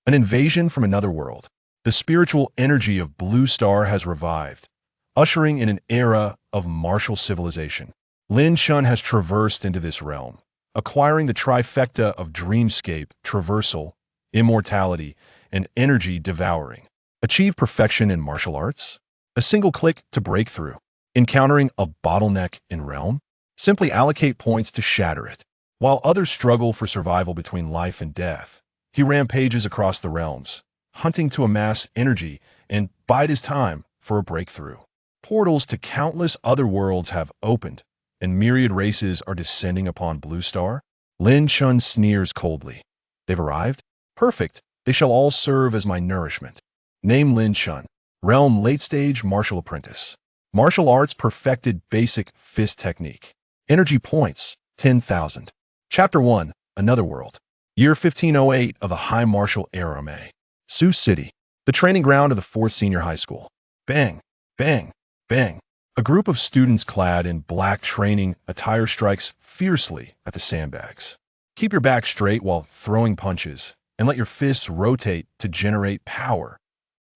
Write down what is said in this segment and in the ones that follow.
An invasion from another world. The spiritual energy of Blue Star has revived, ushering in an era of martial civilization. Lin Chen has traversed into this realm, acquiring the trifecta of dreamscape, traversal, immortality, and energy devouring. Achieve perfection in martial arts? A single click to break through. Encountering a bottleneck in realm? Simply allocate points to shatter it. While others struggle for survival between life and death, he rampages across the realms, hunting to amass energy and bide his time for a breakthrough. Portals to countless other worlds have opened, and myriad races are descending upon Blue Star. Lin Chen sneers coldly. They've arrived? Perfect. They shall all serve as my nourishment. Name Lin Chen. Realm late-stage martial apprentice. Martial arts perfected basic fist technique. Energy points, 10,000. Chapter 1, Another World. Year 1508 of the High Martial Era May. Sioux City, the training ground of the 4th Senior High School. Bang, bang, bang. A group of students clad in black training attire strikes fiercely at the sandbags. Keep your back straight while throwing punches, and let your fists rotate to generate power.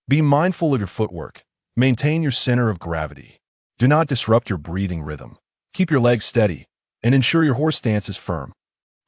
Be mindful of your footwork. Maintain your center of gravity. Do not disrupt your breathing rhythm. Keep your legs steady, and ensure your horse stance is firm.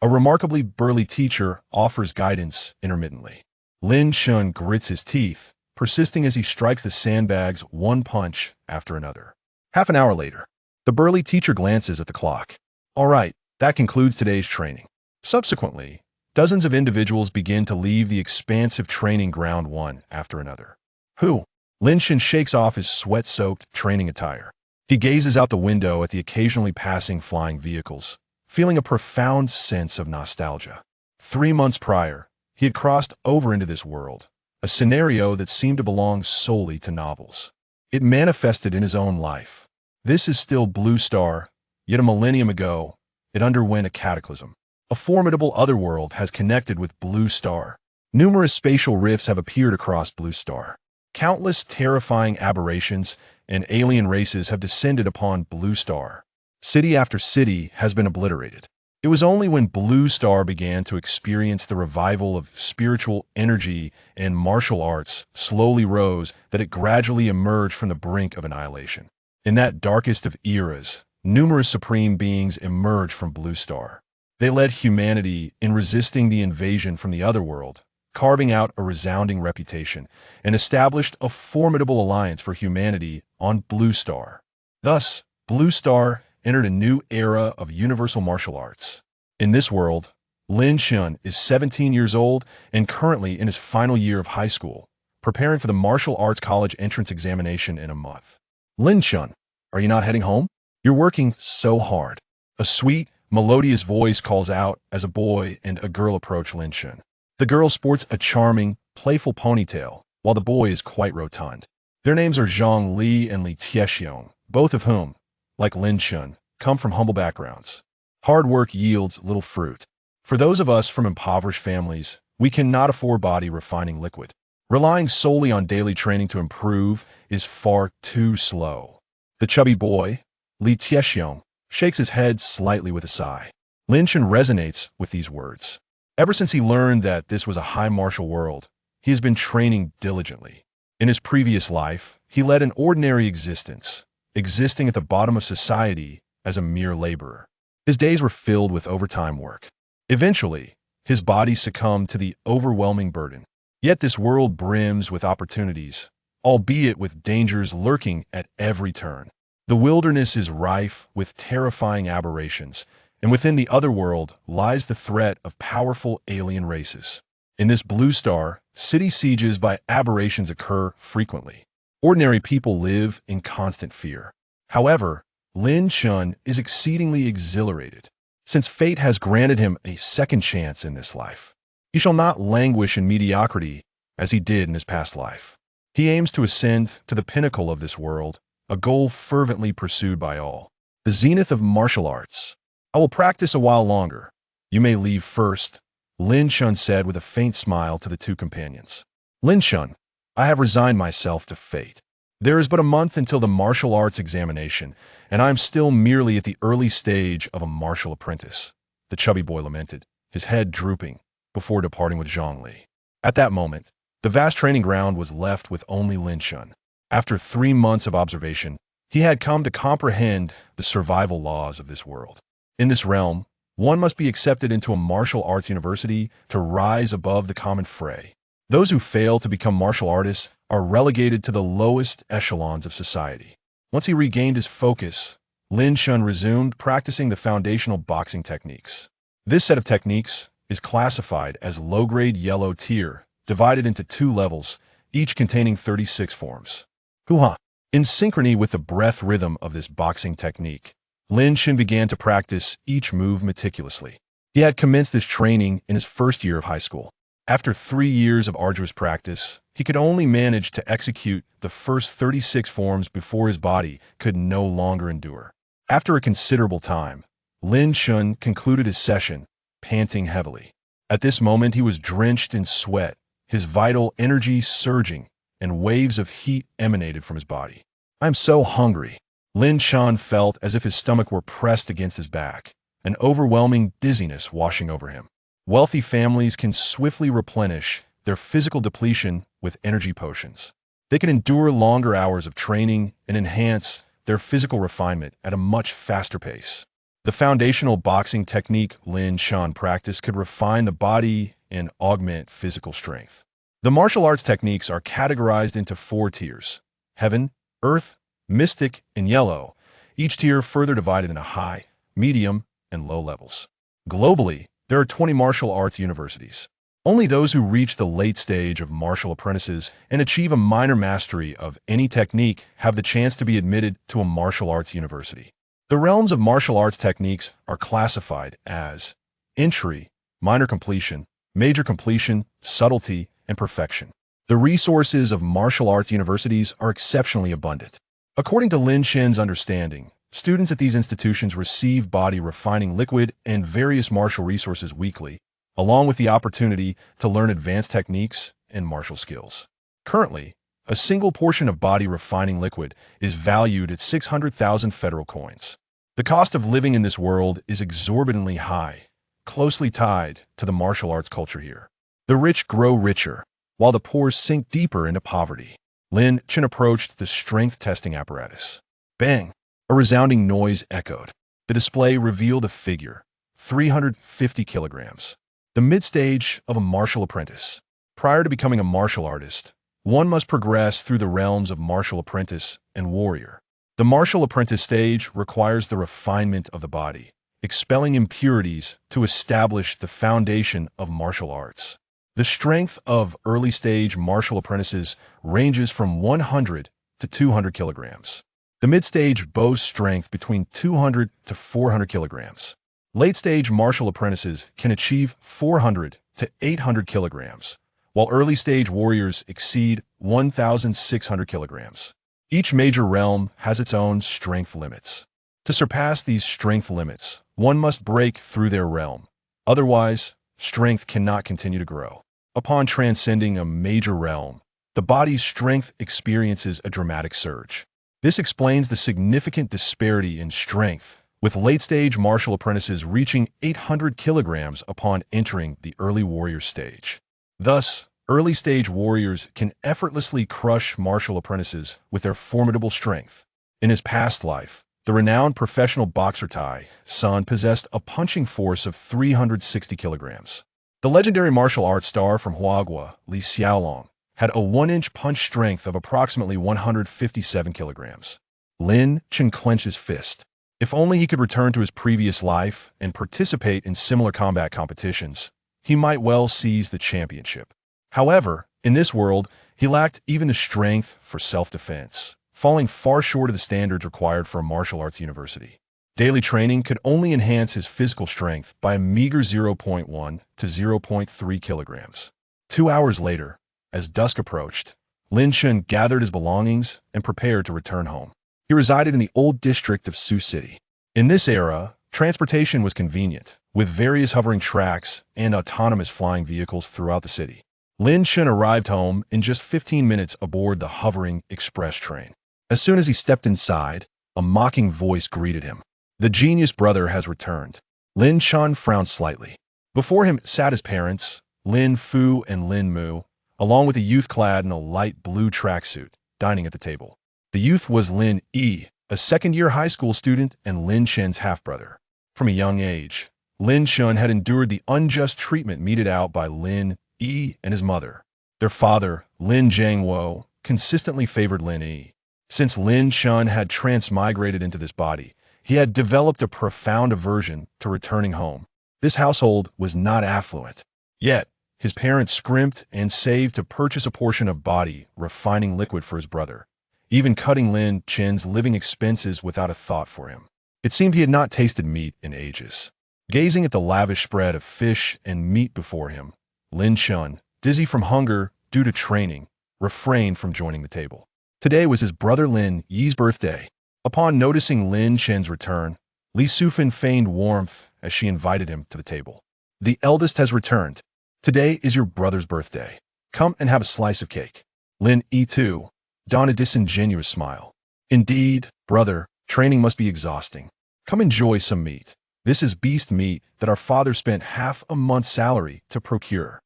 A remarkably burly teacher offers guidance intermittently. Lin Chen grits his teeth, persisting as he strikes the sandbags one punch after another. Half an hour later, the burly teacher glances at the clock. All right, that concludes today's training. Subsequently, dozens of individuals begin to leave the expansive training ground one after another. Who? Lin Chen shakes off his sweat-soaked training attire. He gazes out the window at the occasionally passing flying vehicles, feeling a profound sense of nostalgia. 3 months prior, he had crossed over into this world, a scenario that seemed to belong solely to novels. It manifested in his own life. This is still Blue Star, yet a millennium ago, it underwent a cataclysm. A formidable otherworld has connected with Blue Star. Numerous spatial rifts have appeared across Blue Star. Countless terrifying aberrations and alien races have descended upon Blue Star. City after city has been obliterated. It was only when Blue Star began to experience the revival of spiritual energy and martial arts slowly rose that it gradually emerged from the brink of annihilation. In that darkest of eras, numerous supreme beings emerged from Blue Star. They led humanity in resisting the invasion from the Otherworld, carving out a resounding reputation, and established a formidable alliance for humanity on Blue Star. Thus, Blue Star entered a new era of universal martial arts. In this world, Lin Chen is 17 years old and currently in his final year of high school, preparing for the martial arts college entrance examination in a month. Lin Chen, are you not heading home? You're working so hard. A sweet, melodious voice calls out as a boy and a girl approach Lin Chen. The girl sports a charming, playful ponytail, while the boy is quite rotund. Their names are Zhang Li and Li Tiexiong, both of whom, like Lin Chen, come from humble backgrounds. Hard work yields little fruit. For those of us from impoverished families, we cannot afford body refining liquid. Relying solely on daily training to improve is far too slow. The chubby boy, Li Tiexiong, shakes his head slightly with a sigh. Lin Chen resonates with these words. Ever since he learned that this was a high martial world, he has been training diligently. In his previous life, he led an ordinary existence, existing at the bottom of society as a mere laborer. His days were filled with overtime work. Eventually, his body succumbed to the overwhelming burden. Yet this world brims with opportunities, albeit with dangers lurking at every turn. The wilderness is rife with terrifying aberrations, and within the Otherworld lies the threat of powerful alien races. In this Blue Star, city sieges by aberrations occur frequently. Ordinary people live in constant fear. However, Lin Chen is exceedingly exhilarated, since fate has granted him a second chance in this life. He shall not languish in mediocrity as he did in his past life. He aims to ascend to the pinnacle of this world, a goal fervently pursued by all. The zenith of martial arts. I will practice a while longer. You may leave first, Lin Chen said with a faint smile to the two companions. Lin Chen, I have resigned myself to fate. There is but a month until the martial arts examination, and I am still merely at the early stage of a martial apprentice, the chubby boy lamented, his head drooping, before departing with Zhang Li. At that moment, the vast training ground was left with only Lin Chen. After 3 months of observation, he had come to comprehend the survival laws of this world. In this realm, one must be accepted into a martial arts university to rise above the common fray. Those who fail to become martial artists are relegated to the lowest echelons of society. Once he regained his focus, Lin Chen resumed practicing the foundational boxing techniques. This set of techniques is classified as low-grade yellow tier, divided into 2 levels, each containing 36 forms. Hoo-ha! In synchrony with the breath rhythm of this boxing technique, Lin Chen began to practice each move meticulously. He had commenced this training in his first year of high school. After 3 years of arduous practice, he could only manage to execute the first 36 forms before his body could no longer endure. After a considerable time, Lin Chen concluded his session, panting heavily. At this moment, he was drenched in sweat, his vital energy surging, and waves of heat emanated from his body. "I'm so hungry." Lin Chen felt as if his stomach were pressed against his back, an overwhelming dizziness washing over him. Wealthy families can swiftly replenish their physical depletion with energy potions. They can endure longer hours of training and enhance their physical refinement at a much faster pace. The foundational boxing technique Lin Chen practiced could refine the body and augment physical strength. The martial arts techniques are categorized into 4 tiers: heaven, earth, mystic, and yellow, each tier further divided into high, medium, and low levels. Globally, there are 20 martial arts universities. Only those who reach the late stage of martial apprentices and achieve a minor mastery of any technique have the chance to be admitted to a martial arts university. The realms of martial arts techniques are classified as entry, minor completion, major completion, subtlety, and perfection. The resources of martial arts universities are exceptionally abundant. According to Lin Chen's understanding, students at these institutions receive body-refining liquid and various martial resources weekly, along with the opportunity to learn advanced techniques and martial skills. Currently, a single portion of body-refining liquid is valued at 600,000 federal coins. The cost of living in this world is exorbitantly high, closely tied to the martial arts culture here. The rich grow richer, while the poor sink deeper into poverty. Lin Chen approached the strength testing apparatus. Bang! A resounding noise echoed. The display revealed a figure, 350 kilograms. The mid-stage of a martial apprentice. Prior to becoming a martial artist, one must progress through the realms of martial apprentice and warrior. The martial apprentice stage requires the refinement of the body, expelling impurities to establish the foundation of martial arts. The strength of early-stage martial apprentices ranges from 100 to 200 kilograms. The mid-stage boasts strength between 200 to 400 kilograms. Late-stage martial apprentices can achieve 400 to 800 kilograms, while early-stage warriors exceed 1,600 kilograms. Each major realm has its own strength limits. To surpass these strength limits, one must break through their realm. Otherwise, strength cannot continue to grow. Upon transcending a major realm, the body's strength experiences a dramatic surge. This explains the significant disparity in strength, with late-stage martial apprentices reaching 800 kilograms upon entering the early warrior stage. Thus, early-stage warriors can effortlessly crush martial apprentices with their formidable strength. In his past life, the renowned professional boxer Tai Sun possessed a punching force of 360 kilograms. The legendary martial arts star from Huagua, Li Xiaolong, had a 1-inch punch strength of approximately 157 kilograms. Lin Chen clenched his fist. If only he could return to his previous life and participate in similar combat competitions, he might well seize the championship. However, in this world, he lacked even the strength for self-defense, falling far short of the standards required for a martial arts university. Daily training could only enhance his physical strength by a meager 0.1 to 0.3 kilograms. 2 hours later, as dusk approached, Lin Chen gathered his belongings and prepared to return home. He resided in the old district of Sioux City. In this era, transportation was convenient, with various hovering tracks and autonomous flying vehicles throughout the city. Lin Chen arrived home in just 15 minutes aboard the hovering express train. As soon as he stepped inside, a mocking voice greeted him. "The genius brother has returned." Lin Chen frowned slightly. Before him sat his parents, Lin Fu and Lin Mu, along with a youth clad in a light blue tracksuit, dining at the table. The youth was Lin Yi, a second-year high school student and Lin Chen's half-brother. From a young age, Lin Chen had endured the unjust treatment meted out by Lin Yi and his mother. Their father, Lin Jiangwo, consistently favored Lin Yi. Since Lin Chen had transmigrated into this body, he had developed a profound aversion to returning home. This household was not affluent. Yet, his parents scrimped and saved to purchase a portion of body refining liquid for his brother, even cutting Lin Chen's living expenses without a thought for him. It seemed he had not tasted meat in ages. Gazing at the lavish spread of fish and meat before him, Lin Chen, dizzy from hunger due to training, refrained from joining the table. Today was his brother Lin Yi's birthday. Upon noticing Lin Chen's return, Li Sufan feigned warmth as she invited him to the table. The eldest has returned. Today is your brother's birthday. Come and have a slice of cake. Lin Yi too donned a disingenuous smile. Indeed, brother, training must be exhausting. Come enjoy some meat. This is beast meat that our father spent half a month's salary to procure.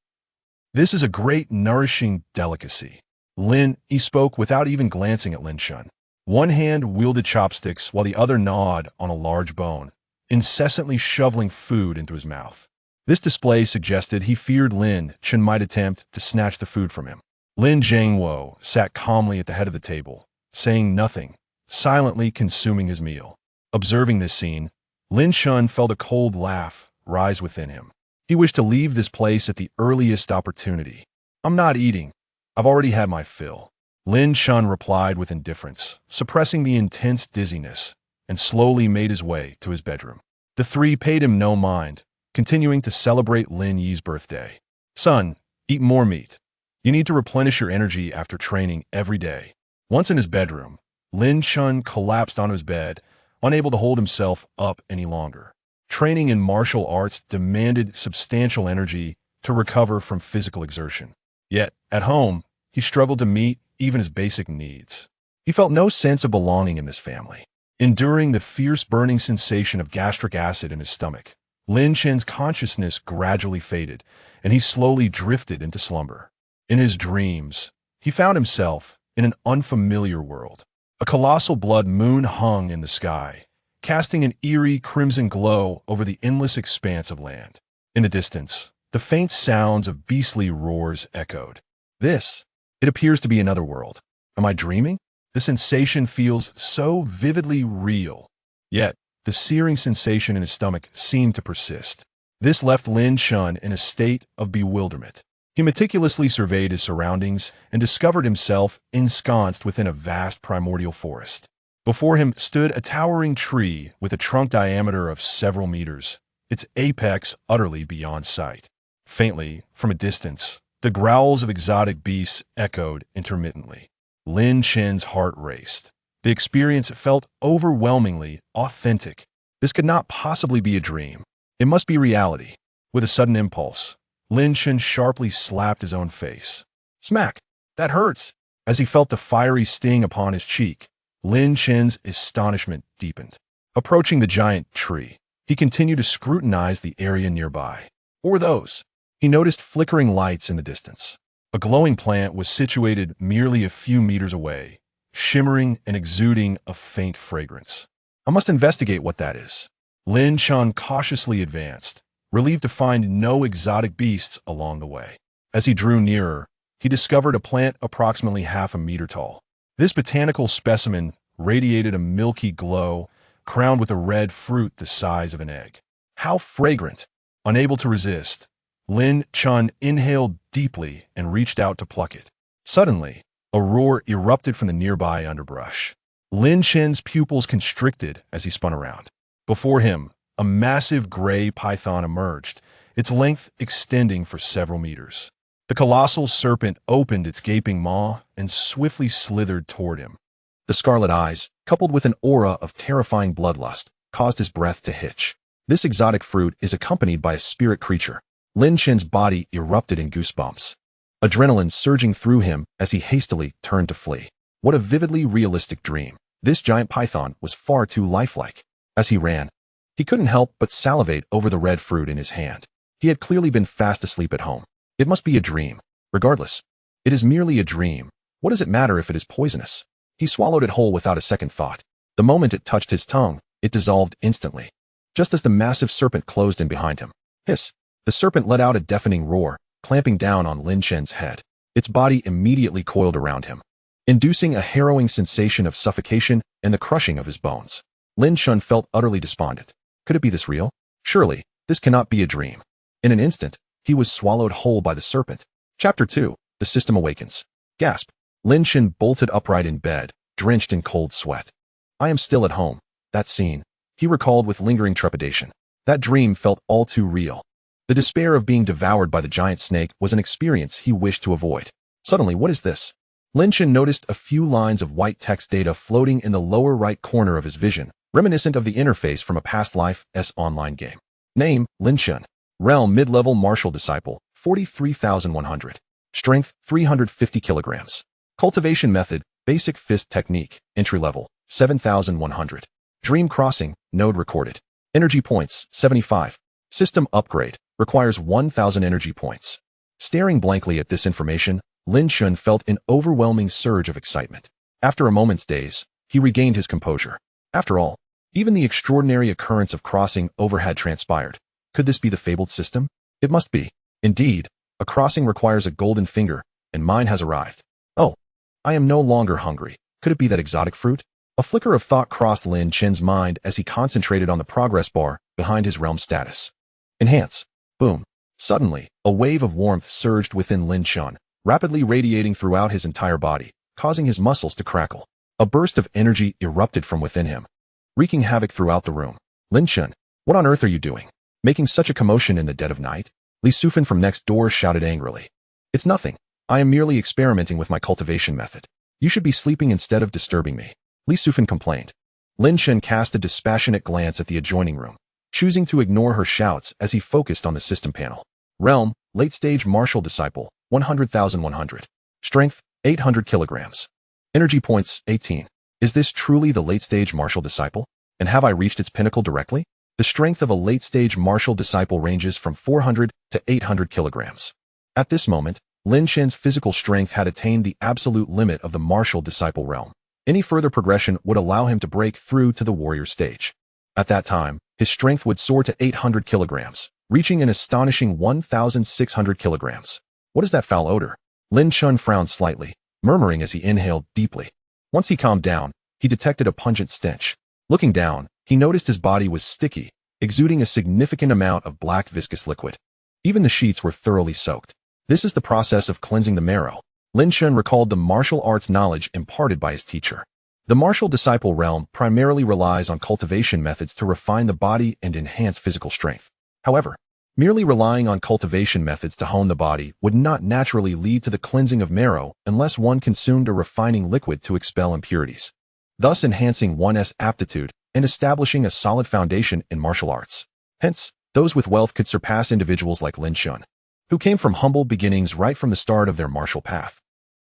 This is a great, nourishing delicacy. Lin Yi spoke without even glancing at Lin Chen. One hand wielded chopsticks while the other gnawed on a large bone, incessantly shoveling food into his mouth. This display suggested he feared Lin Chen might attempt to snatch the food from him. Lin Jiangwo sat calmly at the head of the table, saying nothing, silently consuming his meal. Observing this scene, Lin Chen felt a cold laugh rise within him. He wished to leave this place at the earliest opportunity. I'm not eating. I've already had my fill. Lin Chen replied with indifference, suppressing the intense dizziness, and slowly made his way to his bedroom. The three paid him no mind, continuing to celebrate Lin Yi's birthday. Son, eat more meat. You need to replenish your energy after training every day. Once in his bedroom, Lin Chen collapsed onto his bed, unable to hold himself up any longer. Training in martial arts demanded substantial energy to recover from physical exertion. Yet, at home, he struggled to meet even his basic needs. He felt no sense of belonging in this family. Enduring the fierce burning sensation of gastric acid in his stomach, Lin Chen's consciousness gradually faded, and he slowly drifted into slumber. In his dreams, he found himself in an unfamiliar world. A colossal blood moon hung in the sky, casting an eerie crimson glow over the endless expanse of land. In the distance, the faint sounds of beastly roars echoed. It appears to be another world. Am I dreaming? The sensation feels so vividly real. Yet, the searing sensation in his stomach seemed to persist. This left Lin Chen in a state of bewilderment. He meticulously surveyed his surroundings and discovered himself ensconced within a vast primordial forest. Before him stood a towering tree with a trunk diameter of several meters, its apex utterly beyond sight. Faintly, from a distance, the growls of exotic beasts echoed intermittently. Lin Chen's heart raced. The experience felt overwhelmingly authentic. This could not possibly be a dream. It must be reality. With a sudden impulse, Lin Chen sharply slapped his own face. Smack! That hurts! As he felt the fiery sting upon his cheek, Lin Chen's astonishment deepened. Approaching the giant tree, he continued to scrutinize the area nearby. What were those? He noticed flickering lights in the distance. A glowing plant was situated merely a few meters away, shimmering and exuding a faint fragrance. I must investigate what that is. Lin Chen cautiously advanced, relieved to find no exotic beasts along the way. As he drew nearer, he discovered a plant approximately half a meter tall. This botanical specimen radiated a milky glow, crowned with a red fruit the size of an egg. How fragrant! Unable to resist, Lin Chen inhaled deeply and reached out to pluck it. Suddenly, a roar erupted from the nearby underbrush. Lin Chen's pupils constricted as he spun around. Before him, a massive gray python emerged, its length extending for several meters. The colossal serpent opened its gaping maw and swiftly slithered toward him. The scarlet eyes, coupled with an aura of terrifying bloodlust, caused his breath to hitch. This exotic fruit is accompanied by a spirit creature. Lin Chen's body erupted in goosebumps, adrenaline surging through him as he hastily turned to flee. What a vividly realistic dream. This giant python was far too lifelike. As he ran, he couldn't help but salivate over the red fruit in his hand. He had clearly been fast asleep at home. It must be a dream. Regardless, it is merely a dream. What does it matter if it is poisonous? He swallowed it whole without a second thought. The moment it touched his tongue, it dissolved instantly, just as the massive serpent closed in behind him. Hiss! The serpent let out a deafening roar, clamping down on Lin Chen's head. Its body immediately coiled around him, inducing a harrowing sensation of suffocation and the crushing of his bones. Lin Chen felt utterly despondent. Could it be this real? Surely, this cannot be a dream. In an instant, he was swallowed whole by the serpent. Chapter 2. The System Awakens. Gasp! Lin Chen bolted upright in bed, drenched in cold sweat. I am still at home. That scene, he recalled with lingering trepidation. That dream felt all too real. The despair of being devoured by the giant snake was an experience he wished to avoid. Suddenly, what is this? Lin Chen noticed a few lines of white text data floating in the lower right corner of his vision, reminiscent of the interface from a past life's online game. Name, Lin Chen. Realm, mid-level martial disciple, 43,100. Strength, 350 kilograms. Cultivation method, basic fist technique, entry level, 7,100. Dream crossing, node recorded. Energy points, 75. System upgrade, requires 1,000 energy points. Staring blankly at this information, Lin Chen felt an overwhelming surge of excitement. After a moment's daze, he regained his composure. After all, even the extraordinary occurrence of crossing over had transpired. Could this be the fabled system? It must be. Indeed, a crossing requires a golden finger, and mine has arrived. Oh, I am no longer hungry. Could it be that exotic fruit? A flicker of thought crossed Lin Chen's mind as he concentrated on the progress bar behind his realm status. Enhance. Boom. Suddenly, a wave of warmth surged within Lin Chen, rapidly radiating throughout his entire body, causing his muscles to crackle. A burst of energy erupted from within him, wreaking havoc throughout the room. Lin Chen, what on earth are you doing? Making such a commotion in the dead of night? Li Sufan from next door shouted angrily. It's nothing. I am merely experimenting with my cultivation method. You should be sleeping instead of disturbing me. Li Sufan complained. Lin Chen cast a dispassionate glance at the adjoining room, choosing to ignore her shouts as he focused on the system panel. Realm, late-stage martial disciple, 100,100. Strength, 800 kilograms. Energy points, 18. Is this truly the late-stage martial disciple? And have I reached its pinnacle directly? The strength of a late-stage martial disciple ranges from 400 to 800 kilograms. At this moment, Lin Chen's physical strength had attained the absolute limit of the martial disciple realm. Any further progression would allow him to break through to the warrior stage. At that time, his strength would soar to 800 kilograms, reaching an astonishing 1,600 kilograms. What is that foul odor? Lin Chen frowned slightly, murmuring as he inhaled deeply. Once he calmed down, he detected a pungent stench. Looking down, he noticed his body was sticky, exuding a significant amount of black viscous liquid. Even the sheets were thoroughly soaked. This is the process of cleansing the marrow. Lin Chen recalled the martial arts knowledge imparted by his teacher. The martial disciple realm primarily relies on cultivation methods to refine the body and enhance physical strength. However, merely relying on cultivation methods to hone the body would not naturally lead to the cleansing of marrow unless one consumed a refining liquid to expel impurities, thus enhancing one's aptitude and establishing a solid foundation in martial arts. Hence, those with wealth could surpass individuals like Lin Chen, who came from humble beginnings right from the start of their martial path.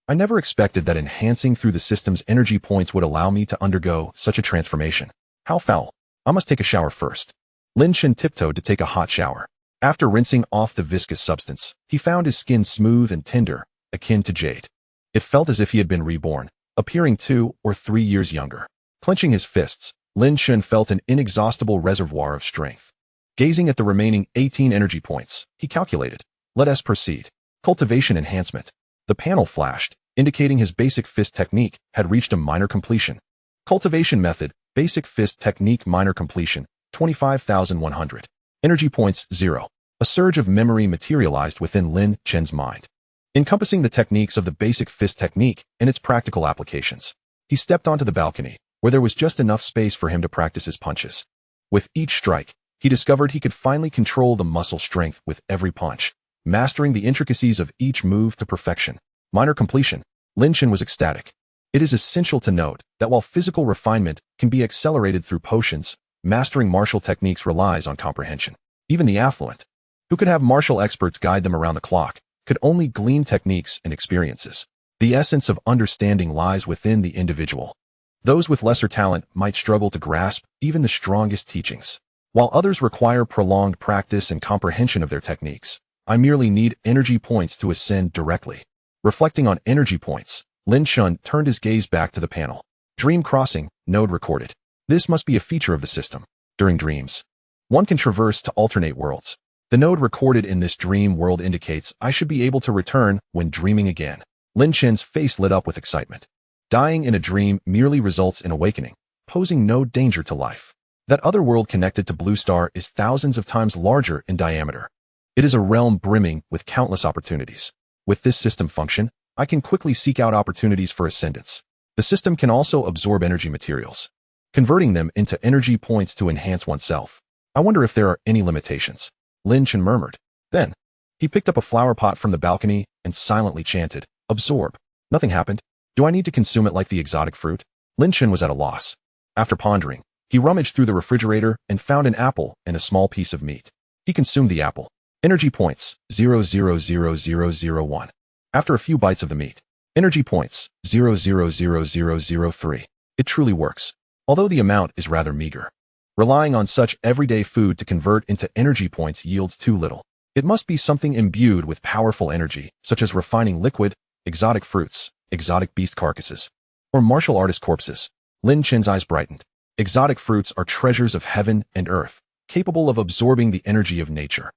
I never expected that enhancing through the system's energy points would allow me to undergo such a transformation. How foul. I must take a shower first. Lin Chen tiptoed to take a hot shower. After rinsing off the viscous substance, he found his skin smooth and tender, akin to jade. It felt as if he had been reborn, appearing 2 or 3 years younger. Clenching his fists, Lin Chen felt an inexhaustible reservoir of strength. Gazing at the remaining 18 energy points, he calculated. Let us proceed. Cultivation enhancement. The panel flashed, indicating his basic fist technique had reached a minor completion. Cultivation method, basic fist technique minor completion, 25,100. Energy points, 0. A surge of memory materialized within Lin Chen's mind, encompassing the techniques of the basic fist technique and its practical applications. He stepped onto the balcony, where there was just enough space for him to practice his punches. With each strike, he discovered he could finally control the muscle strength with every punch, mastering the intricacies of each move to perfection. Minor completion. Lin Chen was ecstatic. It is essential to note that while physical refinement can be accelerated through potions, mastering martial techniques relies on comprehension. Even the affluent, who could have martial experts guide them around the clock, could only glean techniques and experiences. The essence of understanding lies within the individual. Those with lesser talent might struggle to grasp even the strongest teachings, while others require prolonged practice and comprehension of their techniques. I merely need energy points to ascend directly. Reflecting on energy points, Lin Chen turned his gaze back to the panel. Dream crossing, node recorded. This must be a feature of the system. During dreams, one can traverse to alternate worlds. The node recorded in this dream world indicates I should be able to return when dreaming again. Lin Chen's face lit up with excitement. Dying in a dream merely results in awakening, posing no danger to life. That other world connected to Blue Star is thousands of times larger in diameter. It is a realm brimming with countless opportunities. With this system function, I can quickly seek out opportunities for ascendance. The system can also absorb energy materials, converting them into energy points to enhance oneself. I wonder if there are any limitations. Lin Chen murmured. Then, he picked up a flower pot from the balcony and silently chanted, absorb. Nothing happened. Do I need to consume it like the exotic fruit? Lin Chen was at a loss. After pondering, he rummaged through the refrigerator and found an apple and a small piece of meat. He consumed the apple. Energy points, 0.00001. After a few bites of the meat, energy points, 0.00003. It truly works, although the amount is rather meager. Relying on such everyday food to convert into energy points yields too little. It must be something imbued with powerful energy, such as refining liquid, exotic fruits, exotic beast carcasses, or martial artist corpses. Lin Chen's eyes brightened. Exotic fruits are treasures of heaven and earth, capable of absorbing the energy of nature.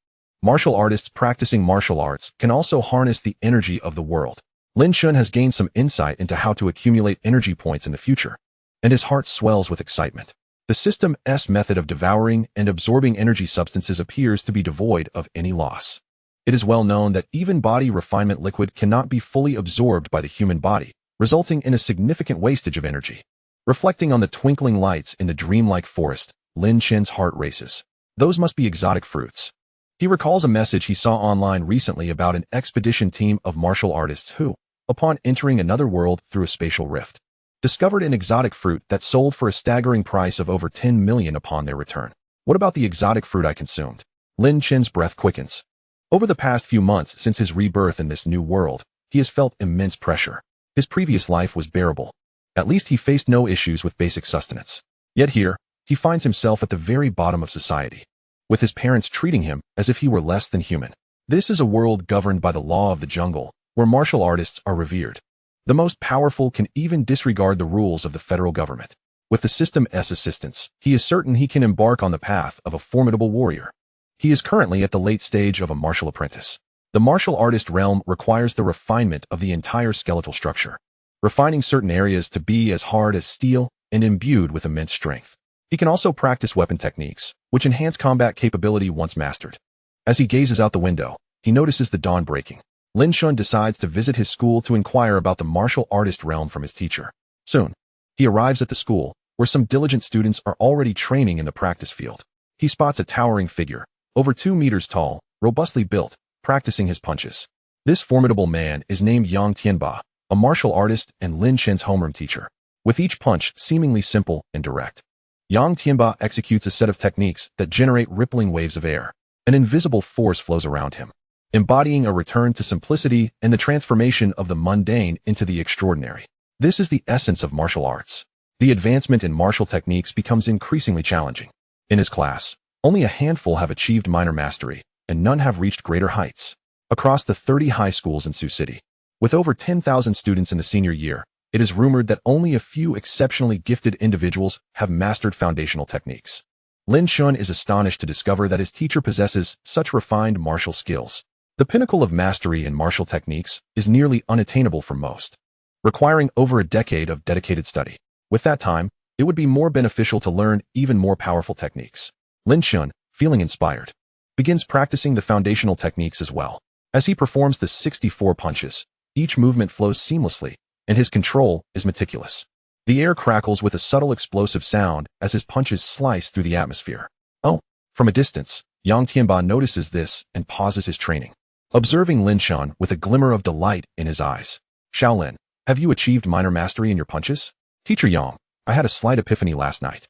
Martial artists practicing martial arts can also harness the energy of the world. Lin Chen has gained some insight into how to accumulate energy points in the future, and his heart swells with excitement. The system's method of devouring and absorbing energy substances appears to be devoid of any loss. It is well known that even body refinement liquid cannot be fully absorbed by the human body, resulting in a significant wastage of energy. Reflecting on the twinkling lights in the dreamlike forest, Lin Chen's heart races. Those must be exotic fruits. He recalls a message he saw online recently about an expedition team of martial artists who, upon entering another world through a spatial rift, discovered an exotic fruit that sold for a staggering price of over 10 million upon their return. What about the exotic fruit I consumed? Lin Chen's breath quickens. Over the past few months since his rebirth in this new world, he has felt immense pressure. His previous life was bearable. At least he faced no issues with basic sustenance. Yet here, he finds himself at the very bottom of society, with his parents treating him as if he were less than human. This is a world governed by the law of the jungle, where martial artists are revered. The most powerful can even disregard the rules of the federal government. With the system's assistance, he is certain he can embark on the path of a formidable warrior. He is currently at the late stage of a martial apprentice. The martial artist realm requires the refinement of the entire skeletal structure, refining certain areas to be as hard as steel and imbued with immense strength. He can also practice weapon techniques, which enhance combat capability once mastered. As he gazes out the window, he notices the dawn breaking. Lin Chen decides to visit his school to inquire about the martial artist realm from his teacher. Soon, he arrives at the school, where some diligent students are already training in the practice field. He spots a towering figure, over 2 meters tall, robustly built, practicing his punches. This formidable man is named Yang Tianba, a martial artist and Lin Chen's homeroom teacher. With each punch seemingly simple and direct, Yang Tianba executes a set of techniques that generate rippling waves of air. An invisible force flows around him, embodying a return to simplicity and the transformation of the mundane into the extraordinary. This is the essence of martial arts. The advancement in martial techniques becomes increasingly challenging. In his class, only a handful have achieved minor mastery, and none have reached greater heights. Across the 30 high schools in Sioux City, with over 10,000 students in the senior year, it is rumored that only a few exceptionally gifted individuals have mastered foundational techniques. Lin Chen is astonished to discover that his teacher possesses such refined martial skills. The pinnacle of mastery in martial techniques is nearly unattainable for most, requiring over a decade of dedicated study. With that time, it would be more beneficial to learn even more powerful techniques. Lin Chen, feeling inspired, begins practicing the foundational techniques as well. As he performs the 64 punches, each movement flows seamlessly, and his control is meticulous. The air crackles with a subtle explosive sound as his punches slice through the atmosphere. Oh, from a distance, Yang Tianba notices this and pauses his training, observing Lin Chen with a glimmer of delight in his eyes. Shaolin, have you achieved minor mastery in your punches? Teacher Yang, I had a slight epiphany last night.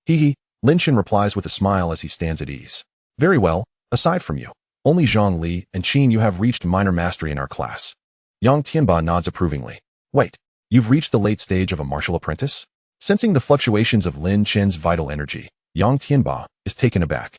Hee, Lin Chen replies with a smile as he stands at ease. Very well, aside from you, only Zhang Li and Qin you have reached minor mastery in our class. Yang Tianba nods approvingly. Wait, you've reached the late stage of a martial apprentice? Sensing the fluctuations of Lin Chen's vital energy, Yang Tianba is taken aback.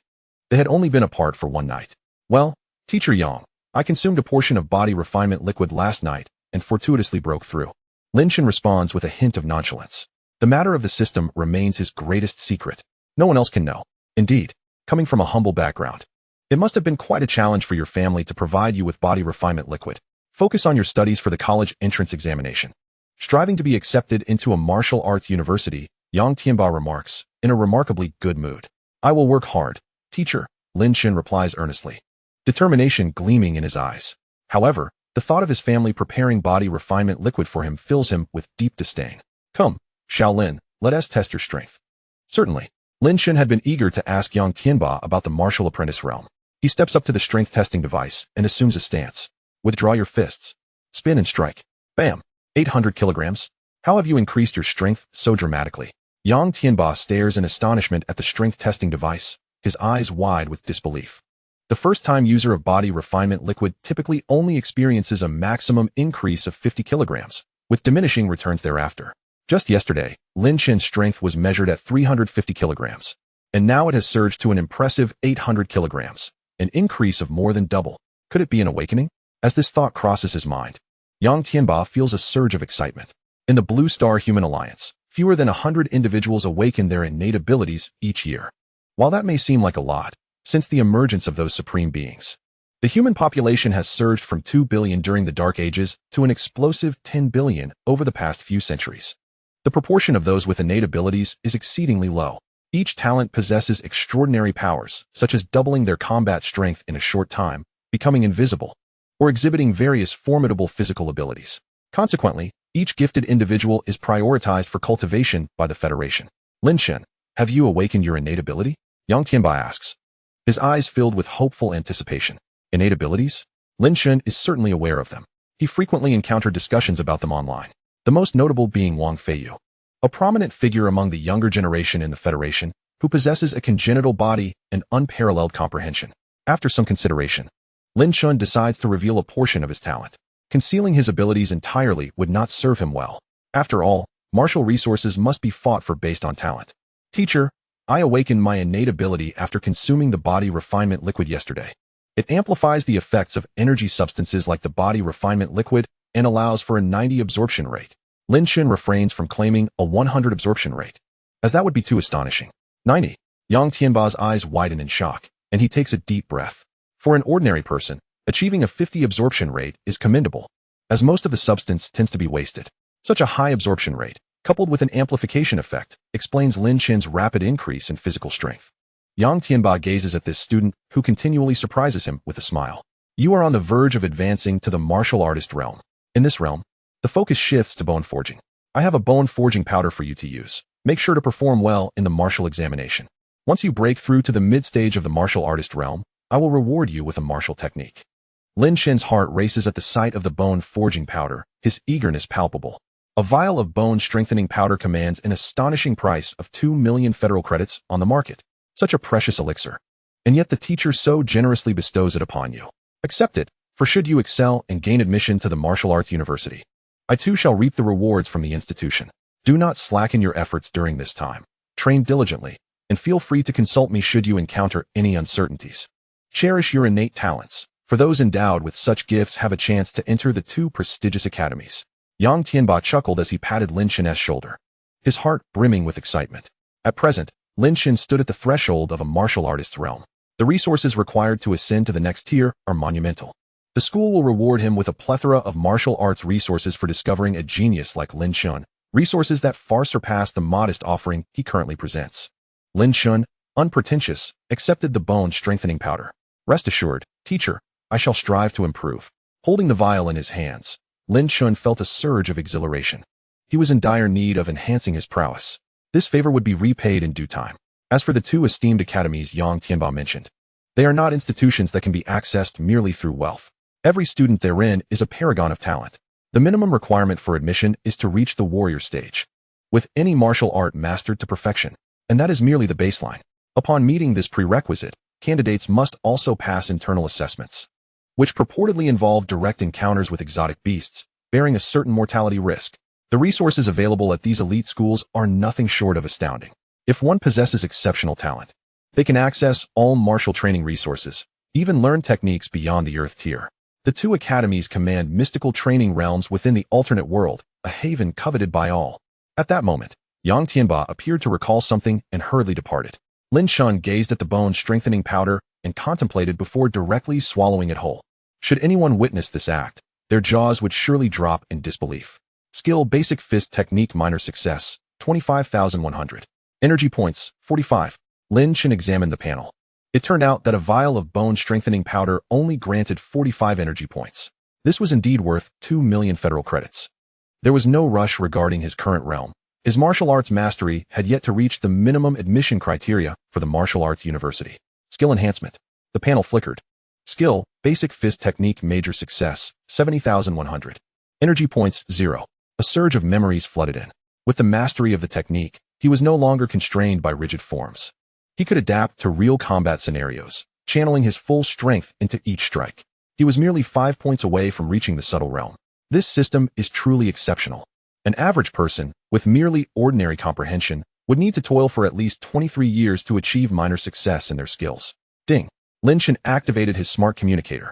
They had only been apart for one night. Well, Teacher Yang, I consumed a portion of body refinement liquid last night and fortuitously broke through. Lin Chen responds with a hint of nonchalance. The matter of the system remains his greatest secret. No one else can know. Indeed, coming from a humble background, it must have been quite a challenge for your family to provide you with body refinement liquid. Focus on your studies for the college entrance examination. Striving to be accepted into a martial arts university, Yang Tianba remarks, in a remarkably good mood. I will work hard, teacher, Lin Chen replies earnestly, determination gleaming in his eyes. However, the thought of his family preparing body refinement liquid for him fills him with deep disdain. Come, Shaolin, let us test your strength. Certainly, Lin Chen had been eager to ask Yang Tianba about the martial apprentice realm. He steps up to the strength testing device and assumes a stance. Withdraw your fists. Spin and strike. Bam. 800 kilograms. How have you increased your strength so dramatically? Yang Tianba stares in astonishment at the strength testing device, his eyes wide with disbelief. The first-time user of body refinement liquid typically only experiences a maximum increase of 50 kilograms, with diminishing returns thereafter. Just yesterday, Lin Chen's strength was measured at 350 kilograms, and now it has surged to an impressive 800 kilograms, an increase of more than double. Could it be an awakening? As this thought crosses his mind, Yang Tianba feels a surge of excitement. In the Blue Star Human Alliance, fewer than 100 individuals awaken their innate abilities each year. While that may seem like a lot, since the emergence of those supreme beings, the human population has surged from 2 billion during the Dark Ages to an explosive 10 billion over the past few centuries. The proportion of those with innate abilities is exceedingly low. Each talent possesses extraordinary powers, such as doubling their combat strength in a short time, becoming invisible, or exhibiting various formidable physical abilities. Consequently, each gifted individual is prioritized for cultivation by the Federation. Lin Chen, have you awakened your innate ability? Yang Tianba asks, his eyes filled with hopeful anticipation. Innate abilities? Lin Chen is certainly aware of them. He frequently encountered discussions about them online, the most notable being Wang Feiyu, a prominent figure among the younger generation in the Federation, who possesses a congenital body and unparalleled comprehension. After some consideration, Lin Chen decides to reveal a portion of his talent. Concealing his abilities entirely would not serve him well. After all, martial resources must be fought for based on talent. Teacher, I awakened my innate ability after consuming the body refinement liquid yesterday. It amplifies the effects of energy substances like the body refinement liquid and allows for a 90 absorption rate. Lin Chen refrains from claiming a 100 absorption rate, as that would be too astonishing. 90. Yang Tianba's eyes widen in shock, and he takes a deep breath. For an ordinary person, achieving a 50 absorption rate is commendable, as most of the substance tends to be wasted. Such a high absorption rate, coupled with an amplification effect, explains Lin Chen's rapid increase in physical strength. Yang Tianba gazes at this student, who continually surprises him with a smile. You are on the verge of advancing to the martial artist realm. In this realm, the focus shifts to bone forging. I have a bone forging powder for you to use. Make sure to perform well in the martial examination. Once you break through to the mid-stage of the martial artist realm, I will reward you with a martial technique. Lin Chen's heart races at the sight of the bone forging powder, his eagerness palpable. A vial of bone strengthening powder commands an astonishing price of 2 million federal credits on the market. Such a precious elixir. And yet the teacher so generously bestows it upon you. Accept it, for should you excel and gain admission to the martial arts university, I too shall reap the rewards from the institution. Do not slacken your efforts during this time. Train diligently, and feel free to consult me should you encounter any uncertainties. Cherish your innate talents, for those endowed with such gifts have a chance to enter the 2 prestigious academies. Yang Tianba chuckled as he patted Lin Chen's shoulder, his heart brimming with excitement. At present, Lin Chen stood at the threshold of a martial artist's realm. The resources required to ascend to the next tier are monumental. The school will reward him with a plethora of martial arts resources for discovering a genius like Lin Chen, resources that far surpass the modest offering he currently presents. Lin Chen, unpretentious, accepted the bone strengthening powder. Rest assured, teacher, I shall strive to improve. Holding the vial in his hands, Lin Chen felt a surge of exhilaration. He was in dire need of enhancing his prowess. This favor would be repaid in due time. As for the 2 esteemed academies Yang Tianba mentioned, they are not institutions that can be accessed merely through wealth. Every student therein is a paragon of talent. The minimum requirement for admission is to reach the warrior stage, with any martial art mastered to perfection, and that is merely the baseline. Upon meeting this prerequisite, candidates must also pass internal assessments, which purportedly involve direct encounters with exotic beasts, bearing a certain mortality risk. The resources available at these elite schools are nothing short of astounding. If one possesses exceptional talent, they can access all martial training resources, even learn techniques beyond the earth tier. The two academies command mystical training realms within the alternate world, a haven coveted by all. At that moment, Yang Tianba appeared to recall something and hurriedly departed. Lin Chen gazed at the bone-strengthening powder and contemplated before directly swallowing it whole. Should anyone witness this act, their jaws would surely drop in disbelief. Skill Basic Fist Technique Minor Success, 25,100. Energy Points, 45. Lin Chen examined the panel. It turned out that a vial of bone-strengthening powder only granted 45 energy points. This was indeed worth 2 million federal credits. There was no rush regarding his current realm. His martial arts mastery had yet to reach the minimum admission criteria for the martial arts university. Skill Enhancement. The panel flickered. Skill, Basic Fist Technique Major Success, 70,100. Energy Points, 0. A surge of memories flooded in. With the mastery of the technique, he was no longer constrained by rigid forms. He could adapt to real combat scenarios, channeling his full strength into each strike. He was merely 5 points away from reaching the subtle realm. This system is truly exceptional. An average person, with merely ordinary comprehension, would need to toil for at least 23 years to achieve minor success in their skills. Ding. Lin Chen activated his smart communicator.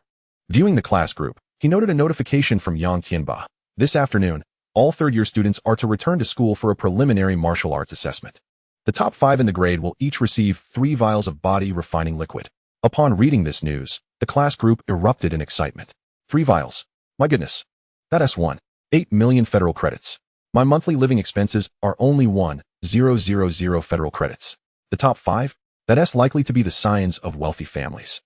Viewing the class group, he noted a notification from Yang Tianba. This afternoon, all third-year students are to return to school for a preliminary martial arts assessment. The top 5 in the grade will each receive 3 vials of body-refining liquid. Upon reading this news, the class group erupted in excitement. 3 vials. My goodness. That's 8 million federal credits. My monthly living expenses are only 1,000 federal credits. The top 5? That's likely to be the scions of wealthy families.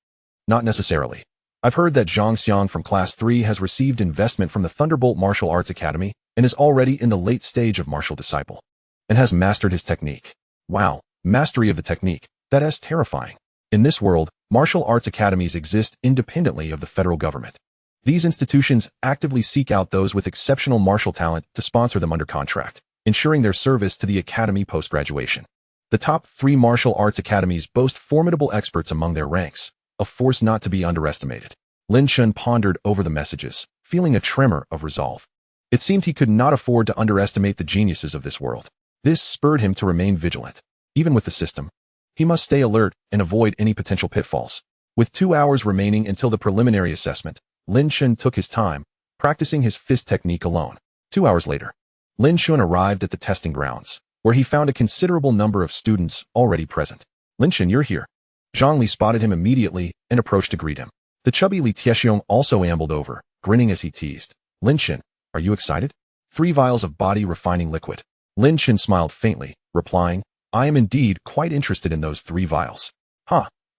Not necessarily. I've heard that Zhang Xiang from Class 3 has received investment from the Thunderbolt Martial Arts Academy and is already in the late stage of martial disciple, and has mastered his technique. Wow, mastery of the technique. That is terrifying. In this world, martial arts academies exist independently of the federal government. These institutions actively seek out those with exceptional martial talent to sponsor them under contract, ensuring their service to the academy post-graduation. The top 3 martial arts academies boast formidable experts among their ranks, a force not to be underestimated. Lin Chen pondered over the messages, feeling a tremor of resolve. It seemed he could not afford to underestimate the geniuses of this world. This spurred him to remain vigilant. Even with the system, he must stay alert and avoid any potential pitfalls. With 2 hours remaining until the preliminary assessment, Lin Chen took his time, practicing his fist technique alone. 2 hours later, Lin Chen arrived at the testing grounds, where he found a considerable number of students already present. Lin Chen, you're here. Zhang Li spotted him immediately and approached to greet him. The chubby Li Tiexiong also ambled over, grinning as he teased. Lin Chen, are you excited? 3 vials of body-refining liquid. Lin Chen smiled faintly, replying, I am indeed quite interested in those 3 vials.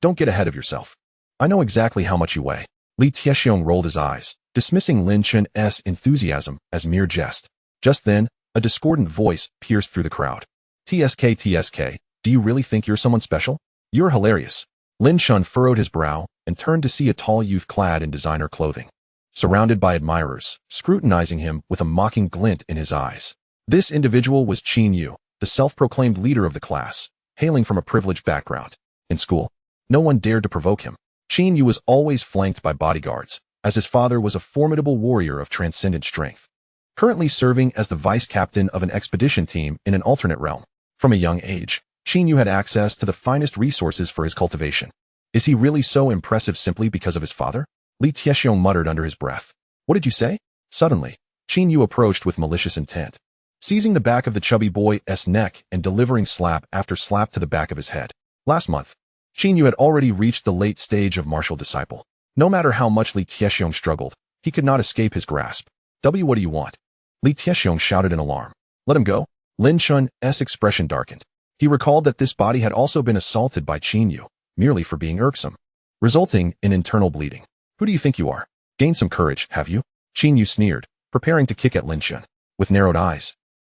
Don't get ahead of yourself. I know exactly how much you weigh. Li Tiexiong rolled his eyes, dismissing Lin Chen's enthusiasm as mere jest. Just then, a discordant voice pierced through the crowd. TSK, do you really think you're someone special? You're hilarious. Lin Chen furrowed his brow and turned to see a tall youth clad in designer clothing, surrounded by admirers, scrutinizing him with a mocking glint in his eyes. This individual was Qin Yu, the self-proclaimed leader of the class, hailing from a privileged background. In school, no one dared to provoke him. Qin Yu was always flanked by bodyguards, as his father was a formidable warrior of transcendent strength, currently serving as the vice captain of an expedition team in an alternate realm. From a young age, Qin Yu had access to the finest resources for his cultivation. Is he really so impressive simply because of his father? Li Tiexiong muttered under his breath. What did you say? Suddenly, Qin Yu approached with malicious intent, seizing the back of the chubby boy's neck and delivering slap after slap to the back of his head. Last month, Qin Yu had already reached the late stage of martial disciple. No matter how much Li Tiexiong struggled, he could not escape his grasp. What do you want? Li Tiexiong shouted in alarm. Let him go. Lin Chen's expression darkened. He recalled that this body had also been assaulted by Qin Yu, merely for being irksome, resulting in internal bleeding. Who do you think you are? Gain some courage, have you? Qin Yu sneered, preparing to kick at Lin Chen. With narrowed eyes,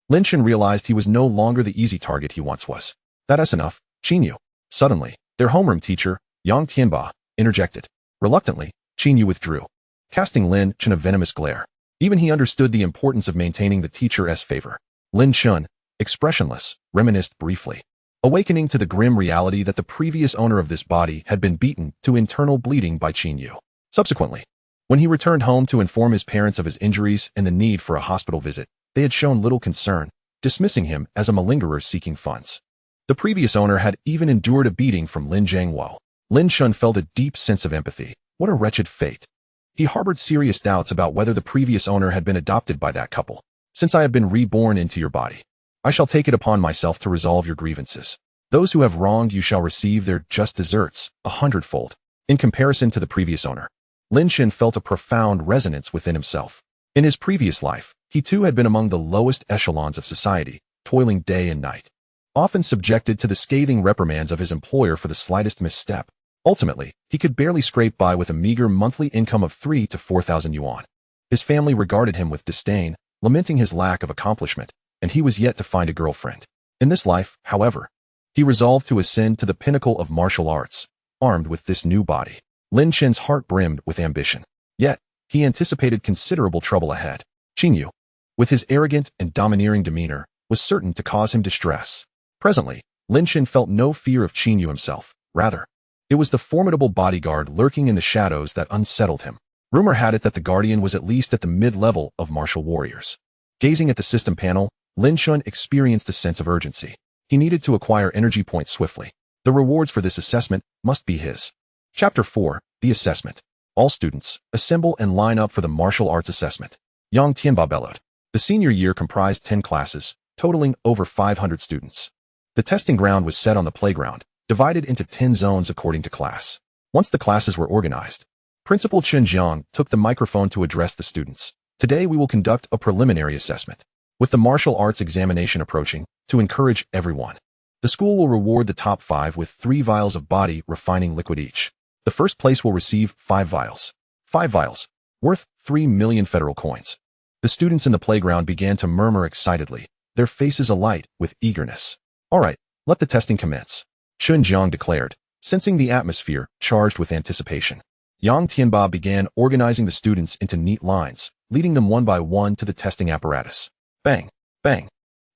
Lin Chen realized he was no longer the easy target he once was. That's enough, Qin Yu. Suddenly, their homeroom teacher, Yang Tianba, interjected. Reluctantly, Qin Yu withdrew, casting Lin Chen a venomous glare. Even he understood the importance of maintaining the teacher's favor. Lin Chen, expressionless, reminisced briefly, awakening to the grim reality that the previous owner of this body had been beaten to internal bleeding by Qin Yu. Subsequently, when he returned home to inform his parents of his injuries and the need for a hospital visit, they had shown little concern, dismissing him as a malingerer seeking funds. The previous owner had even endured a beating from Lin Jiangwo. Lin Chen felt a deep sense of empathy. What a wretched fate. He harbored serious doubts about whether the previous owner had been adopted by that couple. Since I have been reborn into your body, I shall take it upon myself to resolve your grievances. Those who have wronged you shall receive their just deserts 100-fold. In comparison to the previous owner, Lin Chen felt a profound resonance within himself. In his previous life, he too had been among the lowest echelons of society, toiling day and night, often subjected to the scathing reprimands of his employer for the slightest misstep. Ultimately, he could barely scrape by with a meager monthly income of 3,000 to 4,000 yuan. His family regarded him with disdain, lamenting his lack of accomplishment, and he was yet to find a girlfriend. In this life, however, he resolved to ascend to the pinnacle of martial arts, armed with this new body. Lin Chen's heart brimmed with ambition. Yet, he anticipated considerable trouble ahead. Qin Yu, with his arrogant and domineering demeanor, was certain to cause him distress. Presently, Lin Chen felt no fear of Qin Yu himself. Rather, it was the formidable bodyguard lurking in the shadows that unsettled him. Rumor had it that the guardian was at least at the mid-level of martial warriors. Gazing at the system panel, Lin Chen experienced a sense of urgency. He needed to acquire energy points swiftly. The rewards for this assessment must be his. Chapter 4, The Assessment. All students, assemble and line up for the martial arts assessment. Yang Tianba bellowed. The senior year comprised 10 classes, totaling over 500 students. The testing ground was set on the playground, divided into 10 zones according to class. Once the classes were organized, Principal Chen Jiang took the microphone to address the students. Today we will conduct a preliminary assessment. With the martial arts examination approaching, to encourage everyone, the school will reward the top 5 with 3 vials of body refining liquid each. The first place will receive 5 vials. 5 vials, worth 3 million federal coins. The students in the playground began to murmur excitedly, their faces alight with eagerness. All right, let the testing commence, Chen Jiang declared, sensing the atmosphere charged with anticipation. Yang Tianba began organizing the students into neat lines, leading them one by one to the testing apparatus. Bang, bang.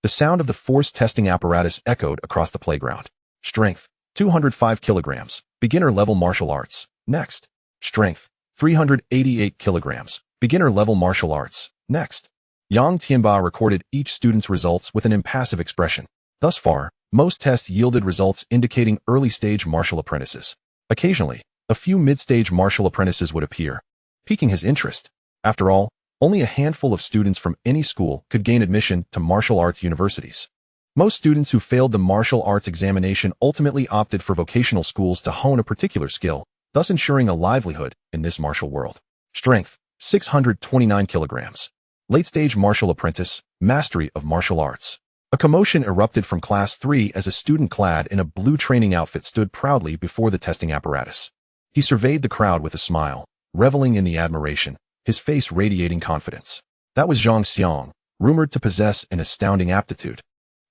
The sound of the force testing apparatus echoed across the playground. Strength, 205 kilograms, beginner level martial arts. Next. Strength, 388 kilograms, beginner level martial arts. Next. Yang Tianba recorded each student's results with an impassive expression. Thus far, most tests yielded results indicating early-stage martial apprentices. Occasionally, a few mid-stage martial apprentices would appear, piquing his interest. After all, only a handful of students from any school could gain admission to martial arts universities. Most students who failed the martial arts examination ultimately opted for vocational schools to hone a particular skill, thus ensuring a livelihood in this martial world. Strength, 629 kilograms. Late-stage martial apprentice, mastery of martial arts. A commotion erupted from Class 3 as a student clad in a blue training outfit stood proudly before the testing apparatus. He surveyed the crowd with a smile, reveling in the admiration, his face radiating confidence. That was Zhang Xiang, rumored to possess an astounding aptitude,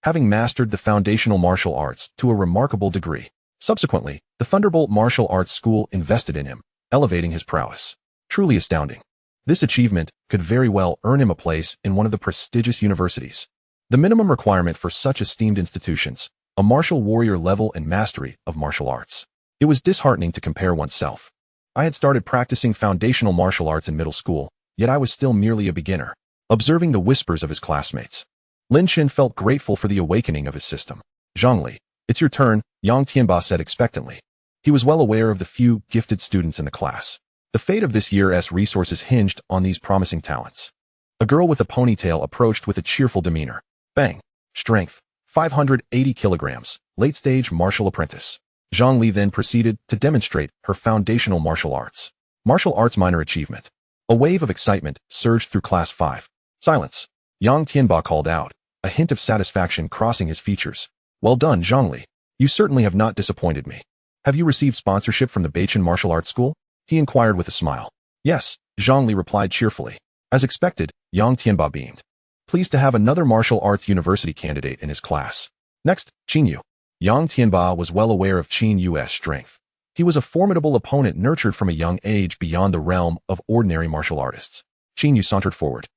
having mastered the foundational martial arts to a remarkable degree. Subsequently, the Thunderbolt Martial Arts School invested in him, elevating his prowess. Truly astounding. This achievement could very well earn him a place in one of the prestigious universities. The minimum requirement for such esteemed institutions, a martial warrior level and mastery of martial arts. It was disheartening to compare oneself. I had started practicing foundational martial arts in middle school, yet I was still merely a beginner. Observing the whispers of his classmates, Lin Chen felt grateful for the awakening of his system. Zhongli, it's your turn, Yang Tianba said expectantly. He was well aware of the few gifted students in the class. The fate of this year's resources hinged on these promising talents. A girl with a ponytail approached with a cheerful demeanor. Bang. Strength, 580 kilograms, late-stage martial apprentice. Zhang Li then proceeded to demonstrate her foundational martial arts. Martial arts minor achievement. A wave of excitement surged through Class 5. Silence. Yang Tianba called out, a hint of satisfaction crossing his features. Well done, Zhang Li. You certainly have not disappointed me. Have you received sponsorship from the Beichan Martial Arts School? He inquired with a smile. Yes, Zhang Li replied cheerfully. As expected, Yang Tianba beamed. Pleased to have another martial arts university candidate in his class. Next, Qin Yu. Yang Tianba was well aware of Qin Yu's strength. He was a formidable opponent nurtured from a young age beyond the realm of ordinary martial artists. Qin Yu sauntered forward,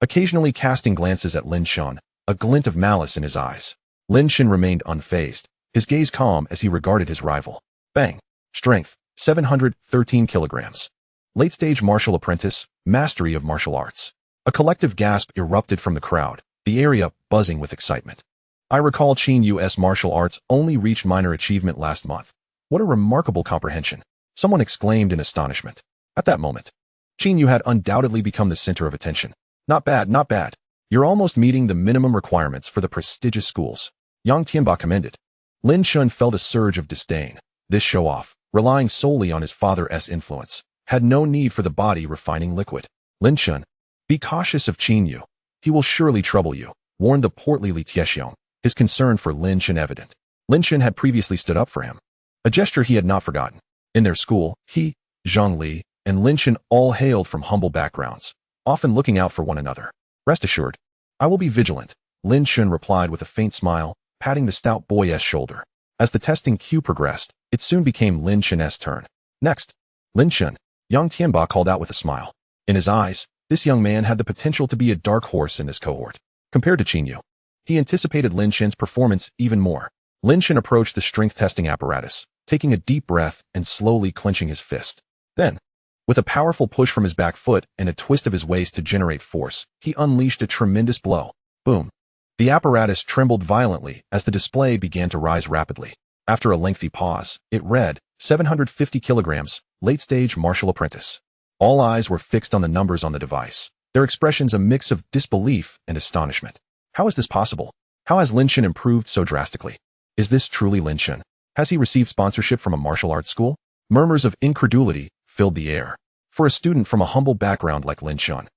occasionally casting glances at Lin Chen, a glint of malice in his eyes. Lin Chen remained unfazed, his gaze calm as he regarded his rival. Bang. Strength, 713 kilograms. Late-stage martial apprentice, mastery of martial arts. A collective gasp erupted from the crowd, the area buzzing with excitement. I recall Qin Yu's martial arts only reached minor achievement last month. What a remarkable comprehension. Someone exclaimed in astonishment. At that moment, Qin Yu had undoubtedly become the center of attention. Not bad, not bad. You're almost meeting the minimum requirements for the prestigious schools. Yang Tianba commended. Lin Chen felt a surge of disdain. This show-off, relying solely on his father's influence, had no need for the body-refining liquid. Lin Chen, be cautious of Qin Yu. He will surely trouble you, warned the portly Li Tiexiong, his concern for Lin Chen evident. Lin Chen had previously stood up for him, a gesture he had not forgotten. In their school, he, Zhang Li, and Lin Chen all hailed from humble backgrounds, often looking out for one another. Rest assured, I will be vigilant, Lin Chen replied with a faint smile, patting the stout boy's shoulder. As the testing queue progressed, it soon became Lin Chen's turn. Next, Lin Chen, Yang Tianba called out with a smile. In his eyes, this young man had the potential to be a dark horse in this cohort. Compared to Qin Yu, he anticipated Lin Chen's performance even more. Lin Chen approached the strength testing apparatus, taking a deep breath and slowly clenching his fist. Then, with a powerful push from his back foot and a twist of his waist to generate force, he unleashed a tremendous blow. Boom. The apparatus trembled violently as the display began to rise rapidly. After a lengthy pause, it read, 750 kilograms, late-stage martial apprentice. All eyes were fixed on the numbers on the device, their expressions a mix of disbelief and astonishment. How is this possible? How has Lin Chen improved so drastically? Is this truly Lin Chen? Has he received sponsorship from a martial arts school? Murmurs of incredulity filled the air. For a student from a humble background like Lin Chen,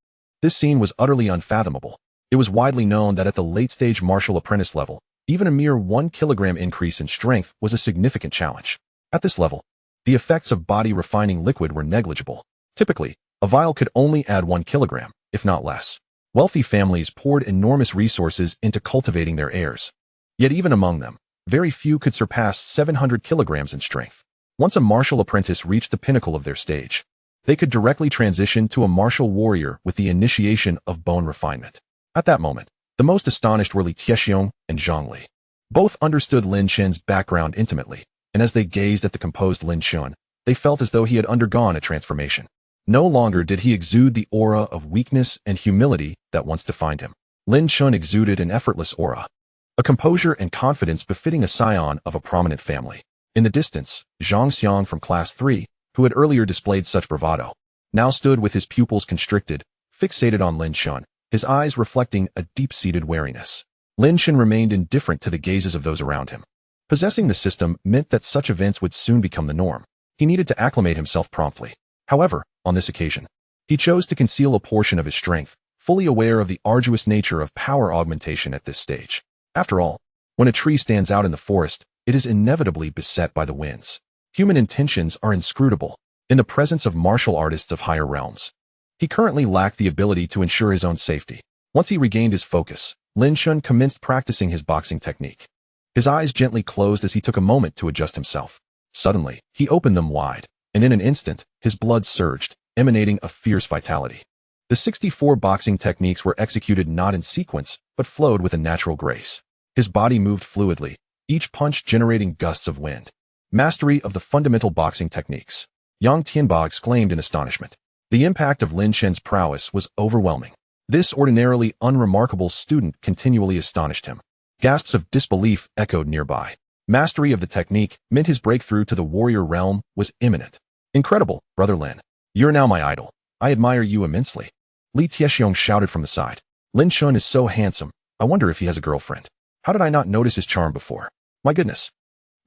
this scene was utterly unfathomable. It was widely known that at the late-stage martial apprentice level, even a mere 1 kilogram increase in strength was a significant challenge. At this level, the effects of body-refining liquid were negligible. Typically, a vial could only add 1 kilogram, if not less. Wealthy families poured enormous resources into cultivating their heirs. Yet even among them, very few could surpass 700 kilograms in strength. Once a martial apprentice reached the pinnacle of their stage, they could directly transition to a martial warrior with the initiation of bone refinement. At that moment, the most astonished were Li Tiexiong and Zhang Li. Both understood Lin Chen's background intimately, and as they gazed at the composed Lin Chen, they felt as though he had undergone a transformation. No longer did he exude the aura of weakness and humility that once defined him. Lin Chen exuded an effortless aura, a composure and confidence befitting a scion of a prominent family. In the distance, Zhang Xiang from Class 3, who had earlier displayed such bravado, now stood with his pupils constricted, fixated on Lin Chen, his eyes reflecting a deep-seated wariness. Lin Chen remained indifferent to the gazes of those around him. Possessing the system meant that such events would soon become the norm. He needed to acclimate himself promptly. However, on this occasion, he chose to conceal a portion of his strength, fully aware of the arduous nature of power augmentation at this stage. After all, when a tree stands out in the forest, it is inevitably beset by the winds. Human intentions are inscrutable in the presence of martial artists of higher realms. He currently lacked the ability to ensure his own safety. Once he regained his focus, Lin Chen commenced practicing his boxing technique. His eyes gently closed as he took a moment to adjust himself. Suddenly, he opened them wide, and in an instant, his blood surged, emanating a fierce vitality. The 64 boxing techniques were executed not in sequence, but flowed with a natural grace. His body moved fluidly, each punch generating gusts of wind. Mastery of the fundamental boxing techniques. Yang Tianba exclaimed in astonishment. The impact of Lin Chen's prowess was overwhelming. This ordinarily unremarkable student continually astonished him. Gasps of disbelief echoed nearby. Mastery of the technique meant his breakthrough to the warrior realm was imminent. Incredible, Brother Lin. You're now my idol. I admire you immensely. Li Tiexiong shouted from the side. Lin Chen is so handsome. I wonder if he has a girlfriend. How did I not notice his charm before? My goodness.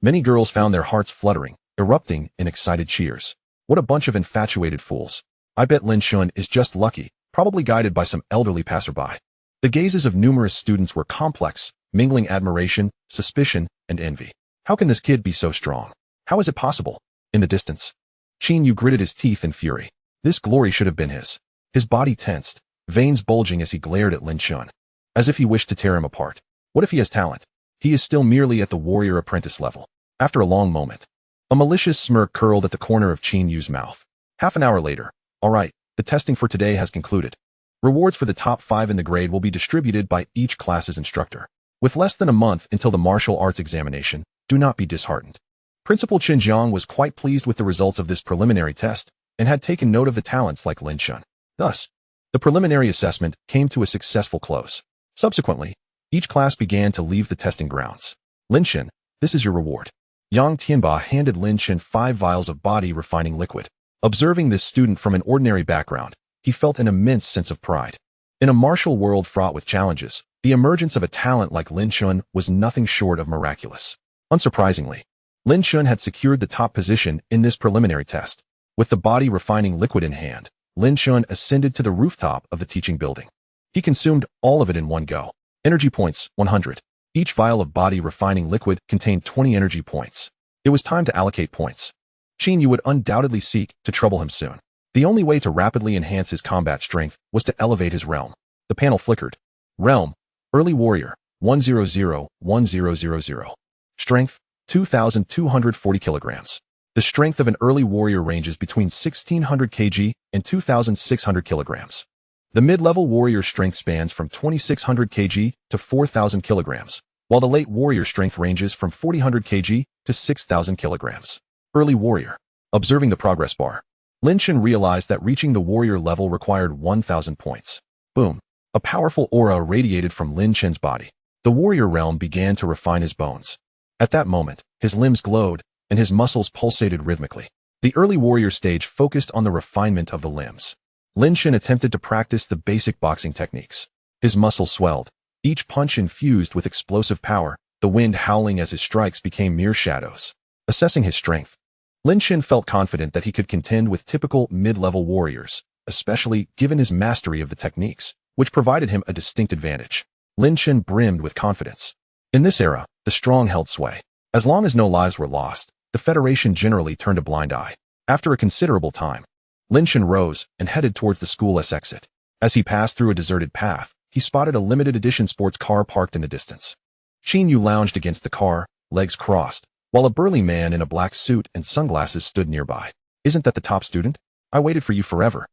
Many girls found their hearts fluttering, erupting in excited cheers. What a bunch of infatuated fools. I bet Lin Chen is just lucky, probably guided by some elderly passerby. The gazes of numerous students were complex, mingling admiration, suspicion, and envy. How can this kid be so strong? How is it possible? In the distance, Qin Yu gritted his teeth in fury. This glory should have been his. His body tensed, veins bulging as he glared at Lin Chen, as if he wished to tear him apart. What if he has talent? He is still merely at the warrior apprentice level. After a long moment, a malicious smirk curled at the corner of Qin Yu's mouth. Half an hour later, all right, the testing for today has concluded. Rewards for the top 5 in the grade will be distributed by each class's instructor. With less than a month until the martial arts examination, do not be disheartened. Principal Chen Jiang was quite pleased with the results of this preliminary test and had taken note of the talents like Lin Chen. Thus, the preliminary assessment came to a successful close. Subsequently, each class began to leave the testing grounds. Lin Chen, this is your reward. Yang Tianba handed Lin Chen 5 vials of body refining liquid. Observing this student from an ordinary background, he felt an immense sense of pride. In a martial world fraught with challenges, the emergence of a talent like Lin Chen was nothing short of miraculous. Unsurprisingly, Lin Chen had secured the top position in this preliminary test. With the body refining liquid in hand, Lin Chen ascended to the rooftop of the teaching building. He consumed all of it in one go. Energy points, 100. Each vial of body refining liquid contained 20 energy points. It was time to allocate points. Qin Yu would undoubtedly seek to trouble him soon. The only way to rapidly enhance his combat strength was to elevate his realm. The panel flickered. Realm, Early Warrior, 100-1000. Strength, 2,240 kilograms. The strength of an early warrior ranges between 1,600 kg and 2,600 kilograms. The mid-level warrior strength spans from 2,600 kg to 4,000 kilograms, while the late warrior strength ranges from 4,000 kg to 6,000 kilograms. Early warrior. Observing the progress bar, Lin Chen realized that reaching the warrior level required 1,000 points. Boom. A powerful aura radiated from Lin Chen's body. The warrior realm began to refine his bones. At that moment, his limbs glowed, and his muscles pulsated rhythmically. The early warrior stage focused on the refinement of the limbs. Lin Chen attempted to practice the basic boxing techniques. His muscles swelled, each punch infused with explosive power, the wind howling as his strikes became mere shadows. Assessing his strength, Lin Chen felt confident that he could contend with typical mid-level warriors, especially given his mastery of the techniques, which provided him a distinct advantage. Lin Chen brimmed with confidence. In this era, the strong held sway. As long as no lives were lost, the Federation generally turned a blind eye. After a considerable time, Lin Chen rose and headed towards the school's exit. As he passed through a deserted path, he spotted a limited-edition sports car parked in the distance. Qin Yu lounged against the car, legs crossed, while a burly man in a black suit and sunglasses stood nearby. "Isn't that the top student? I waited for you forever.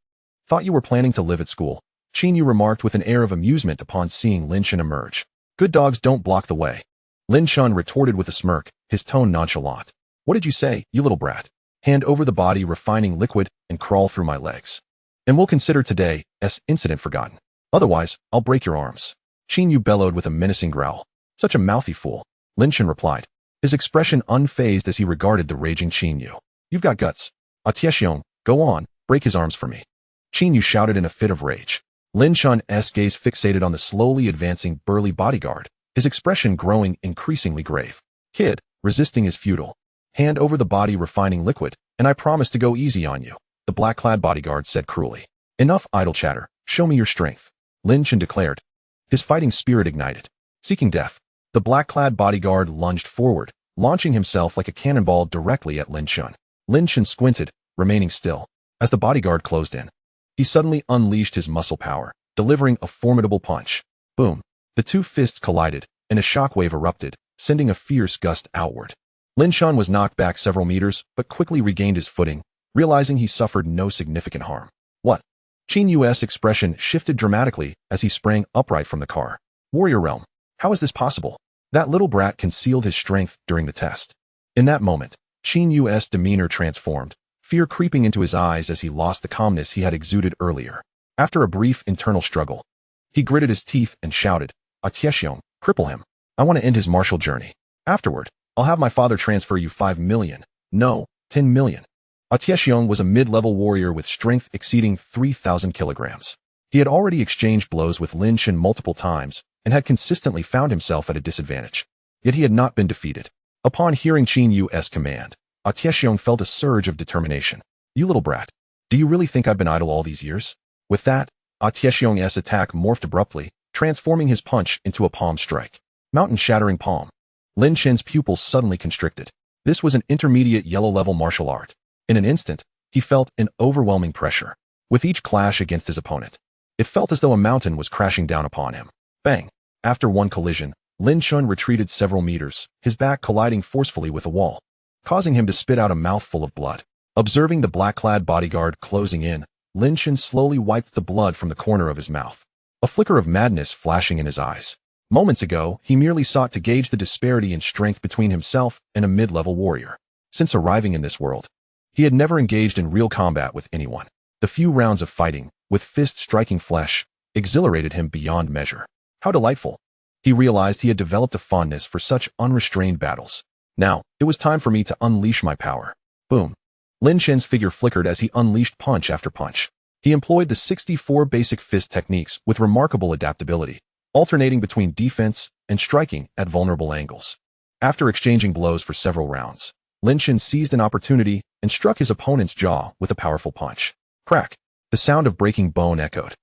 Thought you were planning to live at school," Qin Yu remarked with an air of amusement upon seeing Lin Chen emerge. "Good dogs don't block the way." Lin Chen retorted with a smirk, his tone nonchalant. "What did you say, you little brat? Hand over the body refining liquid and crawl through my legs. And we'll consider today's incident forgotten. Otherwise, I'll break your arms." Qin Yu bellowed with a menacing growl. "Such a mouthy fool," Lin Chen replied, his expression unfazed as he regarded the raging Qin Yu. "You've got guts. Xiong, go on, break his arms for me." Qin Yu shouted in a fit of rage. Lin Chen's gaze fixated on the slowly advancing burly bodyguard, his expression growing increasingly grave. "Kid, resisting is futile. Hand over the body refining liquid, and I promise to go easy on you," the black-clad bodyguard said cruelly. "Enough idle chatter, show me your strength," Lin Chen declared. His fighting spirit ignited. Seeking death, the black-clad bodyguard lunged forward, launching himself like a cannonball directly at Lin Chen. Lin Chen squinted, remaining still. As the bodyguard closed in, he suddenly unleashed his muscle power, delivering a formidable punch. Boom. The two fists collided, and a shockwave erupted, sending a fierce gust outward. Lin Chen was knocked back several meters, but quickly regained his footing, realizing he suffered no significant harm. "What?" Qin Yu's expression shifted dramatically as he sprang upright from the car. "Warrior realm. How is this possible?" That little brat concealed his strength during the test. In that moment, Qin Yu's demeanor transformed, fear creeping into his eyes as he lost the calmness he had exuded earlier. After a brief internal struggle, he gritted his teeth and shouted, "Xiong, cripple him. I want to end his martial journey. Afterward, I'll have my father transfer you 5 million. No, 10 million. Xiong was a mid-level warrior with strength exceeding 3,000 kilograms. He had already exchanged blows with Lin Chen multiple times and had consistently found himself at a disadvantage. Yet he had not been defeated. Upon hearing Qin Yu's command, Xiong felt a surge of determination. "You little brat. Do you really think I've been idle all these years?" With that, Xiong's attack morphed abruptly, transforming his punch into a palm strike. Mountain-shattering palm. Lin Chen's pupils suddenly constricted. This was an intermediate yellow-level martial art. In an instant, he felt an overwhelming pressure. With each clash against his opponent, it felt as though a mountain was crashing down upon him. Bang! After one collision, Lin Chen retreated several meters, his back colliding forcefully with a wall, causing him to spit out a mouthful of blood. Observing the black-clad bodyguard closing in, Lin Chen slowly wiped the blood from the corner of his mouth, a flicker of madness flashing in his eyes. Moments ago, he merely sought to gauge the disparity in strength between himself and a mid-level warrior. Since arriving in this world, he had never engaged in real combat with anyone. The few rounds of fighting, with fists striking flesh, exhilarated him beyond measure. How delightful! He realized he had developed a fondness for such unrestrained battles. Now, it was time for me to unleash my power. Boom. Lin Chen's figure flickered as he unleashed punch after punch. He employed the 64 basic fist techniques with remarkable adaptability, alternating between defense and striking at vulnerable angles. After exchanging blows for several rounds, Lin Chen seized an opportunity and struck his opponent's jaw with a powerful punch. Crack! The sound of breaking bone echoed.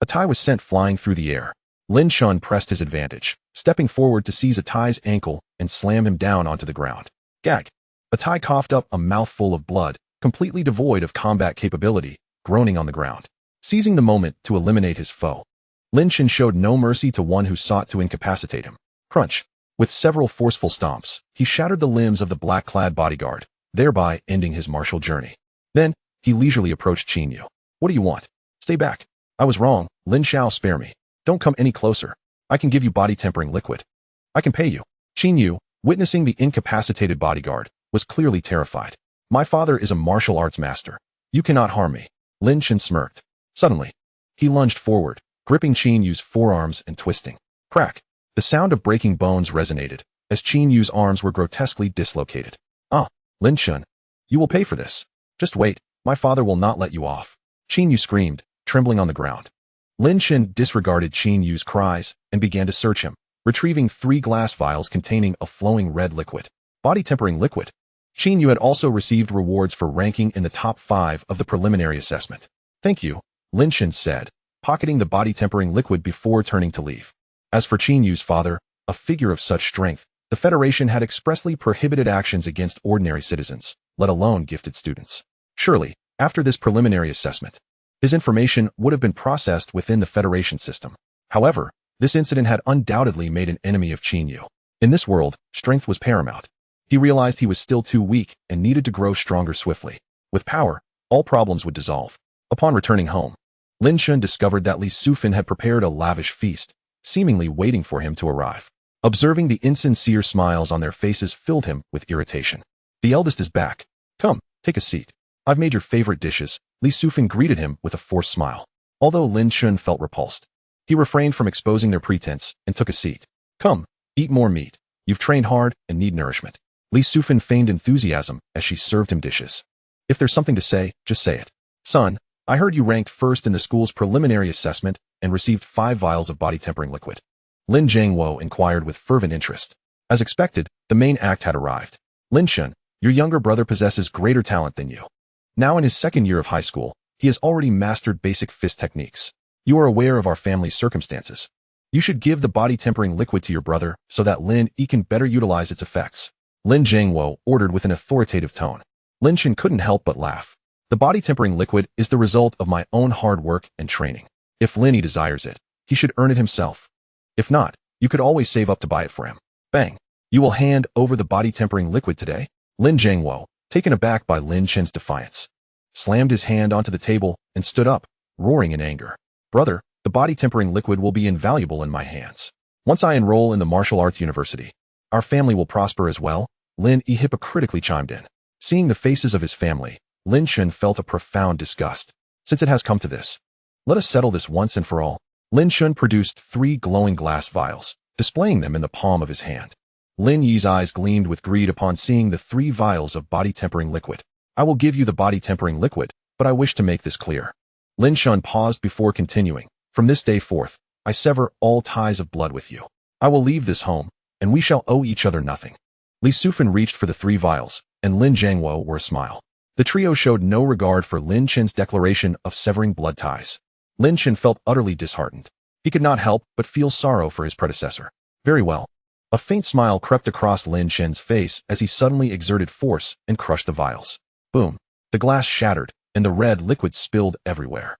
A tie was sent flying through the air. Lin Chen pressed his advantage, stepping forward to seize a tie's ankle and slam him down onto the ground. Gag! A tie coughed up a mouthful of blood, completely devoid of combat capability, groaning on the ground. Seizing the moment to eliminate his foe, Lin Chen showed no mercy to one who sought to incapacitate him. Crunch! With several forceful stomps, he shattered the limbs of the black-clad bodyguard, thereby ending his martial journey. Then, he leisurely approached Qin Yu. What do you want? Stay back. I was wrong, Lin Xiao, spare me. Don't come any closer. I can give you body-tempering liquid. I can pay you. Qin Yu, witnessing the incapacitated bodyguard, was clearly terrified. My father is a martial arts master. You cannot harm me. Lin Chen smirked. Suddenly, he lunged forward, gripping Qin Yu's forearms and twisting. Crack! The sound of breaking bones resonated, as Qin Yu's arms were grotesquely dislocated. Lin Chen, you will pay for this. Just wait, my father will not let you off. Qin Yu screamed, trembling on the ground. Lin Chen disregarded Qin Yu's cries and began to search him, retrieving 3 glass vials containing a flowing red liquid. Body-tempering liquid. Qin Yu had also received rewards for ranking in the top 5 of the preliminary assessment. Thank you, Lin Chen said, pocketing the body-tempering liquid before turning to leave. As for Qin Yu's father, a figure of such strength, the Federation had expressly prohibited actions against ordinary citizens, let alone gifted students. Surely, after this preliminary assessment, his information would have been processed within the Federation system. However, this incident had undoubtedly made an enemy of Qin Yu. In this world, strength was paramount. He realized he was still too weak and needed to grow stronger swiftly. With power, all problems would dissolve. Upon returning home, Lin Chen discovered that Li Sufin had prepared a lavish feast, seemingly waiting for him to arrive. Observing the insincere smiles on their faces filled him with irritation. The eldest is back. Come, take a seat. I've made your favorite dishes. Li Sufin greeted him with a forced smile. Although Lin Chen felt repulsed, he refrained from exposing their pretense and took a seat. Come, eat more meat. You've trained hard and need nourishment. Li Sufin feigned enthusiasm as she served him dishes. If there's something to say, just say it. Son, I heard you ranked first in the school's preliminary assessment and received 5 vials of body-tempering liquid. Lin Jiangwo inquired with fervent interest. As expected, the main act had arrived. Lin Chen, your younger brother possesses greater talent than you. Now in his 2nd year of high school, he has already mastered basic fist techniques. You are aware of our family's circumstances. You should give the body-tempering liquid to your brother so that Lin Yi can better utilize its effects. Lin Jiangwo ordered with an authoritative tone. Lin Chen couldn't help but laugh. The body-tempering liquid is the result of my own hard work and training. If Lin Yi desires it, he should earn it himself. If not, you could always save up to buy it for him. Bang! You will hand over the body-tempering liquid today? Lin Jiangwo, taken aback by Lin Chen's defiance, slammed his hand onto the table and stood up, roaring in anger. Brother, the body-tempering liquid will be invaluable in my hands. Once I enroll in the martial arts university, our family will prosper as well, Lin Yi hypocritically chimed in. Seeing the faces of his family, Lin Chen felt a profound disgust. Since it has come to this, let us settle this once and for all. Lin Chen produced 3 glowing glass vials, displaying them in the palm of his hand. Lin Yi's eyes gleamed with greed upon seeing the 3 vials of body-tempering liquid. I will give you the body-tempering liquid, but I wish to make this clear. Lin Chen paused before continuing. From this day forth, I sever all ties of blood with you. I will leave this home, and we shall owe each other nothing. Li Sufin reached for the 3 vials, and Lin Jiangwo wore a smile. The trio showed no regard for Lin Chen's declaration of severing blood ties. Lin Chen felt utterly disheartened. He could not help but feel sorrow for his predecessor. Very well. A faint smile crept across Lin Chen's face as he suddenly exerted force and crushed the vials. Boom. The glass shattered, and the red liquid spilled everywhere.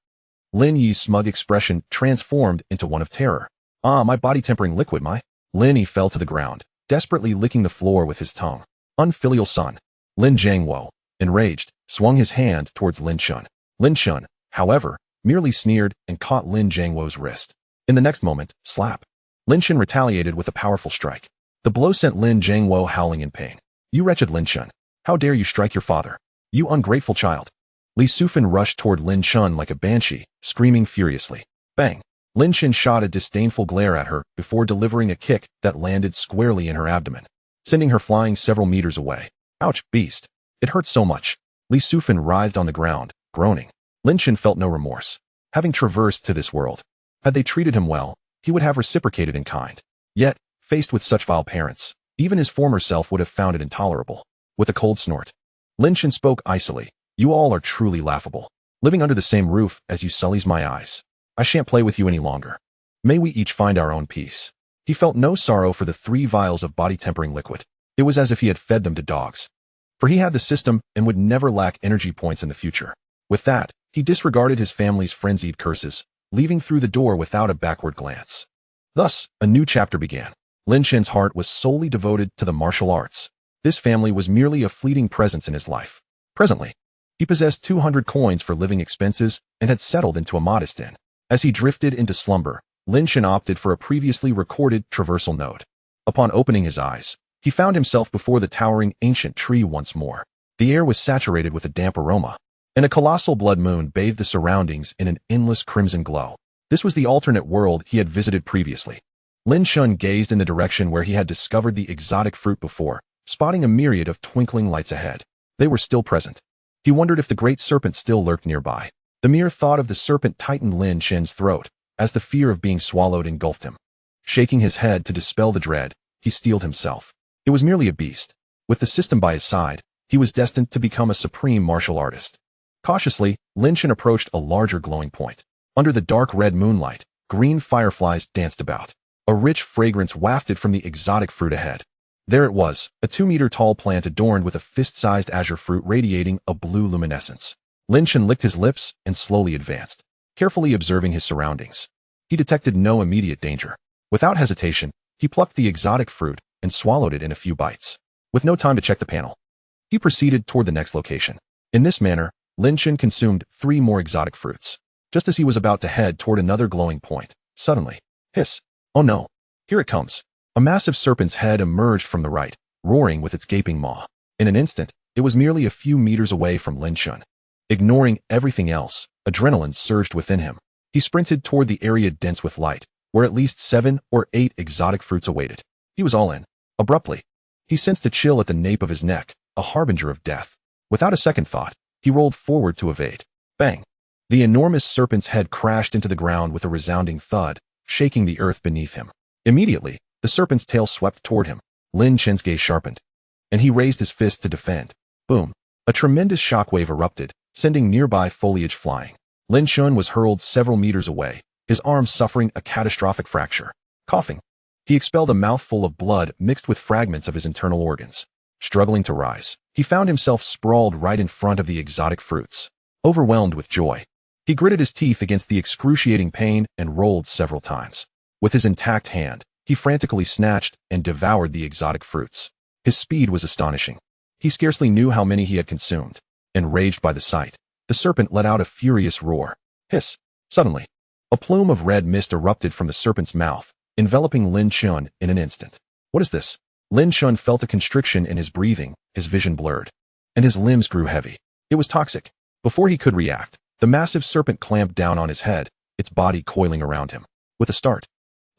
Lin Yi's smug expression transformed into one of terror. My body-tempering liquid, my... Lin Yi fell to the ground, desperately licking the floor with his tongue. Unfilial son. Lin Jiangwo, enraged, swung his hand towards Lin Chen. Lin Chen, however, merely sneered and caught Lin Jiangwo's wrist. In the next moment, slap. Lin Chen retaliated with a powerful strike. The blow sent Lin Jiangwo howling in pain. You wretched Lin Chen, how dare you strike your father? You ungrateful child. Li Sufin rushed toward Lin Chen like a banshee, screaming furiously. Bang! Lin Chen shot a disdainful glare at her before delivering a kick that landed squarely in her abdomen, sending her flying several meters away. Ouch, beast. It hurts so much. Li Sufan writhed on the ground, groaning. Lin Chen felt no remorse. Having traversed to this world, had they treated him well, he would have reciprocated in kind. Yet, faced with such vile parents, even his former self would have found it intolerable. With a cold snort, Lin Chen spoke icily. You all are truly laughable. Living under the same roof as you sullies my eyes. I shan't play with you any longer. May we each find our own peace. He felt no sorrow for the 3 vials of body-tempering liquid. It was as if he had fed them to dogs. For he had the system and would never lack energy points in the future. With that, he disregarded his family's frenzied curses, leaving through the door without a backward glance. Thus, a new chapter began. Lin Chen's heart was solely devoted to the martial arts. This family was merely a fleeting presence in his life. Presently, he possessed 200 coins for living expenses and had settled into a modest inn. As he drifted into slumber, Lin Chen opted for a previously recorded traversal node. Upon opening his eyes, he found himself before the towering ancient tree once more. The air was saturated with a damp aroma, and a colossal blood moon bathed the surroundings in an endless crimson glow. This was the alternate world he had visited previously. Lin Chen gazed in the direction where he had discovered the exotic fruit before, spotting a myriad of twinkling lights ahead. They were still present. He wondered if the great serpent still lurked nearby. The mere thought of the serpent tightened Lin Chen's throat, as the fear of being swallowed engulfed him. Shaking his head to dispel the dread, he steeled himself. It was merely a beast. With the system by his side, he was destined to become a supreme martial artist. Cautiously, Lin Chen approached a larger glowing point. Under the dark red moonlight, green fireflies danced about. A rich fragrance wafted from the exotic fruit ahead. There it was, a 2-meter-tall plant adorned with a fist-sized azure fruit radiating a blue luminescence. Lin Chen licked his lips and slowly advanced, carefully observing his surroundings. He detected no immediate danger. Without hesitation, he plucked the exotic fruit and swallowed it in a few bites. With no time to check the panel, he proceeded toward the next location. In this manner, Lin Chen consumed 3 more exotic fruits. Just as he was about to head toward another glowing point, suddenly, hiss! Oh no! Here it comes! A massive serpent's head emerged from the right, roaring with its gaping maw. In an instant, it was merely a few meters away from Lin Chen. Ignoring everything else, adrenaline surged within him. He sprinted toward the area dense with light, where at least 7 or 8 exotic fruits awaited. He was all in. Abruptly, he sensed a chill at the nape of his neck, a harbinger of death. Without a second thought, he rolled forward to evade. Bang! The enormous serpent's head crashed into the ground with a resounding thud, shaking the earth beneath him. Immediately, the serpent's tail swept toward him. Lin Chen's gaze sharpened, and he raised his fist to defend. Boom! A tremendous shockwave erupted, sending nearby foliage flying. Lin Chen was hurled several meters away, his arm suffering a catastrophic fracture. Coughing, he expelled a mouthful of blood mixed with fragments of his internal organs. Struggling to rise, he found himself sprawled right in front of the exotic fruits. Overwhelmed with joy, he gritted his teeth against the excruciating pain and rolled several times. With his intact hand, he frantically snatched and devoured the exotic fruits. His speed was astonishing. He scarcely knew how many he had consumed. Enraged by the sight, the serpent let out a furious roar. Hiss! Suddenly, a plume of red mist erupted from the serpent's mouth, enveloping Lin Chen in an instant. What is this? Lin Chen felt a constriction in his breathing, his vision blurred, and his limbs grew heavy. It was toxic. Before he could react, the massive serpent clamped down on his head, its body coiling around him. With a start,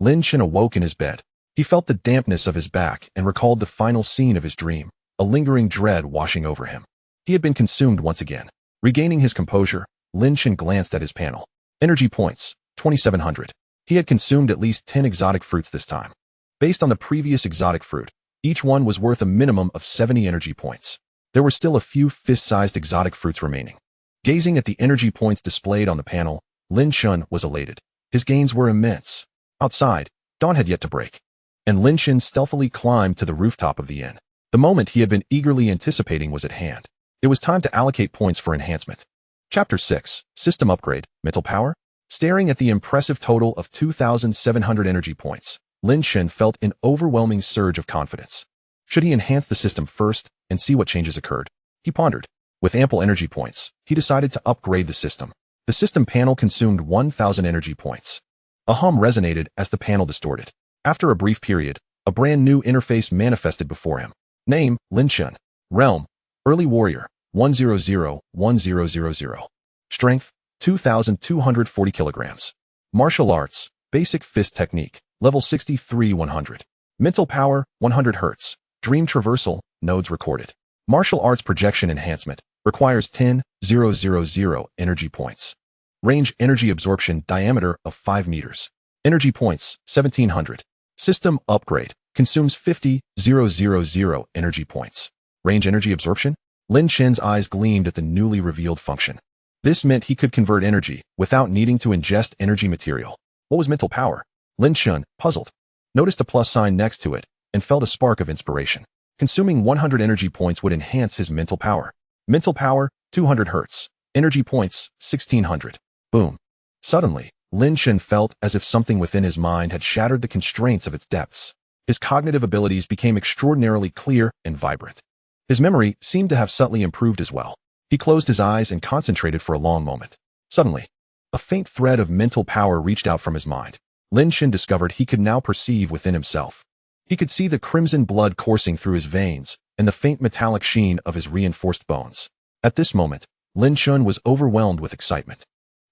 Lin Chen awoke in his bed. He felt the dampness of his back and recalled the final scene of his dream, a lingering dread washing over him. He had been consumed once again. Regaining his composure, Lin Chen glanced at his panel. Energy points, 2,700. He had consumed at least 10 exotic fruits this time. Based on the previous exotic fruit, each one was worth a minimum of 70 energy points. There were still a few fist-sized exotic fruits remaining. Gazing at the energy points displayed on the panel, Lin Chen was elated. His gains were immense. Outside, dawn had yet to break, and Lin Chen stealthily climbed to the rooftop of the inn. The moment he had been eagerly anticipating was at hand. It was time to allocate points for enhancement. Chapter 6, System Upgrade, Mental Power? Staring at the impressive total of 2,700 energy points, Lin Chen felt an overwhelming surge of confidence. Should he enhance the system first and see what changes occurred? He pondered. With ample energy points, he decided to upgrade the system. The system panel consumed 1,000 energy points. A hum resonated as the panel distorted. After a brief period, a brand new interface manifested before him. Name, Lin Chen. Realm, Early Warrior, 1001000. Strength, 2,240 kilograms. Martial Arts, Basic Fist Technique, Level 63 100. Mental Power, 100 Hz. Dream Traversal, Nodes Recorded. Martial Arts Projection Enhancement, Requires 10,000 energy points. Range energy absorption diameter of 5 meters. Energy points 1700. System upgrade consumes 50,000 energy points. Range energy absorption? Lin Chen's eyes gleamed at the newly revealed function. This meant he could convert energy without needing to ingest energy material. What was mental power? Lin Chen, puzzled, noticed a plus sign next to it and felt a spark of inspiration. Consuming 100 energy points would enhance his mental power. Mental power, 200 Hz. Energy points, 1600. Boom. Suddenly, Lin Chen felt as if something within his mind had shattered the constraints of its depths. His cognitive abilities became extraordinarily clear and vibrant. His memory seemed to have subtly improved as well. He closed his eyes and concentrated for a long moment. Suddenly, a faint thread of mental power reached out from his mind. Lin Chen discovered he could now perceive within himself. He could see the crimson blood coursing through his veins and the faint metallic sheen of his reinforced bones. At this moment, Lin Chen was overwhelmed with excitement.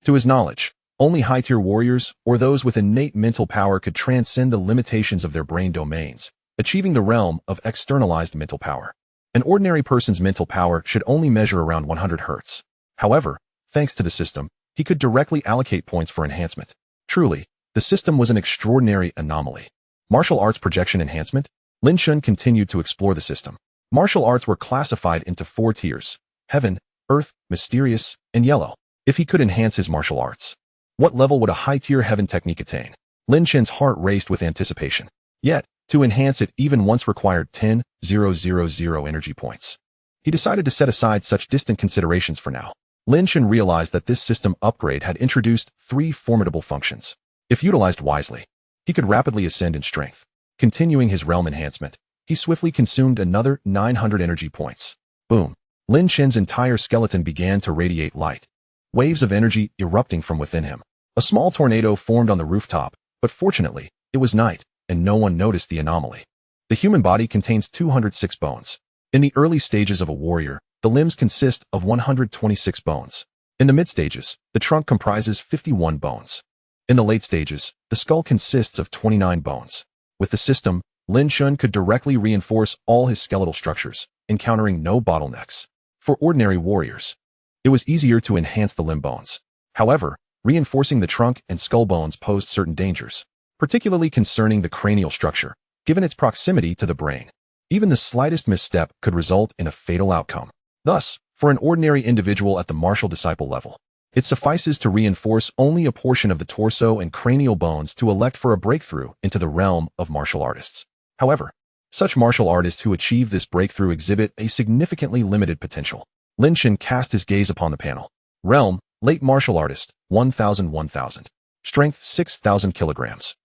To his knowledge, only high-tier warriors or those with innate mental power could transcend the limitations of their brain domains, achieving the realm of externalized mental power. An ordinary person's mental power should only measure around 100 Hz. However, thanks to the system, he could directly allocate points for enhancement. Truly, the system was an extraordinary anomaly. Martial arts projection enhancement? Lin Chen continued to explore the system. Martial arts were classified into 4 tiers: heaven, earth, mysterious, and yellow. If he could enhance his martial arts, what level would a high-tier heaven technique attain? Lin Chen's heart raced with anticipation. Yet, to enhance it even once required 10,000 energy points. He decided to set aside such distant considerations for now. Lin Chen realized that this system upgrade had introduced 3 formidable functions. If utilized wisely, he could rapidly ascend in strength. Continuing his realm enhancement, he swiftly consumed another 900 energy points. Boom. Lin Chen's entire skeleton began to radiate light. Waves of energy erupting from within him. A small tornado formed on the rooftop, but fortunately, it was night, and no one noticed the anomaly. The human body contains 206 bones. In the early stages of a warrior, the limbs consist of 126 bones. In the mid-stages, the trunk comprises 51 bones. In the late stages, the skull consists of 29 bones. With the system, Lin Chen could directly reinforce all his skeletal structures, encountering no bottlenecks. For ordinary warriors, it was easier to enhance the limb bones. However, reinforcing the trunk and skull bones posed certain dangers, particularly concerning the cranial structure, given its proximity to the brain. Even the slightest misstep could result in a fatal outcome. Thus, for an ordinary individual at the martial disciple level, it suffices to reinforce only a portion of the torso and cranial bones to elect for a breakthrough into the realm of martial artists. However, such martial artists who achieve this breakthrough exhibit a significantly limited potential. Lin Chen cast his gaze upon the panel. Realm, late martial artist, 1000. Strength, 6,000 kilograms.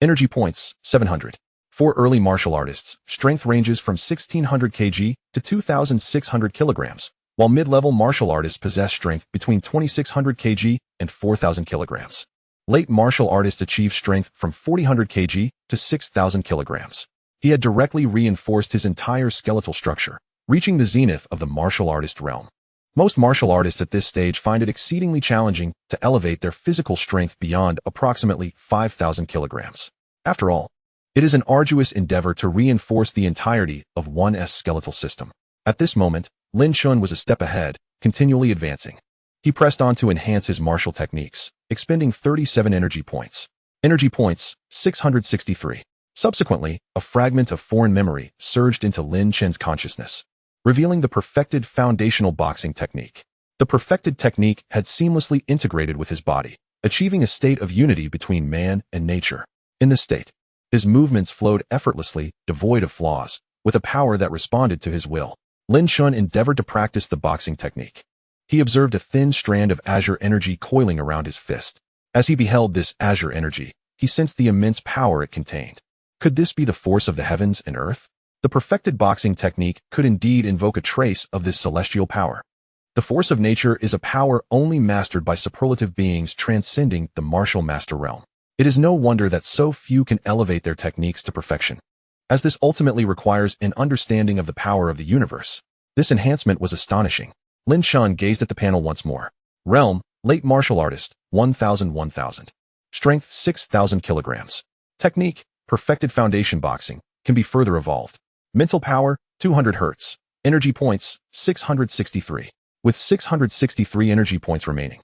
Energy points, 700. For early martial artists, strength ranges from 1,600 kg to 2,600 kilograms, while mid-level martial artists possess strength between 2,600 kg and 4,000 kilograms. Late martial artists achieve strength from 4,000 kg to 6,000 kilograms. He had directly reinforced his entire skeletal structure, reaching the zenith of the martial artist realm. Most martial artists at this stage find it exceedingly challenging to elevate their physical strength beyond approximately 5,000 kilograms. After all, it is an arduous endeavor to reinforce the entirety of one's skeletal system. At this moment, Lin Chen was a step ahead, continually advancing. He pressed on to enhance his martial techniques, expending 37 energy points. Energy points, 663. Subsequently, a fragment of foreign memory surged into Lin Chen's consciousness, revealing the perfected foundational boxing technique. The perfected technique had seamlessly integrated with his body, achieving a state of unity between man and nature. In this state, his movements flowed effortlessly, devoid of flaws, with a power that responded to his will. Lin Chen endeavored to practice the boxing technique. He observed a thin strand of azure energy coiling around his fist. As he beheld this azure energy, he sensed the immense power it contained. Could this be the force of the heavens and earth? The perfected boxing technique could indeed invoke a trace of this celestial power. The force of nature is a power only mastered by superlative beings transcending the martial master realm. It is no wonder that so few can elevate their techniques to perfection, as this ultimately requires an understanding of the power of the universe. This enhancement was astonishing. Lin Chen gazed at the panel once more. Realm, late martial artist, 1000. Strength, 6,000 kilograms. Technique, perfected foundation boxing, can be further evolved. Mental power, 200 Hz. Energy points, 663. With 663 energy points remaining,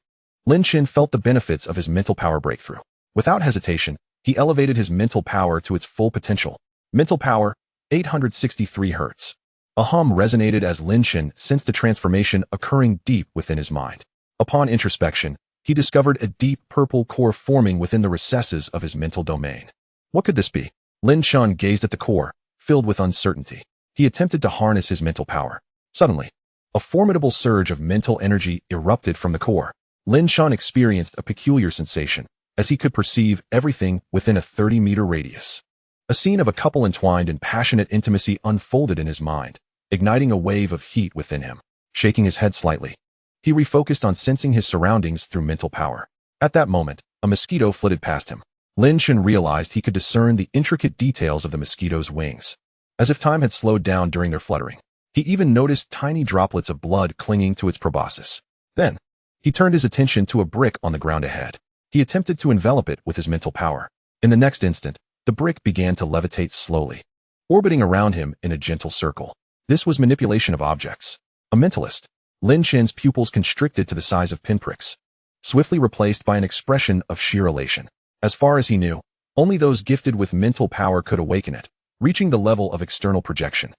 Lin Chen felt the benefits of his mental power breakthrough. Without hesitation, he elevated his mental power to its full potential. Mental power, 863 Hz. A hum resonated as Lin Chen sensed the transformation occurring deep within his mind. Upon introspection, he discovered a deep purple core forming within the recesses of his mental domain. What could this be? Lin Chen gazed at the core, filled with uncertainty. He attempted to harness his mental power. Suddenly, a formidable surge of mental energy erupted from the core. Lin Chen experienced a peculiar sensation, as he could perceive everything within a 30-meter radius. A scene of a couple entwined in passionate intimacy unfolded in his mind, igniting a wave of heat within him. Shaking his head slightly, he refocused on sensing his surroundings through mental power. At that moment, a mosquito flitted past him. Lin Chen realized he could discern the intricate details of the mosquito's wings, as if time had slowed down during their fluttering. He even noticed tiny droplets of blood clinging to its proboscis. Then, he turned his attention to a brick on the ground ahead. He attempted to envelop it with his mental power. In the next instant, the brick began to levitate slowly, orbiting around him in a gentle circle. This was manipulation of objects. A mentalist, Lin Chen's pupils constricted to the size of pinpricks, swiftly replaced by an expression of sheer elation. As far as he knew, only those gifted with mental power could awaken it, reaching the level of external projection,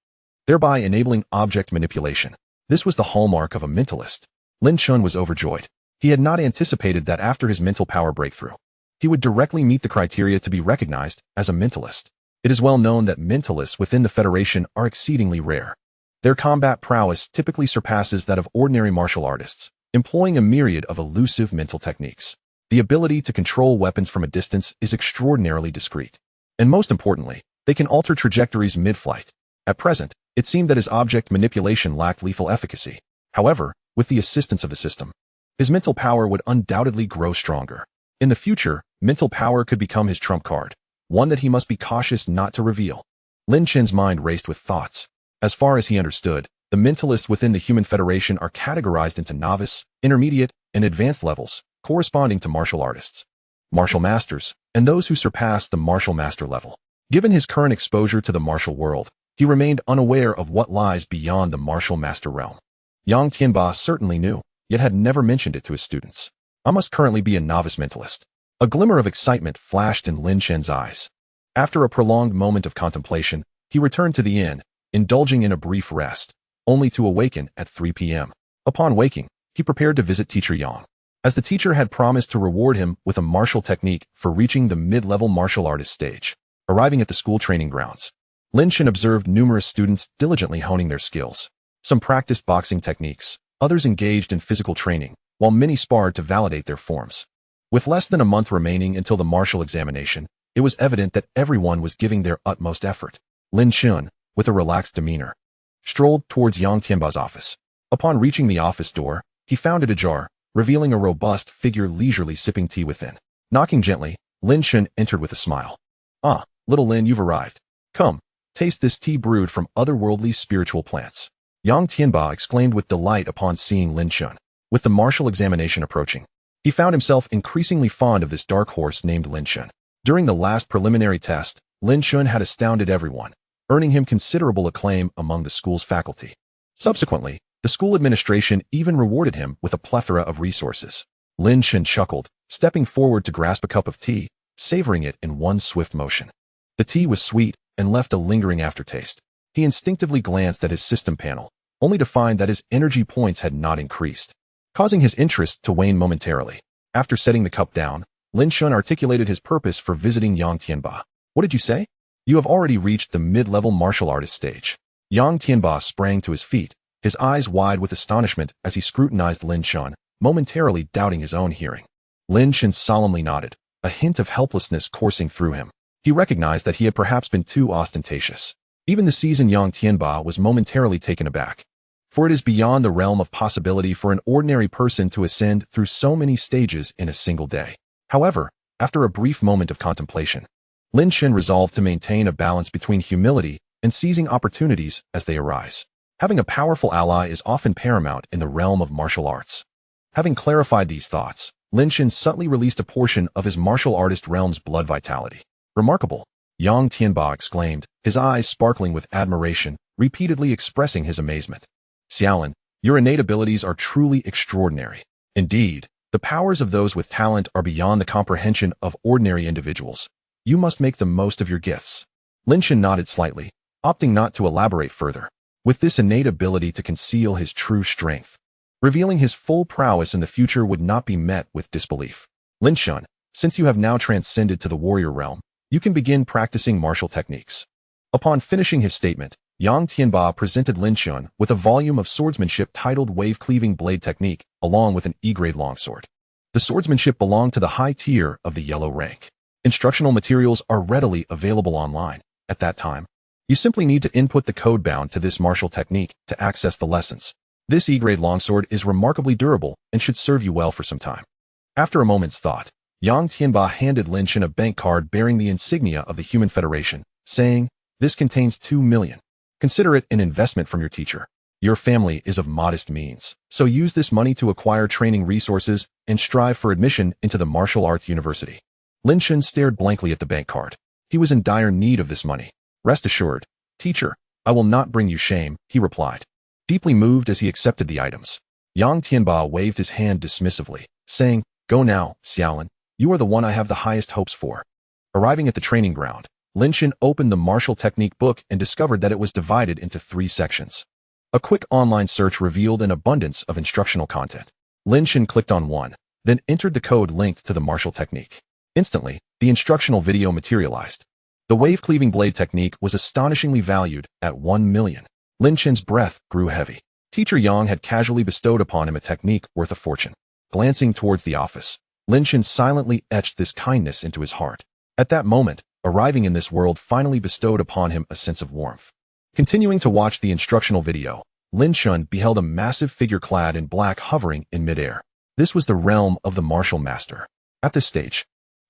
thereby enabling object manipulation. This was the hallmark of a mentalist. Lin Chen was overjoyed. He had not anticipated that after his mental power breakthrough, he would directly meet the criteria to be recognized as a mentalist. It is well known that mentalists within the Federation are exceedingly rare. Their combat prowess typically surpasses that of ordinary martial artists, employing a myriad of elusive mental techniques. The ability to control weapons from a distance is extraordinarily discreet. And most importantly, they can alter trajectories mid-flight. At present, it seemed that his object manipulation lacked lethal efficacy. However, with the assistance of the system, his mental power would undoubtedly grow stronger. In the future, mental power could become his trump card, one that he must be cautious not to reveal. Lin Chen's mind raced with thoughts. As far as he understood, the mentalists within the Human Federation are categorized into novice, intermediate, and advanced levels, corresponding to martial artists, martial masters, and those who surpass the martial master level. Given his current exposure to the martial world, he remained unaware of what lies beyond the martial master realm. Yang Tianba certainly knew, yet had never mentioned it to his students. I must currently be a novice mentalist. A glimmer of excitement flashed in Lin Chen's eyes. After a prolonged moment of contemplation, he returned to the inn, indulging in a brief rest, only to awaken at 3 p.m. Upon waking, he prepared to visit Teacher Yang, as the teacher had promised to reward him with a martial technique for reaching the mid-level martial artist stage. Arriving at the school training grounds, Lin Chen observed numerous students diligently honing their skills. Some practiced boxing techniques, others engaged in physical training, while many sparred to validate their forms. With less than a month remaining until the martial examination, it was evident that everyone was giving their utmost effort. Lin Chen, with a relaxed demeanor, strolled towards Yang Tianba's office. Upon reaching the office door, he found it ajar, revealing a robust figure leisurely sipping tea within. Knocking gently, Lin Chen entered with a smile. "Ah, little Lin, you've arrived. Come, taste this tea brewed from otherworldly spiritual plants." Yang Tianba exclaimed with delight upon seeing Lin Chen. With the martial examination approaching, he found himself increasingly fond of this dark horse named Lin Chen. During the last preliminary test, Lin Chen had astounded everyone, earning him considerable acclaim among the school's faculty. Subsequently, the school administration even rewarded him with a plethora of resources. Lin Chen chuckled, stepping forward to grasp a cup of tea, savoring it in one swift motion. The tea was sweet and left a lingering aftertaste. He instinctively glanced at his system panel, only to find that his energy points had not increased, causing his interest to wane momentarily. After setting the cup down, Lin Chen articulated his purpose for visiting Yang Tianba. "What did you say? You have already reached the mid-level martial artist stage." Yang Tianba sprang to his feet, his eyes wide with astonishment as he scrutinized Lin Chen, momentarily doubting his own hearing. Lin Chen solemnly nodded, a hint of helplessness coursing through him. He recognized that he had perhaps been too ostentatious. Even the seasoned Yang Tianba was momentarily taken aback, for it is beyond the realm of possibility for an ordinary person to ascend through so many stages in a single day. However, after a brief moment of contemplation, Lin Chen resolved to maintain a balance between humility and seizing opportunities as they arise. Having a powerful ally is often paramount in the realm of martial arts. Having clarified these thoughts, Lin Chen subtly released a portion of his martial artist realm's blood vitality. "Remarkable!" Yang Tianba exclaimed, his eyes sparkling with admiration, repeatedly expressing his amazement. "Xiaolin, Your innate abilities are truly extraordinary. Indeed, the powers of those with talent are beyond the comprehension of ordinary individuals. You must make the most of your gifts. Lin Chen nodded slightly, opting not to elaborate further. With this innate ability to conceal his true strength, revealing his full prowess in the future would not be met with disbelief. Lin Chen, since you have now transcended to the warrior realm, you can begin practicing martial techniques. Upon finishing his statement, Yang Tianba presented Lin Chen with a volume of swordsmanship titled Wave-Cleaving Blade Technique, along with an E-grade longsword. The swordsmanship belonged to the high tier of the yellow rank. Instructional materials are readily available online. At that time, you simply need to input the code bound to this martial technique to access the lessons. This E-grade longsword is remarkably durable and should serve you well for some time. After a moment's thought, Yang Tianba handed Lin Chen a bank card bearing the insignia of the Human Federation, saying, "This contains 2 million. Consider it an investment from your teacher. Your family is of modest means, so use this money to acquire training resources and strive for admission into the martial arts university." Lin Chen stared blankly at the bank card. He was in dire need of this money. "Rest assured, teacher, I will not bring you shame," he replied, deeply moved as he accepted the items. Yang Tianba waved his hand dismissively, saying, "Go now, Xiaolin. You are the one I have the highest hopes for." Arriving at the training ground, Lin Chen opened the martial technique book and discovered that it was divided into 3 sections. A quick online search revealed an abundance of instructional content. Lin Chen clicked on one, then entered the code linked to the martial technique. Instantly, the instructional video materialized. The wave-cleaving blade technique was astonishingly valued at 1 million. Lin Chen's breath grew heavy. Teacher Yang had casually bestowed upon him a technique worth a fortune. Glancing towards the office, Lin Chen silently etched this kindness into his heart. At that moment, arriving in this world finally bestowed upon him a sense of warmth. Continuing to watch the instructional video, Lin Chen beheld a massive figure clad in black hovering in midair. This was the realm of the martial master. At this stage,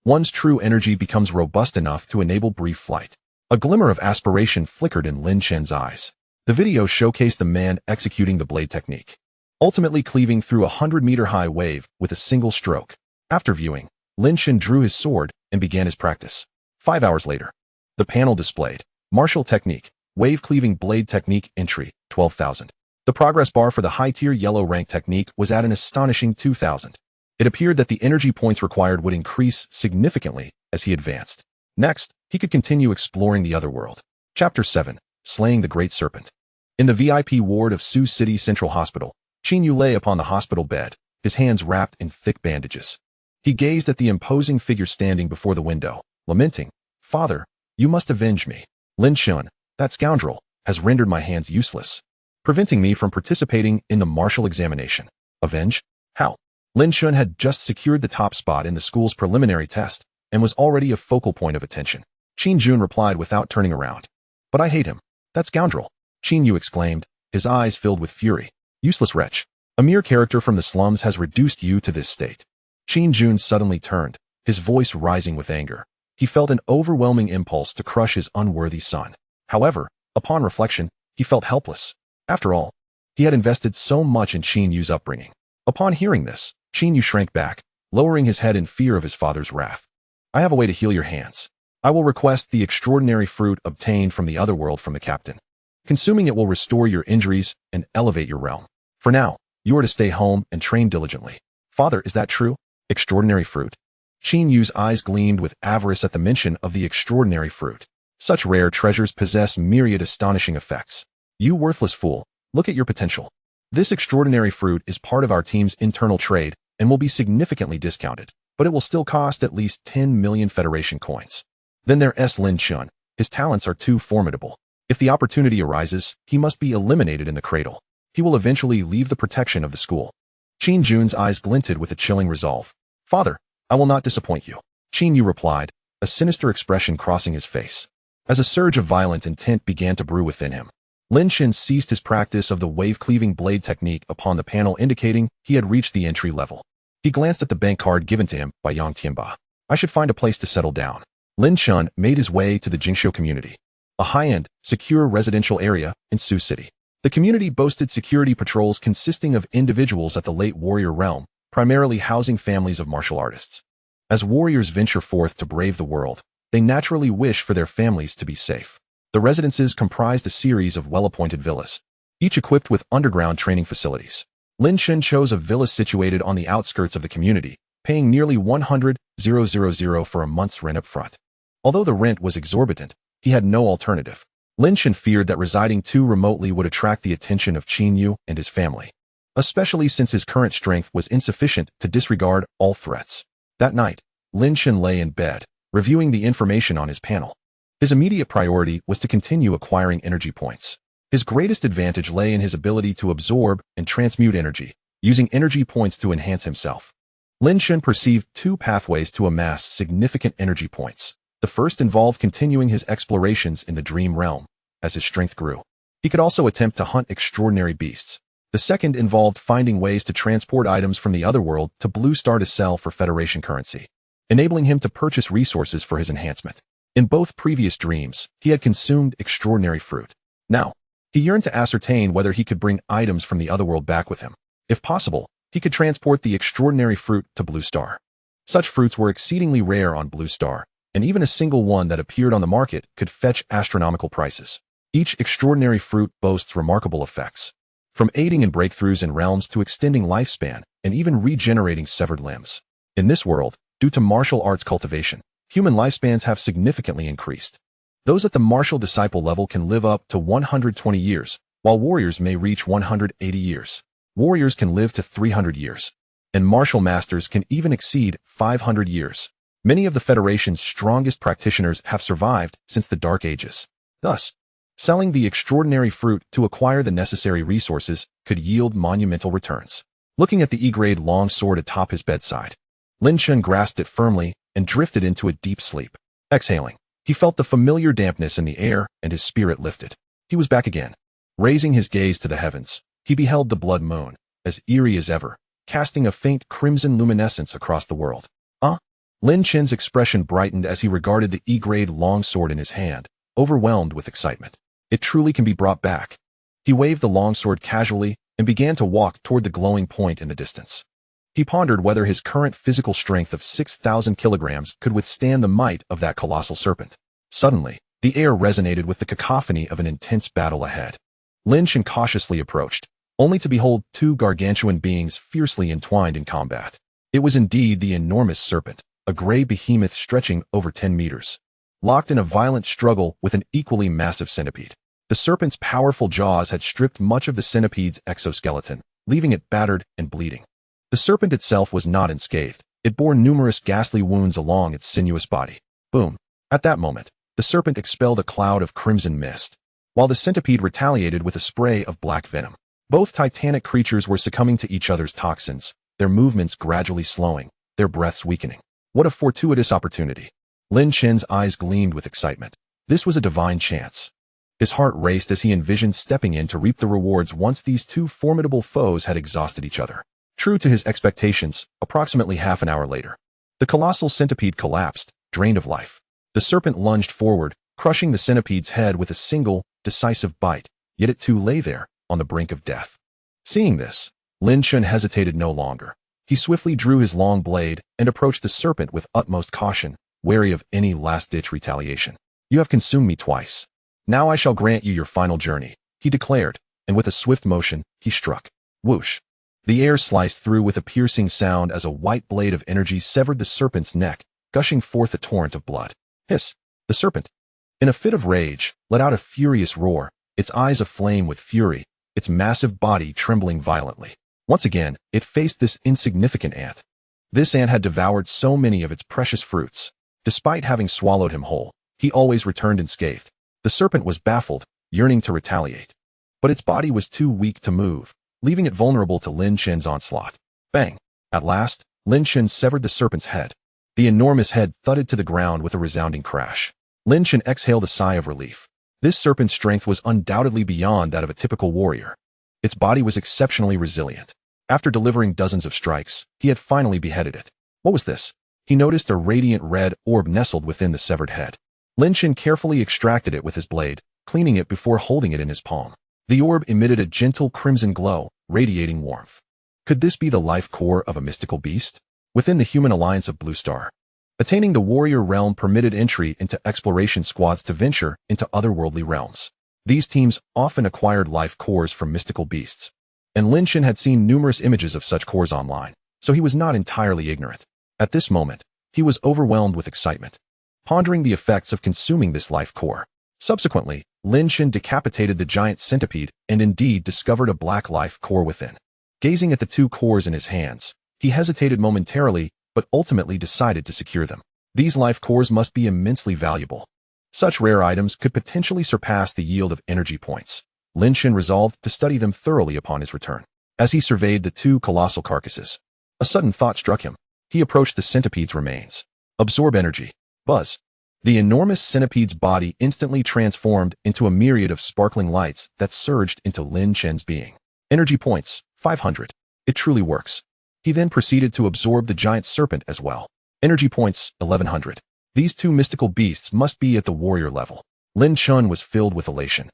one's true energy becomes robust enough to enable brief flight. A glimmer of aspiration flickered in Lin Chen's eyes. The video showcased the man executing the blade technique, ultimately cleaving through a 100-meter-high wave with a single stroke. After viewing, Lin Chen drew his sword and began his practice. 5 hours later, the panel displayed martial technique, wave-cleaving blade technique entry, 12,000. The progress bar for the high-tier yellow rank technique was at an astonishing 2,000. It appeared that the energy points required would increase significantly as he advanced. Next, he could continue exploring the otherworld. Chapter 7, Slaying the Great Serpent. In the VIP ward of Sioux City Central Hospital, Qin Yu lay upon the hospital bed, his hands wrapped in thick bandages. He gazed at the imposing figure standing before the window, lamenting, "Father, you must avenge me. Lin Chen, that scoundrel, has rendered my hands useless, preventing me from participating in the martial examination." Avenge? How? Lin Chen had just secured the top spot in the school's preliminary test and was already a focal point of attention. Qin Jun replied without turning around. "But I hate him. That scoundrel," Qin Yu exclaimed, his eyes filled with fury. "Useless wretch. A mere character from the slums has reduced you to this state." Qin Jun suddenly turned, his voice rising with anger. He felt an overwhelming impulse to crush his unworthy son. However, upon reflection, he felt helpless. After all, he had invested so much in Qin Yu's upbringing. Upon hearing this, Qin Yu shrank back, lowering his head in fear of his father's wrath. "I have a way to heal your hands. I will request the extraordinary fruit obtained from the otherworld from the captain. Consuming it will restore your injuries and elevate your realm. For now, you are to stay home and train diligently." "Father, is that true? Extraordinary fruit?" Qin Yu's eyes gleamed with avarice at the mention of the extraordinary fruit. Such rare treasures possess myriad astonishing effects. "You worthless fool, look at your potential. This extraordinary fruit is part of our team's internal trade and will be significantly discounted, but it will still cost at least 10 million Federation coins. Then there's Lin Chen. His talents are too formidable. If the opportunity arises, he must be eliminated in the cradle. He will eventually leave the protection of the school." Qin Jun's eyes glinted with a chilling resolve. "Father, I will not disappoint you," Qin Yu replied, a sinister expression crossing his face. As a surge of violent intent began to brew within him, Lin Chen ceased his practice of the wave-cleaving blade technique upon the panel indicating he had reached the entry level. He glanced at the bank card given to him by Yang Tianba. "I should find a place to settle down." Lin Chen made his way to the Jingxiu community, a high-end, secure residential area in Sioux City. The community boasted security patrols consisting of individuals at the late warrior realm, primarily housing families of martial artists. As warriors venture forth to brave the world, they naturally wish for their families to be safe. The residences comprised a series of well-appointed villas, each equipped with underground training facilities. Lin Chen chose a villa situated on the outskirts of the community, paying nearly 100,000 for a month's rent up front. Although the rent was exorbitant, he had no alternative. Lin Chen feared that residing too remotely would attract the attention of Qin Yu and his family, especially since his current strength was insufficient to disregard all threats. That night, Lin Chen lay in bed, reviewing the information on his panel. His immediate priority was to continue acquiring energy points. His greatest advantage lay in his ability to absorb and transmute energy, using energy points to enhance himself. Lin Chen perceived two pathways to amass significant energy points. The first involved continuing his explorations in the dream realm. As his strength grew, he could also attempt to hunt extraordinary beasts. The second involved finding ways to transport items from the otherworld to Blue Star to sell for Federation currency, enabling him to purchase resources for his enhancement. In both previous dreams, he had consumed extraordinary fruit. Now, he yearned to ascertain whether he could bring items from the otherworld back with him. If possible, he could transport the extraordinary fruit to Blue Star. Such fruits were exceedingly rare on Blue Star, and even a single one that appeared on the market could fetch astronomical prices. Each extraordinary fruit boasts remarkable effects, from aiding in breakthroughs in realms to extending lifespan and even regenerating severed limbs. In this world, due to martial arts cultivation, human lifespans have significantly increased. Those at the martial disciple level can live up to 120 years, while warriors may reach 180 years. Warriors can live to 300 years, and martial masters can even exceed 500 years. Many of the Federation's strongest practitioners have survived since the Dark Ages. Thus, selling the extraordinary fruit to acquire the necessary resources could yield monumental returns. Looking at the E-grade long sword atop his bedside, Lin Chen grasped it firmly and drifted into a deep sleep. Exhaling, he felt the familiar dampness in the air and his spirit lifted. He was back again. Raising his gaze to the heavens, he beheld the blood moon, as eerie as ever, casting a faint crimson luminescence across the world. Lin Chen's expression brightened as he regarded the E-grade longsword in his hand, overwhelmed with excitement. It truly can be brought back. He waved the longsword casually and began to walk toward the glowing point in the distance. He pondered whether his current physical strength of 6,000 kilograms could withstand the might of that colossal serpent. Suddenly, the air resonated with the cacophony of an intense battle ahead. Lin Chen cautiously approached, only to behold two gargantuan beings fiercely entwined in combat. It was indeed the enormous serpent, a gray behemoth stretching over 10 meters, locked in a violent struggle with an equally massive centipede. The serpent's powerful jaws had stripped much of the centipede's exoskeleton, leaving it battered and bleeding. The serpent itself was not unscathed. It bore numerous ghastly wounds along its sinuous body. Boom. At that moment, the serpent expelled a cloud of crimson mist, while the centipede retaliated with a spray of black venom. Both titanic creatures were succumbing to each other's toxins, their movements gradually slowing, their breaths weakening. What a fortuitous opportunity. Lin Chen's eyes gleamed with excitement. This was a divine chance. His heart raced as he envisioned stepping in to reap the rewards once these two formidable foes had exhausted each other. True to his expectations, approximately half an hour later, the colossal centipede collapsed, drained of life. The serpent lunged forward, crushing the centipede's head with a single, decisive bite, yet it too lay there, on the brink of death. Seeing this, Lin Chen hesitated no longer. He swiftly drew his long blade and approached the serpent with utmost caution, wary of any last-ditch retaliation. You have consumed me twice. Now I shall grant you your final journey, he declared, and with a swift motion, he struck. Whoosh. The air sliced through with a piercing sound as a white blade of energy severed the serpent's neck, gushing forth a torrent of blood. Hiss! The serpent, in a fit of rage, let out a furious roar, its eyes aflame with fury, its massive body trembling violently. Once again, it faced this insignificant ant. This ant had devoured so many of its precious fruits. Despite having swallowed him whole, he always returned unscathed. The serpent was baffled, yearning to retaliate. But its body was too weak to move, leaving it vulnerable to Lin Chen's onslaught. Bang! At last, Lin Chen severed the serpent's head. The enormous head thudded to the ground with a resounding crash. Lin Chen exhaled a sigh of relief. This serpent's strength was undoubtedly beyond that of a typical warrior. Its body was exceptionally resilient. After delivering dozens of strikes, he had finally beheaded it. What was this? He noticed a radiant red orb nestled within the severed head. Lin Chen carefully extracted it with his blade, cleaning it before holding it in his palm. The orb emitted a gentle crimson glow, radiating warmth. Could this be the life core of a mystical beast? Within the human alliance of Blue Star, attaining the warrior realm permitted entry into exploration squads to venture into otherworldly realms. These teams often acquired life cores from mystical beasts, and Lin Chen had seen numerous images of such cores online, so he was not entirely ignorant. At this moment, he was overwhelmed with excitement, pondering the effects of consuming this life core. Subsequently, Lin Chen decapitated the giant centipede and indeed discovered a black life core within. Gazing at the two cores in his hands, he hesitated momentarily but ultimately decided to secure them. These life cores must be immensely valuable. Such rare items could potentially surpass the yield of energy points. Lin Chen resolved to study them thoroughly upon his return. As he surveyed the two colossal carcasses, a sudden thought struck him. He approached the centipede's remains. Absorb energy. Buzz. The enormous centipede's body instantly transformed into a myriad of sparkling lights that surged into Lin Chen's being. Energy points, 500. It truly works. He then proceeded to absorb the giant serpent as well. Energy points, 1100. These two mystical beasts must be at the warrior level. Lin Chen was filled with elation.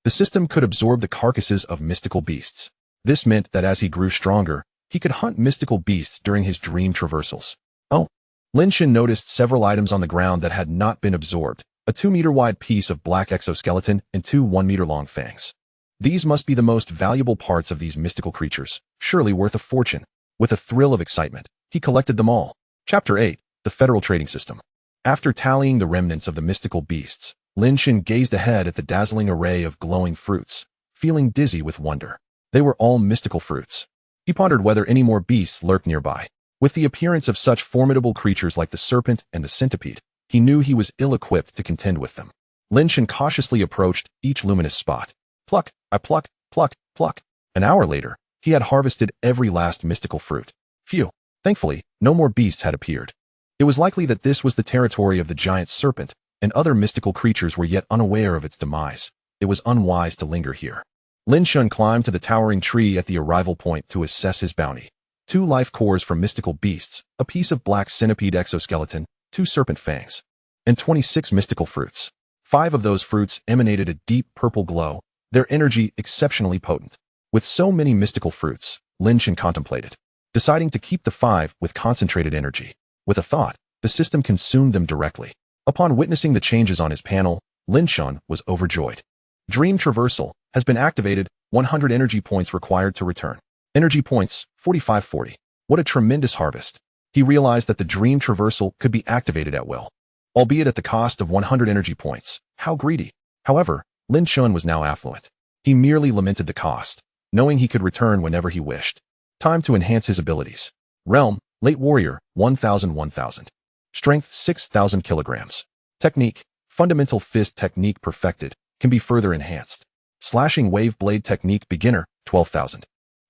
The system could absorb the carcasses of mystical beasts. This meant that as he grew stronger, he could hunt mystical beasts during his dream traversals. Oh! Lin Chen noticed several items on the ground that had not been absorbed, a 2-meter-wide piece of black exoskeleton and 2 1-meter-long fangs. These must be the most valuable parts of these mystical creatures, surely worth a fortune. With a thrill of excitement, he collected them all. Chapter 8. The Federal Trading System. After tallying the remnants of the mystical beasts, Lin Chen gazed ahead at the dazzling array of glowing fruits, feeling dizzy with wonder. They were all mystical fruits. He pondered whether any more beasts lurked nearby. With the appearance of such formidable creatures like the serpent and the centipede, he knew he was ill-equipped to contend with them. Lin Chen cautiously approached each luminous spot. Pluck, I pluck, pluck, pluck. An hour later, he had harvested every last mystical fruit. Phew. Thankfully, no more beasts had appeared. It was likely that this was the territory of the giant serpent, and other mystical creatures were yet unaware of its demise. It was unwise to linger here. Lin Chen climbed to the towering tree at the arrival point to assess his bounty. 2 life cores from mystical beasts, a piece of black centipede exoskeleton, 2 serpent fangs, and 26 mystical fruits. 5 of those fruits emanated a deep purple glow, their energy exceptionally potent. With so many mystical fruits, Lin Chen contemplated, deciding to keep the 5 with concentrated energy. With a thought, the system consumed them directly. Upon witnessing the changes on his panel, Lin Chen was overjoyed. Dream Traversal has been activated, 100 energy points required to return. Energy points, 4540. What a tremendous harvest. He realized that the Dream Traversal could be activated at will, albeit at the cost of 100 energy points. How greedy. However, Lin Chen was now affluent. He merely lamented the cost, knowing he could return whenever he wished. Time to enhance his abilities. Realm, Late Warrior, 1000. Strength, 6000 kilograms. Technique, Fundamental Fist Technique perfected, can be further enhanced. Slashing Wave Blade Technique Beginner, 12,000.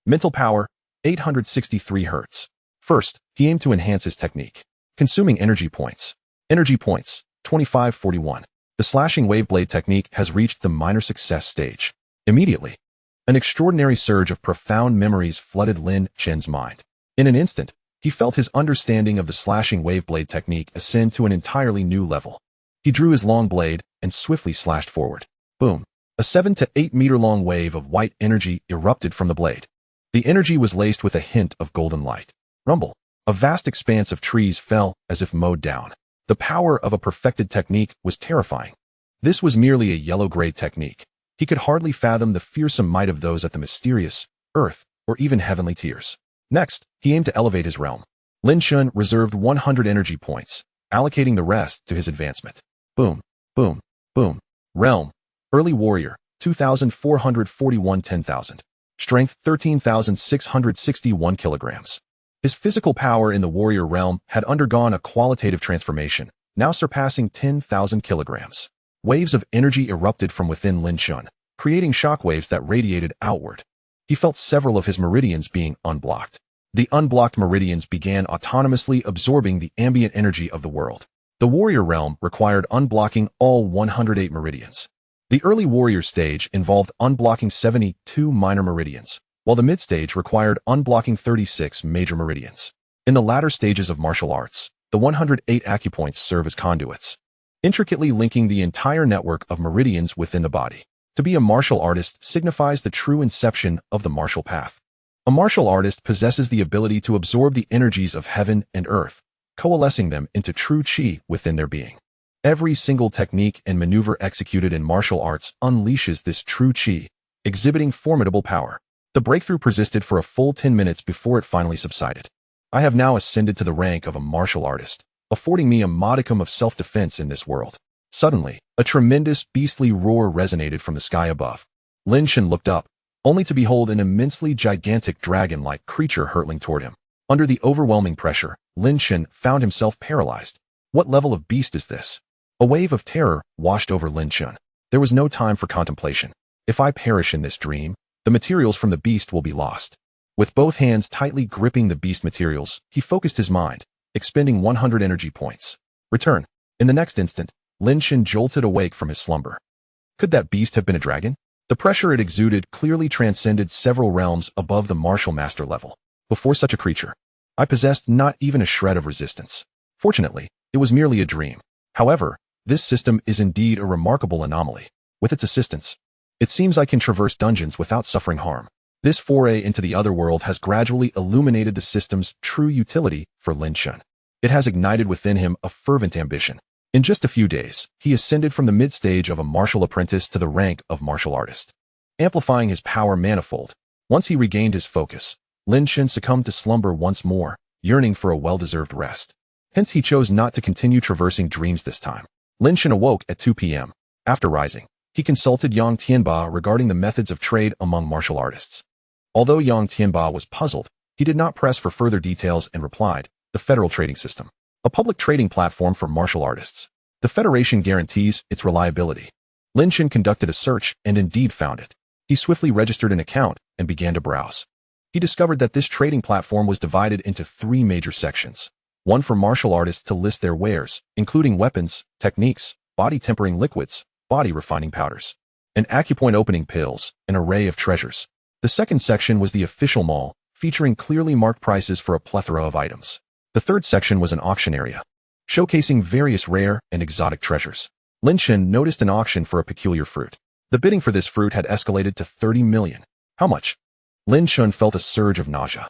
Mental Power, 863 Hz. First, he aimed to enhance his technique, consuming energy points. Energy points, 2541. The Slashing Wave Blade technique has reached the minor success stage. Immediately, an extraordinary surge of profound memories flooded Lin Chen's mind. In an instant, he felt his understanding of the Slashing Wave Blade technique ascend to an entirely new level. He drew his long blade and swiftly slashed forward. Boom! A 7 to 8 meter long wave of white energy erupted from the blade. The energy was laced with a hint of golden light. Rumble! A vast expanse of trees fell as if mowed down. The power of a perfected technique was terrifying. This was merely a yellow-gray technique. He could hardly fathom the fearsome might of those at the mysterious earth or even heavenly tiers. Next, he aimed to elevate his realm. Lin Chen reserved 100 energy points, allocating the rest to his advancement. Boom, boom, boom. Realm, Early Warrior, 2441 10,000. Strength, 13,661 kilograms. His physical power in the warrior realm had undergone a qualitative transformation, now surpassing 10,000 kilograms. Waves of energy erupted from within Lin Chen, creating shockwaves that radiated outward. He felt several of his meridians being unblocked. The unblocked meridians began autonomously absorbing the ambient energy of the world. The warrior realm required unblocking all 108 meridians. The early warrior stage involved unblocking 72 minor meridians, while the mid-stage required unblocking 36 major meridians. In the latter stages of martial arts, the 108 acupoints serve as conduits, intricately linking the entire network of meridians within the body. To be a martial artist signifies the true inception of the martial path. A martial artist possesses the ability to absorb the energies of heaven and earth, coalescing them into true qi within their being. Every single technique and maneuver executed in martial arts unleashes this true chi, exhibiting formidable power. The breakthrough persisted for a full 10 minutes before it finally subsided. I have now ascended to the rank of a martial artist, affording me a modicum of self-defense in this world. Suddenly, a tremendous, beastly roar resonated from the sky above. Lin Chen looked up, only to behold an immensely gigantic dragon-like creature hurtling toward him. Under the overwhelming pressure, Lin Chen found himself paralyzed. What level of beast is this? A wave of terror washed over Lin Chen. There was no time for contemplation. If I perish in this dream, the materials from the beast will be lost. With both hands tightly gripping the beast materials, he focused his mind, expending 100 energy points. Return. In the next instant, Lin Chen jolted awake from his slumber. Could that beast have been a dragon? The pressure it exuded clearly transcended several realms above the martial master level. Before such a creature, I possessed not even a shred of resistance. Fortunately, it was merely a dream. However, this system is indeed a remarkable anomaly. With its assistance, it seems I can traverse dungeons without suffering harm. This foray into the otherworld has gradually illuminated the system's true utility for Lin Chen. It has ignited within him a fervent ambition. In just a few days, he ascended from the mid-stage of a martial apprentice to the rank of martial artist, amplifying his power manifold. Once he regained his focus, Lin Chen succumbed to slumber once more, yearning for a well-deserved rest. Hence he chose not to continue traversing dreams this time. Lin Chen awoke at 2 p.m. After rising, he consulted Yang Tianba regarding the methods of trade among martial artists. Although Yang Tianba was puzzled, he did not press for further details and replied, the Federal Trading System, a public trading platform for martial artists. The Federation guarantees its reliability. Lin Chen conducted a search and indeed found it. He swiftly registered an account and began to browse. He discovered that this trading platform was divided into 3 major sections. One for martial artists to list their wares, including weapons, techniques, body tempering liquids, body refining powders, and acupoint opening pills, an array of treasures. The second section was the official mall, featuring clearly marked prices for a plethora of items. The third section was an auction area, showcasing various rare and exotic treasures. Lin Chen noticed an auction for a peculiar fruit. The bidding for this fruit had escalated to 30 million. How much? Lin Chen felt a surge of nausea.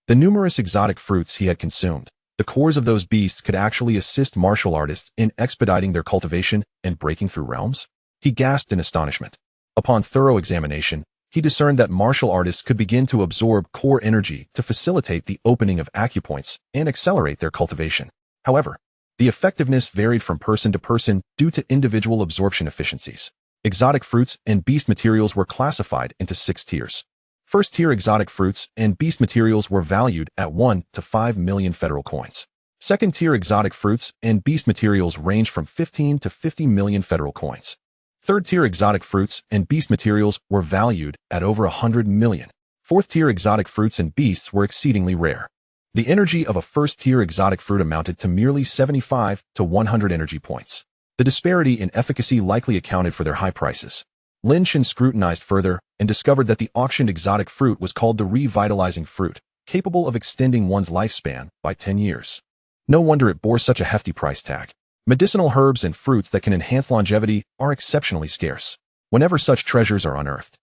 The numerous exotic fruits he had consumed, the cores of those beasts could actually assist martial artists in expediting their cultivation and breaking through realms? He gasped in astonishment. Upon thorough examination, he discerned that martial artists could begin to absorb core energy to facilitate the opening of acupoints and accelerate their cultivation. However, the effectiveness varied from person to person due to individual absorption efficiencies. Exotic fruits and beast materials were classified into 6 tiers. First-tier exotic fruits and beast materials were valued at 1 to 5 million federal coins. Second-tier exotic fruits and beast materials ranged from 15 to 50 million federal coins. Third-tier exotic fruits and beast materials were valued at over 100 million. Fourth-tier exotic fruits and beasts were exceedingly rare. The energy of a first-tier exotic fruit amounted to merely 75 to 100 energy points. The disparity in efficacy likely accounted for their high prices. Lin Chen scrutinized further and discovered that the auctioned exotic fruit was called the revitalizing fruit, capable of extending one's lifespan by 10 years. No wonder it bore such a hefty price tag. Medicinal herbs and fruits that can enhance longevity are exceptionally scarce. Whenever such treasures are unearthed,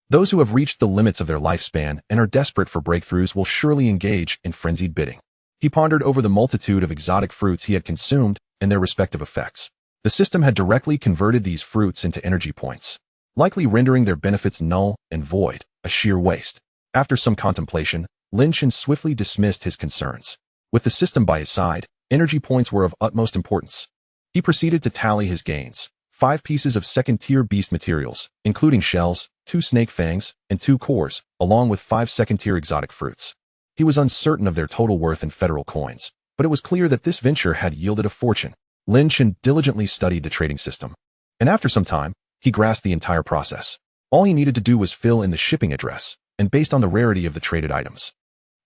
those who have reached the limits of their lifespan and are desperate for breakthroughs will surely engage in frenzied bidding. He pondered over the multitude of exotic fruits he had consumed and their respective effects. The system had directly converted these fruits into energy points, likely rendering their benefits null and void, a sheer waste. After some contemplation, Lin Chen swiftly dismissed his concerns. With the system by his side, energy points were of utmost importance. He proceeded to tally his gains. 5 pieces of second-tier beast materials, including shells, 2 snake fangs, and 2 cores, along with 5 second-tier exotic fruits. He was uncertain of their total worth in federal coins, but it was clear that this venture had yielded a fortune. Lin Chen diligently studied the trading system, and after some time, he grasped the entire process. All he needed to do was fill in the shipping address, and based on the rarity of the traded items,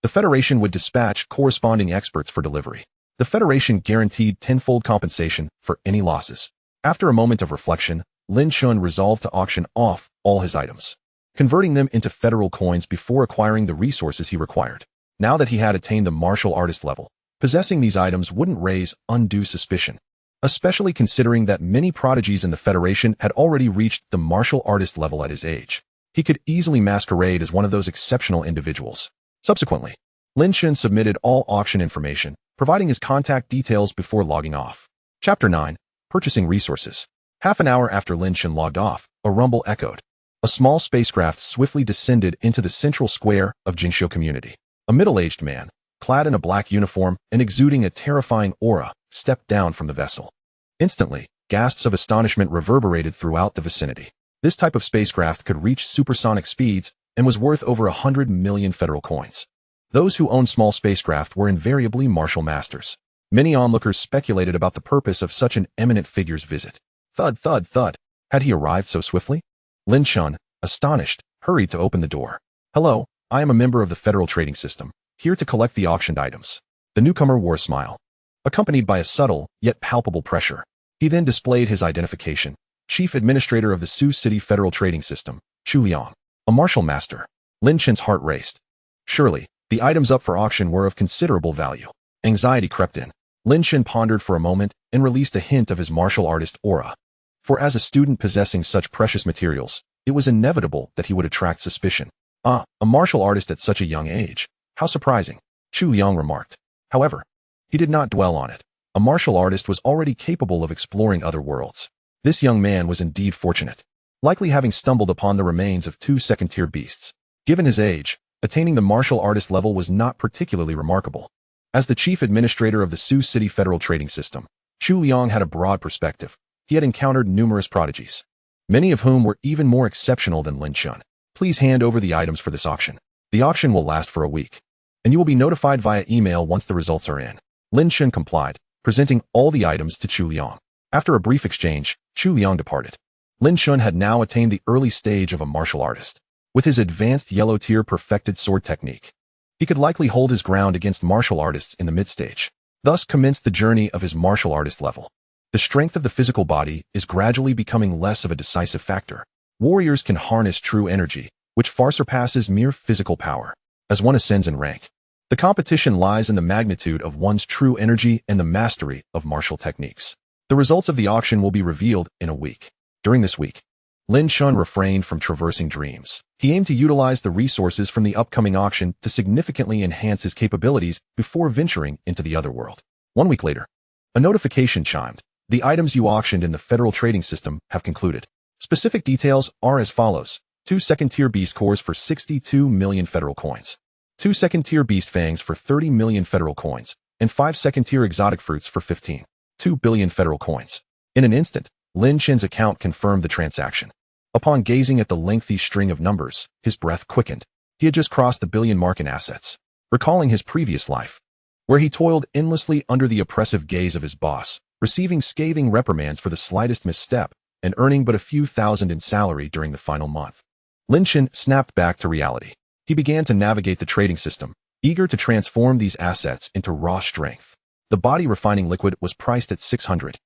the Federation would dispatch corresponding experts for delivery. The Federation guaranteed tenfold compensation for any losses. After a moment of reflection, Lin Chen resolved to auction off all his items, converting them into federal coins before acquiring the resources he required. Now that he had attained the martial artist level, possessing these items wouldn't raise undue suspicion, especially considering that many prodigies in the Federation had already reached the martial artist level at his age. He could easily masquerade as one of those exceptional individuals. Subsequently, Lin Chen submitted all auction information, providing his contact details before logging off. Chapter 9. Purchasing resources. Half an hour after Lin Chen logged off, a rumble echoed. A small spacecraft swiftly descended into the central square of Jingxiu community. A middle-aged man, clad in a black uniform and exuding a terrifying aura, stepped down from the vessel. Instantly, gasps of astonishment reverberated throughout the vicinity. This type of spacecraft could reach supersonic speeds and was worth over 100 million federal coins. Those who owned small spacecraft were invariably martial masters. Many onlookers speculated about the purpose of such an eminent figure's visit. Thud, thud, thud. Had he arrived so swiftly? Lin Chen, astonished, hurried to open the door. Hello, I am a member of the Federal Trading System, here to collect the auctioned items. The newcomer wore a smile, accompanied by a subtle, yet palpable pressure. He then displayed his identification. Chief Administrator of the Sioux City Federal Trading System, Chu Liang. A martial master. Lin Chen's heart raced. Surely, the items up for auction were of considerable value. Anxiety crept in. Lin Chen pondered for a moment and released a hint of his martial artist aura. For as a student possessing such precious materials, it was inevitable that he would attract suspicion. A martial artist at such a young age. How surprising, Chu Liang remarked. However, he did not dwell on it. A martial artist was already capable of exploring other worlds. This young man was indeed fortunate, likely having stumbled upon the remains of 2 second-tier beasts. Given his age, attaining the martial artist level was not particularly remarkable. As the chief administrator of the Sioux City Federal Trading System, Chu Liang had a broad perspective. He had encountered numerous prodigies, many of whom were even more exceptional than Lin Chen. Please hand over the items for this auction. The auction will last for a week, and you will be notified via email once the results are in. Lin Chen complied, presenting all the items to Chu Liang. After a brief exchange, Chu Liang departed. Lin Chen had now attained the early stage of a martial artist. With his advanced yellow-tier perfected sword technique, he could likely hold his ground against martial artists in the mid-stage. Thus commenced the journey of his martial artist level. The strength of the physical body is gradually becoming less of a decisive factor. Warriors can harness true energy, which far surpasses mere physical power. As one ascends in rank, the competition lies in the magnitude of one's true energy and the mastery of martial techniques. The results of the auction will be revealed in a week. During this week, Lin Chen refrained from traversing dreams. He aimed to utilize the resources from the upcoming auction to significantly enhance his capabilities before venturing into the otherworld. 1 week later, a notification chimed. The items you auctioned in the Federal Trading System have concluded. Specific details are as follows. 2 second-tier beast cores for 62 million federal coins. 2 second-tier beast fangs for 30 million federal coins, and 5 second-tier exotic fruits for 15.2 billion federal coins. In an instant, Lin Chen's account confirmed the transaction. Upon gazing at the lengthy string of numbers, his breath quickened. He had just crossed the billion mark in assets. Recalling his previous life, where he toiled endlessly under the oppressive gaze of his boss, receiving scathing reprimands for the slightest misstep, and earning but a few thousand in salary during the final month. Lin Chen snapped back to reality. He began to navigate the trading system, eager to transform these assets into raw strength. The body refining liquid was priced at 600,000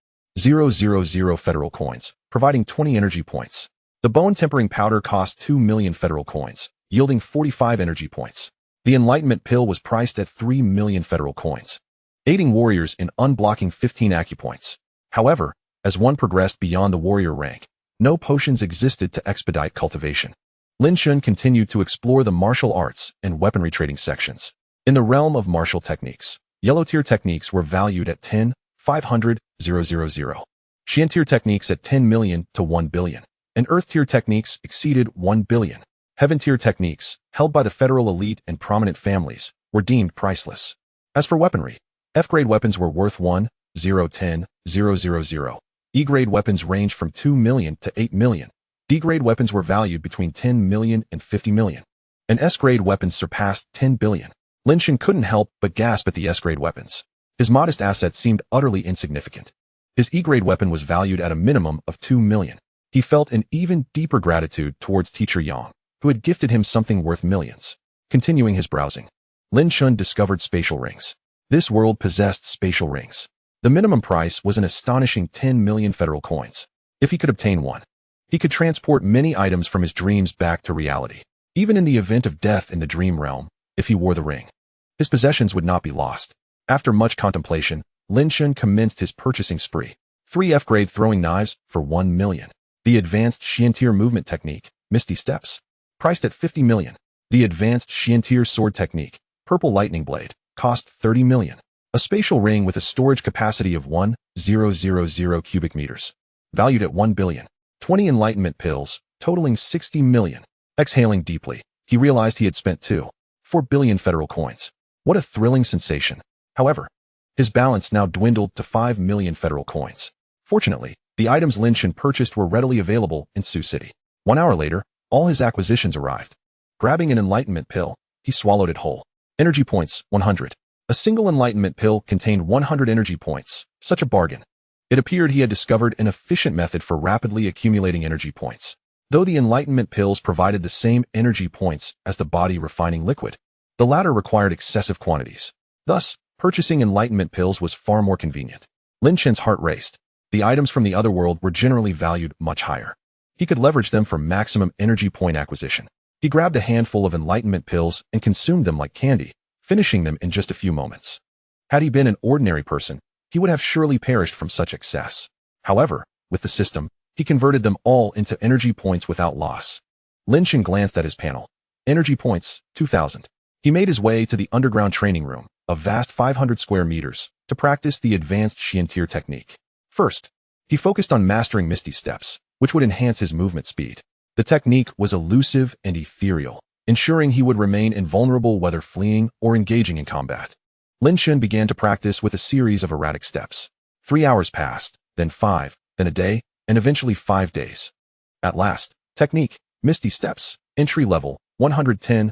federal coins, providing 20 energy points. The bone tempering powder cost 2 million federal coins, yielding 45 energy points. The enlightenment pill was priced at 3 million federal coins, aiding warriors in unblocking 15 acupoints. However, as one progressed beyond the warrior rank, no potions existed to expedite cultivation. Lin Chen continued to explore the martial arts and weaponry trading sections. In the realm of martial techniques, yellow-tier techniques were valued at 10,500,000. Xian-tier techniques at 10 million to 1 billion, and earth-tier techniques exceeded 1 billion. Heaven-tier techniques, held by the federal elite and prominent families, were deemed priceless. As for weaponry, F-grade weapons were worth 1,010,000. E-grade weapons ranged from 2 million to 8 million. D-grade weapons were valued between 10 million and 50 million. And S-grade weapons surpassed 10 billion. Lin Chen couldn't help but gasp at the S-grade weapons. His modest assets seemed utterly insignificant. His E-grade weapon was valued at a minimum of 2 million. He felt an even deeper gratitude towards Teacher Yang, who had gifted him something worth millions. Continuing his browsing, Lin Chen discovered spatial rings. This world possessed spatial rings. The minimum price was an astonishing 10 million federal coins. If he could obtain one, he could transport many items from his dreams back to reality. Even in the event of death in the dream realm, if he wore the ring, his possessions would not be lost. After much contemplation, Lin Chen commenced his purchasing spree. 3 F-grade throwing knives for 1 million. The advanced Xian-tier movement technique, Misty Steps, priced at 50 million. The advanced Xian-tier sword technique, Purple Lightning Blade, cost 30 million. A spatial ring with a storage capacity of 1,000 cubic meters, valued at 1 billion. 20 enlightenment pills, totaling 60 million. Exhaling deeply, he realized he had spent 2.4 billion federal coins. What a thrilling sensation. However, his balance now dwindled to 5 million federal coins. Fortunately, the items Lin Chen purchased were readily available in Sioux City. 1 hour later, all his acquisitions arrived. Grabbing an enlightenment pill, he swallowed it whole. Energy points, 100. A single enlightenment pill contained 100 energy points. Such a bargain. It appeared he had discovered an efficient method for rapidly accumulating energy points. Though the enlightenment pills provided the same energy points as the body-refining liquid, the latter required excessive quantities. Thus, purchasing enlightenment pills was far more convenient. Lin Chen's heart raced. The items from the Otherworld were generally valued much higher. He could leverage them for maximum energy point acquisition. He grabbed a handful of enlightenment pills and consumed them like candy, finishing them in just a few moments. Had he been an ordinary person, he would have surely perished from such excess. However, with the system, he converted them all into energy points without loss. Lin Chen glanced at his panel. Energy points, 2,000. He made his way to the underground training room, a vast 500 square meters, to practice the advanced Xiantir technique. First, he focused on mastering Misty Steps, which would enhance his movement speed. The technique was elusive and ethereal, ensuring he would remain invulnerable whether fleeing or engaging in combat. Lin Chen began to practice with a series of erratic steps. 3 hours passed, then 5, then a day, and eventually 5 days. At last, technique, Misty Steps, entry level, 110,000.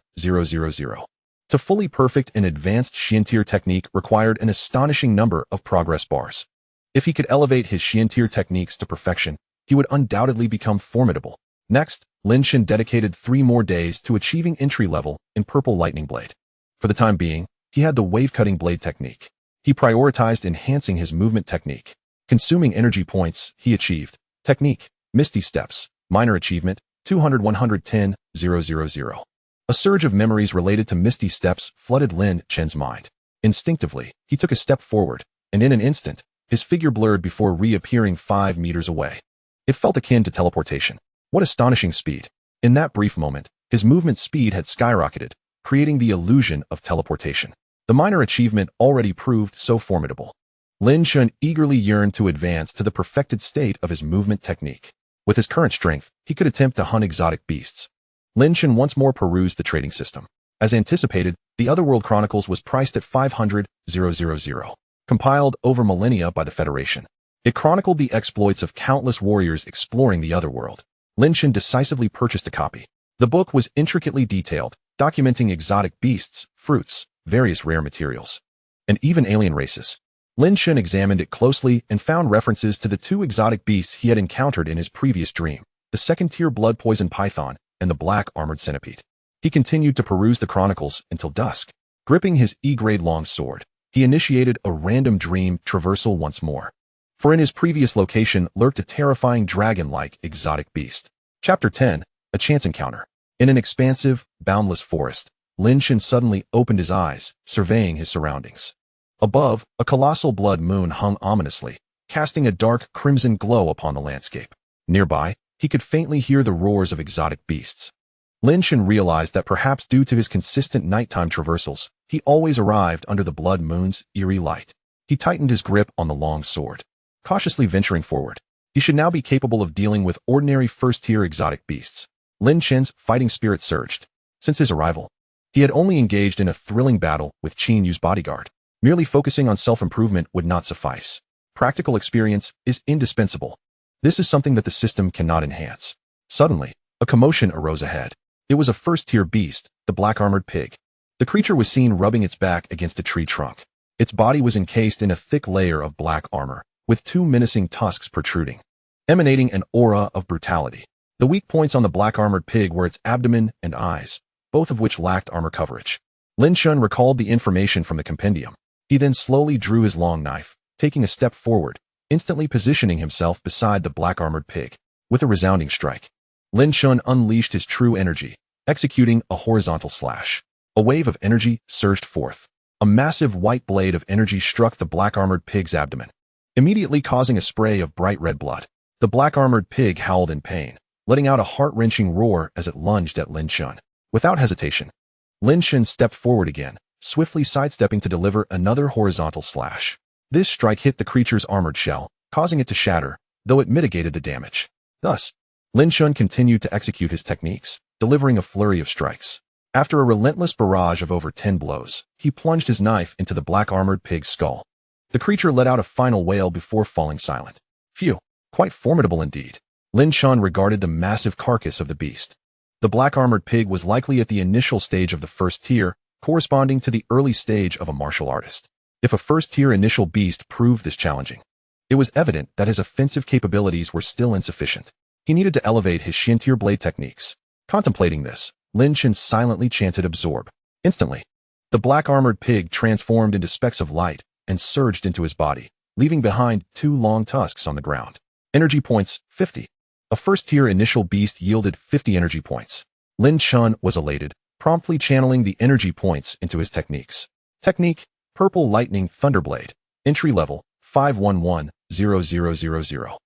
To fully perfect an advanced Xiantir technique required an astonishing number of progress bars. If he could elevate his Xiantir techniques to perfection, he would undoubtedly become formidable. Next, Lin Chen dedicated 3 more days to achieving entry level in Purple Lightning Blade. For the time being, he had the wave-cutting blade technique. He prioritized enhancing his movement technique. Consuming energy points, he achieved technique, Misty Steps, minor achievement, 200,110,000. A surge of memories related to Misty Steps flooded Lin Chen's mind. Instinctively, he took a step forward, and in an instant, his figure blurred before reappearing 5 meters away. It felt akin to teleportation. What astonishing speed! In that brief moment, his movement speed had skyrocketed, creating the illusion of teleportation. The minor achievement already proved so formidable. Lin Chen eagerly yearned to advance to the perfected state of his movement technique. With his current strength, he could attempt to hunt exotic beasts. Lin Chen once more perused the trading system. As anticipated, the Otherworld Chronicles was priced at 500,000, compiled over millennia by the Federation. It chronicled the exploits of countless warriors exploring the Otherworld. Lin Chen decisively purchased a copy. The book was intricately detailed, documenting exotic beasts, fruits, various rare materials, and even alien races. Lin Chen examined it closely and found references to the 2 exotic beasts he had encountered in his previous dream, the second-tier blood-poison python and the black armored centipede. He continued to peruse the chronicles until dusk. Gripping his E-grade long sword, he initiated a random dream traversal once more. For in his previous location lurked a terrifying dragon-like exotic beast. Chapter 10, A Chance Encounter. In an expansive, boundless forest, Lin Chen suddenly opened his eyes, surveying his surroundings. Above, a colossal blood moon hung ominously, casting a dark crimson glow upon the landscape. Nearby, he could faintly hear the roars of exotic beasts. Lin Chen realized that perhaps due to his consistent nighttime traversals, he always arrived under the blood moon's eerie light. He tightened his grip on the long sword. Cautiously venturing forward, he should now be capable of dealing with ordinary first-tier exotic beasts. Lin Chen's fighting spirit surged. Since his arrival, he had only engaged in a thrilling battle with Qin Yu's bodyguard. Merely focusing on self-improvement would not suffice. Practical experience is indispensable. This is something that the system cannot enhance. Suddenly, a commotion arose ahead. It was a first-tier beast, the black-armored pig. The creature was seen rubbing its back against a tree trunk. Its body was encased in a thick layer of black armor, with 2 menacing tusks protruding, emanating an aura of brutality. The weak points on the black-armored pig were its abdomen and eyes, both of which lacked armor coverage. Lin Chen recalled the information from the compendium. He then slowly drew his long knife, taking a step forward, instantly positioning himself beside the black-armored pig. With a resounding strike, Lin Chen unleashed his true energy, executing a horizontal slash. A wave of energy surged forth. A massive white blade of energy struck the black-armored pig's abdomen, immediately causing a spray of bright red blood. The black-armored pig howled in pain, letting out a heart-wrenching roar as it lunged at Lin Chen. Without hesitation, Lin Chen stepped forward again, swiftly sidestepping to deliver another horizontal slash. This strike hit the creature's armored shell, causing it to shatter, though it mitigated the damage. Thus, Lin Chen continued to execute his techniques, delivering a flurry of strikes. After a relentless barrage of over 10 blows, he plunged his knife into the black-armored pig's skull. The creature let out a final wail before falling silent. Phew, quite formidable indeed. Lin Chen regarded the massive carcass of the beast. The black-armored pig was likely at the initial stage of the first tier, corresponding to the early stage of a martial artist. If a first-tier initial beast proved this challenging, it was evident that his offensive capabilities were still insufficient. He needed to elevate his shin-tier blade techniques. Contemplating this, Lin Chen silently chanted absorb. Instantly, the black-armored pig transformed into specks of light and surged into his body, leaving behind 2 long tusks on the ground. Energy points, 50. A first-tier initial beast yielded 50 energy points. Lin Chen was elated, promptly channeling the energy points into his techniques. Technique, Purple Lightning Thunderblade. Entry level, 511000.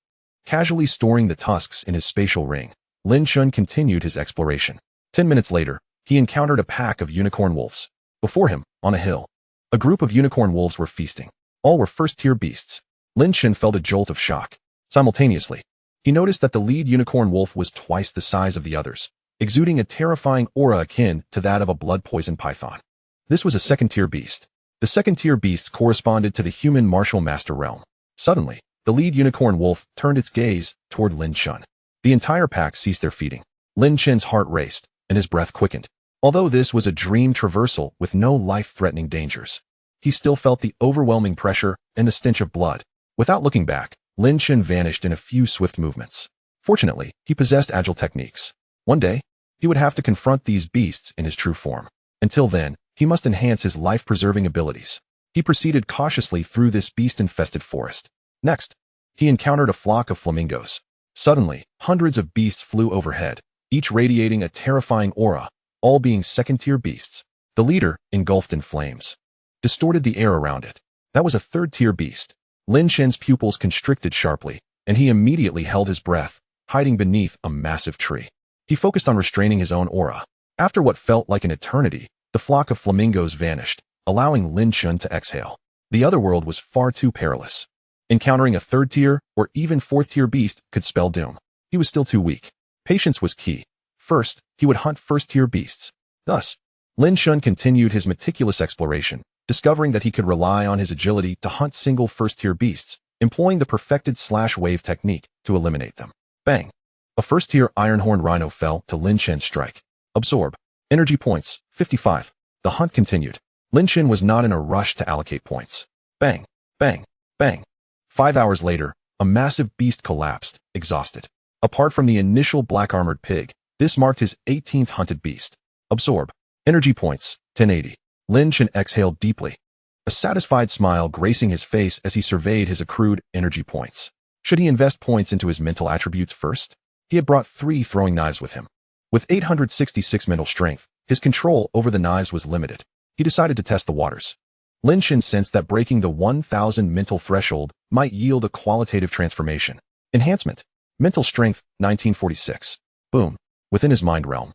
Casually storing the tusks in his spatial ring, Lin Chen continued his exploration. 10 minutes later, he encountered a pack of unicorn wolves. Before him, on a hill, a group of unicorn wolves were feasting. All were first-tier beasts. Lin Chen felt a jolt of shock. Simultaneously, he noticed that the lead unicorn wolf was twice the size of the others, exuding a terrifying aura akin to that of a blood-poisoned python. This was a second-tier beast. The second-tier beast corresponded to the human martial master realm. Suddenly, the lead unicorn wolf turned its gaze toward Lin Chen. The entire pack ceased their feeding. Lin Chen's heart raced, and his breath quickened. Although this was a dream traversal with no life-threatening dangers, he still felt the overwhelming pressure and the stench of blood. Without looking back, Lin Chen vanished in a few swift movements. Fortunately, he possessed agile techniques. One day, he would have to confront these beasts in his true form. Until then, he must enhance his life-preserving abilities. He proceeded cautiously through this beast-infested forest. Next, he encountered a flock of flamingos. Suddenly, hundreds of beasts flew overhead, each radiating a terrifying aura, all being second-tier beasts. The leader, engulfed in flames, distorted the air around it. That was a third-tier beast. Lin Chen's pupils constricted sharply, and he immediately held his breath, hiding beneath a massive tree. He focused on restraining his own aura. After what felt like an eternity, the flock of flamingos vanished, allowing Lin Chen to exhale. The otherworld was far too perilous. Encountering a third-tier or even fourth-tier beast could spell doom. He was still too weak. Patience was key. First, he would hunt first-tier beasts. Thus, Lin Chen continued his meticulous exploration, discovering that he could rely on his agility to hunt single first-tier beasts, employing the perfected slash-wave technique to eliminate them. Bang! A first-tier iron-horned rhino fell to Lin Chen's strike. Absorb. Energy points, 55. The hunt continued. Lin Chen was not in a rush to allocate points. Bang! Bang! Bang! 5 hours later, a massive beast collapsed, exhausted. Apart from the initial black-armored pig, this marked his 18th hunted beast. Absorb. Energy points, 1080. Lin Chen exhaled deeply, a satisfied smile gracing his face as he surveyed his accrued energy points. Should he invest points into his mental attributes first? He had brought 3 throwing knives with him. With 866 mental strength, his control over the knives was limited. He decided to test the waters. Lin Chen sensed that breaking the 1,000 mental threshold might yield a qualitative transformation. Enhancement. Mental strength, 1946. Boom. Within his mind realm,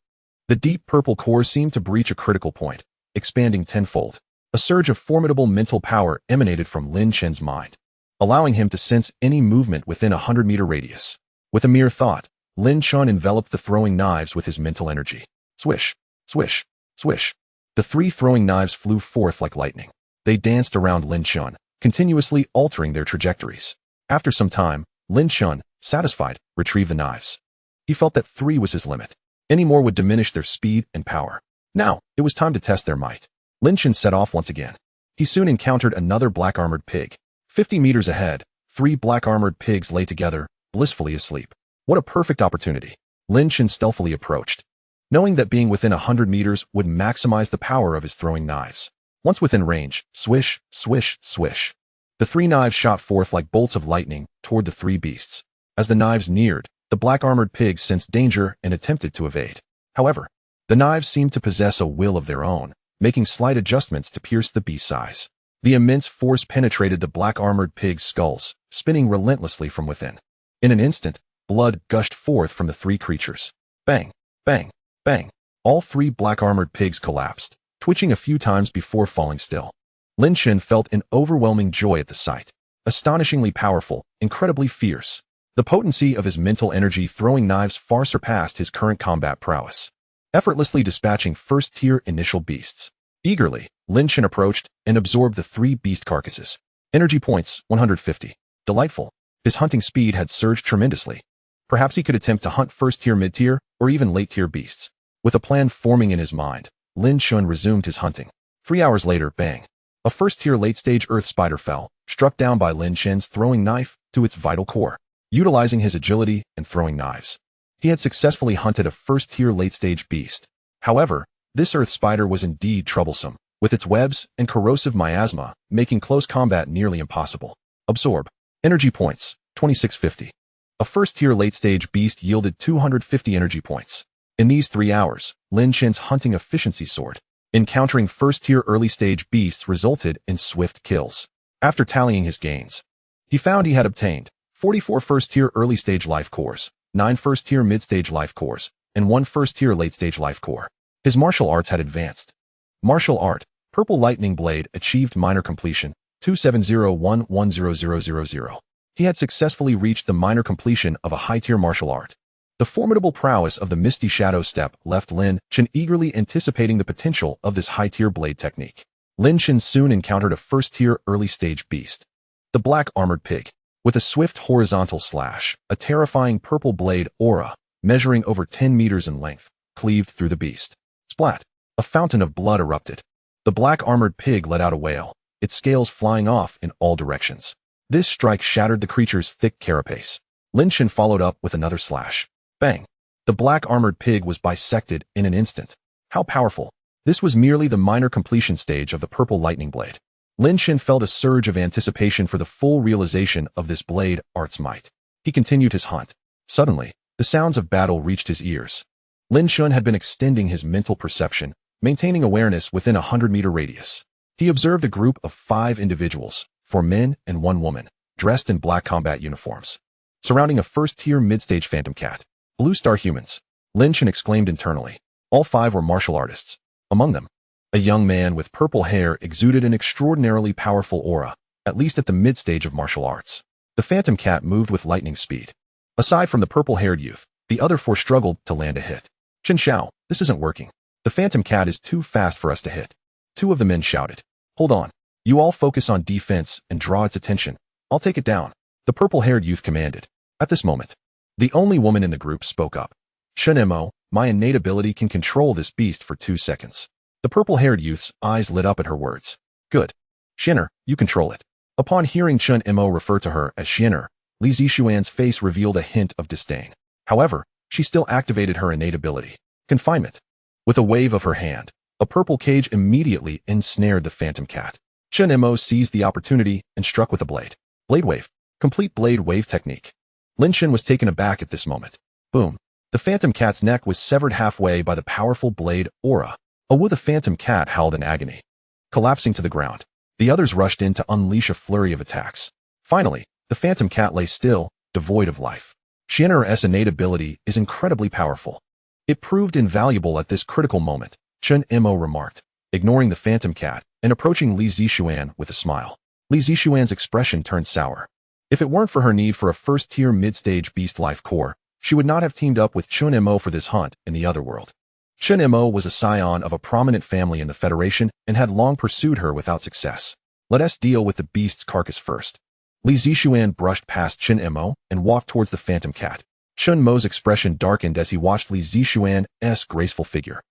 the deep purple core seemed to breach a critical point, expanding tenfold. A surge of formidable mental power emanated from Lin Chen's mind, allowing him to sense any movement within a 100-meter radius. With a mere thought, Lin Chen enveloped the throwing knives with his mental energy. Swish, swish, swish. The 3 throwing knives flew forth like lightning. They danced around Lin Chen, continuously altering their trajectories. After some time, Lin Chen, satisfied, retrieved the knives. He felt that 3 was his limit. Any more would diminish their speed and power. Now, it was time to test their might. Lin Chen set off once again. He soon encountered another black-armored pig. 50 meters ahead, 3 black-armored pigs lay together, blissfully asleep. What a perfect opportunity. Lin Chen stealthily approached, knowing that being within 100 meters would maximize the power of his throwing knives. Once within range, swish, swish, swish. The 3 knives shot forth like bolts of lightning toward the 3 beasts. As the knives neared, the black-armored pigs sensed danger and attempted to evade. However, the knives seemed to possess a will of their own, making slight adjustments to pierce the beast's eyes. The immense force penetrated the black-armored pigs' skulls, spinning relentlessly from within. In an instant, blood gushed forth from the 3 creatures. Bang, bang, bang. All 3 black-armored pigs collapsed, twitching a few times before falling still. Lin Chen felt an overwhelming joy at the sight. Astonishingly powerful, incredibly fierce. The potency of his mental energy throwing knives far surpassed his current combat prowess. Effortlessly dispatching first-tier initial beasts. Eagerly, Lin Chen approached and absorbed the 3 beast carcasses. Energy points, 150. Delightful. His hunting speed had surged tremendously. Perhaps he could attempt to hunt first-tier, mid-tier, or even late-tier beasts. With a plan forming in his mind, Lin Chen resumed his hunting. 3 hours later, bang. A first-tier late-stage earth spider fell, struck down by Lin Chen's throwing knife to its vital core. Utilizing his agility and throwing knives, he had successfully hunted a first-tier late-stage beast. However, this earth spider was indeed troublesome, with its webs and corrosive miasma making close combat nearly impossible. Absorb. Energy points, 2650. A first-tier late-stage beast yielded 250 energy points. In these 3 hours, Lin Chen's hunting efficiency soared. Encountering first-tier early-stage beasts resulted in swift kills. After tallying his gains, he found he had obtained 44 first-tier early-stage life cores, 9 first-tier mid-stage life cores, and 1 first-tier late-stage life core. His martial arts had advanced. Martial art, Purple Lightning Blade achieved minor completion, 2701100000. He had successfully reached the minor completion of a high-tier martial art. The formidable prowess of the Misty Shadow Step left Lin Chen eagerly anticipating the potential of this high-tier blade technique. Lin Chen soon encountered a first-tier early-stage beast. The Black Armored Pig. With a swift horizontal slash, a terrifying purple blade aura, measuring over 10 meters in length, cleaved through the beast. Splat! A fountain of blood erupted. The Black Armored Pig let out a wail, its scales flying off in all directions. This strike shattered the creature's thick carapace. Lin Chen followed up with another slash. Bang! The Black Armored Pig was bisected in an instant. How powerful! This was merely the minor completion stage of the Purple Lightning Blade. Lin Chen felt a surge of anticipation for the full realization of this blade art's might. He continued his hunt. Suddenly, the sounds of battle reached his ears. Lin Chen had been extending his mental perception, maintaining awareness within a 100-meter radius. He observed a group of 5 individuals, 4 men and 1 woman, dressed in black combat uniforms, surrounding a first-tier mid-stage phantom cat. Blue Star humans, Lin Chen exclaimed internally. All 5 were martial artists. Among them, a young man with purple hair exuded an extraordinarily powerful aura, at least at the mid-stage of martial arts. The phantom cat moved with lightning speed. Aside from the purple-haired youth, the other 4 struggled to land a hit. Chen Xiao, this isn't working. The phantom cat is too fast for us to hit. 2 of the men shouted. Hold on. You all focus on defense and draw its attention. I'll take it down. The purple-haired youth commanded. At this moment, the only woman in the group spoke up. Chen Mo, my innate ability can control this beast for 2 seconds. The purple-haired youth's eyes lit up at her words. Good. Xianer, you control it. Upon hearing Chen Mo refer to her as Xianer, Li Zixuan's face revealed a hint of disdain. However, she still activated her innate ability. Confinement. With a wave of her hand, a purple cage immediately ensnared the phantom cat. Chen Mo seized the opportunity and struck with a blade. Blade wave. Complete blade wave technique. Lin Chen was taken aback at this moment. Boom. The phantom cat's neck was severed halfway by the powerful blade aura. The phantom cat howled in agony. Collapsing to the ground, the others rushed in to unleash a flurry of attacks. Finally, the phantom cat lay still, devoid of life. Xianer's innate ability is incredibly powerful. It proved invaluable at this critical moment, Chen Mo remarked, ignoring the phantom cat and approaching Li Zixuan with a smile. Li Zixuan's expression turned sour. If it weren't for her need for a first-tier mid-stage beast life core, she would not have teamed up with Chen Mo for this hunt in the Otherworld. Chen Mo was a scion of a prominent family in the Federation and had long pursued her without success. Let us deal with the beast's carcass first. Li Zixuan brushed past Chen Mo and walked towards the phantom cat. Chen Mo's expression darkened as he watched Li Zixuan's graceful figure.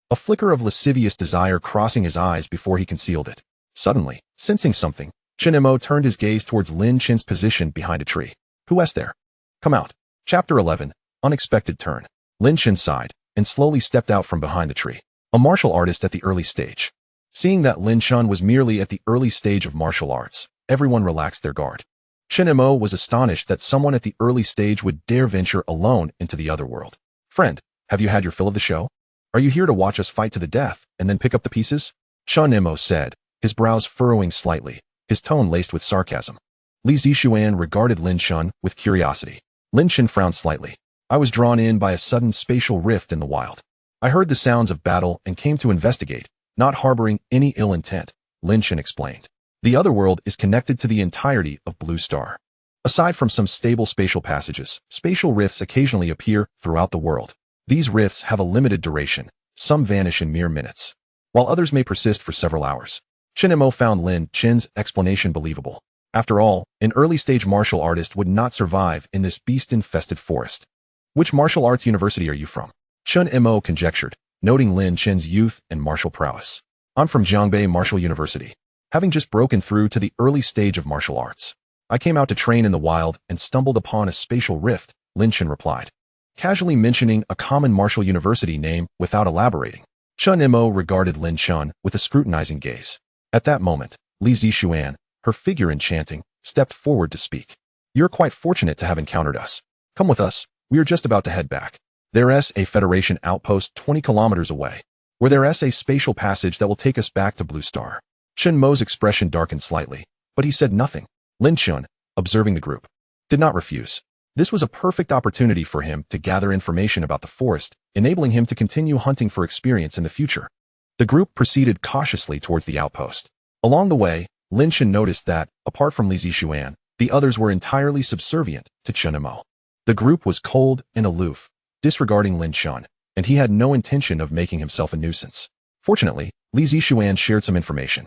A flicker of lascivious desire crossing his eyes before he concealed it. Suddenly, sensing something, Chen Mo turned his gaze towards Lin Chen's position behind a tree. Who is there? Come out. Chapter 11, Unexpected Turn. Lin Chen sighed and slowly stepped out from behind the tree. A martial artist at the early stage. Seeing that Lin Chen was merely at the early stage of martial arts, everyone relaxed their guard. Chen Mo was astonished that someone at the early stage would dare venture alone into the Otherworld. Friend, have you had your fill of the show? Are you here to watch us fight to the death and then pick up the pieces? Chen Mo said, his brows furrowing slightly, his tone laced with sarcasm. Li Zixuan regarded Lin Chen with curiosity. Lin Chen frowned slightly. I was drawn in by a sudden spatial rift in the wild. I heard the sounds of battle and came to investigate, not harboring any ill intent, Lin Chen explained. The Otherworld is connected to the entirety of Blue Star. Aside from some stable spatial passages, spatial rifts occasionally appear throughout the world. These rifts have a limited duration. Some vanish in mere minutes, while others may persist for several hours. Chen Mo found Lin Chen's explanation believable. After all, an early-stage martial artist would not survive in this beast-infested forest. Which martial arts university are you from? Chen Mo conjectured, noting Lin Chen's youth and martial prowess. I'm from Jiangbei Martial University, having just broken through to the early stage of martial arts. I came out to train in the wild and stumbled upon a spatial rift, Lin Chen replied, casually mentioning a common martial university name without elaborating. Chen Mo regarded Lin Chen with a scrutinizing gaze. At that moment, Li Zixuan, her figure enchanting, stepped forward to speak. You're quite fortunate to have encountered us. Come with us, we are just about to head back. There's a Federation outpost 20 kilometers away, where there's a spatial passage that will take us back to Blue Star. Chen Mo's expression darkened slightly, but he said nothing. Lin Chen, observing the group, did not refuse. This was a perfect opportunity for him to gather information about the forest, enabling him to continue hunting for experience in the future. The group proceeded cautiously towards the outpost. Along the way, Lin Chen noticed that, apart from Li Zixuan, the others were entirely subservient to Chen Mo. The group was cold and aloof, disregarding Lin Chen, and he had no intention of making himself a nuisance. Fortunately, Li Zixuan shared some information,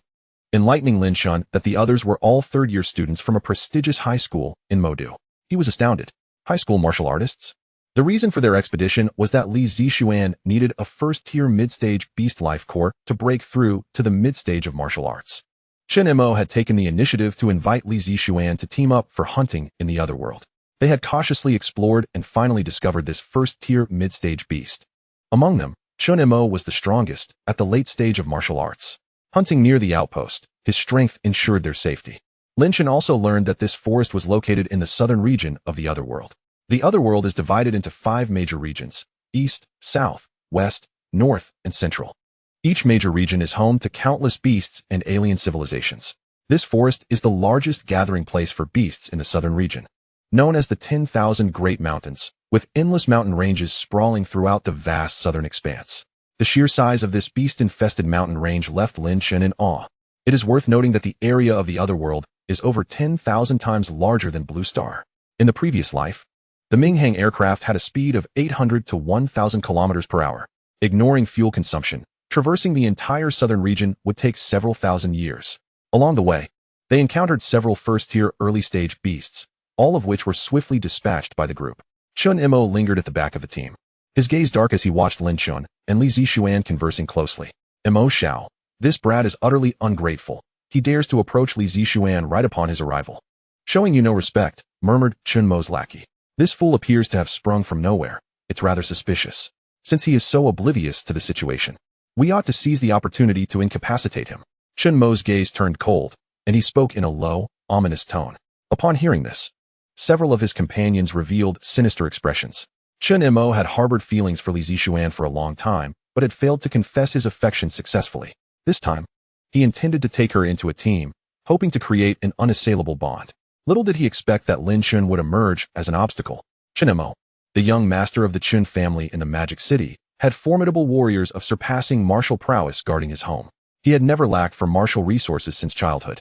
enlightening Lin Chen that the others were all third-year students from a prestigious high school in Modu. He was astounded. High school martial artists? The reason for their expedition was that Li Zixuan needed a first-tier mid-stage beast life core to break through to the mid-stage of martial arts. Chen Mo had taken the initiative to invite Li Zixuan to team up for hunting in the Otherworld. They had cautiously explored and finally discovered this first-tier mid-stage beast. Among them, Chen Mo was the strongest at the late stage of martial arts. Hunting near the outpost, his strength ensured their safety. Lin Chen also learned that this forest was located in the southern region of the Otherworld. The Otherworld is divided into 5 major regions: East, South, West, North, and Central. Each major region is home to countless beasts and alien civilizations. This forest is the largest gathering place for beasts in the southern region, known as the 10,000 Great Mountains, with endless mountain ranges sprawling throughout the vast southern expanse. The sheer size of this beast-infested mountain range left Lin Chen in awe. It is worth noting that the area of the Otherworld is over 10,000 times larger than Blue Star. In the previous life, the Minghang aircraft had a speed of 800 to 1,000 kilometers per hour. Ignoring fuel consumption, traversing the entire southern region would take several thousand years. Along the way, they encountered several first-tier early-stage beasts, all of which were swiftly dispatched by the group. Chen Mo lingered at the back of the team, his gaze dark as he watched Lin Chen and Li Zixuan conversing closely. Mo Xiao, this brat is utterly ungrateful. He dares to approach Li Zixuan right upon his arrival. Showing you no respect, murmured Chen Mo's lackey. This fool appears to have sprung from nowhere. It's rather suspicious, since he is so oblivious to the situation. We ought to seize the opportunity to incapacitate him. Chen Mo's gaze turned cold, and he spoke in a low, ominous tone. Upon hearing this, several of his companions revealed sinister expressions. Chen Mo had harbored feelings for Li Zixuan for a long time, but had failed to confess his affection successfully. This time, he intended to take her into a team, hoping to create an unassailable bond. Little did he expect that Lin Chen would emerge as an obstacle. Chen Mo, the young master of the Chen family in the Magic City, had formidable warriors of surpassing martial prowess guarding his home. He had never lacked for martial resources since childhood,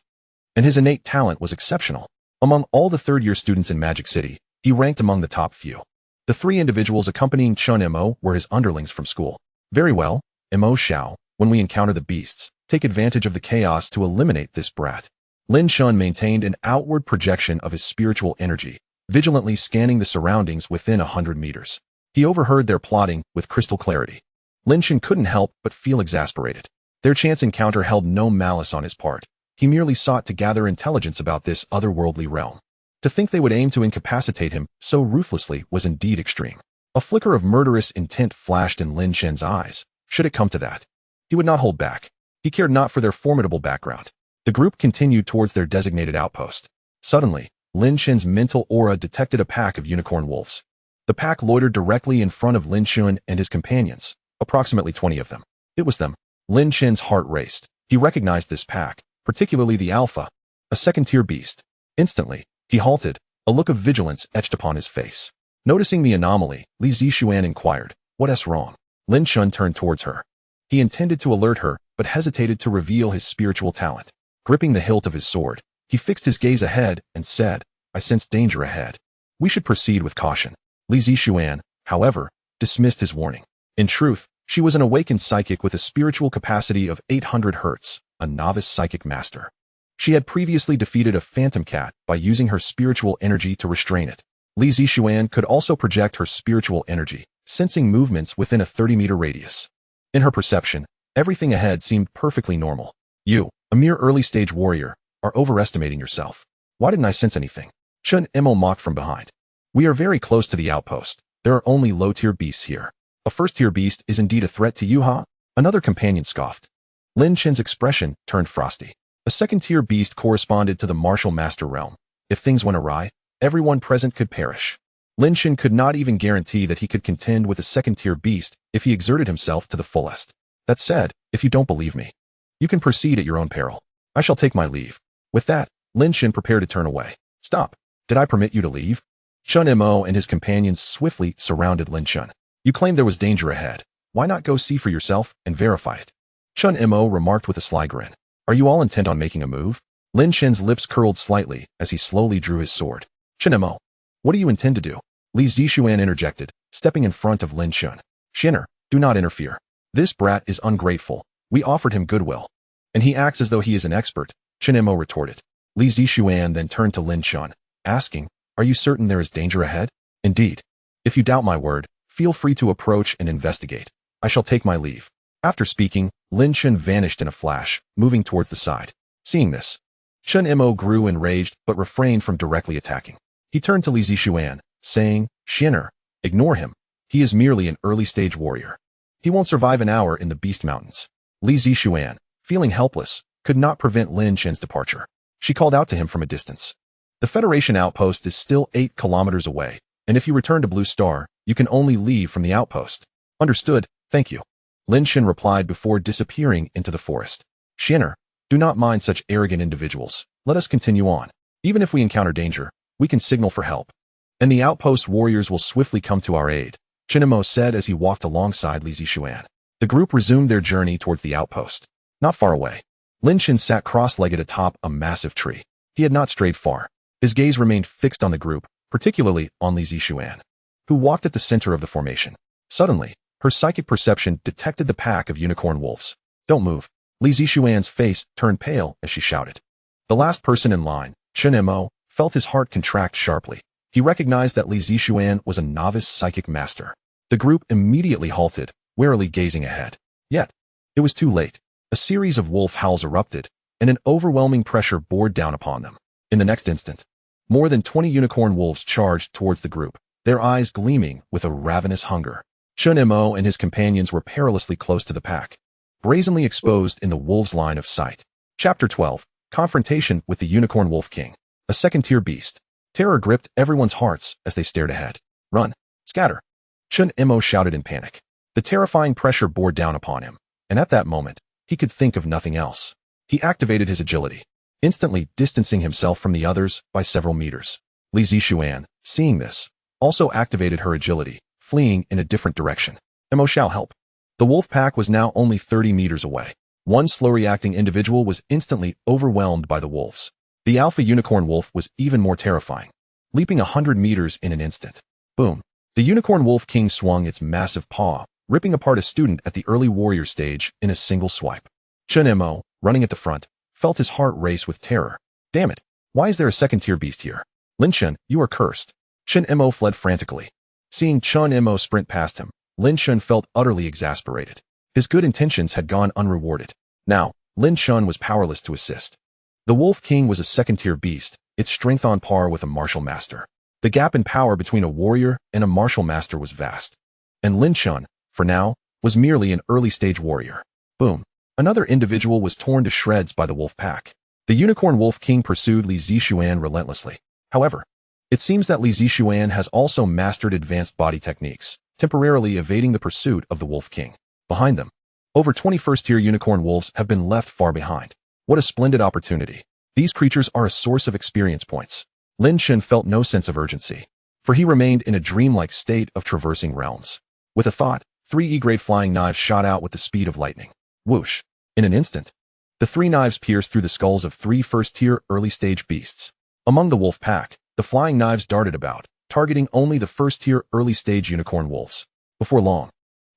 and his innate talent was exceptional. Among all the third-year students in Magic City, he ranked among the top few. The 3 individuals accompanying Chen Mo were his underlings from school. Very well, Mo Xiao, when we encounter the beasts, take advantage of the chaos to eliminate this brat. Lin Chen maintained an outward projection of his spiritual energy, vigilantly scanning the surroundings within 100 meters. He overheard their plotting with crystal clarity. Lin Chen couldn't help but feel exasperated. Their chance encounter held no malice on his part. He merely sought to gather intelligence about this otherworldly realm. To think they would aim to incapacitate him so ruthlessly was indeed extreme. A flicker of murderous intent flashed in Lin Chen's eyes. Should it come to that, he would not hold back. He cared not for their formidable background. The group continued towards their designated outpost. Suddenly, Lin Chen's mental aura detected a pack of unicorn wolves. The pack loitered directly in front of Lin Chen and his companions, approximately 20 of them. It was them. Lin Chen's heart raced. He recognized this pack, particularly the alpha, a second-tier beast. Instantly, he halted, a look of vigilance etched upon his face. Noticing the anomaly, Li Zixuan inquired, "What's wrong?" Lin Chen turned towards her. He intended to alert her but hesitated to reveal his spiritual talent. Gripping the hilt of his sword, he fixed his gaze ahead and said, "I sense danger ahead. We should proceed with caution." Li Zixuan, however, dismissed his warning. In truth, she was an awakened psychic with a spiritual capacity of 800 Hz, a novice psychic master. She had previously defeated a phantom cat by using her spiritual energy to restrain it. Li Zixuan could also project her spiritual energy, sensing movements within a 30-meter radius. In her perception, everything ahead seemed perfectly normal. "You, a mere early-stage warrior, are overestimating yourself. Why didn't I sense anything?" Chen Imo mocked from behind. "We are very close to the outpost. There are only low-tier beasts here. A first-tier beast is indeed a threat to you, huh?" Another companion scoffed. Lin Chen's expression turned frosty. A second-tier beast corresponded to the martial master realm. If things went awry, everyone present could perish. Lin Chen could not even guarantee that he could contend with a second-tier beast if he exerted himself to the fullest. "That said, if you don't believe me, you can proceed at your own peril. I shall take my leave." With that, Lin Chen prepared to turn away. "Stop. Did I permit you to leave?" Chen Imo and his companions swiftly surrounded Lin Chen. "You claimed there was danger ahead. Why not go see for yourself and verify it?" Chen Imo remarked with a sly grin. "Are you all intent on making a move?" Lin Chen's lips curled slightly as he slowly drew his sword. "Chen Imo, what do you intend to do?" Li Zixuan interjected, stepping in front of Lin Chen. "Xin'er, do not interfere. This brat is ungrateful. We offered him goodwill. And he acts as though he is an expert," Chen Imo retorted. Li Zixuan then turned to Lin Chen, asking, "Are you certain there is danger ahead?" "Indeed. If you doubt my word, feel free to approach and investigate. I shall take my leave." After speaking, Lin Chen vanished in a flash, moving towards the side. Seeing this, Chen Imo grew enraged but refrained from directly attacking. He turned to Li Zixuan, saying, "Xin'er, ignore him. He is merely an early-stage warrior. He won't survive an hour in the Beast Mountains." Li Zixuan, feeling helpless, could not prevent Lin Chen's departure. She called out to him from a distance. "The Federation outpost is still 8 kilometers away, and if you return to Blue Star, you can only leave from the outpost." "Understood, thank you," Lin Chen replied before disappearing into the forest. "Xin'er, do not mind such arrogant individuals. Let us continue on. Even if we encounter danger, we can signal for help. And the outpost warriors will swiftly come to our aid," Chen Imo said as he walked alongside Li Zixuan. The group resumed their journey towards the outpost. Not far away, Lin Chen sat cross-legged atop a massive tree. He had not strayed far. His gaze remained fixed on the group, particularly on Li Zixuan, who walked at the center of the formation. Suddenly, her psychic perception detected the pack of unicorn wolves. "Don't move." Li Zixuan's face turned pale as she shouted. The last person in line, Chen Imo, felt his heart contract sharply. He recognized that Li Zixuan was a novice psychic master. The group immediately halted, warily gazing ahead. Yet, it was too late. A series of wolf howls erupted, and an overwhelming pressure bore down upon them. In the next instant, more than 20 unicorn wolves charged towards the group, their eyes gleaming with a ravenous hunger. Chen Imo and his companions were perilously close to the pack, brazenly exposed in the wolves' line of sight. Chapter 12, Confrontation with the Unicorn Wolf King. A second-tier beast. Terror gripped everyone's hearts as they stared ahead. "Run! Scatter!" Chen Imo shouted in panic. The terrifying pressure bore down upon him, and at that moment, he could think of nothing else. He activated his agility, instantly distancing himself from the others by several meters. Li Zixuan, seeing this, also activated her agility, fleeing in a different direction. "Imo shall help." The wolf pack was now only 30 meters away. One slow-reacting individual was instantly overwhelmed by the wolves. The alpha unicorn wolf was even more terrifying, leaping 100 meters in an instant. Boom! The unicorn wolf king swung its massive paw, ripping apart a student at the early warrior stage in a single swipe. Chen Imo, running at the front, felt his heart race with terror. "Damn it! Why is there a second-tier beast here? Lin Chen, you are cursed." Chen Imo fled frantically. Seeing Chen Imo sprint past him, Lin Chen felt utterly exasperated. His good intentions had gone unrewarded. Now, Lin Chen was powerless to assist. The Wolf King was a second-tier beast, its strength on par with a martial master. The gap in power between a warrior and a martial master was vast. And Lin Chen, for now, was merely an early-stage warrior. Boom. Another individual was torn to shreds by the wolf pack. The Unicorn Wolf King pursued Li Zixuan relentlessly. However, it seems that Li Zixuan has also mastered advanced body techniques, temporarily evading the pursuit of the Wolf King. Behind them, over 20 first-tier unicorn wolves have been left far behind. What a splendid opportunity. These creatures are a source of experience points. Lin Chen felt no sense of urgency, for he remained in a dreamlike state of traversing realms. With a thought, 3 E-grade flying knives shot out with the speed of lightning. Whoosh! In an instant, the three knives pierced through the skulls of three first-tier early-stage beasts. Among the wolf pack, the flying knives darted about, targeting only the first-tier early-stage unicorn wolves. Before long,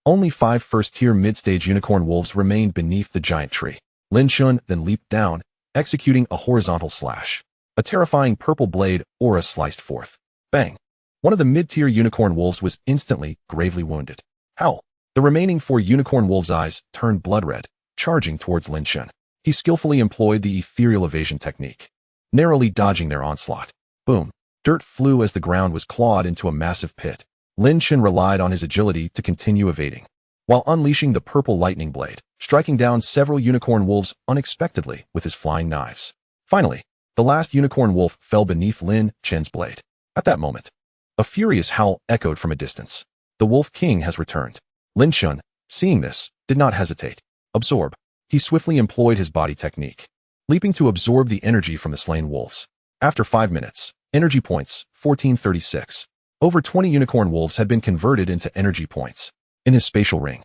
only 5 first-tier mid-stage unicorn wolves remained beneath the giant tree. Lin Chen then leaped down, executing a horizontal slash. A terrifying purple blade aura sliced forth. Bang! One of the mid-tier unicorn wolves was instantly gravely wounded. Howl! The remaining 4 unicorn wolves' eyes turned blood red, charging towards Lin Chen. He skillfully employed the ethereal evasion technique, narrowly dodging their onslaught. Boom! Dirt flew as the ground was clawed into a massive pit. Lin Chen relied on his agility to continue evading, while unleashing the purple lightning blade, striking down several unicorn wolves unexpectedly with his flying knives. Finally, the last unicorn wolf fell beneath Lin Chen's blade. At that moment, a furious howl echoed from a distance. The Wolf King has returned. Lin Chen, seeing this, did not hesitate. Absorb. He swiftly employed his body technique, leaping to absorb the energy from the slain wolves. After 5 minutes, energy points, 1436. Over 20 unicorn wolves had been converted into energy points. In his spatial ring,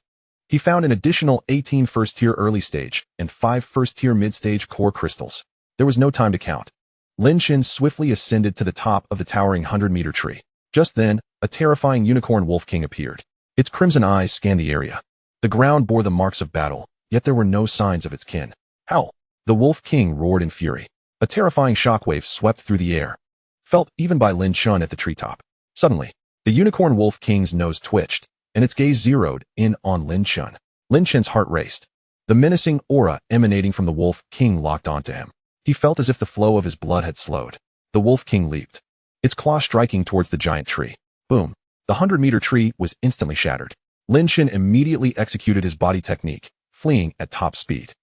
he found an additional 18 first-tier early stage and 5 first-tier mid-stage core crystals. There was no time to count. Lin Chen swiftly ascended to the top of the towering 100-meter tree. Just then, a terrifying unicorn wolf king appeared. Its crimson eyes scanned the area. The ground bore the marks of battle, yet there were no signs of its kin. Howl! The wolf king roared in fury. A terrifying shockwave swept through the air, felt even by Lin Chen at the treetop. Suddenly, the unicorn wolf king's nose twitched, and its gaze zeroed in on Lin Chen. Lin Chen's heart raced. The menacing aura emanating from the wolf king locked onto him. He felt as if the flow of his blood had slowed. The wolf king leaped, its claw striking towards the giant tree. Boom! The 100-meter tree was instantly shattered. Lin Chen immediately executed his body technique, fleeing at top speed.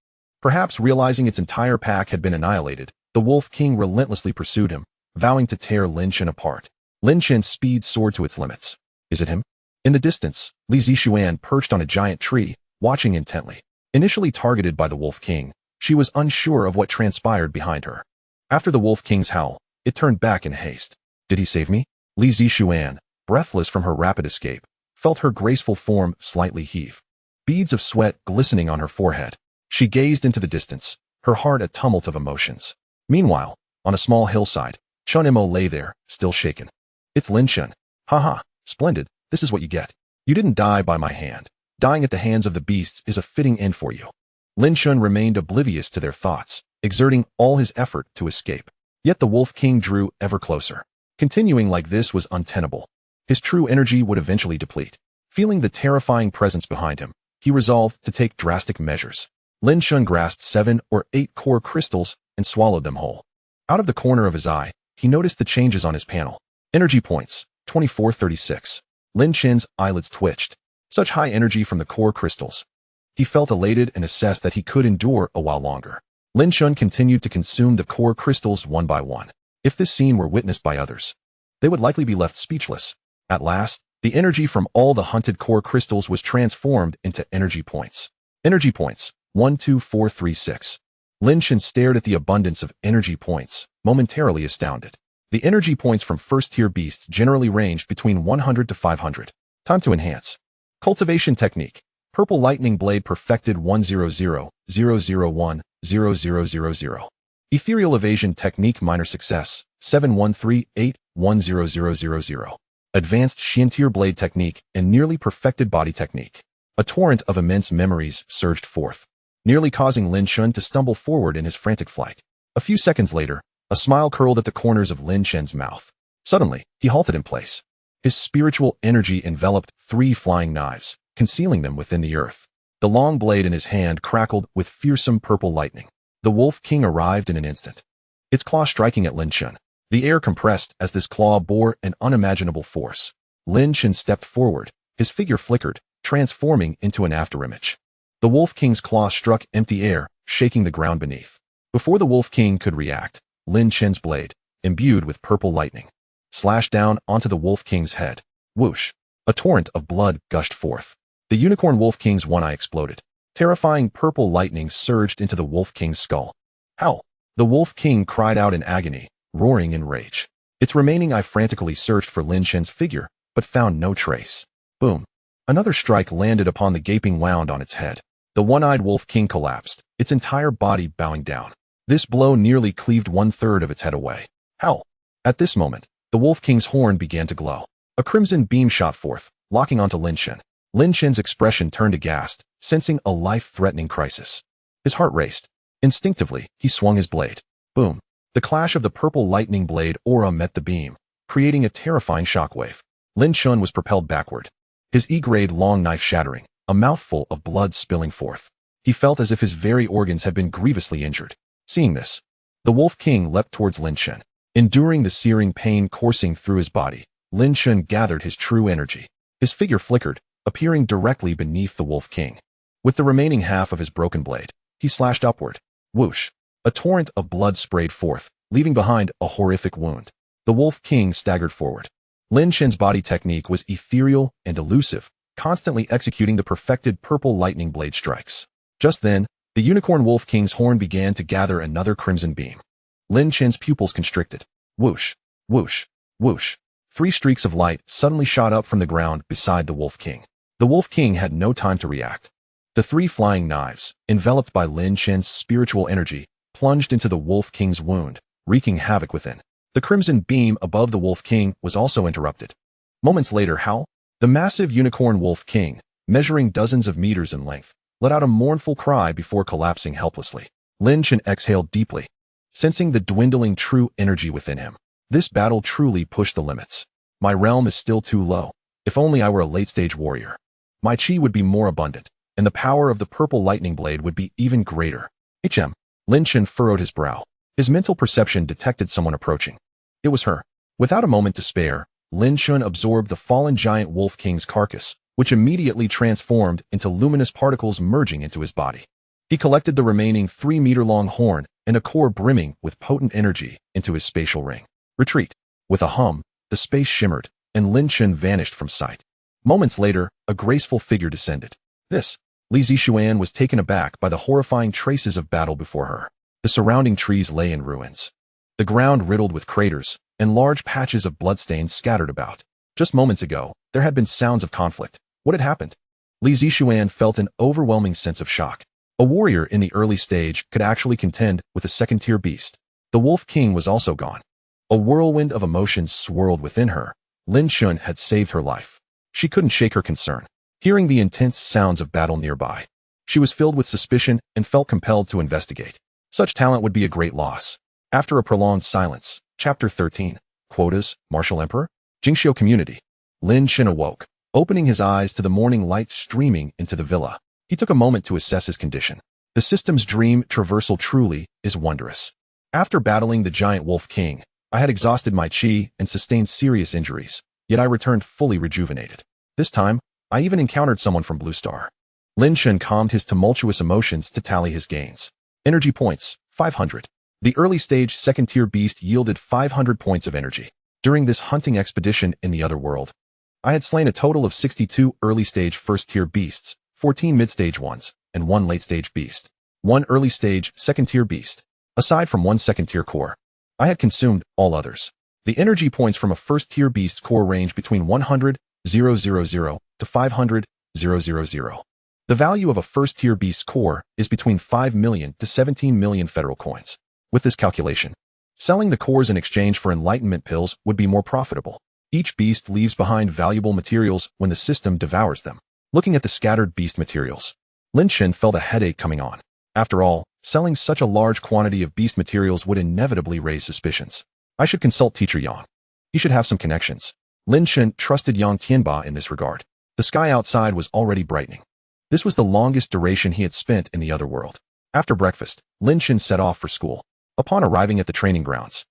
Perhaps realizing its entire pack had been annihilated, the wolf king relentlessly pursued him, vowing to tear Lin Chen apart. Lin Chen's speed soared to its limits. Is it him? In the distance, Li Zixuan perched on a giant tree, watching intently. Initially targeted by the Wolf King, she was unsure of what transpired behind her. After the Wolf King's howl, it turned back in haste. Did he save me? Li Zixuan, breathless from her rapid escape, felt her graceful form slightly heave. Beads of sweat glistening on her forehead. She gazed into the distance, her heart a tumult of emotions. Meanwhile, on a small hillside, Chun Mo lay there, still shaken. It's Lin Chen. Haha, splendid, this is what you get. You didn't die by my hand. Dying at the hands of the beasts is a fitting end for you. Lin Chen remained oblivious to their thoughts, exerting all his effort to escape. Yet the Wolf King drew ever closer. Continuing like this was untenable. His true energy would eventually deplete. Feeling the terrifying presence behind him, he resolved to take drastic measures. Lin Chen grasped 7 or 8 core crystals and swallowed them whole. Out of the corner of his eye, he noticed the changes on his panel. Energy points, 2436. Lin Chen's eyelids twitched. Such high energy from the core crystals. He felt elated and assessed that he could endure a while longer. Lin Chen continued to consume the core crystals one by one. If this scene were witnessed by others, they would likely be left speechless. At last, the energy from all the hunted core crystals was transformed into energy points. Energy points, 12436. Lin Chen stared at the abundance of energy points, momentarily astounded. The energy points from first-tier beasts generally ranged between 100 to 500. Time to enhance. Cultivation technique. Purple lightning blade perfected 100,001,0000. Ethereal evasion technique minor success 7138,10000. Advanced Shintier blade technique and nearly perfected body technique. A torrent of immense memories surged forth, nearly causing Lin Chen to stumble forward in his frantic flight. A few seconds later, a smile curled at the corners of Lin Chen's mouth. Suddenly, he halted in place. His spiritual energy enveloped 3 flying knives, concealing them within the earth. The long blade in his hand crackled with fearsome purple lightning. The Wolf King arrived in an instant, its claw striking at Lin Chen. The air compressed as this claw bore an unimaginable force. Lin Chen stepped forward, his figure flickered, transforming into an afterimage. The Wolf King's claw struck empty air, shaking the ground beneath. Before the Wolf King could react, Lin Chen's blade, imbued with purple lightning, slashed down onto the Wolf King's head. Whoosh! A torrent of blood gushed forth. The Unicorn Wolf King's one eye exploded. Terrifying purple lightning surged into the Wolf King's skull. Howl! The Wolf King cried out in agony, roaring in rage. Its remaining eye frantically searched for Lin Chen's figure, but found no trace. Boom! Another strike landed upon the gaping wound on its head. The one-eyed Wolf King collapsed, its entire body bowing down. This blow nearly cleaved 1/3 of its head away. Howl! At this moment, the Wolf King's horn began to glow. A crimson beam shot forth, locking onto Lin Chen. Lin Chen's expression turned aghast, sensing a life-threatening crisis. His heart raced. Instinctively, he swung his blade. Boom! The clash of the purple lightning blade aura met the beam, creating a terrifying shockwave. Lin Chen was propelled backward, his E-grade long knife shattering, a mouthful of blood spilling forth. He felt as if his very organs had been grievously injured. Seeing this, the Wolf King leapt towards Lin Chen. Enduring the searing pain coursing through his body, Lin Chen gathered his true energy. His figure flickered, appearing directly beneath the Wolf King. With the remaining half of his broken blade, he slashed upward. Whoosh! A torrent of blood sprayed forth, leaving behind a horrific wound. The Wolf King staggered forward. Lin Chen's body technique was ethereal and elusive, constantly executing the perfected purple lightning blade strikes. Just then, the Unicorn Wolf King's horn began to gather another crimson beam. Lin Chen's pupils constricted. Whoosh! Whoosh! Whoosh! 3 streaks of light suddenly shot up from the ground beside the Wolf King. The Wolf King had no time to react. The 3 flying knives, enveloped by Lin Chen's spiritual energy, plunged into the Wolf King's wound, wreaking havoc within. The crimson beam above the Wolf King was also interrupted. Moments later, Howl, the massive Unicorn Wolf King, measuring dozens of meters in length, let out a mournful cry before collapsing helplessly. Lin Chen exhaled deeply, sensing the dwindling true energy within him. This battle truly pushed the limits. My realm is still too low. If only I were a late-stage warrior. My chi would be more abundant, and the power of the purple lightning blade would be even greater. Lin Chen furrowed his brow. His mental perception detected someone approaching. It was her. Without a moment to spare, Lin Chen absorbed the fallen giant Wolf King's carcass, which immediately transformed into luminous particles merging into his body. He collected the remaining 3-meter-long horn and a core brimming with potent energy into his spatial ring. Retreat. With a hum, the space shimmered, and Lin Chen vanished from sight. Moments later, a graceful figure descended. Li Zixuan was taken aback by the horrifying traces of battle before her. The surrounding trees lay in ruins. The ground riddled with craters, and large patches of bloodstains scattered about. Just moments ago, there had been sounds of conflict. What had happened? Li Zixuan felt an overwhelming sense of shock. A warrior in the early stage could actually contend with a second-tier beast. The Wolf King was also gone. A whirlwind of emotions swirled within her. Lin Chen had saved her life. She couldn't shake her concern. Hearing the intense sounds of battle nearby, she was filled with suspicion and felt compelled to investigate. Such talent would be a great loss. After a prolonged silence, Chapter 13, Quotas, Martial Emperor, Jingxiu Community. Lin Chen awoke, opening his eyes to the morning light streaming into the villa. He took a moment to assess his condition. The system's dream traversal truly is wondrous. After battling the giant Wolf King, I had exhausted my chi and sustained serious injuries, yet I returned fully rejuvenated. This time, I even encountered someone from Blue Star. Lin Chen calmed his tumultuous emotions to tally his gains. Energy points, 500. The early-stage second-tier beast yielded 500 points of energy. During this hunting expedition in the Otherworld, I had slain a total of 62 early-stage first-tier beasts, 14 mid-stage ones, and 1 late-stage beast. 1 early-stage second-tier beast. Aside from 1 second-tier core, I had consumed all others. The energy points from a first-tier beast's core range between 100,000 to 500,000. The value of a first-tier beast's core is between 5 million to 17 million federal coins. With this calculation, selling the cores in exchange for enlightenment pills would be more profitable. Each beast leaves behind valuable materials when the system devours them. Looking at the scattered beast materials, Lin Chen felt a headache coming on. After all, selling such a large quantity of beast materials would inevitably raise suspicions. I should consult Teacher Yang. He should have some connections. Lin Chen trusted Yang Tianba in this regard. The sky outside was already brightening. This was the longest duration he had spent in the Otherworld. After breakfast, Lin Chen set off for school. Upon arriving at the training grounds,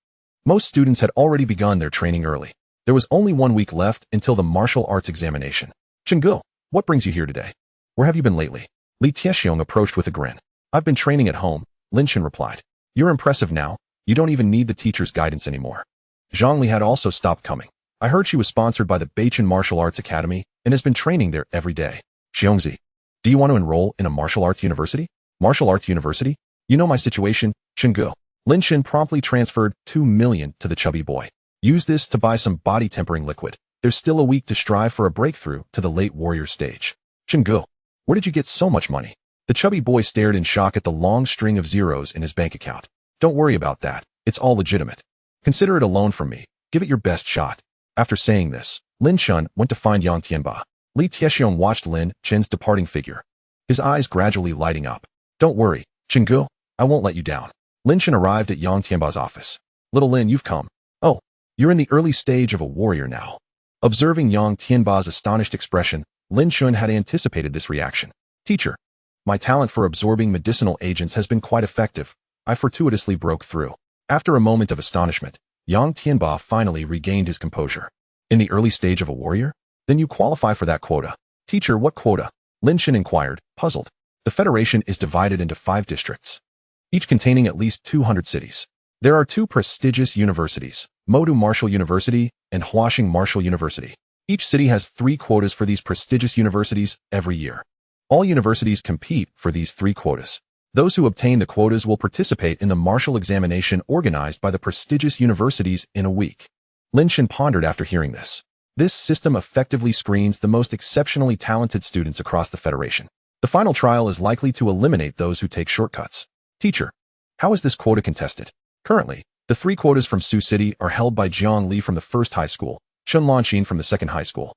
most students had already begun their training early. There was only 1 week left until the martial arts examination. Chenggu, what brings you here today? Where have you been lately? Li Tiexiong approached with a grin. I've been training at home, Lin Chen replied. You're impressive now. You don't even need the teacher's guidance anymore. Zhang Li had also stopped coming. I heard she was sponsored by the Beichin Martial Arts Academy and has been training there every day. Xiongzi, do you want to enroll in a martial arts university? Martial arts university? You know my situation, Chenggu. Lin Chen promptly transferred 2 million to the chubby boy. Use this to buy some body tempering liquid. There's still a week to strive for a breakthrough to the late warrior stage. Chenggu, where did you get so much money? The chubby boy stared in shock at the long string of zeros in his bank account. Don't worry about that. It's all legitimate. Consider it a loan from me. Give it your best shot. After saying this, Lin Chen went to find Yang Tianba. Li Tiexiong watched Lin Chen's departing figure, his eyes gradually lighting up. Don't worry, Chengu, I won't let you down. Lin Chen arrived at Yang Tianba's office. Little Lin, you've come. Oh, you're in the early stage of a warrior now. Observing Yang Tianba's astonished expression, Lin Chen had anticipated this reaction. Teacher, my talent for absorbing medicinal agents has been quite effective. I fortuitously broke through. After a moment of astonishment, Yang Tianba finally regained his composure. In the early stage of a warrior? Then you qualify for that quota. Teacher, what quota? Lin Chen inquired, puzzled. The Federation is divided into 5 districts, each containing at least 200 cities. There are 2 prestigious universities, Modu Martial University and Huaxing Martial University. Each city has 3 quotas for these prestigious universities every year. All universities compete for these 3 quotas. Those who obtain the quotas will participate in the martial examination organized by the prestigious universities in a week. Lin Chen pondered after hearing this. This system effectively screens the most exceptionally talented students across the Federation. The final trial is likely to eliminate those who take shortcuts. Teacher, how is this quota contested? Currently, the 3 quotas from Sioux City are held by Jiang Li from the 1st high school, Chen Lanxin from the 2nd high school,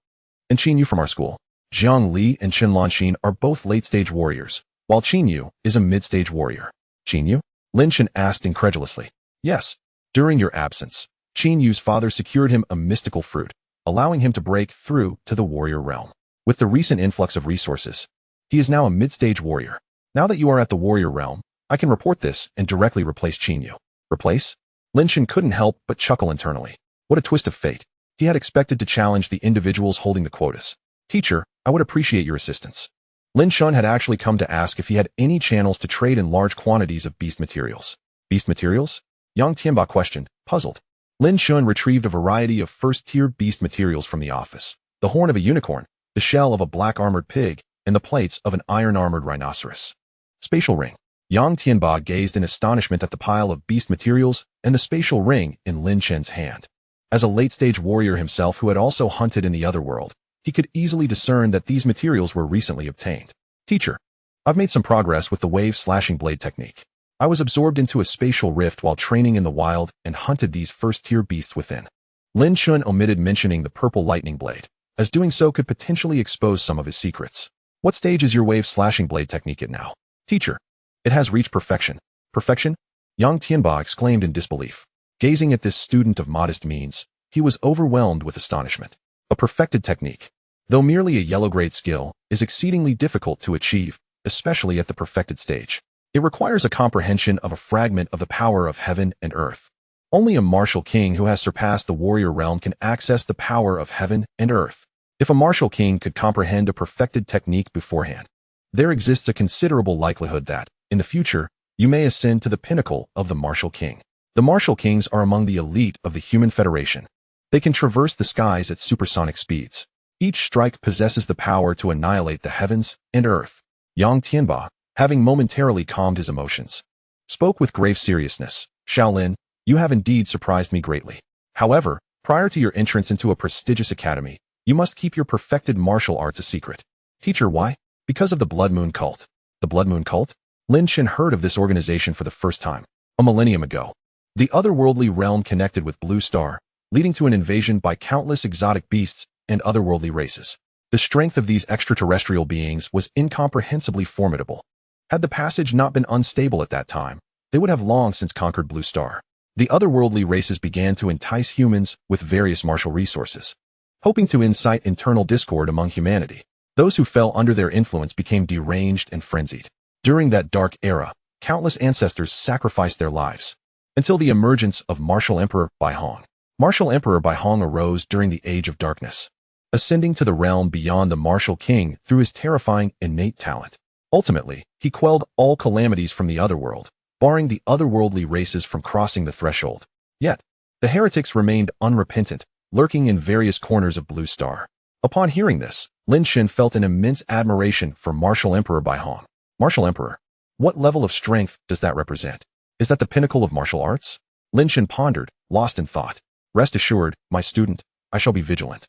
and Qin Yu from our school. Jiang Li and Chen Lanxin are both late-stage warriors, while Qin Yu is a mid-stage warrior. Qin Yu? Lin Chen asked incredulously. Yes. During your absence, Qin Yu's father secured him a mystical fruit, allowing him to break through to the warrior realm. With the recent influx of resources, he is now a mid-stage warrior. Now that you are at the warrior realm, I can report this and directly replace Qin Yu. Replace? Lin Chen couldn't help but chuckle internally. What a twist of fate. He had expected to challenge the individuals holding the quotas. Teacher, I would appreciate your assistance. Lin Chen had actually come to ask if he had any channels to trade in large quantities of beast materials. Beast materials? Yang Tianba questioned, puzzled. Lin Chen retrieved a variety of first-tier beast materials from the office. The horn of a unicorn, the shell of a black-armored pig, and the plates of an iron-armored rhinoceros. Spatial ring. Yang Tianba gazed in astonishment at the pile of beast materials and the spatial ring in Lin Chen's hand. As a late-stage warrior himself who had also hunted in the Otherworld, he could easily discern that these materials were recently obtained. Teacher, I've made some progress with the wave-slashing blade technique. I was absorbed into a spatial rift while training in the wild and hunted these first-tier beasts within. Lin Chen omitted mentioning the purple lightning blade, as doing so could potentially expose some of his secrets. What stage is your wave-slashing blade technique at now? Teacher, it has reached perfection. Perfection? Yang Tianba exclaimed in disbelief. Gazing at this student of modest means, he was overwhelmed with astonishment. A perfected technique, though merely a yellow-grade skill, is exceedingly difficult to achieve, especially at the perfected stage. It requires a comprehension of a fragment of the power of heaven and earth. Only a martial king who has surpassed the warrior realm can access the power of heaven and earth. If a martial king could comprehend a perfected technique beforehand, there exists a considerable likelihood that, in the future, you may ascend to the pinnacle of the martial king. The martial kings are among the elite of the human federation. They can traverse the skies at supersonic speeds. Each strike possesses the power to annihilate the heavens and earth. Yang Tianba, having momentarily calmed his emotions, spoke with grave seriousness. Shaolin, you have indeed surprised me greatly. However, prior to your entrance into a prestigious academy, you must keep your perfected martial arts a secret. Teacher, why? Because of the Blood Moon Cult. The Blood Moon Cult? Lin Chen heard of this organization for the first time, a millennium ago. The otherworldly realm connected with Blue Star, leading to an invasion by countless exotic beasts and otherworldly races. The strength of these extraterrestrial beings was incomprehensibly formidable. Had the passage not been unstable at that time, they would have long since conquered Blue Star. The otherworldly races began to entice humans with various martial resources, hoping to incite internal discord among humanity. Those who fell under their influence became deranged and frenzied. During that dark era, countless ancestors sacrificed their lives, until the emergence of Martial Emperor Bai Hong. Martial Emperor Bai Hong arose during the Age of Darkness, ascending to the realm beyond the martial king through his terrifying innate talent. Ultimately, he quelled all calamities from the otherworld, barring the otherworldly races from crossing the threshold. Yet, the heretics remained unrepentant, lurking in various corners of Blue Star. Upon hearing this, Lin Chen felt an immense admiration for Martial Emperor Bai Hong. Martial Emperor? What level of strength does that represent? Is that the pinnacle of martial arts? Lin Chen pondered, lost in thought. Rest assured, my student, I shall be vigilant.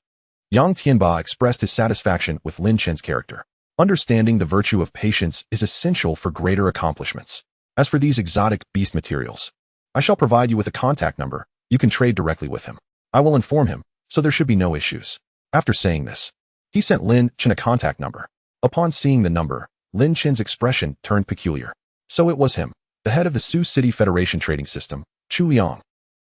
Yang Tianba expressed his satisfaction with Lin Chen's character. Understanding the virtue of patience is essential for greater accomplishments. As for these exotic beast materials, I shall provide you with a contact number. You can trade directly with him. I will inform him, so there should be no issues. After saying this, he sent Lin Chen a contact number. Upon seeing the number, Lin Chen's expression turned peculiar. So it was him, the head of the Sioux City Federation trading system, Chu Liang.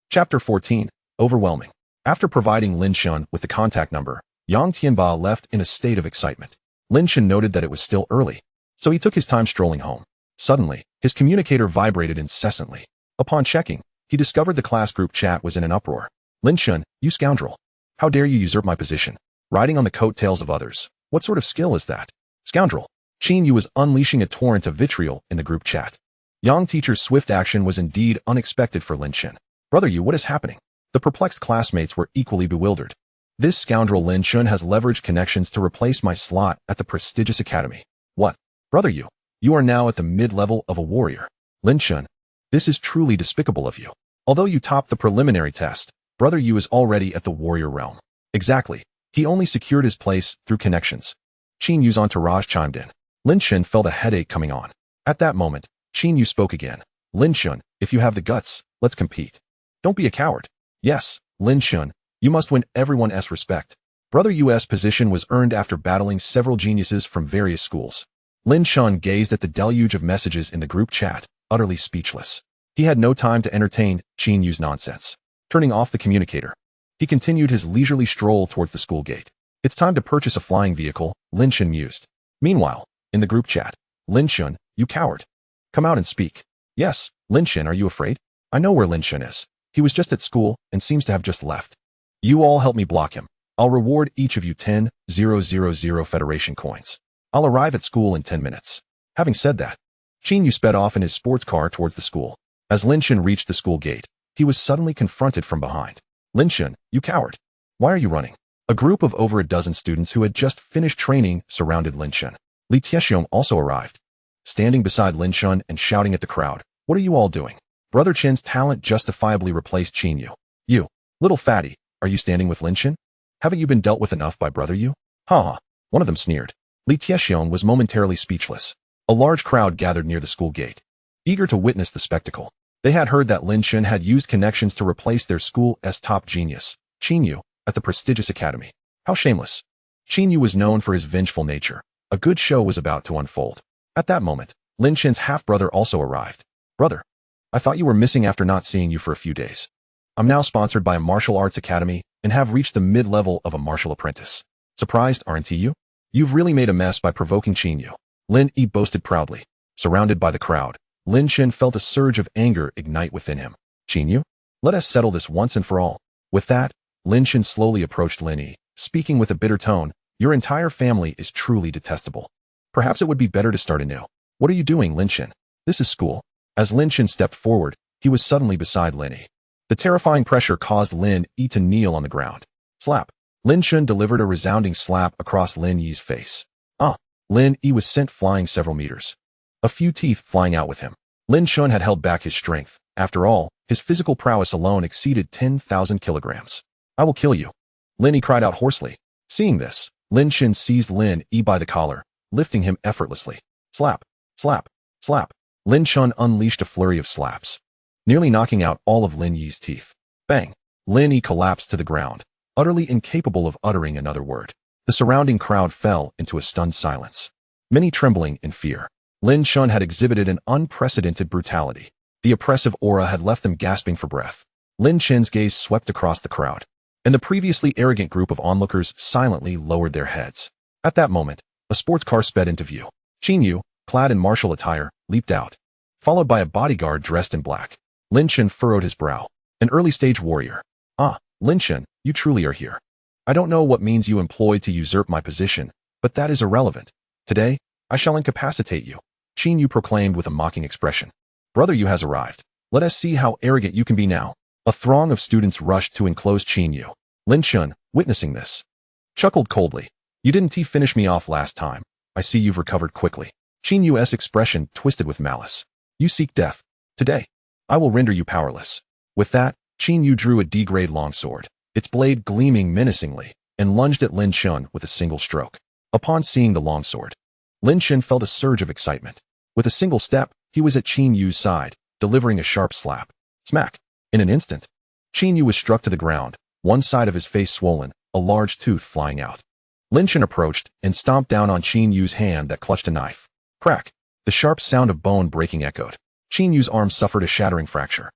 Chapter 14, Overwhelming. After providing Lin Chen with the contact number, Yang Tianba left in a state of excitement. Lin Chen noted that it was still early, so he took his time strolling home. Suddenly, his communicator vibrated incessantly. Upon checking, he discovered the class group chat was in an uproar. Lin Chen, you scoundrel. How dare you usurp my position? Riding on the coattails of others. What sort of skill is that? Scoundrel. Qin Yu was unleashing a torrent of vitriol in the group chat. Yang teacher's swift action was indeed unexpected for Lin Chen. Brother Yu, what is happening? The perplexed classmates were equally bewildered. This scoundrel Lin Chen has leveraged connections to replace my slot at the prestigious academy. What? Brother Yu, you are now at the mid-level of a warrior. Lin Chen, this is truly despicable of you. Although you topped the preliminary test, Brother Yu is already at the warrior realm. Exactly. He only secured his place through connections. Qin Yu's entourage chimed in. Lin Chen felt a headache coming on. At that moment, Qin Yu spoke again. Lin Chen, if you have the guts, let's compete. Don't be a coward. Yes, Lin Chen, you must win everyone's respect. Brother Yu's position was earned after battling several geniuses from various schools. Lin Chen gazed at the deluge of messages in the group chat, utterly speechless. He had no time to entertain Qin Yu's nonsense. Turning off the communicator, he continued his leisurely stroll towards the school gate. It's time to purchase a flying vehicle, Lin Chen mused. Meanwhile, in the group chat, Lin Chen, you coward. Come out and speak. Yes, Lin Chen, are you afraid? I know where Lin Chen is. He was just at school and seems to have just left. You all help me block him. I'll reward each of you 10,000 Federation coins. I'll arrive at school in 10 minutes. Having said that, Qin Yu sped off in his sports car towards the school. As Lin Chen reached the school gate, he was suddenly confronted from behind. Lin Chen, you coward. Why are you running? A group of over a dozen students who had just finished training surrounded Lin Chen. Li Tiexiong also arrived, standing beside Lin Chen and shouting at the crowd. What are you all doing? Brother Chen's talent justifiably replaced Qin Yu. You, little fatty, are you standing with Lin Chen? Haven't you been dealt with enough by Brother Yu? Ha ha. One of them sneered. Li Tiexiong was momentarily speechless. A large crowd gathered near the school gate, eager to witness the spectacle. They had heard that Lin Chen had used connections to replace their school's top genius, Qin Yu, at the prestigious academy. How shameless. Qin Yu was known for his vengeful nature. A good show was about to unfold. At that moment, Lin Chen's half-brother also arrived. Brother, I thought you were missing after not seeing you for a few days. I'm now sponsored by a martial arts academy and have reached the mid-level of a martial apprentice. Surprised, aren't you? You've really made a mess by provoking Qin Yu. Lin Yi boasted proudly. Surrounded by the crowd, Lin Chen felt a surge of anger ignite within him. Qin Yu? Let us settle this once and for all. With that, Lin Chen slowly approached Lin Yi, speaking with a bitter tone. Your entire family is truly detestable. Perhaps it would be better to start anew. What are you doing, Lin Chen? This is school. As Lin Chen stepped forward, he was suddenly beside Lin Yi. The terrifying pressure caused Lin Yi to kneel on the ground. Slap. Lin Chen delivered a resounding slap across Lin Yi's face. Lin Yi was sent flying several meters, a few teeth flying out with him. Lin Chen had held back his strength. After all, his physical prowess alone exceeded 10,000 kilograms. I will kill you. Lin Yi cried out hoarsely. Seeing this, Lin Chen seized Lin Yi by the collar, lifting him effortlessly. Slap, slap, slap. Lin Chen unleashed a flurry of slaps, nearly knocking out all of Lin Yi's teeth. Bang! Lin Yi collapsed to the ground, utterly incapable of uttering another word. The surrounding crowd fell into a stunned silence, many trembling in fear. Lin Chen had exhibited an unprecedented brutality. The oppressive aura had left them gasping for breath. Lin Chen's gaze swept across the crowd, and the previously arrogant group of onlookers silently lowered their heads. At that moment, a sports car sped into view. Qin Yu, clad in martial attire, leaped out, followed by a bodyguard dressed in black. Lin Chen furrowed his brow. An early-stage warrior. Lin Chen, you truly are here. I don't know what means you employed to usurp my position, but that is irrelevant. Today, I shall incapacitate you. Qin Yu proclaimed with a mocking expression. Brother Yu has arrived. Let us see how arrogant you can be now. A throng of students rushed to enclose Qin Yu. Lin Chen, witnessing this, chuckled coldly. You didn't finish me off last time. I see you've recovered quickly. Qin Yu's expression twisted with malice. You seek death. Today, I will render you powerless. With that, Qin Yu drew a D-grade longsword, its blade gleaming menacingly, and lunged at Lin Chen with a single stroke. Upon seeing the longsword, Lin Chen felt a surge of excitement. With a single step, he was at Qin Yu's side, delivering a sharp slap. Smack! In an instant, Qin Yu was struck to the ground, one side of his face swollen, a large tooth flying out. Lin Chen approached and stomped down on Qin Yu's hand that clutched a knife. Crack! The sharp sound of bone breaking echoed. Qin Yu's arm suffered a shattering fracture.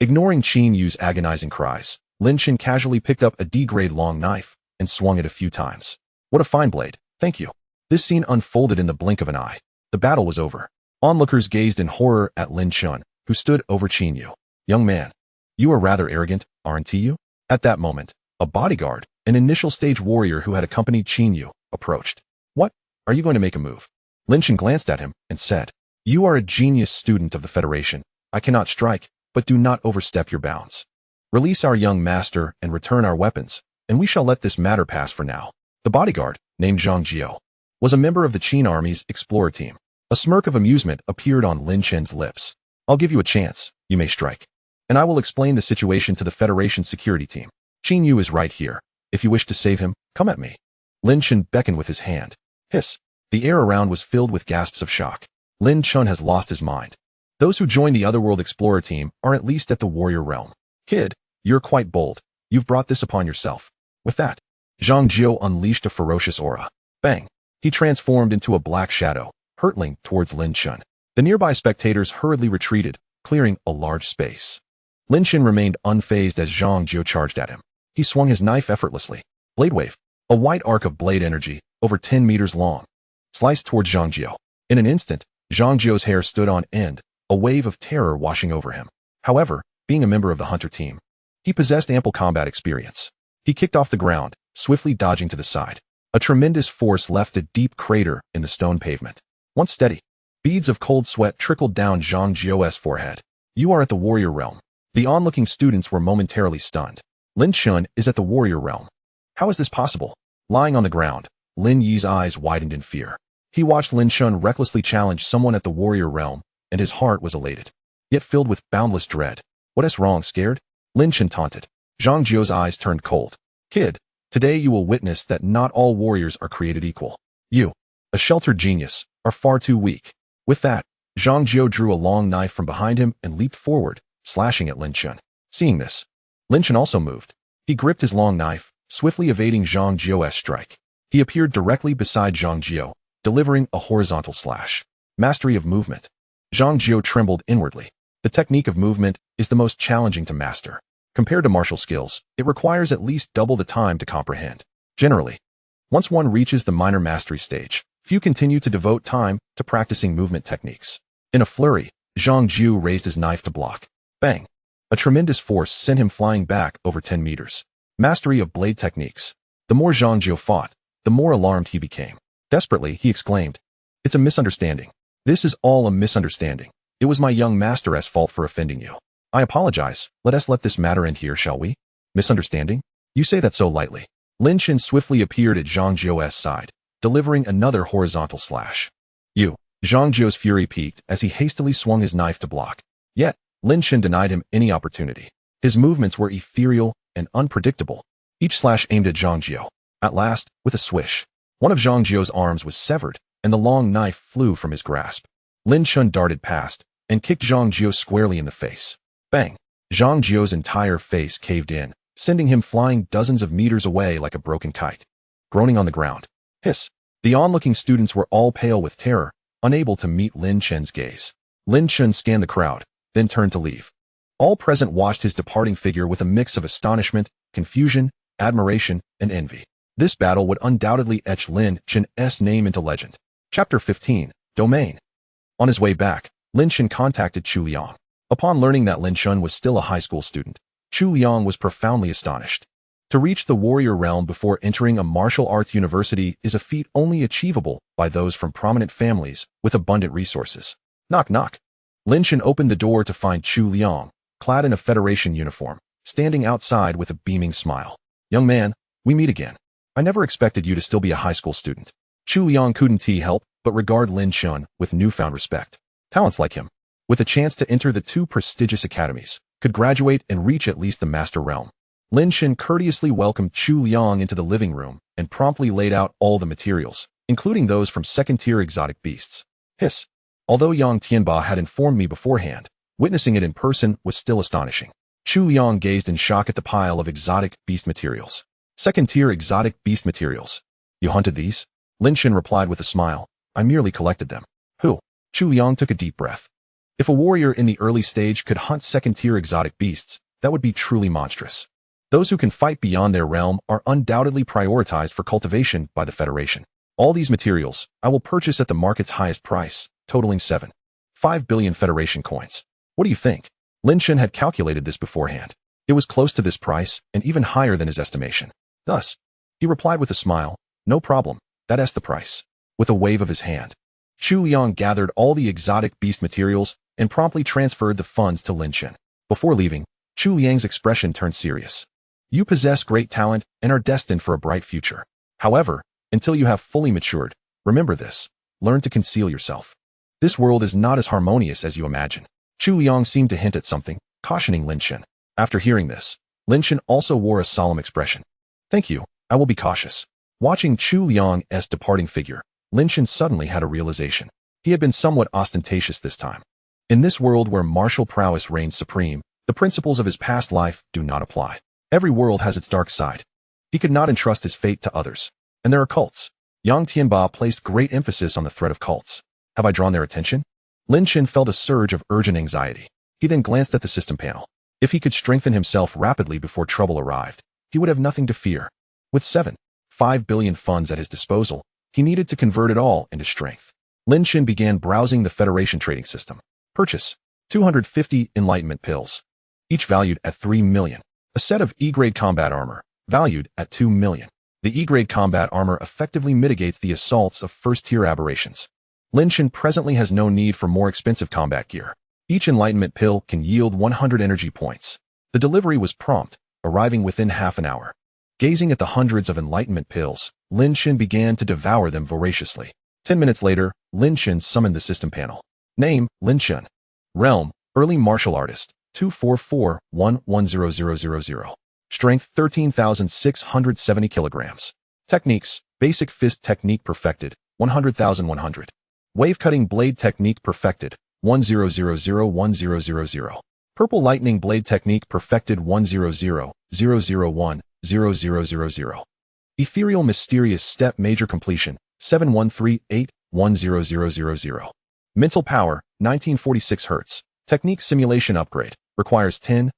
Ignoring Qin Yu's agonizing cries, Lin Chen casually picked up a D-grade long knife and swung it a few times. What a fine blade, thank you. This scene unfolded in the blink of an eye. The battle was over. Onlookers gazed in horror at Lin Chen, who stood over Qin Yu. Young man, you are rather arrogant, aren't you? At that moment, a bodyguard, an initial stage warrior who had accompanied Qin Yu, approached. What? Are you going to make a move? Lin Chen glanced at him and said, You are a genius student of the Federation. I cannot strike, but do not overstep your bounds. Release our young master and return our weapons, and we shall let this matter pass for now. The bodyguard, named Zhang Jiao, was a member of the Qin Army's explorer team. A smirk of amusement appeared on Lin Chen's lips. I'll give you a chance, you may strike. And I will explain the situation to the Federation security team. Qin Yu is right here. If you wish to save him, come at me. Lin Chen beckoned with his hand. Hiss. The air around was filled with gasps of shock. Lin Chen has lost his mind. Those who joined the Otherworld Explorer team are at least at the warrior realm. Kid, you're quite bold. You've brought this upon yourself. With that, Zhang Jiao unleashed a ferocious aura. Bang! He transformed into a black shadow, hurtling towards Lin Chen. The nearby spectators hurriedly retreated, clearing a large space. Lin Chen remained unfazed as Zhang Jiao charged at him. He swung his knife effortlessly. Blade wave, a white arc of blade energy, over 10 meters long, sliced towards Zhang Jiao. In an instant, Zhang Jiao's hair stood on end, a wave of terror washing over him. However, being a member of the hunter team, he possessed ample combat experience. He kicked off the ground, swiftly dodging to the side. A tremendous force left a deep crater in the stone pavement. Once steady, beads of cold sweat trickled down Zhang Jiao's forehead. You are at the warrior realm. The onlooking students were momentarily stunned. Lin Chen is at the warrior realm. How is this possible? Lying on the ground, Lin Yi's eyes widened in fear. He watched Lin Chen recklessly challenge someone at the warrior realm, and his heart was elated, yet filled with boundless dread. What is wrong, scared? Lin Chen taunted. Zhang Jiao's eyes turned cold. Kid, today you will witness that not all warriors are created equal. You, a sheltered genius, are far too weak. With that, Zhang Jiao drew a long knife from behind him and leaped forward, slashing at Lin Chen. Seeing this, Lin Chen also moved. He gripped his long knife, swiftly evading Zhang Jiao's strike. He appeared directly beside Zhang Jiao, delivering a horizontal slash. Mastery of movement. Zhang Jiao trembled inwardly. The technique of movement is the most challenging to master. Compared to martial skills, it requires at least double the time to comprehend. Generally, once one reaches the minor mastery stage, few continue to devote time to practicing movement techniques. In a flurry, Zhang Jiao raised his knife to block. Bang! A tremendous force sent him flying back over 10 meters. Mastery of blade techniques. The more Zhang Jiao fought, the more alarmed he became. Desperately, he exclaimed, It's a misunderstanding. This is all a misunderstanding. It was my young master's fault for offending you. I apologize. Let us let this matter end here, shall we? Misunderstanding? You say that so lightly. Lin Chen swiftly appeared at Zhang Jiao's side, delivering another horizontal slash. You. Zhang Jiao's fury peaked as he hastily swung his knife to block. Yet, Lin Chen denied him any opportunity. His movements were ethereal and unpredictable. Each slash aimed at Zhang Jiao. At last, with a swish, one of Zhang Jiao's arms was severed, and the long knife flew from his grasp. Lin Chen darted past and kicked Zhang Jiao squarely in the face. Bang! Zhang Jiao's entire face caved in, sending him flying dozens of meters away like a broken kite. Groaning on the ground. Hiss! The onlooking students were all pale with terror, unable to meet Lin Chen's gaze. Lin Chen scanned the crowd, then turned to leave. All present watched his departing figure with a mix of astonishment, confusion, admiration, and envy. This battle would undoubtedly etch Lin Chen's name into legend. Chapter 15, Domain. On his way back, Lin Chen contacted Chu Liang. Upon learning that Lin Chen was still a high school student, Chu Liang was profoundly astonished. To reach the warrior realm before entering a martial arts university is a feat only achievable by those from prominent families with abundant resources. Knock knock. Lin Chen opened the door to find Chu Liang, clad in a Federation uniform, standing outside with a beaming smile. Young man, we meet again. I never expected you to still be a high school student. Chu Liang couldn't help but regard Lin Chen with newfound respect. Talents like him, with a chance to enter the two prestigious academies, could graduate and reach at least the master realm. Lin Chen courteously welcomed Chu Liang into the living room and promptly laid out all the materials, including those from second-tier exotic beasts. Hiss. Although Yang Tianba had informed me beforehand, witnessing it in person was still astonishing. Chu Liang gazed in shock at the pile of exotic beast materials. Second-tier exotic beast materials. You hunted these? Lin Chen replied with a smile. I merely collected them. Who? Chu Liang took a deep breath. If a warrior in the early stage could hunt second-tier exotic beasts, that would be truly monstrous. Those who can fight beyond their realm are undoubtedly prioritized for cultivation by the Federation. All these materials I will purchase at the market's highest price, totaling 7.5 billion Federation coins. What do you think? Lin Chen had calculated this beforehand. It was close to this price and even higher than his estimation. Thus, he replied with a smile, no problem, that's the price. With a wave of his hand, Chu Liang gathered all the exotic beast materials and promptly transferred the funds to Lin Chen. Before leaving, Chu Liang's expression turned serious. You possess great talent and are destined for a bright future. However, until you have fully matured, remember this, learn to conceal yourself. This world is not as harmonious as you imagine. Chu Liang seemed to hint at something, cautioning Lin Chen. After hearing this, Lin Chen also wore a solemn expression. Thank you, I will be cautious. Watching Chu Liang's departing figure, Lin Chen suddenly had a realization. He had been somewhat ostentatious this time. In this world where martial prowess reigns supreme, the principles of his past life do not apply. Every world has its dark side. He could not entrust his fate to others. And there are cults. Yang Tianba placed great emphasis on the threat of cults. Have I drawn their attention? Lin Chen felt a surge of urgent anxiety. He then glanced at the system panel. If he could strengthen himself rapidly before trouble arrived, he would have nothing to fear. With 7.5 billion funds at his disposal, he needed to convert it all into strength. Lin Chen began browsing the Federation trading system. Purchase 250 enlightenment pills, each valued at 3 million. A set of E-grade combat armor, valued at 2 million. The E-grade combat armor effectively mitigates the assaults of first-tier aberrations. Lin Chen presently has no need for more expensive combat gear. Each enlightenment pill can yield 100 energy points. The delivery was prompt, arriving within half an hour. Gazing at the hundreds of enlightenment pills, Lin Chen began to devour them voraciously. 10 minutes later, Lin Chen summoned the system panel. Name, Lin Chen. Realm, Early Martial Artist, 244110000. Strength, 13,670 kilograms. Techniques, Basic Fist Technique perfected, 100,100. Wave Cutting Blade Technique perfected, 10001000. Purple Lightning Blade Technique perfected, 10000010000. Ethereal Mysterious Step Major Completion, 7138100000. Mental Power, 1946 Hz. Technique Simulation Upgrade, requires 10,000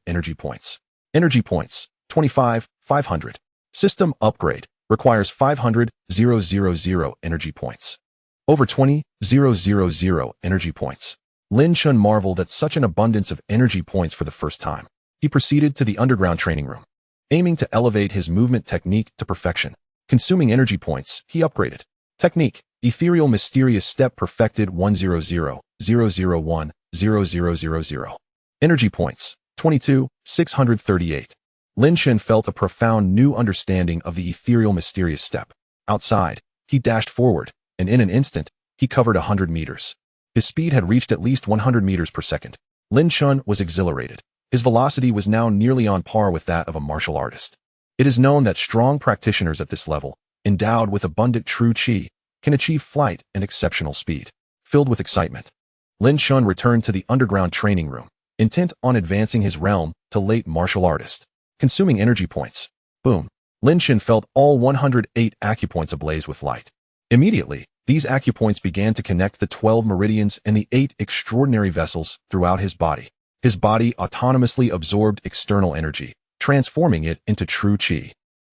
energy points. Energy points, 25,500. System Upgrade, requires 500,000 energy points. Over 20,000 energy points. Lin Chen marveled at such an abundance of energy points for the first time. He proceeded to the underground training room. Aiming to elevate his movement technique to perfection. Consuming energy points, he upgraded. Technique, Ethereal Mysterious Step perfected, 100,001,0000. Energy points, 22,638. Lin Chen felt a profound new understanding of the Ethereal Mysterious Step. Outside, he dashed forward, and in an instant, he covered 100 meters. His speed had reached at least 100 meters per second. Lin Chen was exhilarated. His velocity was now nearly on par with that of a martial artist. It is known that strong practitioners at this level, endowed with abundant true qi, can achieve flight and exceptional speed. Filled with excitement, Lin Chen returned to the underground training room, intent on advancing his realm to late martial artist. Consuming energy points. Boom. Lin Chen felt all 108 acupoints ablaze with light. Immediately, these acupoints began to connect the 12 meridians and the 8 extraordinary vessels throughout his body. His body autonomously absorbed external energy, transforming it into true qi.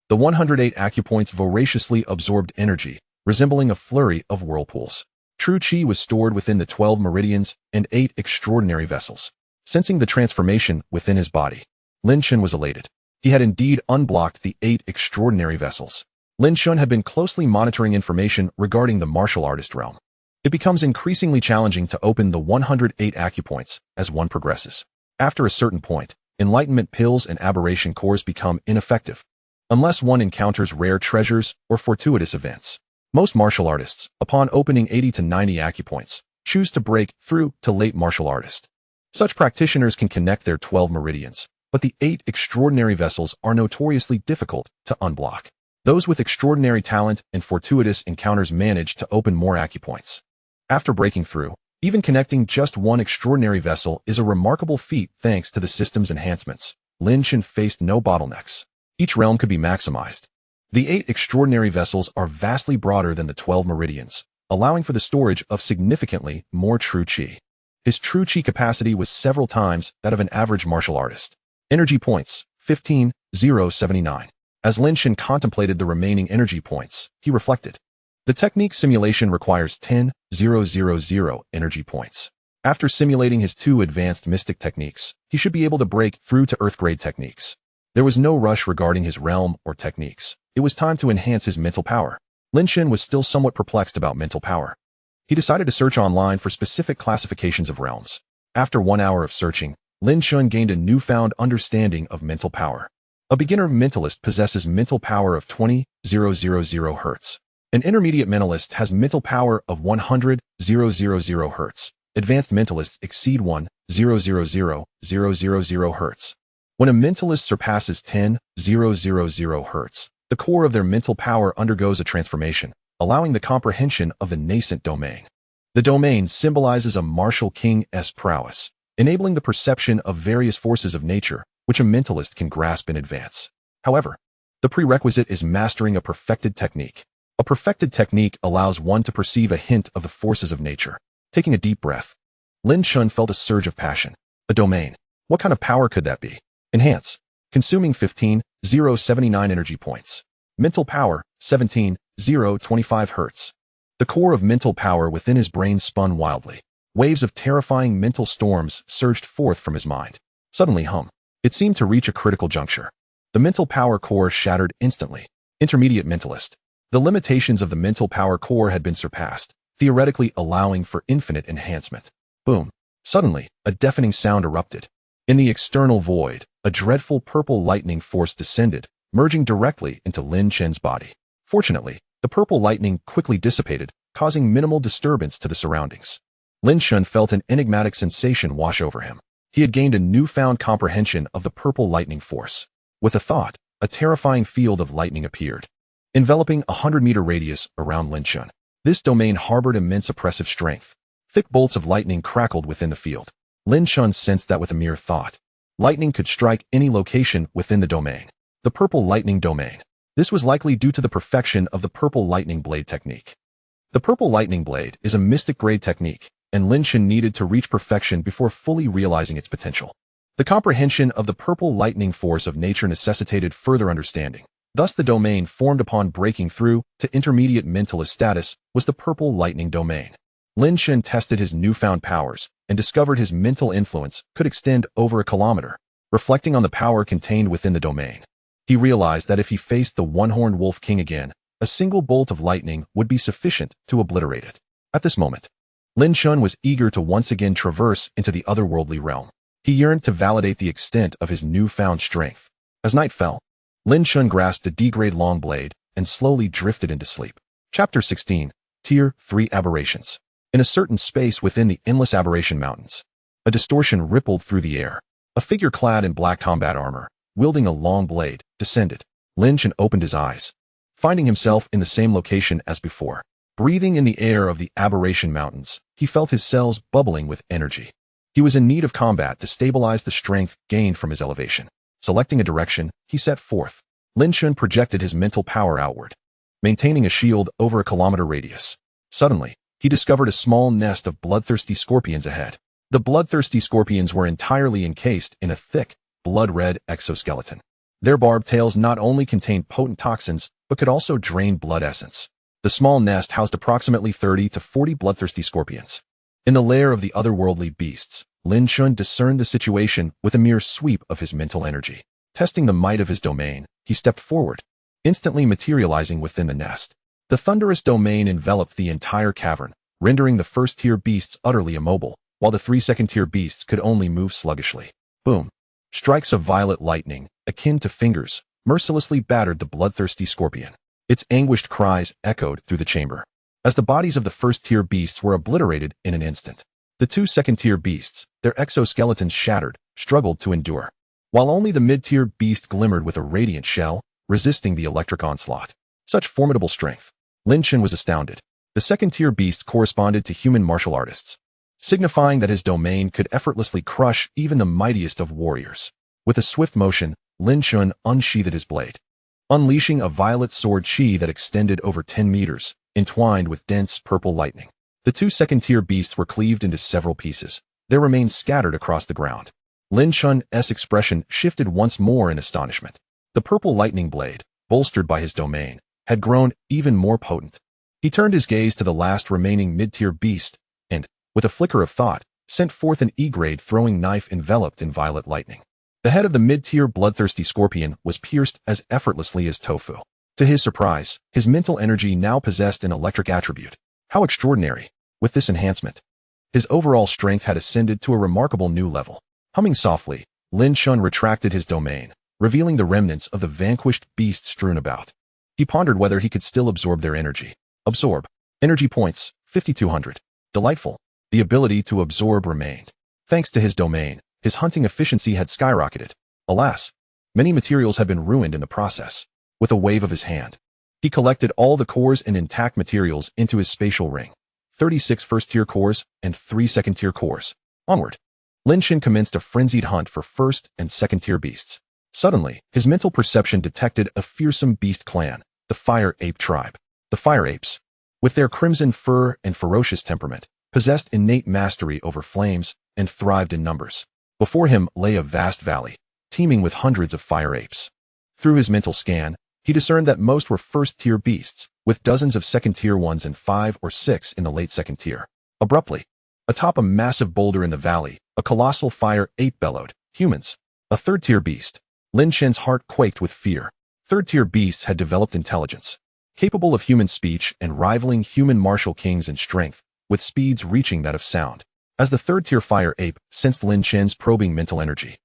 The 108 acupoints voraciously absorbed energy, resembling a flurry of whirlpools. True qi was stored within the 12 meridians and 8 extraordinary vessels. Sensing the transformation within his body, Lin Chen was elated. He had indeed unblocked the 8 extraordinary vessels. Lin Chen had been closely monitoring information regarding the martial artist realm. It becomes increasingly challenging to open the 108 acupoints as one progresses. After a certain point, enlightenment pills and aberration cores become ineffective, unless one encounters rare treasures or fortuitous events. Most martial artists, upon opening 80 to 90 acupoints, choose to break through to late martial artist. Such practitioners can connect their 12 meridians, but the 8 extraordinary vessels are notoriously difficult to unblock. Those with extraordinary talent and fortuitous encounters manage to open more acupoints. After breaking through, even connecting just one extraordinary vessel is a remarkable feat thanks to the system's enhancements. Lin Chen faced no bottlenecks. Each realm could be maximized. The 8 extraordinary vessels are vastly broader than the 12 meridians, allowing for the storage of significantly more true chi. His true chi capacity was several times that of an average martial artist. Energy points, 15,079. As Lin Chen contemplated the remaining energy points, he reflected. The technique simulation requires 10,000 energy points. After simulating his 2 advanced mystic techniques, he should be able to break through to Earth-grade techniques. There was no rush regarding his realm or techniques. It was time to enhance his mental power. Lin Chen was still somewhat perplexed about mental power. He decided to search online for specific classifications of realms. After 1 hour of searching, Lin Chen gained a newfound understanding of mental power. A beginner mentalist possesses mental power of 20,000 Hz. An intermediate mentalist has mental power of 100,000 Hz. Advanced mentalists exceed 1,000,000 Hz. When a mentalist surpasses 10,000 Hz, the core of their mental power undergoes a transformation, allowing the comprehension of the nascent domain. The domain symbolizes a martial king's prowess, enabling the perception of various forces of nature, which a mentalist can grasp in advance. However, the prerequisite is mastering a perfected technique. A perfected technique allows one to perceive a hint of the forces of nature. Taking a deep breath, Lin Chen felt a surge of passion. A domain. What kind of power could that be? Enhance. Consuming 15,079 energy points. Mental power, 17,025 Hz. The core of mental power within his brain spun wildly. Waves of terrifying mental storms surged forth from his mind. Suddenly it seemed to reach a critical juncture. The mental power core shattered instantly. Intermediate mentalist. The limitations of the mental power core had been surpassed, theoretically allowing for infinite enhancement. Boom. Suddenly, a deafening sound erupted. In the external void, a dreadful purple lightning force descended, merging directly into Lin Chen's body. Fortunately, the purple lightning quickly dissipated, causing minimal disturbance to the surroundings. Lin Chen felt an enigmatic sensation wash over him. He had gained a newfound comprehension of the purple lightning force. With a thought, a terrifying field of lightning appeared, enveloping a 100-meter radius around Lin Chen. This domain harbored immense oppressive strength. Thick bolts of lightning crackled within the field. Lin Chen sensed that with a mere thought, lightning could strike any location within the domain. The purple lightning domain. This was likely due to the perfection of the purple lightning blade technique. The purple lightning blade is a mystic grade technique, and Lin Chen needed to reach perfection before fully realizing its potential. The comprehension of the purple lightning force of nature necessitated further understanding. Thus the domain formed upon breaking through to intermediate mentalist status was the purple lightning domain. Lin Chen tested his newfound powers and discovered his mental influence could extend over a kilometer. Reflecting on the power contained within the domain, he realized that if he faced the one-horned wolf king again, a single bolt of lightning would be sufficient to obliterate it. At this moment, Lin Chen was eager to once again traverse into the otherworldly realm. He yearned to validate the extent of his newfound strength. As night fell, Lin Chen grasped a D-grade long blade and slowly drifted into sleep. Chapter 16, Tier 3 Aberrations. In a certain space within the endless aberration mountains, a distortion rippled through the air. A figure clad in black combat armor, wielding a long blade, descended. Lin Chen opened his eyes, finding himself in the same location as before. Breathing in the air of the aberration mountains, he felt his cells bubbling with energy. He was in need of combat to stabilize the strength gained from his elevation. Selecting a direction, he set forth. Lin Chen projected his mental power outward, maintaining a shield over a kilometer radius. Suddenly, he discovered a small nest of bloodthirsty scorpions ahead. The bloodthirsty scorpions were entirely encased in a thick, blood-red exoskeleton. Their barbed tails not only contained potent toxins, but could also drain blood essence. The small nest housed approximately 30 to 40 bloodthirsty scorpions. In the lair of the otherworldly beasts, Lin Chen discerned the situation with a mere sweep of his mental energy. Testing the might of his domain, he stepped forward, instantly materializing within the nest. The thunderous domain enveloped the entire cavern, rendering the first-tier beasts utterly immobile, while the 3 second-tier beasts could only move sluggishly. Boom! Strikes of violet lightning, akin to fingers, mercilessly battered the bloodthirsty scorpion. Its anguished cries echoed through the chamber, as the bodies of the first-tier beasts were obliterated in an instant. The 2 second-tier beasts, their exoskeletons shattered, struggled to endure. While only the mid-tier beast glimmered with a radiant shell, resisting the electric onslaught. Such formidable strength. Lin Chen was astounded. The second-tier beast corresponded to human martial artists, signifying that his domain could effortlessly crush even the mightiest of warriors. With a swift motion, Lin Chen unsheathed his blade, unleashing a violet sword chi that extended over 10 meters, entwined with dense purple lightning. The two second-tier beasts were cleaved into several pieces, their remains scattered across the ground. Lin Chen's expression shifted once more in astonishment. The purple lightning blade, bolstered by his domain, had grown even more potent. He turned his gaze to the last remaining mid-tier beast, and, with a flicker of thought, sent forth an E-grade throwing knife enveloped in violet lightning. The head of the mid-tier bloodthirsty scorpion was pierced as effortlessly as tofu. To his surprise, his mental energy now possessed an electric attribute. How extraordinary! With this enhancement, his overall strength had ascended to a remarkable new level. Humming softly, Lin Chen retracted his domain, revealing the remnants of the vanquished beast strewn about. He pondered whether he could still absorb their energy. Absorb. Energy points, 5,200. Delightful. The ability to absorb remained. Thanks to his domain, his hunting efficiency had skyrocketed. Alas, many materials had been ruined in the process. With a wave of his hand, he collected all the cores and intact materials into his spatial ring. 36 first-tier cores and 3 second-tier cores. Onward. Lin Chen commenced a frenzied hunt for first and second-tier beasts. Suddenly, his mental perception detected a fearsome beast clan, the Fire Ape tribe. The Fire Apes, with their crimson fur and ferocious temperament, possessed innate mastery over flames and thrived in numbers. Before him lay a vast valley, teeming with hundreds of fire apes. Through his mental scan, he discerned that most were first-tier beasts, with dozens of second-tier ones and 5 or 6 in the late second tier. Abruptly, atop a massive boulder in the valley, a colossal fire ape bellowed, "Humans!" A third-tier beast. Lin Chen's heart quaked with fear. Third-tier beasts had developed intelligence, capable of human speech and rivaling human martial kings in strength, with speeds reaching that of sound. As the third-tier fire ape sensed Lin Chen's probing mental energy,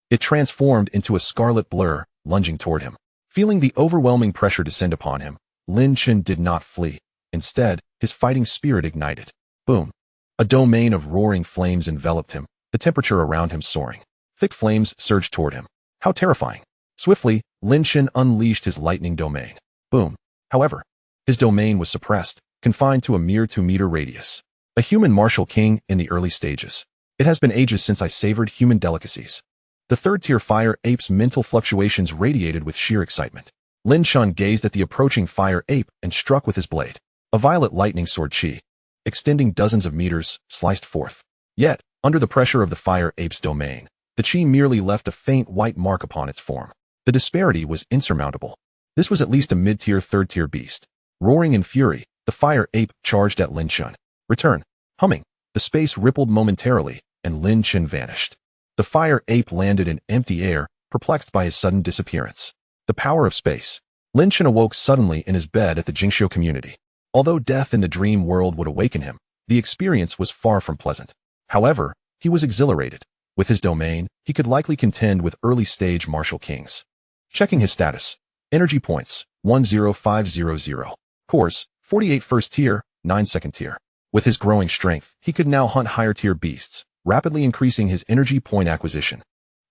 it transformed into a scarlet blur, lunging toward him. Feeling the overwhelming pressure descend upon him, Lin Chen did not flee. Instead, his fighting spirit ignited. Boom! A domain of roaring flames enveloped him, the temperature around him soaring. Thick flames surged toward him. How terrifying! Swiftly, Lin Chen unleashed his lightning domain. Boom! However, his domain was suppressed, confined to a mere 2-meter radius. A human martial king in the early stages. It has been ages since I savored human delicacies. The third-tier fire ape's mental fluctuations radiated with sheer excitement. Lin Chen gazed at the approaching fire ape and struck with his blade. A violet lightning sword chi, extending dozens of meters, sliced forth. Yet, under the pressure of the fire ape's domain, the chi merely left a faint white mark upon its form. The disparity was insurmountable. This was at least a mid-tier third-tier beast. Roaring in fury, the fire ape charged at Lin Chen. Return. Humming. The space rippled momentarily, and Lin Chen vanished. The fire ape landed in empty air, perplexed by his sudden disappearance. The power of space. Lin Chen awoke suddenly in his bed at the Jingxiu community. Although death in the dream world would awaken him, the experience was far from pleasant. However, he was exhilarated. With his domain, he could likely contend with early-stage martial kings. Checking his status. Energy points, 10500. Cores, 48 first tier, 9 second tier. With his growing strength, he could now hunt higher-tier beasts, rapidly increasing his energy point acquisition.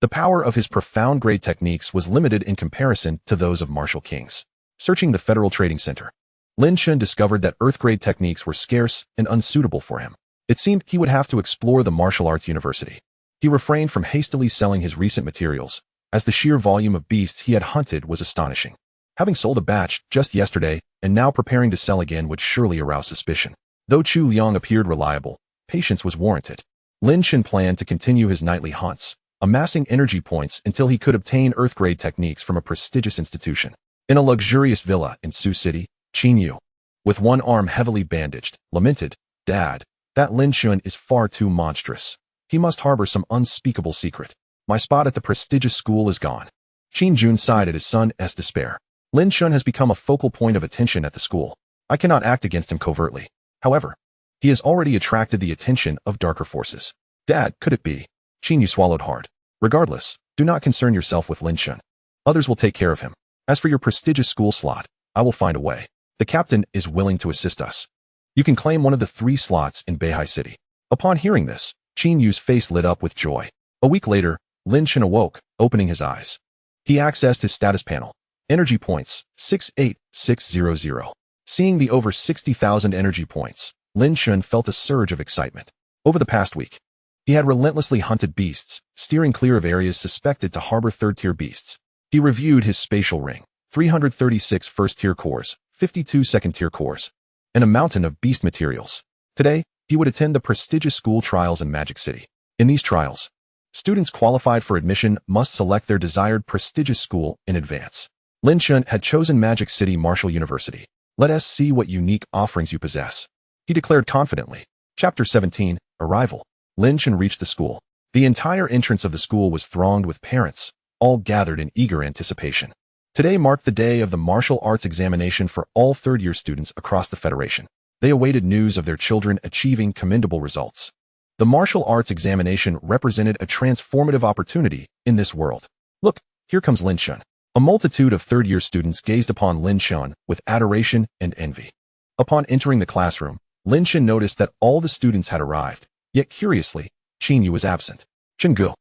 The power of his profound grade techniques was limited in comparison to those of martial kings. Searching the Federal Trading Center, Lin Chen discovered that Earth-grade techniques were scarce and unsuitable for him. It seemed he would have to explore the martial arts university. He refrained from hastily selling his recent materials, as the sheer volume of beasts he had hunted was astonishing. Having sold a batch just yesterday and now preparing to sell again would surely arouse suspicion. Though Chu Liang appeared reliable, patience was warranted. Lin Chen planned to continue his nightly hunts, amassing energy points until he could obtain Earth-grade techniques from a prestigious institution. In a luxurious villa in Sioux City, Qin Yu, with one arm heavily bandaged, lamented, "Dad, that Lin Chen is far too monstrous. He must harbor some unspeakable secret. My spot at the prestigious school is gone." Qin Jun sighed at his son's despair. Lin Chen has become a focal point of attention at the school. I cannot act against him covertly. However, he has already attracted the attention of darker forces. Dad, could it be? Qin Yu swallowed hard. Regardless, do not concern yourself with Lin Chen. Others will take care of him. As for your prestigious school slot, I will find a way. The captain is willing to assist us. You can claim one of the 3 slots in Beihai City. Upon hearing this, Qin Yu's face lit up with joy. A week later, Lin Chen awoke, opening his eyes. He accessed his status panel. Energy points, 68600. Seeing the over 60,000 energy points, Lin Chen felt a surge of excitement. Over the past week, he had relentlessly hunted beasts, steering clear of areas suspected to harbor third-tier beasts. He reviewed his spatial ring, 336 first-tier cores, 52 second-tier cores, and a mountain of beast materials. Today, he would attend the prestigious school trials in Magic City. In these trials, students qualified for admission must select their desired prestigious school in advance. Lin Chen had chosen Magic City Martial University. Let us see what unique offerings you possess, he declared confidently. Chapter 17, Arrival. Lin Chen reached the school. The entire entrance of the school was thronged with parents, all gathered in eager anticipation. Today marked the day of the martial arts examination for all third-year students across the Federation. They awaited news of their children achieving commendable results. The martial arts examination represented a transformative opportunity in this world. Look, here comes Lin Chen. A multitude of third-year students gazed upon Lin Chen with adoration and envy. Upon entering the classroom, Lin Chen noticed that all the students had arrived, yet curiously, Qin Yu was absent. Chen Gu.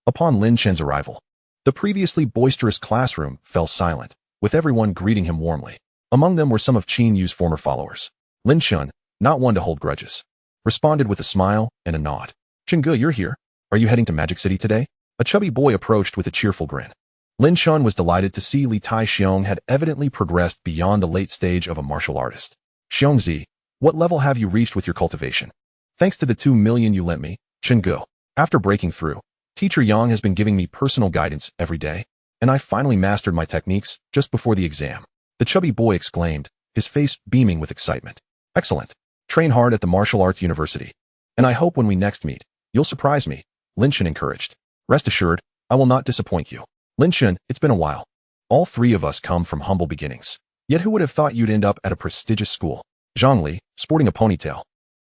Upon Lin Chen's arrival, the previously boisterous classroom fell silent, with everyone greeting him warmly. Among them were some of Qin Yu's former followers. Lin Chen, not one to hold grudges, responded with a smile and a nod. Chen Gu, you're here. Are you heading to Magic City today? A chubby boy approached with a cheerful grin. Lin Chen was delighted to see Li Tai Xiong had evidently progressed beyond the late stage of a martial artist. Xiongzi, what level have you reached with your cultivation? Thanks to the 2 million you lent me, Chen Gu. After breaking through, Teacher Yang has been giving me personal guidance every day, and I finally mastered my techniques just before the exam. The chubby boy exclaimed, his face beaming with excitement. Excellent. Train hard at the Martial Arts University. And I hope when we next meet, you'll surprise me, Lin Chen encouraged. Rest assured, I will not disappoint you. Lin Chen, it's been a while. All three of us come from humble beginnings. Yet who would have thought you'd end up at a prestigious school? Zhang Li, sporting a ponytail,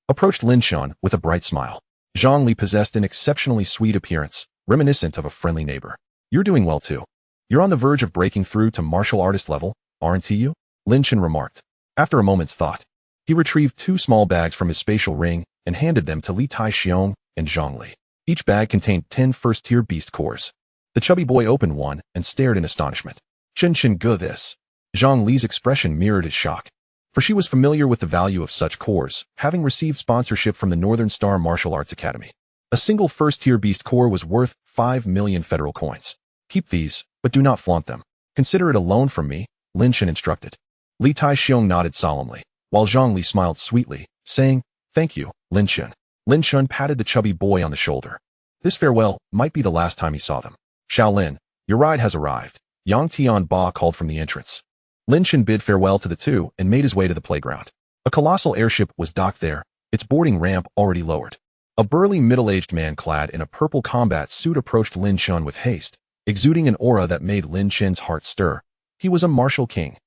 approached Lin Chen with a bright smile. Zhang Li possessed an exceptionally sweet appearance, reminiscent of a friendly neighbor. You're doing well too. You're on the verge of breaking through to martial artist level, aren't you? Lin Chen remarked. After a moment's thought, he retrieved 2 small bags from his spatial ring and handed them to Li Tai Xiong and Zhang Li. Each bag contained 10 first-tier beast cores. The chubby boy opened one and stared in astonishment. Chen Gu this. Zhang Li's expression mirrored his shock, for she was familiar with the value of such cores, having received sponsorship from the Northern Star Martial Arts Academy. A single first-tier beast core was worth 5 million federal coins. Keep these, but do not flaunt them. Consider it a loan from me, Lin Chen instructed. Li Tai Xiong nodded solemnly, while Zhang Li smiled sweetly, saying, Thank you, Lin Chen. Lin Chen patted the chubby boy on the shoulder. This farewell might be the last time he saw them. Shaolin, your ride has arrived, Yang Tian Ba called from the entrance. Lin Chen bid farewell to the two and made his way to the playground. A colossal airship was docked there, its boarding ramp already lowered. A burly middle-aged man clad in a purple combat suit approached Lin Chen with haste, exuding an aura that made Lin Chen's heart stir. He was a martial king.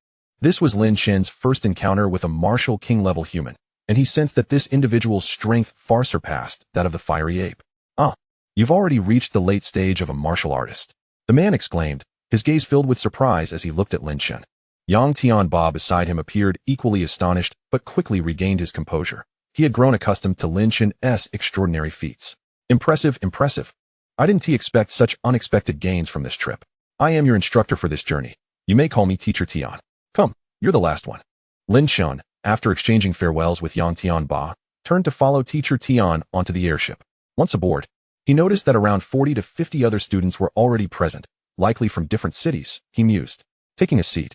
This was Lin Chen's first encounter with a martial king-level human, and he sensed that this individual's strength far surpassed that of the fiery ape. You've already reached the late stage of a martial artist, the man exclaimed, his gaze filled with surprise as he looked at Lin Chen. Yang Tian Ba beside him appeared equally astonished, but quickly regained his composure. He had grown accustomed to Lin Chen's extraordinary feats. Impressive. I didn't expect such unexpected gains from this trip. I am your instructor for this journey. You may call me Teacher Tian. Come, you're the last one. Lin Chen, after exchanging farewells with Yang Tian Ba, turned to follow Teacher Tian onto the airship. Once aboard, he noticed that around 40 to 50 other students were already present, likely from different cities, he mused. Taking a seat,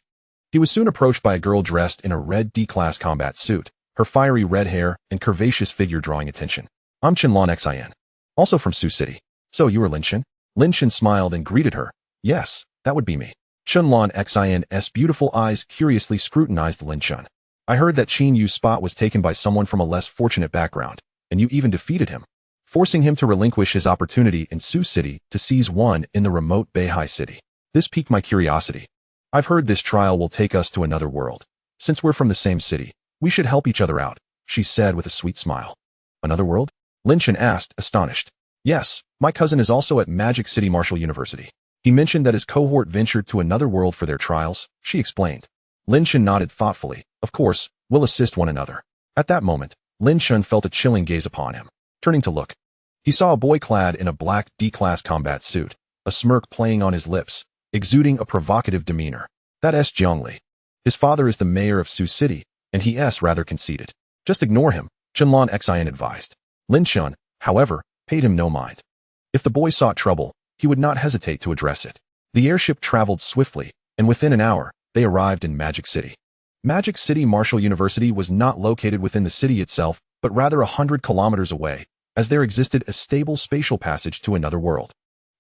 he was soon approached by a girl dressed in a red D-class combat suit, her fiery red hair and curvaceous figure drawing attention. I'm Qianlan Xin, also from Sioux City. So you are Lin Chen? Lin Chen smiled and greeted her. Yes, that would be me. Qianlan Xin's beautiful eyes curiously scrutinized Lin Chen. I heard that Qin Yu's spot was taken by someone from a less fortunate background, and you even defeated him, forcing him to relinquish his opportunity in Sioux City to seize one in the remote Beihai city. This piqued my curiosity. I've heard this trial will take us to another world. Since we're from the same city, we should help each other out, she said with a sweet smile. Another world? Lin Chen asked, astonished. Yes, my cousin is also at Magic City Martial University. He mentioned that his cohort ventured to another world for their trials, she explained. Lin Chen nodded thoughtfully. Of course, we'll assist one another. At that moment, Lin Chen felt a chilling gaze upon him. Turning to look, he saw a boy clad in a black D-class combat suit, a smirk playing on his lips, exuding a provocative demeanor. That's Jiangli. His father is the mayor of Sioux City, and he's rather conceited. Just ignore him, Chenlong Xian advised. Lin Chen, however, paid him no mind. If the boy sought trouble, he would not hesitate to address it. The airship traveled swiftly, and within an hour, they arrived in Magic City. Magic City Martial University was not located within the city itself, but rather 100 kilometers away, as there existed a stable spatial passage to another world.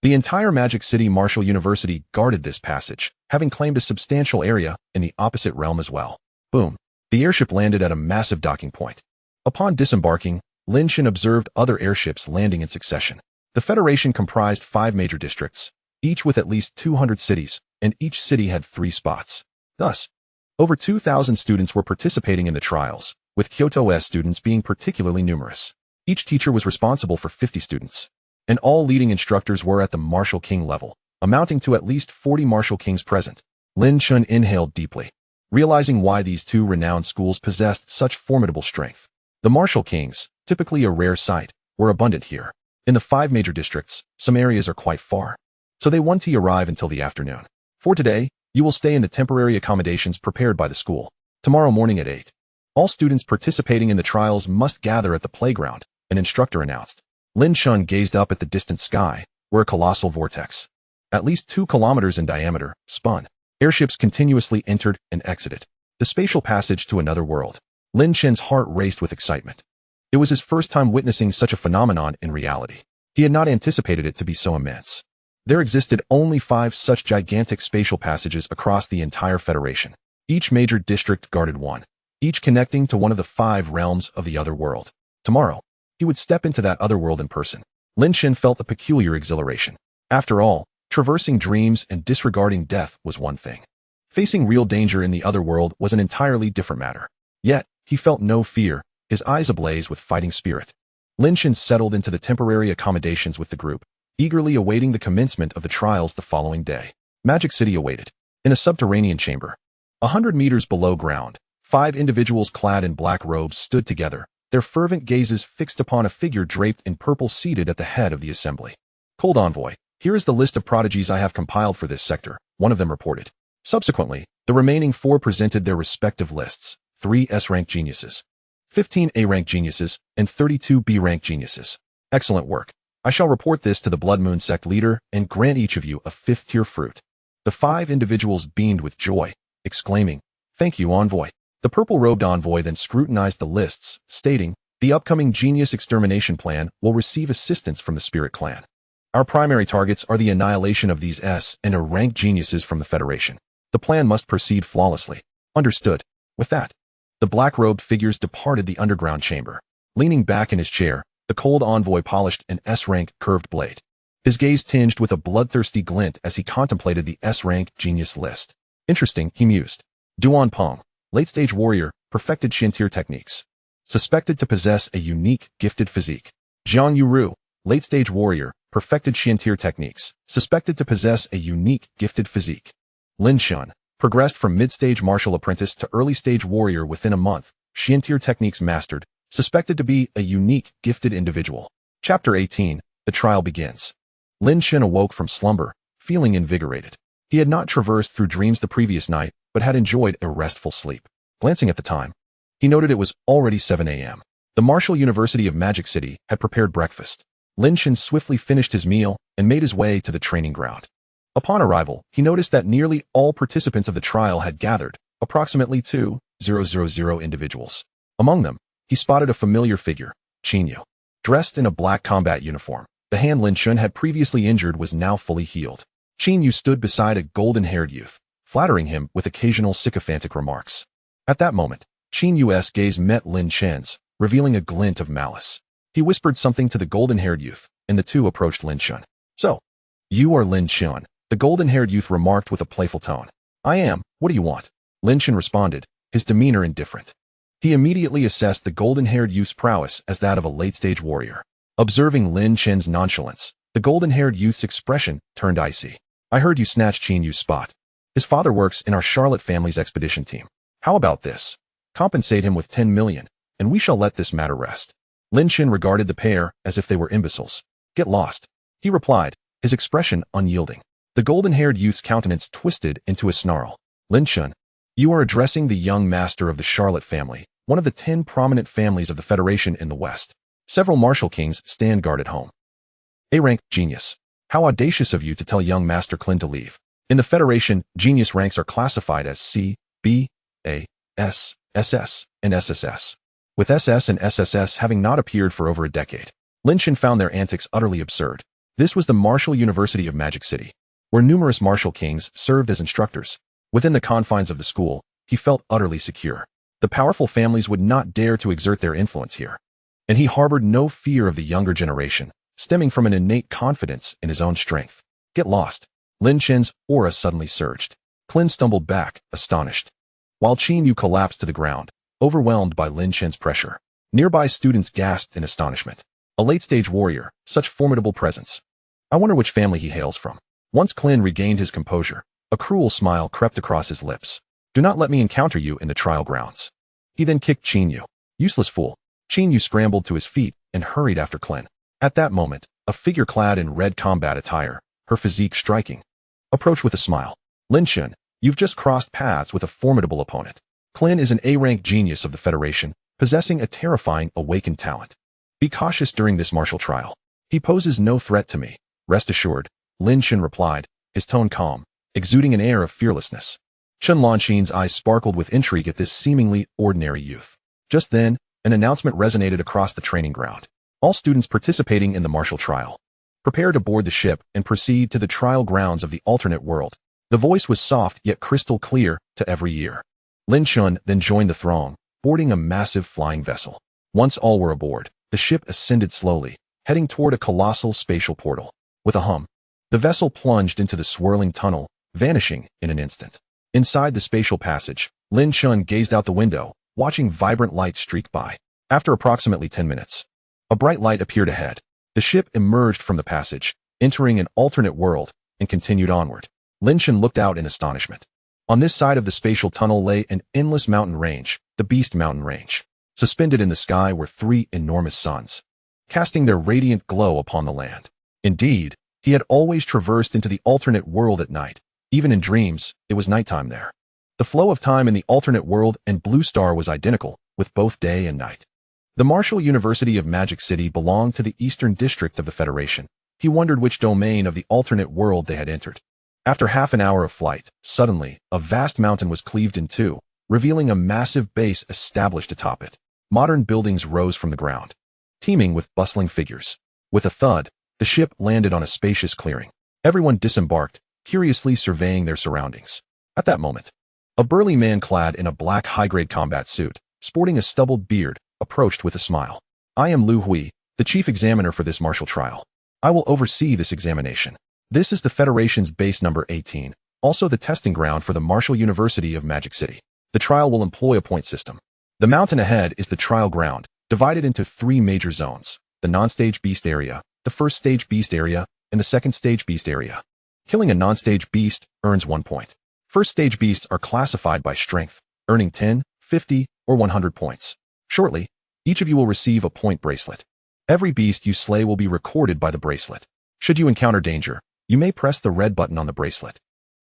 The entire Magic City Martial University guarded this passage, having claimed a substantial area in the opposite realm as well. Boom. The airship landed at a massive docking point. Upon disembarking, Lin Chen observed other airships landing in succession. The Federation comprised 5 major districts, each with at least 200 cities, and each city had 3 spots. Thus, over 2,000 students were participating in the trials, with Kyoto's students being particularly numerous. Each teacher was responsible for 50 students, and all leading instructors were at the Martial King level, amounting to at least 40 Martial Kings present. Lin Chen inhaled deeply, realizing why these 2 renowned schools possessed such formidable strength. The Martial Kings, typically a rare sight, were abundant here. In the 5 major districts, some areas are quite far, so they won't arrive until the afternoon. For today, you will stay in the temporary accommodations prepared by the school. Tomorrow morning at 8. All students participating in the trials must gather at the playground, an instructor announced. Lin Chen gazed up at the distant sky, where a colossal vortex, at least 2 kilometers in diameter, spun. Airships continuously entered and exited the spatial passage to another world. Lin Chen's heart raced with excitement. It was his first time witnessing such a phenomenon in reality. He had not anticipated it to be so immense. There existed only 5 such gigantic spatial passages across the entire Federation. Each major district guarded one, each connecting to one of the 5 realms of the other world. Tomorrow, he would step into that other world in person. Lin Chen felt a peculiar exhilaration. After all, traversing dreams and disregarding death was one thing. Facing real danger in the other world was an entirely different matter. Yet, he felt no fear, his eyes ablaze with fighting spirit. Lin Chen settled into the temporary accommodations with the group, eagerly awaiting the commencement of the trials the following day. Magic City awaited. In a subterranean chamber, 100 meters below ground, 5 individuals clad in black robes stood together, their fervent gazes fixed upon a figure draped in purple seated at the head of the assembly. Cold Envoy, here is the list of prodigies I have compiled for this sector, one of them reported. Subsequently, the remaining 4 presented their respective lists, 3 S-rank geniuses, 15 A-rank geniuses, and 32 B-rank geniuses. Excellent work. I shall report this to the Blood Moon sect leader and grant each of you a 5th-tier fruit. The 5 individuals beamed with joy, exclaiming, "Thank you, Envoy." The purple-robed envoy then scrutinized the lists, stating, "The upcoming genius extermination plan will receive assistance from the Spirit Clan. Our primary targets are the annihilation of these S and A-rank geniuses from the Federation. The plan must proceed flawlessly." Understood. With that, the black-robed figures departed the underground chamber. Leaning back in his chair, the cold envoy polished an S-rank curved blade. His gaze tinged with a bloodthirsty glint as he contemplated the S-rank genius list. Interesting, he mused. Duan Peng, late-stage warrior, perfected Shintir techniques. Suspected to possess a unique, gifted physique. Jiang Yuru, late-stage warrior, perfected Shintir techniques. Suspected to possess a unique, gifted physique. Lin Chen, progressed from mid-stage martial apprentice to early-stage warrior within a month. Shintir techniques mastered. Suspected to be a unique, gifted individual. Chapter 18, The Trial Begins. Lin Chen awoke from slumber, feeling invigorated. He had not traversed through dreams the previous night, but had enjoyed a restful sleep. Glancing at the time, he noted it was already 7 a.m. The Martial University of Magic City had prepared breakfast. Lin Chen swiftly finished his meal and made his way to the training ground. Upon arrival, he noticed that nearly all participants of the trial had gathered, approximately 2,000 individuals. Among them, he spotted a familiar figure, Qin Yu. Dressed in a black combat uniform, the hand Lin Chen had previously injured was now fully healed. Qin Yu stood beside a golden-haired youth, flattering him with occasional sycophantic remarks. At that moment, Qin Yu's gaze met Lin Chen's, revealing a glint of malice. He whispered something to the golden-haired youth, and the two approached Lin Chen. "So, you are Lin Chen," the golden-haired youth remarked with a playful tone. "I am. What do you want?" Lin Chen responded, his demeanor indifferent. He immediately assessed the golden-haired youth's prowess as that of a late-stage warrior. Observing Lin Chen's nonchalance, the golden-haired youth's expression turned icy. "I heard you snatched Qin Yu's spot. His father works in our Charlotte family's expedition team. How about this? Compensate him with 10 million, and we shall let this matter rest." Lin Chen regarded the pair as if they were imbeciles. "Get lost," he replied, his expression unyielding. The golden-haired youth's countenance twisted into a snarl. Lin Chen, you are addressing the young master of the Charlotte family, one of the 10 prominent families of the Federation in the West. Several martial kings stand guard at home. A-rank, genius. How audacious of you to tell young Master Clin to leave. In the Federation, genius ranks are classified as C, B, A, S, SS, and SSS. With SS and SSS having not appeared for over a decade, Lin Chen found their antics utterly absurd. This was the Martial University of Magic City, where numerous martial kings served as instructors. Within the confines of the school, he felt utterly secure. The powerful families would not dare to exert their influence here, and he harbored no fear of the younger generation, stemming from an innate confidence in his own strength. Get lost. Lin Chen's aura suddenly surged. Clin stumbled back, astonished, while Qin Yu collapsed to the ground, overwhelmed by Lin Chen's pressure. Nearby students gasped in astonishment. A late-stage warrior, such formidable presence. I wonder which family he hails from. Once Clin regained his composure, a cruel smile crept across his lips. Do not let me encounter you in the trial grounds. He then kicked Qin Yu. Useless fool. Qin Yu scrambled to his feet and hurried after Clin. At that moment, a figure clad in red combat attire, her physique striking, approached with a smile. Lin Chen, you've just crossed paths with a formidable opponent. Clin is an A-rank genius of the Federation, possessing a terrifying awakened talent. Be cautious during this martial trial. He poses no threat to me. Rest assured, Lin Chen replied, his tone calm, exuding an air of fearlessness. Chen Lanqin's eyes sparkled with intrigue at this seemingly ordinary youth. Just then, an announcement resonated across the training ground. All students participating in the martial trial, prepare to board the ship and proceed to the trial grounds of the alternate world. The voice was soft yet crystal clear to every ear. Lin Chen then joined the throng, boarding a massive flying vessel. Once all were aboard, the ship ascended slowly, heading toward a colossal spatial portal. With a hum, the vessel plunged into the swirling tunnel, vanishing in an instant. Inside the spatial passage, Lin Chen gazed out the window, watching vibrant lights streak by. After approximately 10 minutes, a bright light appeared ahead. The ship emerged from the passage, entering an alternate world, and continued onward. Lin Chen looked out in astonishment. On this side of the spatial tunnel lay an endless mountain range, the Beast Mountain Range. Suspended in the sky were 3 enormous suns, casting their radiant glow upon the land. Indeed, he had always traversed into the alternate world at night. Even in dreams, it was nighttime there. The flow of time in the alternate world and Blue Star was identical, with both day and night. The Martial University of Magic City belonged to the Eastern District of the Federation. He wondered which domain of the alternate world they had entered. After half an hour of flight, suddenly, a vast mountain was cleaved in two, revealing a massive base established atop it. Modern buildings rose from the ground, teeming with bustling figures. With a thud, the ship landed on a spacious clearing. Everyone disembarked, curiously surveying their surroundings. At that moment, a burly man clad in a black high-grade combat suit, sporting a stubbled beard, approached with a smile. I am Lu Hui, the chief examiner for this martial trial. I will oversee this examination. This is the Federation's base number 18, also the testing ground for the Martial University of Magic City. The trial will employ a point system. The mountain ahead is the trial ground, divided into 3 major zones: the non-stage beast area, the first stage beast area, and the second stage beast area. Killing a non-stage beast earns 1 point. First stage beasts are classified by strength, earning 10, 50, or 100 points. Shortly, each of you will receive a point bracelet. Every beast you slay will be recorded by the bracelet. Should you encounter danger, you may press the red button on the bracelet.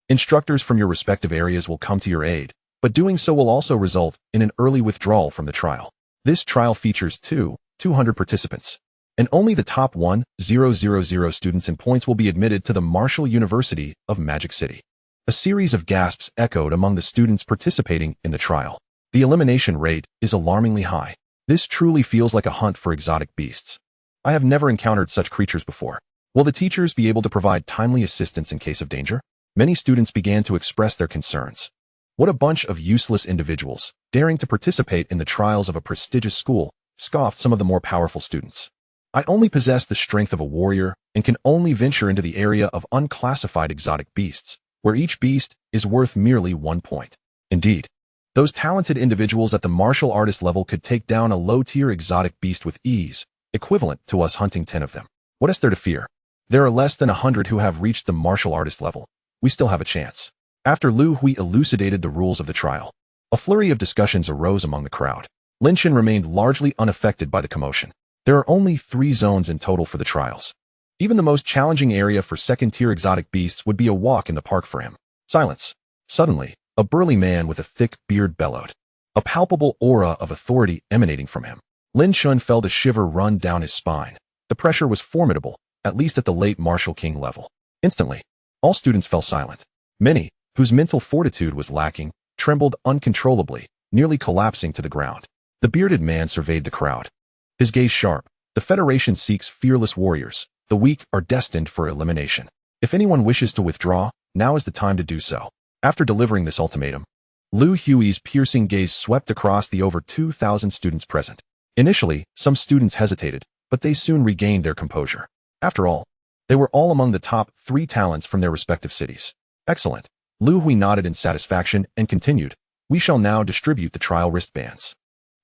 Instructors from your respective areas will come to your aid, but doing so will also result in an early withdrawal from the trial. This trial features 200 participants, and only the top 1,000 students and points will be admitted to the Martial University of Magic City. A series of gasps echoed among the students participating in the trial. The elimination rate is alarmingly high. This truly feels like a hunt for exotic beasts. I have never encountered such creatures before. Will the teachers be able to provide timely assistance in case of danger? Many students began to express their concerns. What a bunch of useless individuals, daring to participate in the trials of a prestigious school, scoffed some of the more powerful students. I only possess the strength of a warrior and can only venture into the area of unclassified exotic beasts, where each beast is worth merely 1 point. Indeed, those talented individuals at the martial artist level could take down a low-tier exotic beast with ease, equivalent to us hunting 10 of them. What is there to fear? There are less than 100 who have reached the martial artist level. We still have a chance. After Lu Hui elucidated the rules of the trial, a flurry of discussions arose among the crowd. Lin Chen remained largely unaffected by the commotion. There are only 3 zones in total for the trials. Even the most challenging area for second-tier exotic beasts would be a walk in the park for him. Silence. Suddenly, a burly man with a thick beard bellowed, a palpable aura of authority emanating from him. Lin Chen felt a shiver run down his spine. The pressure was formidable, at least at the late martial king level. Instantly, all students fell silent. Many, whose mental fortitude was lacking, trembled uncontrollably, nearly collapsing to the ground. The bearded man surveyed the crowd. His gaze sharp. The Federation seeks fearless warriors. The weak are destined for elimination. If anyone wishes to withdraw, now is the time to do so. After delivering this ultimatum, Lu Hui's piercing gaze swept across the over 2,000 students present. Initially, some students hesitated, but they soon regained their composure. After all, they were all among the top 3 talents from their respective cities. Excellent. Lu Hui nodded in satisfaction and continued, "We shall now distribute the trial wristbands.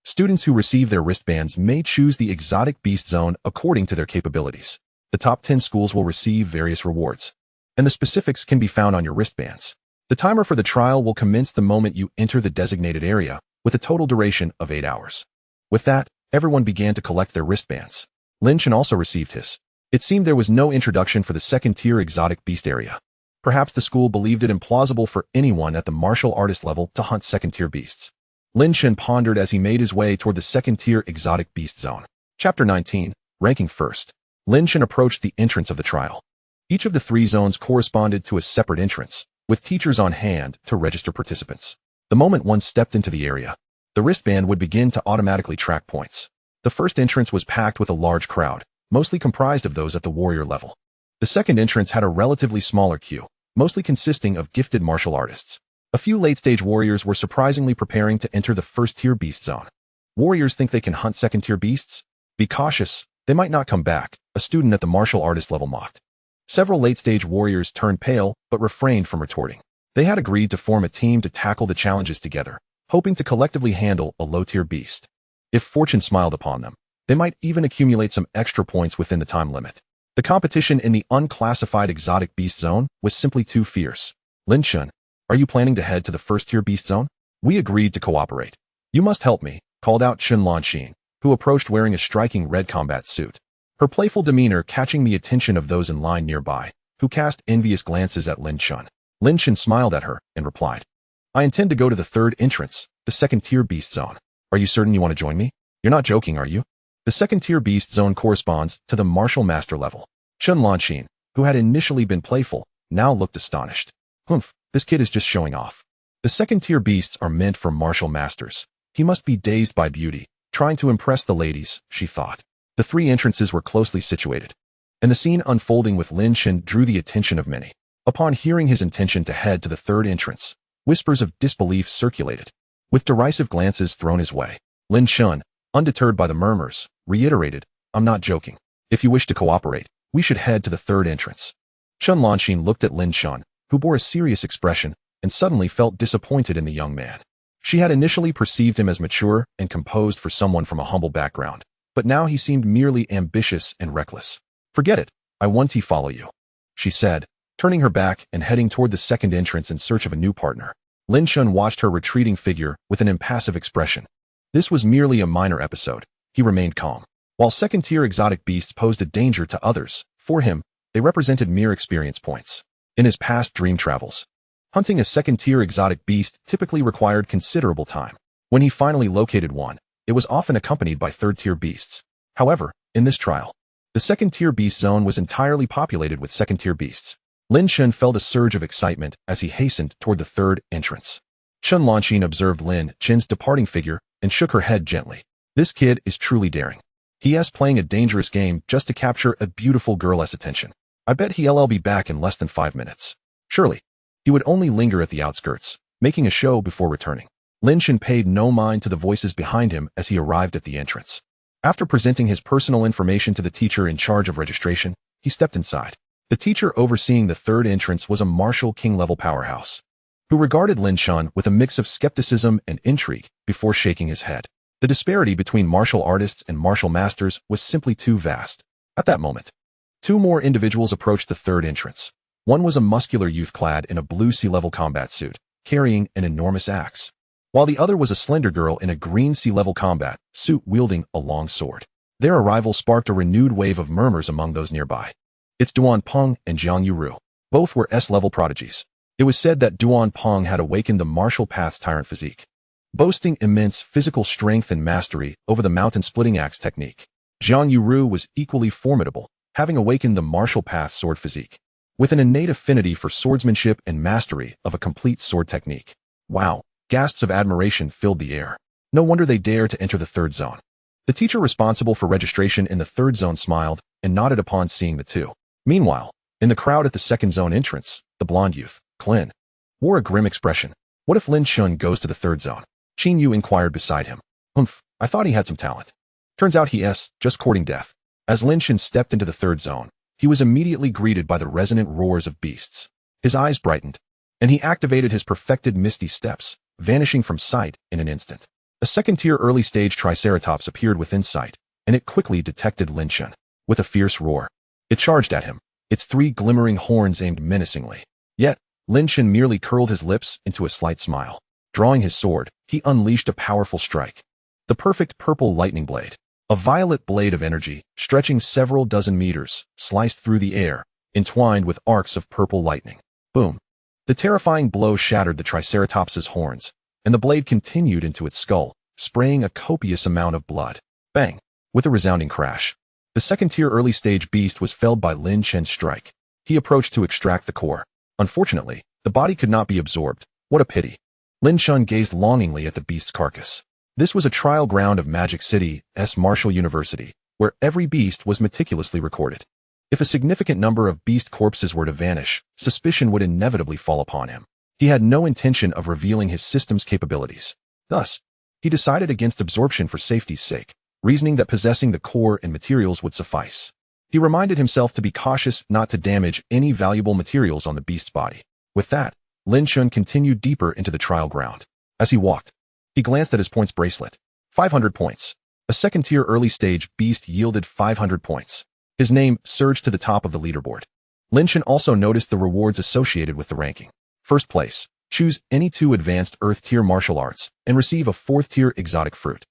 Students who receive their wristbands may choose the exotic beast zone according to their capabilities. The top 10 schools will receive various rewards, and the specifics can be found on your wristbands. The timer for the trial will commence the moment you enter the designated area, with a total duration of 8 hours." With that, everyone began to collect their wristbands. Lin Chen also received his. It seemed there was no introduction for the second-tier exotic beast area. Perhaps the school believed it implausible for anyone at the martial artist level to hunt second-tier beasts. Lin Chen pondered as he made his way toward the second-tier exotic beast zone. Chapter 19, Ranking First. Lin Chen approached the entrance of the trial. Each of the 3 zones corresponded to a separate entrance, with teachers on hand to register participants. The moment one stepped into the area, the wristband would begin to automatically track points. The first entrance was packed with a large crowd, mostly comprised of those at the warrior level. The second entrance had a relatively smaller queue, mostly consisting of gifted martial artists. A few late-stage warriors were surprisingly preparing to enter the first-tier beast zone. Warriors think they can hunt second-tier beasts? Be cautious, they might not come back, a student at the martial artist level mocked. Several late-stage warriors turned pale, but refrained from retorting. They had agreed to form a team to tackle the challenges together, hoping to collectively handle a low-tier beast. If fortune smiled upon them, they might even accumulate some extra points within the time limit. The competition in the unclassified exotic beast zone was simply too fierce. Lin Chen, are you planning to head to the first-tier beast zone? We agreed to cooperate. You must help me, called out Chen Lanxin, who approached wearing a striking red combat suit. Her playful demeanor catching the attention of those in line nearby, who cast envious glances at Lin Chen. Lin Chen smiled at her and replied, "I intend to go to the third entrance, the second-tier beast zone. Are you certain you want to join me? You're not joking, are you?" The second-tier beast zone corresponds to the martial master level. Chen Lanxin, who had initially been playful, now looked astonished. Humph, this kid is just showing off. The second-tier beasts are meant for martial masters. He must be dazed by beauty, trying to impress the ladies, she thought. The 3 entrances were closely situated, and the scene unfolding with Lin Chen drew the attention of many. Upon hearing his intention to head to the third entrance, whispers of disbelief circulated. With derisive glances thrown his way, Lin Chen, undeterred by the murmurs, reiterated, "I'm not joking. If you wish to cooperate, we should head to the third entrance." Chen Lanxin looked at Lin Chen, who bore a serious expression, and suddenly felt disappointed in the young man. She had initially perceived him as mature and composed for someone from a humble background, but now he seemed merely ambitious and reckless. "Forget it, I want to follow you," she said, turning her back and heading toward the second entrance in search of a new partner. Lin Chen watched her retreating figure with an impassive expression. This was merely a minor episode. He remained calm. While second-tier exotic beasts posed a danger to others, for him, they represented mere experience points. In his past dream travels, hunting a second-tier exotic beast typically required considerable time. When he finally located one, it was often accompanied by third-tier beasts. However, in this trial, the second-tier beast zone was entirely populated with second-tier beasts. Lin Chen felt a surge of excitement as he hastened toward the third entrance. Chen Lanxin observed Lin Chen's departing figure and shook her head gently. This kid is truly daring. He is playing a dangerous game just to capture a beautiful girl's attention. I bet he'll be back in less than 5 minutes. Surely, he would only linger at the outskirts, making a show before returning. Lin Chen paid no mind to the voices behind him as he arrived at the entrance. After presenting his personal information to the teacher in charge of registration, he stepped inside. The teacher overseeing the third entrance was a martial king-level powerhouse, who regarded Lin Chen with a mix of skepticism and intrigue before shaking his head. The disparity between martial artists and martial masters was simply too vast. At that moment, 2 more individuals approached the third entrance. One was a muscular youth clad in a blue sea-level combat suit, carrying an enormous axe, while the other was a slender girl in a green sea-level combat suit wielding a long sword. Their arrival sparked a renewed wave of murmurs among those nearby. It's Duan Peng and Jiang Yuru. Both were S-level prodigies. It was said that Duan Peng had awakened the martial path's tyrant physique, boasting immense physical strength and mastery over the mountain-splitting axe technique. Jiang Yuru was equally formidable, having awakened the martial path sword physique, with an innate affinity for swordsmanship and mastery of a complete sword technique. Wow! Gasps of admiration filled the air. No wonder they dared to enter the third zone. The teacher responsible for registration in the third zone smiled and nodded upon seeing the two. Meanwhile, in the crowd at the second zone entrance, the blonde youth, Lin, wore a grim expression. What if Lin Chen goes to the third zone? Qin Yu inquired beside him. I thought he had some talent. Turns out he's just courting death. As Lin Chen stepped into the third zone, he was immediately greeted by the resonant roars of beasts. His eyes brightened, and he activated his perfected misty steps, vanishing from sight in an instant. A second-tier early-stage Triceratops appeared within sight, and it quickly detected Lin Chen. With a fierce roar, it charged at him, its 3 glimmering horns aimed menacingly. Yet, Lin Chen merely curled his lips into a slight smile. Drawing his sword, he unleashed a powerful strike. The perfect purple lightning blade, a violet blade of energy, stretching several dozen meters, sliced through the air, entwined with arcs of purple lightning. Boom! The terrifying blow shattered the Triceratops's horns, and the blade continued into its skull, spraying a copious amount of blood. Bang! With a resounding crash, the second-tier early-stage beast was felled by Lin Chen's strike. He approached to extract the core. Unfortunately, the body could not be absorbed. What a pity. Lin Chen gazed longingly at the beast's carcass. This was a trial ground of Magic City's Martial University, where every beast was meticulously recorded. If a significant number of beast corpses were to vanish, suspicion would inevitably fall upon him. He had no intention of revealing his system's capabilities. Thus, he decided against absorption for safety's sake, reasoning that possessing the core and materials would suffice. He reminded himself to be cautious not to damage any valuable materials on the beast's body. With that, Lin Chen continued deeper into the trial ground. As he walked, he glanced at his points bracelet. 500 points. A second-tier early-stage beast yielded 500 points. His name surged to the top of the leaderboard. Lin Chen also noticed the rewards associated with the ranking. First place, choose any 2 advanced Earth-tier martial arts and receive a 4th-tier exotic fruit.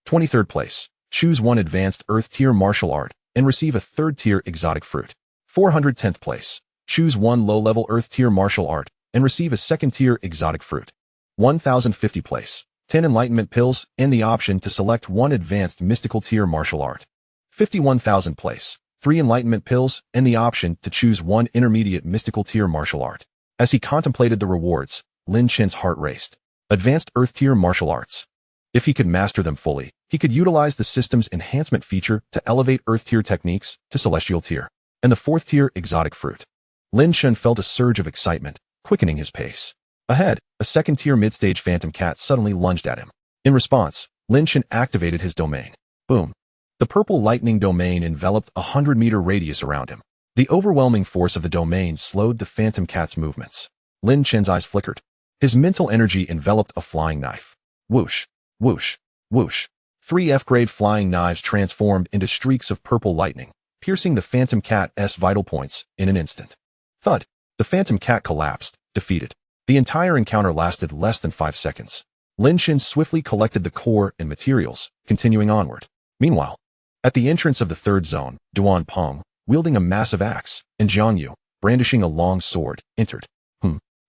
23rd place, choose 1 advanced Earth-tier martial art and receive a 3rd-tier exotic fruit. 410th place, choose 1 low-level Earth-tier martial art and receive a 2nd-tier exotic fruit. 1050 place, 10 enlightenment pills and the option to select 1 advanced mystical tier martial art. 51,000 place, 3 enlightenment pills and the option to choose 1 intermediate mystical tier martial art. As he contemplated the rewards, Lin Chen's heart raced. Advanced Earth-tier martial arts. If he could master them fully, he could utilize the system's enhancement feature to elevate Earth-tier techniques to Celestial tier, and the 4th-tier exotic fruit. Lin Chen felt a surge of excitement, quickening his pace. Ahead, a 2nd-tier mid-stage phantom cat suddenly lunged at him. In response, Lin Chen activated his domain. Boom! The purple lightning domain enveloped a 100-meter radius around him. The overwhelming force of the domain slowed the phantom cat's movements. Lin Chen's eyes flickered. His mental energy enveloped a flying knife. Whoosh! Whoosh! Whoosh! 3 F-grade flying knives transformed into streaks of purple lightning, piercing the phantom cat's vital points in an instant. Thud! The phantom cat collapsed, defeated. The entire encounter lasted less than 5 seconds. Lin Chen swiftly collected the core and materials, continuing onward. Meanwhile, at the entrance of the third zone, Duan Peng, wielding a massive axe, and Jiang Yu, brandishing a long sword, entered.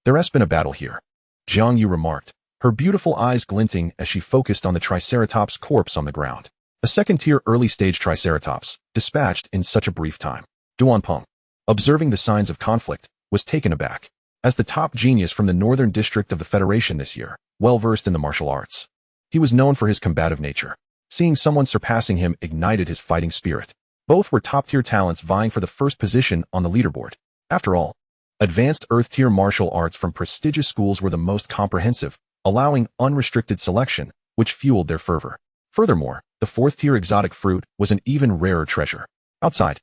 There has been a battle here, Jiang Yu remarked, her beautiful eyes glinting as she focused on the Triceratops corpse on the ground. A 2nd-tier early-stage Triceratops, dispatched in such a brief time. Duan Peng, observing the signs of conflict, was taken aback. As the top genius from the northern district of the Federation this year, well-versed in the martial arts, he was known for his combative nature. Seeing someone surpassing him ignited his fighting spirit. Both were top-tier talents vying for the first position on the leaderboard. After all, advanced Earth-tier martial arts from prestigious schools were the most comprehensive, allowing unrestricted selection, which fueled their fervor. Furthermore, the 4th-tier exotic fruit was an even rarer treasure. Outside,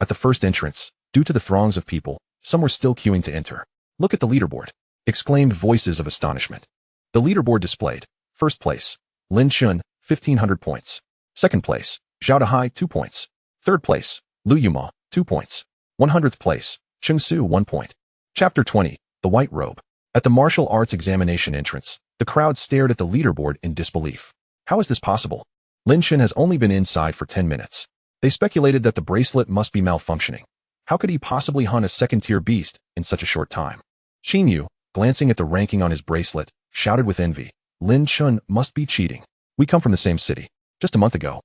at the first entrance, due to the throngs of people, some were still queuing to enter. Look at the leaderboard, exclaimed voices of astonishment. The leaderboard displayed, first place, Lin Chen, 1,500 points. Second place, Zhao Dehai, 2 points. Third place, Lu Yuma, 2 points. 100th place, Cheng Su, 1 point. Chapter 20, The White Robe. At the martial arts examination entrance, the crowd stared at the leaderboard in disbelief. How is this possible? Lin Chen has only been inside for 10 minutes. They speculated that the bracelet must be malfunctioning. How could he possibly hunt a second-tier beast in such a short time? Xin Yu, glancing at the ranking on his bracelet, shouted with envy. Lin Chen must be cheating. We come from the same city. Just a month ago,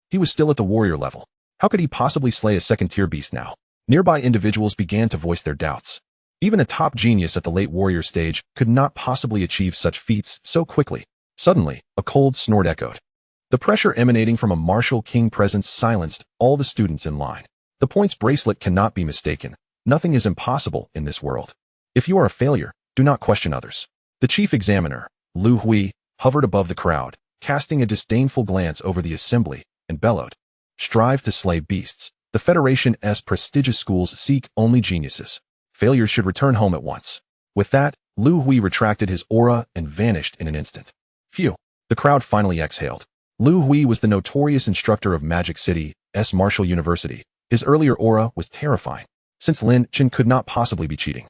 he was still at the warrior level. How could he possibly slay a second-tier beast now? Nearby individuals began to voice their doubts. Even a top genius at the late warrior stage could not possibly achieve such feats so quickly. Suddenly, a cold snort echoed. The pressure emanating from a martial king presence silenced all the students in line. The points bracelet cannot be mistaken. Nothing is impossible in this world. If you are a failure, do not question others. The chief examiner, Lu Hui, hovered above the crowd, casting a disdainful glance over the assembly, and bellowed. Strive to slay beasts. The Federation's prestigious schools seek only geniuses. Failures should return home at once. With that, Lu Hui retracted his aura and vanished in an instant. Phew. The crowd finally exhaled. Lu Hui was the notorious instructor of Magic City's Martial University. His earlier aura was terrifying, since Lin Chen could not possibly be cheating.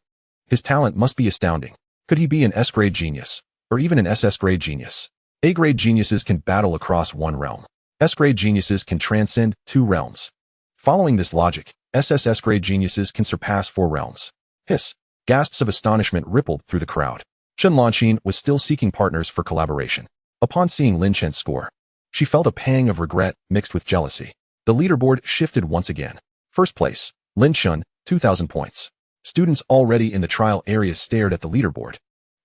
His talent must be astounding. Could he be an S-grade genius, or even an SS-grade genius? A-grade geniuses can battle across one realm. S-grade geniuses can transcend 2 realms. Following this logic, SS-grade geniuses can surpass 4 realms. Hiss. Gasps of astonishment rippled through the crowd. Chen Lanqin was still seeking partners for collaboration. Upon seeing Lin Chen's score, she felt a pang of regret mixed with jealousy. The leaderboard shifted once again. First place, Lin Chen, 2,000 points. Students already in the trial area stared at the leaderboard,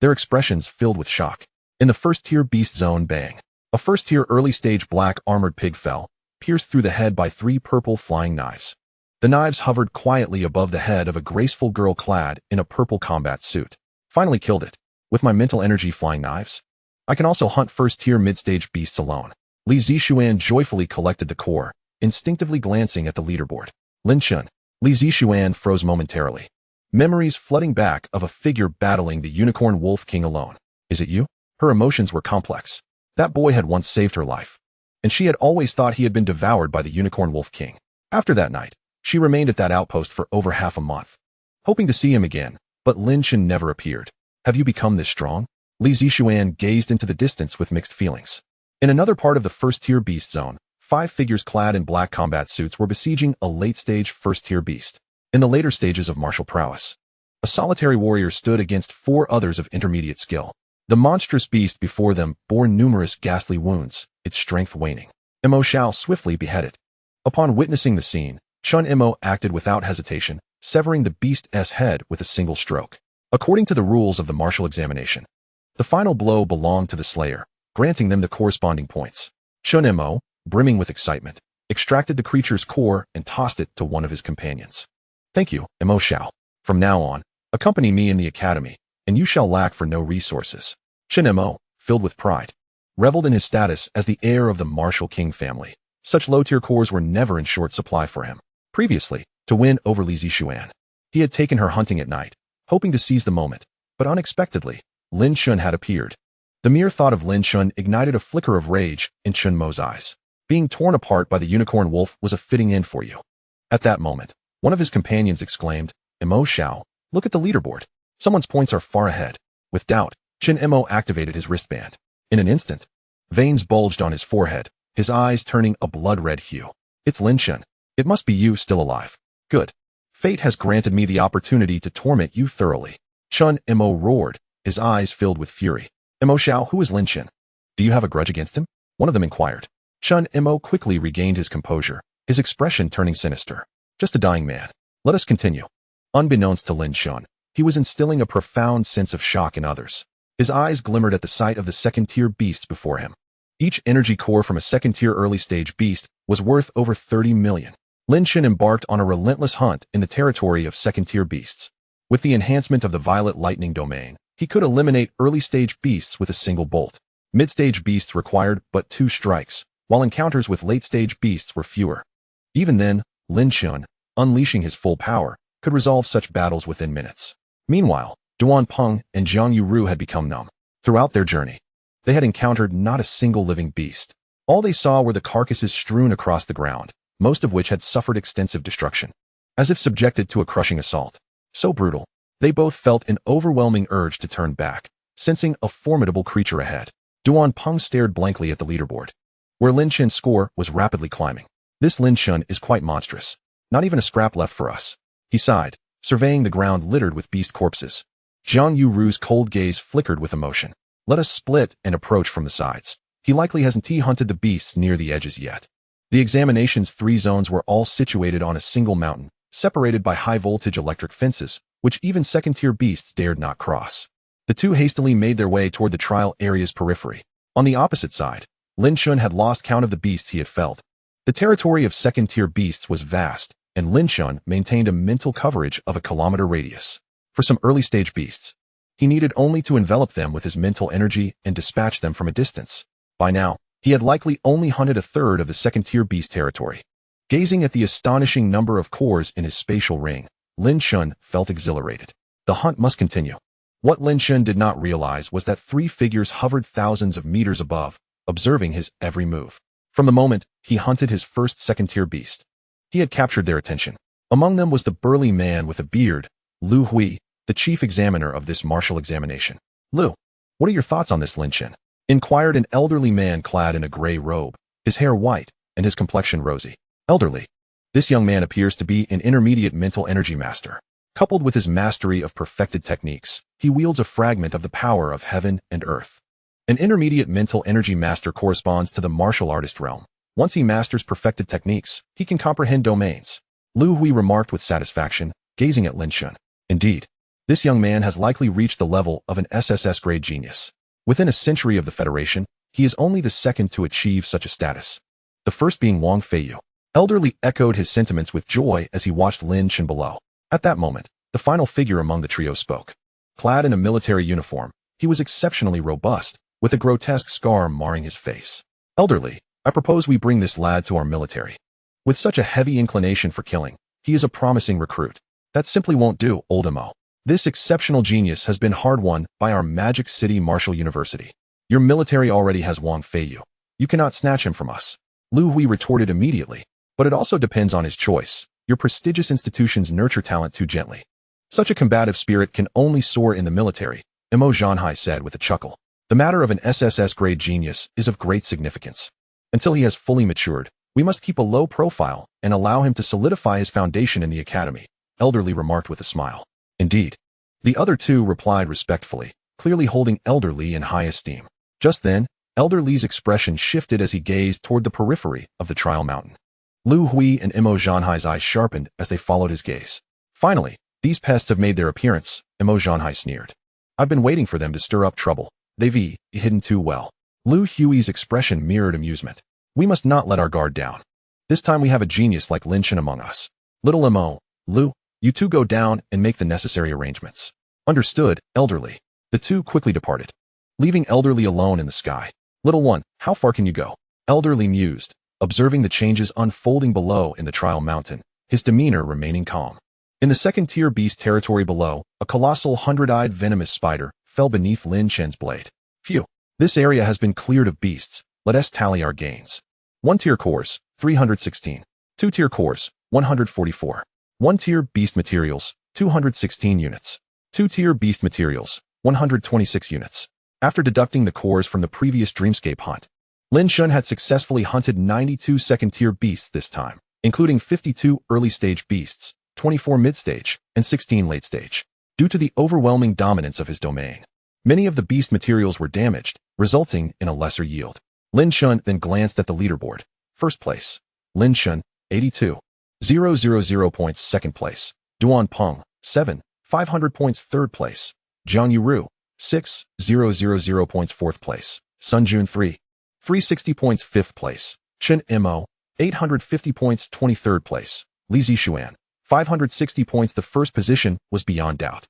their expressions filled with shock. In the first-tier beast zone, bang. A first-tier early-stage black armored pig fell, pierced through the head by 3 purple flying knives. The knives hovered quietly above the head of a graceful girl clad in a purple combat suit. Finally killed it. With my mental energy flying knives, I can also hunt first-tier mid-stage beasts alone. Li Zixuan joyfully collected the core, instinctively glancing at the leaderboard. Lin Chen. Li Zixuan froze momentarily. Memories flooding back of a figure battling the Unicorn Wolf King alone. Is it you? Her emotions were complex. That boy had once saved her life, and she had always thought he had been devoured by the Unicorn Wolf King. After that night, she remained at that outpost for over half a month, hoping to see him again, but Lin Chen never appeared. Have you become this strong? Li Zixuan gazed into the distance with mixed feelings. In another part of the first-tier beast zone, 5 figures clad in black combat suits were besieging a late-stage first-tier beast. In the later stages of martial prowess, a solitary warrior stood against 4 others of intermediate skill. The monstrous beast before them bore numerous ghastly wounds, its strength waning. Mo Xiao swiftly beheaded. Upon witnessing the scene, Chun Mo acted without hesitation, severing the beast's head with a single stroke. According to the rules of the martial examination, the final blow belonged to the slayer, granting them the corresponding points. Chun Mo, brimming with excitement, extracted the creature's core and tossed it to one of his companions. Thank you, Mo Xiao. From now on, accompany me in the academy, and you shall lack for no resources. Chen Mo, filled with pride, reveled in his status as the heir of the martial king family. Such low-tier cores were never in short supply for him. Previously, to win over Li Zixuan, he had taken her hunting at night, hoping to seize the moment, but unexpectedly, Lin Chen had appeared. The mere thought of Lin Chen ignited a flicker of rage in Chen Mo's eyes. Being torn apart by the unicorn wolf was a fitting end for you. At that moment, one of his companions exclaimed, Mo Xiao, look at the leaderboard. Someone's points are far ahead. With doubt, Chen Mo activated his wristband. In an instant, veins bulged on his forehead, his eyes turning a blood-red hue. It's Lin Chen. It must be you still alive. Good. Fate has granted me the opportunity to torment you thoroughly. Chun Mo roared, his eyes filled with fury. Mo Xiao, who is Lin Chen? Do you have a grudge against him? One of them inquired. Chun Mo quickly regained his composure, his expression turning sinister. Just a dying man. Let us continue. Unbeknownst to Lin Chen, he was instilling a profound sense of shock in others. His eyes glimmered at the sight of the second-tier beasts before him. Each energy core from a second-tier early-stage beast was worth over 30 million. Lin Chen embarked on a relentless hunt in the territory of second-tier beasts. With the enhancement of the violet lightning domain, he could eliminate early-stage beasts with a single bolt. Mid-stage beasts required but 2 strikes, while encounters with late-stage beasts were fewer. Even then, Lin Chen, unleashing his full power, could resolve such battles within minutes. Meanwhile, Duan Peng and Jiang Yuru had become numb. Throughout their journey, they had encountered not a single living beast. All they saw were the carcasses strewn across the ground, most of which had suffered extensive destruction, as if subjected to a crushing assault. So brutal, they both felt an overwhelming urge to turn back, sensing a formidable creature ahead. Duan Peng stared blankly at the leaderboard, where Lin Chen's score was rapidly climbing. This Lin Chen is quite monstrous. Not even a scrap left for us. He sighed, surveying the ground littered with beast corpses. Jiang Yuru's cold gaze flickered with emotion. Let us split and approach from the sides. He likely hasn't hunted the beasts near the edges yet. The examination's 3 zones were all situated on a single mountain, separated by high-voltage electric fences, which even second-tier beasts dared not cross. The 2 hastily made their way toward the trial area's periphery. On the opposite side, Lin Chen had lost count of the beasts he had felled. The territory of second-tier beasts was vast, and Lin Chen maintained a mental coverage of a kilometer radius. For some early-stage beasts, he needed only to envelop them with his mental energy and dispatch them from a distance. By now, he had likely only hunted a third of the second-tier beast territory. Gazing at the astonishing number of cores in his spatial ring, Lin Chen felt exhilarated. The hunt must continue. What Lin Chen did not realize was that 3 figures hovered thousands of meters above, observing his every move. From the moment he hunted his first second-tier beast, he had captured their attention. Among them was the burly man with a beard, Lu Hui, the chief examiner of this martial examination. Lu, what are your thoughts on this, Lin Chen? Inquired an elderly man clad in a gray robe, his hair white, and his complexion rosy. Elderly. This young man appears to be an intermediate mental energy master. Coupled with his mastery of perfected techniques, he wields a fragment of the power of heaven and earth. An intermediate mental energy master corresponds to the martial artist realm. Once he masters perfected techniques, he can comprehend domains. Lu Hui remarked with satisfaction, gazing at Lin Chen. Indeed, this young man has likely reached the level of an SSS-grade genius. Within a century of the Federation, he is only the second to achieve such a status. The first being Wang Feiyu. Elderly echoed his sentiments with joy as he watched Lin Chen below. At that moment, the final figure among the trio spoke. Clad in a military uniform, he was exceptionally robust, with a grotesque scar marring his face. Elderly, I propose we bring this lad to our military. With such a heavy inclination for killing, he is a promising recruit. That simply won't do, old Mo. This exceptional genius has been hard-won by our Magic City Martial University. Your military already has Wang Feiyu. You cannot snatch him from us. Lu Hui retorted immediately, but it also depends on his choice. Your prestigious institutions nurture talent too gently. Such a combative spirit can only soar in the military, Mo Zhanhai said with a chuckle. The matter of an SSS-grade genius is of great significance. Until he has fully matured, we must keep a low profile and allow him to solidify his foundation in the academy, Elderly remarked with a smile. Indeed. The other 2 replied respectfully, clearly holding Elderly in high esteem. Just then, Elderly's expression shifted as he gazed toward the periphery of the trial mountain. Lu Hui and Mo Zhanhai's eyes sharpened as they followed his gaze. Finally, these pests have made their appearance, Mo Zhanhai sneered. I've been waiting for them to stir up trouble. They've hidden too well. Lu Hui's expression mirrored amusement. We must not let our guard down. This time we have a genius like Lin Chen among us. Little Mo, Lu, you 2 go down and make the necessary arrangements. Understood, Elderly. The 2 quickly departed, leaving Elderly alone in the sky. Little one, how far can you go? Elderly mused, observing the changes unfolding below in the trial mountain, his demeanor remaining calm. In the second-tier beast territory below, a colossal 100-eyed venomous spider fell beneath Lin Chen's blade. Phew. This area has been cleared of beasts. Let us tally our gains. 1-tier cores, 316. 2-tier cores, 144. 1-tier beast materials, 216 units. 2-tier beast materials, 126 units. After deducting the cores from the previous Dreamscape hunt, Lin Chen had successfully hunted 92 second-tier beasts this time, including 52 early-stage beasts, 24 mid-stage, and 16 late-stage. Due to the overwhelming dominance of his domain, many of the beast materials were damaged, resulting in a lesser yield. Lin Chen then glanced at the leaderboard. First place, Lin Chen, 82,000 points. Second place, Duan Peng, 7,500 points. Third place, Jiang Yuru, 6,000 points. Fourth place, Sun Jun 3,360 points. Fifth place, Chen Mo, 850 points. 23rd place, Li Zixuan, 560 points. The first position was beyond doubt.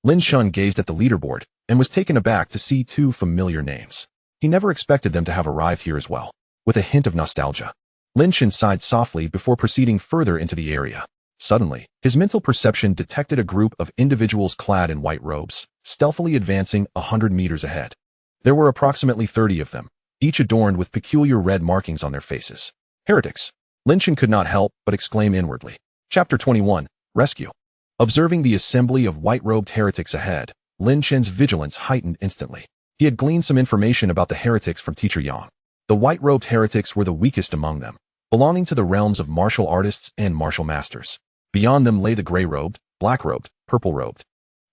Lin Chen gazed at the leaderboard and was taken aback to see 2 familiar names. He never expected them to have arrived here as well. With a hint of nostalgia, Lin Chen sighed softly before proceeding further into the area. Suddenly, his mental perception detected a group of individuals clad in white robes, stealthily advancing 100 meters ahead. There were approximately 30 of them, each adorned with peculiar red markings on their faces. Heretics! Lin Chen could not help but exclaim inwardly. Chapter 21, Rescue. Observing the assembly of white-robed heretics ahead, Lin Chen's vigilance heightened instantly. He had gleaned some information about the heretics from Teacher Yang. The white-robed heretics were the weakest among them, belonging to the realms of martial artists and martial masters. Beyond them lay the gray-robed, black-robed, purple-robed,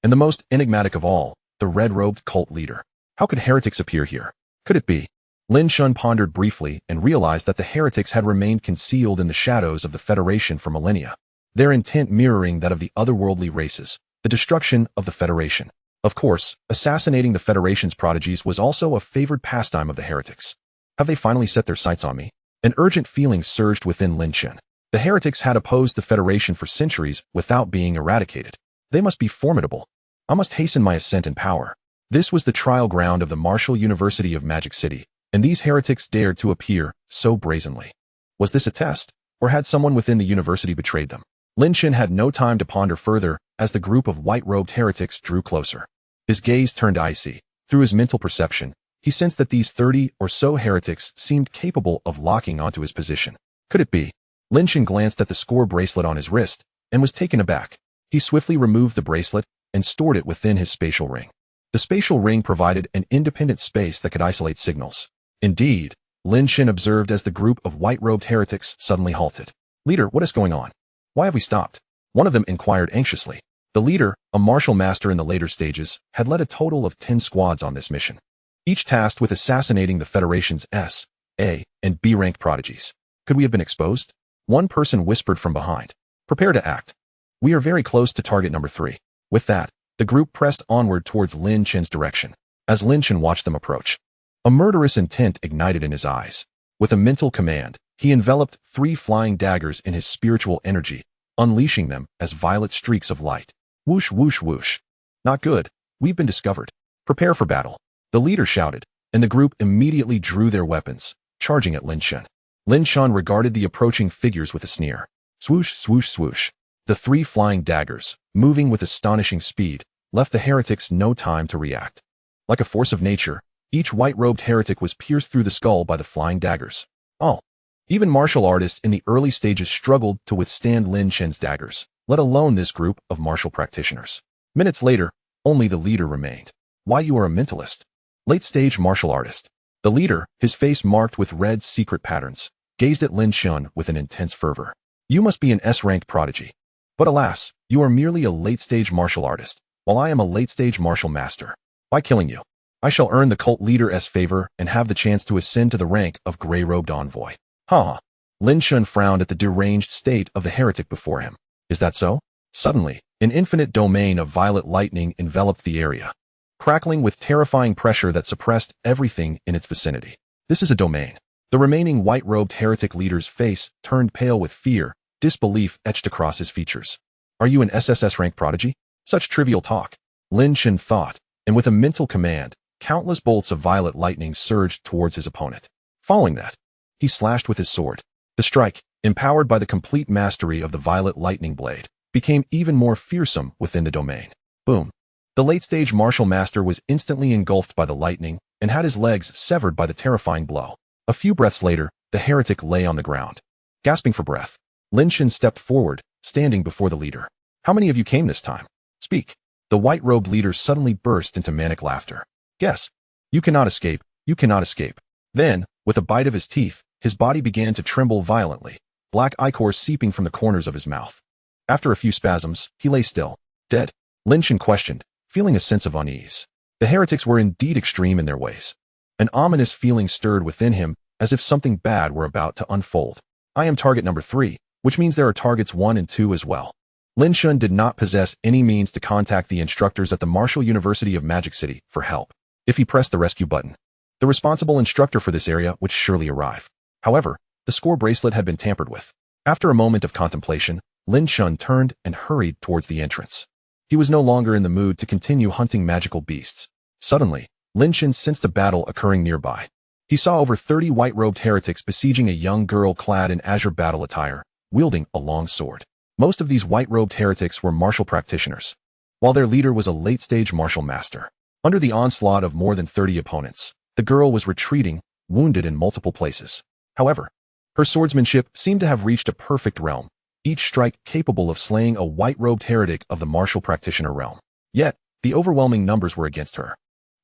and the most enigmatic of all, the red-robed cult leader. How could heretics appear here? Could it be? Lin Chen pondered briefly and realized that the heretics had remained concealed in the shadows of the Federation for millennia, their intent mirroring that of the otherworldly races, the destruction of the Federation. Of course, assassinating the Federation's prodigies was also a favored pastime of the heretics. Have they finally set their sights on me? An urgent feeling surged within Lin Chen. The heretics had opposed the Federation for centuries without being eradicated. They must be formidable. I must hasten my ascent in power. This was the trial ground of the Martial University of Magic City, and these heretics dared to appear so brazenly. Was this a test, or had someone within the university betrayed them? Lin Chen had no time to ponder further as the group of white-robed heretics drew closer. His gaze turned icy. Through his mental perception, he sensed that these 30 or so heretics seemed capable of locking onto his position. Could it be? Lin Chen glanced at the score bracelet on his wrist and was taken aback. He swiftly removed the bracelet and stored it within his spatial ring. The spatial ring provided an independent space that could isolate signals. Indeed, Lin Chen observed as the group of white-robed heretics suddenly halted. "Leader, what is going on? Why have we stopped?" One of them inquired anxiously. The leader, a martial master in the later stages, had led a total of 10 squads on this mission, each tasked with assassinating the Federation's S, A, and B-rank prodigies. Could we have been exposed? One person whispered from behind. "Prepare to act. We are very close to target number 3. With that, the group pressed onward towards Lin Chen's direction. As Lin Chen watched them approach, a murderous intent ignited in his eyes. With a mental command, he enveloped 3 flying daggers in his spiritual energy, unleashing them as violet streaks of light. Whoosh, whoosh, whoosh. "Not good. We've been discovered. Prepare for battle," the leader shouted, and the group immediately drew their weapons, charging at Lin Chen. Lin Chen regarded the approaching figures with a sneer. Swoosh, swoosh, swoosh. The 3 flying daggers, moving with astonishing speed, left the heretics no time to react. Like a force of nature, each white-robed heretic was pierced through the skull by the flying daggers. Oh! Even martial artists in the early stages struggled to withstand Lin Chen's daggers, let alone this group of martial practitioners. Minutes later, only the leader remained. "Why, you are a mentalist. Late-stage martial artist." The leader, his face marked with red secret patterns, gazed at Lin Chen with an intense fervor. "You must be an S-ranked prodigy. But alas, you are merely a late-stage martial artist, while I am a late-stage martial master. By killing you, I shall earn the cult leader's favor and have the chance to ascend to the rank of gray-robed envoy." Ha! Lin Chen frowned at the deranged state of the heretic before him. Is that so? Suddenly, an infinite domain of violet lightning enveloped the area, crackling with terrifying pressure that suppressed everything in its vicinity. This is a domain. The remaining white-robed heretic leader's face turned pale with fear, disbelief etched across his features. "Are you an SSS-rank prodigy? Such trivial talk," Lin Chen thought, and with a mental command, countless bolts of violet lightning surged towards his opponent. Following that, he slashed with his sword. The strike, empowered by the complete mastery of the violet lightning blade, became even more fearsome within the domain. Boom! The late-stage martial master was instantly engulfed by the lightning and had his legs severed by the terrifying blow. A few breaths later, the heretic lay on the ground. Gasping for breath, Lin Chen stepped forward, standing before the leader. "How many of you came this time? Speak." The white-robed leader suddenly burst into manic laughter. "Guess. You cannot escape. You cannot escape." Then, with a bite of his teeth, his body began to tremble violently, black ichor seeping from the corners of his mouth. After a few spasms, he lay still, dead. Lin Chen questioned, feeling a sense of unease. The heretics were indeed extreme in their ways. An ominous feeling stirred within him, as if something bad were about to unfold. "I am target number 3, which means there are targets 1 and 2 as well." Lin Chen did not possess any means to contact the instructors at the Martial University of Magic City for help. If he pressed the rescue button, the responsible instructor for this area would surely arrive. However, the score bracelet had been tampered with. After a moment of contemplation, Lin Chen turned and hurried towards the entrance. He was no longer in the mood to continue hunting magical beasts. Suddenly, Lin Chen sensed a battle occurring nearby. He saw over 30 white-robed heretics besieging a young girl clad in azure battle attire, wielding a long sword. Most of these white-robed heretics were martial practitioners, while their leader was a late-stage martial master. Under the onslaught of more than 30 opponents, the girl was retreating, wounded in multiple places. However, her swordsmanship seemed to have reached a perfect realm, each strike capable of slaying a white-robed heretic of the martial practitioner realm. Yet, the overwhelming numbers were against her.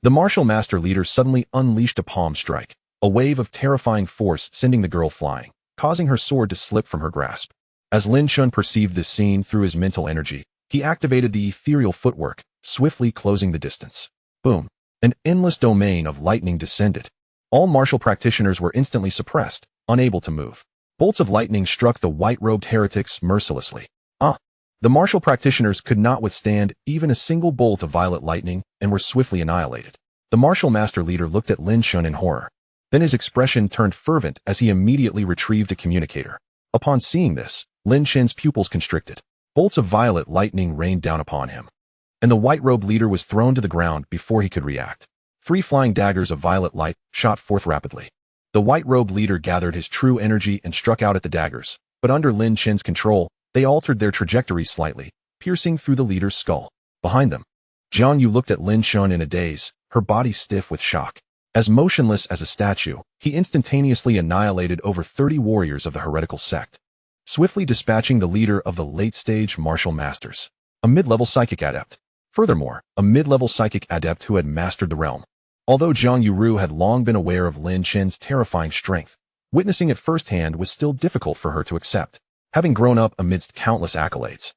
The martial master leader suddenly unleashed a palm strike, a wave of terrifying force sending the girl flying, causing her sword to slip from her grasp. As Lin Chen perceived this scene through his mental energy, he activated the ethereal footwork, swiftly closing the distance. Boom. An endless domain of lightning descended. All martial practitioners were instantly suppressed, unable to move. Bolts of lightning struck the white-robed heretics mercilessly. The martial practitioners could not withstand even a single bolt of violet lightning and were swiftly annihilated. The martial master leader looked at Lin Chen in horror. Then his expression turned fervent as he immediately retrieved a communicator. Upon seeing this, Lin Chen's pupils constricted. Bolts of violet lightning rained down upon him, and the white-robed leader was thrown to the ground before he could react. 3 flying daggers of violet light shot forth rapidly. The white-robed leader gathered his true energy and struck out at the daggers, but under Lin Chen's control, they altered their trajectory slightly, piercing through the leader's skull. Behind them, Jiang Yu looked at Lin Chen in a daze, her body stiff with shock. As motionless as a statue, he instantaneously annihilated over 30 warriors of the heretical sect, swiftly dispatching the leader of the late-stage martial masters, a mid-level psychic adept. Furthermore, a mid-level psychic adept who had mastered the realm. Although Jiang Yu had long been aware of Lin Chen's terrifying strength, witnessing it firsthand was still difficult for her to accept, having grown up amidst countless accolades.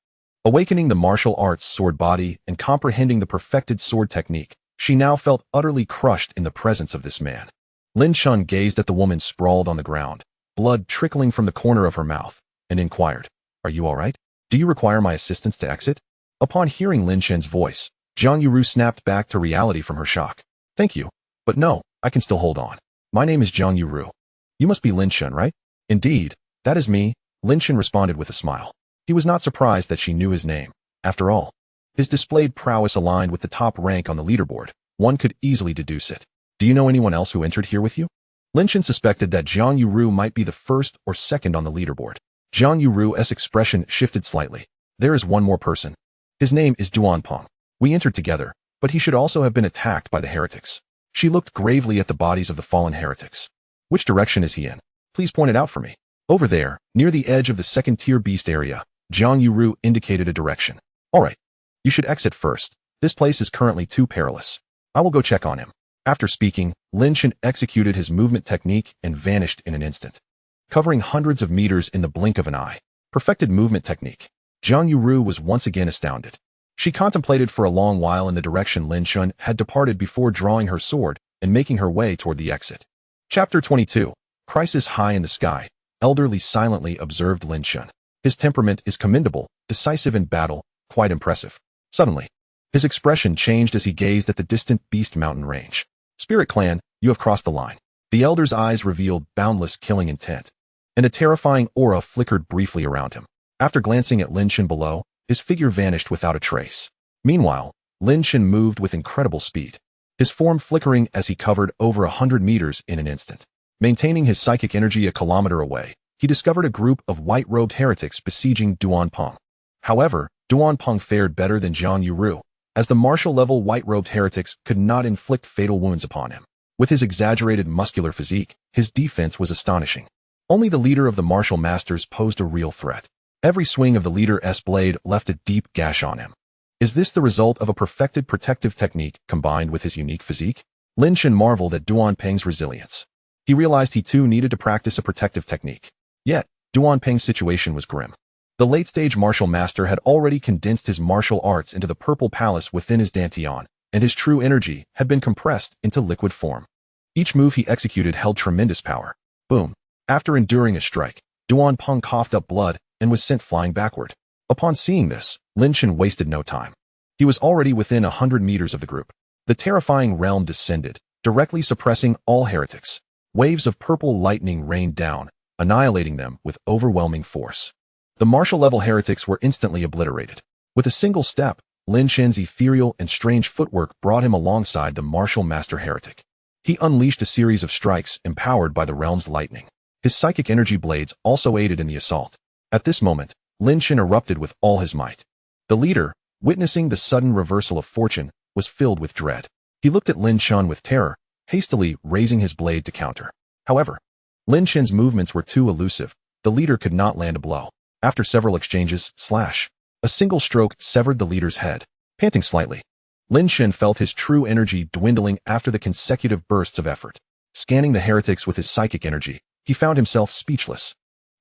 Awakening the martial arts sword body and comprehending the perfected sword technique, she now felt utterly crushed in the presence of this man. Lin Chen gazed at the woman sprawled on the ground, blood trickling from the corner of her mouth, and inquired, "Are you all right? Do you require my assistance to exit?" Upon hearing Lin Chen's voice, Jiang Yu snapped back to reality from her shock. "Thank you, but no, I can still hold on. My name is Jiang Yu. You must be Lin Chen, right?" "Indeed, that is me," Lin Chen responded with a smile. He was not surprised that she knew his name. After all, his displayed prowess aligned with the top rank on the leaderboard. One could easily deduce it. "Do you know anyone else who entered here with you?" Lin Chen suspected that Jiang Yu might be the first or second on the leaderboard. Jiang Yu's expression shifted slightly. "There is one more person. His name is Duanpeng. We entered together, but he should also have been attacked by the heretics." She looked gravely at the bodies of the fallen heretics. "Which direction is he in? Please point it out for me." "Over there, near the edge of the second-tier beast area," Jiang Yu indicated a direction. "All right. You should exit first. This place is currently too perilous. I will go check on him." After speaking, Lin Chen executed his movement technique and vanished in an instant, covering hundreds of meters in the blink of an eye. Perfected movement technique. Jiang Yu was once again astounded. She contemplated for a long while in the direction Lin Chen had departed before drawing her sword and making her way toward the exit. Chapter 22. Crisis high in the sky. Elderly silently observed Lin Chen. His temperament is commendable, decisive in battle, quite impressive. Suddenly, his expression changed as he gazed at the distant Beast Mountain range. "Spirit Clan, you have crossed the line." The elder's eyes revealed boundless killing intent, and a terrifying aura flickered briefly around him. After glancing at Lin Chen below, his figure vanished without a trace. Meanwhile, Lin Chen moved with incredible speed, his form flickering as he covered over 100 meters in an instant. Maintaining his psychic energy a kilometer away, he discovered a group of white-robed heretics besieging Duanpeng. However, Duanpeng fared better than Jiang Yu, as the martial-level white-robed heretics could not inflict fatal wounds upon him. With his exaggerated muscular physique, his defense was astonishing. Only the leader of the martial masters posed a real threat. Every swing of the leader's blade left a deep gash on him. Is this the result of a perfected protective technique combined with his unique physique? Lin Chen marveled at Duanpeng's resilience. He realized he too needed to practice a protective technique. Yet, Duanpeng's situation was grim. The late-stage martial master had already condensed his martial arts into the purple palace within his dantian, and his true energy had been compressed into liquid form. Each move he executed held tremendous power. Boom. After enduring a strike, Duanpeng coughed up blood and was sent flying backward. Upon seeing this, Lin Chen wasted no time. He was already within 100 meters of the group. The terrifying realm descended, directly suppressing all heretics. Waves of purple lightning rained down, annihilating them with overwhelming force. The martial-level heretics were instantly obliterated. With a single step, Lin Chen's ethereal and strange footwork brought him alongside the martial master heretic. He unleashed a series of strikes empowered by the realm's lightning. His psychic energy blades also aided in the assault. At this moment, Lin Chen erupted with all his might. The leader, witnessing the sudden reversal of fortune, was filled with dread. He looked at Lin Chen with terror, hastily raising his blade to counter. However, Lin Chen's movements were too elusive. The leader could not land a blow. After several exchanges, a single stroke severed the leader's head. Panting slightly, Lin Chen felt his true energy dwindling after the consecutive bursts of effort. Scanning the heretics with his psychic energy, he found himself speechless.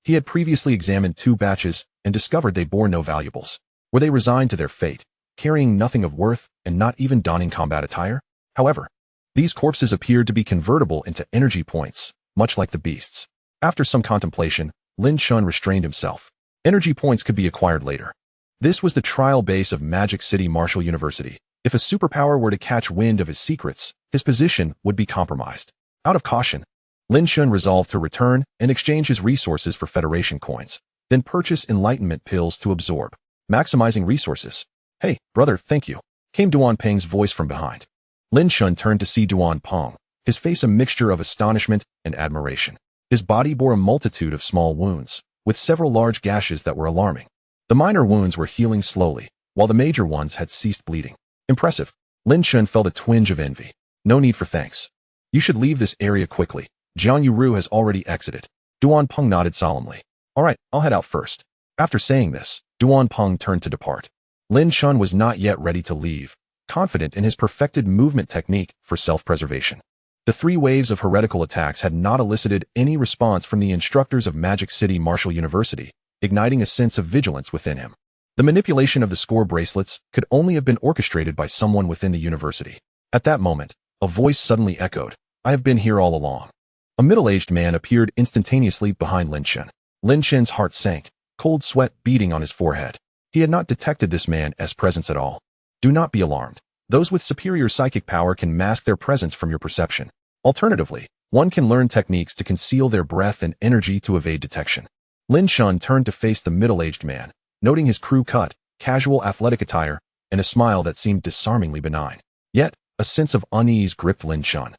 He had previously examined 2 batches and discovered they bore no valuables. Were they resigned to their fate, carrying nothing of worth and not even donning combat attire? However, these corpses appeared to be convertible into energy points, much like the beasts. After some contemplation, Lin Chen restrained himself. Energy points could be acquired later. This was the trial base of Magic City Martial University. If a superpower were to catch wind of his secrets, his position would be compromised. Out of caution, Lin Chen resolved to return and exchange his resources for Federation coins, then purchase enlightenment pills to absorb, maximizing resources. Hey, brother, thank you, came Duan Peng's voice from behind. Lin Chen turned to see Duan Peng, his face a mixture of astonishment and admiration. His body bore a multitude of small wounds, with several large gashes that were alarming. The minor wounds were healing slowly, while the major ones had ceased bleeding. Impressive. Lin Chen felt a twinge of envy. No need for thanks. You should leave this area quickly. Jiang Yuru has already exited. Duan Peng nodded solemnly. All right, I'll head out first. After saying this, Duan Peng turned to depart. Lin Chen was not yet ready to leave, confident in his perfected movement technique for self-preservation. The 3 waves of heretical attacks had not elicited any response from the instructors of Magic City Martial University, igniting a sense of vigilance within him. The manipulation of the score bracelets could only have been orchestrated by someone within the university. At that moment, a voice suddenly echoed, I have been here all along. A middle-aged man appeared instantaneously behind Lin Chen. Lin Chen's heart sank, cold sweat beading on his forehead. He had not detected this man's presence at all. Do not be alarmed. Those with superior psychic power can mask their presence from your perception. Alternatively, one can learn techniques to conceal their breath and energy to evade detection. Lin Chen turned to face the middle-aged man, noting his crew-cut, casual athletic attire, and a smile that seemed disarmingly benign. Yet, a sense of unease gripped Lin Chen.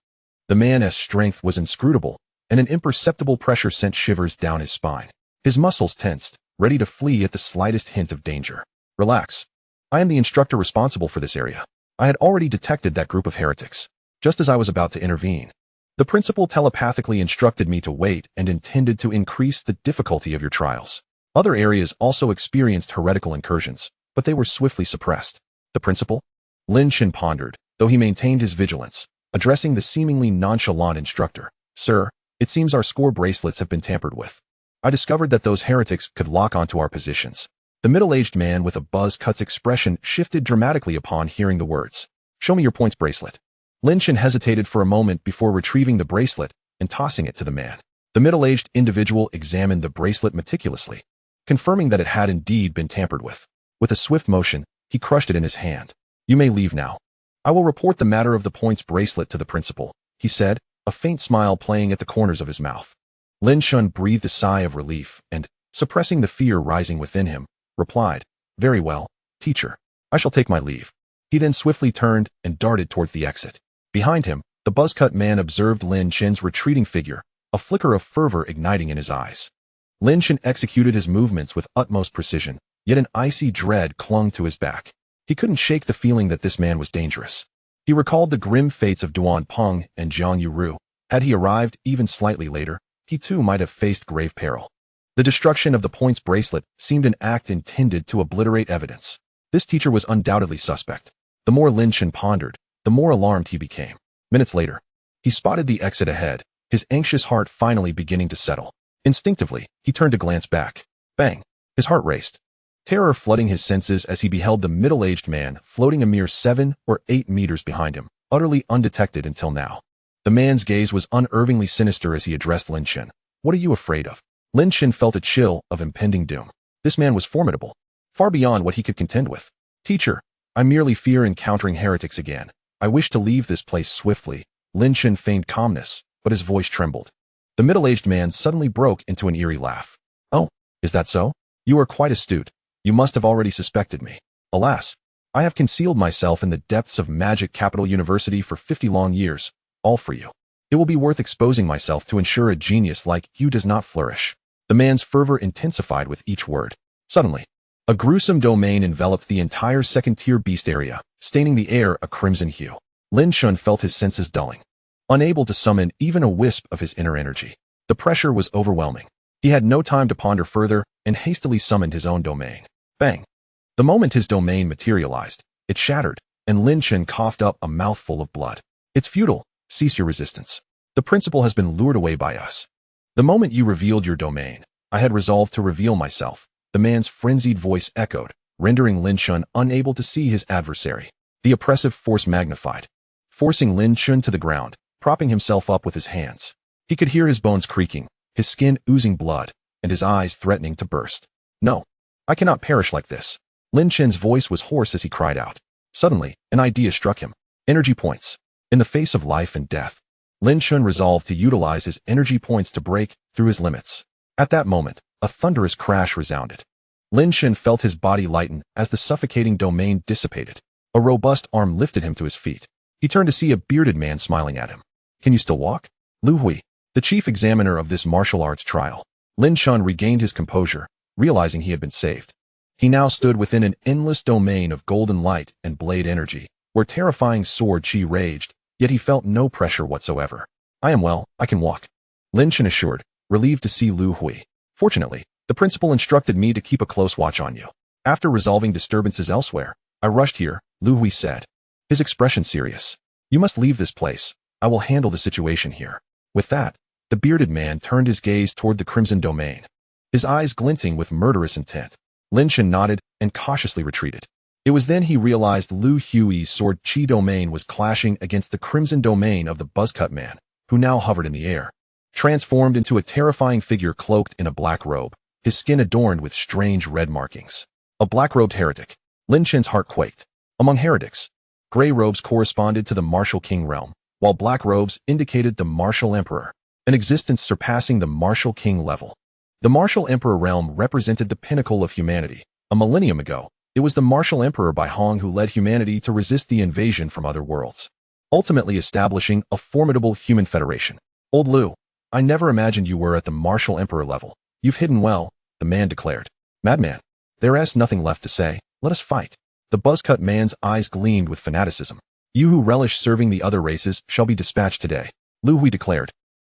The man's strength was inscrutable, and an imperceptible pressure sent shivers down his spine. His muscles tensed, ready to flee at the slightest hint of danger. Relax. I am the instructor responsible for this area. I had already detected that group of heretics, just as I was about to intervene. The principal telepathically instructed me to wait and intended to increase the difficulty of your trials. Other areas also experienced heretical incursions, but they were swiftly suppressed. The principal? Lin Chen pondered, though he maintained his vigilance, addressing the seemingly nonchalant instructor. Sir, it seems our score bracelets have been tampered with. I discovered that those heretics could lock onto our positions. The middle-aged man with a buzz-cut's expression shifted dramatically upon hearing the words. Show me your points bracelet. Lin Chen hesitated for a moment before retrieving the bracelet and tossing it to the man. The middle-aged individual examined the bracelet meticulously, confirming that it had indeed been tampered with. With a swift motion, he crushed it in his hand. You may leave now. I will report the matter of the points bracelet to the principal, he said, a faint smile playing at the corners of his mouth. Lin Chen breathed a sigh of relief and, suppressing the fear rising within him, replied, Very well, teacher. I shall take my leave. He then swiftly turned and darted towards the exit. Behind him, the buzz-cut man observed Lin Chen's retreating figure, a flicker of fervor igniting in his eyes. Lin Chen executed his movements with utmost precision, yet an icy dread clung to his back. He couldn't shake the feeling that this man was dangerous. He recalled the grim fates of Duan Peng and Jiang Yuru. Had he arrived even slightly later, he too might have faced grave peril. The destruction of the points bracelet seemed an act intended to obliterate evidence. This teacher was undoubtedly suspect. The more Lin Chen pondered, the more alarmed he became. Minutes later, he spotted the exit ahead, his anxious heart finally beginning to settle. Instinctively, he turned to glance back. Bang! His heart raced, terror flooding his senses as he beheld the middle-aged man floating a mere 7 or 8 meters behind him, utterly undetected until now. The man's gaze was unnervingly sinister as he addressed Lin Chen. What are you afraid of? Lin Chen felt a chill of impending doom. This man was formidable, far beyond what he could contend with. Teacher, I merely fear encountering heretics again. I wish to leave this place swiftly. Lin Chen feigned calmness, but his voice trembled. The middle-aged man suddenly broke into an eerie laugh. Oh, is that so? You are quite astute. You must have already suspected me. Alas, I have concealed myself in the depths of Magic Capital University for 50 long years, all for you. It will be worth exposing myself to ensure a genius like you does not flourish. The man's fervor intensified with each word. Suddenly, a gruesome domain enveloped the entire second-tier beast area, staining the air a crimson hue. Lin Chen felt his senses dulling, unable to summon even a wisp of his inner energy. The pressure was overwhelming. He had no time to ponder further and hastily summoned his own domain. Bang! The moment his domain materialized, it shattered, and Lin Chen coughed up a mouthful of blood. It's futile. Cease your resistance. The principal has been lured away by us. The moment you revealed your domain, I had resolved to reveal myself. The man's frenzied voice echoed, rendering Lin Chen unable to see his adversary. The oppressive force magnified, forcing Lin Chen to the ground, propping himself up with his hands. He could hear his bones creaking, his skin oozing blood, and his eyes threatening to burst. No, I cannot perish like this. Lin Chen's voice was hoarse as he cried out. Suddenly, an idea struck him. Energy points. In the face of life and death, Lin Chen resolved to utilize his energy points to break through his limits. At that moment, a thunderous crash resounded. Lin Chen felt his body lighten as the suffocating domain dissipated. A robust arm lifted him to his feet. He turned to see a bearded man smiling at him. Can you still walk? Lu Hui, the chief examiner of this martial arts trial. Lin Chen regained his composure, realizing he had been saved. He now stood within an endless domain of golden light and blade energy, where terrifying sword chi raged, yet he felt no pressure whatsoever. I am well, I can walk, Lin Chen assured, relieved to see Lu Hui. Fortunately, the principal instructed me to keep a close watch on you. After resolving disturbances elsewhere, I rushed here, Lu Hui said, his expression serious. You must leave this place. I will handle the situation here. With that, the bearded man turned his gaze toward the crimson domain, his eyes glinting with murderous intent. Lin Chen nodded and cautiously retreated. It was then he realized Lu Hui's sword chi domain was clashing against the crimson domain of the buzzcut man, who now hovered in the air, transformed into a terrifying figure cloaked in a black robe, his skin adorned with strange red markings. A black-robed heretic. Lin Chen's heart quaked. Among heretics, gray robes corresponded to the martial king realm, while black robes indicated the martial emperor, an existence surpassing the martial king level. The martial emperor realm represented the pinnacle of humanity. A millennium ago, it was the martial emperor Bai Hong who led humanity to resist the invasion from other worlds, ultimately establishing a formidable human federation. Old Lu, I never imagined you were at the martial emperor level. You've hidden well, the man declared. Madman, there is nothing left to say. Let us fight. The buzzcut man's eyes gleamed with fanaticism. You who relish serving the other races shall be dispatched today, Lu Hui declared,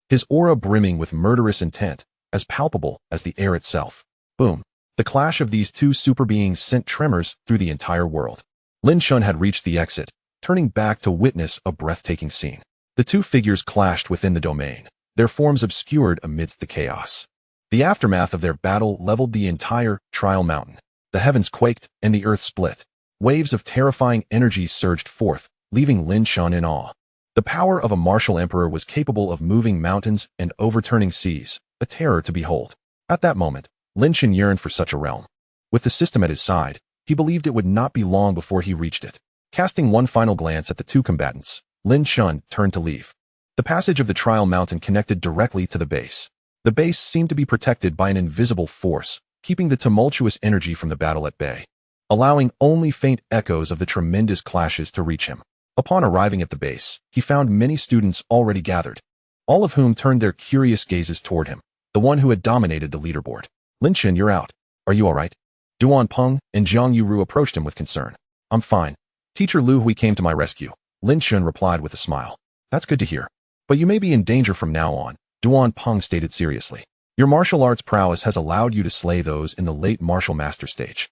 his aura brimming with murderous intent, as palpable as the air itself. Boom. The clash of these two super beings sent tremors through the entire world. Lin Chen had reached the exit, turning back to witness a breathtaking scene. The two figures clashed within the domain, their forms obscured amidst the chaos. The aftermath of their battle leveled the entire trial mountain. The heavens quaked and the earth split. Waves of terrifying energy surged forth, leaving Lin Chen in awe. The power of a martial emperor was capable of moving mountains and overturning seas, a terror to behold. At that moment, Lin Chen yearned for such a realm. With the system at his side, he believed it would not be long before he reached it. Casting one final glance at the two combatants, Lin Chen turned to leave. The passage of the trial mountain connected directly to the base. The base seemed to be protected by an invisible force, keeping the tumultuous energy from the battle at bay, allowing only faint echoes of the tremendous clashes to reach him. Upon arriving at the base, he found many students already gathered, all of whom turned their curious gazes toward him, the one who had dominated the leaderboard. Lin Chen, you're out. Are you all right? Duan Peng and Jiang Yuru approached him with concern. I'm fine. Teacher Lu Hui came to my rescue, Lin Chen replied with a smile. That's good to hear. But you may be in danger from now on, Duan Peng stated seriously. Your martial arts prowess has allowed you to slay those in the late martial master stage,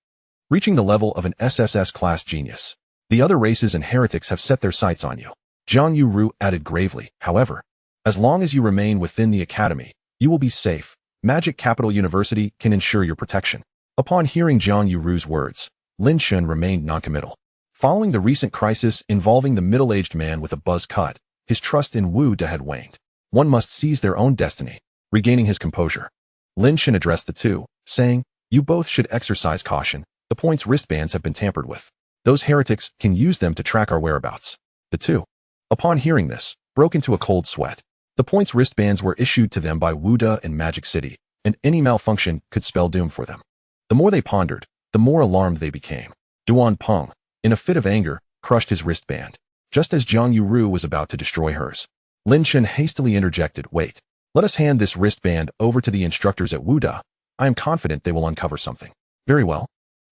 reaching the level of an SSS class genius. The other races and heretics have set their sights on you. Jiang Yuru added gravely, however, as long as you remain within the academy, you will be safe. Magic Capital University can ensure your protection. Upon hearing Jiang Yuru's words, Lin Chen remained noncommittal. Following the recent crisis involving the middle-aged man with a buzz cut, his trust in Wu De had waned. One must seize their own destiny. Regaining his composure, Lin Chen addressed the two, saying, you both should exercise caution. The points wristbands have been tampered with. Those heretics can use them to track our whereabouts. The two, upon hearing this, broke into a cold sweat. The points wristbands were issued to them by Wu De in Magic City, and any malfunction could spell doom for them. The more they pondered, the more alarmed they became. Duan Peng, in a fit of anger, crushed his wristband. Just as Jiang Yuru was about to destroy hers, Lin Chen hastily interjected, wait. Let us hand this wristband over to the instructors at Wu De. I am confident they will uncover something. Very well.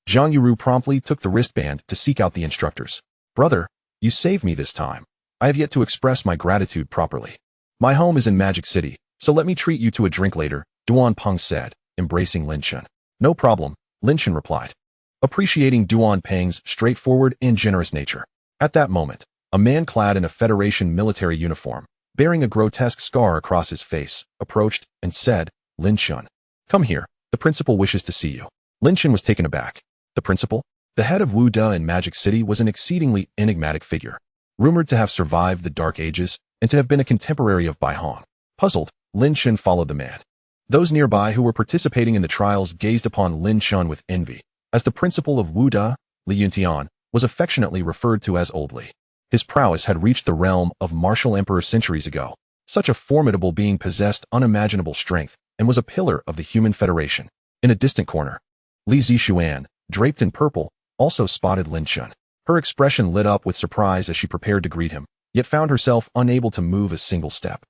Jiang Yuru promptly took the wristband to seek out the instructors. Brother, you saved me this time. I have yet to express my gratitude properly. My home is in Magic City, so let me treat you to a drink later, Duan Peng said, embracing Lin Chen. No problem, Lin Chen replied, appreciating Duan Peng's straightforward and generous nature. At that moment, a man clad in a Federation military uniform, bearing a grotesque scar across his face, approached and said, Lin Chen, Come here. The principal wishes to see you. Lin Chen was taken aback. The principal? The head of Wu Da in Magic City was an exceedingly enigmatic figure, rumored to have survived the Dark Ages and to have been a contemporary of Bai Hong. Puzzled, Lin Chen followed the man. Those nearby who were participating in the trials gazed upon Lin Chen with envy, as the principal of Wu Da, Li Yuntian, was affectionately referred to as Old Li. His prowess had reached the realm of martial emperor centuries ago. Such a formidable being possessed unimaginable strength and was a pillar of the human federation. In a distant corner, Li Zixuan, draped in purple, also spotted Lin Chen. Her expression lit up with surprise as she prepared to greet him, yet found herself unable to move a single step.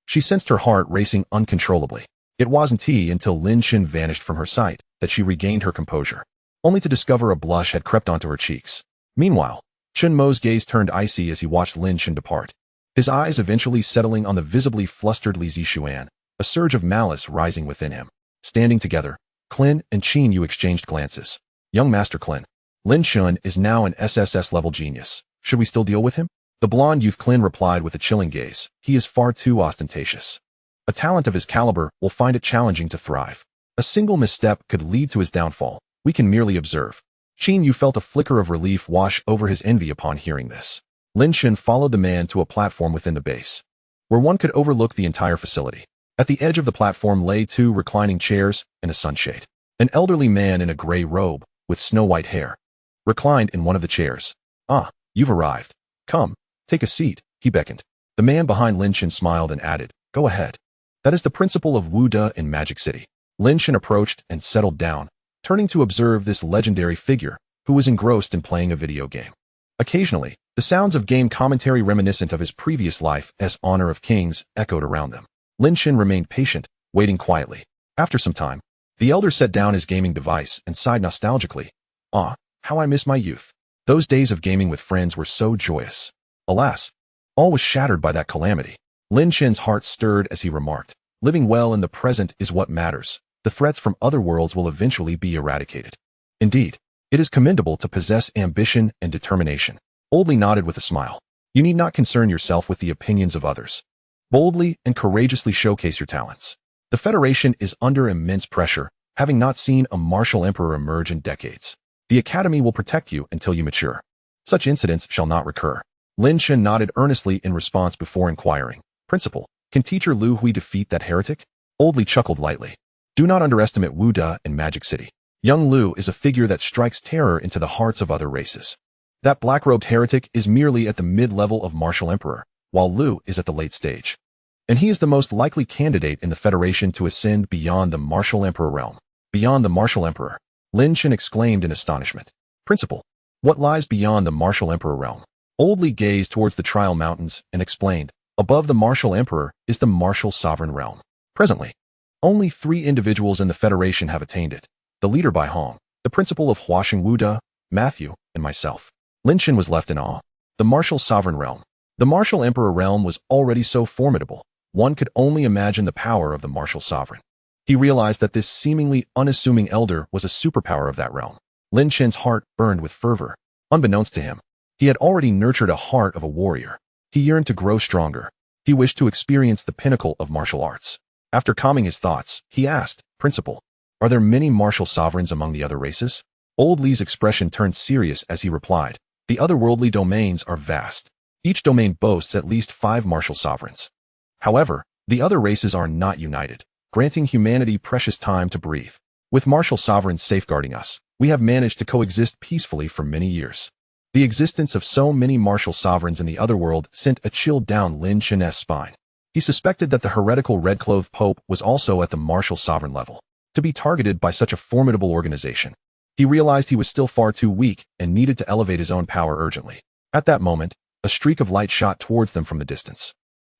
She sensed her heart racing uncontrollably. It wasn't until Lin Chen vanished from her sight that she regained her composure, only to discover a blush had crept onto her cheeks. Meanwhile, Chen Mo's gaze turned icy as he watched Lin Chen depart, his eyes eventually settling on the visibly flustered Li Zixuan, a surge of malice rising within him. Standing together, Clin and Qin Yu exchanged glances. Young Master Clin, Lin Chen is now an SSS-level genius. Should we still deal with him? The blonde youth Clin replied with a chilling gaze. He is far too ostentatious. A talent of his caliber will find it challenging to thrive. A single misstep could lead to his downfall. We can merely observe. Qin Yu felt a flicker of relief wash over his envy upon hearing this. Lin Chen followed the man to a platform within the base, where one could overlook the entire facility. At the edge of the platform lay 2 reclining chairs and a sunshade. An elderly man in a gray robe, with snow-white hair, reclined in one of the chairs. Ah, you've arrived. Come, take a seat, he beckoned. The man behind Lin Chen smiled and added, go ahead. That is the principal of Wu Da in Magic City. Lin Chen approached and settled down, turning to observe this legendary figure, who was engrossed in playing a video game. Occasionally, the sounds of game commentary reminiscent of his previous life as Honor of Kings echoed around them. Lin Chen remained patient, waiting quietly. After some time, the elder set down his gaming device and sighed nostalgically. Ah, how I miss my youth. Those days of gaming with friends were so joyous. Alas, all was shattered by that calamity. Lin Chen's heart stirred as he remarked, living well in the present is what matters. The threats from other worlds will eventually be eradicated. Indeed, it is commendable to possess ambition and determination. Old Li nodded with a smile. You need not concern yourself with the opinions of others. Boldly and courageously showcase your talents. The Federation is under immense pressure, having not seen a martial emperor emerge in decades. The Academy will protect you until you mature. Such incidents shall not recur. Lin Chen nodded earnestly in response before inquiring, Principal, can Teacher Lu Hui defeat that heretic? Old Li chuckled lightly. Do not underestimate Wu Da in Magic City. Young Lu is a figure that strikes terror into the hearts of other races. That black-robed heretic is merely at the mid-level of martial emperor, while Lu is at the late stage. And he is the most likely candidate in the Federation to ascend beyond the martial emperor realm. Beyond the martial emperor, Lin Chen exclaimed in astonishment. Principal, what lies beyond the martial emperor realm? Old Li gazed towards the Trial Mountains and explained, above the martial emperor is the martial sovereign realm. Presently, only 3 individuals in the Federation have attained it. The leader Bai Hong, the principal of Huasheng Wu Da, Matthew, and myself. Lin Chen was left in awe. The martial sovereign realm. The martial emperor realm was already so formidable, one could only imagine the power of the martial sovereign. He realized that this seemingly unassuming elder was a superpower of that realm. Lin Chen's heart burned with fervor. Unbeknownst to him, he had already nurtured a heart of a warrior. He yearned to grow stronger. He wished to experience the pinnacle of martial arts. After calming his thoughts, he asked, Principal, are there many martial sovereigns among the other races? Old Li's expression turned serious as he replied, the otherworldly domains are vast. Each domain boasts at least 5 martial sovereigns. However, the other races are not united, granting humanity precious time to breathe. With martial sovereigns safeguarding us, we have managed to coexist peacefully for many years. The existence of so many martial sovereigns in the otherworld sent a chill down Lin Chen's spine. He suspected that the heretical red-clothed pope was also at the martial sovereign level. To be targeted by such a formidable organization, he realized he was still far too weak and needed to elevate his own power urgently. At that moment, a streak of light shot towards them from the distance.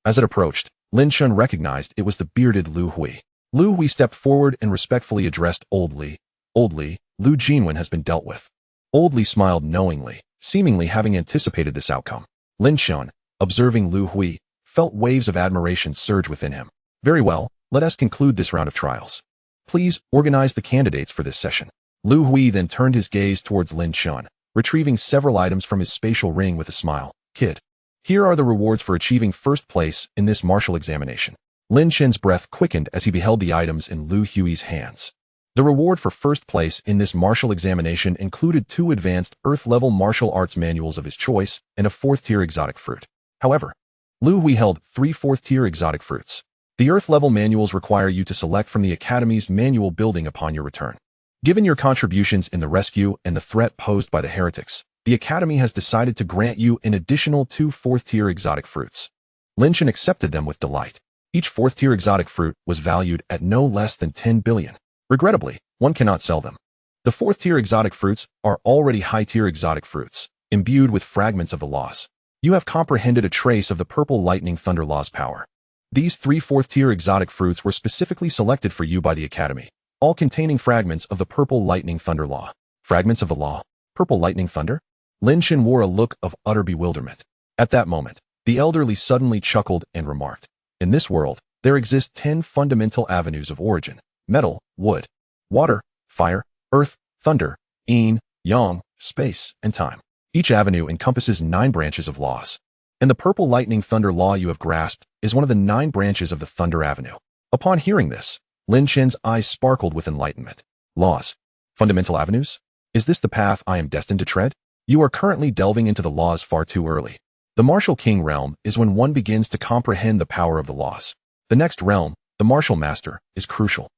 As it approached, Lin Chen recognized it was the bearded Lu Hui. Lu Hui stepped forward and respectfully addressed Old Li. Old Li, Lu Jinwen has been dealt with. Old Li smiled knowingly, seemingly having anticipated this outcome. Lin Chen, observing Lu Hui, felt waves of admiration surge within him. Very well, let us conclude this round of trials. Please organize the candidates for this session. Lu Hui then turned his gaze towards Lin Chen, retrieving several items from his spatial ring with a smile. Kid, here are the rewards for achieving first place in this martial examination. Lin Chen's breath quickened as he beheld the items in Lu Hui's hands. The reward for first place in this martial examination included 2 advanced Earth-level martial arts manuals of his choice and a 4th-tier exotic fruit. However, Lu Hui held 3 4th-tier exotic fruits. The Earth-level manuals require you to select from the Academy's manual building upon your return. Given your contributions in the rescue and the threat posed by the heretics, the Academy has decided to grant you an additional 2 4th-tier exotic fruits. Lin Chen accepted them with delight. Each 4th-tier exotic fruit was valued at no less than 10 billion. Regrettably, one cannot sell them. The 4th-tier exotic fruits are already high-tier exotic fruits, imbued with fragments of the laws. You have comprehended a trace of the purple lightning thunder law's power. These 3 4th-tier exotic fruits were specifically selected for you by the Academy, all containing fragments of the purple lightning thunder law. Fragments of the law? Purple lightning thunder? Lin Chen wore a look of utter bewilderment. At that moment, the elderly suddenly chuckled and remarked, "In this world, there exist 10 fundamental avenues of origin: metal, wood, water, fire, earth, thunder, yin, yang, space, and time. Each avenue encompasses 9 branches of laws. And the purple lightning thunder law you have grasped is one of the 9 branches of the thunder avenue." Upon hearing this, Lin Chen's eyes sparkled with enlightenment. Laws? Fundamental avenues? Is this the path I am destined to tread? You are currently delving into the laws far too early. The martial king realm is when one begins to comprehend the power of the laws. The next realm, the martial master, is crucial.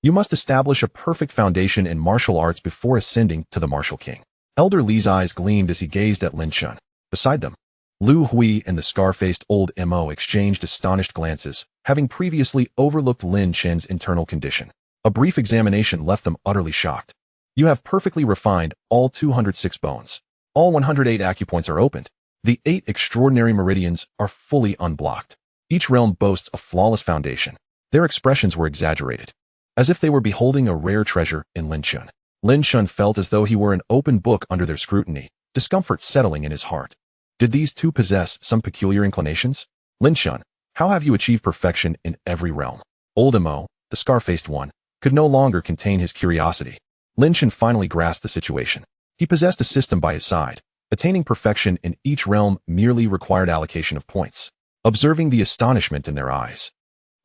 You must establish a perfect foundation in martial arts before ascending to the martial king. Elder Li's eyes gleamed as he gazed at Lin Chen. Beside them, Lu Hui and the scar-faced old Mo exchanged astonished glances, having previously overlooked Lin Chen's internal condition. A brief examination left them utterly shocked. You have perfectly refined all 206 bones. All 108 acupoints are opened. The 8 extraordinary meridians are fully unblocked. Each realm boasts a flawless foundation. Their expressions were exaggerated, as if they were beholding a rare treasure in Lin Chen. Lin Chen felt as though he were an open book under their scrutiny, discomfort settling in his heart. Did these 2 possess some peculiar inclinations? Lin Chen, how have you achieved perfection in every realm? Old Mo, the scar-faced one, could no longer contain his curiosity. Lin Chen finally grasped the situation. He possessed a system by his side. Attaining perfection in each realm merely required allocation of points. Observing the astonishment in their eyes,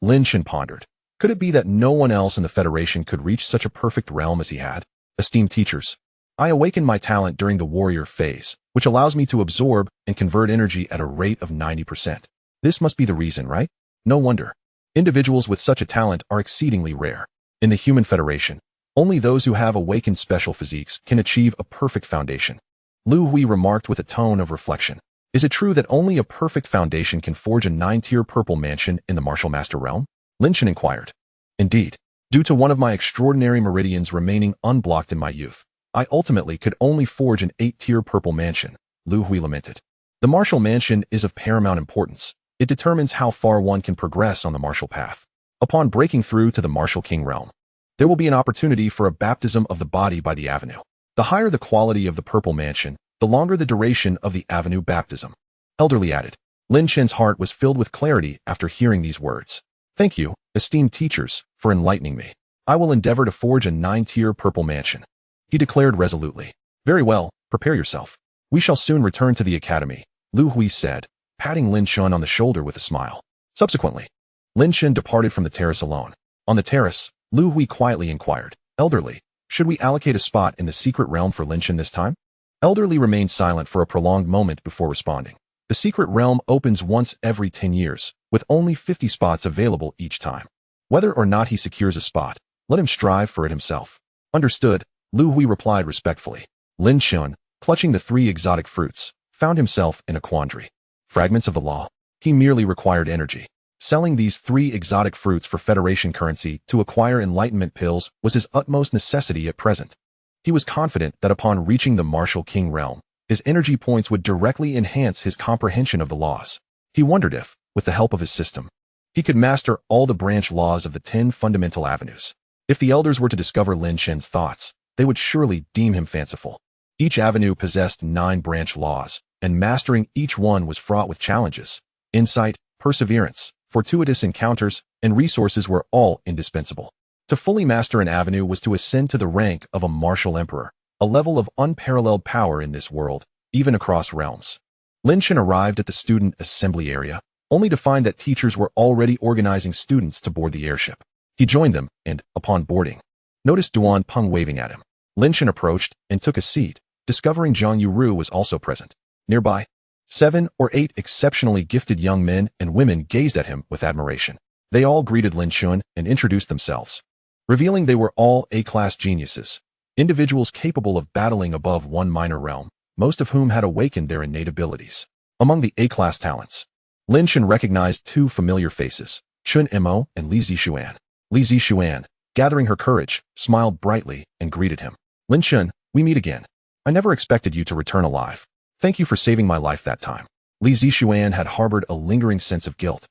Lin Chen pondered. Could it be that no one else in the Federation could reach such a perfect realm as he had? Esteemed teachers, I awaken my talent during the warrior phase, which allows me to absorb and convert energy at a rate of 90%. This must be the reason, right? No wonder. Individuals with such a talent are exceedingly rare. In the human Federation, only those who have awakened special physiques can achieve a perfect foundation. Lu Hui remarked with a tone of reflection. Is it true that only a perfect foundation can forge a 9-tier purple mansion in the martial master realm? Lin Chen inquired. Indeed. Due to one of my extraordinary meridians remaining unblocked in my youth, I ultimately could only forge an 8-tier purple mansion, Lu Hui lamented. The martial mansion is of paramount importance. It determines how far one can progress on the martial path. Upon breaking through to the martial king realm, there will be an opportunity for a baptism of the body by the avenue. The higher the quality of the purple mansion, the longer the duration of the avenue baptism. Elderly added. Lin Chen's heart was filled with clarity after hearing these words. Thank you, esteemed teachers, for enlightening me. I will endeavor to forge a 9-tier purple mansion, he declared resolutely. Very well, prepare yourself. We shall soon return to the academy, Lu Hui said, patting Lin Chen on the shoulder with a smile. Subsequently, Lin Chen departed from the terrace alone. On the terrace, Lu Hui quietly inquired, Elderly, should we allocate a spot in the secret realm for Lin Chen this time? Elderly remained silent for a prolonged moment before responding. The secret realm opens once every 10 years, with only 50 spots available each time. Whether or not he secures a spot, let him strive for it himself. Understood, Lu Hui replied respectfully. Lin Chen, clutching the 3 exotic fruits, found himself in a quandary. Fragments of the law. He merely required energy. Selling these 3 exotic fruits for Federation currency to acquire enlightenment pills was his utmost necessity at present. He was confident that upon reaching the martial king realm, his energy points would directly enhance his comprehension of the laws. He wondered if, with the help of his system, he could master all the branch laws of the 10 fundamental avenues. If the elders were to discover Lin Chen's thoughts, they would surely deem him fanciful. Each avenue possessed 9 branch laws, and mastering each one was fraught with challenges. Insight, perseverance, fortuitous encounters, and resources were all indispensable. To fully master an avenue was to ascend to the rank of a martial emperor, a level of unparalleled power in this world, even across realms. Lin Chen arrived at the student assembly area, only to find that teachers were already organizing students to board the airship. He joined them and, upon boarding, noticed Duan Peng waving at him. Lin Chen approached and took a seat, discovering Zhang Yuru was also present. Nearby, 7 or 8 exceptionally gifted young men and women gazed at him with admiration. They all greeted Lin Chen and introduced themselves, revealing they were all A-class geniuses, individuals capable of battling above one minor realm, most of whom had awakened their innate abilities. Among the A-class talents, Lin Chen recognized 2 familiar faces, Chun Mo and Li Zixuan. Li Zixuan, gathering her courage, smiled brightly and greeted him. Lin Chen, we meet again. I never expected you to return alive. Thank you for saving my life that time. Li Zixuan had harbored a lingering sense of guilt,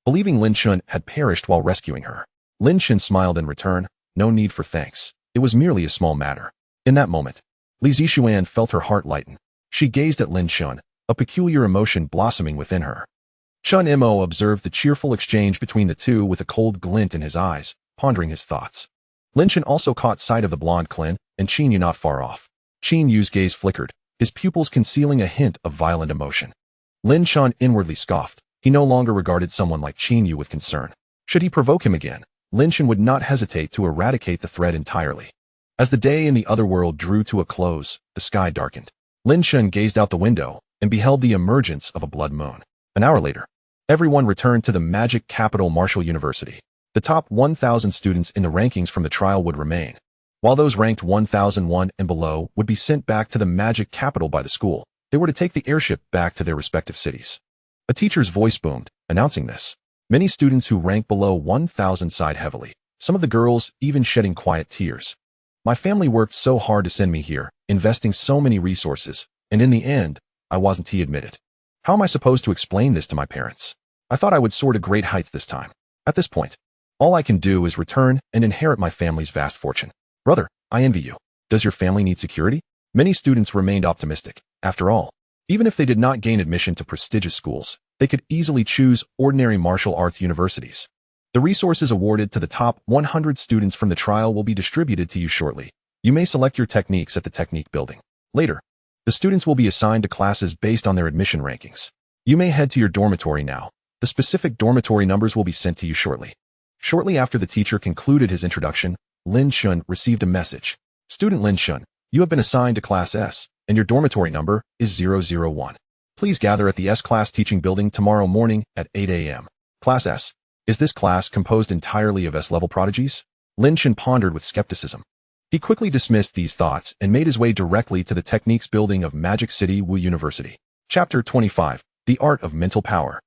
believing Lin Chen had perished while rescuing her. Lin Chen smiled in return. No need for thanks. It was merely a small matter. In that moment, Li Zixuan felt her heart lighten. She gazed at Lin Chen, a peculiar emotion blossoming within her. Chun Mo observed the cheerful exchange between the two with a cold glint in his eyes, pondering his thoughts. Lin Chen also caught sight of the blonde Clin and Qin Yu not far off. Qin Yu's gaze flickered, his pupils concealing a hint of violent emotion. Lin Chen inwardly scoffed. He no longer regarded someone like Qin Yu with concern. Should he provoke him again, Lin Chen would not hesitate to eradicate the threat entirely. As the day in the otherworld drew to a close, the sky darkened. Lin Chen gazed out the window and beheld the emergence of a blood moon. An hour later, everyone returned to the magic capital Martial University. The top 1,000 students in the rankings from the trial would remain, while those ranked 1,001 and below would be sent back to the magic capital by the school. They were to take the airship back to their respective cities. A teacher's voice boomed, announcing this. Many students who ranked below 1,000 sighed heavily, some of the girls even shedding quiet tears. My family worked so hard to send me here, investing so many resources, and in the end, I wasn't, he admitted. How am I supposed to explain this to my parents? I thought I would soar to great heights this time. At this point, all I can do is return and inherit my family's vast fortune. Brother, I envy you. Does your family need security? Many students remained optimistic. After all, even if they did not gain admission to prestigious schools, they could easily choose ordinary martial arts universities. The resources awarded to the top 100 students from the trial will be distributed to you shortly. You may select your techniques at the technique building. Later, the students will be assigned to classes based on their admission rankings. You may head to your dormitory now. The specific dormitory numbers will be sent to you shortly. Shortly after the teacher concluded his introduction, Lin Chen received a message. Student Lin Chen, you have been assigned to Class S, and your dormitory number is 001. Please gather at the S-Class teaching building tomorrow morning at 8 a.m. Class S. Is this class composed entirely of S-level prodigies? Lin Chen pondered with skepticism. He quickly dismissed these thoughts and made his way directly to the Techniques building of Magic City Wu University. Chapter 25. The Art of Mental Power.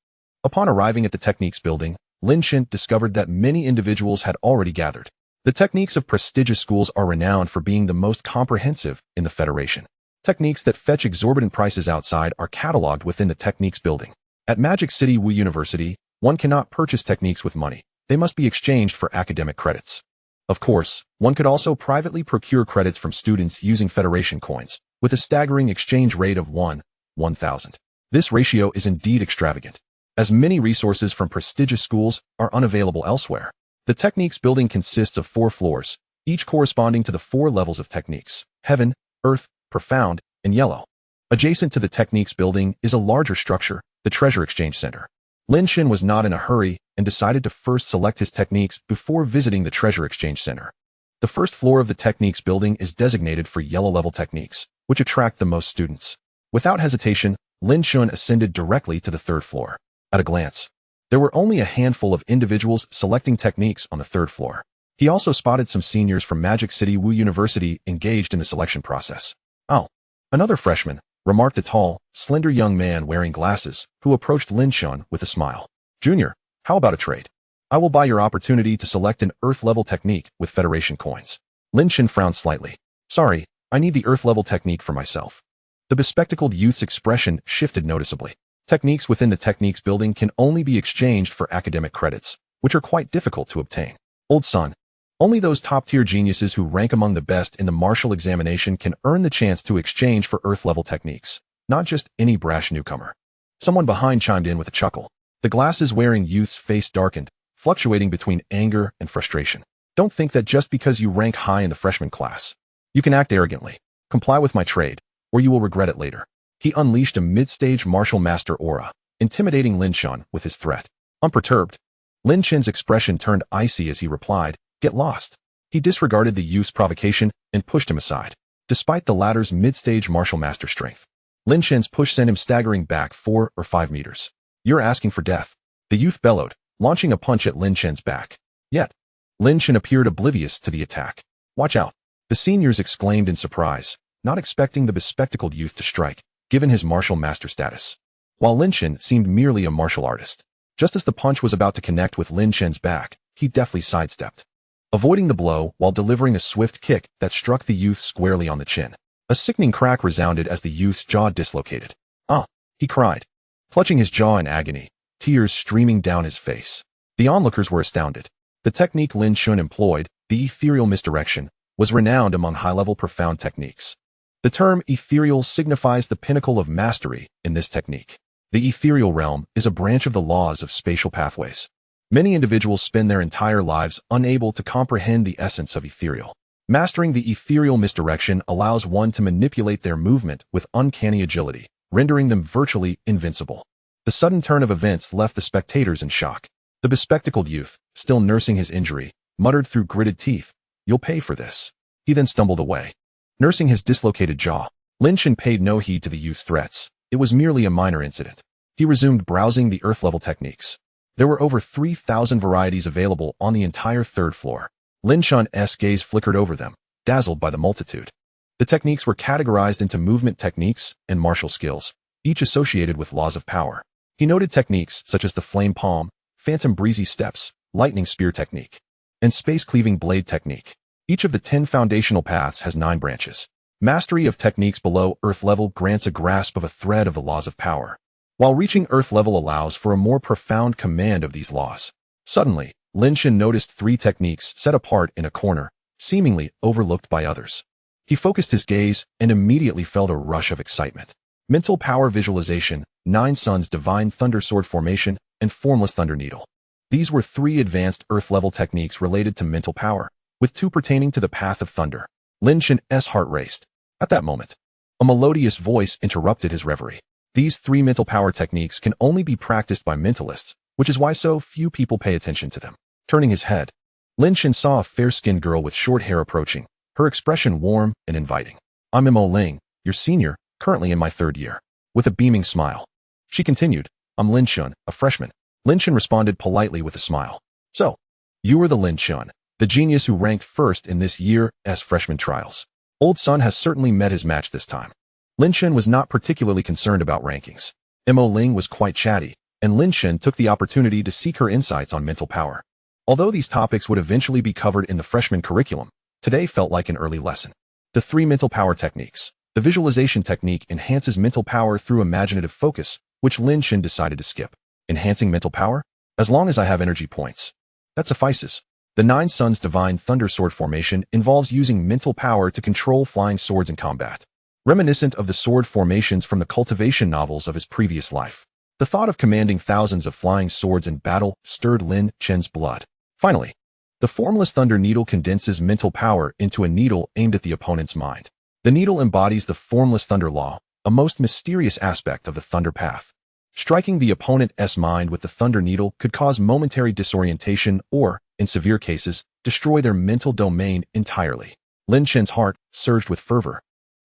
Upon arriving at the Techniques building, Lin Chen discovered that many individuals had already gathered. The techniques of prestigious schools are renowned for being the most comprehensive in the Federation. Techniques that fetch exorbitant prices outside are cataloged within the Techniques building. At Magic City Wu University, one cannot purchase techniques with money. They must be exchanged for academic credits. Of course, one could also privately procure credits from students using Federation coins, with a staggering exchange rate of 1,000. This ratio is indeed extravagant, as many resources from prestigious schools are unavailable elsewhere. The Techniques building consists of 4 floors, each corresponding to the 4 levels of techniques: Heaven, Earth, Profound, and Yellow. Adjacent to the Techniques building is a larger structure, the Treasure Exchange Center. Lin Chen was not in a hurry and decided to first select his techniques before visiting the Treasure Exchange Center. The first floor of the Techniques building is designated for yellow-level techniques, which attract the most students. Without hesitation, Lin Chen ascended directly to the 3rd floor. At a glance, there were only a handful of individuals selecting techniques on the 3rd floor. He also spotted some seniors from Magic City Wu University engaged in the selection process. Oh, another freshman, remarked a tall, slender young man wearing glasses, who approached Lin Chen with a smile. Junior, how about a trade? I will buy your opportunity to select an Earth-level technique with Federation coins. Lin Chen frowned slightly. Sorry, I need the Earth-level technique for myself. The bespectacled youth's expression shifted noticeably. Techniques within the Techniques building can only be exchanged for academic credits, which are quite difficult to obtain. Old son, only those top-tier geniuses who rank among the best in the martial examination can earn the chance to exchange for Earth-level techniques, not just any brash newcomer. Someone behind chimed in with a chuckle. The glasses-wearing youth's face darkened, fluctuating between anger and frustration. Don't think that just because you rank high in the freshman class, you can act arrogantly. Comply with my trade, or you will regret it later. He unleashed a mid-stage martial master aura, intimidating Lin Chen with his threat. Unperturbed, Lin Chen's expression turned icy as he replied, "Get lost." He disregarded the youth's provocation and pushed him aside. Despite the latter's mid-stage martial master strength, Lin Chen's push sent him staggering back 4 or 5 meters. "You're asking for death," the youth bellowed, launching a punch at Lin Chen's back. Yet, Lin Chen appeared oblivious to the attack. "Watch out," the seniors exclaimed in surprise, not expecting the bespectacled youth to strike, given his martial master status. While Lin Chen seemed merely a martial artist, just as the punch was about to connect with Lin Chen's back, he deftly sidestepped, avoiding the blow while delivering a swift kick that struck the youth squarely on the chin. A sickening crack resounded as the youth's jaw dislocated. "Ah!" he cried, clutching his jaw in agony, tears streaming down his face. The onlookers were astounded. The technique Lin Chen employed, the ethereal misdirection, was renowned among high-level profound techniques. The term ethereal signifies the pinnacle of mastery in this technique. The ethereal realm is a branch of the laws of spatial pathways. Many individuals spend their entire lives unable to comprehend the essence of ethereal. Mastering the ethereal misdirection allows one to manipulate their movement with uncanny agility, rendering them virtually invincible. The sudden turn of events left the spectators in shock. The bespectacled youth, still nursing his injury, muttered through gritted teeth, "You'll pay for this." He then stumbled away. Nursing his dislocated jaw, Lin Chen paid no heed to the youth's threats. It was merely a minor incident. He resumed browsing the earth-level techniques. There were over 3,000 varieties available on the entire third floor. Lin Chen's gaze flickered over them, dazzled by the multitude. The techniques were categorized into movement techniques and martial skills, each associated with laws of power. He noted techniques such as the flame palm, phantom breezy steps, lightning spear technique, and space-cleaving blade technique. Each of the 10 foundational paths has 9 branches. Mastery of techniques below Earth level grants a grasp of a thread of the laws of power, while reaching Earth level allows for a more profound command of these laws. Suddenly, Lin Chen noticed 3 techniques set apart in a corner, seemingly overlooked by others. He focused his gaze and immediately felt a rush of excitement. Mental power visualization, 9 suns divine thunder sword formation, and formless thunder needle. These were 3 advanced Earth-level techniques related to mental power, with 2 pertaining to the path of thunder. Lin Chen's heart raced. At that moment, a melodious voice interrupted his reverie. These 3 mental power techniques can only be practiced by mentalists, which is why so few people pay attention to them. Turning his head, Lin Chen saw a fair-skinned girl with short hair approaching, her expression warm and inviting. "I'm Mo Ling, your senior, currently in my 3rd year." With a beaming smile, she continued, "I'm Lin Chen, a freshman." Lin Chen responded politely with a smile. "So, you are the Lin Chen, the genius who ranked first in this year's freshman trials. Old Sun has certainly met his match this time." Lin Chen was not particularly concerned about rankings. Mo Ling was quite chatty, and Lin Chen took the opportunity to seek her insights on mental power. Although these topics would eventually be covered in the freshman curriculum, today felt like an early lesson. The 3 mental power techniques. The visualization technique enhances mental power through imaginative focus, which Lin Chen decided to skip. Enhancing mental power? As long as I have energy points. That suffices. The 9 suns divine thunder sword formation involves using mental power to control flying swords in combat. Reminiscent of the sword formations from the cultivation novels of his previous life, the thought of commanding thousands of flying swords in battle stirred Lin Chen's blood. Finally, the formless thunder needle condenses mental power into a needle aimed at the opponent's mind. The needle embodies the formless thunder law, a most mysterious aspect of the thunder path. Striking the opponent's mind with the thunder needle could cause momentary disorientation or, in severe cases, destroy their mental domain entirely. Lin Chen's heart surged with fervor.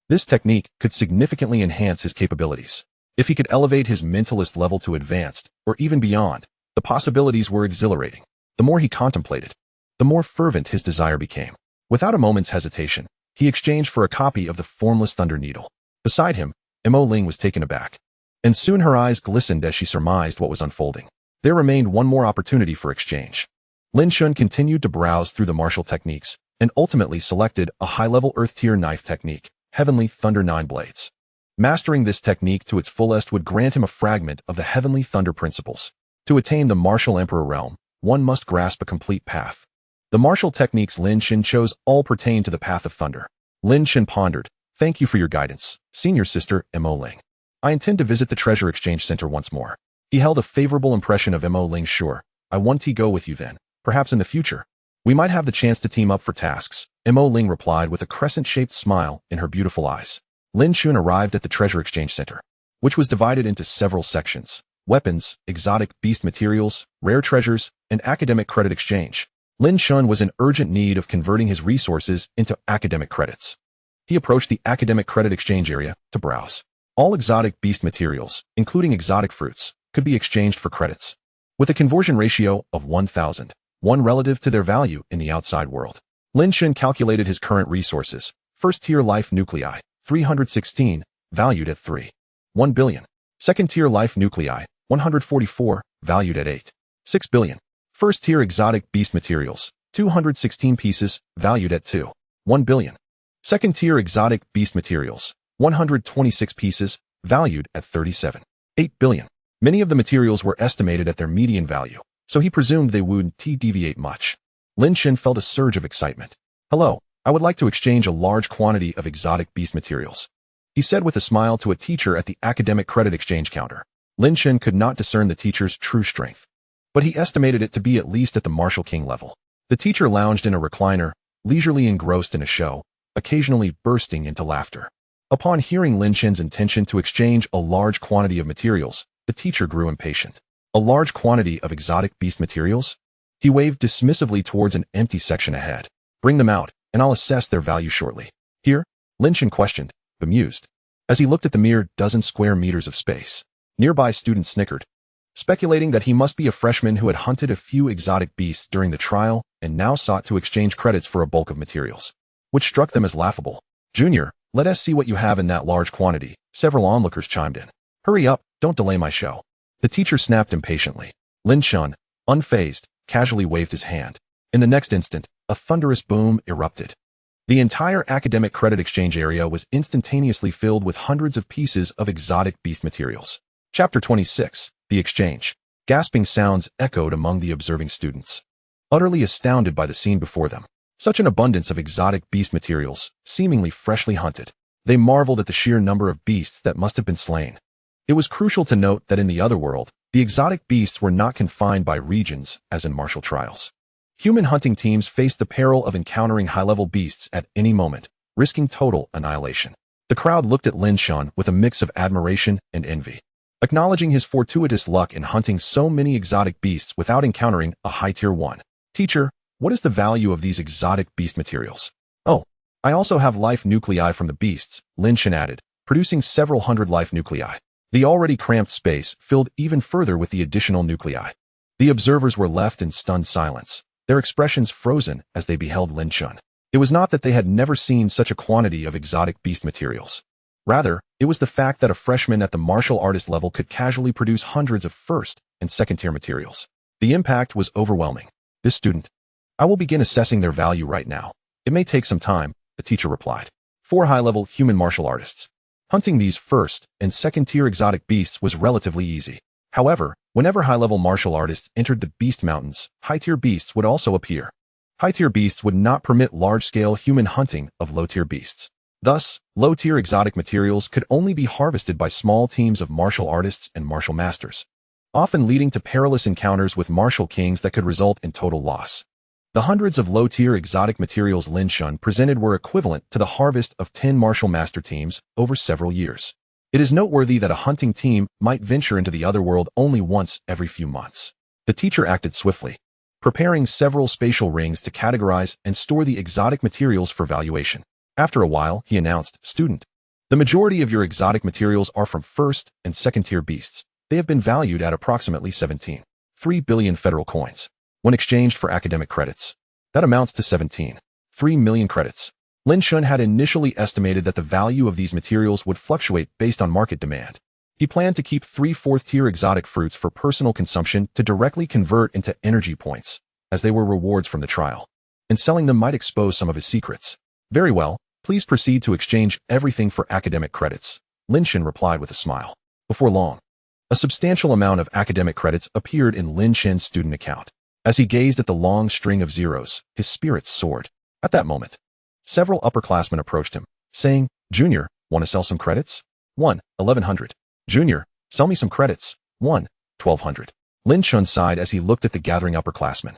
This technique could significantly enhance his capabilities. If he could elevate his mentalist level to advanced, or even beyond, the possibilities were exhilarating. The more he contemplated, the more fervent his desire became. Without a moment's hesitation, he exchanged for a copy of the formless thunder needle. Beside him, Mo Ling was taken aback, and soon her eyes glistened as she surmised what was unfolding. There remained one more opportunity for exchange. Lin Chen continued to browse through the martial techniques, and ultimately selected a high-level earth-tier knife technique, Heavenly Thunder 9 Blades. Mastering this technique to its fullest would grant him a fragment of the Heavenly Thunder principles. To attain the martial emperor realm, one must grasp a complete path. The martial techniques Lin Chen chose all pertain to the path of thunder. Lin Chen pondered, "Thank you for your guidance, senior sister Mo Ling. I intend to visit the Treasure Exchange Center once more." He held a favorable impression of Mo Ling. "Sure, I want to go with you then. Perhaps in the future, we might have the chance to team up for tasks." Mo Ling replied with a crescent-shaped smile in her beautiful eyes. Lin Chen arrived at the Treasure Exchange Center, which was divided into several sections. weapons, exotic beast materials, rare treasures, and academic credit exchange. Lin Chen was in urgent need of converting his resources into academic credits. He approached the academic credit exchange area to browse. All exotic beast materials, including exotic fruits, could be exchanged for credits, with a conversion ratio of 1,000, one relative to their value in the outside world. Lin Chen calculated his current resources. First-tier life nuclei, 316, valued at 1 billion. Second-tier life nuclei, 144, valued at 6 billion. First-tier exotic beast materials, 216 pieces, valued at 1 billion. Second-tier exotic beast materials, 126 pieces, valued at 8 billion. Many of the materials were estimated at their median value, so he presumed they wouldn't deviate much. Lin Chen felt a surge of excitement. "Hello, I would like to exchange a large quantity of exotic beast materials," he said with a smile to a teacher at the academic credit exchange counter. Lin Chen could not discern the teacher's true strength, but he estimated it to be at least at the Martial King level. The teacher lounged in a recliner, leisurely engrossed in a show, occasionally bursting into laughter. Upon hearing Lin Chen's intention to exchange a large quantity of materials, the teacher grew impatient. A large quantity of exotic beast materials? He waved dismissively towards an empty section ahead. "Bring them out, and I'll assess their value shortly." "Here?" Lin Chen questioned, bemused, as he looked at the mere dozen square meters of space. Nearby students snickered, speculating that he must be a freshman who had hunted a few exotic beasts during the trial and now sought to exchange credits for a bulk of materials, which struck them as laughable. "Junior, let us see what you have in that large quantity," several onlookers chimed in. "Hurry up, don't delay my show." The teacher snapped impatiently. Lin Chen, unfazed, casually waved his hand. In the next instant, a thunderous boom erupted. The entire academic credit exchange area was instantaneously filled with hundreds of pieces of exotic beast materials. Chapter 26, The Exchange. Gasping sounds echoed among the observing students, utterly astounded by the scene before them. Such an abundance of exotic beast materials, seemingly freshly hunted. They marveled at the sheer number of beasts that must have been slain. It was crucial to note that in the Otherworld, the exotic beasts were not confined by regions as in martial trials. Human hunting teams faced the peril of encountering high-level beasts at any moment, risking total annihilation. The crowd looked at Lin Chen with a mix of admiration and envy, acknowledging his fortuitous luck in hunting so many exotic beasts without encountering a high-tier one. "Teacher, what is the value of these exotic beast materials?" "Oh, I also have life nuclei from the beasts," Lin Chen added, producing several hundred life nuclei. The already cramped space filled even further with the additional nuclei. The observers were left in stunned silence, their expressions frozen as they beheld Lin Chen. It was not that they had never seen such a quantity of exotic beast materials. Rather, it was the fact that a freshman at the martial artist level could casually produce hundreds of first and second-tier materials. The impact was overwhelming. "This student, I will begin assessing their value right now. It may take some time," the teacher replied. 4 high-level human martial artists. Hunting these first and second-tier exotic beasts was relatively easy. However, whenever high-level martial artists entered the beast mountains, high-tier beasts would also appear. High-tier beasts would not permit large-scale human hunting of low-tier beasts. Thus, low-tier exotic materials could only be harvested by small teams of martial artists and martial masters, often leading to perilous encounters with martial kings that could result in total loss. The hundreds of low-tier exotic materials Lin Chen presented were equivalent to the harvest of 10 martial master teams over several years. It is noteworthy that a hunting team might venture into the Otherworld only once every few months. The teacher acted swiftly, preparing several spatial rings to categorize and store the exotic materials for valuation. After a while, he announced, "Student, the majority of your exotic materials are from first and second-tier beasts. They have been valued at approximately 17.3 billion federal coins. When exchanged for academic credits, that amounts to 17.3 million credits." Lin Chen had initially estimated that the value of these materials would fluctuate based on market demand. He planned to keep 3 fourth-tier exotic fruits for personal consumption to directly convert into energy points, as they were rewards from the trial, and selling them might expose some of his secrets. "Very well, please proceed to exchange everything for academic credits," Lin Chen replied with a smile. Before long, a substantial amount of academic credits appeared in Lin Chen's student account. As he gazed at the long string of zeros, his spirits soared. At that moment, several upperclassmen approached him, saying, "Junior, want to sell some credits? 1,100. Junior, sell me some credits. 1,200. Lin Chen sighed as he looked at the gathering upperclassmen.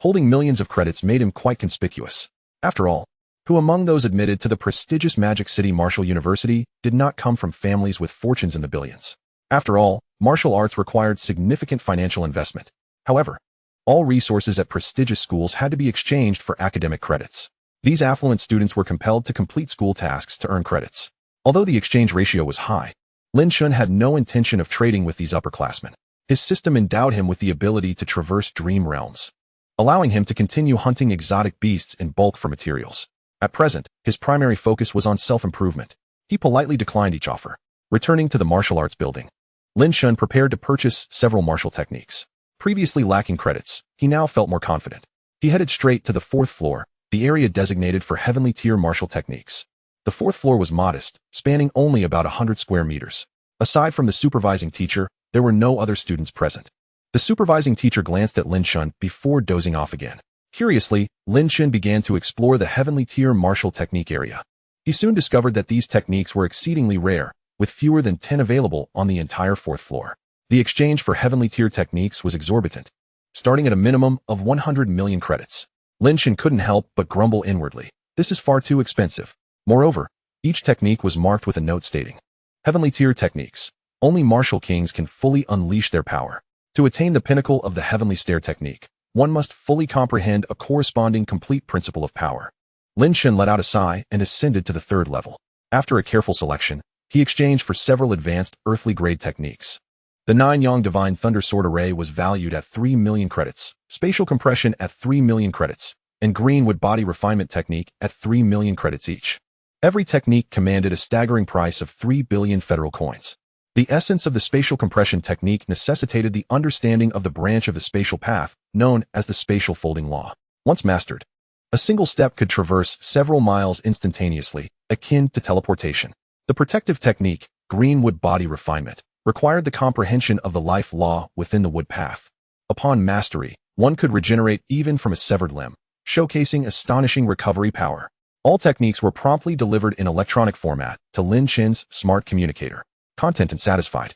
Holding millions of credits made him quite conspicuous. After all, who among those admitted to the prestigious Magic City Martial University did not come from families with fortunes in the billions? After all, martial arts required significant financial investment. However, all resources at prestigious schools had to be exchanged for academic credits. These affluent students were compelled to complete school tasks to earn credits. Although the exchange ratio was high, Lin Chen had no intention of trading with these upperclassmen. His system endowed him with the ability to traverse dream realms, allowing him to continue hunting exotic beasts in bulk for materials. At present, his primary focus was on self-improvement. He politely declined each offer. Returning to the martial arts building, Lin Chen prepared to purchase several martial techniques. Previously lacking credits, he now felt more confident. He headed straight to the 4th floor, the area designated for heavenly tier martial techniques. The 4th floor was modest, spanning only about 100 square meters. Aside from the supervising teacher, there were no other students present. The supervising teacher glanced at Lin Chen before dozing off again. Curiously, Lin Chen began to explore the heavenly tier martial technique area. He soon discovered that these techniques were exceedingly rare, with fewer than 10 available on the entire 4th floor. The exchange for heavenly tier techniques was exorbitant, starting at a minimum of 100 million credits. Lin Chen couldn't help but grumble inwardly. This is far too expensive. Moreover, each technique was marked with a note stating, heavenly tier techniques. Only martial kings can fully unleash their power. To attain the pinnacle of the heavenly stair technique, one must fully comprehend a corresponding complete principle of power. Lin Chen let out a sigh and ascended to the 3rd level. After a careful selection, he exchanged for several advanced earthly grade techniques. The 9-yang divine thunder sword array was valued at 3 million credits, spatial compression at 3 million credits, and greenwood body refinement technique at 3 million credits each. Every technique commanded a staggering price of 3 billion federal coins. The essence of the spatial compression technique necessitated the understanding of the branch of the spatial path, known as the spatial folding law. Once mastered, a single step could traverse several miles instantaneously, akin to teleportation. The protective technique, greenwood body refinement, required the comprehension of the life law within the wood path. Upon mastery, one could regenerate even from a severed limb, showcasing astonishing recovery power. All techniques were promptly delivered in electronic format to Lin Chen's smart communicator. Content and satisfied,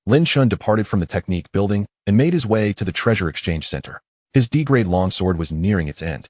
Lin Chen departed from the technique building and made his way to the treasure exchange center. His D-grade longsword was nearing its end.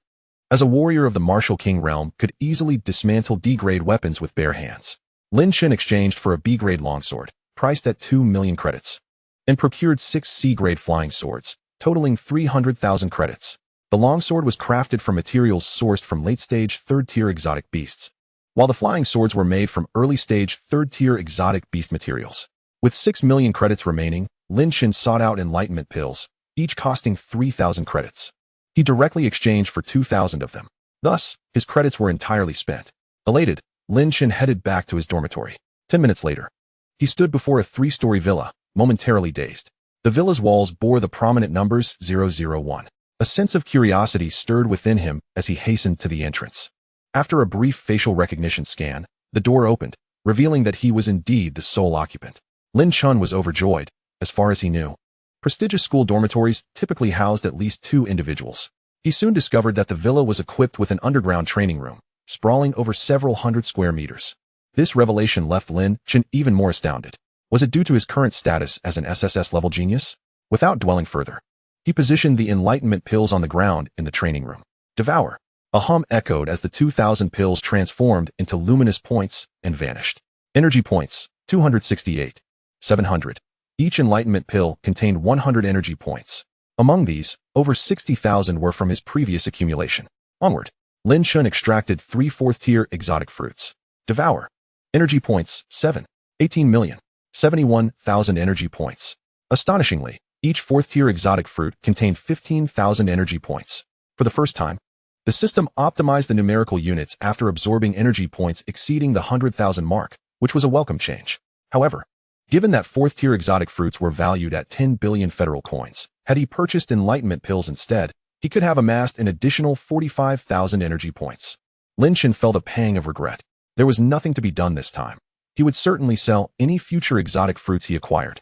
As a warrior of the martial king realm could easily dismantle D-grade weapons with bare hands, Lin Chen exchanged for a B-grade longsword, priced at 2 million credits, and procured 6 C-grade flying swords, totaling 300,000 credits. The longsword was crafted from materials sourced from late-stage 3rd-tier exotic beasts, while the flying swords were made from early-stage 3rd-tier exotic beast materials. With 6 million credits remaining, Lin Chen sought out enlightenment pills, each costing 3,000 credits. He directly exchanged for 2,000 of them. Thus, his credits were entirely spent. Elated, Lin Chen headed back to his dormitory. 10 minutes later, he stood before a 3-story villa, momentarily dazed. The villa's walls bore the prominent numbers 001. A sense of curiosity stirred within him as he hastened to the entrance. After a brief facial recognition scan, the door opened, revealing that he was indeed the sole occupant. Lin Chen was overjoyed, as far as he knew. Prestigious school dormitories typically housed at least 2 individuals. He soon discovered that the villa was equipped with an underground training room, sprawling over several hundred square meters. This revelation left Lin Chen even more astounded. Was it due to his current status as an SSS-level genius? Without dwelling further, he positioned the enlightenment pills on the ground in the training room. Devour. A hum echoed as the 2,000 pills transformed into luminous points and vanished. Energy points, 268. 700. Each enlightenment pill contained 100 energy points. Among these, over 60,000 were from his previous accumulation. Onward. Lin Chen extracted 3 4th-tier exotic fruits. Devour. Energy points, 7. 18 million. 71,000 energy points. Astonishingly, each 4th-tier exotic fruit contained 15,000 energy points. For the first time, the system optimized the numerical units after absorbing energy points exceeding the 100,000 mark, which was a welcome change. However, given that 4th-tier exotic fruits were valued at 10 billion federal coins, had he purchased enlightenment pills instead, he could have amassed an additional 45,000 energy points. Lin Chen felt a pang of regret. There was nothing to be done this time. He would certainly sell any future exotic fruits he acquired.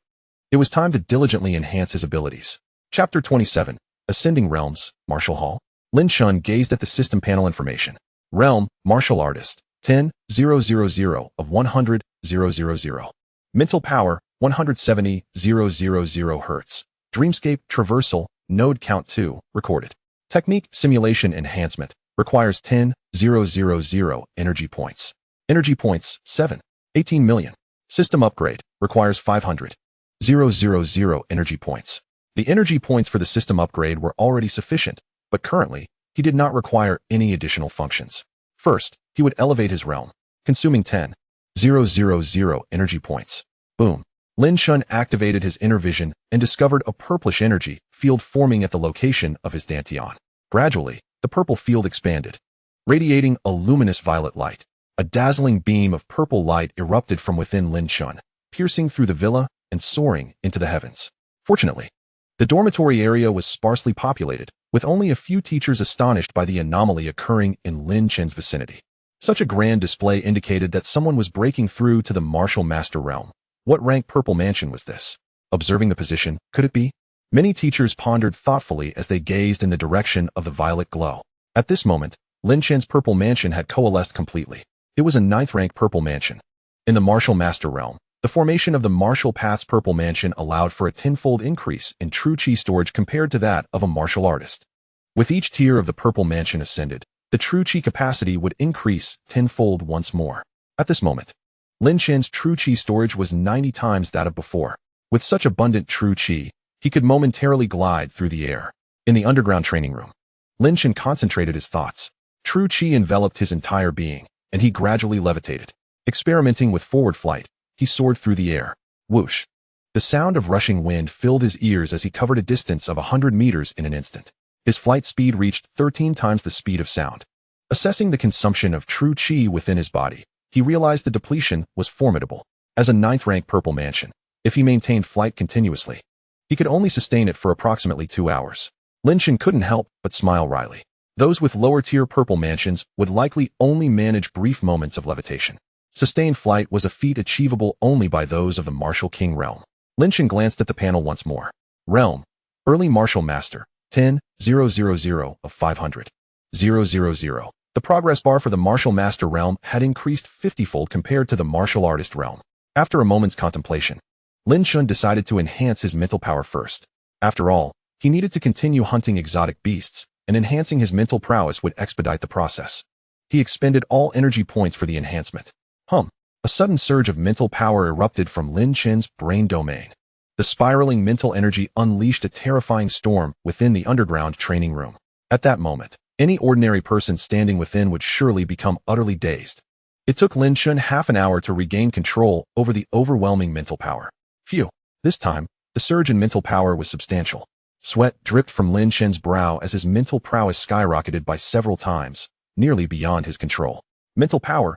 It was time to diligently enhance his abilities. Chapter 27, Ascending Realms, Martial Hall. Lin Chen gazed at the system panel information. Realm, Martial Artist, 10,000 of 100,000. Mental Power, 170,000 Hz. Dreamscape Traversal, Node Count 2, recorded. Technique Simulation Enhancement, requires 10,000 energy points. Energy points, 7. 18 million. System Upgrade, requires 500. 10,000 energy points. The energy points for the system upgrade were already sufficient, but currently, he did not require any additional functions. First, he would elevate his realm, consuming 10,000 energy points. Boom. Lin Chen activated his inner vision and discovered a purplish energy field forming at the location of his dantian. Gradually, the purple field expanded, radiating a luminous violet light. A dazzling beam of purple light erupted from within Lin Chen, piercing through the villa and soaring into the heavens. Fortunately, the dormitory area was sparsely populated, with only a few teachers astonished by the anomaly occurring in Lin Chen's vicinity. Such a grand display indicated that someone was breaking through to the martial master realm. What rank purple mansion was this? Observing the position, could it be? Many teachers pondered thoughtfully as they gazed in the direction of the violet glow. At this moment, Lin Chen's purple mansion had coalesced completely. It was a 9th rank purple mansion. In the martial master realm, the formation of the martial path's purple mansion allowed for a tenfold increase in true chi storage compared to that of a martial artist. With each tier of the purple mansion ascended, the true chi capacity would increase tenfold once more. At this moment, Lin Chen's true chi storage was 90 times that of before. With such abundant true chi, he could momentarily glide through the air. In the underground training room, Lin Chen concentrated his thoughts. True chi enveloped his entire being, and he gradually levitated. Experimenting with forward flight, he soared through the air. Whoosh! The sound of rushing wind filled his ears as he covered a distance of 100 meters in an instant. His flight speed reached 13 times the speed of sound. Assessing the consumption of true chi within his body, he realized the depletion was formidable. As a 9th rank purple mansion, if he maintained flight continuously, he could only sustain it for approximately 2 hours. Lin Chen couldn't help but smile wryly. Those with lower-tier purple mansions would likely only manage brief moments of levitation. Sustained flight was a feat achievable only by those of the Martial King realm. Lin Chen glanced at the panel once more. Realm. Early Martial Master. 10,000 of 500. 000. The progress bar for the Martial Master realm had increased 50-fold compared to the Martial Artist realm. After a moment's contemplation, Lin Chen decided to enhance his mental power first. After all, he needed to continue hunting exotic beasts, and enhancing his mental prowess would expedite the process. He expended all energy points for the enhancement. A sudden surge of mental power erupted from Lin Chen's brain domain. The spiraling mental energy unleashed a terrifying storm within the underground training room. At that moment, any ordinary person standing within would surely become utterly dazed. It took Lin Chen half an hour to regain control over the overwhelming mental power. Phew! This time, the surge in mental power was substantial. Sweat dripped from Lin Chen's brow as his mental prowess skyrocketed by several times, nearly beyond his control. Mental power,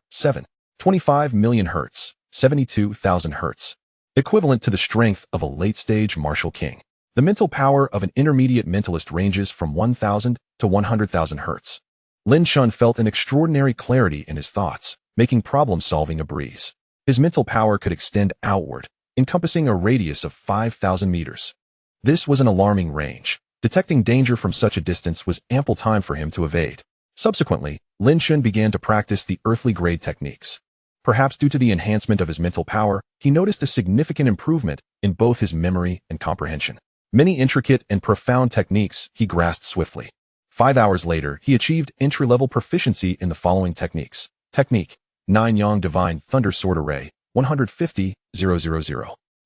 25 million hertz, 72,000 hertz. Equivalent to the strength of a late-stage martial king. The mental power of an intermediate mentalist ranges from 1,000 to 100,000 hertz. Lin Chen felt an extraordinary clarity in his thoughts, making problem-solving a breeze. His mental power could extend outward, encompassing a radius of 5,000 meters. This was an alarming range. Detecting danger from such a distance was ample time for him to evade. Subsequently, Lin Chen began to practice the earthly grade techniques. Perhaps due to the enhancement of his mental power, he noticed a significant improvement in both his memory and comprehension. Many intricate and profound techniques he grasped swiftly. 5 hours later, he achieved entry-level proficiency in the following techniques. Technique: 9 Yang Divine Thunder Sword Array, 150,000.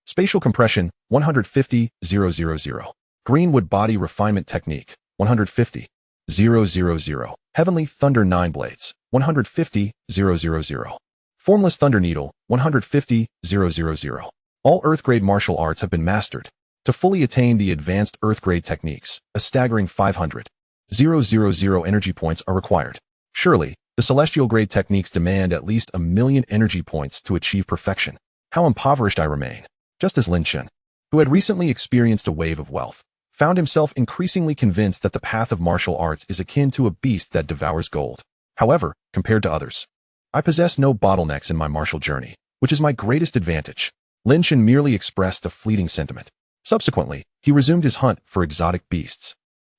Spatial Compression, 150,000. Greenwood Body Refinement Technique, 150,000. Heavenly Thunder 9 Blades, 150,000. Formless Thunder Needle, 150,000. All Earth-grade martial arts have been mastered. To fully attain the advanced Earth-grade techniques, a staggering 500,000 energy points are required. Surely, the Celestial-grade techniques demand at least 1,000,000 energy points to achieve perfection. How impoverished I remain. Just as Lin Chen, who had recently experienced a wave of wealth, found himself increasingly convinced that the path of martial arts is akin to a beast that devours gold. However, compared to others, I possess no bottlenecks in my martial journey, which is my greatest advantage. Lin Chen merely expressed a fleeting sentiment. Subsequently, he resumed his hunt for exotic beasts.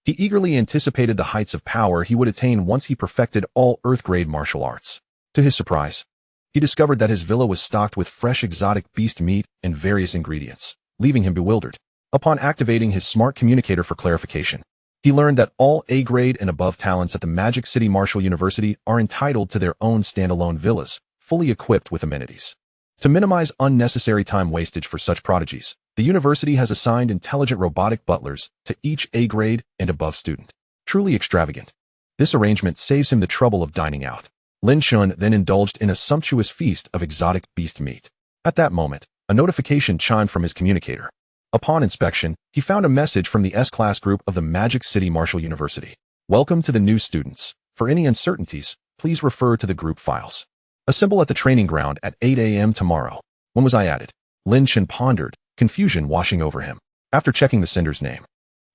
He eagerly anticipated the heights of power he would attain once he perfected all Earth-grade martial arts. To his surprise, he discovered that his villa was stocked with fresh exotic beast meat and various ingredients, leaving him bewildered. Upon activating his smart communicator for clarification, he learned that all A-grade and above talents at the Magic City Martial University are entitled to their own standalone villas, fully equipped with amenities. To minimize unnecessary time wastage for such prodigies, the university has assigned intelligent robotic butlers to each A-grade and above student. Truly extravagant. This arrangement saves him the trouble of dining out. Lin Chen then indulged in a sumptuous feast of exotic beast meat. At that moment, a notification chimed from his communicator. Upon inspection, he found a message from the S-Class group of the Magic City Martial University. Welcome to the new students. For any uncertainties, please refer to the group files. Assemble at the training ground at 8 a.m. tomorrow. When was I added? Lin Chen pondered, confusion washing over him. After checking the sender's name,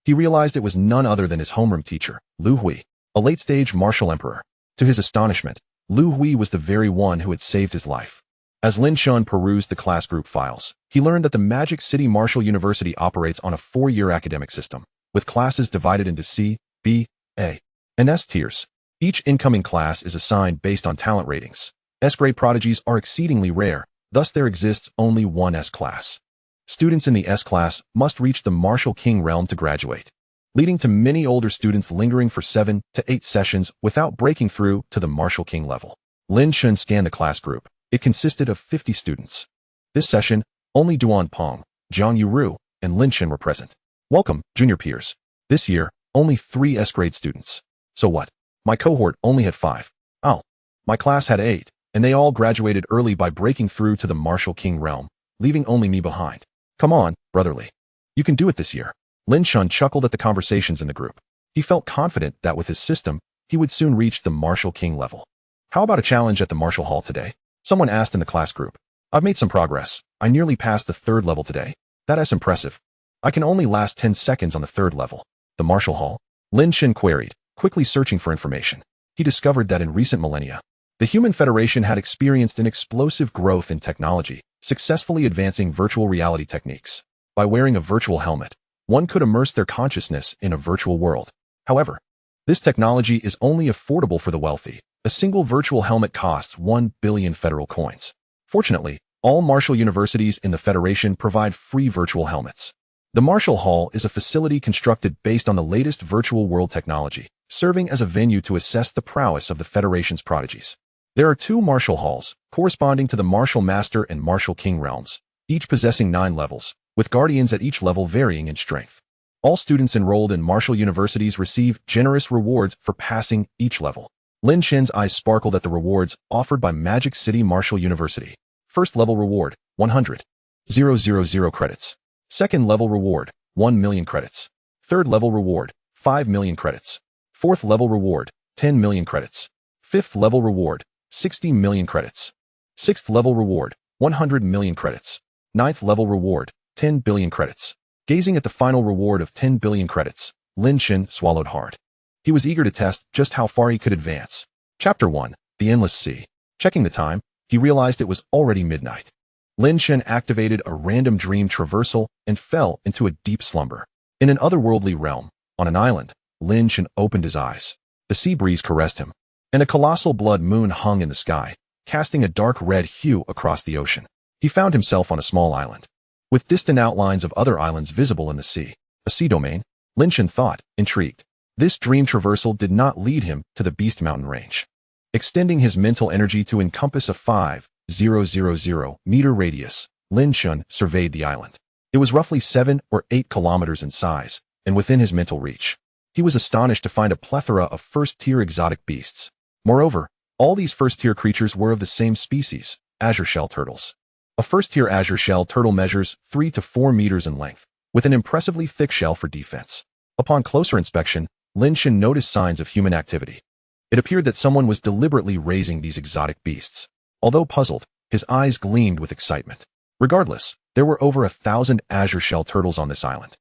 he realized it was none other than his homeroom teacher, Lu Hui, a late-stage martial emperor. To his astonishment, Lu Hui was the very one who had saved his life. As Lin Chen perused the class group files, he learned that the Magic City Martial University operates on a 4-year academic system, with classes divided into C, B, A, and S tiers. Each incoming class is assigned based on talent ratings. S-grade prodigies are exceedingly rare, thus there exists only one S-class. Students in the S-class must reach the Martial King realm to graduate, leading to many older students lingering for 7 to 8 sessions without breaking through to the Martial King level. Lin Chen scanned the class group. It consisted of 50 students. This session, only Duan Peng, Zhang Yuru, and Lin Chen were present. Welcome, junior peers. This year, only 3 S-grade students. So what? My cohort only had 5. Oh, my class had 8. And they all graduated early by breaking through to the Martial King realm, leaving only me behind. Come on, brotherly. You can do it this year. Lin Chen chuckled at the conversations in the group. He felt confident that with his system, he would soon reach the Martial King level. How about a challenge at the Martial Hall today? Someone asked in the class group. I've made some progress. I nearly passed the 3rd level today. That's impressive. I can only last 10 seconds on the 3rd level. The Martial Hall? Lin Chen queried, quickly searching for information. He discovered that in recent millennia, the Human Federation had experienced an explosive growth in technology, successfully advancing virtual reality techniques. By wearing a virtual helmet, one could immerse their consciousness in a virtual world. However, this technology is only affordable for the wealthy. A single virtual helmet costs 1 billion federal coins. Fortunately, all martial universities in the Federation provide free virtual helmets. The Martial Hall is a facility constructed based on the latest virtual world technology, serving as a venue to assess the prowess of the Federation's prodigies. There are 2 Martial Halls, corresponding to the Martial Master and Martial King realms, each possessing 9 levels, with guardians at each level varying in strength. All students enrolled in martial universities receive generous rewards for passing each level. Lin Chen's eyes sparkled at the rewards offered by Magic City Martial University. First level reward, 100,000 credits. Second level reward, 1 million credits. Third level reward, 5 million credits. Fourth level reward, 10 million credits. Fifth level reward, 60 million credits. Sixth level reward, 100 million credits. Ninth level reward, 10 billion credits. Gazing at the final reward of 10 billion credits, Lin Chen swallowed hard. He was eager to test just how far he could advance. Chapter 1, The Endless Sea. Checking the time, he realized it was already midnight. Lin Chen activated a random dream traversal and fell into a deep slumber. In an otherworldly realm, on an island, Lin Chen opened his eyes. The sea breeze caressed him, and a colossal blood moon hung in the sky, casting a dark red hue across the ocean. He found himself on a small island, with distant outlines of other islands visible in the sea. A sea domain? Lin Chen thought, intrigued. This dream traversal did not lead him to the Beast Mountain range. Extending his mental energy to encompass a 5,000 meter radius, Lin Chen surveyed the island. It was roughly 7 or 8 kilometers in size, and within his mental reach. He was astonished to find a plethora of first-tier exotic beasts. Moreover, all these first-tier creatures were of the same species, azure shell turtles. A first-tier azure shell turtle measures 3 to 4 meters in length, with an impressively thick shell for defense. Upon closer inspection, Lin Chen noticed signs of human activity. It appeared that someone was deliberately raising these exotic beasts. Although puzzled, his eyes gleamed with excitement. Regardless, there were over 1,000 azure shell turtles on this island.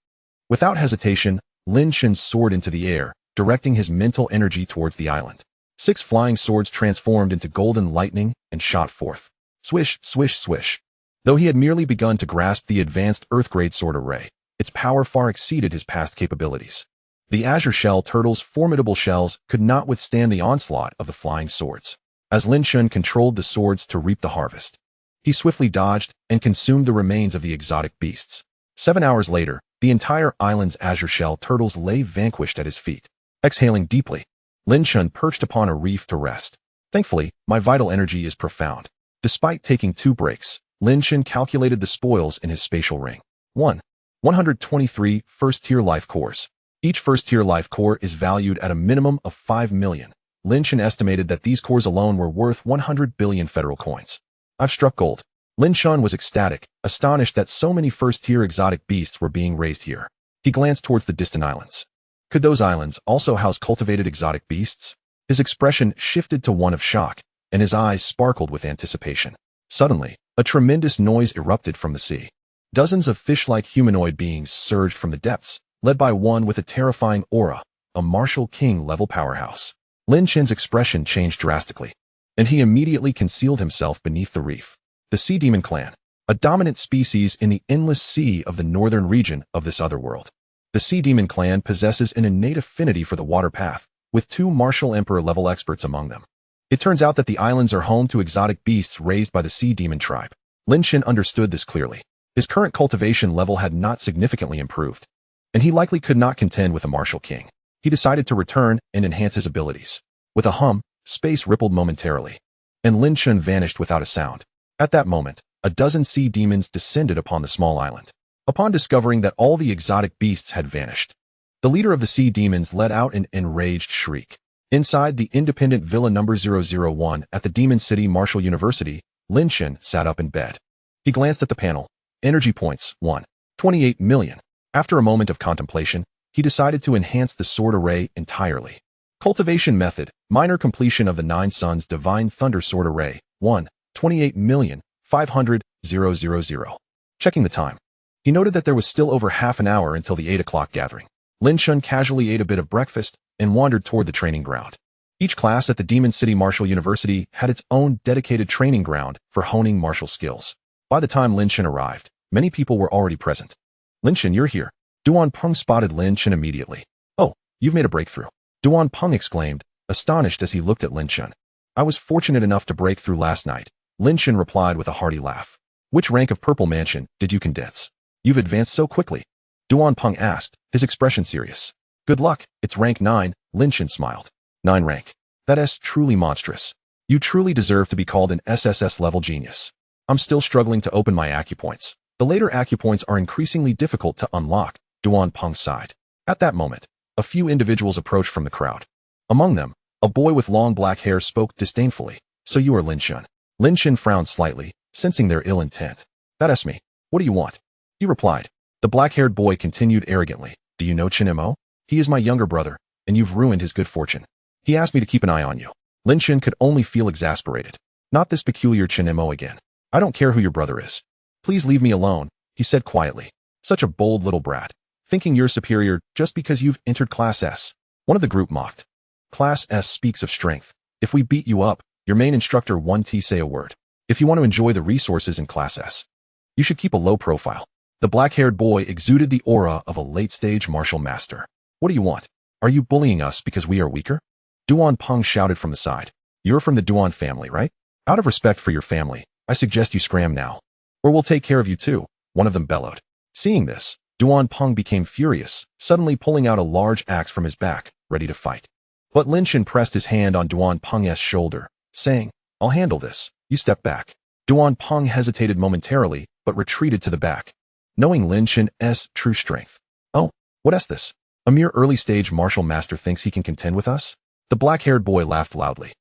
Without hesitation, Lin Chen soared into the air, directing his mental energy towards the island. 6 flying swords transformed into golden lightning and shot forth. Swish, swish, swish. Though he had merely begun to grasp the advanced Earth-grade sword array, its power far exceeded his past capabilities. The azure shell turtle's formidable shells could not withstand the onslaught of the flying swords. As Lin Chen controlled the swords to reap the harvest, he swiftly dodged and consumed the remains of the exotic beasts. 7 hours later, the entire island's azure shell turtles lay vanquished at his feet. Exhaling deeply, Lin Chen perched upon a reef to rest. Thankfully, my vital energy is profound. Despite taking 2 breaks, Lin Chen calculated the spoils in his spatial ring. 1. 123 first-tier life cores. Each first-tier life core is valued at a minimum of 5 million. Lin Chen estimated that these cores alone were worth 100 billion federal coins. I've struck gold. Lin Chen was ecstatic, astonished that so many first-tier exotic beasts were being raised here. He glanced towards the distant islands. Could those islands also house cultivated exotic beasts? His expression shifted to one of shock, and his eyes sparkled with anticipation. Suddenly, a tremendous noise erupted from the sea. Dozens of fish-like humanoid beings surged from the depths, led by one with a terrifying aura, a martial king-level powerhouse. Lin Chen's expression changed drastically, and he immediately concealed himself beneath the reef. The Sea Demon Clan, a dominant species in the endless sea of the northern region of this otherworld. The Sea Demon Clan possesses an innate affinity for the water path, with 2 martial emperor-level experts among them. It turns out that the islands are home to exotic beasts raised by the Sea Demon tribe. Lin Chen understood this clearly. His current cultivation level had not significantly improved, and he likely could not contend with a martial king. He decided to return and enhance his abilities. With a hum, space rippled momentarily, and Lin Chen vanished without a sound. At that moment, a dozen sea demons descended upon the small island. Upon discovering that all the exotic beasts had vanished, the leader of the sea demons let out an enraged shriek. Inside the independent Villa number 001 at the Demon City Martial University, Lin Chen sat up in bed. He glanced at the panel. Energy points, 1. 28 million. After a moment of contemplation, he decided to enhance the sword array entirely. Cultivation method, minor completion of the 9 Suns Divine Thunder Sword Array, 1. 28,500,000. Checking the time. He noted that there was still over half an hour until the 8 o'clock gathering. Lin Chen casually ate a bit of breakfast and wandered toward the training ground. Each class at the Demon City Martial University had its own dedicated training ground for honing martial skills. By the time Lin Chen arrived, many people were already present. Lin Chen, you're here. Duan Peng spotted Lin Chen immediately. Oh, you've made a breakthrough. Duan Peng exclaimed, astonished as he looked at Lin Chen. I was fortunate enough to break through last night. Lin Chen replied with a hearty laugh. Which rank of Purple Mansion did you condense? You've advanced so quickly. Duan Peng asked, his expression serious. Good luck, it's rank 9, Lin Chen smiled. 9 rank. That's truly monstrous. You truly deserve to be called an SSS-level genius. I'm still struggling to open my acupoints. The later acupoints are increasingly difficult to unlock, Duan Peng sighed. At that moment, a few individuals approached from the crowd. Among them, a boy with long black hair spoke disdainfully. So you are Lin Chen. Lin Chen frowned slightly, sensing their ill intent. That's me. What do you want? He replied. The black-haired boy continued arrogantly. Do you know Chen Mo? He is my younger brother, and you've ruined his good fortune. He asked me to keep an eye on you. Lin Chen could only feel exasperated. Not this peculiar Chen Mo again. I don't care who your brother is. Please leave me alone, he said quietly. Such a bold little brat. Thinking you're superior just because you've entered Class S. One of the group mocked. Class S speaks of strength. If we beat you up, your main instructor won't say a word. If you want to enjoy the resources in Class S, you should keep a low profile. The black-haired boy exuded the aura of a late-stage martial master. What do you want? Are you bullying us because we are weaker? Duan Peng shouted from the side. You're from the Duan family, right? Out of respect for your family, I suggest you scram now. Or we'll take care of you too, one of them bellowed. Seeing this, Duan Peng became furious, suddenly pulling out a large axe from his back, ready to fight. But Lin Chen pressed his hand on Duan Peng's shoulder, saying, I'll handle this. You step back. Duan Peng hesitated momentarily, but retreated to the back, knowing Lin Chen's true strength. Oh, what's this? A mere early-stage martial master thinks he can contend with us? The black-haired boy laughed loudly.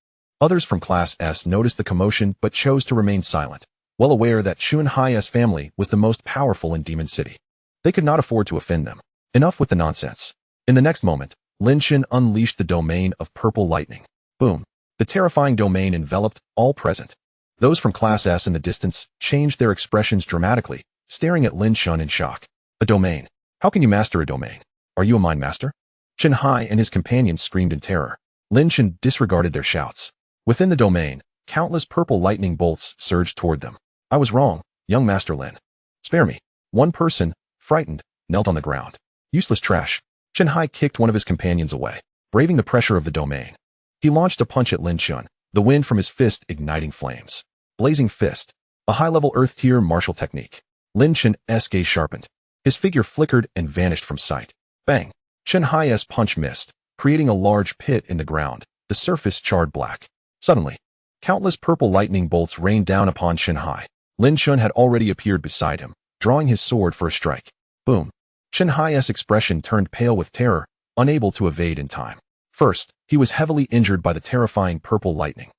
Others from Class S noticed the commotion but chose to remain silent, well aware that Chun Hai's family was the most powerful in Demon City. They could not afford to offend them. Enough with the nonsense. In the next moment, Lin Chen unleashed the domain of purple lightning. Boom. The terrifying domain enveloped all present. Those from Class S in the distance changed their expressions dramatically, staring at Lin Chen in shock. A domain. How can you master a domain? Are you a mind master? Chen Hai and his companions screamed in terror. Lin Chen disregarded their shouts. Within the domain, countless purple lightning bolts surged toward them. I was wrong, young Master Lin. Spare me. One person, frightened, knelt on the ground. Useless trash. Chen Hai kicked one of his companions away, braving the pressure of the domain. He launched a punch at Lin Chen, the wind from his fist igniting flames. Blazing Fist. A high-level earth-tier martial technique. Lin Chen's gaze sharpened. His figure flickered and vanished from sight. Bang. Chen Hai's punch missed, creating a large pit in the ground, the surface charred black. Suddenly, countless purple lightning bolts rained down upon Chen Hai. Lin Chen had already appeared beside him, drawing his sword for a strike. Boom. Chen Hai's expression turned pale with terror, unable to evade in time. First, he was heavily injured by the terrifying purple lightning,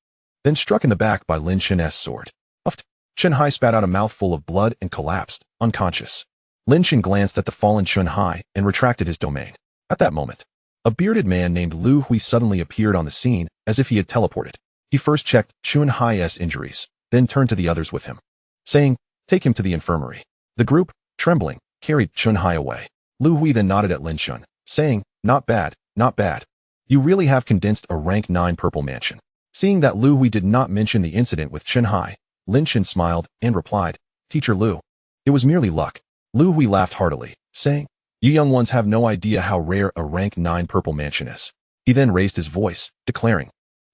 then struck in the back by Lin Chen's sword. Uffed. Chen Hai spat out a mouthful of blood and collapsed, unconscious. Lin Chen glanced at the fallen Chen Hai and retracted his domain. At that moment, a bearded man named Lu Hui suddenly appeared on the scene as if he had teleported. He first checked Chen Hai's injuries, then turned to the others with him, saying, "Take him to the infirmary." The group, trembling, carried Chen Hai away. Lu Hui then nodded at Lin Chen, saying, "Not bad, not bad. You really have condensed a rank 9 purple mansion." Seeing that Lu Hui did not mention the incident with Chen Hai, Lin Chen smiled and replied, "Teacher Lu, it was merely luck." Lu Hui laughed heartily, saying, "You young ones have no idea how rare a rank 9 purple mansion is." He then raised his voice, declaring,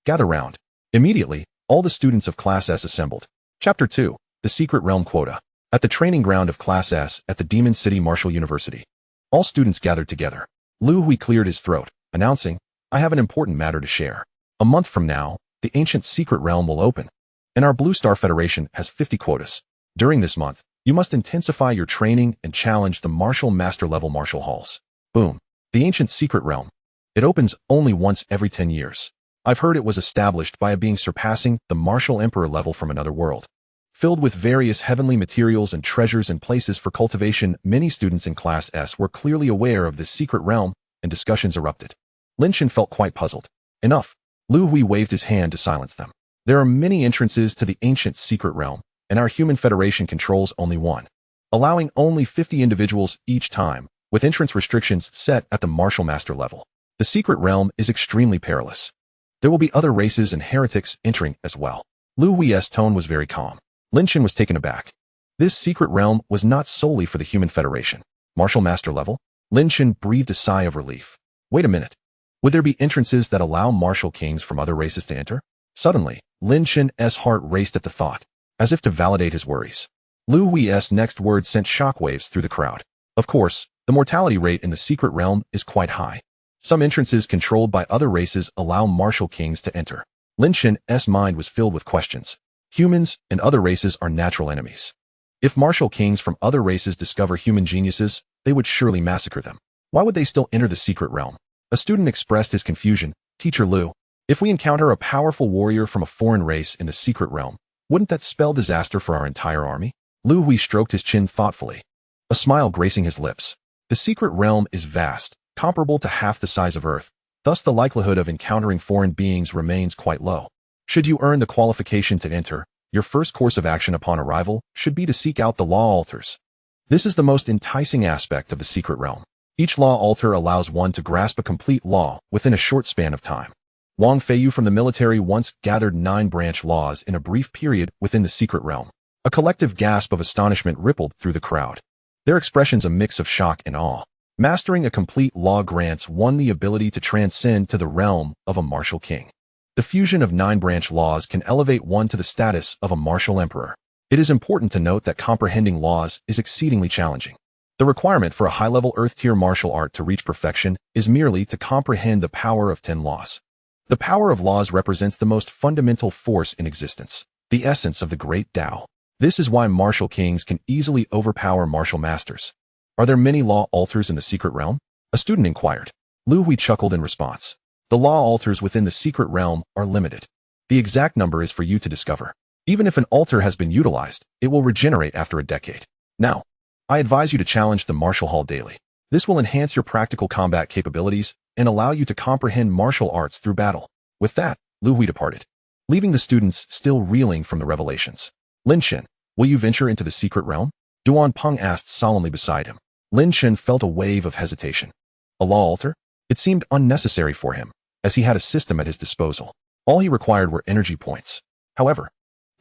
"Gather round." Immediately, all the students of Class S assembled. Chapter 2, The Secret Realm Quota. At the training ground of Class S at the Demon City Martial University, all students gathered together. Lu Hui cleared his throat, announcing, "I have an important matter to share. A month from now, the ancient secret realm will open, and our Blue Star Federation has 50 quotas. During this month, you must intensify your training and challenge the martial master level martial halls." Boom. The ancient secret realm. It opens only once every 10 years. I've heard it was established by a being surpassing the martial emperor level from another world. Filled with various heavenly materials and treasures and places for cultivation, many students in Class S were clearly aware of this secret realm, and discussions erupted. Lin Chen felt quite puzzled. Enough. Lu Hui waved his hand to silence them. There are many entrances to the ancient secret realm, and our human federation controls only one, allowing only 50 individuals each time, with entrance restrictions set at the martial master level. The secret realm is extremely perilous. There will be other races and heretics entering as well. Lu Hui's tone was very calm. Lin Chen was taken aback. This secret realm was not solely for the human federation. Martial master level? Lin Chen breathed a sigh of relief. Wait a minute. Would there be entrances that allow martial kings from other races to enter? Suddenly, Lin Chen's heart raced at the thought, as if to validate his worries. Lu Hui's next words sent shockwaves through the crowd. Of course, the mortality rate in the secret realm is quite high. Some entrances controlled by other races allow martial kings to enter. Lin Chen's mind was filled with questions. Humans and other races are natural enemies. If martial kings from other races discover human geniuses, they would surely massacre them. Why would they still enter the secret realm? A student expressed his confusion. "Teacher Lu, if we encounter a powerful warrior from a foreign race in the secret realm, wouldn't that spell disaster for our entire army?" Lu Hui stroked his chin thoughtfully, a smile gracing his lips. The secret realm is vast, comparable to half the size of Earth, thus the likelihood of encountering foreign beings remains quite low. Should you earn the qualification to enter, your first course of action upon arrival should be to seek out the law altars. This is the most enticing aspect of the secret realm. Each law altar allows one to grasp a complete law within a short span of time. Wang Feiyu from the military once gathered 9 branch laws in a brief period within the secret realm. A collective gasp of astonishment rippled through the crowd, their expressions a mix of shock and awe. Mastering a complete law grants one the ability to transcend to the realm of a martial king. The fusion of 9 branch laws can elevate one to the status of a martial emperor. It is important to note that comprehending laws is exceedingly challenging. The requirement for a high-level Earth-tier martial art to reach perfection is merely to comprehend the power of 10 laws. The power of laws represents the most fundamental force in existence, the essence of the great Tao. This is why martial kings can easily overpower martial masters. Are there many law altars in the secret realm? A student inquired. Lu Hui chuckled in response. The law altars within the secret realm are limited. The exact number is for you to discover. Even if an altar has been utilized, it will regenerate after a decade. Now, I advise you to challenge the martial hall daily. This will enhance your practical combat capabilities and allow you to comprehend martial arts through battle. With that, Lu Hui departed, leaving the students still reeling from the revelations. Lin Chen, will you venture into the secret realm? Duan Peng asked solemnly beside him. Lin Chen felt a wave of hesitation. A law altar? It seemed unnecessary for him, as he had a system at his disposal. All he required were energy points. However,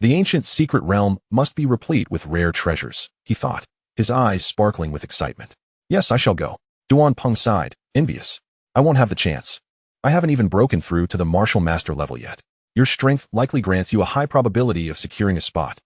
the ancient secret realm must be replete with rare treasures, he thought, his eyes sparkling with excitement. Yes, I shall go. Duan Peng sighed, envious. I won't have the chance. I haven't even broken through to the martial master level yet. Your strength likely grants you a high probability of securing a spot.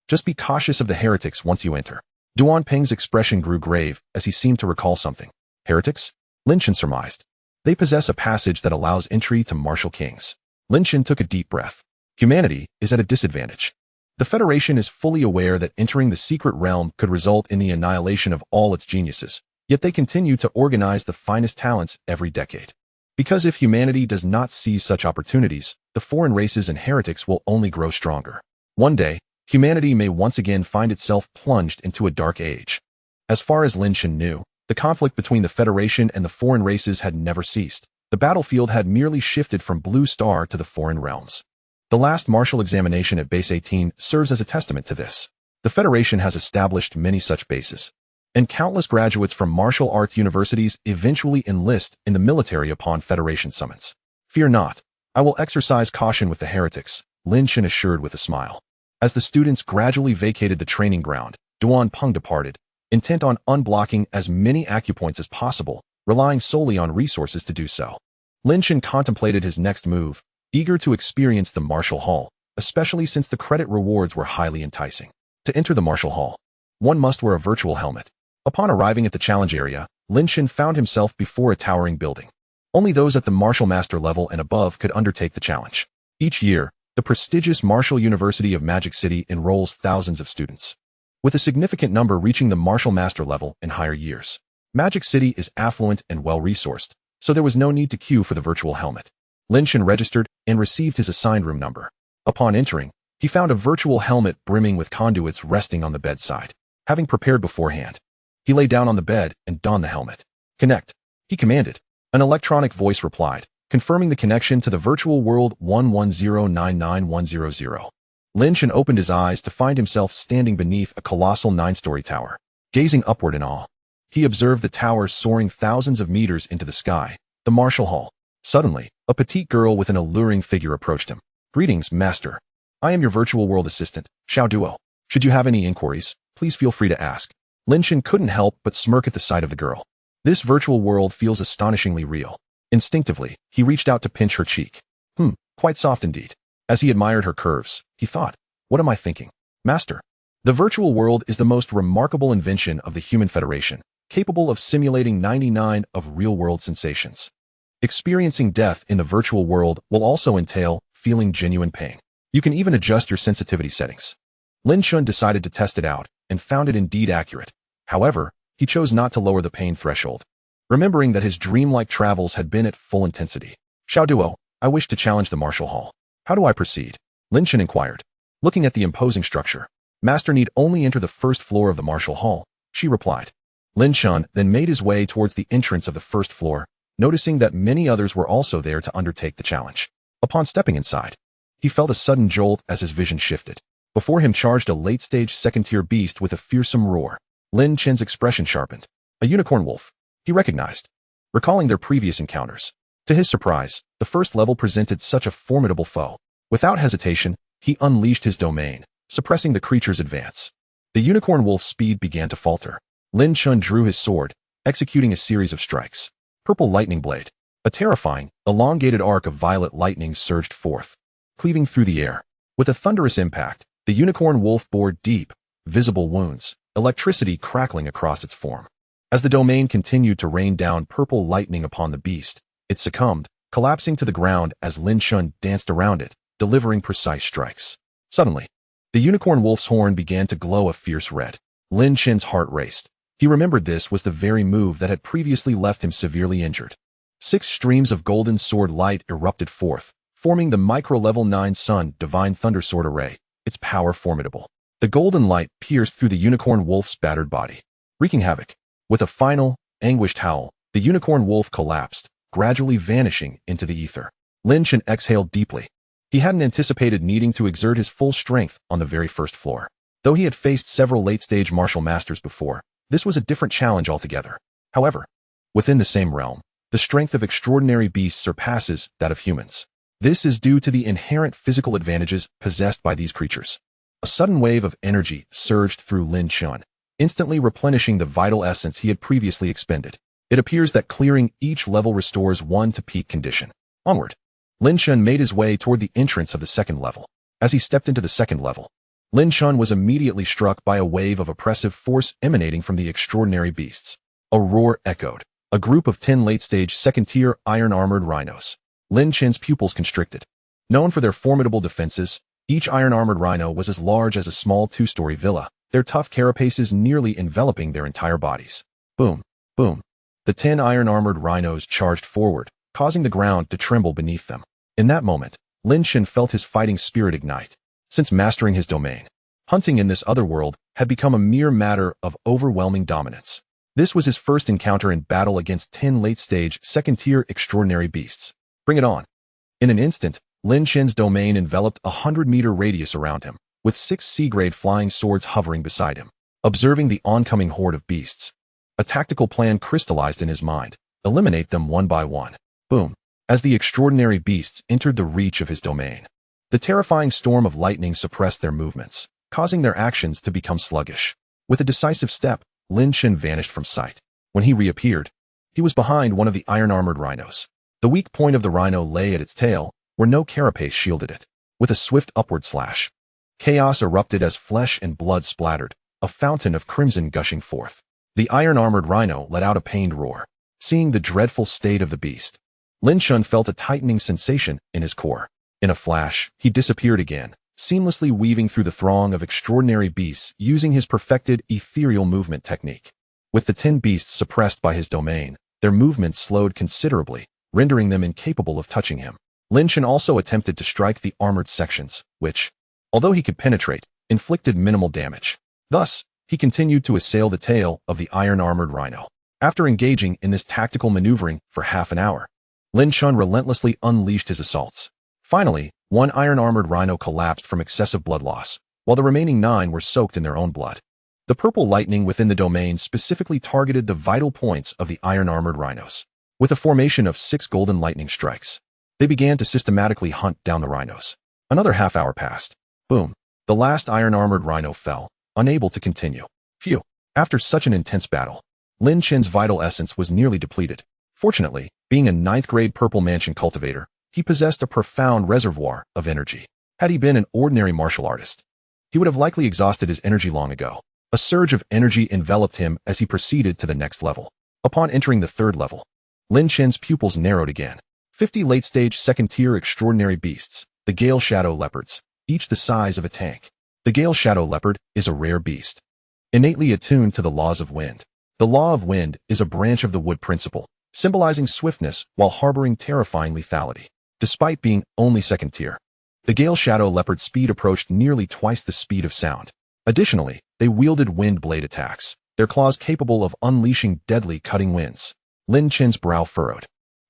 Just be cautious of the heretics once you enter. Duan Peng's expression grew grave as he seemed to recall something. Heretics? Lin Chen surmised. They possess a passage that allows entry to martial kings. Lin Chen took a deep breath. Humanity is at a disadvantage. The Federation is fully aware that entering the secret realm could result in the annihilation of all its geniuses, yet they continue to organize the finest talents every decade. Because if humanity does not seize such opportunities, the foreign races and heretics will only grow stronger. One day, humanity may once again find itself plunged into a dark age. As far as Lin Chen knew, the conflict between the Federation and the foreign races had never ceased. The battlefield had merely shifted from Blue Star to the foreign realms. The last martial examination at Base 18 serves as a testament to this. The Federation has established many such bases, and countless graduates from martial arts universities eventually enlist in the military upon Federation summons. Fear not, I will exercise caution with the heretics, Lin Chen assured with a smile. As the students gradually vacated the training ground, Duan Peng departed, intent on unblocking as many acupoints as possible, relying solely on resources to do so. Lin Chen contemplated his next move, eager to experience the martial hall, especially since the credit rewards were highly enticing. To enter the martial hall, one must wear a virtual helmet. Upon arriving at the challenge area, Lin Chen found himself before a towering building. Only those at the martial master level and above could undertake the challenge. Each year, the prestigious Martial University of Magic City enrolls thousands of students, with a significant number reaching the martial master level in higher years. Magic City is affluent and well-resourced, so there was no need to queue for the virtual helmet. Lin Chen registered and received his assigned room number. Upon entering, he found a virtual helmet brimming with conduits resting on the bedside. Having prepared beforehand, he lay down on the bed and donned the helmet. Connect, he commanded. An electronic voice replied, confirming the connection to the virtual world 11099100. Lin Chen opened his eyes to find himself standing beneath a colossal 9-story tower. Gazing upward in awe, he observed the tower soaring thousands of meters into the sky, the martial hall. Suddenly, a petite girl with an alluring figure approached him. Greetings, master. I am your virtual world assistant, Xiao Duo. Should you have any inquiries, please feel free to ask. Lin Chen couldn't help but smirk at the sight of the girl. This virtual world feels astonishingly real. Instinctively, he reached out to pinch her cheek. Quite soft indeed. As he admired her curves, he thought, what am I thinking? Master. The virtual world is the most remarkable invention of the Human Federation, capable of simulating 99 of real-world sensations. Experiencing death in the virtual world will also entail feeling genuine pain. You can even adjust your sensitivity settings. Lin Chen decided to test it out and found it indeed accurate. However, he chose not to lower the pain threshold, remembering that his dreamlike travels had been at full intensity. Xiao Duo, I wish to challenge the martial hall. How do I proceed? Lin Chen inquired. Looking at the imposing structure, Master need only enter the first floor of the martial hall, she replied. Lin Chen then made his way towards the entrance of the first floor, noticing that many others were also there to undertake the challenge. Upon stepping inside, he felt a sudden jolt as his vision shifted. Before him charged a late-stage second-tier beast with a fearsome roar. Lin Chen's expression sharpened. A unicorn wolf, he recognized, recalling their previous encounters. To his surprise, the first level presented such a formidable foe. Without hesitation, he unleashed his domain, suppressing the creature's advance. The unicorn wolf's speed began to falter. Lin Chen drew his sword, executing a series of strikes. Purple lightning blade. A terrifying, elongated arc of violet lightning surged forth, cleaving through the air. With a thunderous impact, the unicorn wolf bore deep, visible wounds, electricity crackling across its form. As the domain continued to rain down purple lightning upon the beast, it succumbed, collapsing to the ground as Lin Chen danced around it, delivering precise strikes. Suddenly, the unicorn wolf's horn began to glow a fierce red. Lin Chen's heart raced. He remembered this was the very move that had previously left him severely injured. 6 streams of golden sword light erupted forth, forming the micro-level 9 Sun Divine Thunder Sword Array, its power formidable. The golden light pierced through the unicorn wolf's battered body, wreaking havoc. With a final, anguished howl, the unicorn wolf collapsed, gradually vanishing into the ether. Lin Chen exhaled deeply. He hadn't anticipated needing to exert his full strength on the very first floor. Though he had faced several late-stage martial masters before, this was a different challenge altogether. However, within the same realm, the strength of extraordinary beasts surpasses that of humans. This is due to the inherent physical advantages possessed by these creatures. A sudden wave of energy surged through Lin Chen, instantly replenishing the vital essence he had previously expended. It appears that clearing each level restores one to peak condition. Onward, Lin Chen made his way toward the entrance of the second level. As he stepped into the second level, Lin Chen was immediately struck by a wave of oppressive force emanating from the extraordinary beasts. A roar echoed. A group of 10 late-stage second-tier iron-armored rhinos. Lin Chen's pupils constricted. Known for their formidable defenses, Each iron-armored rhino was as large as a small two-story villa, their tough carapaces nearly enveloping their entire bodies. Boom, boom. The 10 iron-armored rhinos charged forward, causing the ground to tremble beneath them. In that moment, Lin Chen felt his fighting spirit ignite. Since mastering his domain, hunting in this otherworld had become a mere matter of overwhelming dominance. This was his first encounter in battle against 10 late-stage, second-tier extraordinary beasts. Bring it on. In an instant, Lin Chen's domain enveloped a 100-meter radius around him, with 6 C-grade flying swords hovering beside him. Observing the oncoming horde of beasts, a tactical plan crystallized in his mind. Eliminate them one by one. Boom. As the extraordinary beasts entered the reach of his domain, the terrifying storm of lightning suppressed their movements, causing their actions to become sluggish. With a decisive step, Lin Chen vanished from sight. When he reappeared, he was behind one of the iron-armored rhinos. The weak point of the rhino lay at its tail, where no carapace shielded it. With a swift upward slash, chaos erupted as flesh and blood splattered, a fountain of crimson gushing forth. The iron-armored rhino let out a pained roar. Seeing the dreadful state of the beast, Lin Chen felt a tightening sensation in his core. In a flash, he disappeared again, seamlessly weaving through the throng of extraordinary beasts using his perfected ethereal movement technique. With the 10 beasts suppressed by his domain, their movements slowed considerably, rendering them incapable of touching him. Lin Chen also attempted to strike the armored sections, which, although he could penetrate, inflicted minimal damage. Thus, he continued to assail the tail of the iron-armored rhino. After engaging in this tactical maneuvering for half an hour, Lin Chen relentlessly unleashed his assaults. Finally, one iron-armored rhino collapsed from excessive blood loss, while the remaining 9 were soaked in their own blood. The purple lightning within the domain specifically targeted the vital points of the iron-armored rhinos. With a formation of 6 golden lightning strikes, they began to systematically hunt down the rhinos. Another half hour passed. Boom. The last iron-armored rhino fell, unable to continue. Phew. After such an intense battle, Lin Chen's vital essence was nearly depleted. Fortunately, being a 9th-grade purple mansion cultivator, he possessed a profound reservoir of energy. Had he been an ordinary martial artist, he would have likely exhausted his energy long ago. A surge of energy enveloped him as he proceeded to the next level. Upon entering the 3rd level, Lin Chen's pupils narrowed again. 50 late-stage second-tier extraordinary beasts, the Gale Shadow Leopards, each the size of a tank. The Gale Shadow Leopard is a rare beast, innately attuned to the laws of wind. The law of wind is a branch of the wood principle, symbolizing swiftness while harboring terrifying lethality. Despite being only second-tier, the Gale Shadow Leopard's speed approached nearly twice the speed of sound. Additionally, they wielded wind blade attacks, their claws capable of unleashing deadly cutting winds. Lin Chen's brow furrowed.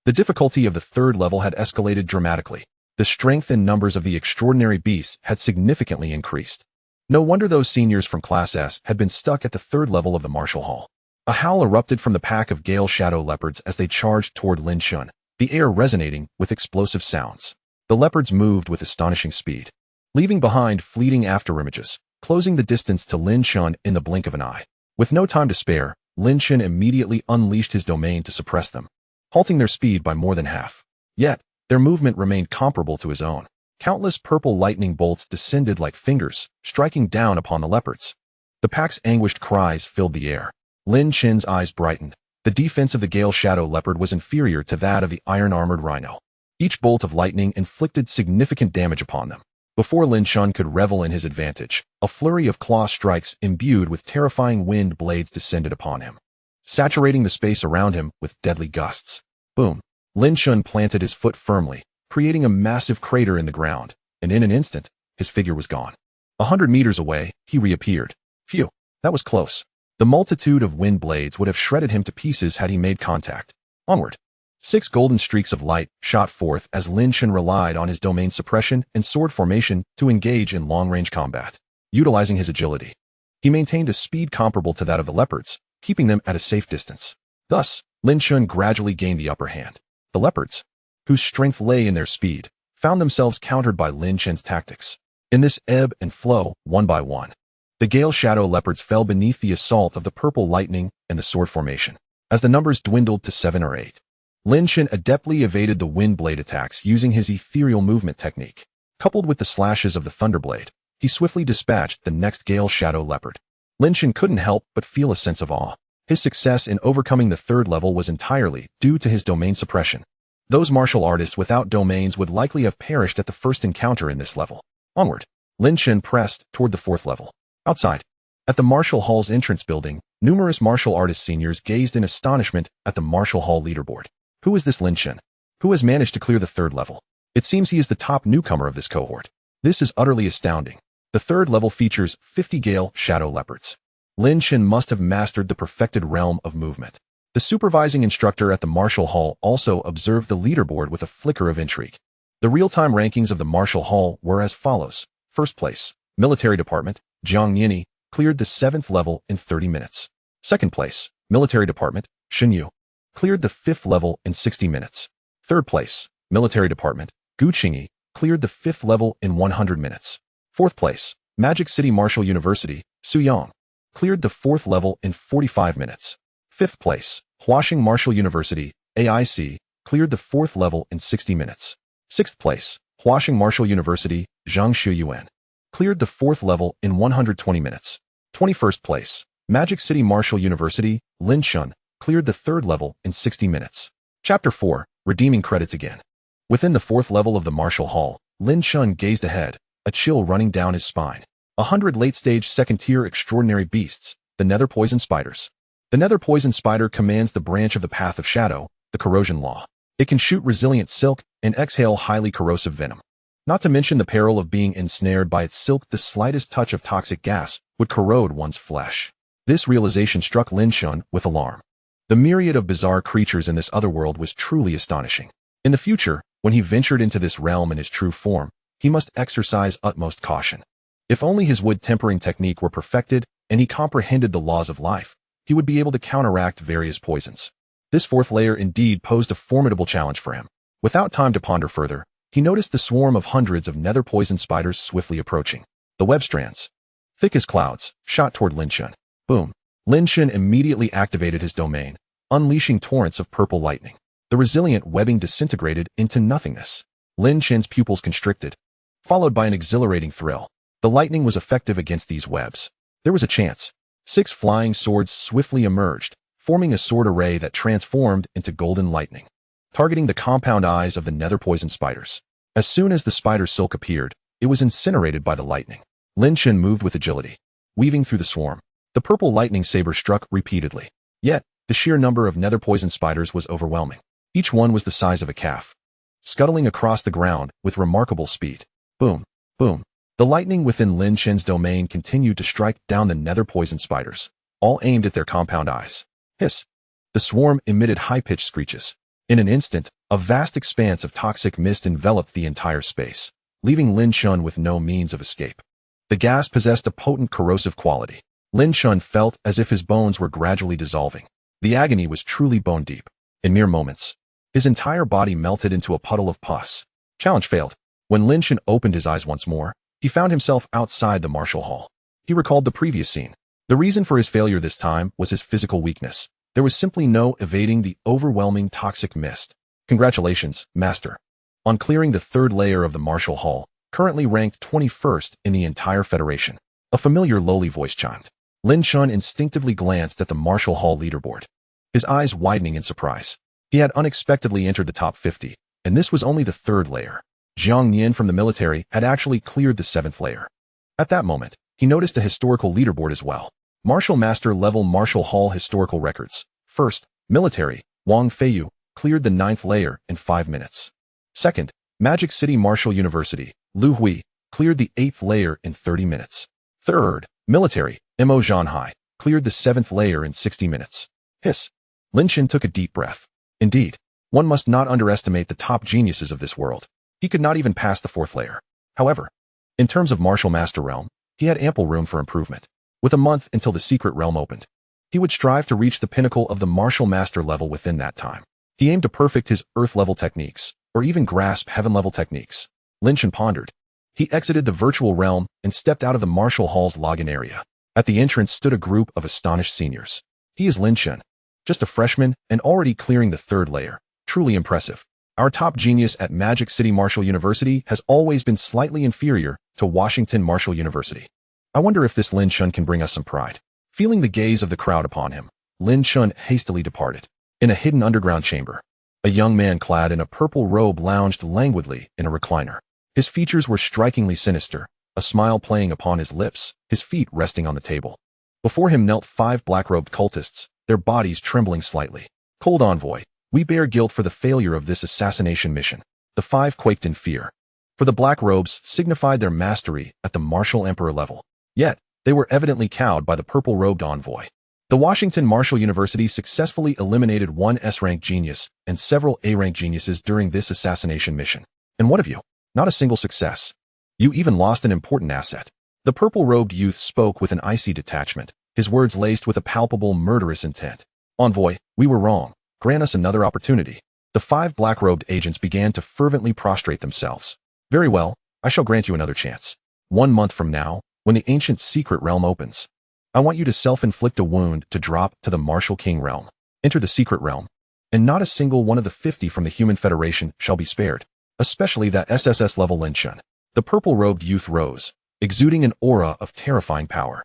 The difficulty of the 3rd level had escalated dramatically. The strength and numbers of the extraordinary beasts had significantly increased. No wonder those seniors from Class S had been stuck at the 3rd level of the Martial Hall. A howl erupted from the pack of Gale Shadow Leopards as they charged toward Lin Chen, the air resonating with explosive sounds. The leopards moved with astonishing speed, leaving behind fleeting afterimages, closing the distance to Lin Chen in the blink of an eye. With no time to spare, Lin Chen immediately unleashed his domain to suppress them, halting their speed by more than half. Yet, their movement remained comparable to his own. Countless purple lightning bolts descended like fingers, striking down upon the leopards. The pack's anguished cries filled the air. Lin Chen's eyes brightened. The defense of the Gale Shadow Leopard was inferior to that of the iron-armored rhino. Each bolt of lightning inflicted significant damage upon them. Before Lin Chen could revel in his advantage, a flurry of claw strikes imbued with terrifying wind blades descended upon him, saturating the space around him with deadly gusts. Boom. Lin Chen planted his foot firmly, creating a massive crater in the ground, and in an instant, his figure was gone. 100 meters away, he reappeared. Phew, that was close. The multitude of wind blades would have shredded him to pieces had he made contact. Onward. 6 golden streaks of light shot forth as Lin Chen relied on his domain suppression and sword formation to engage in long-range combat. Utilizing his agility, he maintained a speed comparable to that of the leopards, keeping them at a safe distance. Thus, Lin Chen gradually gained the upper hand. The leopards, whose strength lay in their speed, found themselves countered by Lin Chen's tactics. In this ebb and flow, one by one, the Gale Shadow Leopards fell beneath the assault of the purple lightning and the sword formation. As the numbers dwindled to 7 or 8, Lin Chen adeptly evaded the wind blade attacks using his ethereal movement technique. Coupled with the slashes of the Thunderblade, he swiftly dispatched the next Gale Shadow Leopard. Lin Chen couldn't help but feel a sense of awe. His success in overcoming the 3rd level was entirely due to his domain suppression. Those martial artists without domains would likely have perished at the first encounter in this level. Onward. Lin Chen pressed toward the 4th level. Outside, at the Martial Hall's entrance building, numerous martial artist seniors gazed in astonishment at the Martial Hall leaderboard. Who is this Lin Chen? Who has managed to clear the 3rd level? It seems he is the top newcomer of this cohort. This is utterly astounding. The 3rd level features 50 Gale Shadow Leopards. Lin Chen must have mastered the perfected realm of movement. The supervising instructor at the Martial Hall also observed the leaderboard with a flicker of intrigue. The real-time rankings of the Martial Hall were as follows. 1st place, Military Department, Jiang Yini, cleared the 7th level in 30 minutes. 2nd place, Military Department, Shen Yu, cleared the 5th level in 60 minutes. 3rd place, Military Department, Gu Qingyi, cleared the 5th level in 100 minutes. 4th place, Magic City Martial University, Su Yang, cleared the 4th level in 45 minutes. 5th place, Huaxing Martial University, AIC, cleared the 4th level in 60 minutes. 6th place, Huaxing Martial University, Zhang Shuyuan, cleared the 4th level in 120 minutes. 21st place, Magic City Martial University, Lin Chen, cleared the 3rd level in 60 minutes. Chapter 4, Redeeming Credits Again. Within the 4th level of the Martial Hall, Lin Chen gazed ahead, a chill running down his spine. 100 late-stage second-tier extraordinary beasts, the Nether Poison Spiders. The Nether Poison Spider commands the branch of the Path of Shadow, the Corrosion Law. It can shoot resilient silk and exhale highly corrosive venom. Not to mention the peril of being ensnared by its silk. The slightest touch of toxic gas would corrode one's flesh. This realization struck Lin Chen with alarm. The myriad of bizarre creatures in this otherworld was truly astonishing. In the future, when he ventured into this realm in his true form, he must exercise utmost caution. If only his wood tempering technique were perfected and he comprehended the laws of life, he would be able to counteract various poisons. This 4th layer indeed posed a formidable challenge for him. Without time to ponder further, he noticed the swarm of hundreds of nether poison spiders swiftly approaching. The web strands, thick as clouds, shot toward Lin Chen. Boom! Lin Chen immediately activated his domain, unleashing torrents of purple lightning. The resilient webbing disintegrated into nothingness. Lin Chen's pupils constricted, followed by an exhilarating thrill. The lightning was effective against these webs. There was a chance. 6 flying swords swiftly emerged, forming a sword array that transformed into golden lightning, targeting the compound eyes of the nether poison spiders. As soon as the spider silk appeared, it was incinerated by the lightning. Lin Chen moved with agility, weaving through the swarm. The purple lightning saber struck repeatedly. Yet, the sheer number of nether poison spiders was overwhelming. Each one was the size of a calf, scuttling across the ground with remarkable speed. Boom, boom. The lightning within Lin Chen's domain continued to strike down the nether poison spiders, all aimed at their compound eyes. Hiss! The swarm emitted high-pitched screeches. In an instant, a vast expanse of toxic mist enveloped the entire space, leaving Lin Chen with no means of escape. The gas possessed a potent corrosive quality. Lin Chen felt as if his bones were gradually dissolving. The agony was truly bone-deep. In mere moments, his entire body melted into a puddle of pus. Challenge failed. When Lin Chen opened his eyes once more, he found himself outside the Martial Hall. He recalled the previous scene. The reason for his failure this time was his physical weakness. There was simply no evading the overwhelming toxic mist. Congratulations, Master, on clearing the 3rd layer of the Martial Hall, currently ranked 21st in the entire Federation. A familiar lowly voice chimed. Lin Chen instinctively glanced at the Martial Hall leaderboard, his eyes widening in surprise. He had unexpectedly entered the top 50, and this was only the 3rd layer. Jiang Nian from the military had actually cleared the 7th layer. At that moment, he noticed a historical leaderboard as well. Martial Master level Martial Hall historical records. First, military, Wang Feiyu, cleared the 9th layer in 5 minutes. Second, Magic City Martial University, Lu Hui, cleared the 8th layer in 30 minutes. Third, military, Mo Zhanhai, cleared the 7th layer in 60 minutes. Hiss! Lin Chen took a deep breath. Indeed, one must not underestimate the top geniuses of this world. He could not even pass the 4th layer. However, in terms of Martial Master realm, he had ample room for improvement. With a month until the secret realm opened, he would strive to reach the pinnacle of the Martial Master level within that time. He aimed to perfect his Earth-level techniques, or even grasp Heaven-level techniques. Lin Chen pondered. He exited the virtual realm and stepped out of the Martial Hall's login area. At the entrance stood a group of astonished seniors. He is Lin Chen, just a freshman and already clearing the 3rd layer. Truly impressive. Our top genius at Magic City Martial University has always been slightly inferior to Washington Martial University. I wonder if this Lin Chen can bring us some pride. Feeling the gaze of the crowd upon him, Lin Chen hastily departed. In a hidden underground chamber, a young man clad in a purple robe lounged languidly in a recliner. His features were strikingly sinister, a smile playing upon his lips, his feet resting on the table. Before him knelt 5 black-robed cultists, their bodies trembling slightly. "Cold Envoy, we bear guilt for the failure of this assassination mission." The 5 quaked in fear. For the black robes signified their mastery at the martial emperor level. Yet, they were evidently cowed by the purple-robed envoy. The Washington Martial University successfully eliminated one S-rank genius and several A-rank geniuses during this assassination mission. And what of you? Not a single success. You even lost an important asset. The purple-robed youth spoke with an icy detachment, his words laced with a palpable murderous intent. "Envoy, we were wrong. Grant us another opportunity." The 5 black-robed agents began to fervently prostrate themselves. "Very well, I shall grant you another chance. 1 month from now, when the ancient secret realm opens, I want you to self-inflict a wound to drop to the Martial King realm. Enter the secret realm, and not a single one of the 50 from the Human Federation shall be spared, especially that SSS-level Lin Chen." The purple-robed youth rose, exuding an aura of terrifying power.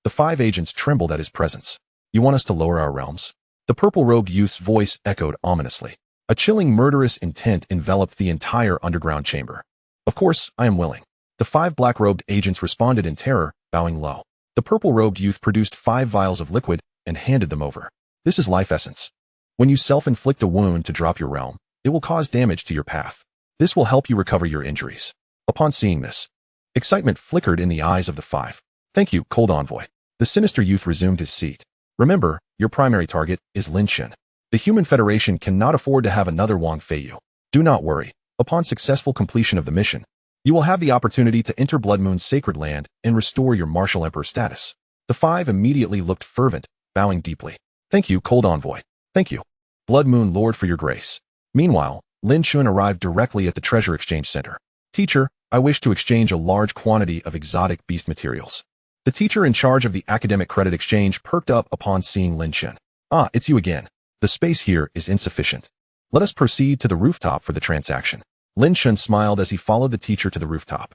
The 5 agents trembled at his presence. "You want us to lower our realms?" The purple-robed youth's voice echoed ominously. A chilling murderous intent enveloped the entire underground chamber. "Of course, I am willing." The 5 black-robed agents responded in terror, bowing low. The purple-robed youth produced 5 vials of liquid and handed them over. "This is life essence. When you self-inflict a wound to drop your realm, it will cause damage to your path. This will help you recover your injuries." Upon seeing this, excitement flickered in the eyes of the 5. "Thank you, Cold Envoy." The sinister youth resumed his seat. "Remember, your primary target is Lin Chen. The Human Federation cannot afford to have another Wang Feiyu. Do not worry. Upon successful completion of the mission, you will have the opportunity to enter Blood Moon's sacred land and restore your martial emperor status." The 5 immediately looked fervent, bowing deeply. "Thank you, Cold Envoy. Thank you, Blood Moon Lord, for your grace." Meanwhile, Lin Chen arrived directly at the Treasure Exchange Center. "Teacher, I wish to exchange a large quantity of exotic beast materials." The teacher in charge of the academic credit exchange perked up upon seeing Lin Chen. "Ah, it's you again. The space here is insufficient. Let us proceed to the rooftop for the transaction." Lin Chen smiled as he followed the teacher to the rooftop.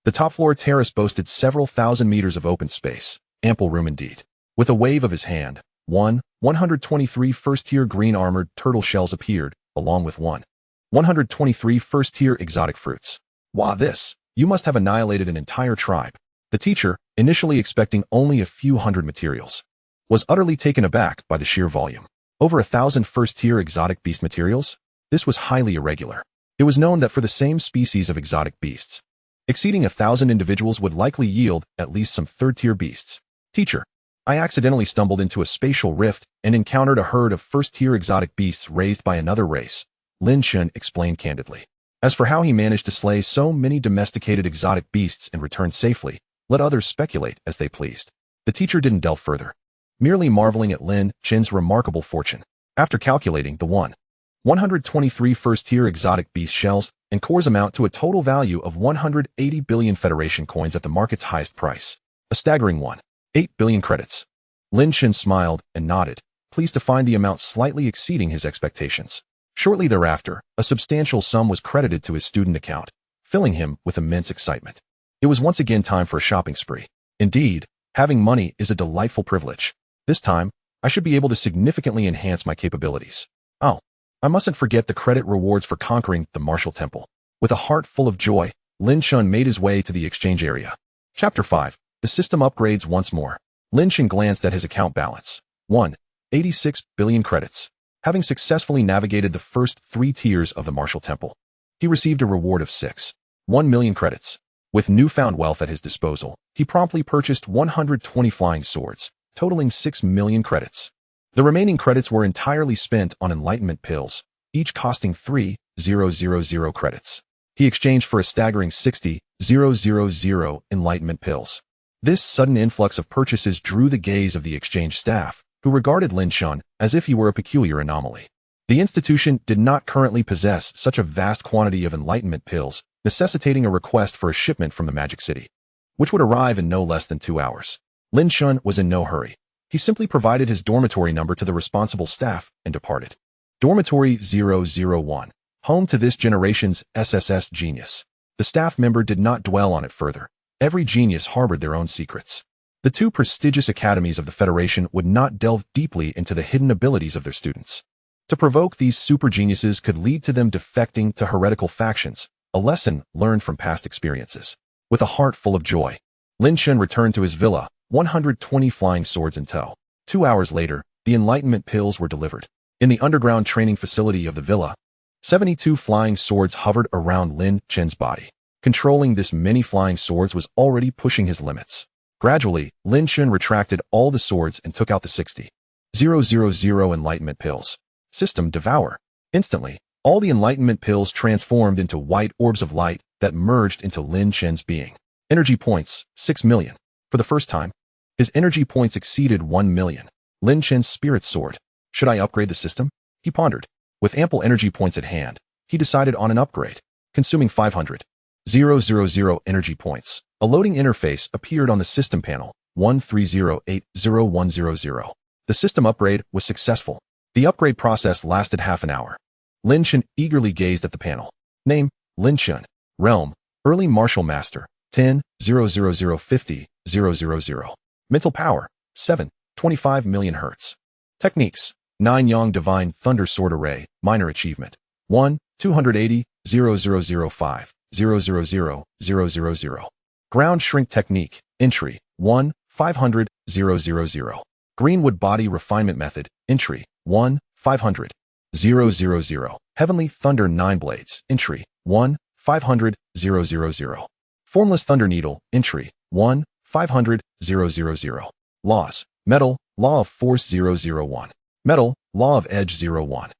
The top-floor terrace boasted several thousand meters of open space, ample room indeed. With a wave of his hand, 123 first-tier green-armored turtle shells appeared, along with 123 first-tier exotic fruits. "Wow, this! You must have annihilated an entire tribe." The teacher, initially expecting only a few hundred materials, was utterly taken aback by the sheer volume. Over 1,000 first-tier exotic beast materials? This was highly irregular. It was known that for the same species of exotic beasts, exceeding 1,000 individuals would likely yield at least some third-tier beasts. "Teacher, I accidentally stumbled into a spatial rift and encountered a herd of first-tier exotic beasts raised by another race," Lin Chen explained candidly. As for how he managed to slay so many domesticated exotic beasts and return safely, let others speculate as they pleased. The teacher didn't delve further, merely marveling at Lin Chen's remarkable fortune. After calculating the 123 first-tier exotic beast shells and cores amount to a total value of 180 billion Federation coins at the market's highest price, a staggering 8 billion credits. Lin Chen smiled and nodded, pleased to find the amount slightly exceeding his expectations. Shortly thereafter, a substantial sum was credited to his student account, filling him with immense excitement. It was once again time for a shopping spree. Indeed, having money is a delightful privilege. This time, I should be able to significantly enhance my capabilities. Oh, I mustn't forget the credit rewards for conquering the Martial Temple. With a heart full of joy, Lin Chen made his way to the exchange area. Chapter 5. The system upgrades once more. Lin Chen glanced at his account balance. 86 billion credits. Having successfully navigated the first 3 tiers of the Martial Temple, he received a reward of 1 million credits. With newfound wealth at his disposal, he promptly purchased 120 flying swords, totaling 6 million credits. The remaining credits were entirely spent on enlightenment pills, each costing 3,000 credits. He exchanged for a staggering 60,000 enlightenment pills. This sudden influx of purchases drew the gaze of the exchange staff, who regarded Lin Chen as if he were a peculiar anomaly. The institution did not currently possess such a vast quantity of enlightenment pills, necessitating a request for a shipment from the Magic City, which would arrive in no less than 2 hours. Lin Chen was in no hurry. He simply provided his dormitory number to the responsible staff and departed. Dormitory 001, home to this generation's SSS genius. The staff member did not dwell on it further. Every genius harbored their own secrets. The 2 prestigious academies of the Federation would not delve deeply into the hidden abilities of their students. To provoke these super geniuses could lead to them defecting to heretical factions, a lesson learned from past experiences. With a heart full of joy, Lin Chen returned to his villa, 120 flying swords in tow. 2 hours later, the enlightenment pills were delivered. In the underground training facility of the villa, 72 flying swords hovered around Lin Chen's body. Controlling this many flying swords was already pushing his limits. Gradually, Lin Chen retracted all the swords and took out the 60,000 enlightenment pills. System Devour. Instantly, all the enlightenment pills transformed into white orbs of light that merged into Lin Chen's being. Energy points, 6 million. For the first time, his energy points exceeded 1 million. Lin Chen's spirit sword. Should I upgrade the system? He pondered. With ample energy points at hand, he decided on an upgrade, consuming 500,000 energy points. A loading interface appeared on the system panel, 13080100. The system upgrade was successful. The upgrade process lasted half an hour. Lin Chen eagerly gazed at the panel. Name, Lin Chen. Realm, Early Martial Master, 10,00050,000. Mental power, 7, 25 million Hz. Techniques, 9 Yang Divine Thunder Sword Array, Minor Achievement, 1, 280,000,000,000. Ground Shrink Technique, Entry, 1, 500,000. Greenwood Body Refinement Method, Entry, 1, 500,000. Heavenly Thunder 9 Blades, Entry, 1, 500,000. Formless Thunder Needle, Entry, 1, 500,000. Laws, Metal, Law of Force 001. Metal, Law of Edge 01.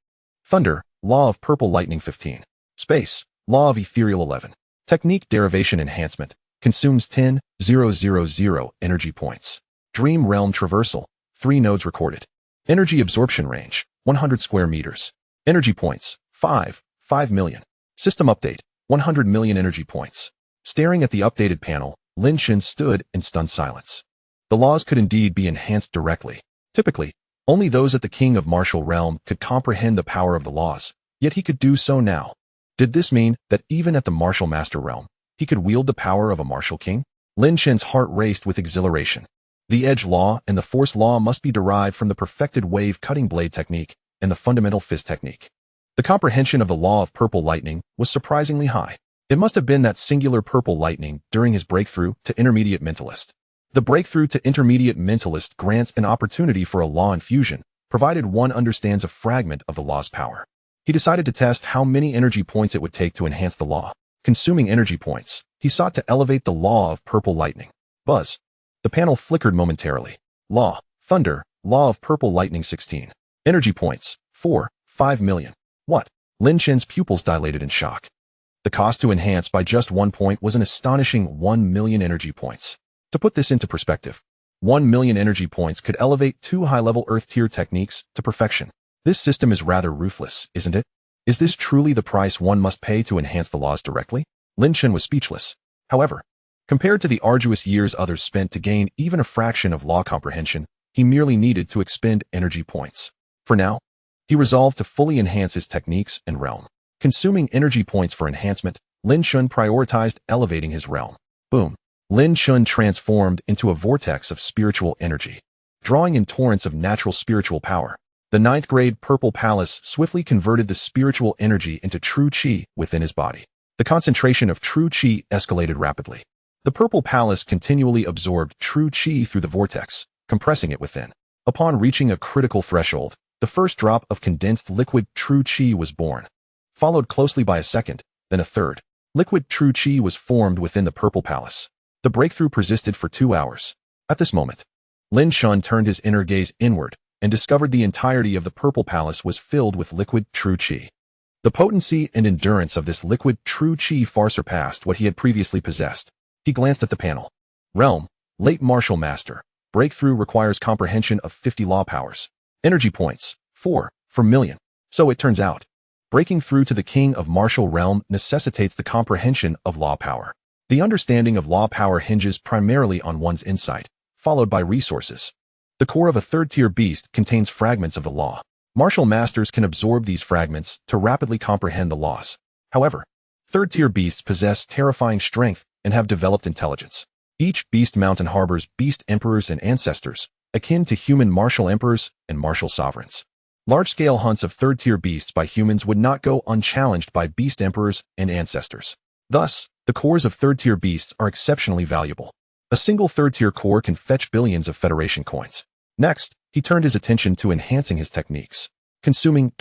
Thunder, Law of Purple Lightning 15. Space, Law of Ethereal 11. Technique Derivation Enhancement, consumes 10,000 energy points. Dream Realm Traversal, 3 nodes recorded. Energy Absorption Range, 100 square meters. Energy points, 5 million. System Update, 100 million energy points. Staring at the updated panel, Lin Chen stood in stunned silence. The laws could indeed be enhanced directly. Typically, only those at the King of Martial Realm could comprehend the power of the laws, yet he could do so now. Did this mean that even at the Martial Master Realm, he could wield the power of a Martial King? Lin Chen's heart raced with exhilaration. The Edge Law and the Force Law must be derived from the perfected Wave Cutting Blade Technique and the Fundamental Fist Technique. The comprehension of the Law of Purple Lightning was surprisingly high. It must have been that singular purple lightning during his breakthrough to Intermediate Mentalist. The breakthrough to Intermediate Mentalist grants an opportunity for a law infusion, provided one understands a fragment of the law's power. He decided to test how many energy points it would take to enhance the law. Consuming energy points, he sought to elevate the Law of Purple Lightning. Buzz. The panel flickered momentarily. Law, Thunder, Law of Purple Lightning 16. Energy points, 5 million. What? Lin Chen's pupils dilated in shock. The cost to enhance by just 1 point was an astonishing 1 million energy points. To put this into perspective, 1 million energy points could elevate 2 high-level Earth-tier techniques to perfection. This system is rather ruthless, isn't it? Is this truly the price one must pay to enhance the laws directly? Lin Chen was speechless. However, compared to the arduous years others spent to gain even a fraction of law comprehension, he merely needed to expend energy points. For now, he resolved to fully enhance his techniques and realm. Consuming energy points for enhancement, Lin Chen prioritized elevating his realm. Boom. Lin Chen transformed into a vortex of spiritual energy, drawing in torrents of natural spiritual power. The 9th grade Purple Palace swiftly converted the spiritual energy into true qi within his body. The concentration of true qi escalated rapidly. The Purple Palace continually absorbed true qi through the vortex, compressing it within. Upon reaching a critical threshold, the first drop of condensed liquid true qi was born, followed closely by a second, then a third. Liquid true qi was formed within the Purple Palace. The breakthrough persisted for 2 hours. At this moment, Lin Chen turned his inner gaze inward and discovered the entirety of the Purple Palace was filled with liquid true qi. The potency and endurance of this liquid true qi far surpassed what he had previously possessed. He glanced at the panel. Realm, Late Martial Master. Breakthrough requires comprehension of 50 law powers. Energy points, 4 million. So it turns out, breaking through to the King of Martial Realm necessitates the comprehension of law power. The understanding of law power hinges primarily on one's insight, followed by resources. The core of a third-tier beast contains fragments of the law. Martial masters can absorb these fragments to rapidly comprehend the laws. However, third-tier beasts possess terrifying strength and have developed intelligence. Each beast mountain harbors beast emperors and ancestors, akin to human martial emperors and martial sovereigns. Large-scale hunts of third-tier beasts by humans would not go unchallenged by beast emperors and ancestors. Thus, the cores of third-tier beasts are exceptionally valuable. A single third-tier core can fetch billions of Federation coins. Next, he turned his attention to enhancing his techniques, consuming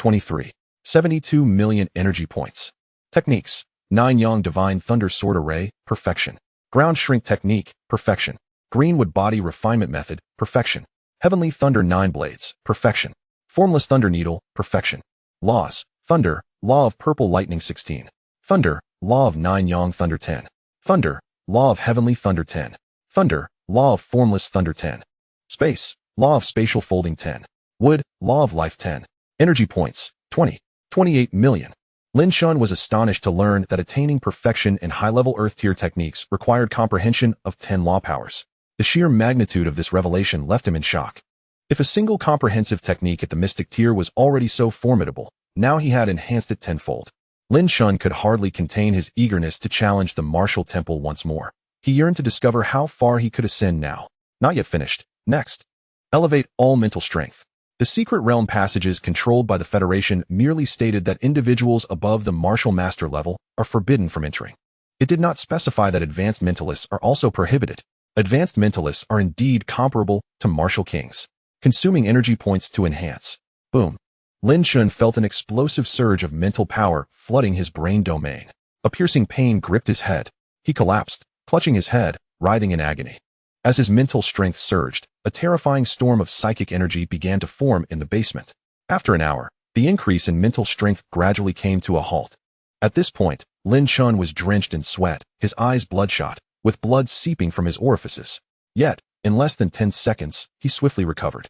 72 million energy points. Techniques: 9 Yang Divine Thunder Sword Array, perfection. Ground Shrink Technique, perfection. Greenwood Body Refinement Method, perfection. Heavenly Thunder 9 Blades, perfection. Formless Thunder Needle, perfection. Laws: Thunder, Law of Purple Lightning 16. Thunder, Law of 9 Yang Thunder 10. Thunder, Law of Heavenly Thunder 10. Thunder, Law of Formless Thunder 10. Space, Law of Spatial Folding 10. Wood, Law of Life 10. Energy points, 28 million. Lin Chen was astonished to learn that attaining perfection in high-level Earth-tier techniques required comprehension of 10 law powers. The sheer magnitude of this revelation left him in shock. If a single comprehensive technique at the Mystic tier was already so formidable, now he had enhanced it tenfold. Lin Chen could hardly contain his eagerness to challenge the martial temple once more. He yearned to discover how far he could ascend now. Not yet finished. Next. Elevate all mental strength. The secret realm passages controlled by the Federation merely stated that individuals above the martial master level are forbidden from entering. It did not specify that advanced mentalists are also prohibited. Advanced mentalists are indeed comparable to martial kings, consuming energy points to enhance. Boom. Lin Chen felt an explosive surge of mental power flooding his brain domain. A piercing pain gripped his head. He collapsed, clutching his head, writhing in agony. As his mental strength surged, a terrifying storm of psychic energy began to form in the basement. After an hour, the increase in mental strength gradually came to a halt. At this point, Lin Chen was drenched in sweat, his eyes bloodshot, with blood seeping from his orifices. Yet, in less than 10 seconds, he swiftly recovered.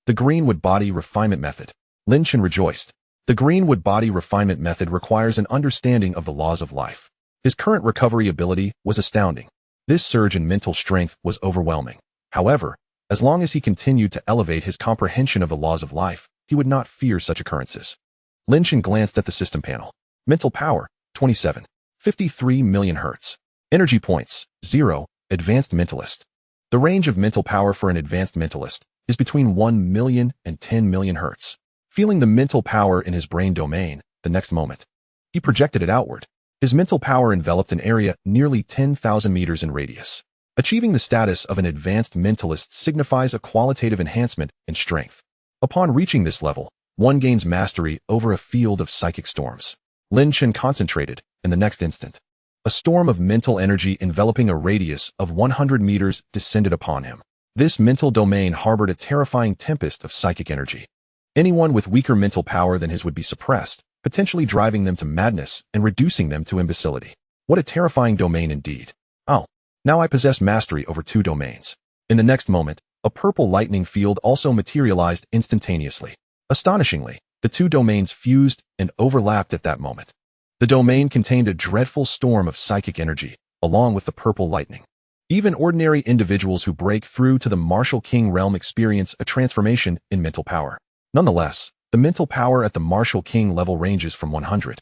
The Greenwood Body Refinement Method. Lin Chen rejoiced. The Greenwood Body Refinement Method requires an understanding of the laws of life. His current recovery ability was astounding. This surge in mental strength was overwhelming. However, as long as he continued to elevate his comprehension of the laws of life, he would not fear such occurrences. Lin Chen glanced at the system panel. Mental power, 27. 53 million Hz. Energy points, 0. Advanced mentalist. The range of mental power for an advanced mentalist is between 1 million and 10 million Hz. Feeling the mental power in his brain domain, the next moment, he projected it outward. His mental power enveloped an area nearly 10,000 meters in radius. Achieving the status of an advanced mentalist signifies a qualitative enhancement in strength. Upon reaching this level, one gains mastery over a field of psychic storms. Lin Chen concentrated, in the next instant. A storm of mental energy enveloping a radius of 100 meters descended upon him. This mental domain harbored a terrifying tempest of psychic energy. Anyone with weaker mental power than his would be suppressed, potentially driving them to madness and reducing them to imbecility. What a terrifying domain indeed. Oh, now I possess mastery over 2 domains. In the next moment, a purple lightning field also materialized instantaneously. Astonishingly, the 2 domains fused and overlapped at that moment. The domain contained a dreadful storm of psychic energy, along with the purple lightning. Even ordinary individuals who break through to the Martial King realm experience a transformation in mental power. Nonetheless, the mental power at the Martial King level ranges from 100,000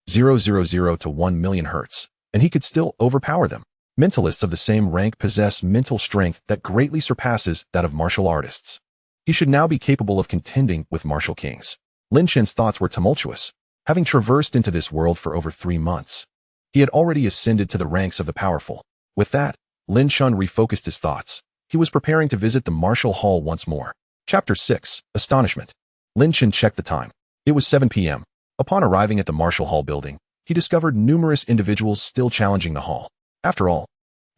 to 1 million Hz, and he could still overpower them. Mentalists of the same rank possess mental strength that greatly surpasses that of martial artists. He should now be capable of contending with martial kings. Lin Chen's thoughts were tumultuous. Having traversed into this world for over 3 months, he had already ascended to the ranks of the powerful. With that, Lin Chen refocused his thoughts. He was preparing to visit the martial hall once more. Chapter 6. Astonishment. Lin Chen checked the time. It was 7 p.m. Upon arriving at the martial hall building, he discovered numerous individuals still challenging the hall. After all,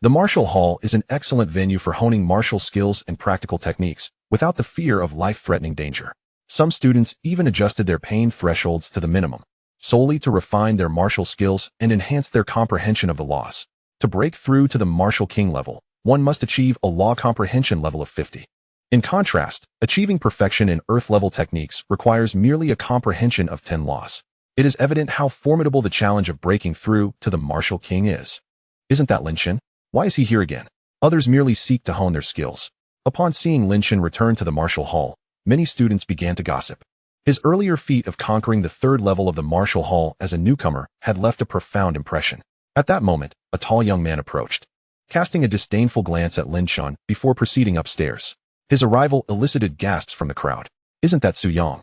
the martial hall is an excellent venue for honing martial skills and practical techniques without the fear of life-threatening danger. Some students even adjusted their pain thresholds to the minimum, solely to refine their martial skills and enhance their comprehension of the laws. To break through to the Martial King level, one must achieve a law comprehension level of 50. In contrast, achieving perfection in Earth-level techniques requires merely a comprehension of 10 laws. It is evident how formidable the challenge of breaking through to the Martial King is. Isn't that Lin Chen? Why is he here again? Others merely seek to hone their skills. Upon seeing Lin Chen return to the martial hall, many students began to gossip. His earlier feat of conquering the 3rd level of the martial hall as a newcomer had left a profound impression. At that moment, a tall young man approached, casting a disdainful glance at Lin Chen before proceeding upstairs. His arrival elicited gasps from the crowd. Isn't that Su Yang?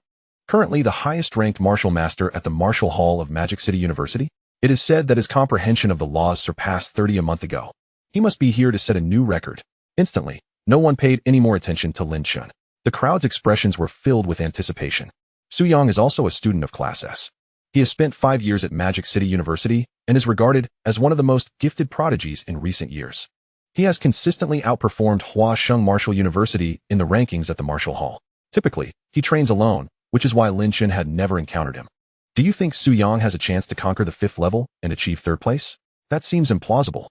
Currently the highest-ranked martial master at the Martial Hall of Magic City University? It is said that his comprehension of the laws surpassed 30 a month ago. He must be here to set a new record. Instantly, no one paid any more attention to Lin Chen. The crowd's expressions were filled with anticipation. Su Yang is also a student of Class S. He has spent 5 years at Magic City University and is regarded as one of the most gifted prodigies in recent years. He has consistently outperformed Hua Sheng Martial University in the rankings at the Martial Hall. Typically, he trains alone, which is why Lin Chen had never encountered him. Do you think Su Yang has a chance to conquer the 5th level and achieve 3rd place? That seems implausible.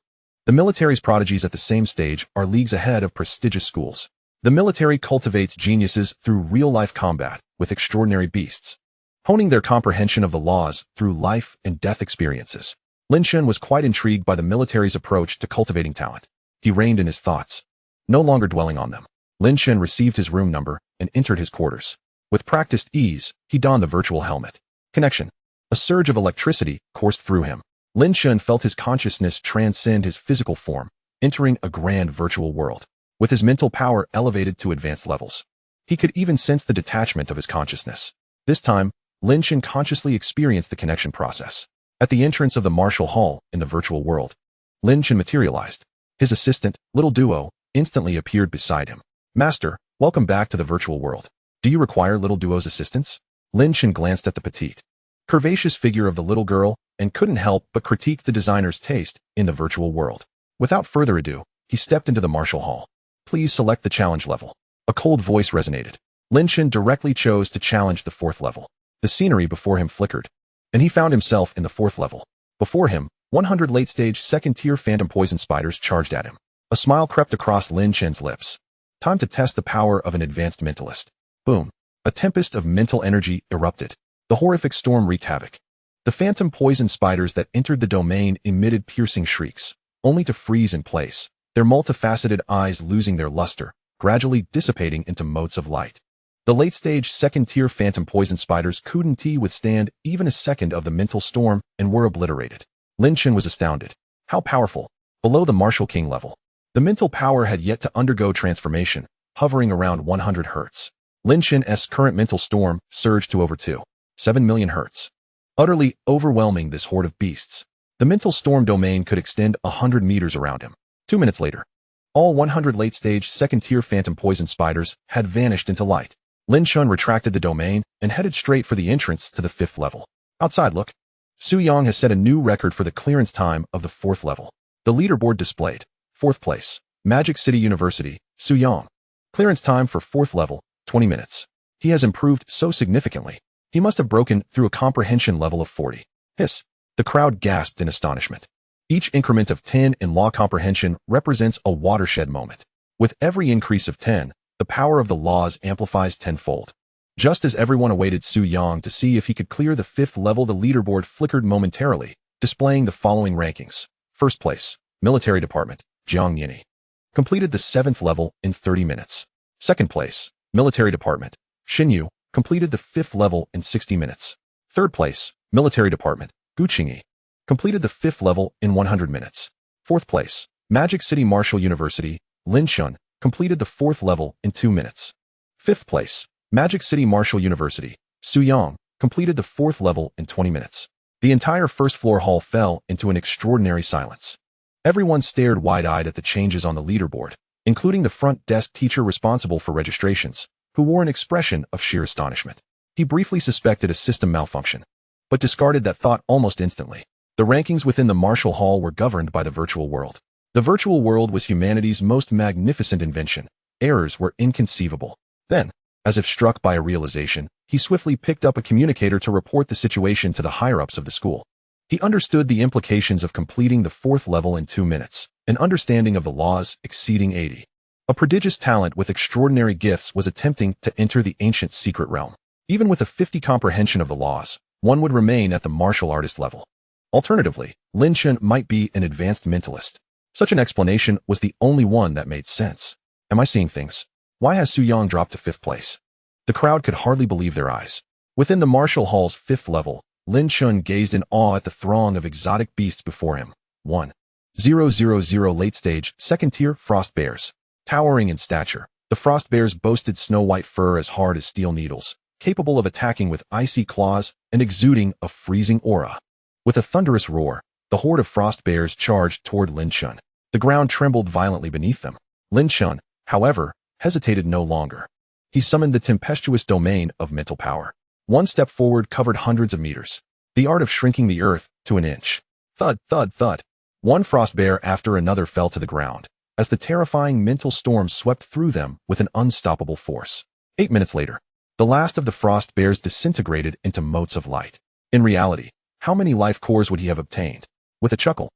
The military's prodigies at the same stage are leagues ahead of prestigious schools. The military cultivates geniuses through real-life combat with extraordinary beasts, honing their comprehension of the laws through life and death experiences. Lin Chen was quite intrigued by the military's approach to cultivating talent. He reined in his thoughts, no longer dwelling on them. Lin Chen received his room number and entered his quarters. With practiced ease, he donned the virtual helmet. Connection. A surge of electricity coursed through him. Lin Chen felt his consciousness transcend his physical form, entering a grand virtual world. With his mental power elevated to advanced levels, he could even sense the detachment of his consciousness. This time, Lin Chen consciously experienced the connection process. At the entrance of the martial hall in the virtual world, Lin Chen materialized. His assistant, Little Duo, instantly appeared beside him. Master, welcome back to the virtual world. Do you require Little Duo's assistance? Lin Chen glanced at the petite, curvaceous figure of the little girl and couldn't help but critique the designer's taste in the virtual world. Without further ado, he stepped into the martial hall. Please select the challenge level. A cold voice resonated. Lin Chen directly chose to challenge the 4th level. The scenery before him flickered, and he found himself in the 4th level. Before him, 100 late-stage second-tier phantom poison spiders charged at him. A smile crept across Lin Chen's lips. Time to test the power of an advanced mentalist. Boom. A tempest of mental energy erupted. The horrific storm wreaked havoc. The phantom poison spiders that entered the domain emitted piercing shrieks, only to freeze in place, their multifaceted eyes losing their luster, gradually dissipating into motes of light. The late-stage second-tier phantom poison spiders couldn't withstand even a second of the mental storm and were obliterated. Lin Chen was astounded. How powerful! Below the Martial King level, the mental power had yet to undergo transformation, hovering around 100 Hz. Lin Chen's current mental storm surged to over 2.7 million Hz, utterly overwhelming this horde of beasts. The mental storm domain could extend 100 meters around him. 2 minutes later, all 100 late-stage second-tier phantom poison spiders had vanished into light. Lin Chen retracted the domain and headed straight for the entrance to the 5th level. Outside, look. Su Yang has set a new record for the clearance time of the 4th level. The leaderboard displayed 4th place, Magic City University, Su Yang. Clearance time for 4th level, 20 minutes. He has improved so significantly. He must have broken through a comprehension level of 40. Hiss. The crowd gasped in astonishment. Each increment of 10 in law comprehension represents a watershed moment. With every increase of 10, the power of the laws amplifies tenfold. Just as everyone awaited Su Yang to see if he could clear the 5th level, the leaderboard flickered momentarily, displaying the following rankings. 1st place, Military Department, Jiang Yini. Completed the 7th level in 30 minutes. 2nd place, Military Department, Xinyu. Completed the 5th level in 60 minutes. 3rd place, Military Department, Gu Qingyi. Completed the 5th level in 100 minutes. 4th place, Magic City Martial University, Lin Chen. Completed the 4th level in 2 minutes. 5th place, Magic City Martial University, Su Yang. Completed the 4th level in 20 minutes. The entire first-floor hall fell into an extraordinary silence. Everyone stared wide-eyed at the changes on the leaderboard, including the front desk teacher responsible for registrations, who wore an expression of sheer astonishment. He briefly suspected a system malfunction, but discarded that thought almost instantly. The rankings within the martial hall were governed by the virtual world. The virtual world was humanity's most magnificent invention. Errors were inconceivable. Then, as if struck by a realization, he swiftly picked up a communicator to report the situation to the higher-ups of the school. He understood the implications of completing the 4th level in 2 minutes, an understanding of the laws exceeding 80. A prodigious talent with extraordinary gifts was attempting to enter the ancient secret realm. Even with a 50 comprehension of the laws, one would remain at the martial artist level. Alternatively, Lin Chen might be an advanced mentalist. Such an explanation was the only one that made sense. Am I seeing things? Why has Su Yang dropped to 5th place? The crowd could hardly believe their eyes. Within the martial hall's 5th level, Lin Chen gazed in awe at the throng of exotic beasts before him. 1,000 late-stage, second-tier frost bears. Towering in stature, the frost bears boasted snow-white fur as hard as steel needles, capable of attacking with icy claws and exuding a freezing aura. With a thunderous roar, the horde of frost bears charged toward Lin Chen. The ground trembled violently beneath them. Lin Chen, however, hesitated no longer. He summoned the tempestuous domain of mental power. One step forward covered hundreds of meters. The art of shrinking the earth to an inch. Thud, thud, thud. One frost bear after another fell to the ground, as the terrifying mental storm swept through them with an unstoppable force. 8 minutes later, the last of the frost bears disintegrated into motes of light. In reality, how many life cores would he have obtained? With a chuckle,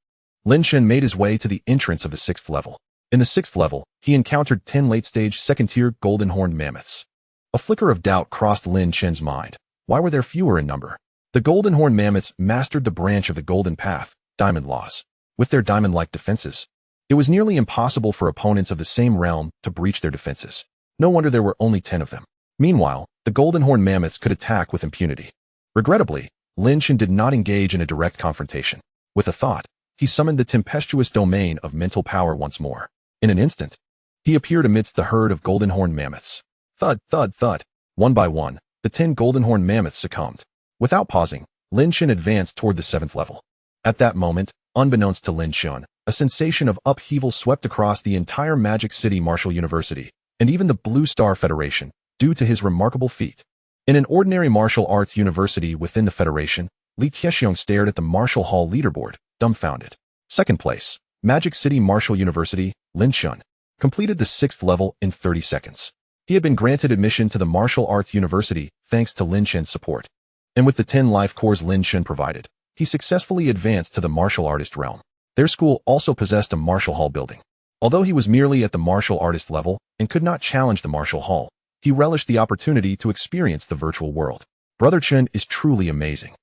Lin Chen made his way to the entrance of the 6th level. In the 6th level, he encountered 10 late-stage second-tier golden-horned mammoths. A flicker of doubt crossed Lin Chen's mind. Why were there fewer in number? The golden-horned mammoths mastered the branch of the golden path, diamond laws. With their diamond-like defenses, it was nearly impossible for opponents of the same realm to breach their defenses. No wonder there were only 10 of them. Meanwhile, the golden-horned mammoths could attack with impunity. Regrettably, Lin Chen did not engage in a direct confrontation. With a thought, he summoned the tempestuous domain of mental power once more. In an instant, he appeared amidst the herd of golden-horned mammoths. Thud, thud, thud. One by one, the 10 golden-horned mammoths succumbed. Without pausing, Lin Chen advanced toward the 7th level. At that moment, unbeknownst to Lin Chen, a sensation of upheaval swept across the entire Magic City Martial University, and even the Blue Star Federation, due to his remarkable feat. In an ordinary martial arts university within the Federation, Li Xiong stared at the Martial Hall leaderboard, dumbfounded. Second place, Magic City Martial University, Lin Chen, completed the 6th level in 30 seconds. He had been granted admission to the Martial Arts University thanks to Lin Chen's support. And with the 10 life cores Lin Chen provided, he successfully advanced to the martial artist realm. Their school also possessed a martial hall building. Although he was merely at the martial artist level and could not challenge the martial hall, he relished the opportunity to experience the virtual world. Brother Chen is truly amazing.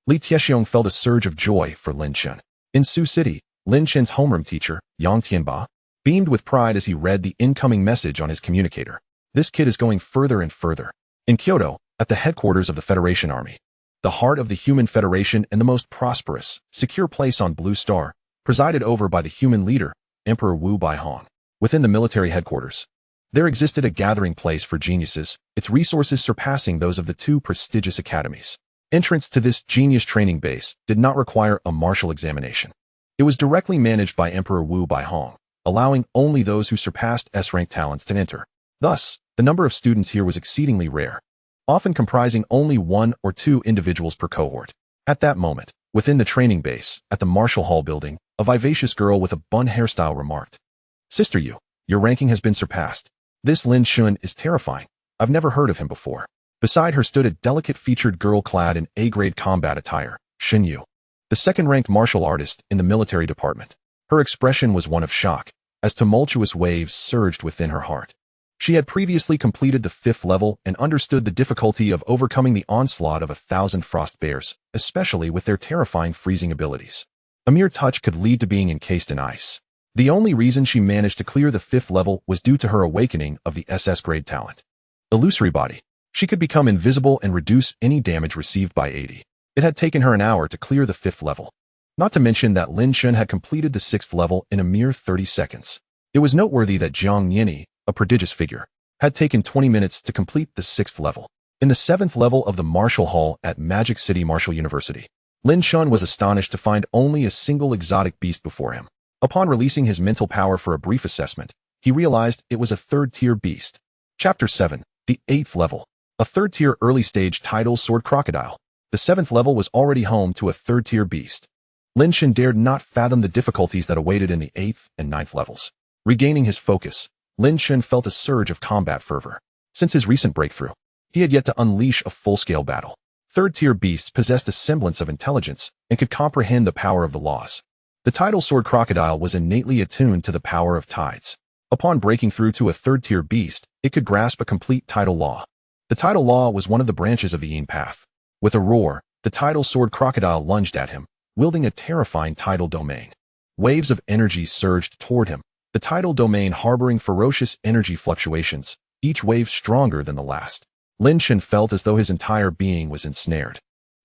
Li Xiong felt a surge of joy for Lin Chen. In Sioux City, Lin Chen's homeroom teacher, Yang Tianba, beamed with pride as he read the incoming message on his communicator. This kid is going further and further. In Kyoto, at the headquarters of the Federation Army, the heart of the human federation and the most prosperous, secure place on Blue Star, presided over by the human leader, Emperor Wu Baihong. Within the military headquarters, there existed a gathering place for geniuses, its resources surpassing those of the 2 prestigious academies. Entrance to this genius training base did not require a martial examination. It was directly managed by Emperor Wu Baihong, allowing only those who surpassed S-rank talents to enter. Thus, the number of students here was exceedingly rare, often comprising only 1 or 2 individuals per cohort. At that moment, within the training base, at the Martial Hall building, a vivacious girl with a bun hairstyle remarked, "Sister Yu, your ranking has been surpassed. This Lin Chen is terrifying. I've never heard of him before." Beside her stood a delicate-featured girl clad in A-grade combat attire, Shin Yu, the second-ranked martial artist in the military department. Her expression was one of shock, as tumultuous waves surged within her heart. She had previously completed the 5th level and understood the difficulty of overcoming the onslaught of 1,000 frost bears, especially with their terrifying freezing abilities. A mere touch could lead to being encased in ice. The only reason she managed to clear the 5th level was due to her awakening of the SS grade talent. Illusory body. She could become invisible and reduce any damage received by 80. It had taken her an hour to clear the 5th level. Not to mention that Lin Chen had completed the 6th level in a mere 30 seconds. It was noteworthy that Jiang Yini, a prodigious figure, had taken 20 minutes to complete the 6th level. In the 7th level of the Martial Hall at Magic City Martial University, Lin Chen was astonished to find only a single exotic beast before him. Upon releasing his mental power for a brief assessment, he realized it was a 3rd-tier beast. Chapter 7, the 8th level. A 3rd-tier early-stage tidal sword crocodile. The 7th level was already home to a 3rd-tier beast. Lin Chen dared not fathom the difficulties that awaited in the 8th and 9th levels. Regaining his focus, Lin Chen felt a surge of combat fervor. Since his recent breakthrough, he had yet to unleash a full-scale battle. 3rd-tier beasts possessed a semblance of intelligence and could comprehend the power of the laws. The tidal sword crocodile was innately attuned to the power of tides. Upon breaking through to a 3rd-tier beast, it could grasp a complete tidal law. The tidal law was one of the branches of the Yin path. With a roar, the tidal sword crocodile lunged at him, wielding a terrifying tidal domain. Waves of energy surged toward him, the tidal domain harboring ferocious energy fluctuations, each wave stronger than the last. Lin Chen felt as though his entire being was ensnared,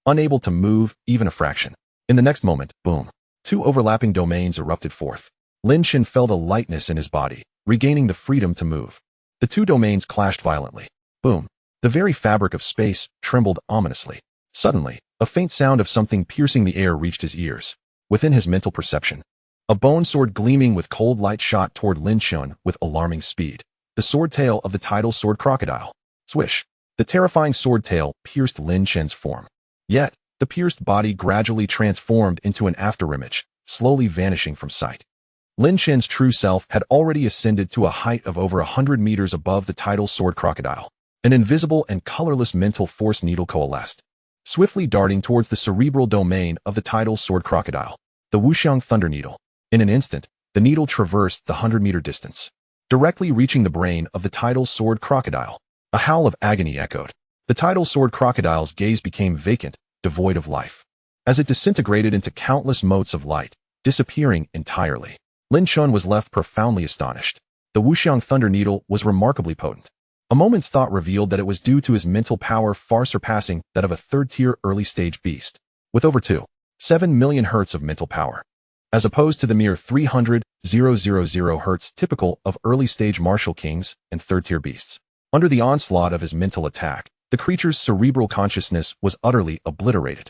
unable to move even a fraction. In the next moment, boom, 2 overlapping domains erupted forth. Lin Chen felt a lightness in his body, regaining the freedom to move. The 2 domains clashed violently. Boom. The very fabric of space trembled ominously. Suddenly, a faint sound of something piercing the air reached his ears. Within his mental perception, a bone sword gleaming with cold light shot toward Lin Chen with alarming speed. The sword tail of the tidal sword crocodile. Swish! The terrifying sword tail pierced Lin Chen's form. Yet, the pierced body gradually transformed into an afterimage, slowly vanishing from sight. Lin Chen's true self had already ascended to a height of over 100 meters above the tidal sword crocodile. An invisible and colorless mental force needle coalesced, swiftly darting towards the cerebral domain of the tidal sword crocodile, the Wuxiang Thunder Needle. In an instant, the needle traversed the 100-meter distance, directly reaching the brain of the tidal sword crocodile. A howl of agony echoed. The tidal sword crocodile's gaze became vacant, devoid of life, as it disintegrated into countless motes of light, disappearing entirely. Lin Chen was left profoundly astonished. The Wuxiang Thunder Needle was remarkably potent. A moment's thought revealed that it was due to his mental power far surpassing that of a third-tier early-stage beast, with over 2.7 million hertz of mental power, as opposed to the mere 300,000 hertz typical of early-stage martial kings and third-tier beasts. Under the onslaught of his mental attack, the creature's cerebral consciousness was utterly obliterated.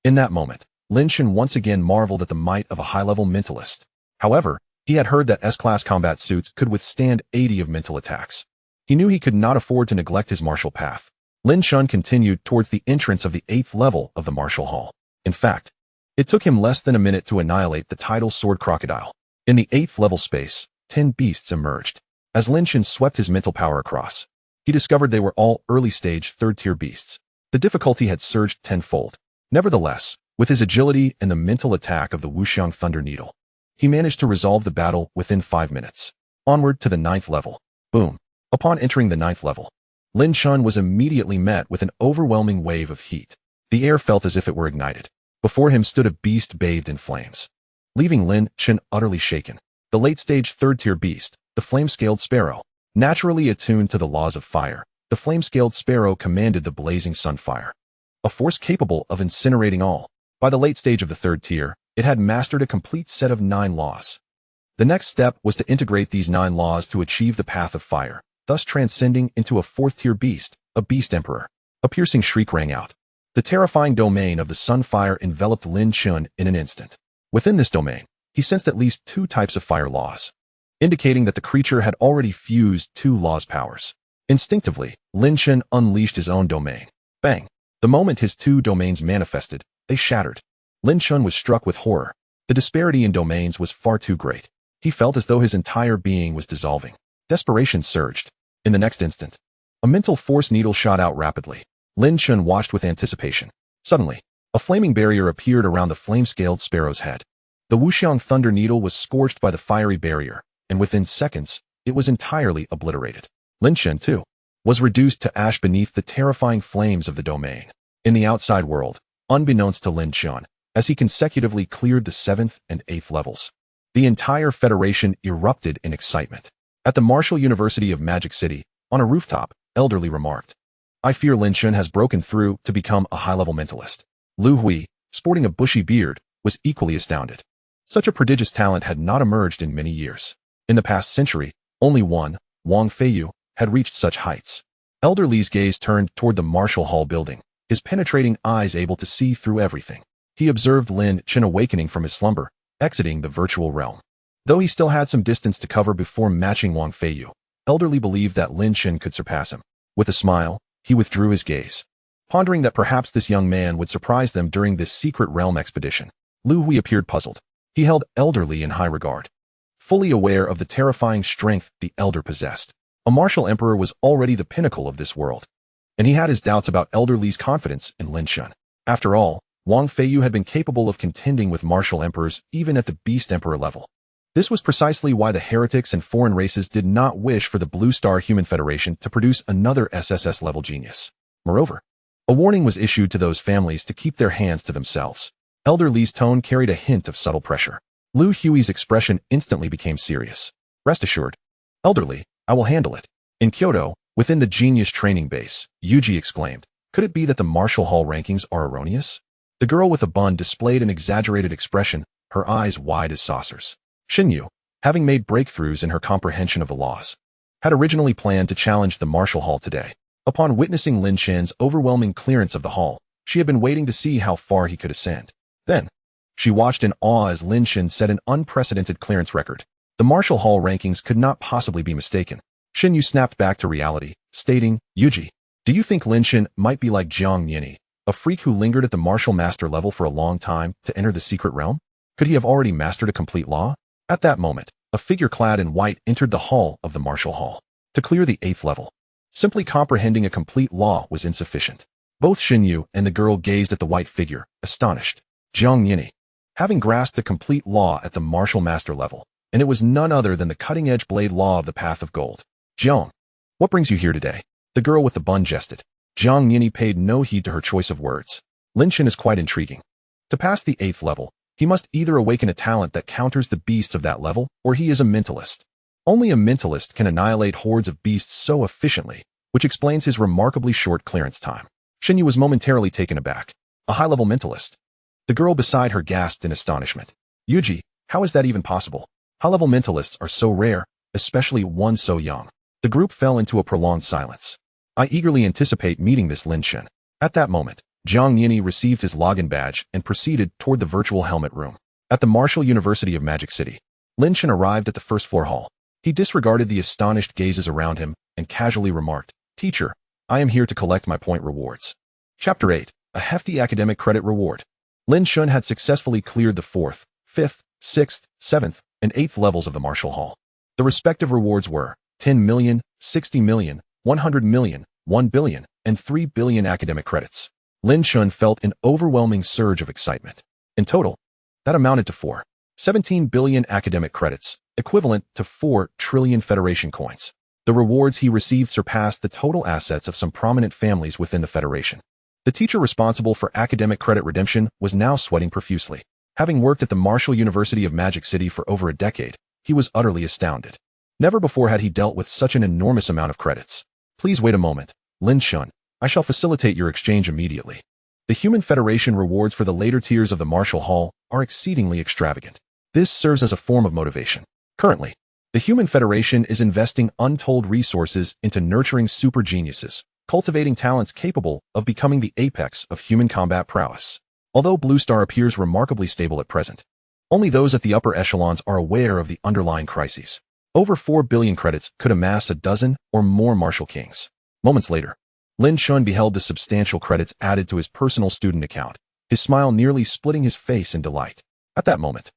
In that moment, Lin Chen once again marveled at the might of a high-level mentalist. However, he had heard that S-class combat suits could withstand 80 of mental attacks. He knew he could not afford to neglect his martial path. Lin Chen continued towards the entrance of the 8th level of the martial hall. In fact, it took him less than a minute to annihilate the tidal sword crocodile. In the 8th level space, 10 beasts emerged. As Lin Chen swept his mental power across, he discovered they were all early-stage third-tier beasts. The difficulty had surged tenfold. Nevertheless, with his agility and the mental attack of the Wuxiang Thunder Needle, he managed to resolve the battle within 5 minutes. Onward to the 9th level. Boom. Upon entering the 9th level, Lin Chen was immediately met with an overwhelming wave of heat. The air felt as if it were ignited. Before him stood a beast bathed in flames, leaving Lin Chen utterly shaken. The late-stage third-tier beast, the flame-scaled sparrow. Naturally attuned to the laws of fire, the flame-scaled sparrow commanded the blazing sunfire, a force capable of incinerating all. By the late stage of the third tier, it had mastered a complete set of 9 laws. The next step was to integrate these 9 laws to achieve the path of fire, thus transcending into a 4th-tier beast, a beast emperor. A piercing shriek rang out. The terrifying domain of the sunfire enveloped Lin Chen in an instant. Within this domain, he sensed at least 2 types of fire laws, indicating that the creature had already fused 2 laws' powers. Instinctively, Lin Chen unleashed his own domain. Bang! The moment his 2 domains manifested, they shattered. Lin Chen was struck with horror. The disparity in domains was far too great. He felt as though his entire being was dissolving. Desperation surged. In the next instant, a mental force needle shot out rapidly. Lin Chen watched with anticipation. Suddenly, a flaming barrier appeared around the flame-scaled sparrow's head. The Wuxiang Thunder Needle was scorched by the fiery barrier, and within seconds, it was entirely obliterated. Lin Chen, too, was reduced to ash beneath the terrifying flames of the domain. In the outside world, unbeknownst to Lin Chen, as he consecutively cleared the 7th and 8th levels, the entire Federation erupted in excitement. At the Martial University of Magic City, on a rooftop, Elderly remarked, "I fear Lin Chen has broken through to become a high-level mentalist." Lu Hui, sporting a bushy beard, was equally astounded. Such a prodigious talent had not emerged in many years. In the past century, only one, Wang Feiyu, had reached such heights. Elderly's gaze turned toward the Martial Hall building, his penetrating eyes able to see through everything. He observed Lin Chen awakening from his slumber, exiting the virtual realm. Though he still had some distance to cover before matching Wang Feiyu, Elderly believed that Lin Chen could surpass him. With a smile, he withdrew his gaze, pondering that perhaps this young man would surprise them during this secret realm expedition. Lu Hui appeared puzzled. He held Elderly in high regard, fully aware of the terrifying strength the elder possessed. A martial emperor was already the pinnacle of this world, and he had his doubts about Elderly's confidence in Lin Chen. After all, Wang Feiyu had been capable of contending with martial emperors even at the Beast Emperor level. This was precisely why the heretics and foreign races did not wish for the Blue Star Human Federation to produce another SSS-level genius. Moreover, a warning was issued to those families to keep their hands to themselves. Elderly's tone carried a hint of subtle pressure. Lu Hui's expression instantly became serious. "Rest assured, Elderly, I will handle it." In Kyoto, within the genius training base, Yuji exclaimed, "Could it be that the Martial Hall rankings are erroneous?" The girl with a bun displayed an exaggerated expression, her eyes wide as saucers. Xinyu, having made breakthroughs in her comprehension of the laws, had originally planned to challenge the Martial Hall today. Upon witnessing Lin Chen's overwhelming clearance of the hall, She had been waiting to see how far he could ascend. Then, she watched in awe as Lin Chen set an unprecedented clearance record. The Martial Hall rankings could not possibly be mistaken. Shin Yu snapped back to reality, stating, Yuji, do you think Lin Chen might be like Jiang Yini, a freak who lingered at the martial master level for a long time to enter the secret realm? Could he have already mastered a complete law? At that moment, a figure clad in white entered the hall of the Martial Hall. To clear the 8th level, simply comprehending a complete law was insufficient. Both Shin Yu and the girl gazed at the white figure, astonished. Jiang Yini, having grasped the complete law at the martial master level, and it was none other than the cutting-edge blade law of the Path of Gold. Jiang, what brings you here today? The girl with the bun jested. Jiang Yini paid no heed to her choice of words. Lin Chen is quite intriguing. To pass the 8th level, he must either awaken a talent that counters the beasts of that level, or he is a mentalist. Only a mentalist can annihilate hordes of beasts so efficiently, which explains his remarkably short clearance time. Shin Yu was momentarily taken aback. A high-level mentalist. The girl beside her gasped in astonishment. Yuji, how is that even possible? High-level mentalists are so rare, especially one so young. The group fell into a prolonged silence. I eagerly anticipate meeting this Lin Chen. At that moment, Jiang Yini received his login badge and proceeded toward the virtual helmet room. At the Martial University of Magic City, Lin Chen arrived at the first floor hall. He disregarded the astonished gazes around him and casually remarked, Teacher, I am here to collect my point rewards. Chapter 8, a hefty academic credit reward. Lin Chen had successfully cleared the 4th, 5th, 6th, 7th, and 8th levels of the Martial Hall. The respective rewards were 10 million, 60 million, 100 million, 1 billion, and 3 billion academic credits. Lin Chen felt an overwhelming surge of excitement. In total, that amounted to 17 billion academic credits, equivalent to 4 trillion Federation coins. The rewards he received surpassed the total assets of some prominent families within the Federation. The teacher responsible for academic credit redemption was now sweating profusely. Having worked at the Martial University of Magic City for over a decade, he was utterly astounded. Never before had he dealt with such an enormous amount of credits. Please wait a moment, Lin Chen. I shall facilitate your exchange immediately. The Human Federation rewards for the later tiers of the Martial Hall are exceedingly extravagant. This serves as a form of motivation. Currently, the Human Federation is investing untold resources into nurturing super geniuses, cultivating talents capable of becoming the apex of human combat prowess. Although Blue Star appears remarkably stable at present, only those at the upper echelons are aware of the underlying crises. Over 4 billion credits could amass a dozen or more Martial Kings. Moments later, Lin Chen beheld the substantial credits added to his personal student account, his smile nearly splitting his face in delight. At that moment,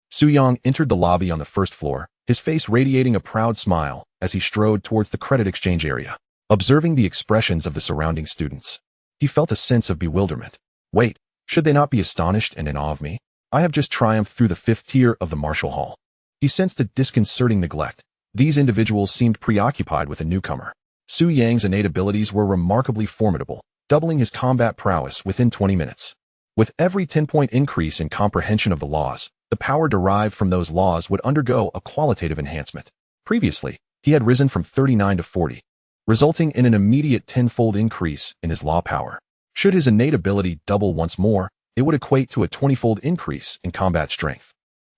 Su Yang entered the lobby on the first floor, his face radiating a proud smile as he strode towards the credit exchange area. Observing the expressions of the surrounding students, he felt a sense of bewilderment. Wait, should they not be astonished and in awe of me? I have just triumphed through the 5th tier of the Martial Hall. He sensed a disconcerting neglect. These individuals seemed preoccupied with a newcomer. Su Yang's innate abilities were remarkably formidable, doubling his combat prowess within 20 minutes. With every 10-point increase in comprehension of the laws, the power derived from those laws would undergo a qualitative enhancement. Previously, he had risen from 39 to 40, resulting in an immediate 10-fold increase in his law power. Should his innate ability double once more, it would equate to a 20-fold increase in combat strength.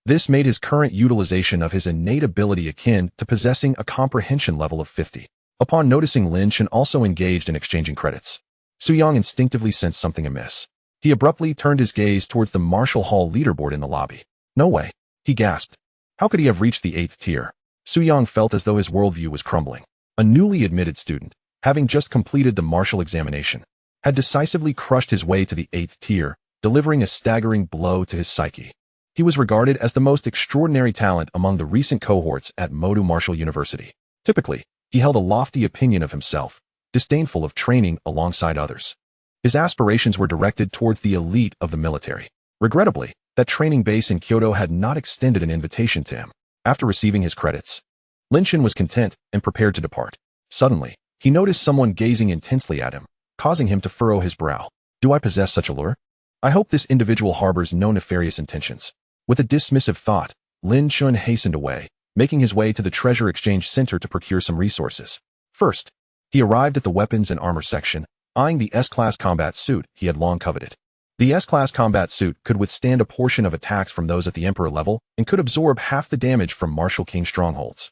This made his current utilization of his innate ability akin to possessing a comprehension level of 50. Upon noticing Lin Chen also engaged in exchanging credits, Su Yang instinctively sensed something amiss. He abruptly turned his gaze towards the Martial Hall leaderboard in the lobby. No way, he gasped. How could he have reached the 8th tier? Su Yang felt as though his worldview was crumbling. A newly admitted student, having just completed the martial examination, had decisively crushed his way to the 8th tier, delivering a staggering blow to his psyche. He was regarded as the most extraordinary talent among the recent cohorts at Modu Martial University. Typically, he held a lofty opinion of himself, disdainful of training alongside others. His aspirations were directed towards the elite of the military. Regrettably, that training base in Kyoto had not extended an invitation to him. After receiving his credits, Lin Chen was content and prepared to depart. Suddenly, he noticed someone gazing intensely at him, causing him to furrow his brow. Do I possess such allure? I hope this individual harbors no nefarious intentions. With a dismissive thought, Lin Chen hastened away, making his way to the Treasure Exchange Center to procure some resources. First, he arrived at the weapons and armor section, eyeing the S-Class combat suit he had long coveted. The S-Class combat suit could withstand a portion of attacks from those at the Emperor level and could absorb half the damage from Martial King strongholds.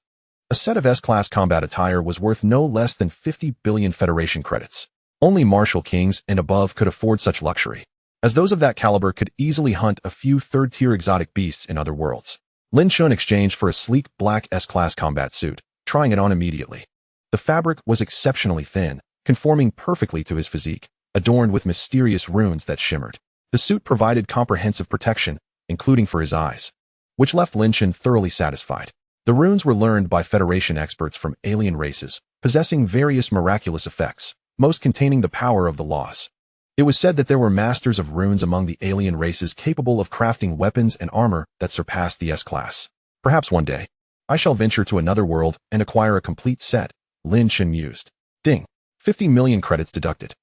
A set of S-Class combat attire was worth no less than 50 billion Federation credits. Only martial kings and above could afford such luxury, as those of that caliber could easily hunt a few third-tier exotic beasts in other worlds. Lin Chen exchanged for a sleek black S-class combat suit, trying it on immediately. The fabric was exceptionally thin, conforming perfectly to his physique, adorned with mysterious runes that shimmered. The suit provided comprehensive protection, including for his eyes, which left Lin Chen thoroughly satisfied. The runes were learned by Federation experts from alien races, possessing various miraculous effects, most containing the power of the laws. It was said that there were masters of runes among the alien races capable of crafting weapons and armor that surpassed the S-class. Perhaps one day, I shall venture to another world and acquire a complete set, Lin Chen mused. Ding. 50 million credits deducted.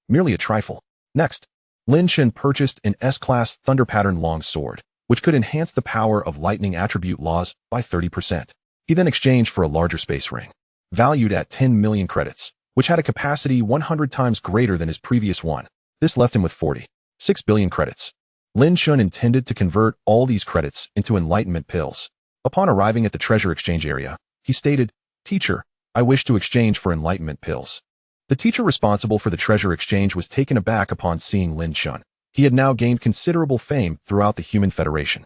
Merely a trifle. Next, Lin Chen purchased an S-class Thunder Pattern long sword, which could enhance the power of lightning attribute laws by 30%. He then exchanged for a larger space ring, valued at 10 million credits, which had a capacity 100 times greater than his previous one. This left him with 46 billion credits. Lin Chen intended to convert all these credits into enlightenment pills. Upon arriving at the treasure exchange area, he stated, "Teacher, I wish to exchange for enlightenment pills." The teacher responsible for the treasure exchange was taken aback upon seeing Lin Chen. He had now gained considerable fame throughout the Human Federation.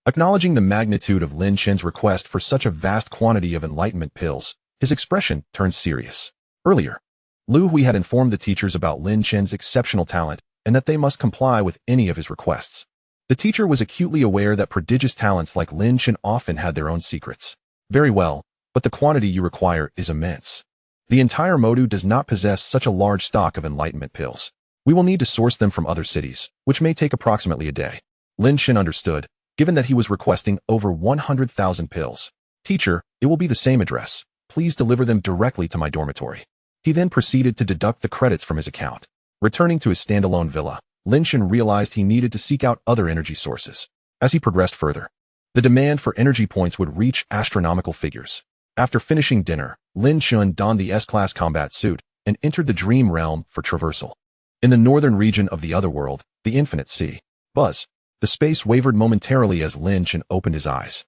Acknowledging the magnitude of Lin Chen's request for such a vast quantity of enlightenment pills, his expression turned serious. Earlier, Lu Hui had informed the teachers about Lin Chen's exceptional talent and that they must comply with any of his requests. The teacher was acutely aware that prodigious talents like Lin Chen often had their own secrets. Very well, but the quantity you require is immense. The entire Modu does not possess such a large stock of enlightenment pills. We will need to source them from other cities, which may take approximately a day. Lin Chen understood, given that he was requesting over 100,000 pills. Teacher, it will be the same address. Please deliver them directly to my dormitory. He then proceeded to deduct the credits from his account. Returning to his standalone villa, Lin Chen realized he needed to seek out other energy sources. As he progressed further, the demand for energy points would reach astronomical figures. After finishing dinner, Lin Chen donned the S-class combat suit and entered the dream realm for traversal. In the northern region of the Otherworld, the infinite sea. Buzz. The space wavered momentarily as Lin Chen opened his eyes.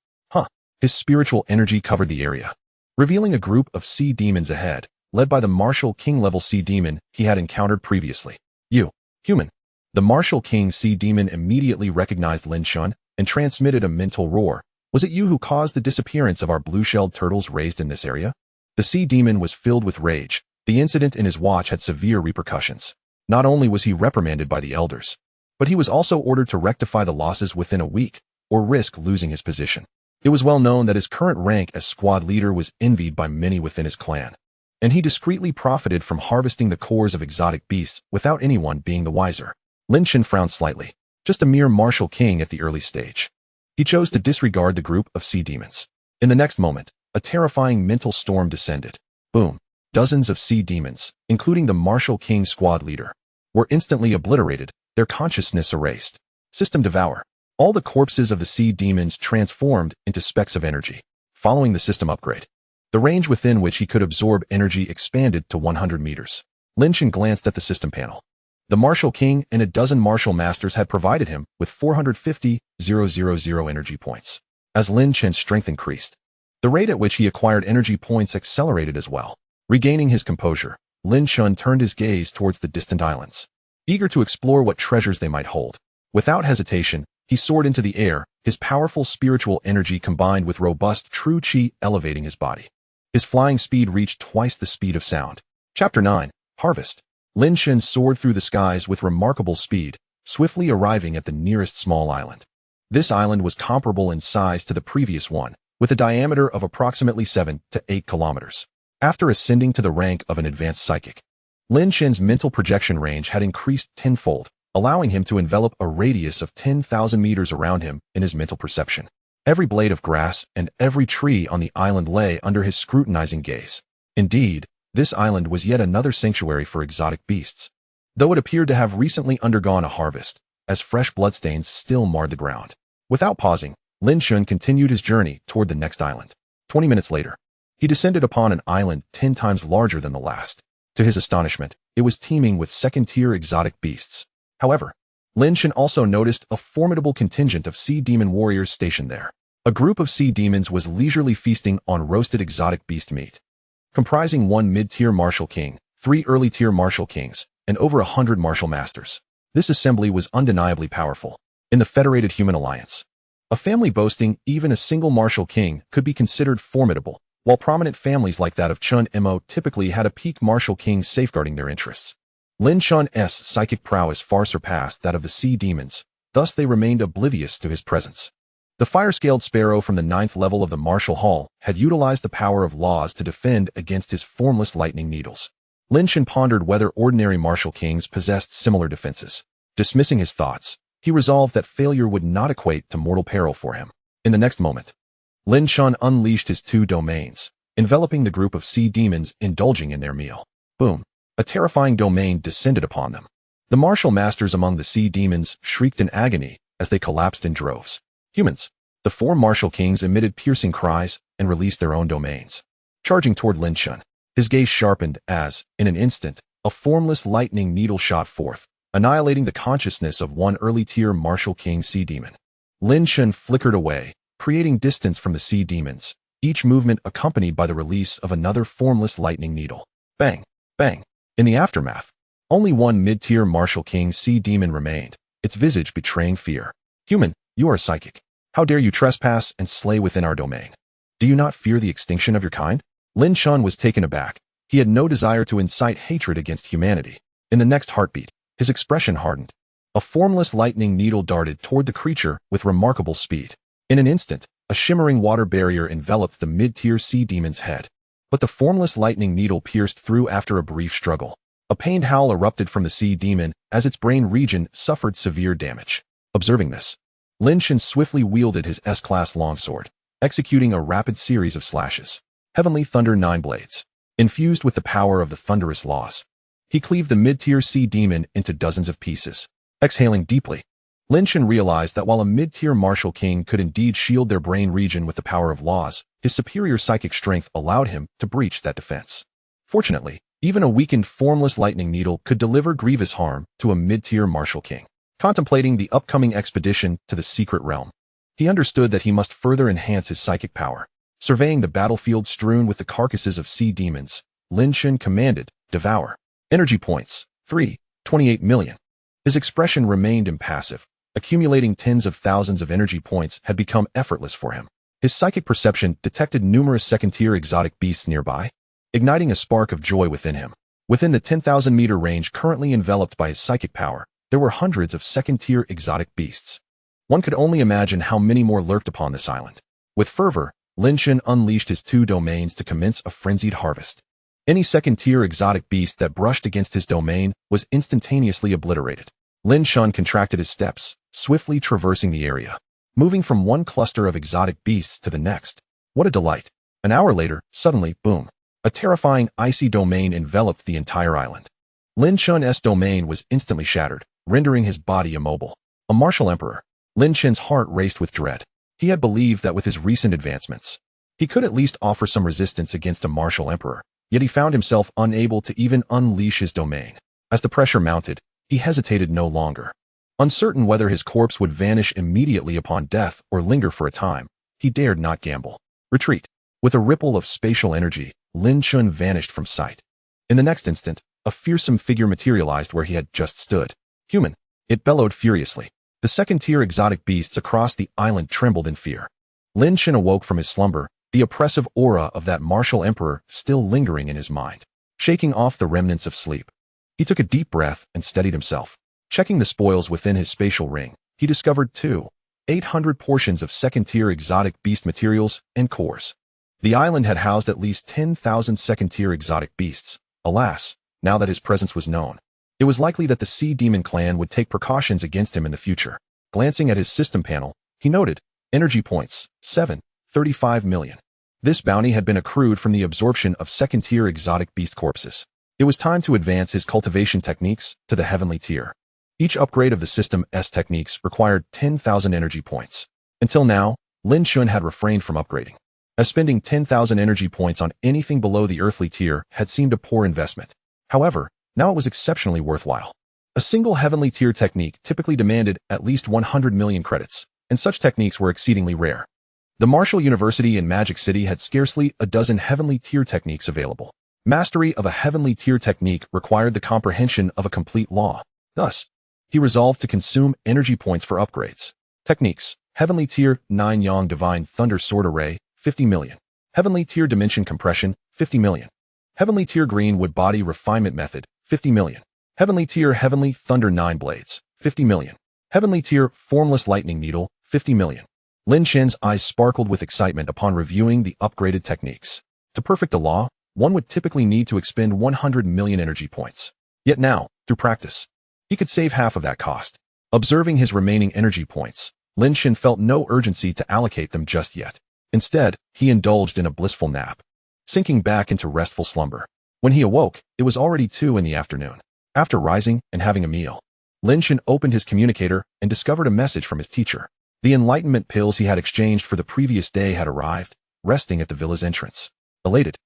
His spiritual energy covered the area, revealing a group of sea demons ahead, led by the Martial King-level sea demon he had encountered previously. You, human. The Martial King sea demon immediately recognized Lin Chen and transmitted a mental roar. Was it you who caused the disappearance of our blue-shelled turtles raised in this area? The sea demon was filled with rage. The incident in his watch had severe repercussions. Not only was he reprimanded by the elders, but he was also ordered to rectify the losses within a week, or risk losing his position. It was well known that his current rank as squad leader was envied by many within his clan, and he discreetly profited from harvesting the cores of exotic beasts without anyone being the wiser. Lin Chen frowned slightly. Just a mere martial king at the early stage. He chose to disregard the group of sea demons. In the next moment, a terrifying mental storm descended. Boom. Dozens of sea demons, including the Martial King squad leader, were instantly obliterated, their consciousness erased. System Devour. All the corpses of the sea demons transformed into specks of energy. Following the system upgrade, the range within which he could absorb energy expanded to 100 meters. Lin Chen glanced at the system panel. The Martial King and a dozen Martial Masters had provided him with 450,000 energy points. As Lin Chen's strength increased, the rate at which he acquired energy points accelerated as well. Regaining his composure, Lin Chen turned his gaze towards the distant islands, eager to explore what treasures they might hold. Without hesitation, he soared into the air, his powerful spiritual energy combined with robust true qi elevating his body. His flying speed reached twice the speed of sound. Chapter 9. Harvest. Lin Chen soared through the skies with remarkable speed, swiftly arriving at the nearest small island. This island was comparable in size to the previous one, with a diameter of approximately 7 to 8 kilometers. After ascending to the rank of an advanced psychic, Lin Chen's mental projection range had increased tenfold, allowing him to envelop a radius of 10,000 meters around him in his mental perception. Every blade of grass and every tree on the island lay under his scrutinizing gaze. Indeed, this island was yet another sanctuary for exotic beasts, though it appeared to have recently undergone a harvest, as fresh bloodstains still marred the ground. Without pausing, Lin Chen continued his journey toward the next island. 20 minutes later, he descended upon an island 10 times larger than the last. To his astonishment, it was teeming with second-tier exotic beasts. However, Lin Chen also noticed a formidable contingent of sea demon warriors stationed there. A group of sea demons was leisurely feasting on roasted exotic beast meat. Comprising one mid-tier martial king, 3 early-tier martial kings, and over 100 martial masters. This assembly was undeniably powerful. In the Federated Human Alliance, a family boasting even a single martial king could be considered formidable, while prominent families like that of Chun Mo typically had a peak martial king safeguarding their interests. Lin Chen's psychic prowess far surpassed that of the sea demons, thus they remained oblivious to his presence. The fire-scaled sparrow from the 9th level of the martial hall had utilized the power of laws to defend against his formless lightning needles. Lin Chen pondered whether ordinary martial kings possessed similar defenses. Dismissing his thoughts, he resolved that failure would not equate to mortal peril for him. In the next moment, Lin Chen unleashed his 2 domains, enveloping the group of sea demons indulging in their meal. Boom! A terrifying domain descended upon them. The martial masters among the sea demons shrieked in agony as they collapsed in droves. Humans. The 4 martial kings emitted piercing cries and released their own domains. Charging toward Lin Chen, his gaze sharpened as, in an instant, a formless lightning needle shot forth, annihilating the consciousness of one early-tier martial king sea demon. Lin Chen flickered away, creating distance from the sea demons, each movement accompanied by the release of another formless lightning needle. Bang! Bang! In the aftermath, only one mid-tier martial king sea demon remained, its visage betraying fear. Human, you are psychic. How dare you trespass and slay within our domain? Do you not fear the extinction of your kind? Lin Chen was taken aback. He had no desire to incite hatred against humanity. In the next heartbeat, his expression hardened. A formless lightning needle darted toward the creature with remarkable speed. In an instant, a shimmering water barrier enveloped the mid-tier sea demon's head. But the formless lightning needle pierced through after a brief struggle. A pained howl erupted from the sea demon as its brain region suffered severe damage. Observing this, Lin Chen swiftly wielded his S-class longsword, executing a rapid series of slashes. Heavenly Thunder 9 blades. Infused with the power of the thunderous laws, he cleaved the mid-tier sea demon into dozens of pieces. Exhaling deeply, Lin Chen realized that while a mid-tier martial king could indeed shield their brain region with the power of laws, his superior psychic strength allowed him to breach that defense. Fortunately, even a weakened formless lightning needle could deliver grievous harm to a mid-tier martial king. Contemplating the upcoming expedition to the secret realm, he understood that he must further enhance his psychic power. Surveying the battlefield strewn with the carcasses of sea demons, Lin Chen commanded, "Devour." Energy points, 328 million. His expression remained impassive. Accumulating tens of thousands of energy points had become effortless for him. His psychic perception detected numerous second-tier exotic beasts nearby, igniting a spark of joy within him. Within the 10,000-meter range currently enveloped by his psychic power, there were hundreds of second-tier exotic beasts. One could only imagine how many more lurked upon this island. With fervor, Lin Chen unleashed his 2 domains to commence a frenzied harvest. Any second-tier exotic beast that brushed against his domain was instantaneously obliterated. Lin Chen contracted his steps, swiftly traversing the area, moving from one cluster of exotic beasts to the next. What a delight! An hour later, suddenly, boom! A terrifying icy domain enveloped the entire island. Lin Chen's domain was instantly shattered, rendering his body immobile. A martial emperor. Lin Chen's heart raced with dread. He had believed that with his recent advancements, he could at least offer some resistance against a martial emperor, yet he found himself unable to even unleash his domain. As the pressure mounted, he hesitated no longer. Uncertain whether his corpse would vanish immediately upon death or linger for a time, he dared not gamble. Retreat. With a ripple of spatial energy, Lin Chen vanished from sight. In the next instant, a fearsome figure materialized where he had just stood. Human. It bellowed furiously. The second-tier exotic beasts across the island trembled in fear. Lin Chen awoke from his slumber, the oppressive aura of that martial emperor still lingering in his mind. Shaking off the remnants of sleep, he took a deep breath and steadied himself. Checking the spoils within his spatial ring, he discovered 800 portions of second-tier exotic beast materials and cores. The island had housed at least 10,000 second-tier exotic beasts. Alas, now that his presence was known, it was likely that the Sea Demon clan would take precautions against him in the future. Glancing at his system panel, he noted, energy points, 35 million. This bounty had been accrued from the absorption of second-tier exotic beast corpses. It was time to advance his cultivation techniques to the heavenly tier. Each upgrade of the system's techniques required 10,000 energy points. Until now, Lin Chen had refrained from upgrading, as spending 10,000 energy points on anything below the earthly tier had seemed a poor investment. However, now it was exceptionally worthwhile. A single heavenly tier technique typically demanded at least 100 million credits, and such techniques were exceedingly rare. The Martial University in Magic City had scarcely a dozen heavenly tier techniques available. Mastery of a heavenly tier technique required the comprehension of a complete law. Thus, he resolved to consume energy points for upgrades. Techniques: Heavenly Tier 9 Yang Divine Thunder Sword Array, 50 million. Heavenly Tier Dimension Compression, 50 million. Heavenly Tier Green Wood Body Refinement Method, 50 million. Heavenly Tier Heavenly Thunder 9 Blades, 50 million. Heavenly Tier Formless Lightning Needle, 50 million. Lin Chen's eyes sparkled with excitement upon reviewing the upgraded techniques. To perfect a law, one would typically need to expend 100 million energy points. Yet now, through practice, he could save half of that cost. Observing his remaining energy points, Lin Chen felt no urgency to allocate them just yet. Instead, he indulged in a blissful nap, sinking back into restful slumber. When he awoke, it was already 2 in the afternoon. After rising and having a meal, Lin Chen opened his communicator and discovered a message from his teacher. The enlightenment pills he had exchanged for the previous day had arrived, resting at the villa's entrance. Elated,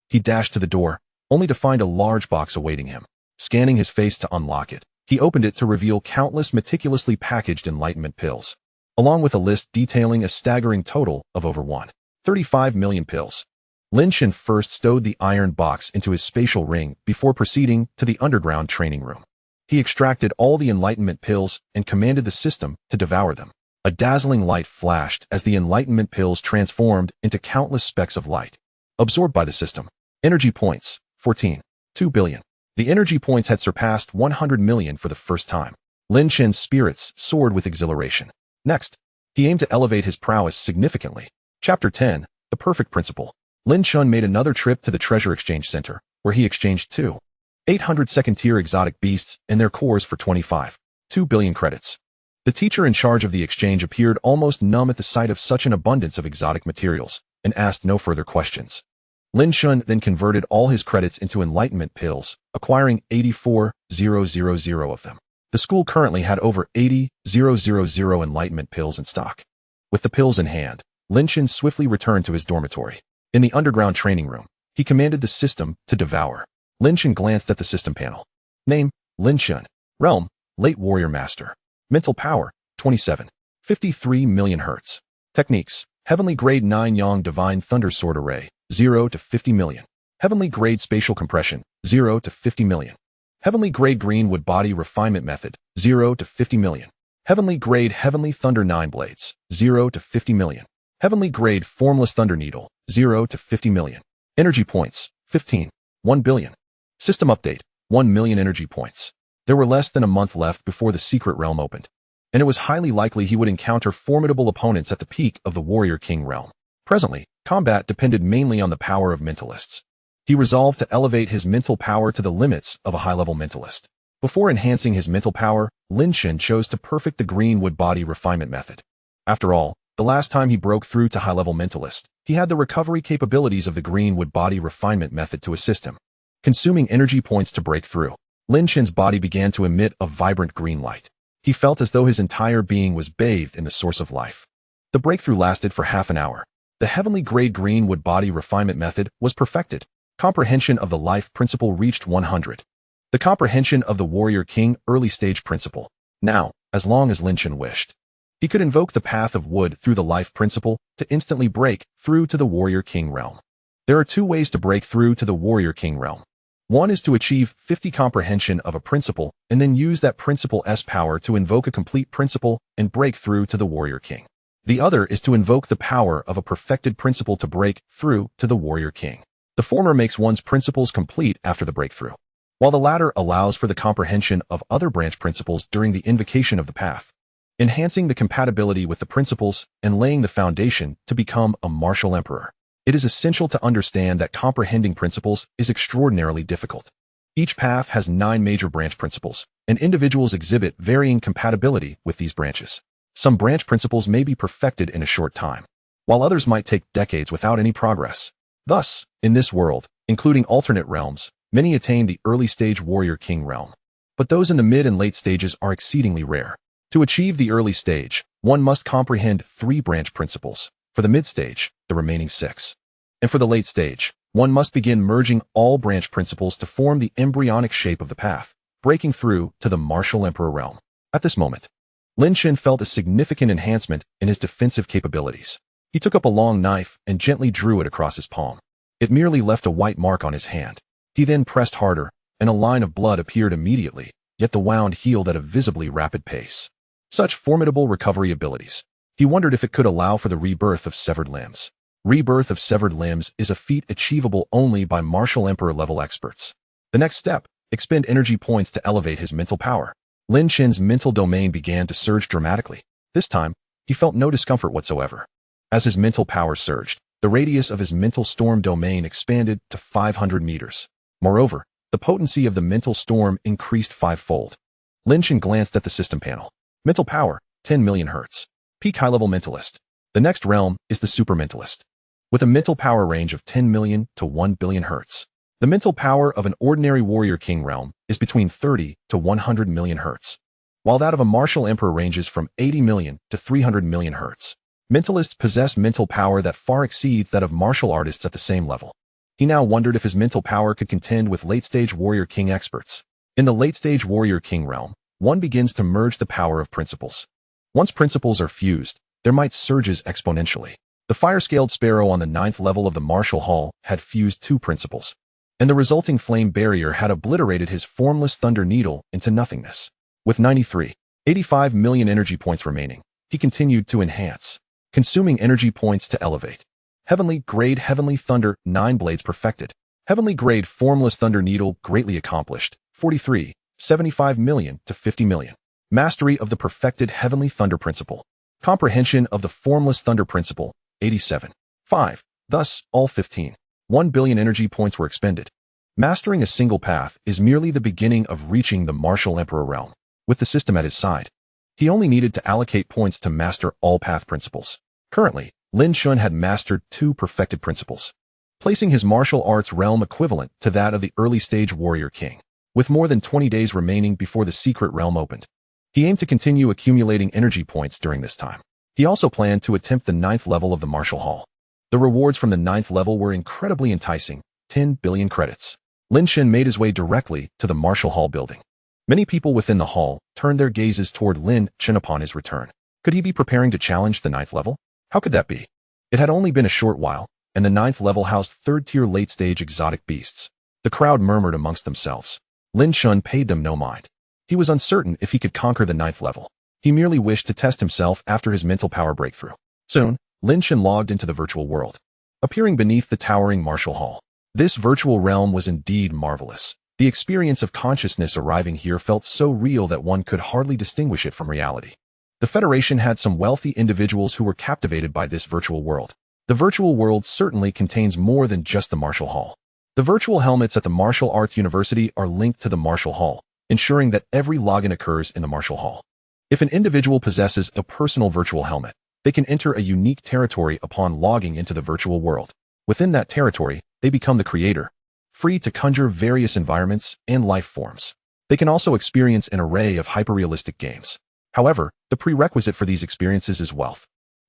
he dashed to the door, only to find a large box awaiting him. Scanning his face to unlock it, he opened it to reveal countless meticulously packaged enlightenment pills, along with a list detailing a staggering total of over 135 million pills. Lin Chen first stowed the iron box into his spatial ring before proceeding to the underground training room. He extracted all the enlightenment pills and commanded the system to devour them. A dazzling light flashed as the enlightenment pills transformed into countless specks of light, absorbed by the system. Energy points, 14.2 billion. The energy points had surpassed 100 million for the first time. Lin Chen's spirits soared with exhilaration. Next, he aimed to elevate his prowess significantly. Chapter 10, The Perfect Principle. Lin Chen made another trip to the Treasure Exchange Center, where he exchanged 800 second-tier exotic beasts and their cores for 25.2 billion credits. The teacher in charge of the exchange appeared almost numb at the sight of such an abundance of exotic materials, and asked no further questions. Lin Chen then converted all his credits into enlightenment pills, acquiring 84,000 of them. The school currently had over 80,000 enlightenment pills in stock. With the pills in hand, Lin Chen swiftly returned to his dormitory. In the underground training room, he commanded the system to devour. Lin Chen glanced at the system panel. Name: Lin Chen. Realm: Late Warrior Master. Mental power: 27.53 million Hz. Techniques: Heavenly Grade 9 Yang Divine Thunder Sword Array, 0 to 50 million. Heavenly Grade Spatial Compression, 0 to 50 million. Heavenly Grade Green Wood Body Refinement Method, 0 to 50 million. Heavenly Grade Heavenly Thunder 9 Blades, 0 to 50 million. Heavenly Grade Formless Thunder Needle, 0 to 50 million. Energy points, 15.1 billion. System update, 1 million energy points. There were less than a month left before the secret realm opened, and it was highly likely he would encounter formidable opponents at the peak of the Warrior King realm. Presently, combat depended mainly on the power of mentalists. He resolved to elevate his mental power to the limits of a high-level mentalist. Before enhancing his mental power, Lin Chen chose to perfect the Green Wood Body Refinement Method. After all, the last time he broke through to high-level mentalist, he had the recovery capabilities of the Green Wood Body Refinement Method to assist him. Consuming energy points to break through, Lin Chen's body began to emit a vibrant green light. He felt as though his entire being was bathed in the source of life. The breakthrough lasted for half an hour. The Heavenly Grade Green Wood Body Refinement Method was perfected. Comprehension of the Life Principle reached 100. The comprehension of the Warrior King Early Stage Principle. Now, as long as Lin Chen wished, he could invoke the Path of Wood through the Life Principle to instantly break through to the Warrior King realm. There are 2 ways to break through to the Warrior King realm. One is to achieve 50 comprehension of a principle and then use that principle's power to invoke a complete principle and break through to the Warrior King. The other is to invoke the power of a perfected principle to break through to the Warrior King. The former makes one's principles complete after the breakthrough, while the latter allows for the comprehension of other branch principles during the invocation of the path, enhancing the compatibility with the principles and laying the foundation to become a martial emperor. It is essential to understand that comprehending principles is extraordinarily difficult. Each path has 9 major branch principles, and individuals exhibit varying compatibility with these branches. Some branch principles may be perfected in a short time, while others might take decades without any progress. Thus, in this world, including alternate realms, many attain the early stage Warrior King realm, but those in the mid and late stages are exceedingly rare. To achieve the early stage, one must comprehend 3 branch principles. For the mid stage, the remaining 6. And for the late stage, one must begin merging all branch principles to form the embryonic shape of the path, breaking through to the martial emperor realm. At this moment, Lin Chen felt a significant enhancement in his defensive capabilities. He took up a long knife and gently drew it across his palm. It merely left a white mark on his hand. He then pressed harder, and a line of blood appeared immediately, yet the wound healed at a visibly rapid pace. Such formidable recovery abilities. He wondered if it could allow for the rebirth of severed limbs. Rebirth of severed limbs is a feat achievable only by Martial Emperor-level experts. The next step, expend energy points to elevate his mental power. Lin Chen's mental domain began to surge dramatically. This time, he felt no discomfort whatsoever. As his mental power surged, the radius of his mental storm domain expanded to 500 meters. Moreover, the potency of the mental storm increased fivefold. Lin Chen glanced at the system panel. Mental power, 10 million Hz. Peak high-level mentalist. The next realm is the super mentalist. With a mental power range of 10 million to 1 billion Hz. The mental power of an ordinary warrior king realm is between 30 to 100 million Hz, while that of a martial emperor ranges from 80 million to 300 million Hz. Mentalists possess mental power that far exceeds that of martial artists at the same level. He now wondered if his mental power could contend with late-stage warrior king experts. In the late-stage warrior king realm, one begins to merge the power of principles. Once principles are fused, their might surges exponentially. The fire-scaled sparrow on the 9th level of the martial hall had fused 2 principles, and the resulting flame barrier had obliterated his formless thunder needle into nothingness. With 85 million energy points remaining, he continued to enhance, consuming energy points to elevate. Heavenly grade Heavenly Thunder 9 blades perfected. Heavenly grade Formless Thunder Needle greatly accomplished. 75 million to 50 million. Mastery of the perfected Heavenly Thunder Principle. Comprehension of the Formless Thunder Principle. 5. Thus, all 1 billion energy points were expended. Mastering a single path is merely the beginning of reaching the Martial Emperor realm. With the system at his side, he only needed to allocate points to master all path principles. Currently, Lin Chen had mastered 2 perfected principles, placing his martial arts realm equivalent to that of the early-stage warrior king. With more than 20 days remaining before the secret realm opened, he aimed to continue accumulating energy points during this time. He also planned to attempt the 9th level of the martial hall. The rewards from the 9th level were incredibly enticing, 10 billion credits. Lin Chen made his way directly to the martial hall building. Many people within the hall turned their gazes toward Lin Chen upon his return. Could he be preparing to challenge the 9th level? How could that be? It had only been a short while, and the 9th level housed 3rd-tier late-stage exotic beasts. The crowd murmured amongst themselves. Lin Chen paid them no mind. He was uncertain if he could conquer the 9th level. He merely wished to test himself after his mental power breakthrough. Soon, Lin Chen logged into the virtual world, appearing beneath the towering martial hall. This virtual realm was indeed marvelous. The experience of consciousness arriving here felt so real that one could hardly distinguish it from reality. The Federation had some wealthy individuals who were captivated by this virtual world. The virtual world certainly contains more than just the martial hall. The virtual helmets at the Martial Arts University are linked to the martial hall, ensuring that every login occurs in the martial hall. If an individual possesses a personal virtual helmet, they can enter a unique territory upon logging into the virtual world. Within that territory, they become the creator, free to conjure various environments and life forms. They can also experience an array of hyperrealistic games. However, the prerequisite for these experiences is wealth.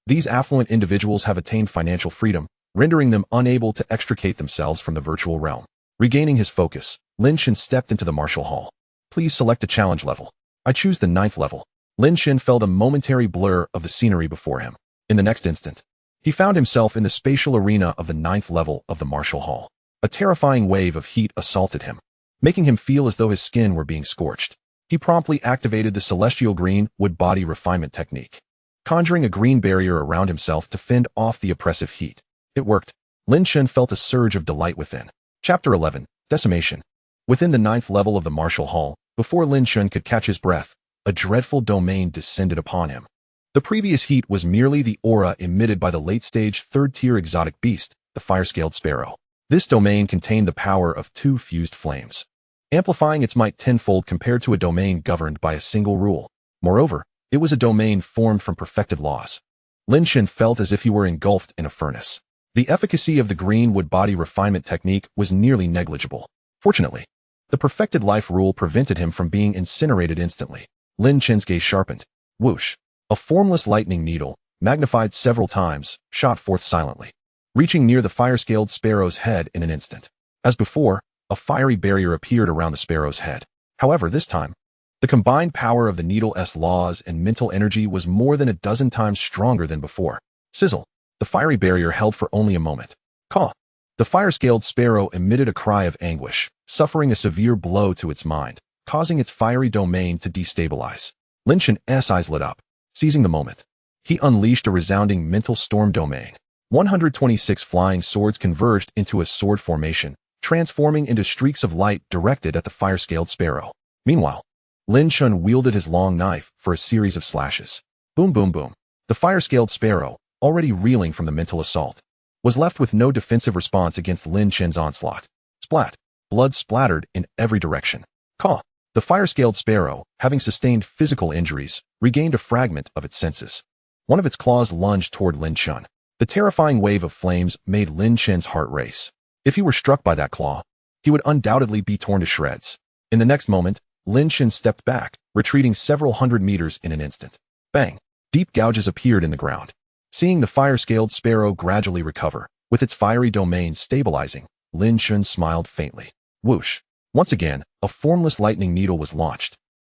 These affluent individuals have attained financial freedom, rendering them unable to extricate themselves from the virtual realm. Regaining his focus, Lin Chen stepped into the martial hall. Please select a challenge level. I choose the 9th level. Lin Chen felt a momentary blur of the scenery before him. In the next instant, he found himself in the spatial arena of the 9th level of the martial hall. A terrifying wave of heat assaulted him, making him feel as though his skin were being scorched. He promptly activated the celestial green wood body refinement technique, conjuring a green barrier around himself to fend off the oppressive heat. It worked. Lin Chen felt a surge of delight within. Chapter 11. Decimation. Within the 9th level of the martial hall, before Lin Chen could catch his breath, a dreadful domain descended upon him. The previous heat was merely the aura emitted by the late-stage 3rd-tier exotic beast, the fire-scaled sparrow. This domain contained the power of 2 fused flames, amplifying its might tenfold compared to a domain governed by a single rule. Moreover, it was a domain formed from perfected laws. Lin Chen felt as if he were engulfed in a furnace. The efficacy of the green wood body refinement technique was nearly negligible. Fortunately, the perfected life rule prevented him from being incinerated instantly. Lin Chen's gaze sharpened. Whoosh! A formless lightning needle, magnified several times, shot forth silently, reaching near the fire-scaled sparrow's head in an instant. As before, a fiery barrier appeared around the sparrow's head. However, this time, the combined power of the needle's laws and mental energy was more than a dozen times stronger than before. Sizzle! The fiery barrier held for only a moment. Caw! The fire-scaled sparrow emitted a cry of anguish, suffering a severe blow to its mind, causing its fiery domain to destabilize. Lin Chen's eyes lit up, seizing the moment. He unleashed a resounding mental storm domain. 126 flying swords converged into a sword formation, transforming into streaks of light directed at the fire-scaled sparrow. Meanwhile, Lin Chen wielded his long knife for a series of slashes. Boom, boom, boom. The fire-scaled sparrow, already reeling from the mental assault, was left with no defensive response against Lin Chen's onslaught. Splat. Blood splattered in every direction. Caw. The fire-scaled sparrow, having sustained physical injuries, regained a fragment of its senses. One of its claws lunged toward Lin Chen. The terrifying wave of flames made Lin Chen's heart race. If he were struck by that claw, he would undoubtedly be torn to shreds. In the next moment, Lin Chen stepped back, retreating several hundred meters in an instant. Bang! Deep gouges appeared in the ground. Seeing the fire-scaled sparrow gradually recover, with its fiery domain stabilizing, Lin Chen smiled faintly. Whoosh! Once again, a formless lightning needle was launched.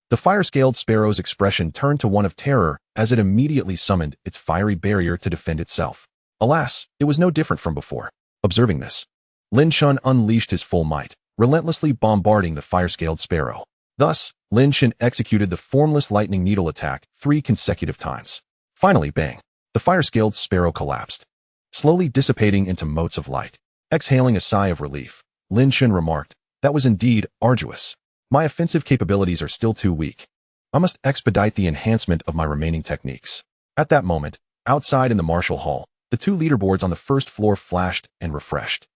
The fire-scaled sparrow's expression turned to one of terror as it immediately summoned its fiery barrier to defend itself. Alas, it was no different from before. Observing this, Lin Chen unleashed his full might, relentlessly bombarding the fire-scaled sparrow. Thus, Lin Chen executed the formless lightning needle attack 3 consecutive times. Finally, bang! The fire-scaled sparrow collapsed, slowly dissipating into motes of light. Exhaling a sigh of relief, Lin Chen remarked, "That was indeed arduous. My offensive capabilities are still too weak. I must expedite the enhancement of my remaining techniques." At that moment, outside in the martial hall, the 2 leaderboards on the first floor flashed and refreshed.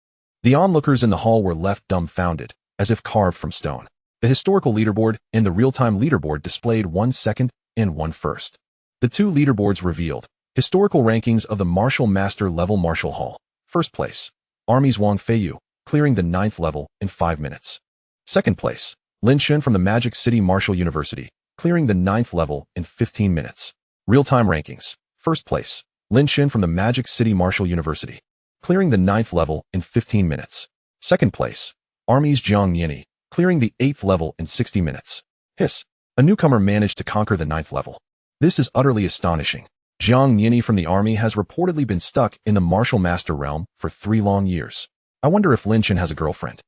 The onlookers in the hall were left dumbfounded, as if carved from stone. The historical leaderboard and the real-time leaderboard displayed 1 second and 1 first. The 2 leaderboards revealed historical rankings of the Martial Master level Martial Hall. First place, Army's Wang Feiyu, clearing the 9th level in 5 minutes. Second place, Lin Chen from the Magic City Martial University, clearing the 9th level in 15 minutes. Real-time rankings. First place, Lin Chen from the Magic City Martial University, clearing the 9th level in 15 minutes. Second place, Army's Jiang Yini, clearing the 8th level in 60 minutes. Hiss. A newcomer managed to conquer the 9th level. This is utterly astonishing. Jiang Yini from the army has reportedly been stuck in the martial master realm for 3 long years. I wonder if Lin Chen has a girlfriend.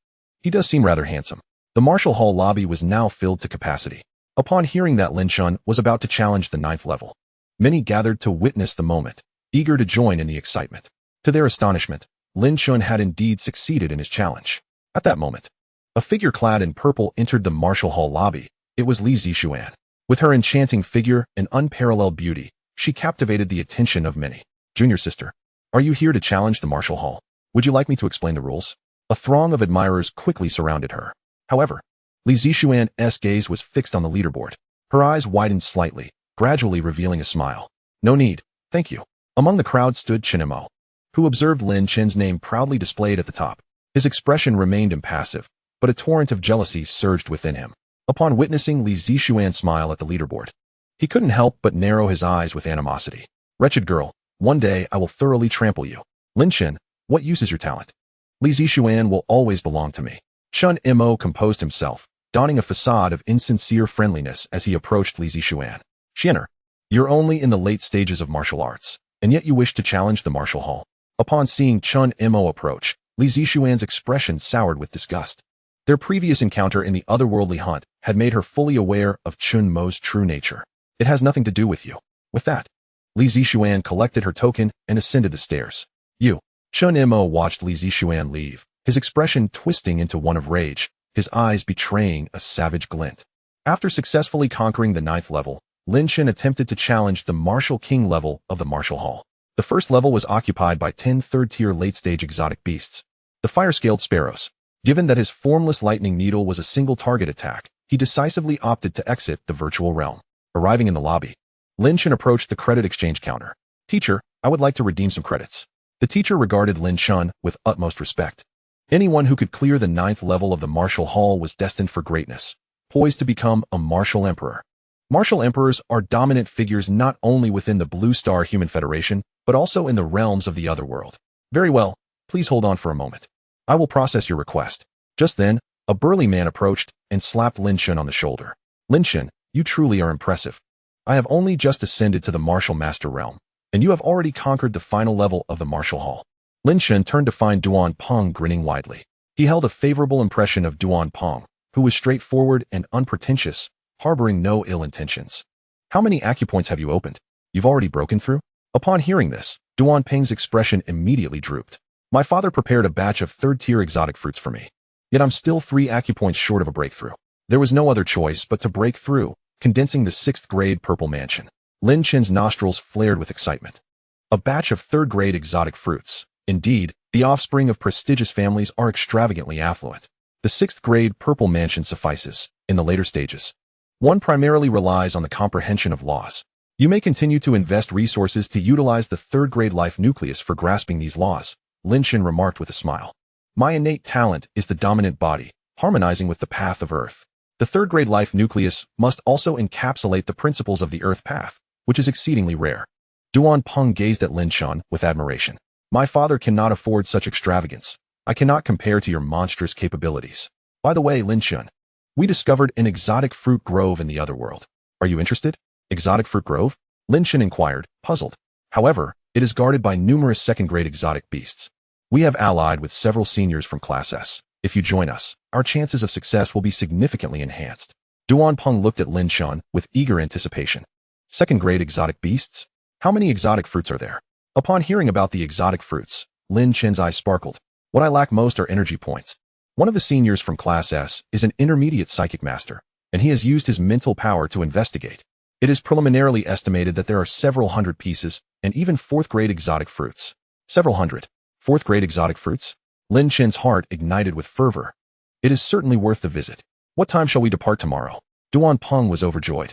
He does seem rather handsome. The martial hall lobby was now filled to capacity. Upon hearing that Lin Chen was about to challenge the 9th level, many gathered to witness the moment, eager to join in the excitement. To their astonishment, Lin Chen had indeed succeeded in his challenge. At that moment, a figure clad in purple entered the martial hall lobby. It was Li Zixuan. With her enchanting figure and unparalleled beauty, she captivated the attention of many. "Junior sister, are you here to challenge the martial hall? Would you like me to explain the rules?" A throng of admirers quickly surrounded her. However, Li Zixuan's gaze was fixed on the leaderboard. Her eyes widened slightly, gradually revealing a smile. "No need, thank you." Among the crowd stood Chen Mo, who observed Lin Chen's name proudly displayed at the top. His expression remained impassive, but a torrent of jealousy surged within him. Upon witnessing Li Zixuan smile at the leaderboard, he couldn't help but narrow his eyes with animosity. "Wretched girl, one day I will thoroughly trample you. Lin Chen, what use is your talent? Li Zixuan will always belong to me." Chen Mo composed himself, donning a facade of insincere friendliness as he approached Li Zixuan. "Xianer, you're only in the late stages of martial arts, and yet you wish to challenge the martial hall." Upon seeing Chen Mo approach, Li Zixuan's expression soured with disgust. Their previous encounter in the otherworldly hunt had made her fully aware of Chen Mo's true nature. "It has nothing to do with you." With that, Li Zixuan collected her token and ascended the stairs. "You." Chen Mo watched Li Zixuan leave, his expression twisting into one of rage, his eyes betraying a savage glint. After successfully conquering the 9th level, Lin Chen attempted to challenge the Martial King level of the Martial Hall. The first level was occupied by 10 third-tier late-stage exotic beasts, the fire-scaled sparrows. Given that his formless lightning needle was a single target attack, he decisively opted to exit the virtual realm. Arriving in the lobby, Lin Chen approached the credit exchange counter. "Teacher, I would like to redeem some credits." The teacher regarded Lin Chen with utmost respect. Anyone who could clear the 9th level of the martial hall was destined for greatness, poised to become a martial emperor. Martial emperors are dominant figures not only within the Blue Star Human Federation, but also in the realms of the Otherworld. "Very well, please hold on for a moment. I will process your request." Just then, a burly man approached and slapped Lin Chen on the shoulder. "Lin Chen, you truly are impressive. I have only just ascended to the Martial Master realm, and you have already conquered the final level of the Martial Hall." Lin Chen turned to find Duan Peng grinning widely. He held a favorable impression of Duan Peng, who was straightforward and unpretentious, harboring no ill intentions. How many acupoints have you opened? You've already broken through? Upon hearing this, Duan Peng's expression immediately drooped. My father prepared a batch of third-tier exotic fruits for me. Yet I'm still 3 acupoints short of a breakthrough. There was no other choice but to break through, condensing the 6th-grade purple mansion. Lin Chen's nostrils flared with excitement. A batch of 3rd-grade exotic fruits. Indeed, the offspring of prestigious families are extravagantly affluent. The 6th-grade purple mansion suffices, in the later stages. One primarily relies on the comprehension of laws. You may continue to invest resources to utilize the 3rd-grade life nucleus for grasping these laws, Lin Chen remarked with a smile. My innate talent is the dominant body, harmonizing with the path of Earth. The 3rd-grade life nucleus must also encapsulate the principles of the Earth path, which is exceedingly rare. Duan Peng gazed at Lin Chen with admiration. My father cannot afford such extravagance. I cannot compare to your monstrous capabilities. By the way, Lin Chen, we discovered an exotic fruit grove in the Otherworld. Are you interested? Exotic fruit grove? Lin Chen inquired, puzzled. However, it is guarded by numerous 2nd-grade exotic beasts. We have allied with several seniors from Class S. If you join us, our chances of success will be significantly enhanced. Duan Peng looked at Lin Chen with eager anticipation. 2nd-grade exotic beasts? How many exotic fruits are there? Upon hearing about the exotic fruits, Lin Chen's eyes sparkled. What I lack most are energy points. One of the seniors from Class S is an intermediate psychic master, and he has used his mental power to investigate. It is preliminarily estimated that there are several hundred pieces and even 4th-grade exotic fruits. Several hundred. 4th-grade exotic fruits? Lin Chen's heart ignited with fervor. It is certainly worth the visit. What time shall we depart tomorrow? Duan Peng was overjoyed.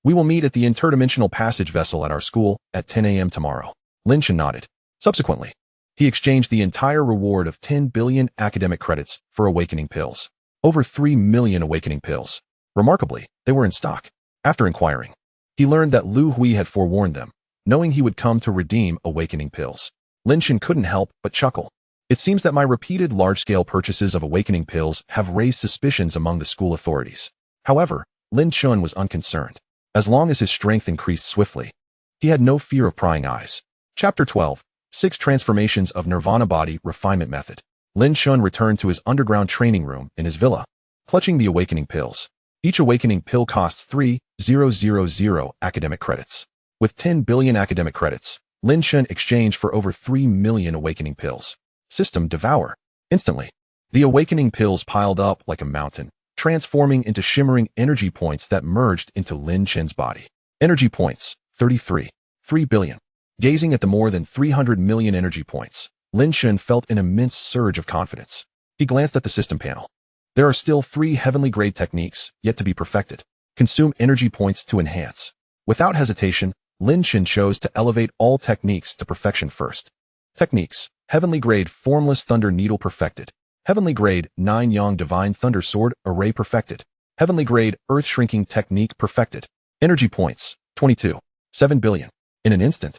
We will meet at the interdimensional passage vessel at our school at 10 a.m. tomorrow. Lin Chen nodded. Subsequently, he exchanged the entire reward of 10 billion academic credits for awakening pills. Over 3 million awakening pills. Remarkably, they were in stock. After inquiring, he learned that Lu Hui had forewarned them, knowing he would come to redeem awakening pills. Lin Chen couldn't help but chuckle. It seems that my repeated large-scale purchases of awakening pills have raised suspicions among the school authorities. However, Lin Chen was unconcerned. As long as his strength increased swiftly, he had no fear of prying eyes. Chapter 12. 6 Transformations of Nirvana Body Refinement Method. Lin Chen returned to his underground training room in his villa, clutching the awakening pills. Each awakening pill costs 3,000 academic credits. With 10 billion academic credits, Lin Chen exchanged for over 3 million awakening pills. System Devour. Instantly, the awakening pills piled up like a mountain, transforming into shimmering energy points that merged into Lin Chen's body. Energy points, 33. 3 billion. Gazing at the more than 300 million energy points, Lin Chen felt an immense surge of confidence. He glanced at the system panel. There are still 3 heavenly grade techniques yet to be perfected. Consume energy points to enhance. Without hesitation, Lin Chen chose to elevate all techniques to perfection first. Techniques. Heavenly grade Formless Thunder Needle perfected. Heavenly grade 9 Yang Divine Thunder Sword Array perfected. Heavenly grade Earth Shrinking Technique perfected. Energy points, 22. 7 billion. In an instant,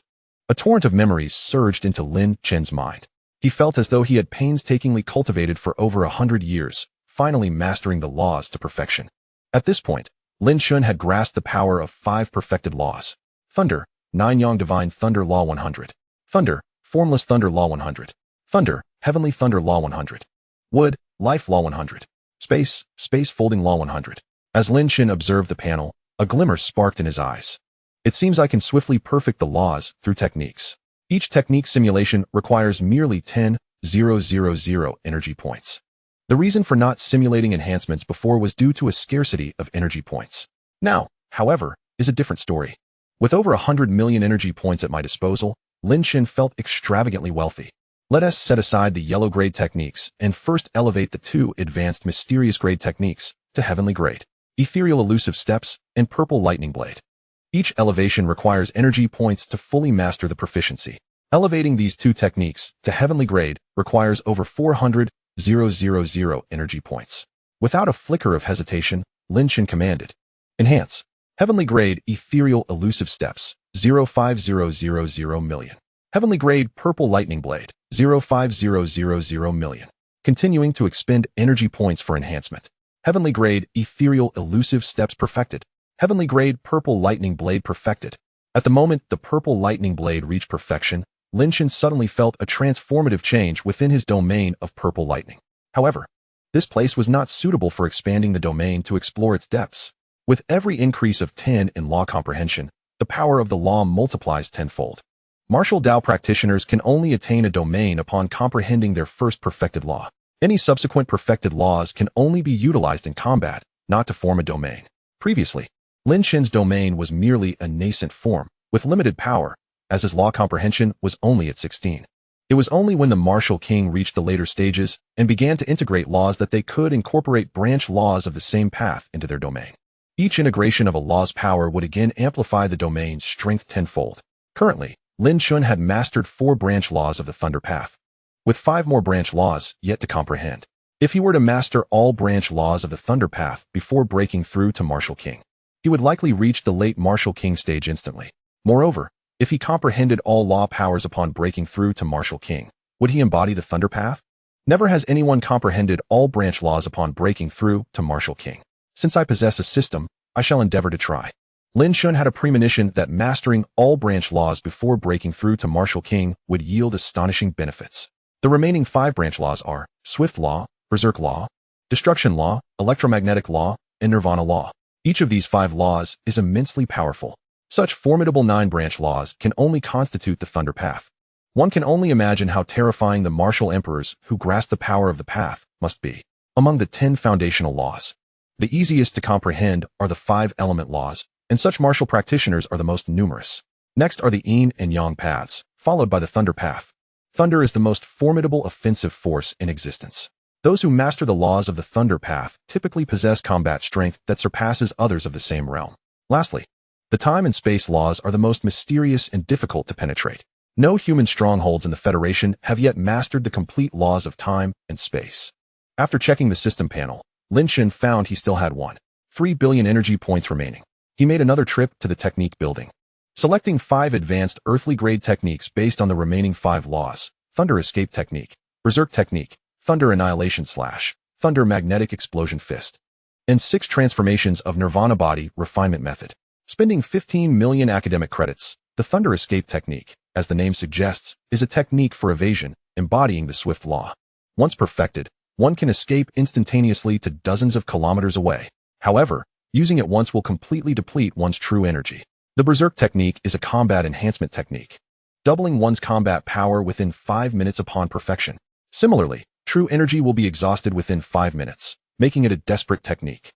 a torrent of memories surged into Lin Chen's mind. He felt as though he had painstakingly cultivated for over 100 years, finally mastering the laws to perfection. At this point, Lin Chen had grasped the power of 5 perfected laws. Thunder, 9 Yang Divine Thunder Law 100. Thunder, Formless Thunder Law 100. Thunder, Heavenly Thunder Law 100. Wood, Life Law 100. Space, Space Folding Law 100. As Lin Chen observed the panel, a glimmer sparked in his eyes. It seems I can swiftly perfect the laws through techniques. Each technique simulation requires merely 10,000 energy points. The reason for not simulating enhancements before was due to a scarcity of energy points. Now, however, is a different story. With over 100 million energy points at my disposal, Lin Chen felt extravagantly wealthy. Let us set aside the yellow grade techniques and first elevate the 2 advanced mysterious grade techniques to heavenly grade, ethereal elusive steps, and purple lightning blade. Each elevation requires energy points to fully master the proficiency. Elevating these 2 techniques to heavenly grade requires over 400,000 energy points. Without a flicker of hesitation, Lin Chen commanded, enhance. Heavenly grade ethereal elusive steps, 05000 million. Heavenly grade purple lightning blade, 05000 million. Continuing to expend energy points for enhancement. Heavenly grade ethereal elusive steps perfected. Heavenly grade purple lightning blade perfected. At the moment the purple lightning blade reached perfection, Lin Chen suddenly felt a transformative change within his domain of purple lightning. However, this place was not suitable for expanding the domain to explore its depths. With every increase of 10 in law comprehension, the power of the law multiplies tenfold. Martial Dao practitioners can only attain a domain upon comprehending their first perfected law. Any subsequent perfected laws can only be utilized in combat, not to form a domain. Previously, Lin Chen's domain was merely a nascent form, with limited power, as his law comprehension was only at 16. It was only when the Martial King reached the later stages and began to integrate laws that they could incorporate branch laws of the same path into their domain. Each integration of a law's power would again amplify the domain's strength tenfold. Currently, Lin Chen had mastered 4 branch laws of the Thunder Path, with 5 more branch laws yet to comprehend. If he were to master all branch laws of the Thunder Path before breaking through to Martial King, he would likely reach the late Martial King stage instantly. Moreover, if he comprehended all law powers upon breaking through to Martial King, would he embody the Thunder Path? Never has anyone comprehended all branch laws upon breaking through to Martial King. Since I possess a system, I shall endeavor to try. Lin Chen had a premonition that mastering all branch laws before breaking through to Martial King would yield astonishing benefits. The remaining 5 branch laws are Swift Law, Berserk Law, Destruction Law, Electromagnetic Law, and Nirvana Law. Each of these 5 laws is immensely powerful. Such formidable 9 branch laws can only constitute the Thunder Path. One can only imagine how terrifying the martial emperors who grasp the power of the path must be. Among the 10 foundational laws, the easiest to comprehend are the 5 element laws, and such martial practitioners are the most numerous. Next are the Yin and Yang paths, followed by the Thunder Path. Thunder is the most formidable offensive force in existence. Those who master the laws of the Thunder Path typically possess combat strength that surpasses others of the same realm. Lastly, the time and space laws are the most mysterious and difficult to penetrate. No human strongholds in the Federation have yet mastered the complete laws of time and space. After checking the system panel, Lin Chen found he still had 3 billion energy points remaining. He made another trip to the technique building. Selecting 5 advanced earthly grade techniques based on the remaining 5 laws: Thunder Escape Technique, Berserk Technique, Thunder Annihilation / Thunder Magnetic Explosion Fist, and 6 transformations of Nirvana Body Refinement Method. Spending 15 million academic credits, the Thunder Escape Technique, as the name suggests, is a technique for evasion, embodying the Swift Law. Once perfected, one can escape instantaneously to dozens of kilometers away. However, using it once will completely deplete one's true energy. The Berserk Technique is a combat enhancement technique, doubling one's combat power within 5 minutes upon perfection. Similarly, true energy will be exhausted within 5 minutes, making it a desperate technique.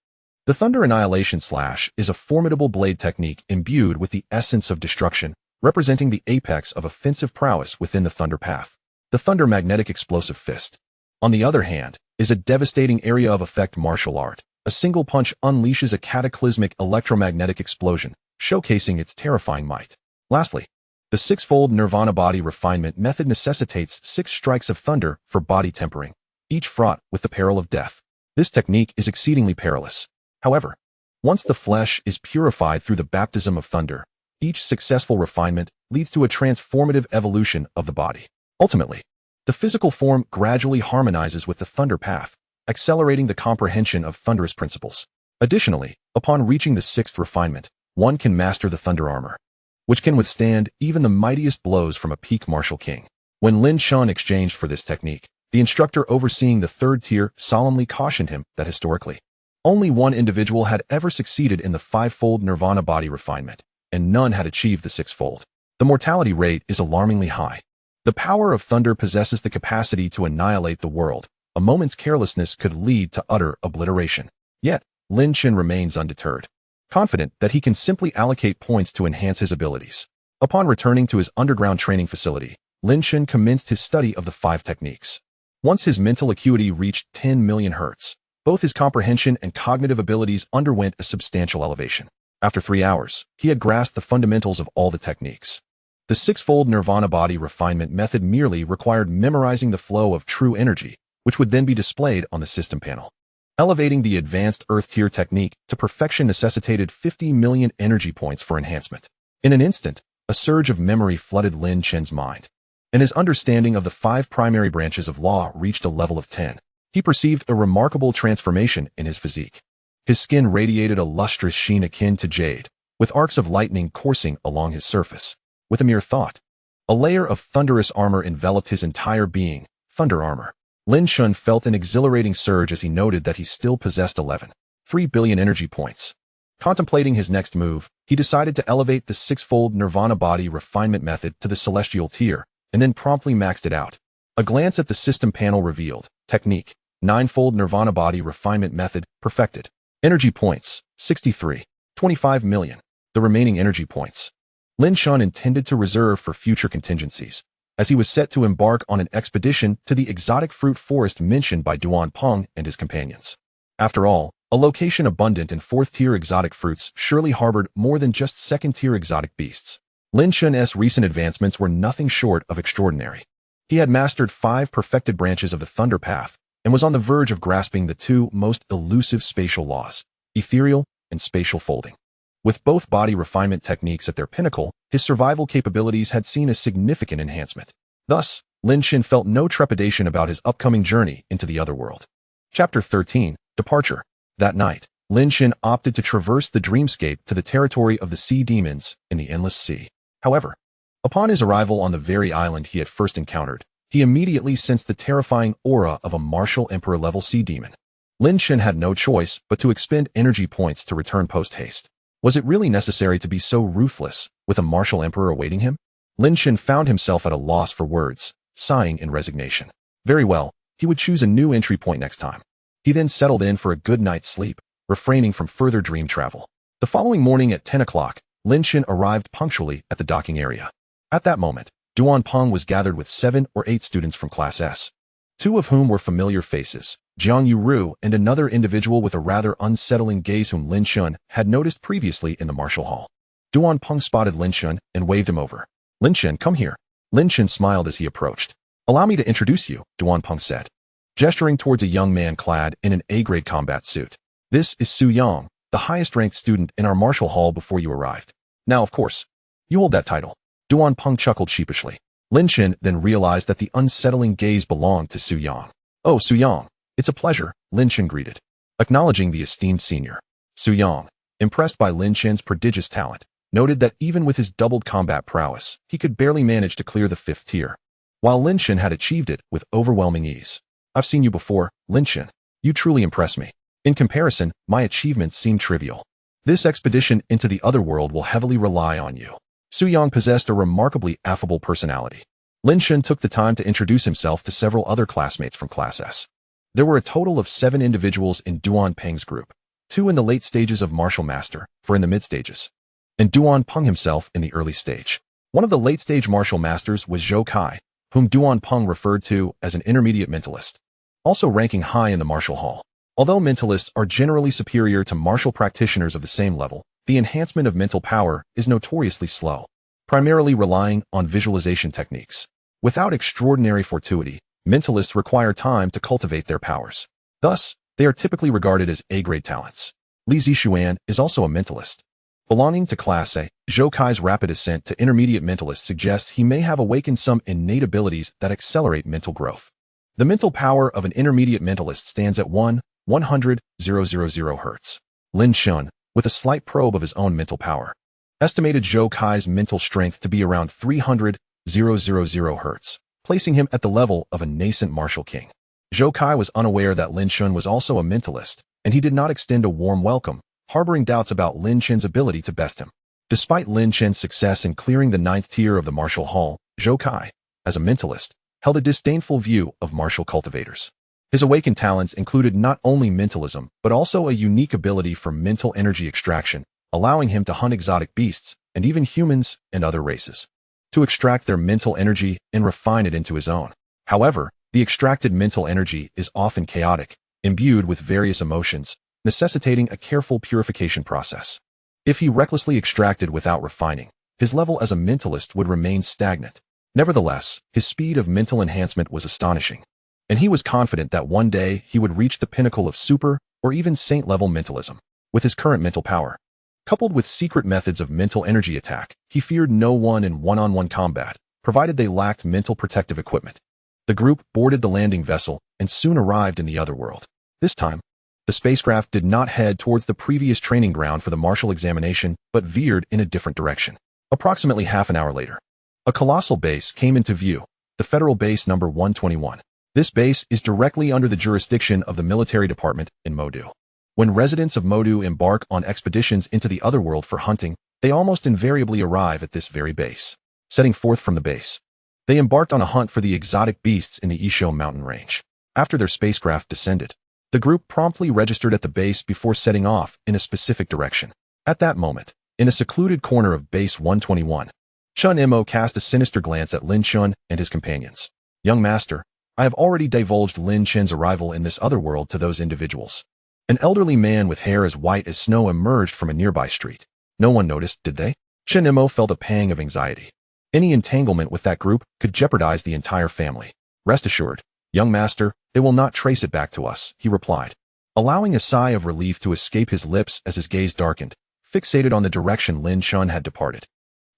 The Thunder Annihilation / is a formidable blade technique imbued with the essence of destruction, representing the apex of offensive prowess within the Thunder Path. The Thunder Magnetic Explosive Fist, on the other hand, is a devastating area of effect martial art. A single punch unleashes a cataclysmic electromagnetic explosion, showcasing its terrifying might. Lastly, the 6-fold Nirvana Body Refinement Method necessitates 6 strikes of thunder for body tempering, each fraught with the peril of death. This technique is exceedingly perilous. However, once the flesh is purified through the baptism of thunder, each successful refinement leads to a transformative evolution of the body. Ultimately, the physical form gradually harmonizes with the Thunder Path, accelerating the comprehension of thunderous principles. Additionally, upon reaching the 6th refinement, one can master the Thunder Armor, which can withstand even the mightiest blows from a peak Martial King. When Lin Chen exchanged for this technique, the instructor overseeing the 3rd tier solemnly cautioned him that historically, only one individual had ever succeeded in the 5-fold Nirvana Body Refinement, and none had achieved the 6-fold. The mortality rate is alarmingly high. The power of thunder possesses the capacity to annihilate the world. A moment's carelessness could lead to utter obliteration. Yet, Lin Chen remains undeterred, confident that he can simply allocate points to enhance his abilities. Upon returning to his underground training facility, Lin Chen commenced his study of the 5 techniques. Once his mental acuity reached 10 million hertz, both his comprehension and cognitive abilities underwent a substantial elevation. After 3 hours, he had grasped the fundamentals of all the techniques. The 6-fold Nirvana Body Refinement Method merely required memorizing the flow of true energy, which would then be displayed on the system panel. Elevating the advanced Earth Tier technique to perfection necessitated 50 million energy points for enhancement. In an instant, a surge of memory flooded Lin Chen's mind, and his understanding of the 5 primary branches of law reached a level of 10. He perceived a remarkable transformation in his physique. His skin radiated a lustrous sheen akin to jade, with arcs of lightning coursing along his surface. With a mere thought, a layer of thunderous armor enveloped his entire being, Thunder Armor. Lin Chen felt an exhilarating surge as he noted that he still possessed 11.3 billion energy points. Contemplating his next move, he decided to elevate the six-fold Nirvana body refinement method to the celestial tier, and then promptly maxed it out. A glance at the system panel revealed, technique, 9-fold Nirvana body refinement method, perfected. Energy points, 63.25 million. The remaining energy points, Lin Chen intended to reserve for future contingencies, as he was set to embark on an expedition to the exotic fruit forest mentioned by Duan Peng and his companions. After all, a location abundant in 4th-tier exotic fruits surely harbored more than just 2nd-tier exotic beasts. Lin Chen's recent advancements were nothing short of extraordinary. He had mastered 5 perfected branches of the Thunder Path and was on the verge of grasping the 2 most elusive spatial laws, ethereal and spatial folding. With both body refinement techniques at their pinnacle, his survival capabilities had seen a significant enhancement. Thus, Lin Chen felt no trepidation about his upcoming journey into the Otherworld. Chapter 13, Departure. That night, Lin Chen opted to traverse the dreamscape to the territory of the sea demons in the Endless Sea. However, upon his arrival on the very island he had first encountered, he immediately sensed the terrifying aura of a martial emperor-level sea demon. Lin Chen had no choice but to expend energy points to return post-haste. Was it really necessary to be so ruthless, with a martial emperor awaiting him? Lin Chen found himself at a loss for words, sighing in resignation. Very well, he would choose a new entry point next time. He then settled in for a good night's sleep, refraining from further dream travel. The following morning at 10 o'clock, Lin Chen arrived punctually at the docking area. At that moment, Duan Peng was gathered with 7 or 8 students from Class S, 2 of whom were familiar faces, Jiang Yuru and another individual with a rather unsettling gaze whom Lin Chen had noticed previously in the martial hall. Duan Peng spotted Lin Chen and waved him over. Lin Chen, come here. Lin Chen smiled as he approached. Allow me to introduce you, Duan Peng said, gesturing towards a young man clad in an A-grade combat suit. This is Su Yang, the highest-ranked student in our martial hall before you arrived. Now, of course, you hold that title. Duan Peng chuckled sheepishly. Lin Chen then realized that the unsettling gaze belonged to Su Yang. Oh, Su Yang, it's a pleasure, Lin Chen greeted, acknowledging the esteemed senior. Su Yang, impressed by Lin Chen's prodigious talent, noted that even with his doubled combat prowess, he could barely manage to clear the 5th tier, while Lin Chen had achieved it with overwhelming ease. I've seen you before, Lin Chen. You truly impress me. In comparison, my achievements seem trivial. This expedition into the Otherworld will heavily rely on you. Su Yang possessed a remarkably affable personality. Lin Chen took the time to introduce himself to several other classmates from Class S. There were a total of 7 individuals in Duan Peng's group, 2 in the late stages of Martial Master, 4 in the mid-stages, and Duan Peng himself in the early stage. One of the late-stage Martial Masters was Zhou Kai, whom Duan Peng referred to as an intermediate mentalist, also ranking high in the martial hall. Although mentalists are generally superior to martial practitioners of the same level, the enhancement of mental power is notoriously slow, primarily relying on visualization techniques. Without extraordinary fortuity, mentalists require time to cultivate their powers. Thus, they are typically regarded as A-grade talents. Li Zixuan is also a mentalist. Belonging to Class A, Zhou Kai's rapid ascent to intermediate mentalist suggests he may have awakened some innate abilities that accelerate mental growth. The mental power of an intermediate mentalist stands at 100,000 Hz. Lin Chen, with a slight probe of his own mental power, estimated Zhou Kai's mental strength to be around 300,000 Hz, placing him at the level of a nascent martial king. Zhou Kai was unaware that Lin Chen was also a mentalist, and he did not extend a warm welcome, harboring doubts about Lin Chen's ability to best him. Despite Lin Chen's success in clearing the 9th tier of the martial hall, Zhou Kai, as a mentalist, held a disdainful view of martial cultivators. His awakened talents included not only mentalism, but also a unique ability for mental energy extraction, allowing him to hunt exotic beasts, and even humans and other races, to extract their mental energy and refine it into his own. However, the extracted mental energy is often chaotic, imbued with various emotions, necessitating a careful purification process. If he recklessly extracted without refining, his level as a mentalist would remain stagnant. Nevertheless, his speed of mental enhancement was astonishing, and he was confident that one day he would reach the pinnacle of super or even saint-level mentalism. With his current mental power, coupled with secret methods of mental energy attack, he feared no one in one-on-one combat, provided they lacked mental protective equipment. The group boarded the landing vessel and soon arrived in the Otherworld. This time, the spacecraft did not head towards the previous training ground for the martial examination, but veered in a different direction. Approximately half an hour later, a colossal base came into view, the Federal Base number 121. This base is directly under the jurisdiction of the military department in Modu. When residents of Modu embark on expeditions into the Otherworld for hunting, they almost invariably arrive at this very base. Setting forth from the base, they embarked on a hunt for the exotic beasts in the Isho mountain range. After their spacecraft descended, the group promptly registered at the base before setting off in a specific direction. At that moment, in a secluded corner of Base 121, Chun Imo cast a sinister glance at Lin Chen and his companions. Young master, I have already divulged Lin Chen's arrival in this otherworld to those individuals. An elderly man with hair as white as snow emerged from a nearby street. No one noticed, did they? Chun Imo felt a pang of anxiety. Any entanglement with that group could jeopardize the entire family. Rest assured, young master, they will not trace it back to us, he replied, allowing a sigh of relief to escape his lips as his gaze darkened, fixated on the direction Lin Chen had departed.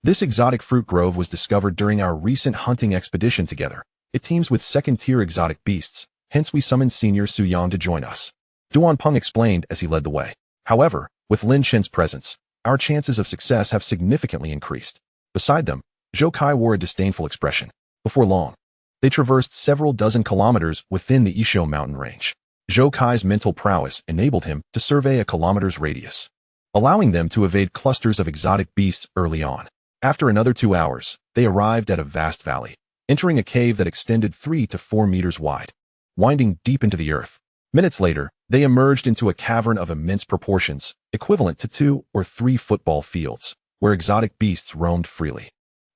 This exotic fruit grove was discovered during our recent hunting expedition together. It teems with second-tier exotic beasts, hence we summoned Senior Su Yang to join us. Duan Peng explained as he led the way. However, with Lin Chen's presence, our chances of success have significantly increased. Beside them, Zhou Kai wore a disdainful expression. Before long, they traversed several dozen kilometers within the Isho mountain range. Zhou Kai's mental prowess enabled him to survey a kilometer's radius, allowing them to evade clusters of exotic beasts early on. After another 2 hours, they arrived at a vast valley, entering a cave that extended 3 to 4 meters wide, winding deep into the earth. Minutes later, they emerged into a cavern of immense proportions, equivalent to 2 or 3 football fields, where exotic beasts roamed freely.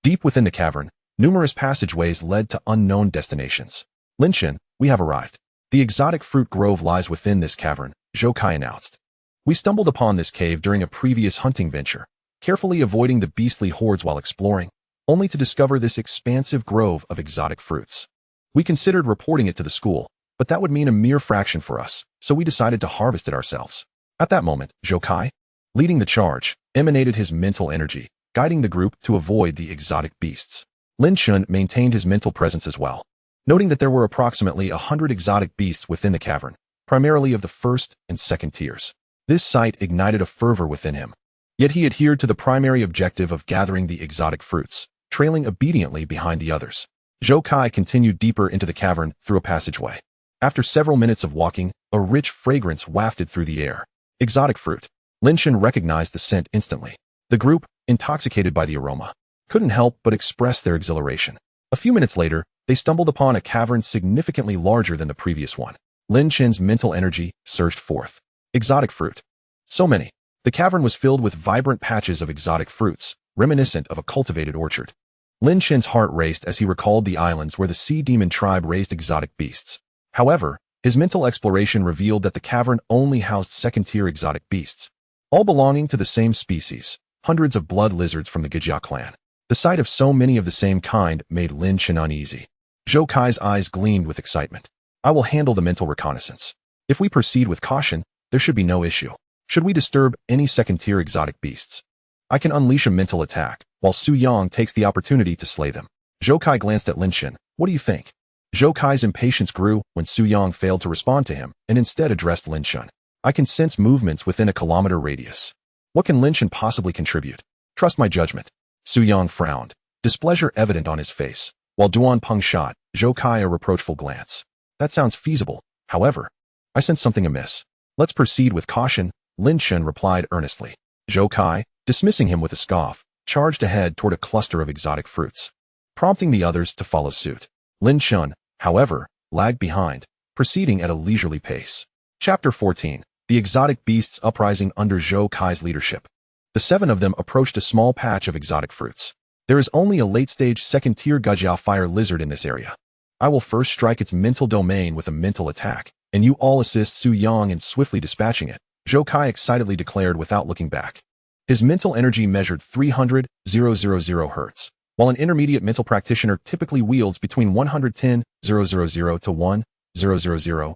Deep within the cavern, numerous passageways led to unknown destinations. Lin Chen, we have arrived. The exotic fruit grove lies within this cavern, Zhou Kai announced. We stumbled upon this cave during a previous hunting venture, carefully avoiding the beastly hordes while exploring, only to discover this expansive grove of exotic fruits. We considered reporting it to the school, but that would mean a mere fraction for us, so we decided to harvest it ourselves. At that moment, Zhou Kai, leading the charge, emanated his mental energy, guiding the group to avoid the exotic beasts. Lin Chen maintained his mental presence as well, noting that there were approximately 100 exotic beasts within the cavern, primarily of the first and second tiers. This sight ignited a fervor within him. Yet he adhered to the primary objective of gathering the exotic fruits, trailing obediently behind the others. Zhou Kai continued deeper into the cavern through a passageway. After several minutes of walking, a rich fragrance wafted through the air. Exotic fruit. Lin Chen recognized the scent instantly. The group, intoxicated by the aroma, couldn't help but express their exhilaration. A few minutes later, they stumbled upon a cavern significantly larger than the previous one. Lin Chen's mental energy surged forth. Exotic fruit. So many. The cavern was filled with vibrant patches of exotic fruits, reminiscent of a cultivated orchard. Lin Chen's heart raced as he recalled the islands where the sea demon tribe raised exotic beasts. However, his mental exploration revealed that the cavern only housed second-tier exotic beasts, all belonging to the same species, hundreds of blood lizards from the Gijia clan. The sight of so many of the same kind made Lin Chen uneasy. Zhou Kai's eyes gleamed with excitement. I will handle the mental reconnaissance. If we proceed with caution, there should be no issue. Should we disturb any second-tier exotic beasts, I can unleash a mental attack, while Su Yang takes the opportunity to slay them. Zhou Kai glanced at Lin Chen. What do you think? Zhou Kai's impatience grew when Su Yang failed to respond to him and instead addressed Lin Chen. I can sense movements within a kilometer radius. What can Lin Chen possibly contribute? Trust my judgment. Su Yang frowned, displeasure evident on his face, while Duan Peng shot Zhou Kai a reproachful glance. That sounds feasible. However, I sense something amiss. Let's proceed with caution, Lin Chen replied earnestly. Zhou Kai, dismissing him with a scoff, charged ahead toward a cluster of exotic fruits, prompting the others to follow suit. Lin Chen, however, lagged behind, proceeding at a leisurely pace. Chapter 14. The Exotic Beasts Uprising under Zhou Kai's leadership. The 7 of them approached a small patch of exotic fruits. There is only a late-stage second-tier Gijia fire lizard in this area. I will first strike its mental domain with a mental attack, and you all assist Su Yang in swiftly dispatching it, Zhou Kai excitedly declared without looking back. His mental energy measured 300,000 Hz, while an intermediate mental practitioner typically wields between 110,000 to 1,000,000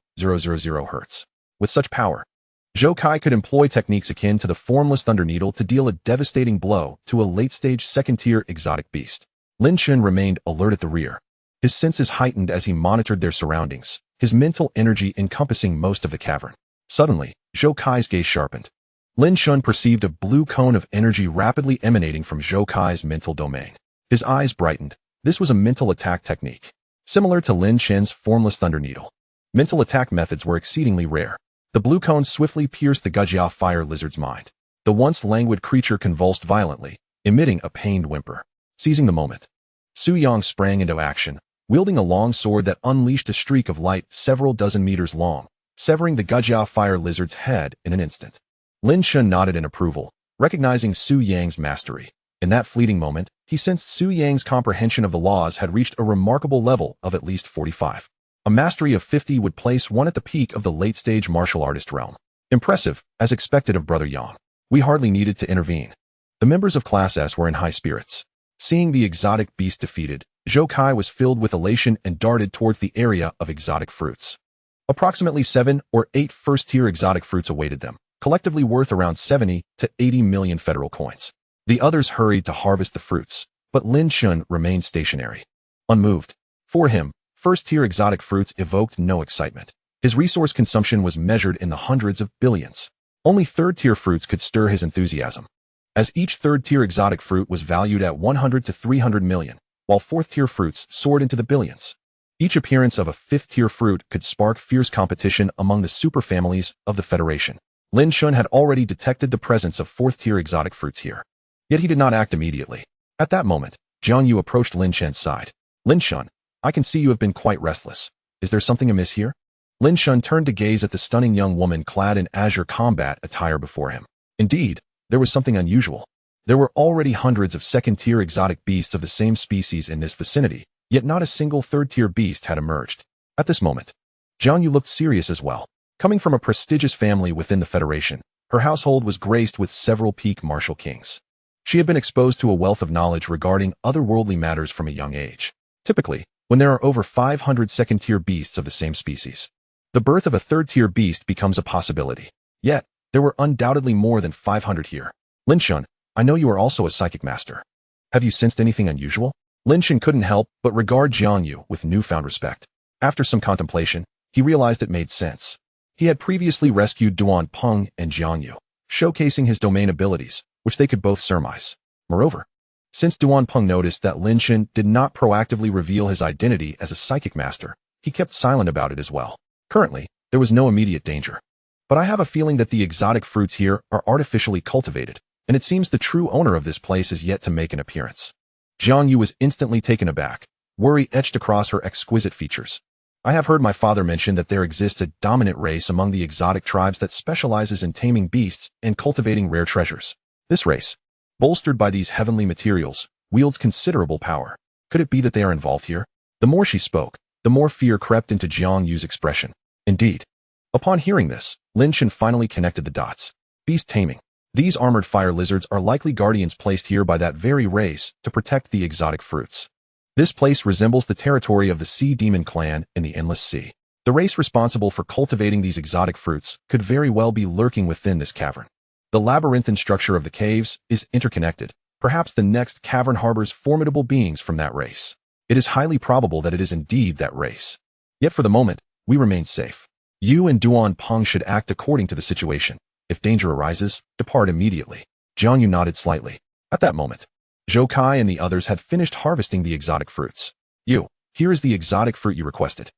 Hz. With such power, Zhou Kai could employ techniques akin to the formless thunder needle to deal a devastating blow to a late-stage second-tier exotic beast. Lin Chen remained alert at the rear, his senses heightened as he monitored their surroundings, his mental energy encompassing most of the cavern. Suddenly, Zhou Kai's gaze sharpened. Lin Chen perceived a blue cone of energy rapidly emanating from Zhou Kai's mental domain. His eyes brightened. This was a mental attack technique. Similar to Lin Chen's formless thunder needle, mental attack methods were exceedingly rare. The blue cone swiftly pierced the Gujia fire lizard's mind. The once languid creature convulsed violently, emitting a pained whimper. Seizing the moment, Su Yang sprang into action, wielding a long sword that unleashed a streak of light several dozen meters long, severing the Gujia fire lizard's head in an instant. Lin Chen nodded in approval, recognizing Su Yang's mastery. In that fleeting moment, he sensed Su Yang's comprehension of the laws had reached a remarkable level of at least 45. A mastery of 50 would place one at the peak of the late-stage martial artist realm. Impressive, as expected of Brother Yang. We hardly needed to intervene. The members of Class S were in high spirits. Seeing the exotic beast defeated, Zhou Kai was filled with elation and darted towards the area of exotic fruits. Approximately 7 or 8 first-tier exotic fruits awaited them, collectively worth around 70 to 80 million federal coins. The others hurried to harvest the fruits, but Lin Chen remained stationary, unmoved. For him, first-tier exotic fruits evoked no excitement. His resource consumption was measured in the hundreds of billions. Only third-tier fruits could stir his enthusiasm, as each third-tier exotic fruit was valued at 100 to 300 million, while fourth-tier fruits soared into the billions. Each appearance of a fifth-tier fruit could spark fierce competition among the superfamilies of the Federation. Lin Chen had already detected the presence of fourth-tier exotic fruits here. Yet he did not act immediately. At that moment, Jiang Yu approached Lin Chen's side. Lin Chen, I can see you have been quite restless. Is there something amiss here? Lin Chen turned to gaze at the stunning young woman clad in azure combat attire before him. Indeed, there was something unusual. There were already hundreds of second-tier exotic beasts of the same species in this vicinity, yet not a single third-tier beast had emerged. At this moment, Jiang Yu looked serious as well. Coming from a prestigious family within the Federation, her household was graced with several peak martial kings. She had been exposed to a wealth of knowledge regarding otherworldly matters from a young age. Typically, when there are over 500 second-tier beasts of the same species, the birth of a third-tier beast becomes a possibility. Yet, there were undoubtedly more than 500 here. Lin Chen, I know you are also a psychic master. Have you sensed anything unusual? Lin Chen couldn't help but regard Jiang Yu with newfound respect. After some contemplation, he realized it made sense. He had previously rescued Duan Peng and Jiang Yu, showcasing his domain abilities, which they could both surmise. Moreover, since Duan Peng noticed that Lin Chen did not proactively reveal his identity as a psychic master, he kept silent about it as well. Currently, there was no immediate danger. But I have a feeling that the exotic fruits here are artificially cultivated, and it seems the true owner of this place is yet to make an appearance. Jiang Yu was instantly taken aback, worry etched across her exquisite features. I have heard my father mention that there exists a dominant race among the exotic tribes that specializes in taming beasts and cultivating rare treasures. This race, bolstered by these heavenly materials, wields considerable power. Could it be that they are involved here? The more she spoke, the more fear crept into Jiang Yu's expression. Indeed. Upon hearing this, Lin Chen finally connected the dots. Beast Taming. These armored fire lizards are likely guardians placed here by that very race to protect the exotic fruits. This place resembles the territory of the Sea Demon clan in the Endless Sea. The race responsible for cultivating these exotic fruits could very well be lurking within this cavern. The labyrinthine structure of the caves is interconnected. Perhaps the next cavern harbors formidable beings from that race. It is highly probable that it is indeed that race. Yet for the moment, we remain safe. You and Duan Peng should act according to the situation. If danger arises, depart immediately. Jiang Yu nodded slightly. At that moment, Zhou Kai and the others had finished harvesting the exotic fruits. Here is the exotic fruit you requested.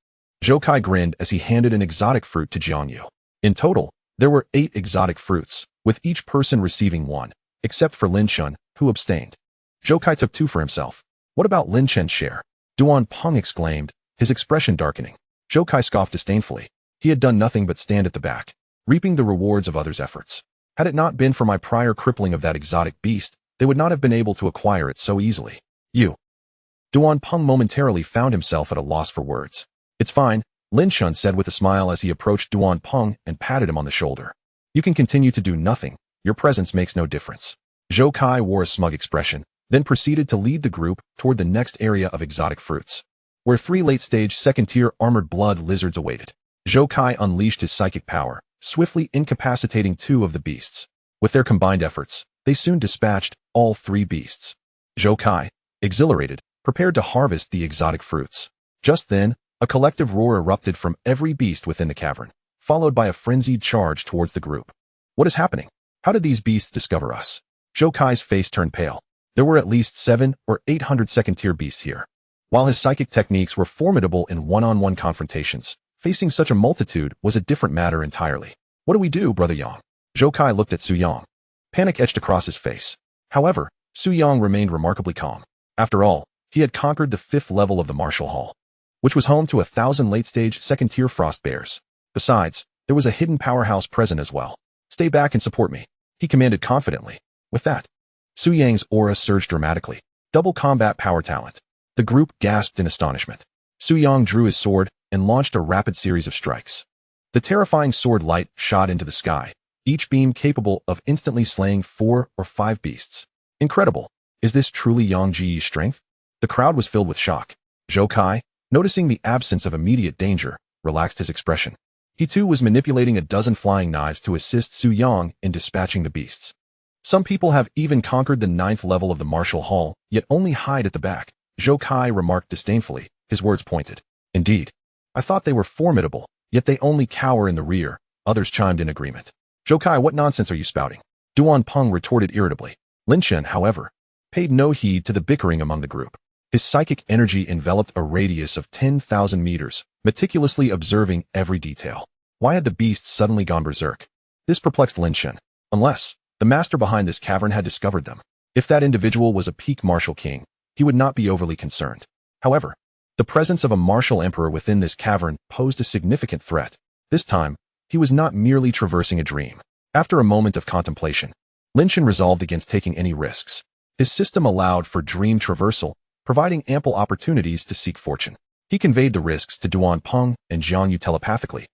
Zhou Kai grinned as he handed an exotic fruit to Jiang Yu. In total, there were 8 exotic fruits, with each person receiving 1, except for Lin Chen, who abstained. Zhou Kai took 2 for himself. What about Lin Chen's share? Duan Peng exclaimed, his expression darkening. Zhou Kai scoffed disdainfully. He had done nothing but stand at the back, reaping the rewards of others' efforts. Had it not been for my prior crippling of that exotic beast, they would not have been able to acquire it so easily. Duan Peng momentarily found himself at a loss for words. It's fine, Lin Chen said with a smile as he approached Duan Peng and patted him on the shoulder. You can continue to do nothing. Your presence makes no difference. Zhou Kai wore a smug expression, then proceeded to lead the group toward the next area of exotic fruits, where 3 late-stage second-tier armored blood lizards awaited. Zhou Kai unleashed his psychic power, swiftly incapacitating 2 of the beasts. With their combined efforts, they soon dispatched all 3 beasts. Zhou Kai, exhilarated, prepared to harvest the exotic fruits. Just then, a collective roar erupted from every beast within the cavern, followed by a frenzied charge towards the group. What is happening? How did these beasts discover us? Zhou Kai's face turned pale. There were at least 7 or 800 second-tier beasts here. While his psychic techniques were formidable in one-on-one confrontations, facing such a multitude was a different matter entirely. What do we do, Brother Yang? Zhou Kai looked at Su Yang. Panic etched across his face. However, Su Yang remained remarkably calm. After all, he had conquered the 5th level of the Martial Hall, which was home to 1,000 late-stage second-tier frost bears. Besides, there was a hidden powerhouse present as well. Stay back and support me, he commanded confidently. With that, Su Yang's aura surged dramatically. Double combat power talent. The group gasped in astonishment. Su Yang drew his sword and launched a rapid series of strikes. The terrifying sword light shot into the sky, each beam capable of instantly slaying 4 or 5 beasts. Incredible. Is this truly Yang Ji's strength? The crowd was filled with shock. Zhou Kai, noticing the absence of immediate danger, relaxed his expression. He too was manipulating a dozen flying knives to assist Su Yang in dispatching the beasts. Some people have even conquered the 9th level of the Martial Hall, yet only hide at the back, Zhou Kai remarked disdainfully, his words pointed. Indeed. I thought they were formidable, yet they only cower in the rear, others chimed in agreement. Zhou Kai, what nonsense are you spouting? Duan Peng retorted irritably. Lin Chen, however, paid no heed to the bickering among the group. His psychic energy enveloped a radius of 10,000 meters, meticulously observing every detail. Why had the beasts suddenly gone berserk? This perplexed Lin Chen. Unless the master behind this cavern had discovered them. If that individual was a peak martial king, he would not be overly concerned. However, the presence of a martial emperor within this cavern posed a significant threat. This time, he was not merely traversing a dream. After a moment of contemplation, Lin Chen resolved against taking any risks. His system allowed for dream traversal, providing ample opportunities to seek fortune. He conveyed the risks to Duan Peng and Jiang Yu telepathically,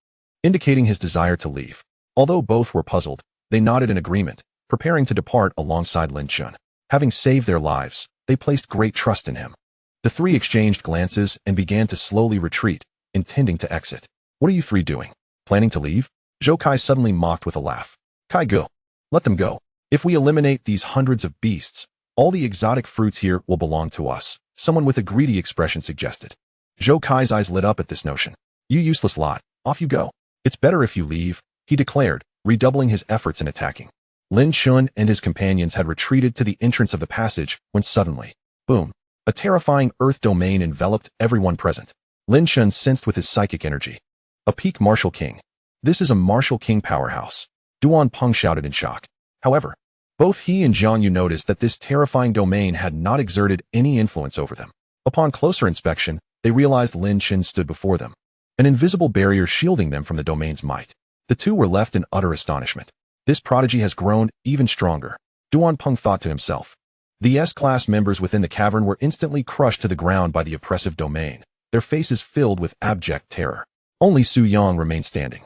indicating his desire to leave. Although both were puzzled, they nodded in agreement, preparing to depart alongside Lin Chen. Having saved their lives, they placed great trust in him. The three exchanged glances and began to slowly retreat, intending to exit. What are you three doing? Planning to leave? Zhou Kai suddenly mocked with a laugh. Kai go. Let them go. If we eliminate these hundreds of beasts, all the exotic fruits here will belong to us, someone with a greedy expression suggested. Zhou Kai's eyes lit up at this notion. You useless lot, off you go. It's better if you leave, he declared, redoubling his efforts in attacking. Lin Chen and his companions had retreated to the entrance of the passage when suddenly, boom, a terrifying earth domain enveloped everyone present. Lin Chen sensed with his psychic energy. A peak martial king. This is a martial king powerhouse. Duan Peng shouted in shock. However, both he and Jiang Yu noticed that this terrifying domain had not exerted any influence over them. Upon closer inspection, they realized Lin Chen stood before them, an invisible barrier shielding them from the domain's might. The two were left in utter astonishment. This prodigy has grown even stronger, Duan Peng thought to himself. The S-class members within the cavern were instantly crushed to the ground by the oppressive domain, their faces filled with abject terror. Only Su Yang remained standing,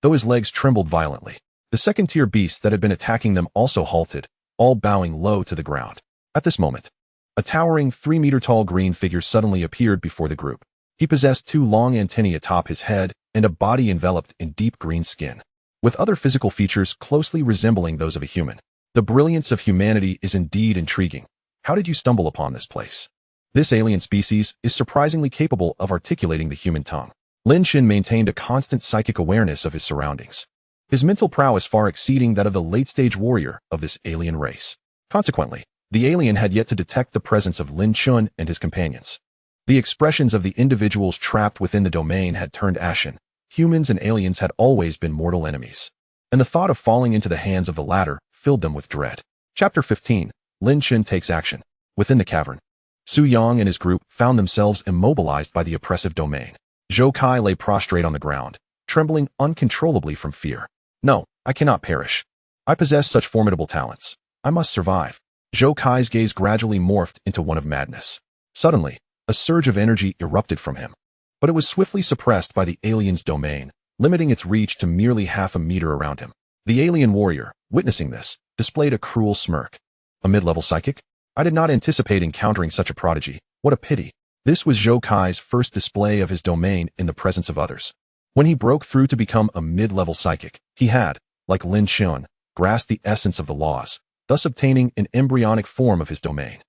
though his legs trembled violently. The second-tier beasts that had been attacking them also halted, all bowing low to the ground. At this moment, a towering 3-meter-tall green figure suddenly appeared before the group. He possessed 2 long antennae atop his head and a body enveloped in deep green skin, with other physical features closely resembling those of a human. The brilliance of humanity is indeed intriguing. How did you stumble upon this place? This alien species is surprisingly capable of articulating the human tongue. Lin Chen maintained a constant psychic awareness of his surroundings, his mental prowess far exceeding that of the late-stage warrior of this alien race. Consequently, the alien had yet to detect the presence of Lin Chen and his companions. The expressions of the individuals trapped within the domain had turned ashen. Humans and aliens had always been mortal enemies, and the thought of falling into the hands of the latter filled them with dread. Chapter 15. Lin Chen takes action. Within the cavern, Su Yang and his group found themselves immobilized by the oppressive domain. Zhou Kai lay prostrate on the ground, trembling uncontrollably from fear. No, I cannot perish. I possess such formidable talents. I must survive. Zhou Kai's gaze gradually morphed into one of madness. Suddenly, a surge of energy erupted from him, but it was swiftly suppressed by the alien's domain, limiting its reach to merely half a meter around him. The alien warrior, witnessing this, displayed a cruel smirk. A mid-level psychic? I did not anticipate encountering such a prodigy. What a pity. This was Zhou Kai's first display of his domain in the presence of others. When he broke through to become a mid-level psychic, he had, like Lin Chen, grasped the essence of the laws, thus obtaining an embryonic form of his domain.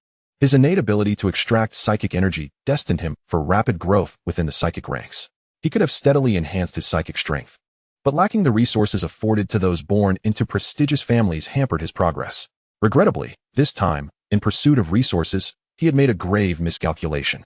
His innate ability to extract psychic energy destined him for rapid growth within the psychic ranks. He could have steadily enhanced his psychic strength, but lacking the resources afforded to those born into prestigious families hampered his progress. Regrettably, this time, in pursuit of resources, he had made a grave miscalculation.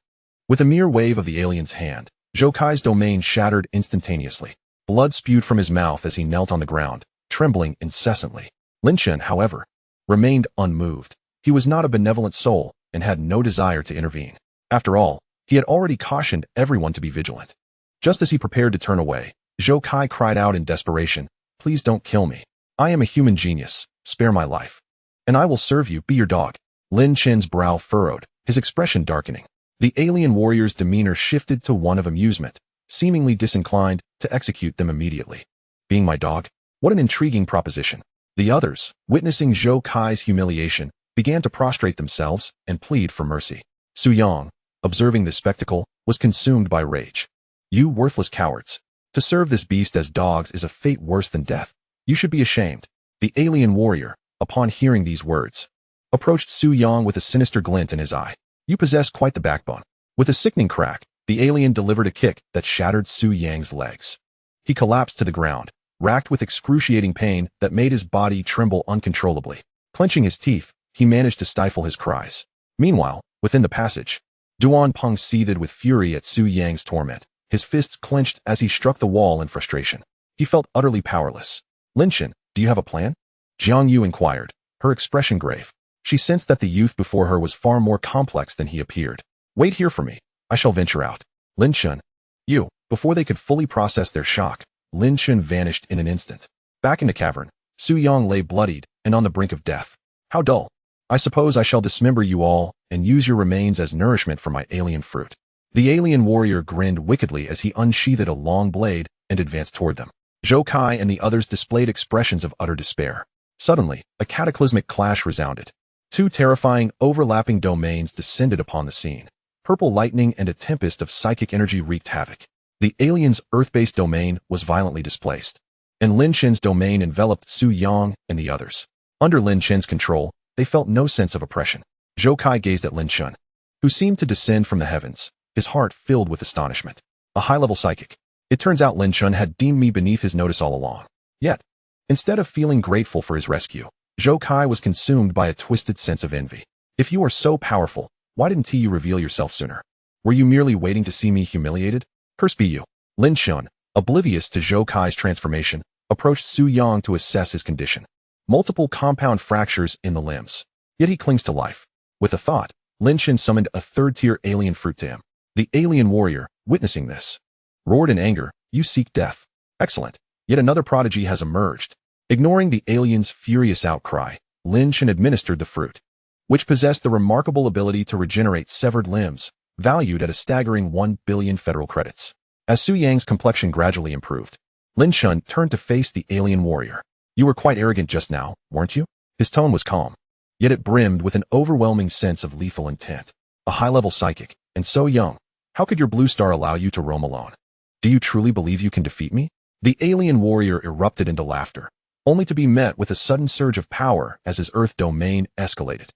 With a mere wave of the alien's hand, Zhou Kai's domain shattered instantaneously. Blood spewed from his mouth as he knelt on the ground, trembling incessantly. Lin Chen, however, remained unmoved. He was not a benevolent soul and had no desire to intervene. After all, he had already cautioned everyone to be vigilant. Just as he prepared to turn away, Zhou Kai cried out in desperation, "Please don't kill me. I am a human genius. Spare my life. And I will serve you, be your dog." Lin Chen's brow furrowed, his expression darkening. The alien warrior's demeanor shifted to one of amusement, seemingly disinclined to execute them immediately. Being my dog? What an intriguing proposition. The others, witnessing Zhou Kai's humiliation, began to prostrate themselves and plead for mercy. Su Yang, observing this spectacle, was consumed by rage. "You worthless cowards. To serve this beast as dogs is a fate worse than death. You should be ashamed." The alien warrior, upon hearing these words, approached Su Yang with a sinister glint in his eye. "You possess quite the backbone." With a sickening crack, the alien delivered a kick that shattered Su Yang's legs. He collapsed to the ground, racked with excruciating pain that made his body tremble uncontrollably. Clenching his teeth, he managed to stifle his cries. Meanwhile, within the passage, Duan Peng seethed with fury at Su Yang's torment. His fists clenched as he struck the wall in frustration. He felt utterly powerless. "Lin Chen, do you have a plan?" Jiang Yu inquired, her expression grave. She sensed that the youth before her was far more complex than he appeared. "Wait here for me. I shall venture out." "Lin Chen." "You." Before they could fully process their shock, Lin Chen vanished in an instant. Back in the cavern, Su Yang lay bloodied and on the brink of death. "How dull. I suppose I shall dismember you all and use your remains as nourishment for my alien fruit." The alien warrior grinned wickedly as he unsheathed a long blade and advanced toward them. Zhou Kai and the others displayed expressions of utter despair. Suddenly, a cataclysmic clash resounded. Two terrifying, overlapping domains descended upon the scene. Purple lightning and a tempest of psychic energy wreaked havoc. The alien's earth-based domain was violently displaced, and Lin Chen's domain enveloped Su Yang and the others. Under Lin Chen's control, they felt no sense of oppression. Zhou Kai gazed at Lin Chen, who seemed to descend from the heavens, his heart filled with astonishment. A high-level psychic. It turns out Lin Chen had deemed me beneath his notice all along. Yet, instead of feeling grateful for his rescue, Zhou Kai was consumed by a twisted sense of envy. "If you are so powerful, why didn't you reveal yourself sooner? Were you merely waiting to see me humiliated? Curse be you." Lin Chen, oblivious to Zhou Kai's transformation, approached Su Yang to assess his condition. Multiple compound fractures in the limbs. Yet he clings to life. With a thought, Lin Chen summoned a third-tier alien fruit to him. The alien warrior, witnessing this, roared in anger, "You seek death. Excellent. Yet another prodigy has emerged." Ignoring the alien's furious outcry, Lin Chen administered the fruit, which possessed the remarkable ability to regenerate severed limbs, valued at a staggering 1 billion federal credits. As Su Yang's complexion gradually improved, Lin Chen turned to face the alien warrior. "You were quite arrogant just now, weren't you?" His tone was calm, yet it brimmed with an overwhelming sense of lethal intent. "A high-level psychic, and so young. How could your blue star allow you to roam alone? Do you truly believe you can defeat me?" The alien warrior erupted into laughter, only to be met with a sudden surge of power as his earth domain escalated.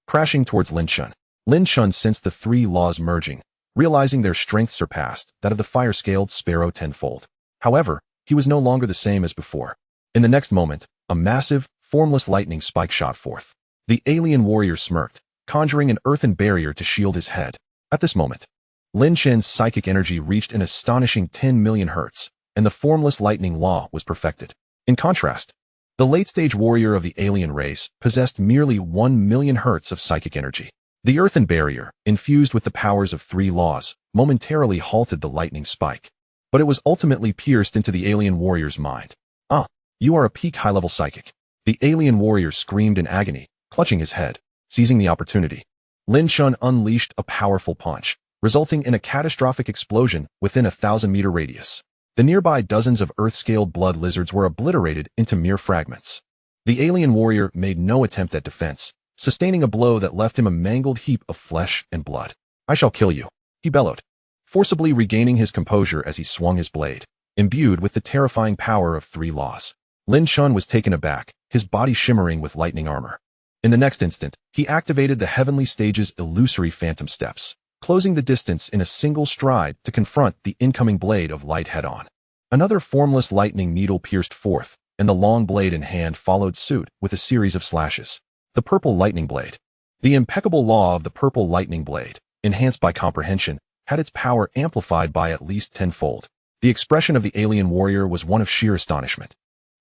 Crashing towards Lin Chen, Lin Chen sensed the three laws merging, realizing their strength surpassed that of the fire-scaled sparrow tenfold. However, he was no longer the same as before. In the next moment, a massive, formless lightning spike shot forth. The alien warrior smirked, conjuring an earthen barrier to shield his head. At this moment, Lin Chen's psychic energy reached an astonishing 10 million hertz, and the formless lightning law was perfected. In contrast, the late-stage warrior of the alien race possessed merely 1 million hertz of psychic energy. The earthen barrier, infused with the powers of three laws, momentarily halted the lightning spike. But it was ultimately pierced into the alien warrior's mind. "Ah, you are a peak high-level psychic." The alien warrior screamed in agony, clutching his head. Seizing the opportunity, Lin Chen unleashed a powerful punch, resulting in a catastrophic explosion within a 1,000-meter radius. The nearby dozens of earth-scaled blood lizards were obliterated into mere fragments. The alien warrior made no attempt at defense, sustaining a blow that left him a mangled heap of flesh and blood. "I shall kill you," he bellowed, forcibly regaining his composure as he swung his blade, imbued with the terrifying power of three laws. Lin Chen was taken aback, his body shimmering with lightning armor. In the next instant, he activated the Heavenly Stage's illusory phantom steps, closing the distance in a single stride to confront the incoming blade of light head-on. Another formless lightning needle pierced forth, and the long blade in hand followed suit with a series of slashes. The purple lightning blade. The impeccable law of the purple lightning blade, enhanced by comprehension, had its power amplified by at least tenfold. The expression of the alien warrior was one of sheer astonishment.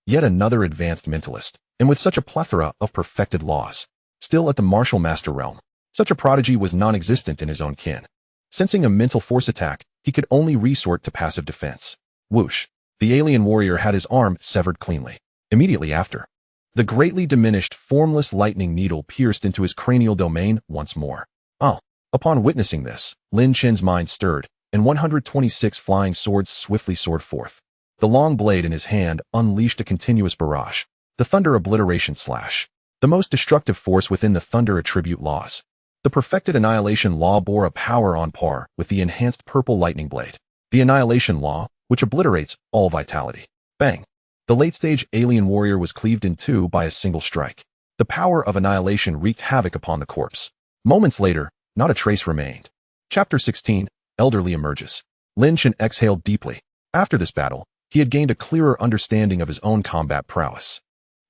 Yet another advanced mentalist, and with such a plethora of perfected laws. Still at the martial master realm, such a prodigy was non-existent in his own kin. Sensing a mental force attack, he could only resort to passive defense. Whoosh! The alien warrior had his arm severed cleanly. Immediately after, the greatly diminished, formless lightning needle pierced into his cranial domain once more. Oh! Upon witnessing this, Lin Chen's mind stirred, and 126 flying swords swiftly soared forth. The long blade in his hand unleashed a continuous barrage, the thunder obliteration slash, the most destructive force within the thunder attribute laws. The perfected annihilation law bore a power on par with the enhanced purple lightning blade. The annihilation law, which obliterates all vitality. Bang! The late-stage alien warrior was cleaved in two by a single strike. The power of annihilation wreaked havoc upon the corpse. Moments later, not a trace remained. Chapter 16, Elderly emerges. Lin Chen exhaled deeply. After this battle, he had gained a clearer understanding of his own combat prowess.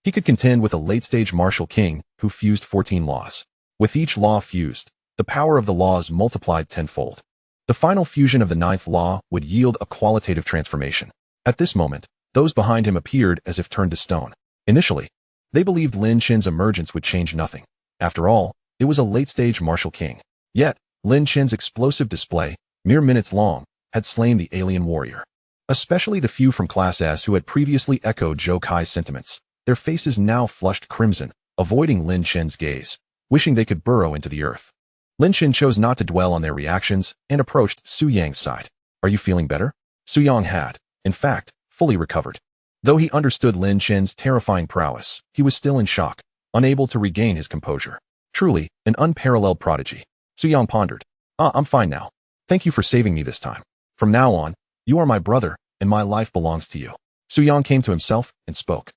He could contend with a late-stage martial king who fused 14 laws. With each law fused, the power of the laws multiplied tenfold. The final fusion of the 9th law would yield a qualitative transformation. At this moment, those behind him appeared as if turned to stone. Initially, they believed Lin Chen's emergence would change nothing. After all, it was a late-stage martial king. Yet, Lin Chen's explosive display, mere minutes long, had slain the alien warrior. Especially the few from Class S who had previously echoed Zhou Kai's sentiments. Their faces now flushed crimson, avoiding Lin Chen's gaze, wishing they could burrow into the earth. Lin Chen chose not to dwell on their reactions and approached Su Yang's side. Are you feeling better? Su Yang had, in fact, fully recovered. Though he understood Lin Chen's terrifying prowess, he was still in shock, unable to regain his composure. Truly, an unparalleled prodigy. Su Yang pondered. I'm fine now. Thank you for saving me this time. From now on, you are my brother, and my life belongs to you. Su Yang came to himself and spoke.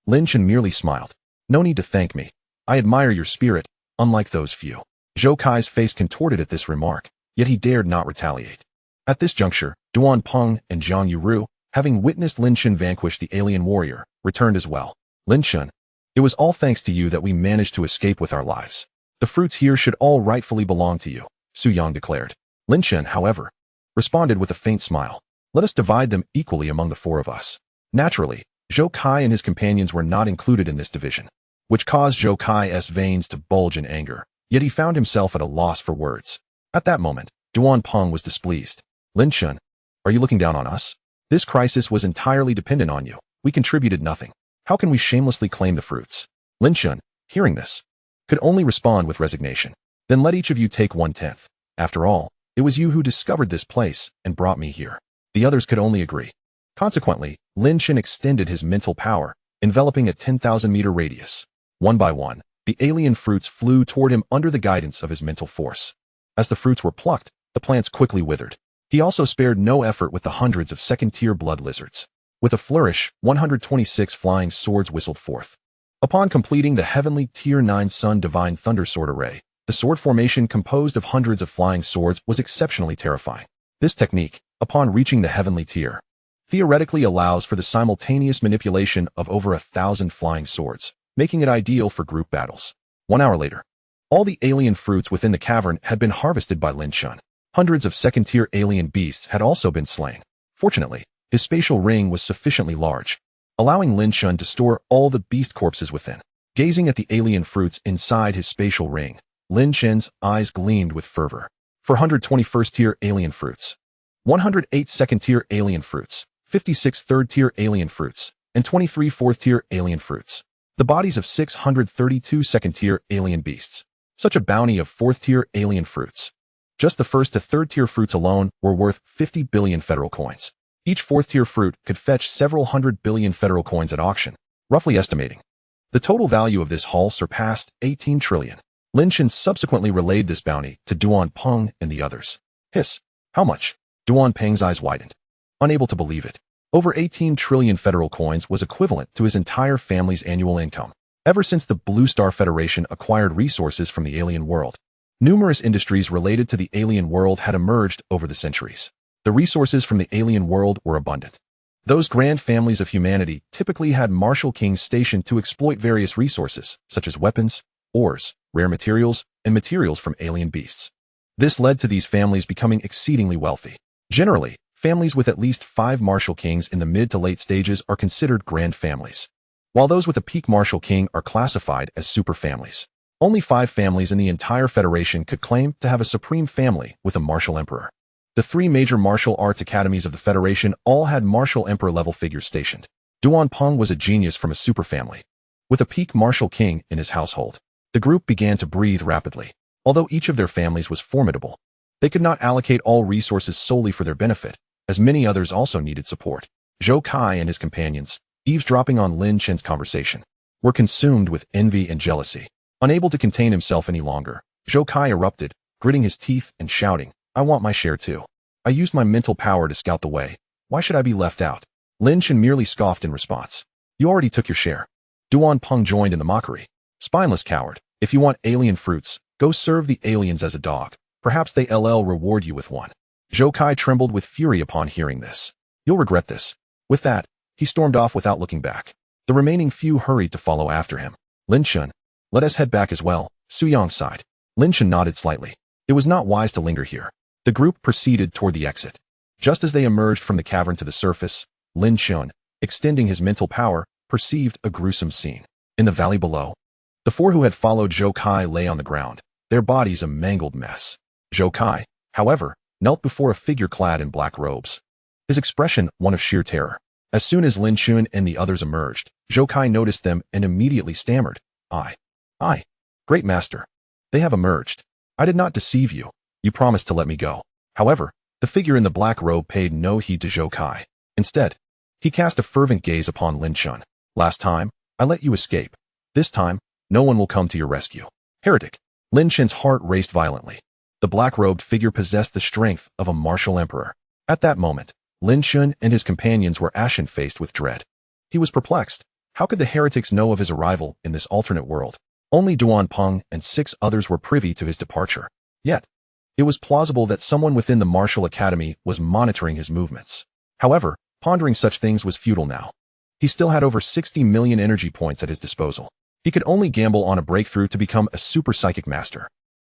Lin Chen merely smiled. No need to thank me. I admire your spirit, unlike those few. Zhou Kai's face contorted at this remark, yet he dared not retaliate. At this juncture, Duan Peng and Zhang Yuru, having witnessed Lin Chen vanquish the alien warrior, returned as well. Lin Chen, it was all thanks to you that we managed to escape with our lives. The fruits here should all rightfully belong to you, Su Yang declared. Lin Chen, however, responded with a faint smile. Let us divide them equally among the four of us. Naturally, Zhou Kai and his companions were not included in this division, which caused Zhou Kai's veins to bulge in anger, yet he found himself at a loss for words. At that moment, Duan Peng was displeased. Lin Chen, are you looking down on us? This crisis was entirely dependent on you. We contributed nothing. How can we shamelessly claim the fruits? Lin Chen, hearing this, could only respond with resignation. Then let each of you take 1/10. After all, it was you who discovered this place and brought me here. The others could only agree. Consequently, Lin Chen extended his mental power, enveloping a 10,000-meter radius. One by one, the alien fruits flew toward him under the guidance of his mental force. As the fruits were plucked, the plants quickly withered. He also spared no effort with the hundreds of second-tier blood lizards. With a flourish, 126 flying swords whistled forth. Upon completing the heavenly Tier 9 Sun Divine Thunder Sword Array, the sword formation composed of hundreds of flying swords was exceptionally terrifying. This technique, upon reaching the heavenly tier, theoretically allows for the simultaneous manipulation of over 1,000 flying swords, making it ideal for group battles. 1 hour later, all the alien fruits within the cavern had been harvested by Lin Chen. Hundreds of second-tier alien beasts had also been slain. Fortunately, his spatial ring was sufficiently large, allowing Lin Chen to store all the beast corpses within. Gazing at the alien fruits inside his spatial ring, Lin Chen's eyes gleamed with fervor. 421st-tier alien fruits, 108 second-tier alien fruits, 56 third-tier alien fruits, and 23 fourth-tier alien fruits. The bodies of 632 second-tier alien beasts. Such a bounty of fourth-tier alien fruits. Just the first to third-tier fruits alone were worth 50 billion federal coins. Each fourth-tier fruit could fetch several hundred billion federal coins at auction, roughly estimating. The total value of this haul surpassed 18 trillion. Lin Chen subsequently relayed this bounty to Duan Peng and the others. Hiss! How much? Duan Peng's eyes widened. Unable to believe it. Over 18 trillion federal coins was equivalent to his entire family's annual income. Ever since the Blue Star Federation acquired resources from the alien world, numerous industries related to the alien world had emerged over the centuries. The resources from the alien world were abundant. Those grand families of humanity typically had martial kings stationed to exploit various resources, such as weapons, ores, rare materials, and materials from alien beasts. This led to these families becoming exceedingly wealthy. Generally, families with at least 5 martial kings in the mid to late stages are considered grand families, while those with a peak martial king are classified as super families. Only 5 families in the entire Federation could claim to have a supreme family with a martial emperor. The 3 major martial arts academies of the Federation all had martial emperor level figures stationed. Duan Peng was a genius from a super family, with a peak martial king in his household. The group began to breathe rapidly. Although each of their families was formidable, they could not allocate all resources solely for their benefit, as many others also needed support. Zhou Kai and his companions, eavesdropping on Lin Chen's conversation, were consumed with envy and jealousy. Unable to contain himself any longer, Zhou Kai erupted, gritting his teeth and shouting, "I want my share too. I used my mental power to scout the way. Why should I be left out?" Lin Chen merely scoffed in response. "You already took your share." Duan Peng joined in the mockery. "Spineless coward, if you want alien fruits, go serve the aliens as a dog. Perhaps they'll reward you with one." Zhou Kai trembled with fury upon hearing this. "You'll regret this." With that, he stormed off without looking back. The remaining few hurried to follow after him. "Lin Chen, let us head back as well," Su Yang sighed. Lin Chen nodded slightly. It was not wise to linger here. The group proceeded toward the exit. Just as they emerged from the cavern to the surface, Lin Chen, extending his mental power, perceived a gruesome scene. In the valley below, the 4 who had followed Zhou Kai lay on the ground, their bodies a mangled mess. Zhou Kai, however, knelt before a figure clad in black robes, his expression one of sheer terror. As soon as Lin Chen and the others emerged, Zhou Kai noticed them and immediately stammered, I, Great Master. They have emerged. I did not deceive you. You promised to let me go." However, the figure in the black robe paid no heed to Zhou Kai. Instead, he cast a fervent gaze upon Lin Chen. "Last time, I let you escape. This time, no one will come to your rescue. Heretic." Lin Chen's heart raced violently. The black-robed figure possessed the strength of a martial emperor. At that moment, Lin Chen and his companions were ashen-faced with dread. He was perplexed. How could the heretics know of his arrival in this alternate world? Only Duan Peng and 6 others were privy to his departure. Yet, it was plausible that someone within the martial academy was monitoring his movements. However, pondering such things was futile now. He still had over 60 million energy points at his disposal. He could only gamble on a breakthrough to become a super psychic master.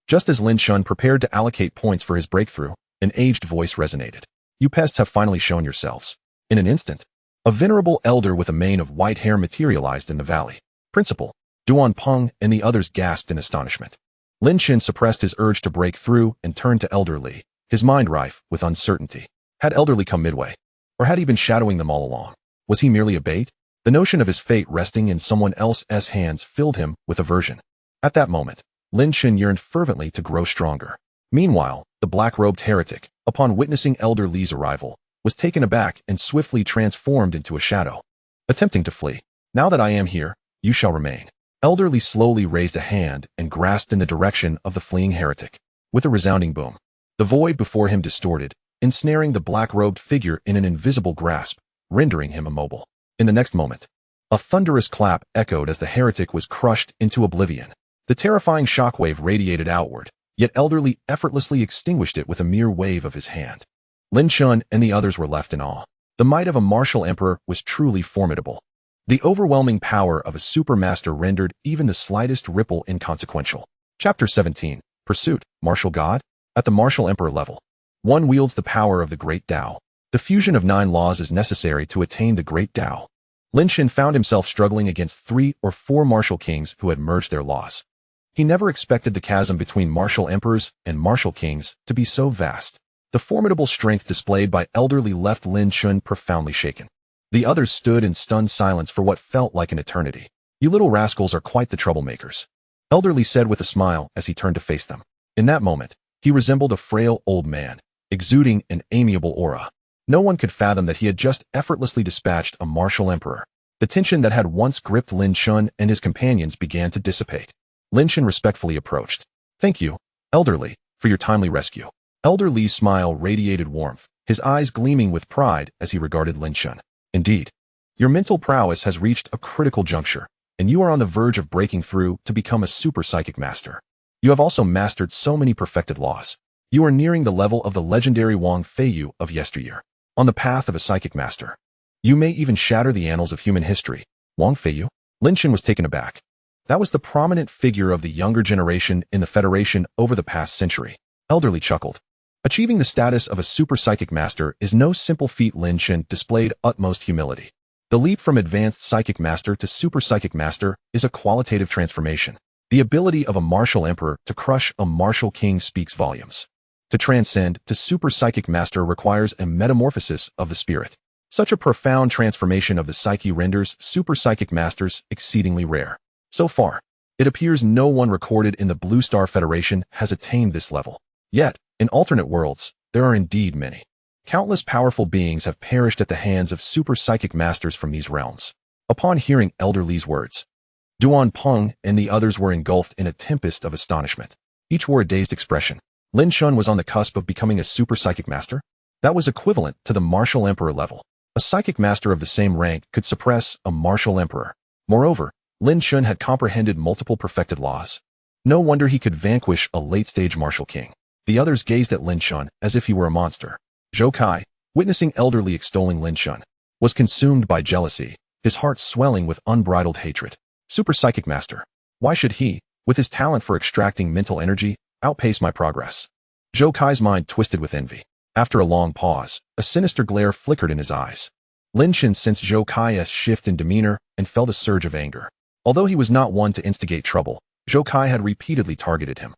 Just as Lin Chen prepared to allocate points for his breakthrough, an aged voice resonated. "You pests have finally shown yourselves." In an instant, a venerable elder with a mane of white hair materialized in the valley. Principal, Duan Peng and the others gasped in astonishment. Lin Chen suppressed his urge to break through and turned to Elderly, his mind rife with uncertainty. Had Elderly come midway? Or had he been shadowing them all along? Was he merely a bait? The notion of his fate resting in someone else's hands filled him with aversion. At that moment, Lin Chen yearned fervently to grow stronger. Meanwhile, the black-robed heretic, upon witnessing Elder Li's arrival, was taken aback and swiftly transformed into a shadow. Attempting to flee. "Now that I am here, you shall remain." Elder Li slowly raised a hand and grasped in the direction of the fleeing heretic. With a resounding boom, the void before him distorted, ensnaring the black-robed figure in an invisible grasp, rendering him immobile. In the next moment, a thunderous clap echoed as the heretic was crushed into oblivion. The terrifying shockwave radiated outward, yet Elderly effortlessly extinguished it with a mere wave of his hand. Lin Chen and the others were left in awe. The might of a martial emperor was truly formidable. The overwhelming power of a supermaster rendered even the slightest ripple inconsequential. Chapter 17. Pursuit, Martial God? At the martial emperor level, one wields the power of the Great Tao. The fusion of 9 laws is necessary to attain the Great Tao. Lin Chen found himself struggling against 3 or 4 martial kings who had merged their laws. He never expected the chasm between martial emperors and martial kings to be so vast. The formidable strength displayed by Elderly left Lin Chen profoundly shaken. The others stood in stunned silence for what felt like an eternity. "You little rascals are quite the troublemakers," Elderly said with a smile as he turned to face them. In that moment, he resembled a frail old man, exuding an amiable aura. No one could fathom that he had just effortlessly dispatched a martial emperor. The tension that had once gripped Lin Chen and his companions began to dissipate. Lin Chen respectfully approached. "Thank you, Elderly, for your timely rescue." Elder Li's smile radiated warmth, his eyes gleaming with pride as he regarded Lin Chen. "Indeed, your mental prowess has reached a critical juncture, and you are on the verge of breaking through to become a super psychic master. You have also mastered so many perfected laws. You are nearing the level of the legendary Wang Feiyu of yesteryear, on the path of a psychic master. You may even shatter the annals of human history." Wang Feiyu? Lin Chen was taken aback. That was the prominent figure of the younger generation in the Federation over the past century. Elderly chuckled. Achieving the status of a super psychic master is no simple feat. Lin Chen displayed utmost humility. The leap from advanced psychic master to super psychic master is a qualitative transformation. The ability of a martial emperor to crush a martial king speaks volumes. To transcend to super psychic master requires a metamorphosis of the spirit. Such a profound transformation of the psyche renders super psychic masters exceedingly rare. So far, it appears no one recorded in the Blue Star Federation has attained this level. Yet, in alternate worlds, there are indeed many. Countless powerful beings have perished at the hands of super psychic masters from these realms. Upon hearing Elder Li's words, Duan Peng and the others were engulfed in a tempest of astonishment. Each wore a dazed expression. Lin Chen was on the cusp of becoming a super psychic master? That was equivalent to the martial emperor level. A psychic master of the same rank could suppress a martial emperor. Moreover, Lin Chen had comprehended multiple perfected laws. No wonder he could vanquish a late-stage martial king. The others gazed at Lin Chen as if he were a monster. Zhou Kai, witnessing Elder Li extolling Lin Chen, was consumed by jealousy, his heart swelling with unbridled hatred. Super psychic master. Why should he, with his talent for extracting mental energy, outpace my progress? Zhou Kai's mind twisted with envy. After a long pause, a sinister glare flickered in his eyes. Lin Chen sensed Zhou Kai's shift in demeanor and felt a surge of anger. Although he was not one to instigate trouble, Zhou Kai had repeatedly targeted him.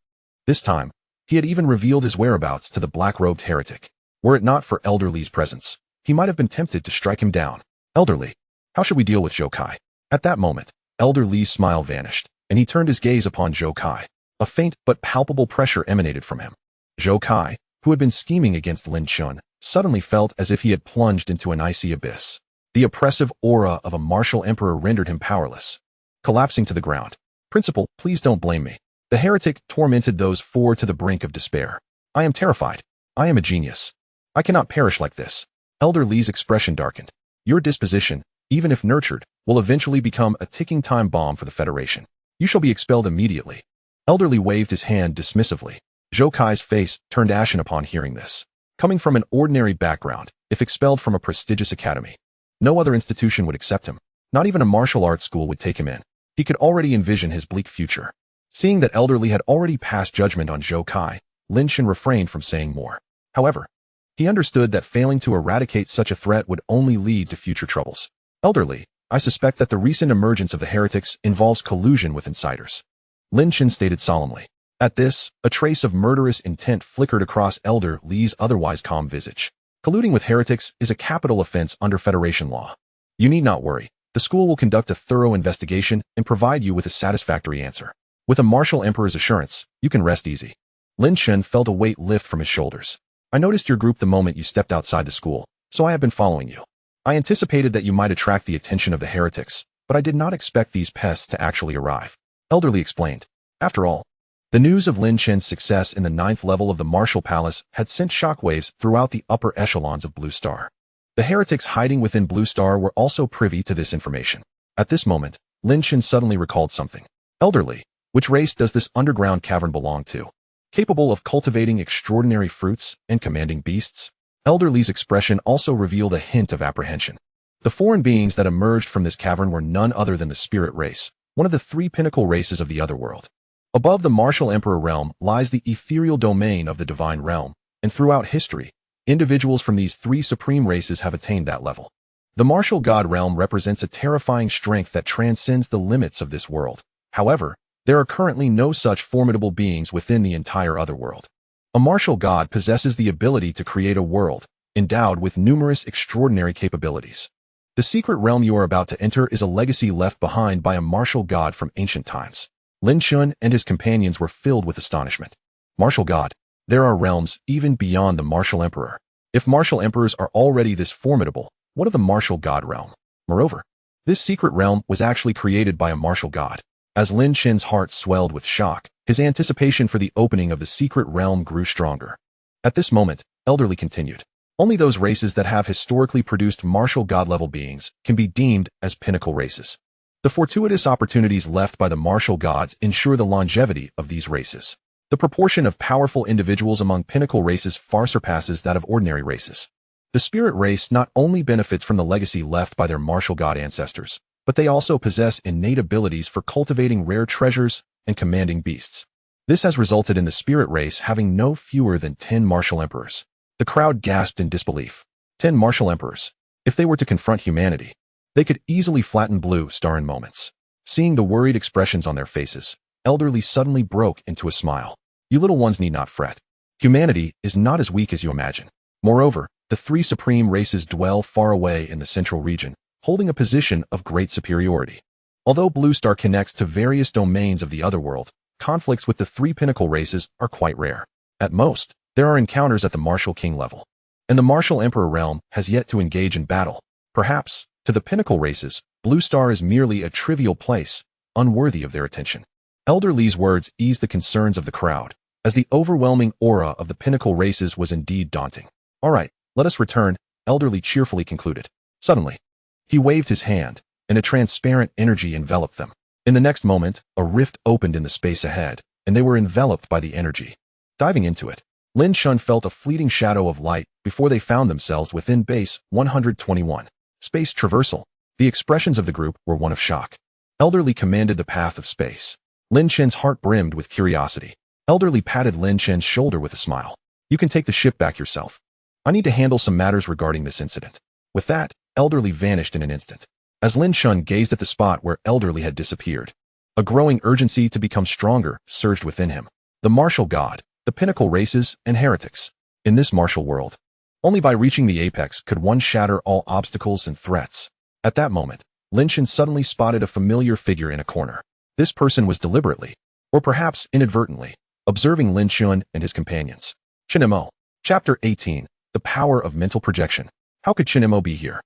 This time, he had even revealed his whereabouts to the black-robed heretic. Were it not for Elder Li's presence, he might have been tempted to strike him down. Elder Li, how should we deal with Zhou Kai? At that moment, Elder Li's smile vanished, and he turned his gaze upon Zhou Kai. A faint but palpable pressure emanated from him. Zhou Kai, who had been scheming against Lin Chen, suddenly felt as if he had plunged into an icy abyss. The oppressive aura of a martial emperor rendered him powerless. Collapsing to the ground. Principal, please don't blame me. The heretic tormented those four to the brink of despair. I am terrified. I am a genius. I cannot perish like this. Elder Li's expression darkened. Your disposition, even if nurtured, will eventually become a ticking time bomb for the Federation. You shall be expelled immediately. Elder Li waved his hand dismissively. Zhou Kai's face turned ashen upon hearing this. Coming from an ordinary background, if expelled from a prestigious academy, no other institution would accept him. Not even a martial arts school would take him in. He could already envision his bleak future. Seeing that Elder Li had already passed judgment on Zhou Kai, Lin Chen refrained from saying more. However, he understood that failing to eradicate such a threat would only lead to future troubles. Elder Li, I suspect that the recent emergence of the heretics involves collusion with insiders. Lin Chen stated solemnly. At this, a trace of murderous intent flickered across Elder Li's otherwise calm visage. Colluding with heretics is a capital offense under Federation law. You need not worry. The school will conduct a thorough investigation and provide you with a satisfactory answer. With a martial emperor's assurance, you can rest easy. Lin Chen felt a weight lift from his shoulders. I noticed your group the moment you stepped outside the school, so I have been following you. I anticipated that you might attract the attention of the heretics, but I did not expect these pests to actually arrive. Elder Li explained. After all, the news of Lin Chen's success in the 9th level of the Martial Palace had sent shockwaves throughout the upper echelons of Blue Star. The heretics hiding within Blue Star were also privy to this information. At this moment, Lin Chen suddenly recalled something. Elder Li, which race does this underground cavern belong to? Capable of cultivating extraordinary fruits and commanding beasts? Elder Li's expression also revealed a hint of apprehension. The foreign beings that emerged from this cavern were none other than the spirit race, one of the 3 pinnacle races of the Otherworld. Above the martial emperor realm lies the ethereal domain of the divine realm, and throughout history, individuals from these 3 supreme races have attained that level. The martial god realm represents a terrifying strength that transcends the limits of this world. However, there are currently no such formidable beings within the entire Otherworld. A martial god possesses the ability to create a world, endowed with numerous extraordinary capabilities. The secret realm you are about to enter is a legacy left behind by a martial god from ancient times. Lin Chen and his companions were filled with astonishment. Martial god, there are realms even beyond the martial emperor. If martial emperors are already this formidable, what of the martial god realm? Moreover, this secret realm was actually created by a martial god. As Lin Chen's heart swelled with shock, his anticipation for the opening of the secret realm grew stronger. At this moment, Elder Li continued. Only those races that have historically produced martial god-level beings can be deemed as pinnacle races. The fortuitous opportunities left by the martial gods ensure the longevity of these races. The proportion of powerful individuals among pinnacle races far surpasses that of ordinary races. The spirit race not only benefits from the legacy left by their martial god ancestors, but they also possess innate abilities for cultivating rare treasures and commanding beasts. This has resulted in the spirit race having no fewer than 10 martial emperors. The crowd gasped in disbelief. 10 martial emperors. If they were to confront humanity, they could easily flatten Blue Star in moments. Seeing the worried expressions on their faces, Elderly suddenly broke into a smile. You little ones need not fret. Humanity is not as weak as you imagine. Moreover, the three supreme races dwell far away in the central region, holding a position of great superiority. Although Blue Star connects to various domains of the Otherworld, conflicts with the three pinnacle races are quite rare. At most, there are encounters at the Martial King level. And the Martial Emperor realm has yet to engage in battle. Perhaps, to the pinnacle races, Blue Star is merely a trivial place, unworthy of their attention. Elderly's words eased the concerns of the crowd, as the overwhelming aura of the pinnacle races was indeed daunting. All right, let us return, Elderly cheerfully concluded. Suddenly, he waved his hand, and a transparent energy enveloped them. In the next moment, a rift opened in the space ahead, and they were enveloped by the energy. Diving into it, Lin Chen felt a fleeting shadow of light before they found themselves within base 121. Space traversal. The expressions of the group were one of shock. Elderly commanded the path of space. Lin Chen's heart brimmed with curiosity. Elderly patted Lin Chen's shoulder with a smile. You can take the ship back yourself. I need to handle some matters regarding this incident. With that, Elderly vanished in an instant. As Lin Chen gazed at the spot where Elderly had disappeared, a growing urgency to become stronger surged within him. The martial god, the pinnacle races, and heretics. In this martial world, only by reaching the apex could one shatter all obstacles and threats. At that moment, Lin Chen suddenly spotted a familiar figure in a corner. This person was deliberately, or perhaps inadvertently, observing Lin Chen and his companions. Chinemo. Chapter 18. The Power of Mental Projection. How could Chinemo be here?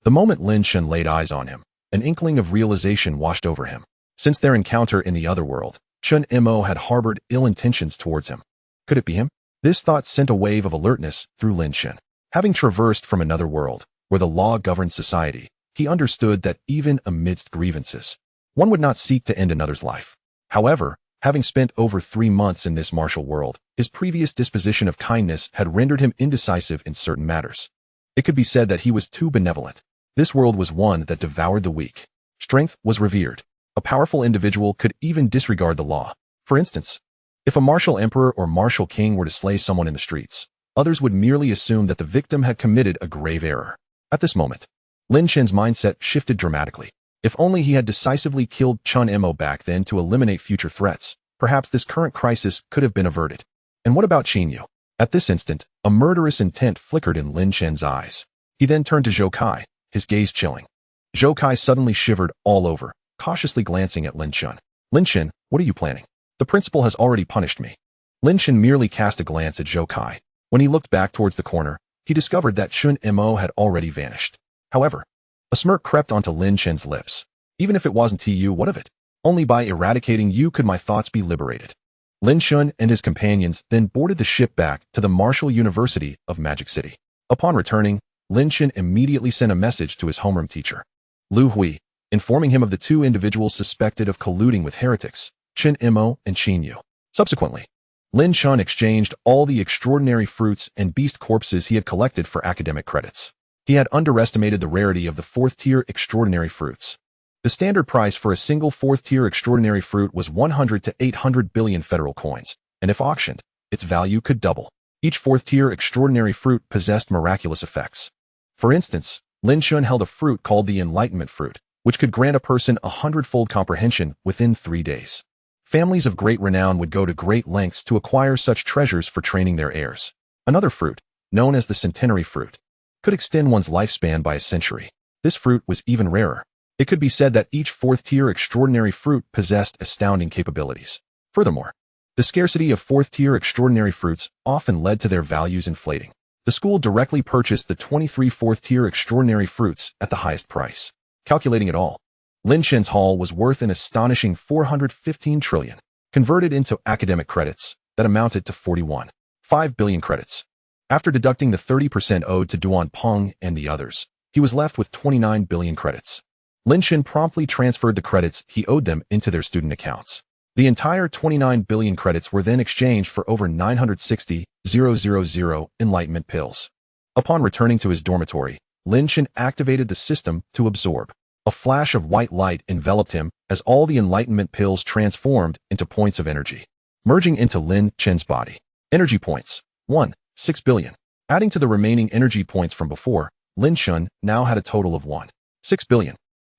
The moment Lin Chen laid eyes on him, an inkling of realization washed over him. Since their encounter in the Otherworld, Chinemo had harbored ill intentions towards him. Could it be him? This thought sent a wave of alertness through Lin Chen. Having traversed from another world, where the law governs society, he understood that even amidst grievances, one would not seek to end another's life. However, having spent over 3 months in this martial world, his previous disposition of kindness had rendered him indecisive in certain matters. It could be said that he was too benevolent. This world was one that devoured the weak. Strength was revered. A powerful individual could even disregard the law. For instance, if a martial emperor or martial king were to slay someone in the streets, others would merely assume that the victim had committed a grave error. At this moment, Lin Chen's mindset shifted dramatically. If only he had decisively killed Chinemo back then to eliminate future threats, perhaps this current crisis could have been averted. And what about Qinyu? At this instant, a murderous intent flickered in Lin Chen's eyes. He then turned to Zhou Kai, his gaze chilling. Zhou Kai suddenly shivered all over, cautiously glancing at Lin Chen. Lin Chen, what are you planning? The principal has already punished me. Lin Chen merely cast a glance at Zhou Kai. When he looked back towards the corner, he discovered that Chinemo had already vanished. However, a smirk crept onto Lin Chen's lips. Even if it wasn't you, what of it? Only by eradicating you could my thoughts be liberated. Lin Chen and his companions then boarded the ship back to the Martial University of Magic City. Upon returning, Lin Chen immediately sent a message to his homeroom teacher, Lu Hui, informing him of the 2 individuals suspected of colluding with heretics, Chinemo and Qinyu. Subsequently, Lin Chen exchanged all the extraordinary fruits and beast corpses he had collected for academic credits. He had underestimated the rarity of the 4th-tier extraordinary fruits. The standard price for a single 4th-tier extraordinary fruit was 100 to 800 billion federal coins, and if auctioned, its value could double. Each 4th-tier extraordinary fruit possessed miraculous effects. For instance, Lin Chen held a fruit called the Enlightenment Fruit, which could grant a person 100-fold comprehension within 3 days. Families of great renown would go to great lengths to acquire such treasures for training their heirs. Another fruit, known as the Centenary Fruit, could extend one's lifespan by a century. This fruit was even rarer. It could be said that each 4th-tier extraordinary fruit possessed astounding capabilities. Furthermore, the scarcity of 4th-tier extraordinary fruits often led to their values inflating. The school directly purchased the 23 4th-tier extraordinary fruits at the highest price. Calculating it all, Lin Chen's haul was worth an astonishing 415 trillion, converted into academic credits that amounted to 41.5 billion credits. After deducting the 30% owed to Duan Peng and the others, he was left with 29 billion credits. Lin Chen promptly transferred the credits he owed them into their student accounts. The entire 29 billion credits were then exchanged for over 960,000 enlightenment pills. Upon returning to his dormitory, Lin Chen activated the system to absorb. A flash of white light enveloped him as all the enlightenment pills transformed into points of energy. merging into Lin Chen's body. Energy points. 1. 6 billion. Adding to the remaining energy points from before, Lin Chen now had a total of 1. 6 billion.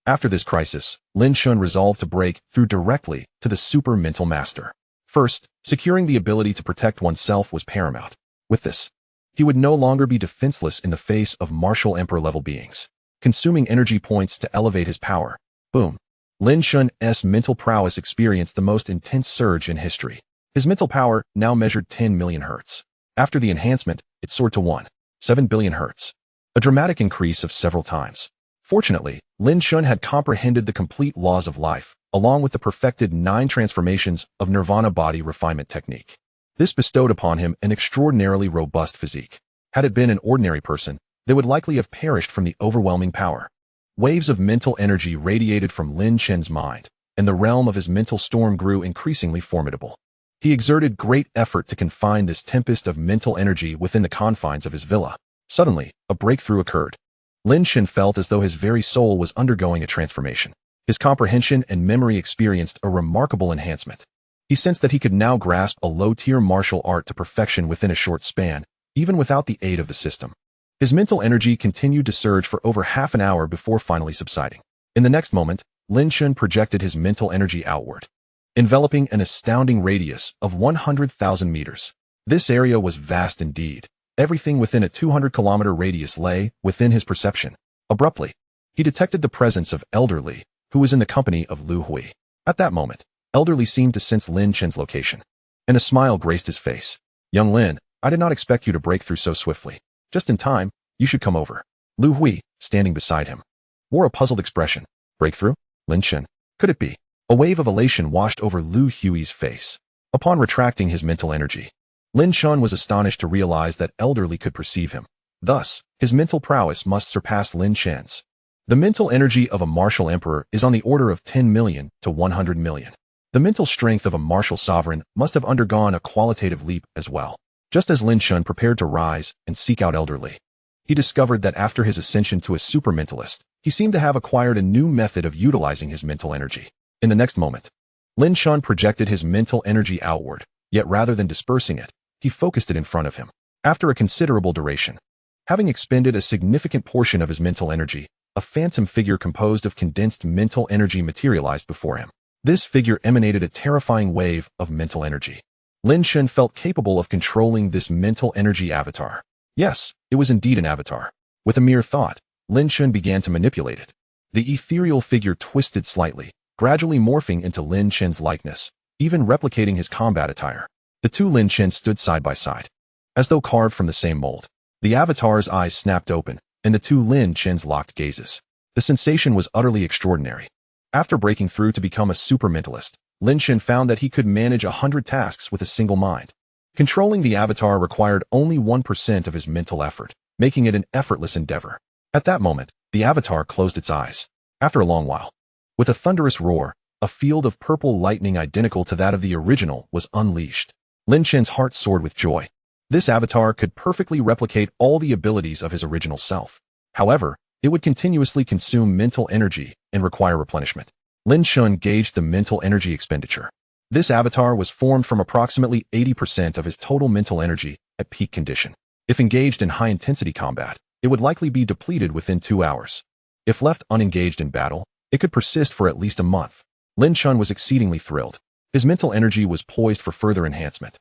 After this crisis, Lin Chen resolved to break through directly to the super mental master. First, securing the ability to protect oneself was paramount. With this, he would no longer be defenseless in the face of martial emperor-level beings. Consuming energy points to elevate his power. Boom. Lin Chen's mental prowess experienced the most intense surge in history. His mental power now measured 10 million hertz. After the enhancement, it soared to 1.7 billion hertz. A dramatic increase of several times. Fortunately, Lin Chen had comprehended the complete laws of life, along with the perfected 9 transformations of Nirvana body refinement technique. This bestowed upon him an extraordinarily robust physique. Had it been an ordinary person, they would likely have perished from the overwhelming power. Waves of mental energy radiated from Lin Chen's mind, and the realm of his mental storm grew increasingly formidable. He exerted great effort to confine this tempest of mental energy within the confines of his villa. Suddenly, a breakthrough occurred. Lin Chen felt as though his very soul was undergoing a transformation. His comprehension and memory experienced a remarkable enhancement. He sensed that he could now grasp a low-tier martial art to perfection within a short span, even without the aid of the system. His mental energy continued to surge for over half an hour before finally subsiding. In the next moment, Lin Chen projected his mental energy outward, enveloping an astounding radius of 100,000 meters. This area was vast indeed. Everything within a 200-kilometer radius lay within his perception. Abruptly, he detected the presence of Elderly, who was in the company of Lu Hui. At that moment, Elderly seemed to sense Lin Chen's location, and a smile graced his face. "Young Lin, I did not expect you to break through so swiftly. Just in time, you should come over." Lu Hui, standing beside him, wore a puzzled expression. "Breakthrough? Lin Chen? Could it be?" A wave of elation washed over Lu Hui's face. Upon retracting his mental energy, Lin Chen was astonished to realize that Elderly could perceive him. Thus, his mental prowess must surpass Lin Chen's. The mental energy of a martial emperor is on the order of 10 million to 100 million. The mental strength of a martial sovereign must have undergone a qualitative leap as well. Just as Lin Chen prepared to rise and seek out Elderly, he discovered that after his ascension to a supermentalist, he seemed to have acquired a new method of utilizing his mental energy. In the next moment, Lin Chen projected his mental energy outward, yet rather than dispersing it, he focused it in front of him. After a considerable duration, having expended a significant portion of his mental energy, a phantom figure composed of condensed mental energy materialized before him. This figure emanated a terrifying wave of mental energy. Lin Chen felt capable of controlling this mental energy avatar. Yes, it was indeed an avatar. With a mere thought, Lin Chen began to manipulate it. The ethereal figure twisted slightly, gradually morphing into Lin Chen's likeness, even replicating his combat attire. The two Lin Chens stood side by side, as though carved from the same mold. The avatar's eyes snapped open, and the two Lin Chens locked gazes. The sensation was utterly extraordinary. After breaking through to become a supermentalist, Lin Chen found that he could manage 100 tasks with a single mind. Controlling the avatar required only 1% of his mental effort, making it an effortless endeavor. At that moment, the avatar closed its eyes. After a long while, with a thunderous roar, a field of purple lightning identical to that of the original was unleashed. Lin Chen's heart soared with joy. This avatar could perfectly replicate all the abilities of his original self. However, it would continuously consume mental energy and require replenishment. Lin Chen gauged the mental energy expenditure. This avatar was formed from approximately 80% of his total mental energy at peak condition. If engaged in high-intensity combat, it would likely be depleted within 2 hours. If left unengaged in battle, it could persist for at least a month. Lin Chen was exceedingly thrilled. His mental energy was poised for further enhancement,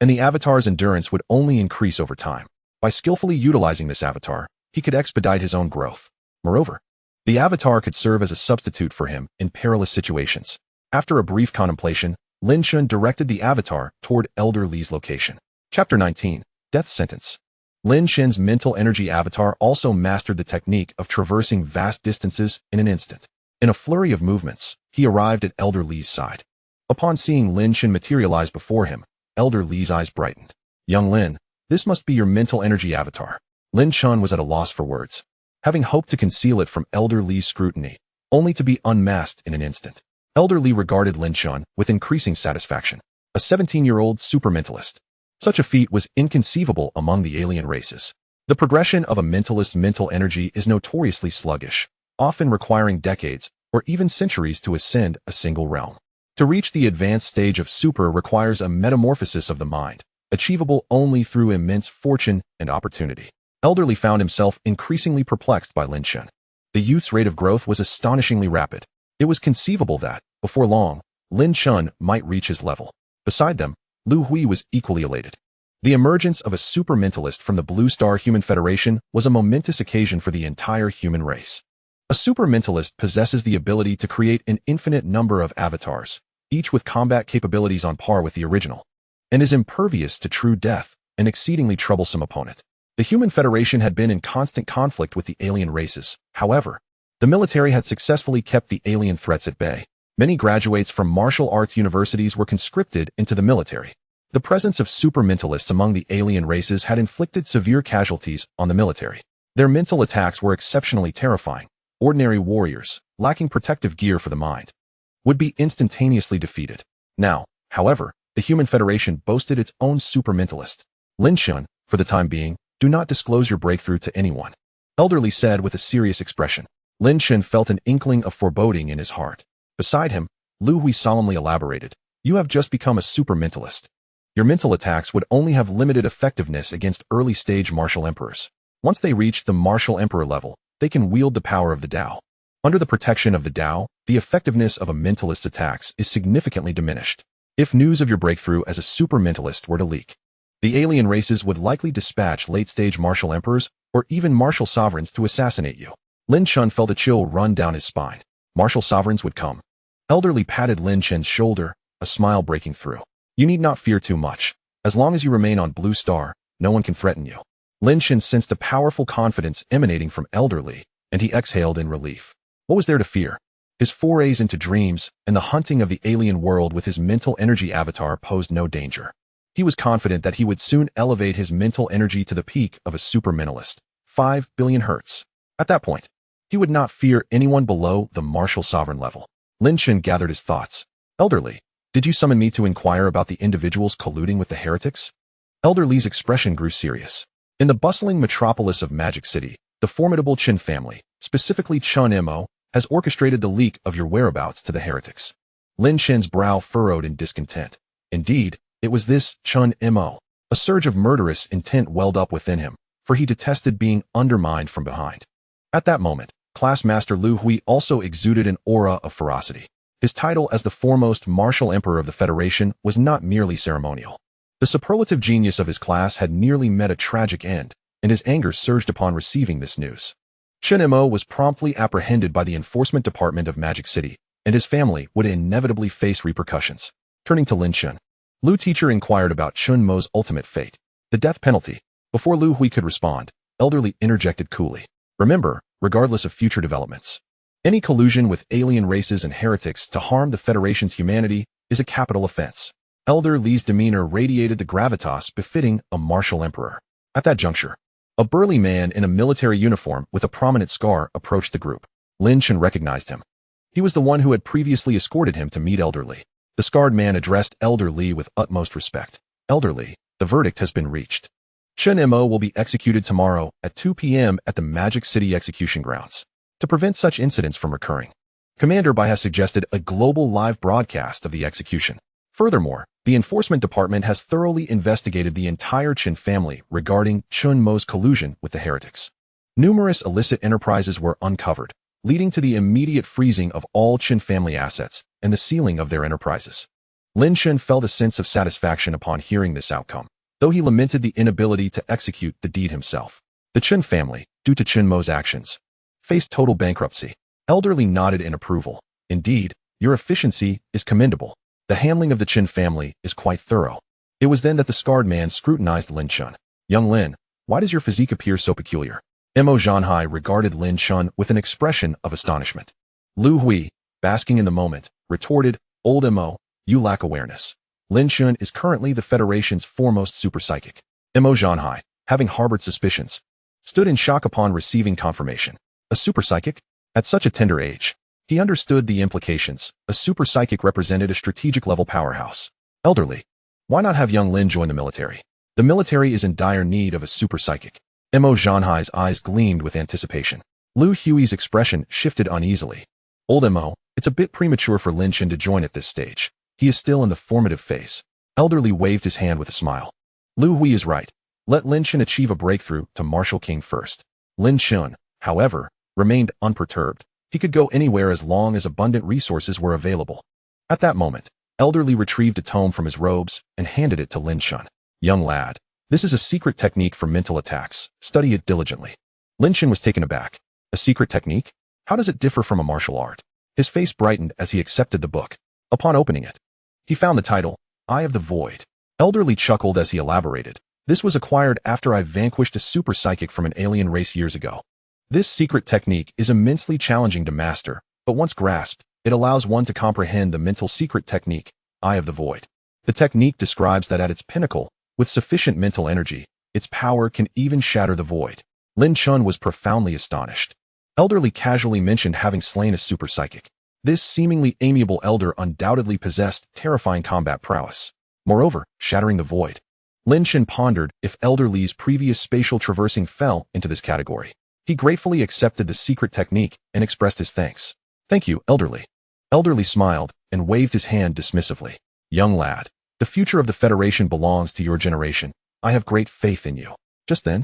and the avatar's endurance would only increase over time. By skillfully utilizing this avatar, he could expedite his own growth. Moreover, the avatar could serve as a substitute for him in perilous situations. After a brief contemplation, Lin Chen directed the avatar toward Elderly's location. Chapter 19. Death Sentence. Lin Chen's mental energy avatar also mastered the technique of traversing vast distances in an instant. In a flurry of movements, he arrived at Elderly's side. Upon seeing Lin Chen materialize before him, Elderly's eyes brightened. "Young Lin, this must be your mental energy avatar." Lin Chen was at a loss for words, having hoped to conceal it from Elderly's scrutiny, only to be unmasked in an instant. Elderly regarded Lin Chen with increasing satisfaction. A 17-year-old supermentalist. Such a feat was inconceivable among the alien races. The progression of a mentalist's mental energy is notoriously sluggish, often requiring decades or even centuries to ascend a single realm. To reach the advanced stage of super requires a metamorphosis of the mind, achievable only through immense fortune and opportunity. Elderly found himself increasingly perplexed by Lin Chen. The youth's rate of growth was astonishingly rapid. It was conceivable that, before long, Lin Chen might reach his level. Beside them, Lu Hui was equally elated. The emergence of a super mentalist from the Blue Star Human Federation was a momentous occasion for the entire human race. A super mentalist possesses the ability to create an infinite number of avatars, each with combat capabilities on par with the original, and is impervious to true death, an exceedingly troublesome opponent. The Human Federation had been in constant conflict with the alien races. However, the military had successfully kept the alien threats at bay. Many graduates from martial arts universities were conscripted into the military. The presence of super mentalists among the alien races had inflicted severe casualties on the military. Their mental attacks were exceptionally terrifying. Ordinary warriors, lacking protective gear for the mind, would be instantaneously defeated. Now, however, the Human Federation boasted its own super mentalist. Lin Chen, for the time being, do not disclose your breakthrough to anyone, Elderly said with a serious expression. Lin Chen felt an inkling of foreboding in his heart. Beside him, Lu Hui solemnly elaborated, "You have just become a super mentalist. Your mental attacks would only have limited effectiveness against early-stage martial emperors. Once they reach the martial emperor level, they can wield the power of the Tao. Under the protection of the Tao, the effectiveness of a mentalist's attacks is significantly diminished. If news of your breakthrough as a super mentalist were to leak, the alien races would likely dispatch late-stage martial emperors or even martial sovereigns to assassinate you." Lin Chen felt a chill run down his spine. Martial sovereigns would come. Elderly patted Lin Chen's shoulder, a smile breaking through. "You need not fear too much. As long as you remain on Blue Star, no one can threaten you." Lin Chen sensed a powerful confidence emanating from Elderly, and he exhaled in relief. What was there to fear? His forays into dreams and the hunting of the alien world with his mental energy avatar posed no danger. He was confident that he would soon elevate his mental energy to the peak of a super mentalist, 5 billion hertz. At that point, he would not fear anyone below the martial sovereign level. Lin Chen gathered his thoughts. "Elderly, did you summon me to inquire about the individuals colluding with the heretics?" Elderly's expression grew serious. In the bustling metropolis of Magic City, the formidable Chen family, specifically Chen Mo, has orchestrated the leak of your whereabouts to the heretics. Lin Chen's brow furrowed in discontent. Indeed, it was this Chen Mo. A surge of murderous intent welled up within him, for he detested being undermined from behind. At that moment, Class Master Lu Hui also exuded an aura of ferocity. His title as the foremost martial emperor of the Federation was not merely ceremonial. The superlative genius of his class had nearly met a tragic end, and his anger surged upon receiving this news. Chen Mo was promptly apprehended by the Enforcement Department of Magic City, and his family would inevitably face repercussions. Turning to Lin Chen, Lu Teacher inquired about Chen Mo's ultimate fate, the death penalty. Before Lu Hui could respond, Elderly interjected coolly. "Remember, regardless of future developments, any collusion with alien races and heretics to harm the Federation's humanity is a capital offense." Elder Li's demeanor radiated the gravitas befitting a martial emperor. At that juncture, a burly man in a military uniform with a prominent scar approached the group. Lin Chen recognized him. He was the one who had previously escorted him to meet Elder Li. The scarred man addressed Elder Li with utmost respect. "Elder Li, the verdict has been reached. Chen Mo will be executed tomorrow at 2 p.m. at the Magic City execution grounds. To prevent such incidents from recurring, Commander Bai has suggested a global live broadcast of the execution. Furthermore, the Enforcement Department has thoroughly investigated the entire Chen family regarding Chen Mo's collusion with the heretics. Numerous illicit enterprises were uncovered, leading to the immediate freezing of all Chen family assets and the sealing of their enterprises." Lin Chen felt a sense of satisfaction upon hearing this outcome, though he lamented the inability to execute the deed himself. The Chen family, due to Chen Mo's actions, faced total bankruptcy. Elderly nodded in approval. "Indeed, your efficiency is commendable. The handling of the Chen family is quite thorough." It was then that the scarred man scrutinized Lin Chen. "Young Lin, why does your physique appear so peculiar?" Mo Zhanhai regarded Lin Chen with an expression of astonishment. Lu Hui, basking in the moment, retorted, "Old Mo, you lack awareness. Lin Chen is currently the Federation's foremost super psychic." Mo Zhanhai, having harbored suspicions, stood in shock upon receiving confirmation. A super psychic? At such a tender age, he understood the implications. A super psychic represented a strategic-level powerhouse. "Elderly, why not have young Lin join the military? The military is in dire need of a super psychic." Mo Zhanhai's eyes gleamed with anticipation. Lu Hui's expression shifted uneasily. "Old Mo, It's a bit premature for Lin Chen to join at this stage. He is still in the formative phase. Elderly waved his hand with a smile. Lu Hui is right. Let Lin Chen achieve a breakthrough to Martial King first. Lin Chen, however, remained unperturbed. He could go anywhere as long as abundant resources were available. At that moment, Elderly retrieved a tome from his robes and handed it to Lin Chen. Young lad, this is a secret technique for mental attacks. Study it diligently. Lin Chen was taken aback. A secret technique? How does it differ from a martial art? His face brightened as he accepted the book. Upon opening it, he found the title, Eye of the Void. Elderly chuckled as he elaborated. This was acquired after I vanquished a super psychic from an alien race years ago. This secret technique is immensely challenging to master, but once grasped, it allows one to comprehend the mental secret technique, Eye of the Void. The technique describes that at its pinnacle, with sufficient mental energy, its power can even shatter the void. Lin Chen was profoundly astonished. Elderly casually mentioned having slain a super psychic. This seemingly amiable elder undoubtedly possessed terrifying combat prowess. Moreover, shattering the void. Lin Chen pondered if Elderly's previous spatial traversing fell into this category. He gratefully accepted the secret technique and expressed his thanks. Thank you, Elderly. Elderly smiled and waved his hand dismissively. Young lad, the future of the Federation belongs to your generation. I have great faith in you. Just then,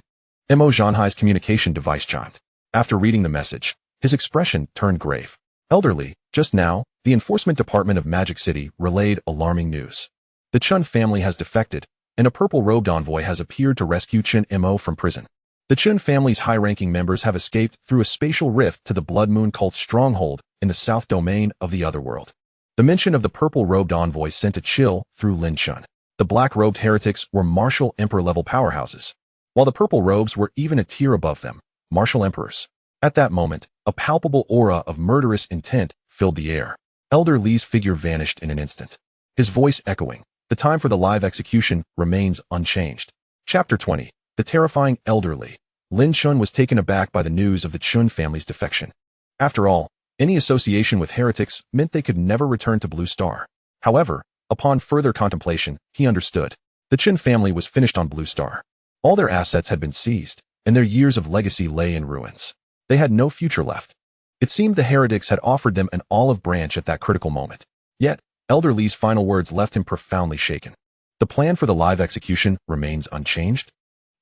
Mo Zhanhai's communication device chimed. After reading the message, his expression turned grave. Elderly, just now, the Enforcement Department of Magic City relayed alarming news. The Chen family has defected, and a purple-robed envoy has appeared to rescue Chen Mo from prison. The Chen family's high-ranking members have escaped through a spatial rift to the Blood Moon cult's stronghold in the south domain of the Otherworld. The mention of the purple-robed envoy sent a chill through Lin Chen. The black-robed heretics were martial emperor-level powerhouses, while the purple robes were even a tier above them, martial emperors. At that moment, a palpable aura of murderous intent filled the air. Elder Li's figure vanished in an instant, his voice echoing. The time for the live execution remains unchanged. Chapter 20. The terrifying Elderly. Lin Chen was taken aback by the news of the Chen family's defection. After all, any association with heretics meant they could never return to Blue Star. However, upon further contemplation, he understood. The Chen family was finished on Blue Star. All their assets had been seized, and their years of legacy lay in ruins. They had no future left. It seemed the heretics had offered them an olive branch at that critical moment. Yet, Elder Li's final words left him profoundly shaken. The plan for the live execution remains unchanged.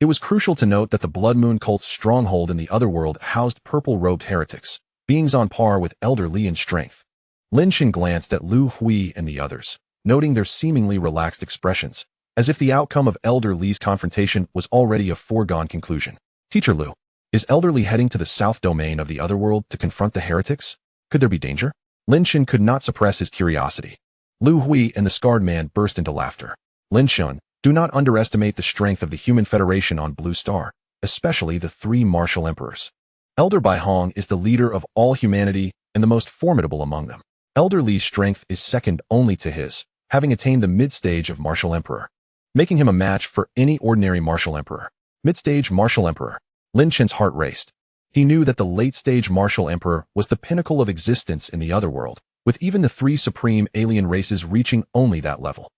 It was crucial to note that the Blood Moon cult's stronghold in the Otherworld housed purple-robed heretics, beings on par with Elder Li in strength. Lin Chen glanced at Lu Hui and the others, noting their seemingly relaxed expressions, as if the outcome of Elder Li's confrontation was already a foregone conclusion. Teacher Lu, is Elder Li heading to the south domain of the Otherworld to confront the heretics? Could there be danger? Lin Chen could not suppress his curiosity. Lu Hui and the scarred man burst into laughter. Lin Chen, do not underestimate the strength of the Human Federation on Blue Star, especially the three martial emperors. Elder Bai Hong is the leader of all humanity and the most formidable among them. Elder Li's strength is second only to his, having attained the mid-stage of martial emperor, making him a match for any ordinary martial emperor. Mid-stage martial emperor. Lin Chen's heart raced. He knew that the late-stage martial emperor was the pinnacle of existence in the Otherworld, with even the three supreme alien races reaching only that level.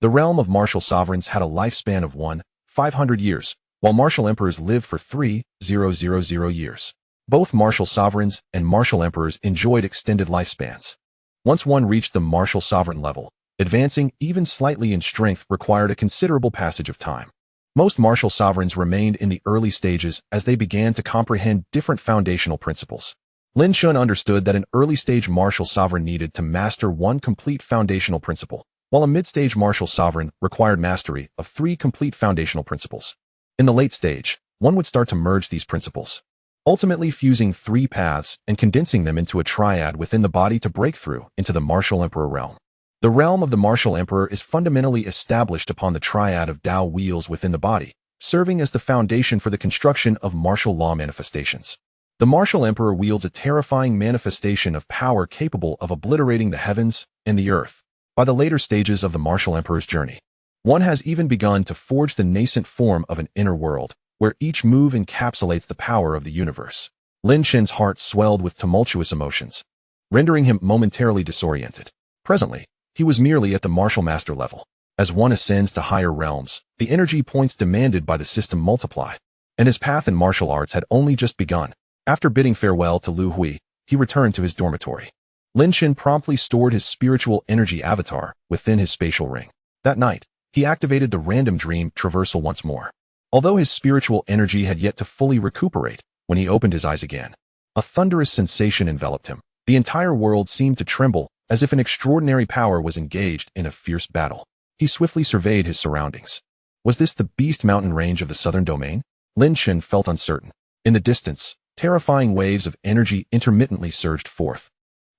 The realm of martial sovereigns had a lifespan of 500 years, while martial emperors lived for 3,000 years. Both martial sovereigns and martial emperors enjoyed extended lifespans. Once one reached the martial sovereign level, advancing even slightly in strength required a considerable passage of time. Most martial sovereigns remained in the early stages as they began to comprehend different foundational principles. Lin Chen understood that an early-stage martial sovereign needed to master one complete foundational principle, while a mid-stage martial sovereign required mastery of 3 complete foundational principles. In the late stage, one would start to merge these principles, ultimately fusing 3 paths and condensing them into a triad within the body to break through into the martial emperor realm. The realm of the martial emperor is fundamentally established upon the triad of Tao wheels within the body, serving as the foundation for the construction of martial law manifestations. The martial emperor wields a terrifying manifestation of power capable of obliterating the heavens and the earth. By the later stages of the martial emperor's journey, one has even begun to forge the nascent form of an inner world, where each move encapsulates the power of the universe. Lin Chen's heart swelled with tumultuous emotions, rendering him momentarily disoriented. Presently, he was merely at the martial master level. As one ascends to higher realms, the energy points demanded by the system multiply, and his path in martial arts had only just begun. After bidding farewell to Lu Hui, he returned to his dormitory. Lin Chen promptly stored his spiritual energy avatar within his spatial ring. That night, he activated the random dream traversal once more. Although his spiritual energy had yet to fully recuperate, when he opened his eyes again, a thunderous sensation enveloped him. The entire world seemed to tremble, as if an extraordinary power was engaged in a fierce battle. He swiftly surveyed his surroundings. Was this the Beast Mountain range of the southern domain? Lin Chen felt uncertain. In the distance, terrifying waves of energy intermittently surged forth,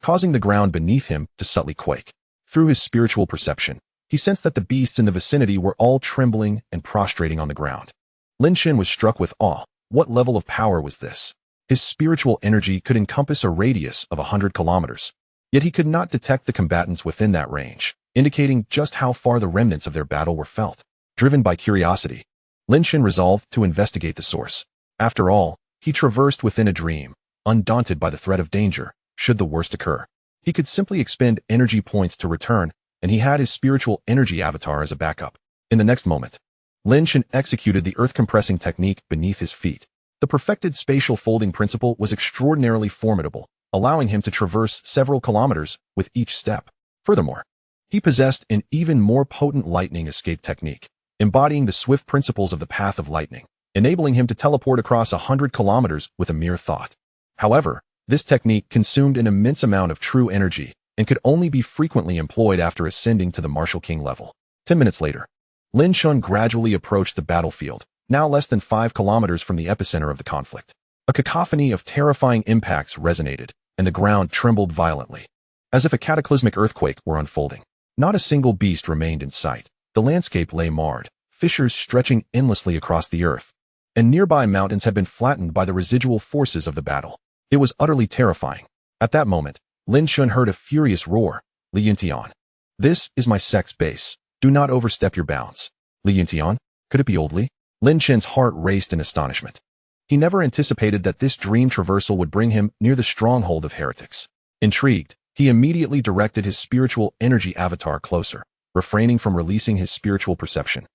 causing the ground beneath him to subtly quake. Through his spiritual perception, he sensed that the beasts in the vicinity were all trembling and prostrating on the ground. Lin Chen was struck with awe. What level of power was this? His spiritual energy could encompass a radius of 100 kilometers, yet he could not detect the combatants within that range, indicating just how far the remnants of their battle were felt. Driven by curiosity, Lin Chen resolved to investigate the source. After all, he traversed within a dream, undaunted by the threat of danger, should the worst occur. He could simply expend energy points to return, and he had his spiritual energy avatar as a backup. In the next moment, Lin Chen executed the earth-compressing technique beneath his feet. The perfected spatial folding principle was extraordinarily formidable, allowing him to traverse several kilometers with each step. Furthermore, he possessed an even more potent lightning escape technique, embodying the swift principles of the path of lightning, enabling him to teleport across 100 kilometers with a mere thought. However, this technique consumed an immense amount of true energy and could only be frequently employed after ascending to the Martial King level. 10 minutes later, Lin Chen gradually approached the battlefield, now less than 5 kilometers from the epicenter of the conflict. A cacophony of terrifying impacts resonated, and the ground trembled violently, as if a cataclysmic earthquake were unfolding. Not a single beast remained in sight. The landscape lay marred, fissures stretching endlessly across the earth, and nearby mountains had been flattened by the residual forces of the battle. It was utterly terrifying. At that moment, Lin Chen heard a furious roar. Lin Chen. This is my sect's base. Do not overstep your bounds. Lin Chen? Could it be Oldly? Lin Chen's heart raced in astonishment. He never anticipated that this dream traversal would bring him near the stronghold of heretics. Intrigued, he immediately directed his spiritual energy avatar closer, refraining from releasing his spiritual perception.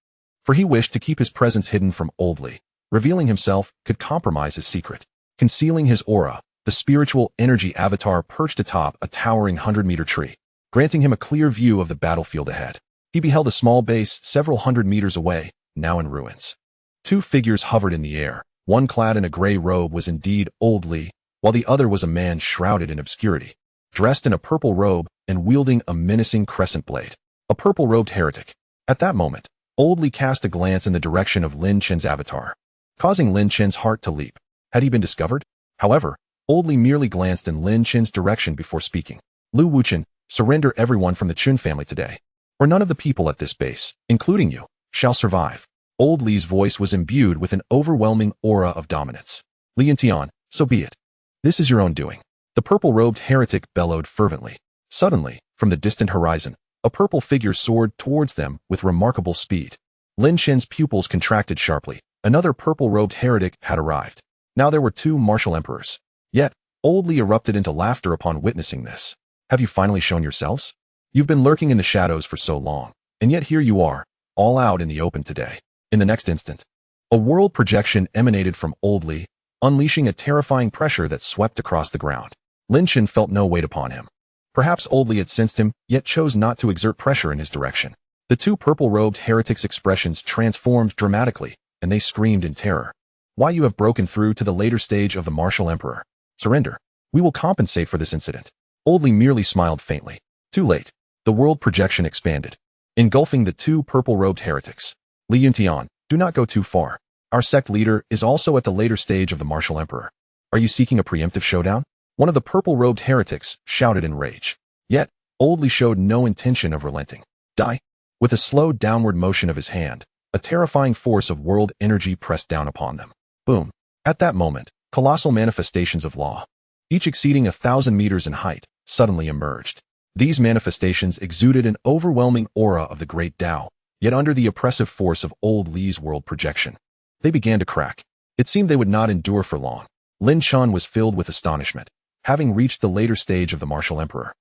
For he wished to keep his presence hidden from Oldly. Revealing himself could compromise his secret. Concealing his aura, the spiritual energy avatar perched atop a towering 100-meter tree, granting him a clear view of the battlefield ahead. He beheld a small base several hundred meters away, now in ruins. Two figures hovered in the air. One clad in a gray robe was indeed Oldly, while the other was a man shrouded in obscurity, dressed in a purple robe and wielding a menacing crescent blade. A purple-robed heretic. At that moment, Oldly cast a glance in the direction of Lin Chen's avatar, causing Lin Chen's heart to leap. Had he been discovered? However, Oldly merely glanced in Lin Chen's direction before speaking. Lu Wuchen, surrender everyone from the Chun family today, or none of the people at this base, including you, shall survive. Oldly's voice was imbued with an overwhelming aura of dominance. Lin Chen, so be it. This is your own doing. The purple-robed heretic bellowed fervently. Suddenly, from the distant horizon, a purple figure soared towards them with remarkable speed. Lin Chen's pupils contracted sharply. Another purple-robed heretic had arrived. Now there were two martial emperors. Yet, Oldly erupted into laughter upon witnessing this. Have you finally shown yourselves? You've been lurking in the shadows for so long, and yet here you are, all out in the open today. In the next instant, a world projection emanated from Oldly, unleashing a terrifying pressure that swept across the ground. Lin Chen felt no weight upon him. Perhaps Oldly had sensed him, yet chose not to exert pressure in his direction. The two purple-robed heretics' expressions transformed dramatically, and they screamed in terror. Why you have broken through to the later stage of the Martial Emperor. Surrender. We will compensate for this incident. Oldly merely smiled faintly. Too late. The world projection expanded, engulfing the two purple-robed heretics. Lin Chen, do not go too far. Our sect leader is also at the later stage of the Martial Emperor. Are you seeking a preemptive showdown? One of the purple-robed heretics shouted in rage. Yet, Oldly showed no intention of relenting. Die. With a slow downward motion of his hand, a terrifying force of world energy pressed down upon them. Boom. At that moment, colossal manifestations of law, each exceeding 1,000 meters in height, suddenly emerged. These manifestations exuded an overwhelming aura of the great Tao, yet under the oppressive force of Oldly's world projection, they began to crack. It seemed they would not endure for long. Lin Chen was filled with astonishment, having reached the later stage of the Martial Emperor.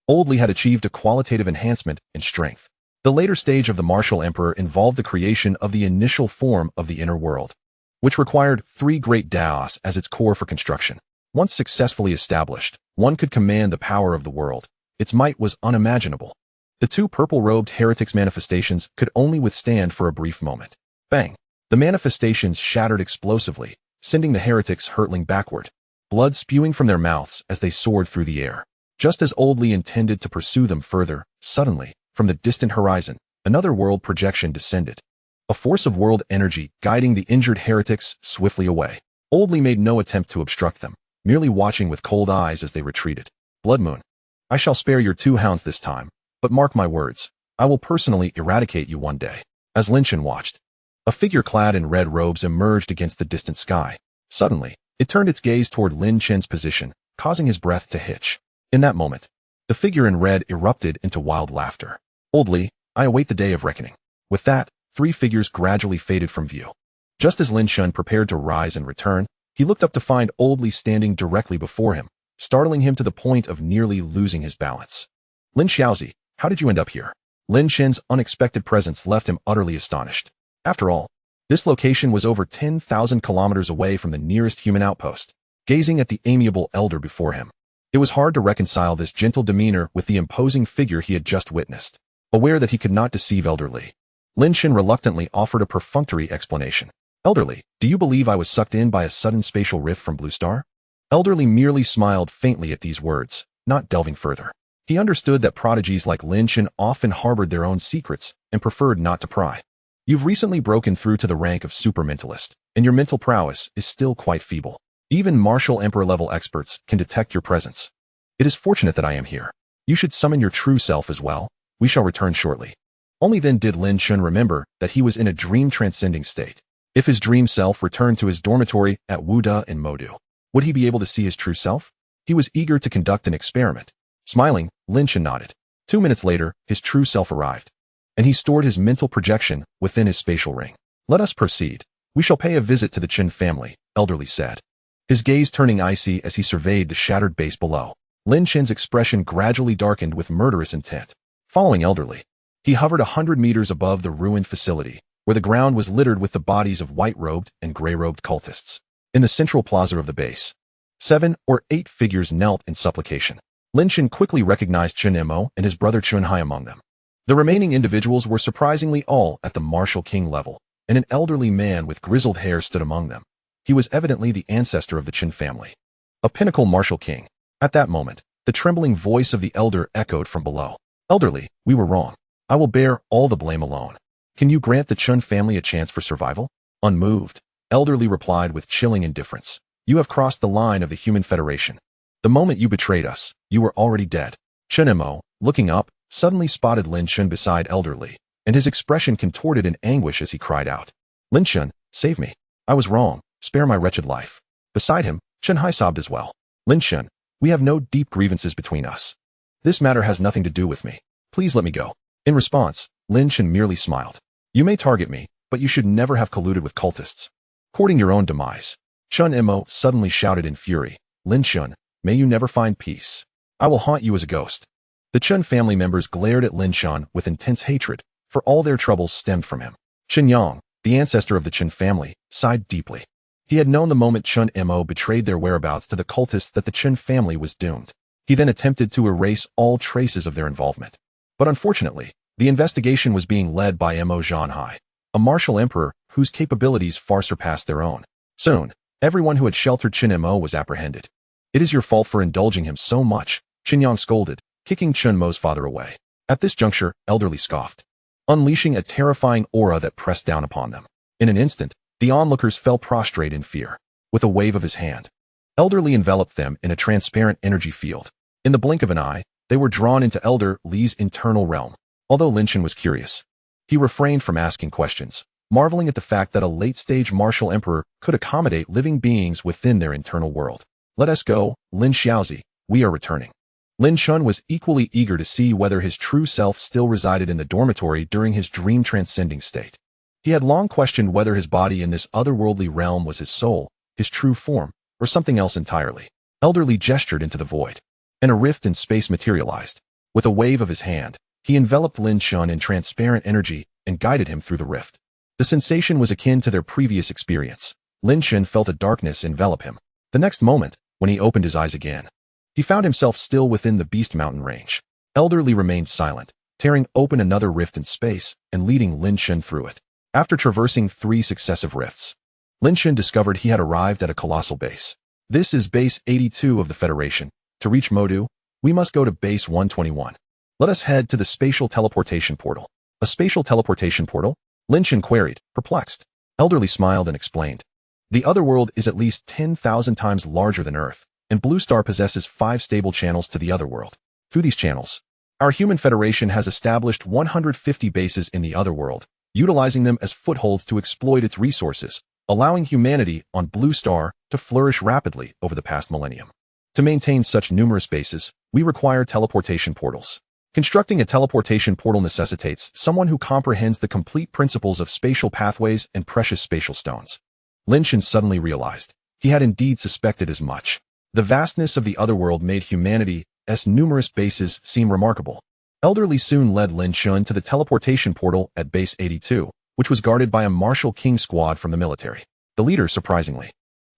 Oldly had achieved a qualitative enhancement in strength. The later stage of the Martial Emperor involved the creation of the initial form of the inner world, which required 3 great Daos as its core for construction. Once successfully established, one could command the power of the world. Its might was unimaginable. The two purple-robed heretics' manifestations could only withstand for a brief moment. Bang! The manifestations shattered explosively, sending the heretics hurtling backward, blood spewing from their mouths as they soared through the air. Just as Otherworldly intended to pursue them further, suddenly, from the distant horizon, another world projection descended. A force of world energy guiding the injured heretics swiftly away. Otherworldly made no attempt to obstruct them, merely watching with cold eyes as they retreated. Blood Moon, I shall spare your two hounds this time, but mark my words, I will personally eradicate you one day. As Lin Chen watched, a figure clad in red robes emerged against the distant sky. Suddenly, it turned its gaze toward Lin Chen's position, causing his breath to hitch. In that moment, the figure in red erupted into wild laughter. Otherworldly, I await the day of reckoning. With that, three figures gradually faded from view. Just as Lin Chen prepared to rise and return, he looked up to find Otherworldly standing directly before him, startling him to the point of nearly losing his balance. Lin Xiaozi, how did you end up here? Lin Chen's unexpected presence left him utterly astonished. After all, this location was over 10,000 kilometers away from the nearest human outpost. Gazing at the amiable elder before him, it was hard to reconcile this gentle demeanor with the imposing figure he had just witnessed. Aware that he could not deceive Elderly, Lin Chen reluctantly offered a perfunctory explanation. Elderly, do you believe I was sucked in by a sudden spatial rift from Blue Star? Elderly merely smiled faintly at these words, not delving further. He understood that prodigies like Lin Chen often harbored their own secrets and preferred not to pry. You've recently broken through to the rank of supermentalist, and your mental prowess is still quite feeble. Even martial emperor-level experts can detect your presence. It is fortunate that I am here. You should summon your true self as well. We shall return shortly. Only then did Lin Chen remember that he was in a dream-transcending state. If his dream self returned to his dormitory at Wuda in Modu, would he be able to see his true self? He was eager to conduct an experiment. Smiling, Lin Chen nodded. 2 minutes later, his true self arrived, and he stored his mental projection within his spatial ring. Let us proceed. We shall pay a visit to the Chen family, Elderly said, his gaze turning icy as he surveyed the shattered base below. Lin Chen's expression gradually darkened with murderous intent. Following Elderly, he hovered 100 meters above the ruined facility, where the ground was littered with the bodies of white-robed and gray-robed cultists. In the central plaza of the base, 7 or 8 figures knelt in supplication. Lin Chen quickly recognized Chen Mo and his brother Chun Hai among them. The remaining individuals were surprisingly all at the martial king level, and an elderly man with grizzled hair stood among them. He was evidently the ancestor of the Chen family, a pinnacle martial king. At that moment, the trembling voice of the elder echoed from below. Elderly, we were wrong. I will bear all the blame alone. Can you grant the Chen family a chance for survival? Unmoved, Elderly replied with chilling indifference. You have crossed the line of the Human Federation. The moment you betrayed us, you were already dead. Chen Mo, looking up, suddenly spotted Lin Chen beside Elderly, and his expression contorted in anguish as he cried out. Lin Chen, save me. I was wrong. Spare my wretched life. Beside him, Chen Hai sobbed as well. Lin Chen, we have no deep grievances between us. This matter has nothing to do with me. Please let me go. In response, Lin Chen merely smiled. You may target me, but you should never have colluded with cultists, courting your own demise. Chen Mo suddenly shouted in fury. Lin Chen, may you never find peace. I will haunt you as a ghost. The Chen family members glared at Lin Chen with intense hatred, for all their troubles stemmed from him. Chen Yang, the ancestor of the Chen family, sighed deeply. He had known the moment Chen Mo betrayed their whereabouts to the cultists that the Chen family was doomed. He then attempted to erase all traces of their involvement. But unfortunately, the investigation was being led by Mo Zhanhai, a martial emperor whose capabilities far surpassed their own. Soon, everyone who had sheltered Chen Mo was apprehended. It is your fault for indulging him so much, Chen Yang scolded, kicking Chen Mo's father away. At this juncture, Elderly scoffed, unleashing a terrifying aura that pressed down upon them. In an instant, the onlookers fell prostrate in fear. With a wave of his hand, Elderly enveloped them in a transparent energy field. In the blink of an eye, they were drawn into Elderly's internal realm. Although Lin Chen was curious, he refrained from asking questions, marveling at the fact that a late-stage martial emperor could accommodate living beings within their internal world. Let us go, Lin Xiaozi, we are returning. Lin Chen was equally eager to see whether his true self still resided in the dormitory during his dream-transcending state. He had long questioned whether his body in this otherworldly realm was his soul, his true form, or something else entirely. Elderly gestured into the void, and a rift in space materialized. With a wave of his hand, he enveloped Lin Chen in transparent energy and guided him through the rift. The sensation was akin to their previous experience. Lin Chen felt a darkness envelop him. The next moment, When he opened his eyes again, he found himself still within the Beast Mountain range. Elderly remained silent, tearing open another rift in space and leading Lin Chen through it. After traversing 3 successive rifts, Lin Chen discovered he had arrived at a colossal base. This is base 82 of the Federation. To reach Modu, we must go to base 121. Let us head to the spatial teleportation portal. A spatial teleportation portal? Lin Chen queried, perplexed. Elderly smiled and explained. The Otherworld is at least 10,000 times larger than Earth, and Blue Star possesses 5 stable channels to the Otherworld. Through these channels, our human Federation has established 150 bases in the Otherworld, utilizing them as footholds to exploit its resources, allowing humanity on Blue Star to flourish rapidly over the past millennium. To maintain such numerous bases, we require teleportation portals. Constructing a teleportation portal necessitates someone who comprehends the complete principles of spatial pathways and precious spatial stones. Lin Chen suddenly realized he had indeed suspected as much. The vastness of the Otherworld made humanity's numerous bases seem remarkable. Elderly soon led Lin Chen to the teleportation portal at base 82, which was guarded by a Martial King squad from the military. The leader, surprisingly,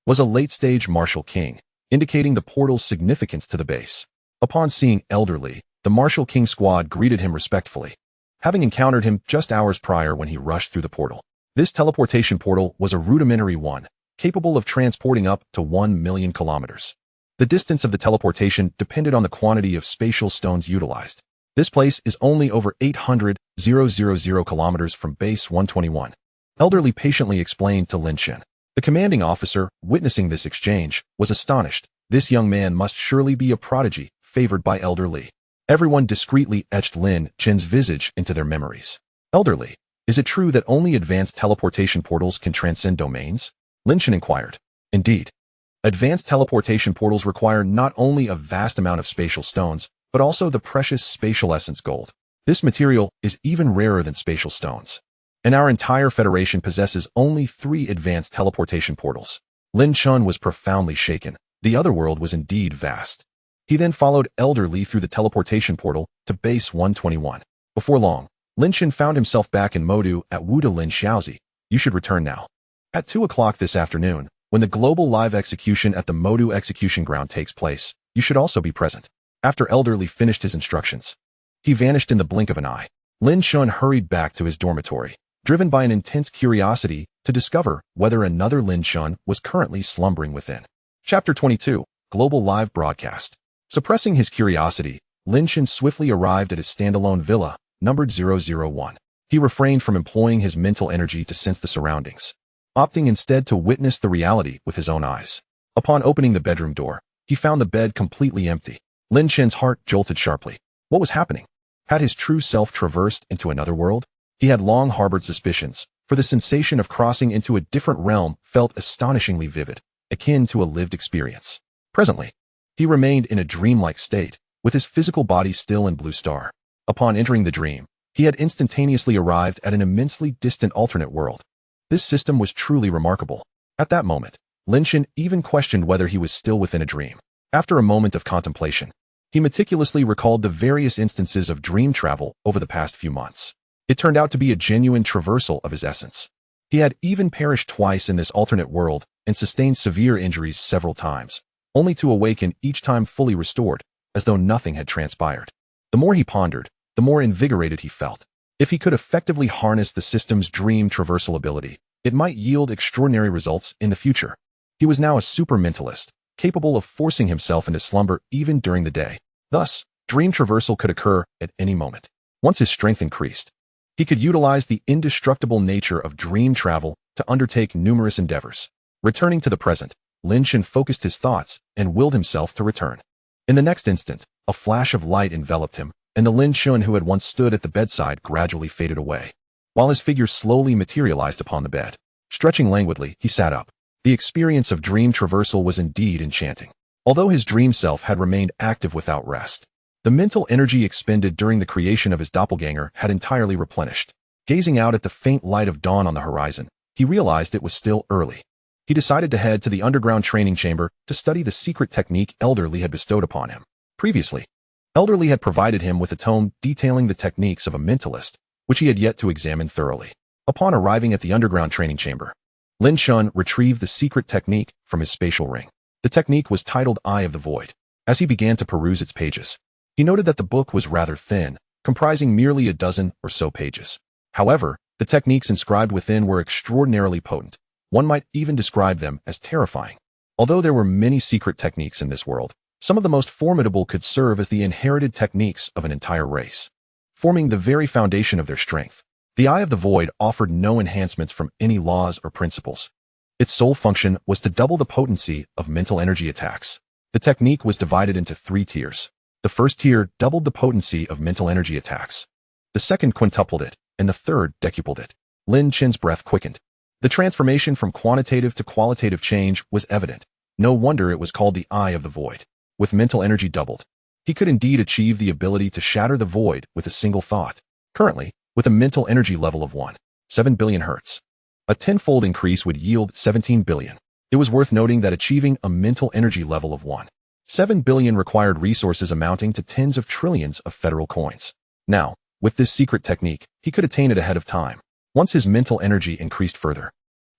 was a late-stage Martial King, indicating the portal's significance to the base. Upon seeing Elderly, the Martial King squad greeted him respectfully, having encountered him just hours prior when he rushed through the portal. This teleportation portal was a rudimentary one, capable of transporting up to 1 million kilometers. The distance of the teleportation depended on the quantity of spatial stones utilized. This place is only over 800,000 kilometers from base 121. Elderly patiently explained to Lin Chen. The commanding officer, witnessing this exchange, was astonished. This young man must surely be a prodigy, favored by Elderly. Everyone discreetly etched Lin Chen's visage into their memories. Elderly, is it true that only advanced teleportation portals can transcend domains? Lin Chen inquired. Indeed. Advanced teleportation portals require not only a vast amount of spatial stones, but also the precious spatial essence gold. This material is even rarer than spatial stones. And our entire Federation possesses only 3 advanced teleportation portals. Lin Chen was profoundly shaken. The Otherworld was indeed vast. He then followed Elderly through the teleportation portal to base 121. Before long, Lin Chen found himself back in Modu at Wuda Lin Xiaozi. You should return now. At 2 o'clock this afternoon, when the global live execution at the Modu execution ground takes place, you should also be present. After Elderly finished his instructions, he vanished in the blink of an eye. Lin Chen hurried back to his dormitory, driven by an intense curiosity to discover whether another Lin Chen was currently slumbering within. Chapter 22, Global Live Broadcast. Suppressing his curiosity, Lin Chen swiftly arrived at his standalone villa, numbered 001. He refrained from employing his mental energy to sense the surroundings, opting instead to witness the reality with his own eyes. Upon opening the bedroom door, he found the bed completely empty. Lin Chen's heart jolted sharply. What was happening? Had his true self traversed into another world? He had long harbored suspicions, for the sensation of crossing into a different realm felt astonishingly vivid, akin to a lived experience. Presently, he remained in a dreamlike state, with his physical body still in Blue Star. Upon entering the dream, he had instantaneously arrived at an immensely distant alternate world. This system was truly remarkable. At that moment, Lin Chen even questioned whether he was still within a dream. After a moment of contemplation, he meticulously recalled the various instances of dream travel over the past few months. It turned out to be a genuine traversal of his essence. He had even perished twice in this alternate world and sustained severe injuries several times, only to awaken each time fully restored, as though nothing had transpired. The more he pondered, the more invigorated he felt. If he could effectively harness the system's dream traversal ability, it might yield extraordinary results in the future. He was now a super mentalist, capable of forcing himself into slumber even during the day. Thus, dream traversal could occur at any moment. Once his strength increased, he could utilize the indestructible nature of dream travel to undertake numerous endeavors. Returning to the present, Lin Chen focused his thoughts and willed himself to return. In the next instant, a flash of light enveloped him, and the Lin Chen who had once stood at the bedside gradually faded away, while his figure slowly materialized upon the bed. Stretching languidly, he sat up. The experience of dream traversal was indeed enchanting. Although his dream self had remained active without rest, the mental energy expended during the creation of his doppelganger had entirely replenished. Gazing out at the faint light of dawn on the horizon, he realized it was still early. He decided to head to the underground training chamber to study the secret technique Elderly had bestowed upon him. Previously, Elderly had provided him with a tome detailing the techniques of a mentalist, which he had yet to examine thoroughly. Upon arriving at the underground training chamber, Lin Chen retrieved the secret technique from his spatial ring. The technique was titled Eye of the Void. As he began to peruse its pages, he noted that the book was rather thin, comprising merely a dozen or so pages. However, the techniques inscribed within were extraordinarily potent. One might even describe them as terrifying. Although there were many secret techniques in this world, some of the most formidable could serve as the inherited techniques of an entire race, forming the very foundation of their strength. The Eye of the Void offered no enhancements from any laws or principles. Its sole function was to double the potency of mental energy attacks. The technique was divided into 3 tiers. The first tier doubled the potency of mental energy attacks. The second quintupled it, and the third decupled it. Lin Chen's breath quickened. The transformation from quantitative to qualitative change was evident. No wonder it was called the Eye of the Void. With mental energy doubled, he could indeed achieve the ability to shatter the void with a single thought. Currently, with a mental energy level of 7 billion hertz, a tenfold increase would yield 17 billion. It was worth noting that achieving a mental energy level of 7 billion required resources amounting to tens of trillions of federal coins. Now, with this secret technique, he could attain it ahead of time, once his mental energy increased further.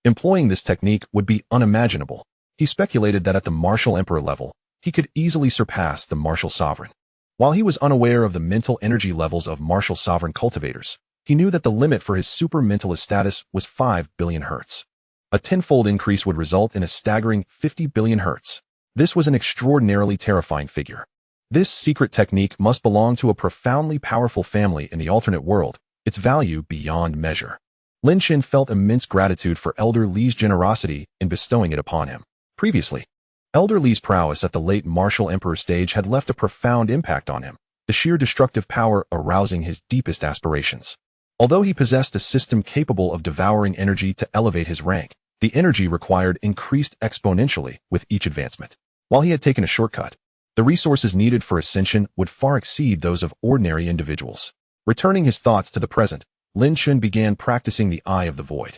Employing this technique would be unimaginable. He speculated that at the martial emperor level, he could easily surpass the martial sovereign. While he was unaware of the mental energy levels of martial sovereign cultivators, he knew that the limit for his super mentalist status was 5 billion hertz. A tenfold increase would result in a staggering 50 billion hertz. This was an extraordinarily terrifying figure. This secret technique must belong to a profoundly powerful family in the alternate world, its value beyond measure. Lin Chen felt immense gratitude for Elder Li's generosity in bestowing it upon him. Previously, Elder Li's prowess at the late martial emperor stage had left a profound impact on him, the sheer destructive power arousing his deepest aspirations. Although he possessed a system capable of devouring energy to elevate his rank, the energy required increased exponentially with each advancement. While he had taken a shortcut, the resources needed for ascension would far exceed those of ordinary individuals. Returning his thoughts to the present, Lin Chen began practicing the Eye of the Void.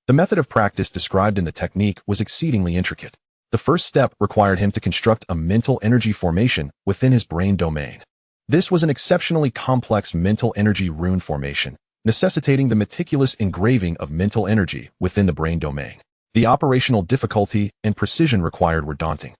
The method of practice described in the technique was exceedingly intricate. The first step required him to construct a mental energy formation within his brain domain. This was an exceptionally complex mental energy rune formation, necessitating the meticulous engraving of mental energy within the brain domain. The operational difficulty and precision required were daunting,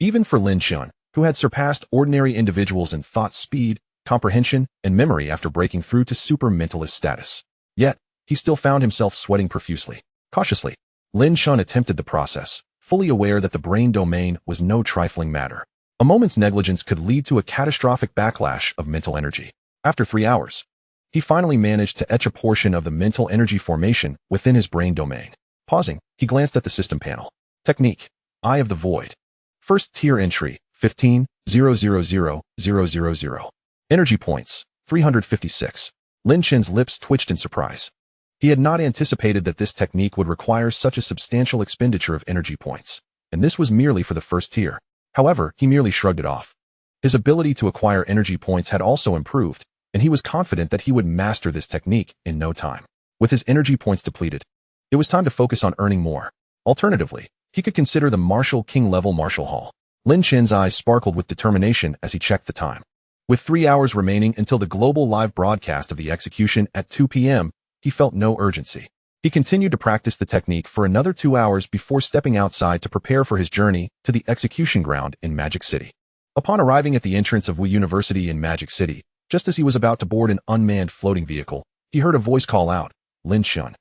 even for Lin Chen, who had surpassed ordinary individuals in thought speed, comprehension, and memory after breaking through to super mentalist status. Yet, he still found himself sweating profusely. Cautiously, Lin Chen attempted the process, fully aware that the brain domain was no trifling matter. A moment's negligence could lead to a catastrophic backlash of mental energy. After 3 hours, he finally managed to etch a portion of the mental energy formation within his brain domain. Pausing, he glanced at the system panel. Technique: Eye of the Void. First tier entry: 15,000,000. Energy points: 356. Lin Chen's lips twitched in surprise. He had not anticipated that this technique would require such a substantial expenditure of energy points, and this was merely for the first tier. However, he merely shrugged it off. His ability to acquire energy points had also improved, and he was confident that he would master this technique in no time. With his energy points depleted, it was time to focus on earning more. Alternatively, he could consider the Martial King level Martial Hall. Lin Chen's eyes sparkled with determination as he checked the time. With 3 hours remaining until the global live broadcast of the execution at 2 p.m., he felt no urgency. He continued to practice the technique for another 2 hours before stepping outside to prepare for his journey to the execution ground in Magic City. Upon arriving at the entrance of Wu University in Magic City, just as he was about to board an unmanned floating vehicle, he heard a voice call out, "Lin Chen.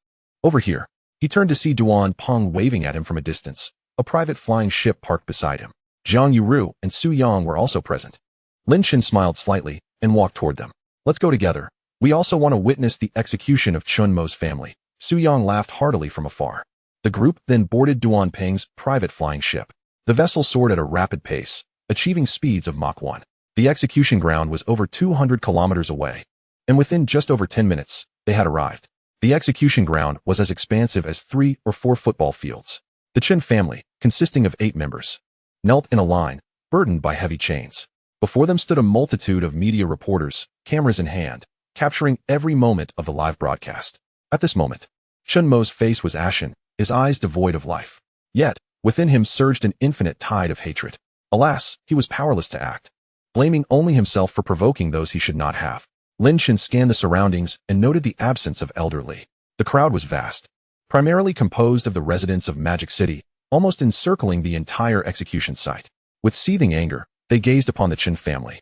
Over here." He turned to see Duan Peng waving at him from a distance. A private flying ship parked beside him. Jiang Yuru and Su Yang were also present. Lin Chen smiled slightly and walked toward them. "Let's go together. We also want to witness the execution of Chun Mo's family." Su Yang laughed heartily from afar. The group then boarded Duan Peng's private flying ship. The vessel soared at a rapid pace, achieving speeds of Mach 1. The execution ground was over 200 kilometers away, and within just over 10 minutes, they had arrived. The execution ground was as expansive as 3 or 4 football fields. The Chen family, consisting of 8 members, knelt in a line, burdened by heavy chains. Before them stood a multitude of media reporters, cameras in hand, capturing every moment of the live broadcast. At this moment, Chun Mo's face was ashen, his eyes devoid of life. Yet, within him surged an infinite tide of hatred. Alas, he was powerless to act, blaming only himself for provoking those he should not have. Lin Chen scanned the surroundings and noted the absence of Elder Li. The crowd was vast, primarily composed of the residents of Magic City, almost encircling the entire execution site. With seething anger, they gazed upon the Chen family,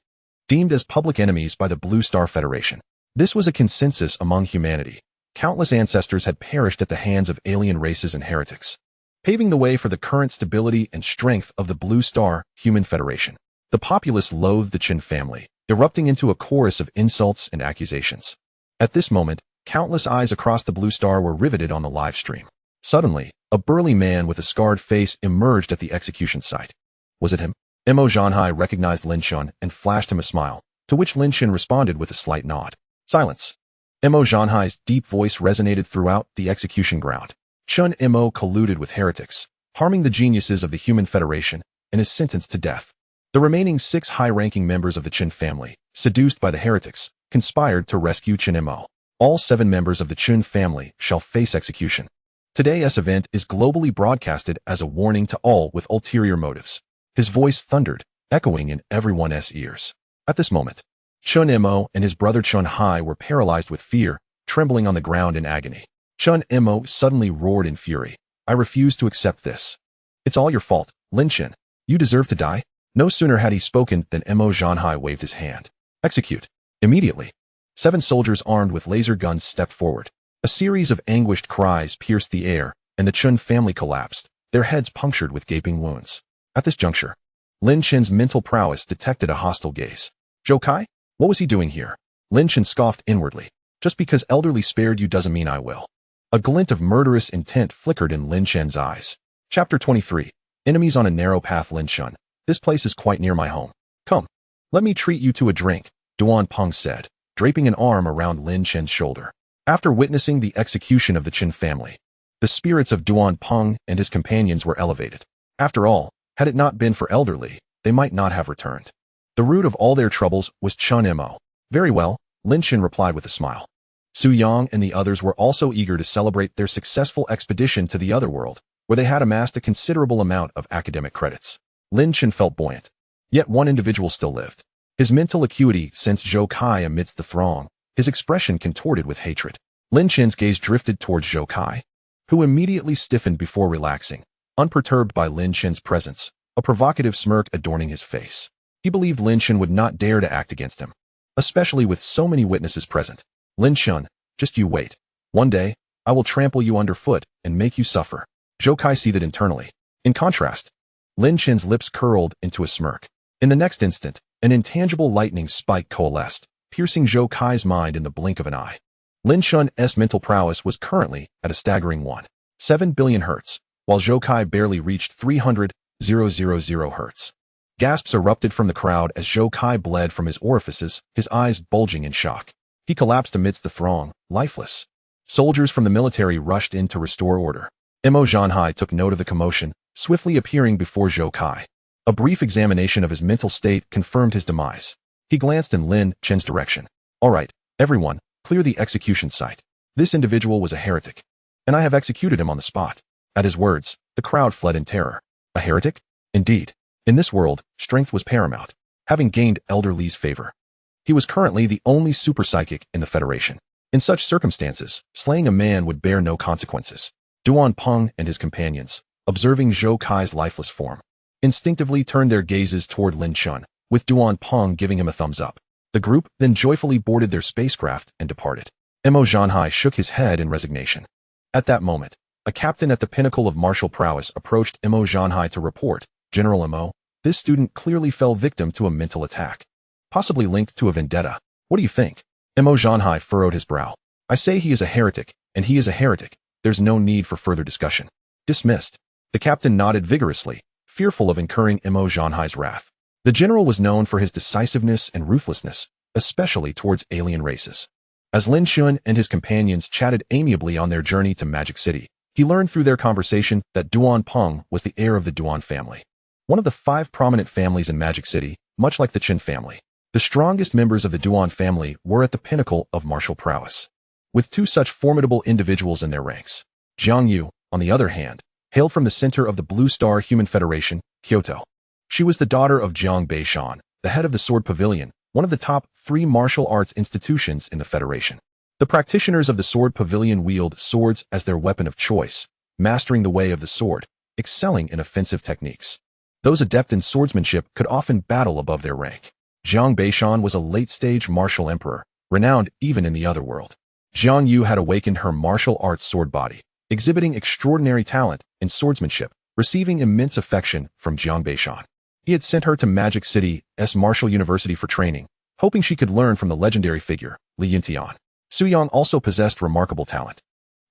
deemed as public enemies by the Blue Star Federation. This was a consensus among humanity. Countless ancestors had perished at the hands of alien races and heretics, paving the way for the current stability and strength of the Blue Star Human Federation. The populace loathed the Chen family, erupting into a chorus of insults and accusations. At this moment, countless eyes across the Blue Star were riveted on the live stream. Suddenly, a burly man with a scarred face emerged at the execution site. Was it him? Mo Zhanhai recognized Lin Chen and flashed him a smile, to which Lin Chen responded with a slight nod. Silence. Mo Zhanhai's deep voice resonated throughout the execution ground. Chen Mo colluded with heretics, harming the geniuses of the Human Federation, and is sentenced to death. The remaining 6 high-ranking members of the Chen family, seduced by the heretics, conspired to rescue Chen Mo. All 7 members of the Chen family shall face execution. Today's event is globally broadcasted as a warning to all with ulterior motives. His voice thundered, echoing in everyone's ears. At this moment, Chen Mo and his brother Chen Hai were paralyzed with fear, trembling on the ground in agony. Chen Mo suddenly roared in fury. I refuse to accept this. It's all your fault, Lin Chen. You deserve to die. No sooner had he spoken than Mo Zhanhai waved his hand. Execute. Immediately. 7 soldiers armed with laser guns stepped forward. A series of anguished cries pierced the air, and the Chen family collapsed, their heads punctured with gaping wounds. At this juncture, Lin Chen's mental prowess detected a hostile gaze. Zhou Kai? What was he doing here? Lin Chen scoffed inwardly. Just because elderly spared you doesn't mean I will. A glint of murderous intent flickered in Lin Chen's eyes. Chapter 23. Enemies on a narrow path. Lin Chen. This place is quite near my home. Come. Let me treat you to a drink, Duan Peng said, draping an arm around Lin Chen's shoulder. After witnessing the execution of the Chen family, the spirits of Duan Peng and his companions were elevated. After all, had it not been for elderly, they might not have returned. The root of all their troubles was Chen Mo. Very well, Lin Chen replied with a smile. Su Yang and the others were also eager to celebrate their successful expedition to the Otherworld, where they had amassed a considerable amount of academic credits. Lin Chen felt buoyant. Yet one individual still lived. His mental acuity sensed Zhou Kai amidst the throng, his expression contorted with hatred. Lin Chen's gaze drifted towards Zhou Kai, who immediately stiffened before relaxing, unperturbed by Lin Chen's presence, a provocative smirk adorning his face. He believed Lin Chen would not dare to act against him, especially with so many witnesses present. Lin Chen, just you wait. One day, I will trample you underfoot and make you suffer. Zhou Kai seethed internally. In contrast, Lin Chen's lips curled into a smirk. In the next instant, an intangible lightning spike coalesced, piercing Zhou Kai's mind in the blink of an eye. Lin Chen's mental prowess was currently at a staggering 1.7 billion hertz, while Zhou Kai barely reached 300,000 hertz. Gasps erupted from the crowd as Zhou Kai bled from his orifices, his eyes bulging in shock. He collapsed amidst the throng, lifeless. Soldiers from the military rushed in to restore order. Mo Zhanhai took note of the commotion, swiftly appearing before Zhou Kai. A brief examination of his mental state confirmed his demise. He glanced in Lin Chen's direction. All right, everyone, clear the execution site. This individual was a heretic, and I have executed him on the spot. At his words, the crowd fled in terror. A heretic? Indeed. In this world, strength was paramount. Having gained Elder Li's favor, he was currently the only super psychic in the Federation. In such circumstances, slaying a man would bear no consequences. Duan Peng and his companions, observing Zhou Kai's lifeless form, instinctively turned their gazes toward Lin Chen, with Duan Peng giving him a thumbs up. The group then joyfully boarded their spacecraft and departed. Mo Zhanhai shook his head in resignation. At that moment, a captain at the pinnacle of martial prowess approached Mo Zhanhai to report, General Mo, this student clearly fell victim to a mental attack, possibly linked to a vendetta. What do you think? Mo Zhanhai furrowed his brow. I say he is a heretic, and he is a heretic. There's no need for further discussion. Dismissed. The captain nodded vigorously, fearful of incurring Mo Zhanhai's wrath. The general was known for his decisiveness and ruthlessness, especially towards alien races. As Lin Chen and his companions chatted amiably on their journey to Magic City, he learned through their conversation that Duan Peng was the heir of the Duan family, one of the 5 prominent families in Magic City, much like the Chen family. The strongest members of the Duan family were at the pinnacle of martial prowess, with 2 such formidable individuals in their ranks. Jiang Yu, on the other hand, hailed from the center of the Blue Star Human Federation, Kyoto. She was the daughter of Jiang Beishan, the head of the Sword Pavilion, one of the top 3 martial arts institutions in the Federation. The practitioners of the Sword Pavilion wield swords as their weapon of choice, mastering the way of the sword, excelling in offensive techniques. Those adept in swordsmanship could often battle above their rank. Jiang Beishan was a late-stage martial emperor, renowned even in the Otherworld. Jiang Yu had awakened her martial arts sword body, exhibiting extraordinary talent in swordsmanship, receiving immense affection from Jiang Beishan. He had sent her to Magic City's Martial University for training, hoping she could learn from the legendary figure, Lin Chen. Suyang also possessed remarkable talent.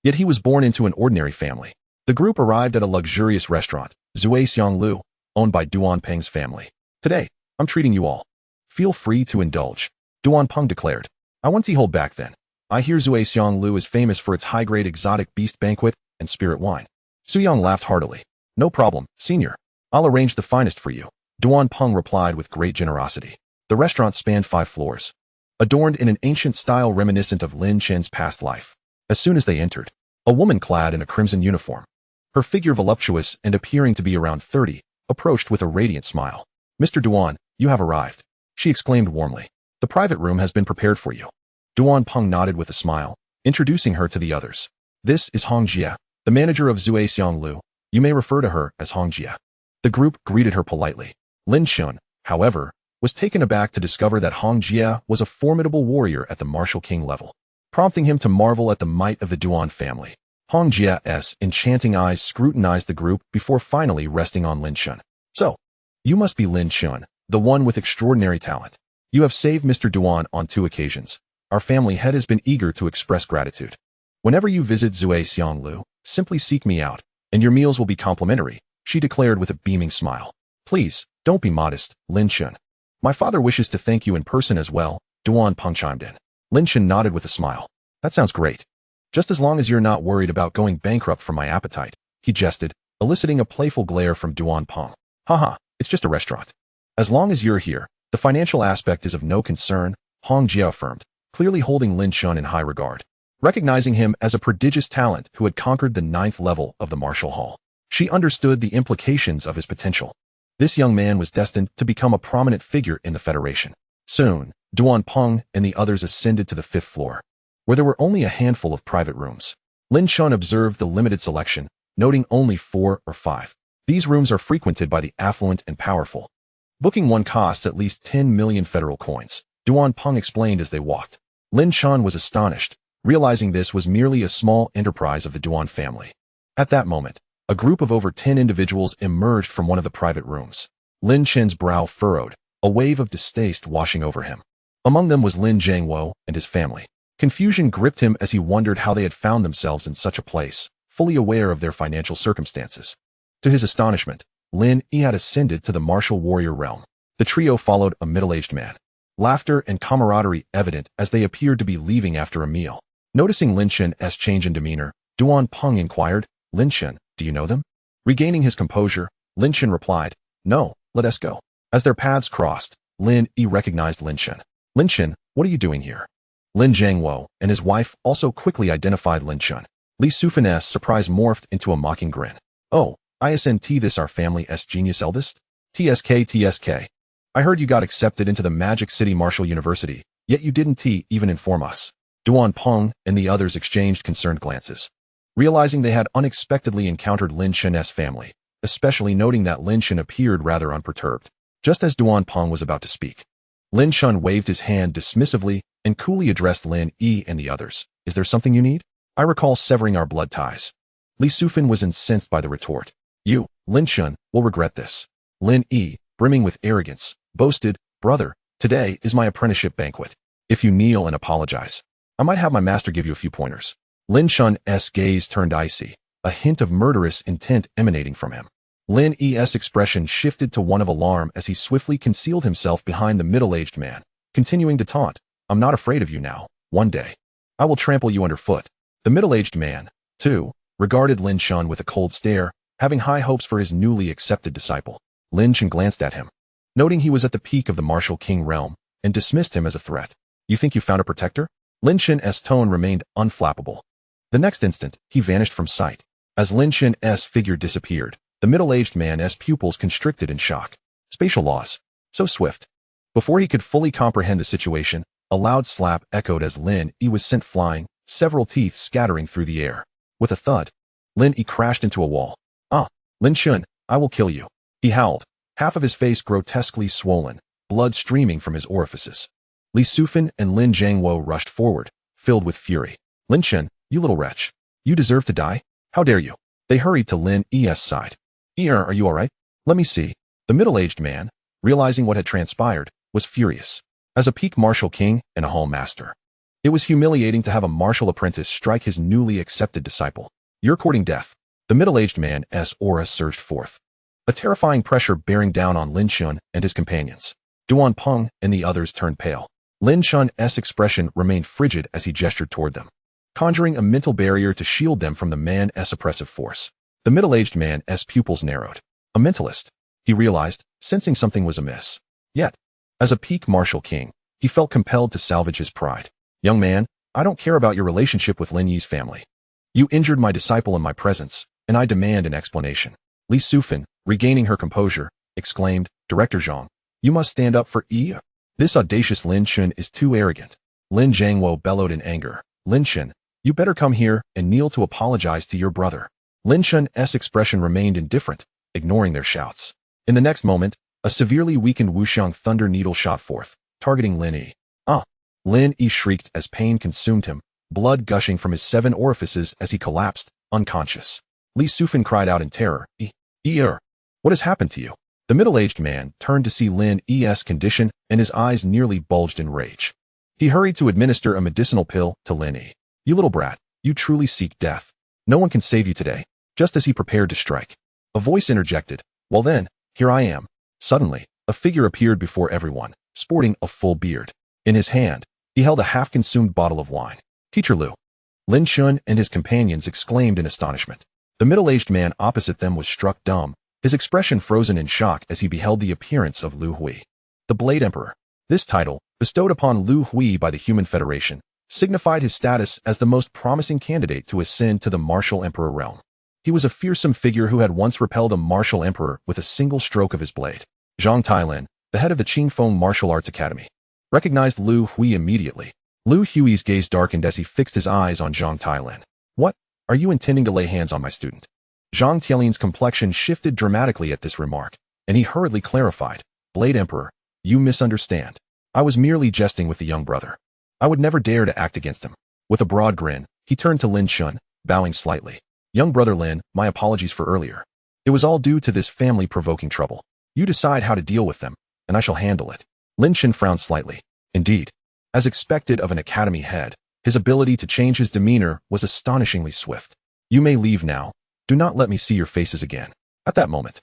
Yet he was born into an ordinary family. The group arrived at a luxurious restaurant, Zui Xianglu, owned by Duan Peng's family. Today, I'm treating you all. Feel free to indulge, Duan Peng declared. I won't hold back then. I hear Zui Xianglu is famous for its high-grade exotic beast banquet and spirit wine. Suyang laughed heartily. No problem, senior. I'll arrange the finest for you, Duan Peng replied with great generosity. The restaurant spanned 5 floors, adorned in an ancient style reminiscent of Lin Chen's past life. As soon as they entered, a woman clad in a crimson uniform, her figure voluptuous and appearing to be around 30, approached with a radiant smile. Mr. Duan, you have arrived, she exclaimed warmly. The private room has been prepared for you. Duan Peng nodded with a smile, introducing her to the others. This is Hong Jia, the manager of Zui Xianglu. You may refer to her as Hong Jia. The group greeted her politely. Lin Chen, however, was taken aback to discover that Hong Jia was a formidable warrior at the martial king level, prompting him to marvel at the might of the Duan family. Hong Jia's enchanting eyes scrutinized the group before finally resting on Lin Chen. So, you must be Lin Chen, the one with extraordinary talent. You have saved Mr. Duan on 2 occasions. Our family head has been eager to express gratitude. Whenever you visit Zui Xianglu, simply seek me out, and your meals will be complimentary, she declared with a beaming smile. Please, don't be modest, Lin Chen. My father wishes to thank you in person as well, Duan Peng chimed in. Lin Chen nodded with a smile. That sounds great. Just as long as you're not worried about going bankrupt from my appetite, he jested, eliciting a playful glare from Duan Peng. Haha, it's just a restaurant. As long as you're here, the financial aspect is of no concern, Hong Jia affirmed, clearly holding Lin Chen in high regard. Recognizing him as a prodigious talent who had conquered the 9th level of the martial hall, she understood the implications of his potential. This young man was destined to become a prominent figure in the Federation. Soon, Duan Peng and the others ascended to the 5th floor, where there were only a handful of private rooms. Lin Chen observed the limited selection, noting only 4 or 5. These rooms are frequented by the affluent and powerful. Booking one costs at least 10 million federal coins, Duan Peng explained as they walked. Lin Chen was astonished, realizing this was merely a small enterprise of the Duan family. At that moment, a group of over 10 individuals emerged from one of the private rooms. Lin Chen's brow furrowed, a wave of distaste washing over him. Among them was Lin Jiangwo and his family. Confusion gripped him as he wondered how they had found themselves in such a place, fully aware of their financial circumstances. To his astonishment, Lin Yi had ascended to the martial warrior realm. The trio followed a middle-aged man. Laughter and camaraderie evident as they appeared to be leaving after a meal. Noticing Lin Chen's change in demeanor, Duan Peng inquired, Lin Chen, do you know them? Regaining his composure, Lin Chen replied, No, let us go. As their paths crossed, Lin Yi recognized Lin Chen. Lin Chen, what are you doing here? Lin Jiangwo and his wife also quickly identified Lin Chen. Li Sufin's surprise morphed into a mocking grin. Oh, isn't this our family's genius eldest? TSK. I heard you got accepted into the Magic City Martial University, yet you didn't even inform us. Duan Peng and the others exchanged concerned glances, realizing they had unexpectedly encountered Lin Chen's family, especially noting that Lin Chen appeared rather unperturbed. Just as Duan Peng was about to speak, Lin Chen waved his hand dismissively and coolly addressed Lin Yi and the others. Is there something you need? I recall severing our blood ties. Li Sufin was incensed by the retort. You, Lin Chen, will regret this. Lin Yi, brimming with arrogance, boasted, Brother, today is my apprenticeship banquet. If you kneel and apologize, I might have my master give you a few pointers. Lin Chen's gaze turned icy, a hint of murderous intent emanating from him. Lin Yi's expression shifted to one of alarm as he swiftly concealed himself behind the middle-aged man, continuing to taunt, I'm not afraid of you now. One day, I will trample you underfoot. The middle-aged man, too, regarded Lin Chen with a cold stare, having high hopes for his newly accepted disciple. Lin Chen glanced at him, noting he was at the peak of the martial king realm, and dismissed him as a threat. You think you found a protector? Lin Chen's tone remained unflappable. The next instant, he vanished from sight. As Lin Chen's figure disappeared, the middle-aged man's pupils constricted in shock. Spatial laws. So swift. Before he could fully comprehend the situation, a loud slap echoed as Lin Yi was sent flying, several teeth scattering through the air. With a thud, Lin Yi crashed into a wall. Lin Chen, I will kill you. He howled, half of his face grotesquely swollen, blood streaming from his orifices. Li Sufan and Lin Jiangwo rushed forward, filled with fury. Lin Chen, you little wretch. You deserve to die? How dare you? They hurried to Lin E's side. Are you all right? Let me see. The middle-aged man, realizing what had transpired, was furious. As a peak martial king and a hall master, it was humiliating to have a martial apprentice strike his newly accepted disciple. You're courting death. The middle-aged man's aura surged forth, a terrifying pressure bearing down on Lin Chen and his companions. Duan Peng and the others turned pale. Lin Chen's expression remained frigid as he gestured toward them, conjuring a mental barrier to shield them from the man's oppressive force. The middle-aged man's pupils narrowed. A mentalist, he realized, sensing something was amiss. Yet, as a peak martial king, he felt compelled to salvage his pride. Young man, I don't care about your relationship with Lin Yi's family. You injured my disciple in my presence, and I demand an explanation. Li Sufan, regaining her composure, exclaimed, Director Zhang, you must stand up for Yi. This audacious Lin Chen is too arrogant. Lin Jiangwo bellowed in anger. Lin Chen, you better come here and kneel to apologize to your brother. Lin Chen's expression remained indifferent, ignoring their shouts. In the next moment, a severely weakened wuxiang thunder needle shot forth, targeting Lin Yi. Lin Yi shrieked as pain consumed him, blood gushing from his 7 orifices as he collapsed, unconscious. Li Sufan cried out in terror, what has happened to you? The middle-aged man turned to see Lin Yi's condition, and his eyes nearly bulged in rage. He hurried to administer a medicinal pill to Lin Yi. You little brat, you truly seek death. No one can save you today. Just as he prepared to strike, a voice interjected, well then, here I am. Suddenly, a figure appeared before everyone, sporting a full beard. In his hand, he held a half-consumed bottle of wine. Teacher Lu. Lin Chen and his companions exclaimed in astonishment. The middle-aged man opposite them was struck dumb, his expression frozen in shock as he beheld the appearance of Lu Hui, the Blade Emperor. This title, bestowed upon Lu Hui by the Human Federation, signified his status as the most promising candidate to ascend to the martial emperor realm. He was a fearsome figure who had once repelled a martial emperor with a single stroke of his blade. Zhang Tailin, the head of the Qingfeng Martial Arts Academy, recognized Lu Hui immediately. Lu Hui's gaze darkened as he fixed his eyes on Zhang Tailin. What? Are you intending to lay hands on my student? Zhang Tailin's complexion shifted dramatically at this remark, and he hurriedly clarified, Blade Emperor, you misunderstand. I was merely jesting with the young brother. I would never dare to act against him. With a broad grin, he turned to Lin Chen, bowing slightly. Young brother Lin, my apologies for earlier. It was all due to this family-provoking trouble. You decide how to deal with them, and I shall handle it. Lin Chen frowned slightly. Indeed, as expected of an academy head, his ability to change his demeanor was astonishingly swift. You may leave now. Do not let me see your faces again. At that moment,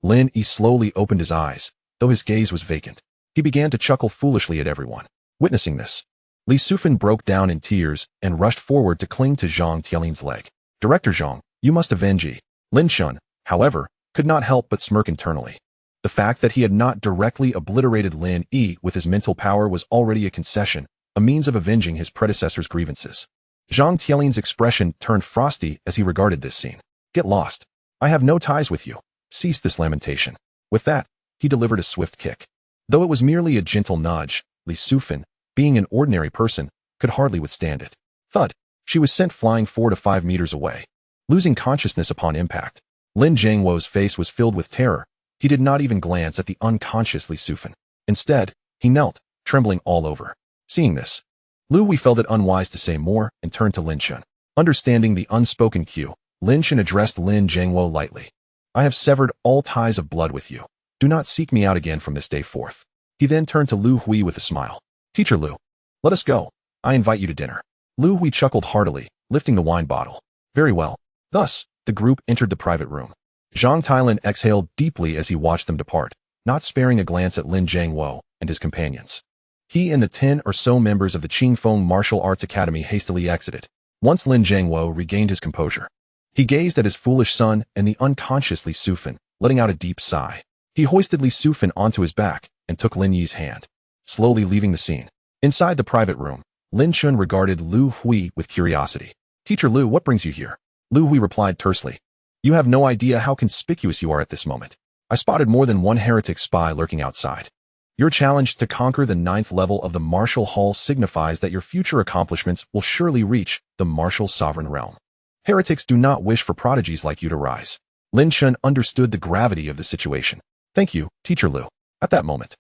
Lin Yi slowly opened his eyes, though his gaze was vacant. He began to chuckle foolishly at everyone. Witnessing this, Li Sufan broke down in tears and rushed forward to cling to Zhang Tailin's leg. Director Zhang, you must avenge Yi. Lin Chen, however, could not help but smirk internally. The fact that he had not directly obliterated Lin Yi with his mental power was already a concession, a means of avenging his predecessor's grievances. Zhang Tailin's expression turned frosty as he regarded this scene. Get lost. I have no ties with you. Cease this lamentation. With that, he delivered a swift kick. Though it was merely a gentle nudge, Li Sufan, being an ordinary person, could hardly withstand it. Thud. She was sent flying 4 to 5 meters away. Losing consciousness upon impact, Lin Jiangwo's face was filled with terror. He did not even glance at the unconscious Li Sufan. Instead, he knelt, trembling all over. Seeing this, Lu Hui felt it unwise to say more and turned to Lin Chen. Understanding the unspoken cue, Lin Chen addressed Lin Jiangwo lightly. I have severed all ties of blood with you. Do not seek me out again from this day forth. He then turned to Lu Hui with a smile. Teacher Lu, let us go. I invite you to dinner. Lu Hui chuckled heartily, lifting the wine bottle. Very well. Thus, the group entered the private room. Zhang Tailin exhaled deeply as he watched them depart, not sparing a glance at Lin Jiangwo and his companions. He and the 10 or so members of the Qingfeng Martial Arts Academy hastily exited. Once Lin Jiangwo regained his composure, he gazed at his foolish son and the unconscious Li Sufan, letting out a deep sigh. He hoisted Li Sufan onto his back and took Lin Yi's hand, slowly leaving the scene. Inside the private room, Lin Chen regarded Lu Hui with curiosity. Teacher Lu, what brings you here? Lu Hui replied tersely. You have no idea how conspicuous you are at this moment. I spotted more than one heretic spy lurking outside. Your challenge to conquer the 9th level of the martial hall signifies that your future accomplishments will surely reach the martial sovereign realm. Heretics do not wish for prodigies like you to rise. Lin Chen understood the gravity of the situation. Thank you, Teacher Lu. At that moment,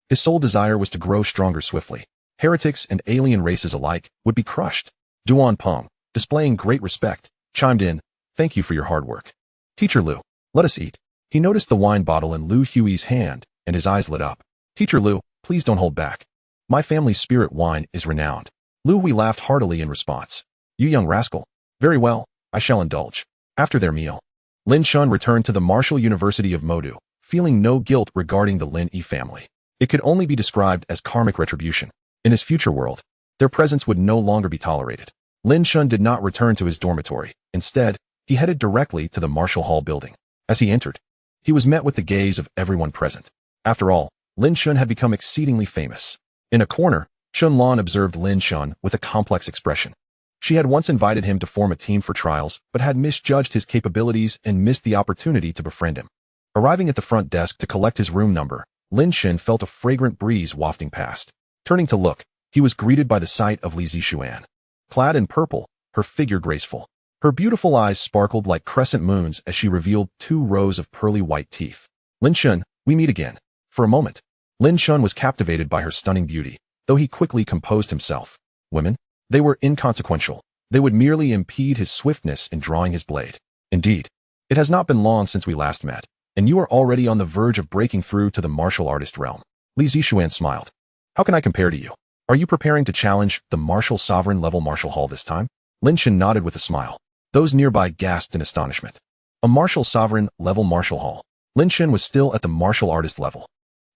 his sole desire was to grow stronger swiftly. Heretics and alien races alike would be crushed. Duan Peng, displaying great respect, chimed in, thank you for your hard work. Teacher Lu, let us eat. He noticed the wine bottle in Lu Hui's hand, and his eyes lit up. Teacher Lu, please don't hold back. My family's spirit wine is renowned. Lu Hui laughed heartily in response. You young rascal. Very well, I shall indulge. After their meal, Lin Chen returned to the Martial University of Modu, feeling no guilt regarding the Lin Yi family. It could only be described as karmic retribution. In his future world, their presence would no longer be tolerated. Lin Chen did not return to his dormitory. Instead, he headed directly to the Martial Hall building. As he entered, he was met with the gaze of everyone present. After all, Lin Chen had become exceedingly famous. In a corner, Chun Lan observed Lin Chen with a complex expression. She had once invited him to form a team for trials, but had misjudged his capabilities and missed the opportunity to befriend him. Arriving at the front desk to collect his room number, Lin Chen felt a fragrant breeze wafting past. Turning to look, he was greeted by the sight of Li Zixuan. Clad in purple, her figure graceful. Her beautiful eyes sparkled like crescent moons as she revealed 2 rows of pearly white teeth. Lin Chen, we meet again. For a moment, Lin Chen was captivated by her stunning beauty, though he quickly composed himself. Women? They were inconsequential. They would merely impede his swiftness in drawing his blade. Indeed, it has not been long since we last met, and you are already on the verge of breaking through to the martial artist realm. Li Zixuan smiled. How can I compare to you? Are you preparing to challenge the martial sovereign level martial hall this time? Lin Chen nodded with a smile. Those nearby gasped in astonishment. A martial sovereign level martial hall. Lin Chen was still at the martial artist level.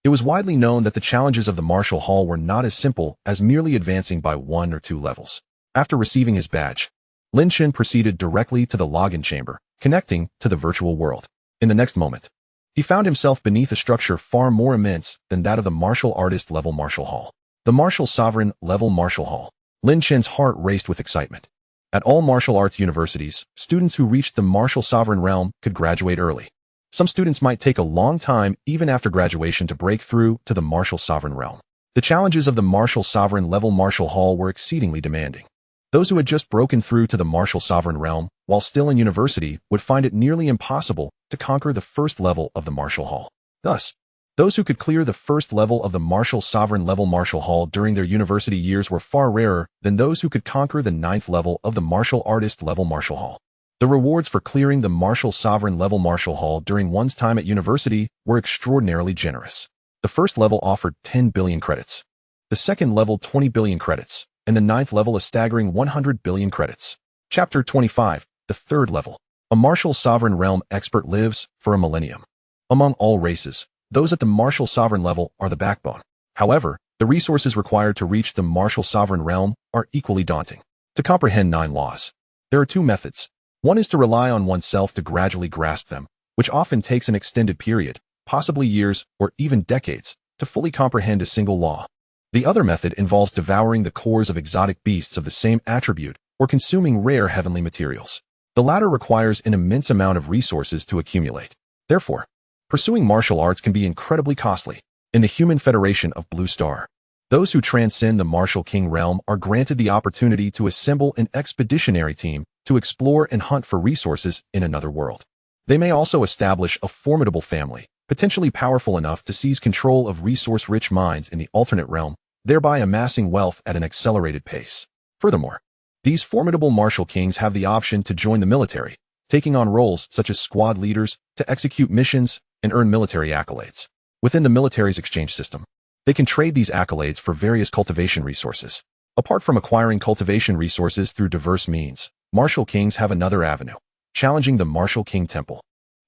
It was widely known that the challenges of the martial hall were not as simple as merely advancing by 1 or 2 levels. After receiving his badge, Lin Chen proceeded directly to the login chamber, connecting to the virtual world. In the next moment, he found himself beneath a structure far more immense than that of the martial artist level martial hall. The martial sovereign level martial hall. Lin Chen's heart raced with excitement. At all martial arts universities, students who reached the martial sovereign realm could graduate early. Some students might take a long time even after graduation to break through to the martial sovereign realm. The challenges of the martial sovereign level martial hall were exceedingly demanding. Those who had just broken through to the martial sovereign realm while still in university would find it nearly impossible to conquer the first level of the martial hall. Thus, those who could clear the first level of the martial sovereign level martial hall during their university years were far rarer than those who could conquer the 9th level of the martial artist level martial hall. The rewards for clearing the martial sovereign level martial hall during one's time at university were extraordinarily generous. The first level offered 10 billion credits. The second level 20 billion credits, and the 9th level a staggering 100 billion credits. Chapter 25, the 3rd level. A martial sovereign realm expert lives for a millennium. Among all races, those at the martial sovereign level are the backbone. However, the resources required to reach the martial sovereign realm are equally daunting. To comprehend 9 laws, there are 2 methods. One is to rely on oneself to gradually grasp them, which often takes an extended period, possibly years or even decades, to fully comprehend a single law. The other method involves devouring the cores of exotic beasts of the same attribute or consuming rare heavenly materials. The latter requires an immense amount of resources to accumulate. Therefore, pursuing martial arts can be incredibly costly. In the Human Federation of Blue Star, those who transcend the Martial King realm are granted the opportunity to assemble an expeditionary team to explore and hunt for resources in another world. They may also establish a formidable family, potentially powerful enough to seize control of resource-rich mines in the alternate realm, thereby amassing wealth at an accelerated pace. Furthermore, these formidable martial kings have the option to join the military, taking on roles such as squad leaders to execute missions and earn military accolades. Within the military's exchange system, they can trade these accolades for various cultivation resources. Apart from acquiring cultivation resources through diverse means, martial kings have another avenue, challenging the Martial King Temple.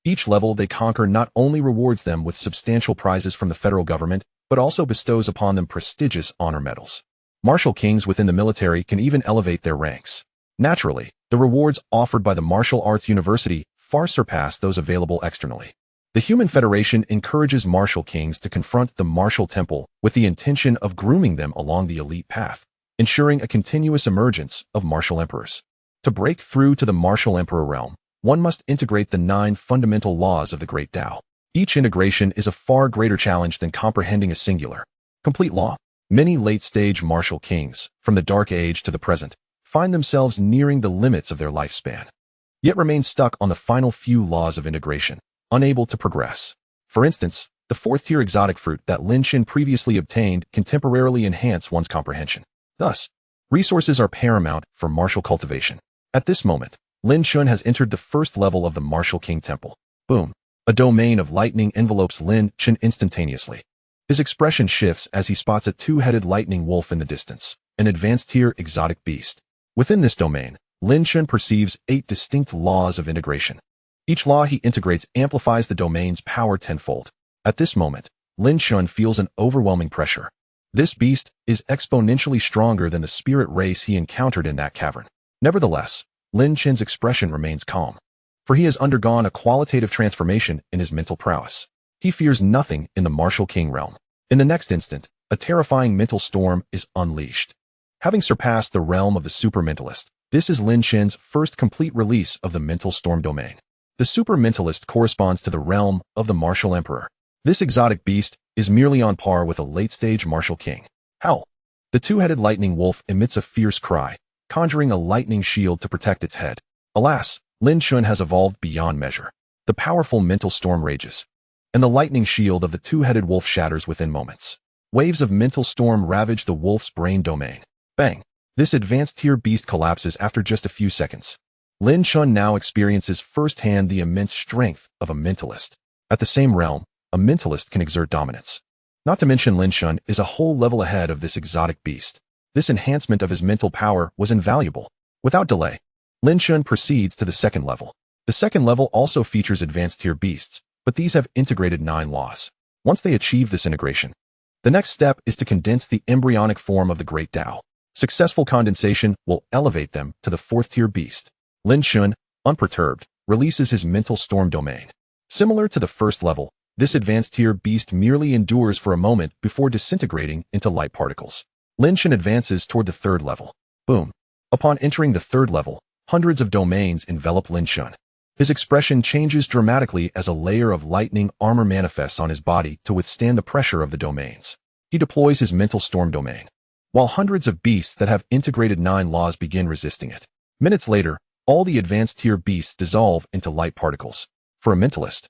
Each level they conquer not only rewards them with substantial prizes from the federal government, but also bestows upon them prestigious honor medals. Martial kings within the military can even elevate their ranks. Naturally, the rewards offered by the Martial Arts University far surpass those available externally. The Human Federation encourages martial kings to confront the Martial Temple with the intention of grooming them along the elite path, ensuring a continuous emergence of martial emperors. To break through to the martial emperor realm, one must integrate the 9 fundamental laws of the Great Tao. Each integration is a far greater challenge than comprehending a singular, complete law. Many late-stage martial kings, from the Dark Age to the present, find themselves nearing the limits of their lifespan. yet remains stuck on the final few laws of integration, unable to progress. For instance, the fourth-tier exotic fruit that Lin Chen previously obtained can temporarily enhance one's comprehension. Thus, resources are paramount for martial cultivation. At this moment, Lin Chen has entered the first level of the Martial King Temple. Boom! A domain of lightning envelopes Lin Chen instantaneously. His expression shifts as he spots a two-headed lightning wolf in the distance, an advanced-tier exotic beast. Within this domain, Lin Chen perceives 8 distinct laws of integration. Each law he integrates amplifies the domain's power tenfold. At this moment, Lin Chen feels an overwhelming pressure. This beast is exponentially stronger than the spirit race he encountered in that cavern. Nevertheless, Lin Chen's expression remains calm, for he has undergone a qualitative transformation in his mental prowess. He fears nothing in the Martial King realm. In the next instant, a terrifying mental storm is unleashed. Having surpassed the realm of the Super Mentalist, this is Lin Chen's first complete release of the Mental Storm domain. The Super Mentalist corresponds to the realm of the Martial Emperor. This exotic beast is merely on par with a late-stage Martial King. Howl! The two-headed lightning wolf emits a fierce cry, conjuring a lightning shield to protect its head. Alas, Lin Chen has evolved beyond measure. The powerful mental storm rages, and the lightning shield of the two-headed wolf shatters within moments. Waves of mental storm ravage the wolf's brain domain. Bang! This advanced-tier beast collapses after just a few seconds. Lin Chen now experiences firsthand the immense strength of a mentalist. At the same realm, a mentalist can exert dominance. Not to mention Lin Chen is a whole level ahead of this exotic beast. This enhancement of his mental power was invaluable. Without delay, Lin Chen proceeds to the second level. The second level also features advanced-tier beasts, but these have integrated 9 laws. Once they achieve this integration, the next step is to condense the embryonic form of the Great Tao. Successful condensation will elevate them to the 4th-tier beast. Lin Chen, unperturbed, releases his mental storm domain. Similar to the first level, this advanced-tier beast merely endures for a moment before disintegrating into light particles. Lin Chen advances toward the 3rd level. Boom! Upon entering the 3rd level, hundreds of domains envelop Lin Chen. His expression changes dramatically as a layer of lightning armor manifests on his body to withstand the pressure of the domains. He deploys his mental storm domain, while hundreds of beasts that have integrated 9 laws begin resisting it. Minutes later, all the advanced-tier beasts dissolve into light particles. For a mentalist,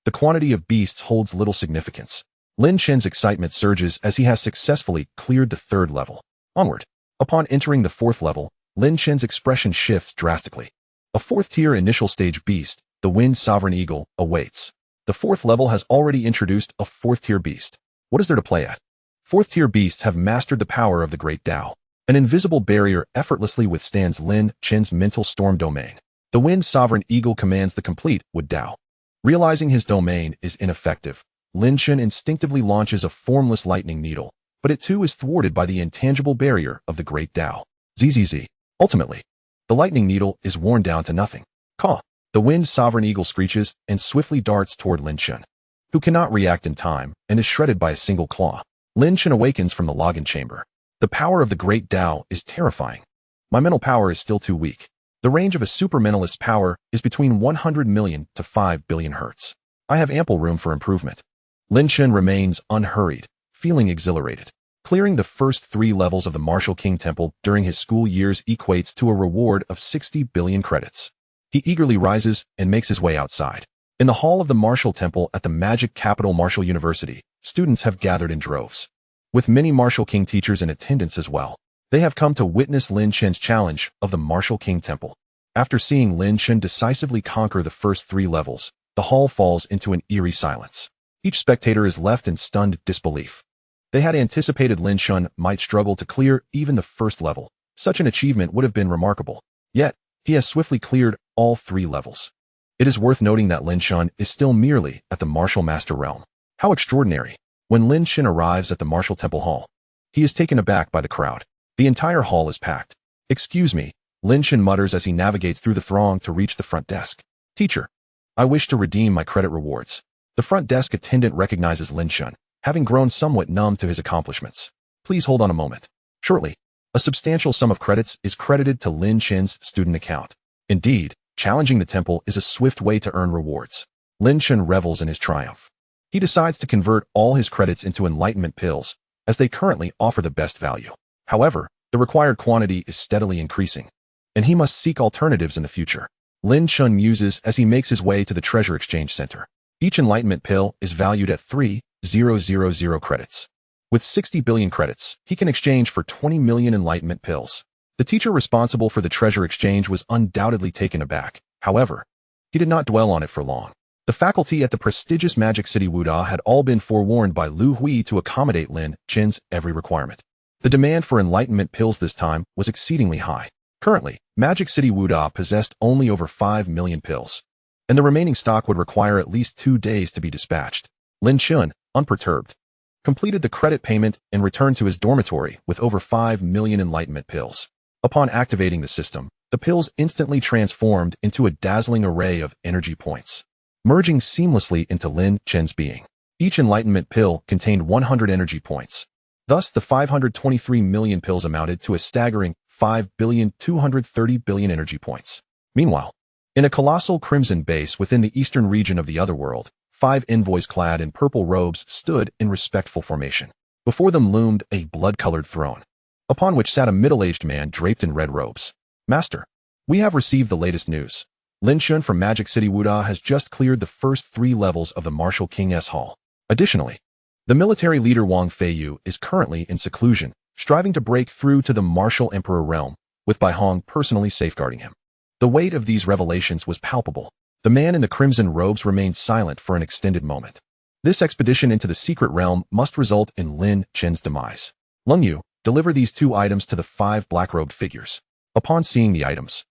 the quantity of beasts holds little significance. Lin Chen's excitement surges as he has successfully cleared the 3rd level. Onward. Upon entering the 4th level, Lin Chen's expression shifts drastically. A 4th-tier initial stage beast, the Wind Sovereign Eagle, awaits. The 4th level has already introduced a 4th-tier beast. What is there to play at? 4th-tier beasts have mastered the power of the Great Tao. An invisible barrier effortlessly withstands Lin Chen's mental storm domain. The Wind Sovereign Eagle commands the complete Wood Tao. Realizing his domain is ineffective, Lin Chen instinctively launches a formless lightning needle, but it too is thwarted by the intangible barrier of the Great Tao. ZZZ. Ultimately, the lightning needle is worn down to nothing. Caw! The Wind Sovereign Eagle screeches and swiftly darts toward Lin Chen, who cannot react in time and is shredded by a single claw. Lin Chen awakens from the login chamber. The power of the Great Tao is terrifying. My mental power is still too weak. The range of a super mentalist's power is between 100 million to 5 billion hertz. I have ample room for improvement. Lin Chen remains unhurried, feeling exhilarated. Clearing the first 3 levels of the Martial King Temple during his school years equates to a reward of 60 billion credits. He eagerly rises and makes his way outside. In the hall of the Martial Temple at the magic capital Martial University, students have gathered in droves, with many Martial King teachers in attendance as well. They have come to witness Lin Chen's challenge of the Martial King Temple. After seeing Lin Chen decisively conquer the first 3 levels, the hall falls into an eerie silence. Each spectator is left in stunned disbelief. They had anticipated Lin Chen might struggle to clear even the first level. Such an achievement would have been remarkable. Yet, he has swiftly cleared all 3 levels. It is worth noting that Lin Chen is still merely at the Martial Master realm. How extraordinary! When Lin Chen arrives at the Martial Temple Hall, he is taken aback by the crowd. The entire hall is packed. Excuse me, Lin Chen mutters as he navigates through the throng to reach the front desk. Teacher, I wish to redeem my credit rewards. The front desk attendant recognizes Lin Chen, having grown somewhat numb to his accomplishments. Please hold on a moment. Shortly, a substantial sum of credits is credited to Lin Chen's student account. Indeed, challenging the temple is a swift way to earn rewards. Lin Chen revels in his triumph. He decides to convert all his credits into enlightenment pills, as they currently offer the best value. However, the required quantity is steadily increasing, and he must seek alternatives in the future. Lin Chen muses as he makes his way to the treasure exchange center. Each enlightenment pill is valued at 3,000 credits. With 60 billion credits, he can exchange for 20 million enlightenment pills. The teacher responsible for the treasure exchange was undoubtedly taken aback. However, he did not dwell on it for long. The faculty at the prestigious Magic City Wuda had all been forewarned by Lu Hui to accommodate Lin Chen's every requirement. The demand for enlightenment pills this time was exceedingly high. Currently, Magic City Wuda possessed only over 5 million pills, and the remaining stock would require at least 2 days to be dispatched. Lin Chen, unperturbed, completed the credit payment and returned to his dormitory with over 5 million enlightenment pills. Upon activating the system, the pills instantly transformed into a dazzling array of energy points, merging seamlessly into Lin Chen's being. Each enlightenment pill contained 100 energy points. Thus, the 523 million pills amounted to a staggering 5,230 billion energy points. Meanwhile, in a colossal crimson base within the eastern region of the Otherworld, 5 envoys clad in purple robes stood in respectful formation. Before them loomed a blood-colored throne, upon which sat a middle-aged man draped in red robes. "Master, we have received the latest news. Lin Chen from Magic City Wuda has just cleared the first 3 levels of the Martial King's Hall. Additionally, the military leader Wang Feiyu is currently in seclusion, striving to break through to the Martial Emperor realm, with Bai Hong personally safeguarding him." The weight of these revelations was palpable. The man in the crimson robes remained silent for an extended moment. This expedition into the secret realm must result in Lin Chen's demise. "Lung Yu, deliver these 2 items to the 5 black-robed figures." Upon seeing the items,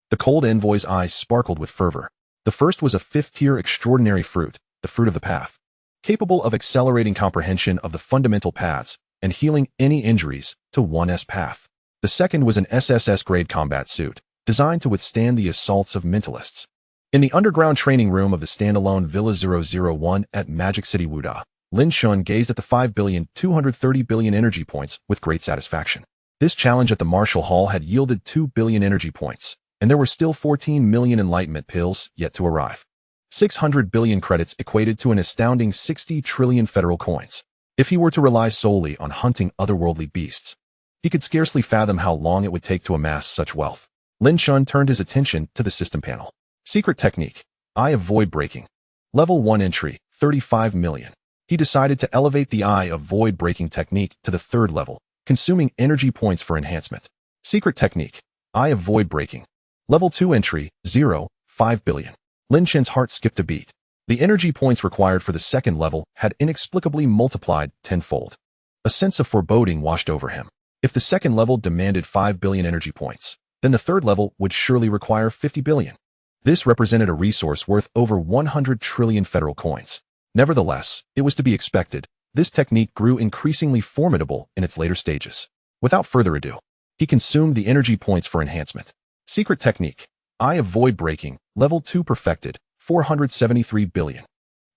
the cold envoy's eyes sparkled with fervor. The first was a 5th-tier extraordinary fruit, the fruit of the path, capable of accelerating comprehension of the fundamental paths and healing any injuries to one's path. The second was an SSS-grade combat suit, designed to withstand the assaults of mentalists. In the underground training room of the standalone Villa 001 at Magic City Wuda, Lin Chen gazed at the 5,230 billion energy points with great satisfaction. This challenge at the Martial Hall had yielded 2 billion energy points, and there were still 14 million enlightenment pills yet to arrive. 600 billion credits equated to an astounding 60 trillion federal coins. If he were to rely solely on hunting otherworldly beasts, he could scarcely fathom how long it would take to amass such wealth. Lin Chen turned his attention to the system panel. Secret technique, Eye of Void Breaking. Level 1 entry, 35 million. He decided to elevate the Eye of Void Breaking technique to the 3rd level, consuming energy points for enhancement. Secret technique, Eye of Void Breaking. Level 2 entry, 5 billion. Lin Chen's heart skipped a beat. The energy points required for the 2nd level had inexplicably multiplied tenfold. A sense of foreboding washed over him. If the 2nd level demanded 5 billion energy points, then the 3rd level would surely require 50 billion. This represented a resource worth over 100 trillion federal coins. Nevertheless, it was to be expected. This technique grew increasingly formidable in its later stages. Without further ado, he consumed the energy points for enhancement. Secret technique, Eye of Void Breaking, level 2 perfected, 473 billion.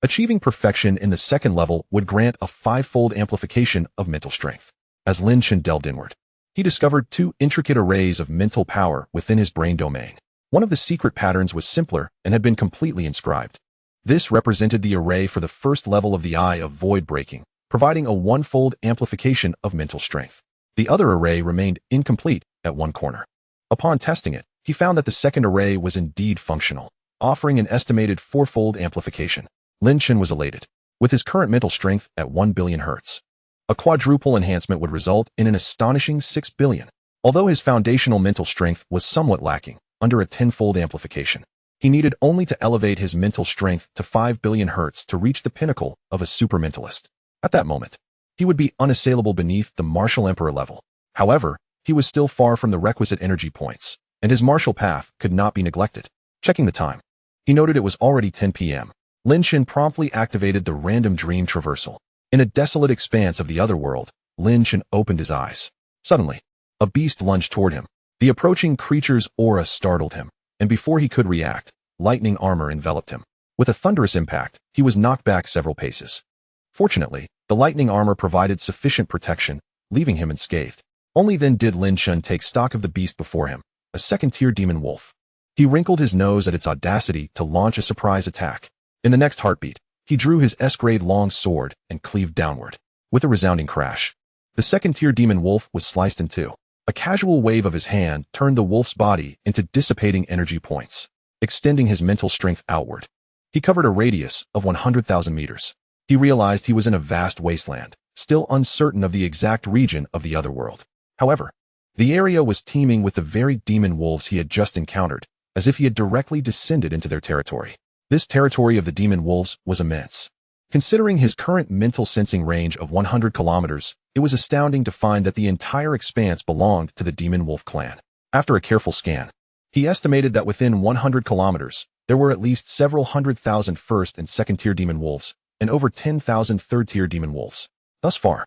Achieving perfection in the 2nd level would grant a 5-fold amplification of mental strength. As Lin Chen delved inward, he discovered 2 intricate arrays of mental power within his brain domain. One of the secret patterns was simpler and had been completely inscribed. This represented the array for the 1st level of the Eye of Void Breaking, providing a 1-fold amplification of mental strength. The other array remained incomplete at one corner. Upon testing it, he found that the 2nd array was indeed functional, offering an estimated 4-fold amplification. Lin Chen was elated. With his current mental strength at 1 billion hertz, a quadruple enhancement would result in an astonishing 6 billion. Although his foundational mental strength was somewhat lacking, under a 10-fold amplification, he needed only to elevate his mental strength to 5 billion hertz to reach the pinnacle of a supermentalist. At that moment, he would be unassailable beneath the Martial Emperor level. However, he was still far from the requisite energy points, and his martial path could not be neglected. Checking the time, he noted it was already 10 p.m. Lin Chen promptly activated the random dream traversal. In a desolate expanse of the Otherworld, Lin Chen opened his eyes. Suddenly, a beast lunged toward him. The approaching creature's aura startled him, and before he could react, lightning armor enveloped him. With a thunderous impact, he was knocked back several paces. Fortunately, the lightning armor provided sufficient protection, leaving him unscathed. Only then did Lin Chen take stock of the beast before him, a 2nd-tier demon wolf. He wrinkled his nose at its audacity to launch a surprise attack. In the next heartbeat, he drew his S-grade long sword and cleaved downward. With a resounding crash, the 2nd-tier demon wolf was sliced in 2. A casual wave of his hand turned the wolf's body into dissipating energy points. extending his mental strength outward. He covered a radius of 100,000 meters. He realized he was in a vast wasteland, still uncertain of the exact region of the Otherworld. However, the area was teeming with the very demon wolves he had just encountered, as if he had directly descended into their territory. This territory of the demon wolves was immense. Considering his current mental sensing range of 100 kilometers, it was astounding to find that the entire expanse belonged to the demon wolf clan. After a careful scan, he estimated that within 100 kilometers, there were at least several 100,000 first and second-tier demon wolves, and over 10,000 third-tier demon wolves. Thus far,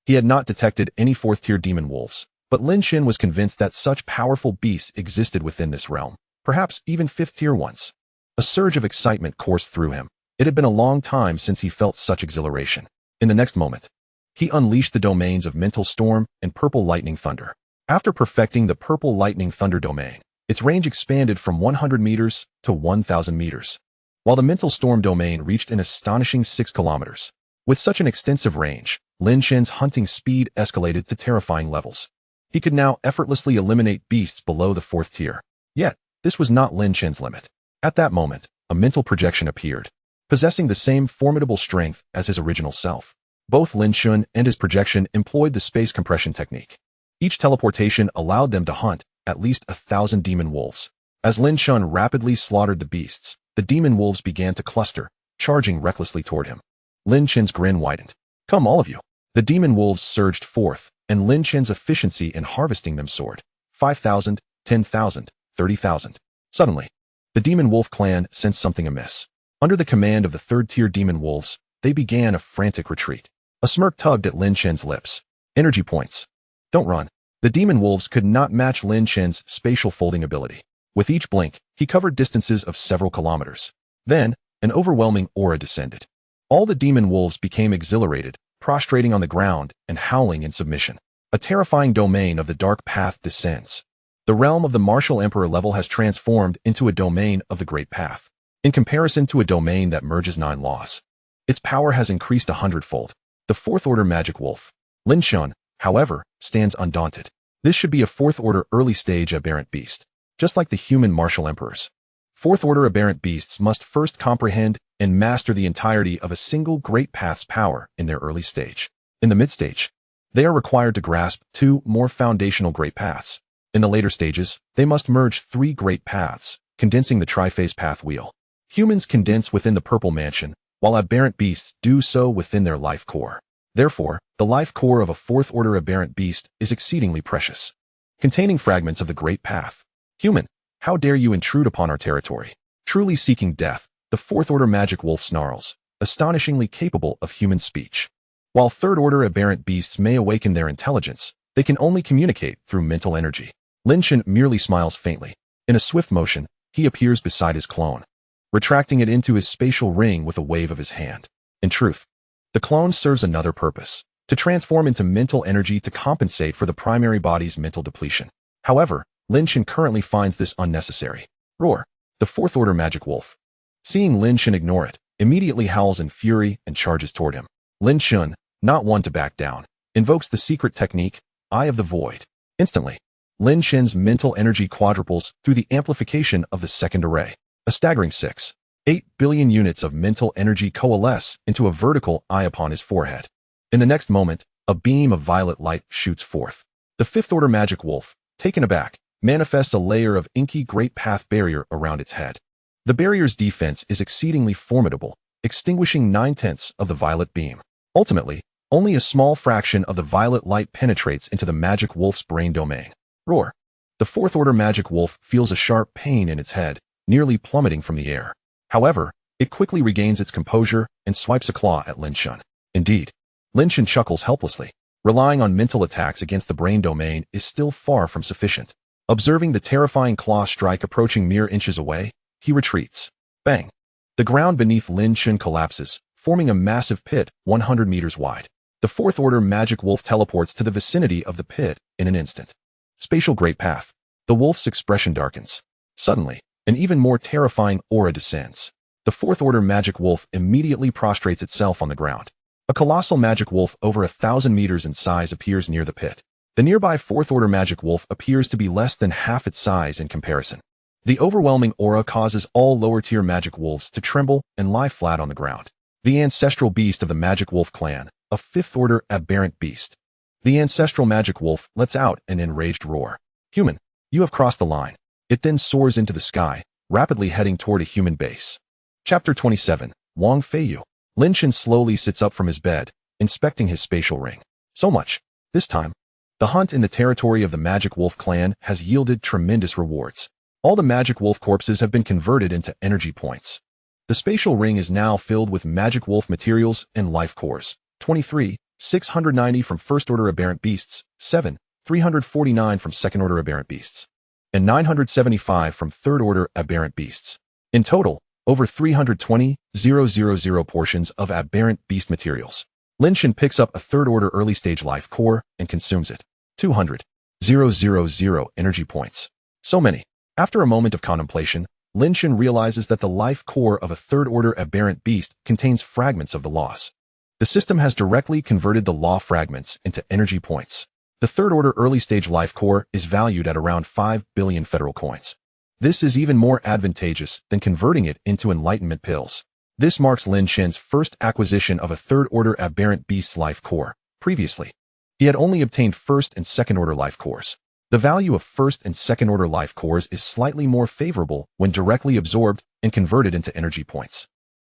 he had not detected any fourth-tier demon wolves, but Lin Chen was convinced that such powerful beasts existed within this realm, perhaps even fifth-tier ones. A surge of excitement coursed through him. It had been a long time since he felt such exhilaration. In the next moment, he unleashed the domains of Mental Storm and Purple Lightning Thunder. After perfecting the Purple Lightning Thunder domain, its range expanded from 100 meters to 1,000 meters, while the Mental Storm domain reached an astonishing 6 kilometers. With such an extensive range, Lin Chen's hunting speed escalated to terrifying levels. He could now effortlessly eliminate beasts below the 4th tier. Yet, this was not Lin Chen's limit. At that moment, a mental projection appeared, possessing the same formidable strength as his original self. Both Lin Chen and his projection employed the space compression technique. Each teleportation allowed them to hunt at least 1,000 demon wolves. As Lin Chen rapidly slaughtered the beasts, the demon wolves began to cluster, charging recklessly toward him. Lin Chen's grin widened. "Come, all of you." The demon wolves surged forth, and Lin Chen's efficiency in harvesting them soared. 5,000, 10,000, 30,000. Suddenly, the demon wolf clan sensed something amiss. Under the command of the third-tier demon wolves, they began a frantic retreat. A smirk tugged at Lin Chen's lips. "Energy points. Don't run." The demon wolves could not match Lin Chen's spatial folding ability. With each blink, he covered distances of several kilometers. Then, an overwhelming aura descended. All the demon wolves became exhilarated, prostrating on the ground and howling in submission. A terrifying domain of the dark path descends. The realm of the martial emperor level has transformed into a domain of the great path. In comparison to a domain that merges 9 laws, its power has increased 100-fold. The 4th-order magic wolf. Lin Chen, however, stands undaunted. This should be a 4th-order early-stage aberrant beast, just like the human martial emperors. 4th-order aberrant beasts must first comprehend and master the entirety of a single great path's power in their early stage. In the mid-stage, they are required to grasp 2 more foundational great paths. In the later stages, they must merge 3 great paths, condensing the triphase path wheel. Humans condense within the purple mansion, while aberrant beasts do so within their life core. Therefore, the life core of a 4th-order aberrant beast is exceedingly precious, containing fragments of the great path. "Human, how dare you intrude upon our territory?" Truly seeking death, the 4th-order magic wolf snarls, astonishingly capable of human speech. While 3rd-order aberrant beasts may awaken their intelligence, they can only communicate through mental energy. Lin Chen merely smiles faintly. In a swift motion, he appears beside his clone, retracting it into his spatial ring with a wave of his hand. In truth, the clone serves another purpose: to transform into mental energy to compensate for the primary body's mental depletion. However, Lin Chen currently finds this unnecessary. Roar. The 4th-order magic wolf, seeing Lin Chen ignore it, immediately howls in fury and charges toward him. Lin Chen, not one to back down, invokes the secret technique, Eye of the Void. Instantly, Lin Chen's mental energy quadruples through the amplification of the second array. A staggering 6.8 billion units of mental energy coalesce into a vertical eye upon his forehead. In the next moment, a beam of violet light shoots forth. The 5th-order magic wolf, taken aback, manifests a layer of inky great path barrier around its head. The barrier's defense is exceedingly formidable, extinguishing 9/10 of the violet beam. Ultimately, only a small fraction of the violet light penetrates into the magic wolf's brain domain. Roar. The 4th-order magic wolf feels a sharp pain in its head, nearly plummeting from the air. However, it quickly regains its composure and swipes a claw at Lin Chen. Indeed, Lin Chen chuckles helplessly. Relying on mental attacks against the brain domain is still far from sufficient. Observing the terrifying claw strike approaching mere inches away, he retreats. Bang! The ground beneath Lin Chen collapses, forming a massive pit 100 meters wide. The 4th-order magic wolf teleports to the vicinity of the pit in an instant. Spatial Great Path. The wolf's expression darkens. Suddenly, an even more terrifying aura descends. The 4th-order magic wolf immediately prostrates itself on the ground. A colossal magic wolf over 1,000 meters in size appears near the pit. The nearby 4th-order magic wolf appears to be less than half its size in comparison. The overwhelming aura causes all lower-tier magic wolves to tremble and lie flat on the ground. The ancestral beast of the magic wolf clan, a fifth-order aberrant beast. The ancestral magic wolf lets out an enraged roar. Human, you have crossed the line. It then soars into the sky, rapidly heading toward a human base. Chapter 27, Wang Feiyu. Lin Chen slowly sits up from his bed, inspecting his spatial ring. So much. This time, the hunt in the territory of the magic wolf clan has yielded tremendous rewards. All the magic wolf corpses have been converted into energy points. The spatial ring is now filled with magic wolf materials and life cores. 23, 690 from first-order aberrant beasts, 7, 349 from second-order aberrant beasts, and 975 from third-order aberrant beasts. In total, over 320,000 portions of aberrant beast materials. Lin Chen picks up a third-order early-stage life core and consumes it. 200,000 energy points. So many. After a moment of contemplation, Lin Chen realizes that the life core of a third-order aberrant beast contains fragments of the laws. The system has directly converted the law fragments into energy points. The third-order early-stage life core is valued at around 5 billion federal coins. This is even more advantageous than converting it into enlightenment pills. This marks Lin Chen's first acquisition of a third-order aberrant beast's life core. Previously, he had only obtained first and second-order life cores. The value of first and second-order life cores is slightly more favorable when directly absorbed and converted into energy points,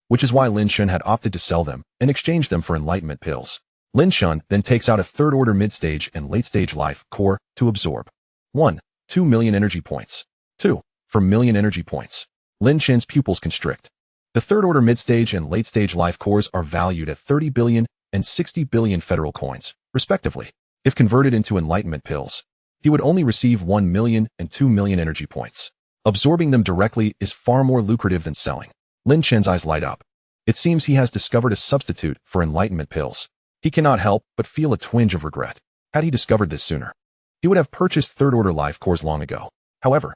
which is why Lin Chen had opted to sell them and exchange them for enlightenment pills. Lin Chen then takes out a third-order mid-stage and late-stage life core to absorb. 1. 2 million energy points. 2. For million energy points. Lin Chen's pupils constrict. The third-order mid-stage and late-stage life cores are valued at 30 billion and 60 billion federal coins, respectively. If converted into enlightenment pills, he would only receive 1 million and 2 million energy points. Absorbing them directly is far more lucrative than selling. Lin Chen's eyes light up. It seems he has discovered a substitute for enlightenment pills. He cannot help but feel a twinge of regret. Had he discovered this sooner, he would have purchased third-order life cores long ago. However,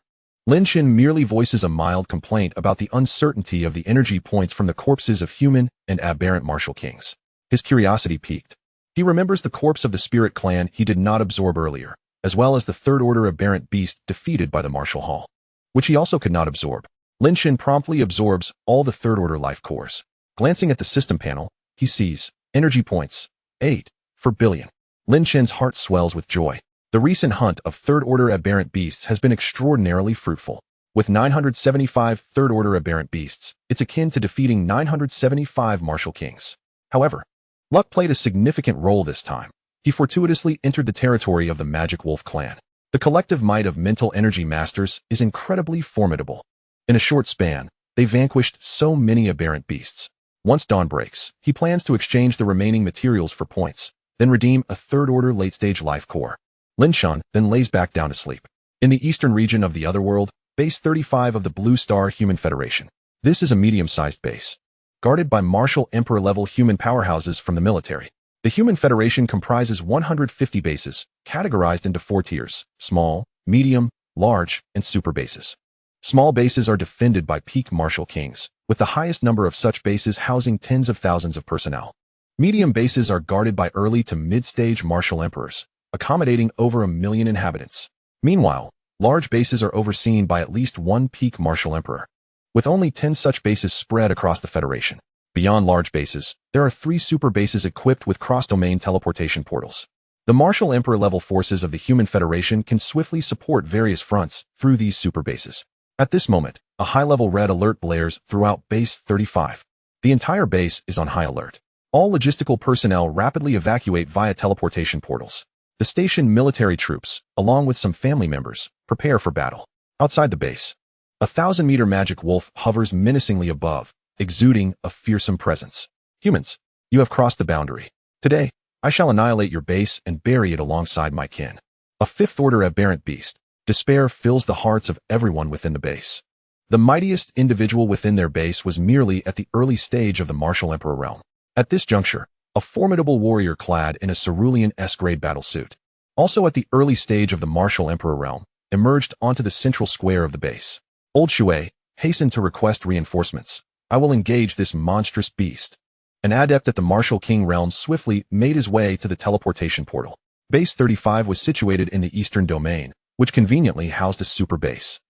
Lin Chen merely voices a mild complaint about the uncertainty of the energy points from the corpses of human and aberrant martial kings. His curiosity piqued. He remembers the corpse of the spirit clan he did not absorb earlier, as well as the third-order aberrant beast defeated by the martial hall, which he also could not absorb. Lin Chen promptly absorbs all the third-order life cores. Glancing at the system panel, he sees energy points, 8 for billion. Lin Chen's heart swells with joy. The recent hunt of third-order aberrant beasts has been extraordinarily fruitful. With 975 third-order aberrant beasts, it's akin to defeating 975 martial kings. However, luck played a significant role this time. He fortuitously entered the territory of the Magic Wolf clan. The collective might of mental energy masters is incredibly formidable. In a short span, they vanquished so many aberrant beasts. Once dawn breaks, he plans to exchange the remaining materials for points, then redeem a third-order late-stage life core. Lin Chen then lays back down to sleep. In the eastern region of the Otherworld, Base 35 of the Blue Star Human Federation. This is a medium-sized base, guarded by Martial Emperor-level human powerhouses from the military. The Human Federation comprises 150 bases, categorized into 4 tiers: small, medium, large, and super bases. Small bases are defended by peak martial kings, with the highest number of such bases housing tens of thousands of personnel. Medium bases are guarded by early to mid-stage martial emperors, accommodating over 1 million inhabitants. Meanwhile, large bases are overseen by at least one peak martial emperor, with only 10 such bases spread across the Federation. Beyond large bases, there are 3 super bases equipped with cross-domain teleportation portals. The Martial Emperor-level forces of the Human Federation can swiftly support various fronts through these super bases. At this moment, a high-level red alert blares throughout Base 35. The entire base is on high alert. All logistical personnel rapidly evacuate via teleportation portals. The stationed military troops, along with some family members, prepare for battle. Outside the base, a 1,000-meter magic wolf hovers menacingly above, exuding a fearsome presence. Humans, you have crossed the boundary. Today, I shall annihilate your base and bury it alongside my kin. A fifth-order aberrant beast. Despair fills the hearts of everyone within the base. The mightiest individual within their base was merely at the early stage of the Martial Emperor realm. At this juncture, a formidable warrior clad in a cerulean S-grade battlesuit, also at the early stage of the Martial Emperor realm, emerged onto the central square of the base. Old Shui hastened to request reinforcements. I will engage this monstrous beast. An adept at the Martial King realm swiftly made his way to the teleportation portal. Base 35 was situated in the eastern domain, which conveniently housed a super base.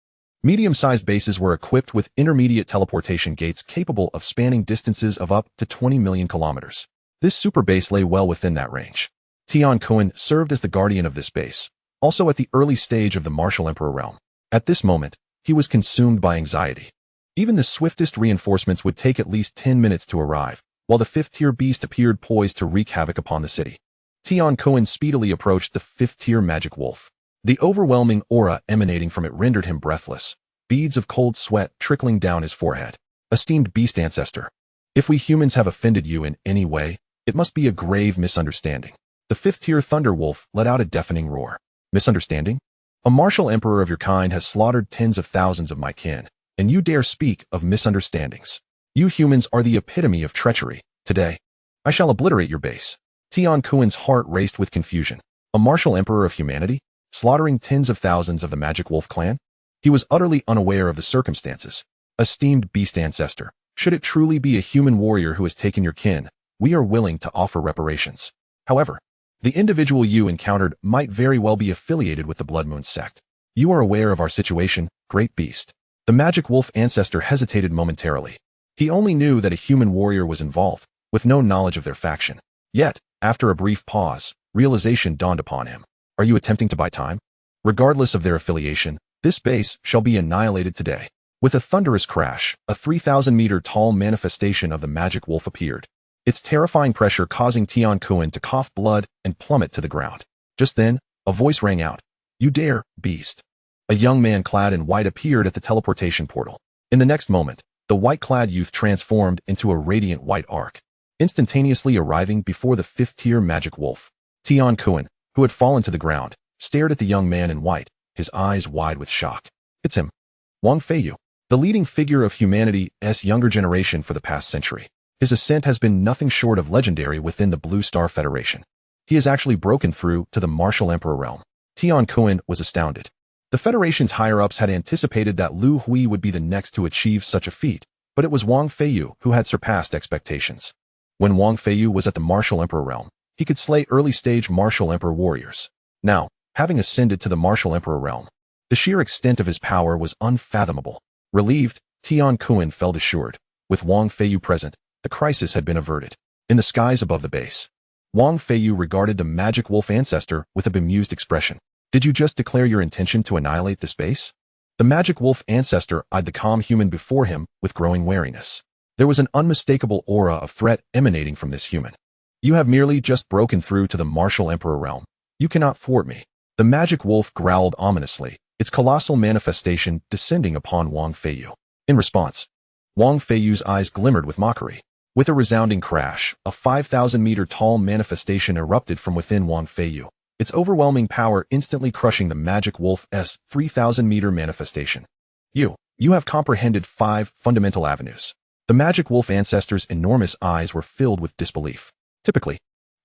Medium-sized bases were equipped with intermediate teleportation gates capable of spanning distances of up to 20 million kilometers. This super base lay well within that range. Tian Kuan served as the guardian of this base, also at the early stage of the Martial Emperor realm. At this moment, he was consumed by anxiety. Even the swiftest reinforcements would take at least 10 minutes to arrive, while the fifth-tier beast appeared poised to wreak havoc upon the city. Tian Kuan speedily approached the fifth-tier magic wolf. The overwhelming aura emanating from it rendered him breathless, beads of cold sweat trickling down his forehead. Esteemed beast ancestor, if we humans have offended you in any way, it must be a grave misunderstanding. The fifth-tier thunder wolf let out a deafening roar. Misunderstanding? A martial emperor of your kind has slaughtered tens of thousands of my kin, and you dare speak of misunderstandings. You humans are the epitome of treachery. Today, I shall obliterate your base. Tian Kuan's heart raced with confusion. A martial emperor of humanity? Slaughtering tens of thousands of the Magic Wolf clan? He was utterly unaware of the circumstances. Esteemed beast ancestor, should it truly be a human warrior who has taken your kin, we are willing to offer reparations. However, the individual you encountered might very well be affiliated with the Blood Moon sect. You are aware of our situation, great beast. The Magic Wolf ancestor hesitated momentarily. He only knew that a human warrior was involved, with no knowledge of their faction. Yet, after a brief pause, realization dawned upon him. Are you attempting to buy time? Regardless of their affiliation, this base shall be annihilated today. With a thunderous crash, a 3,000-meter-tall manifestation of the Magic Wolf appeared, its terrifying pressure causing Tian Kuan to cough blood and plummet to the ground. Just then, a voice rang out. You dare, beast. A young man clad in white appeared at the teleportation portal. In the next moment, the white-clad youth transformed into a radiant white arc, instantaneously arriving before the fifth-tier Magic Wolf. Tian Kuan, who had fallen to the ground, stared at the young man in white, his eyes wide with shock. It's him. Wang Feiyu, the leading figure of humanity's younger generation for the past century. His ascent has been nothing short of legendary within the Blue Star Federation. He has actually broken through to the Martial Emperor realm. Tian Kuan was astounded. The Federation's higher-ups had anticipated that Lu Hui would be the next to achieve such a feat, but it was Wang Feiyu who had surpassed expectations. When Wang Feiyu was at the Martial Emperor realm, he could slay early-stage Martial Emperor warriors. Now, having ascended to the Martial Emperor realm, the sheer extent of his power was unfathomable. Relieved, Tian Kuan felt assured. With Wang Feiyu present, the crisis had been averted. In the skies above the base, Wang Feiyu regarded the Magic Wolf ancestor with a bemused expression. Did you just declare your intention to annihilate this base? The Magic Wolf ancestor eyed the calm human before him with growing wariness. There was an unmistakable aura of threat emanating from this human. You have merely just broken through to the Martial Emperor realm. You cannot thwart me. The Magic Wolf growled ominously, its colossal manifestation descending upon Wang Feiyu. In response, Wang Feiyu's eyes glimmered with mockery. With a resounding crash, a 5,000-meter-tall manifestation erupted from within Wang Feiyu, its overwhelming power instantly crushing the Magic Wolf's 3,000-meter manifestation. You have comprehended 5 fundamental avenues. The Magic Wolf ancestor's enormous eyes were filled with disbelief. Typically,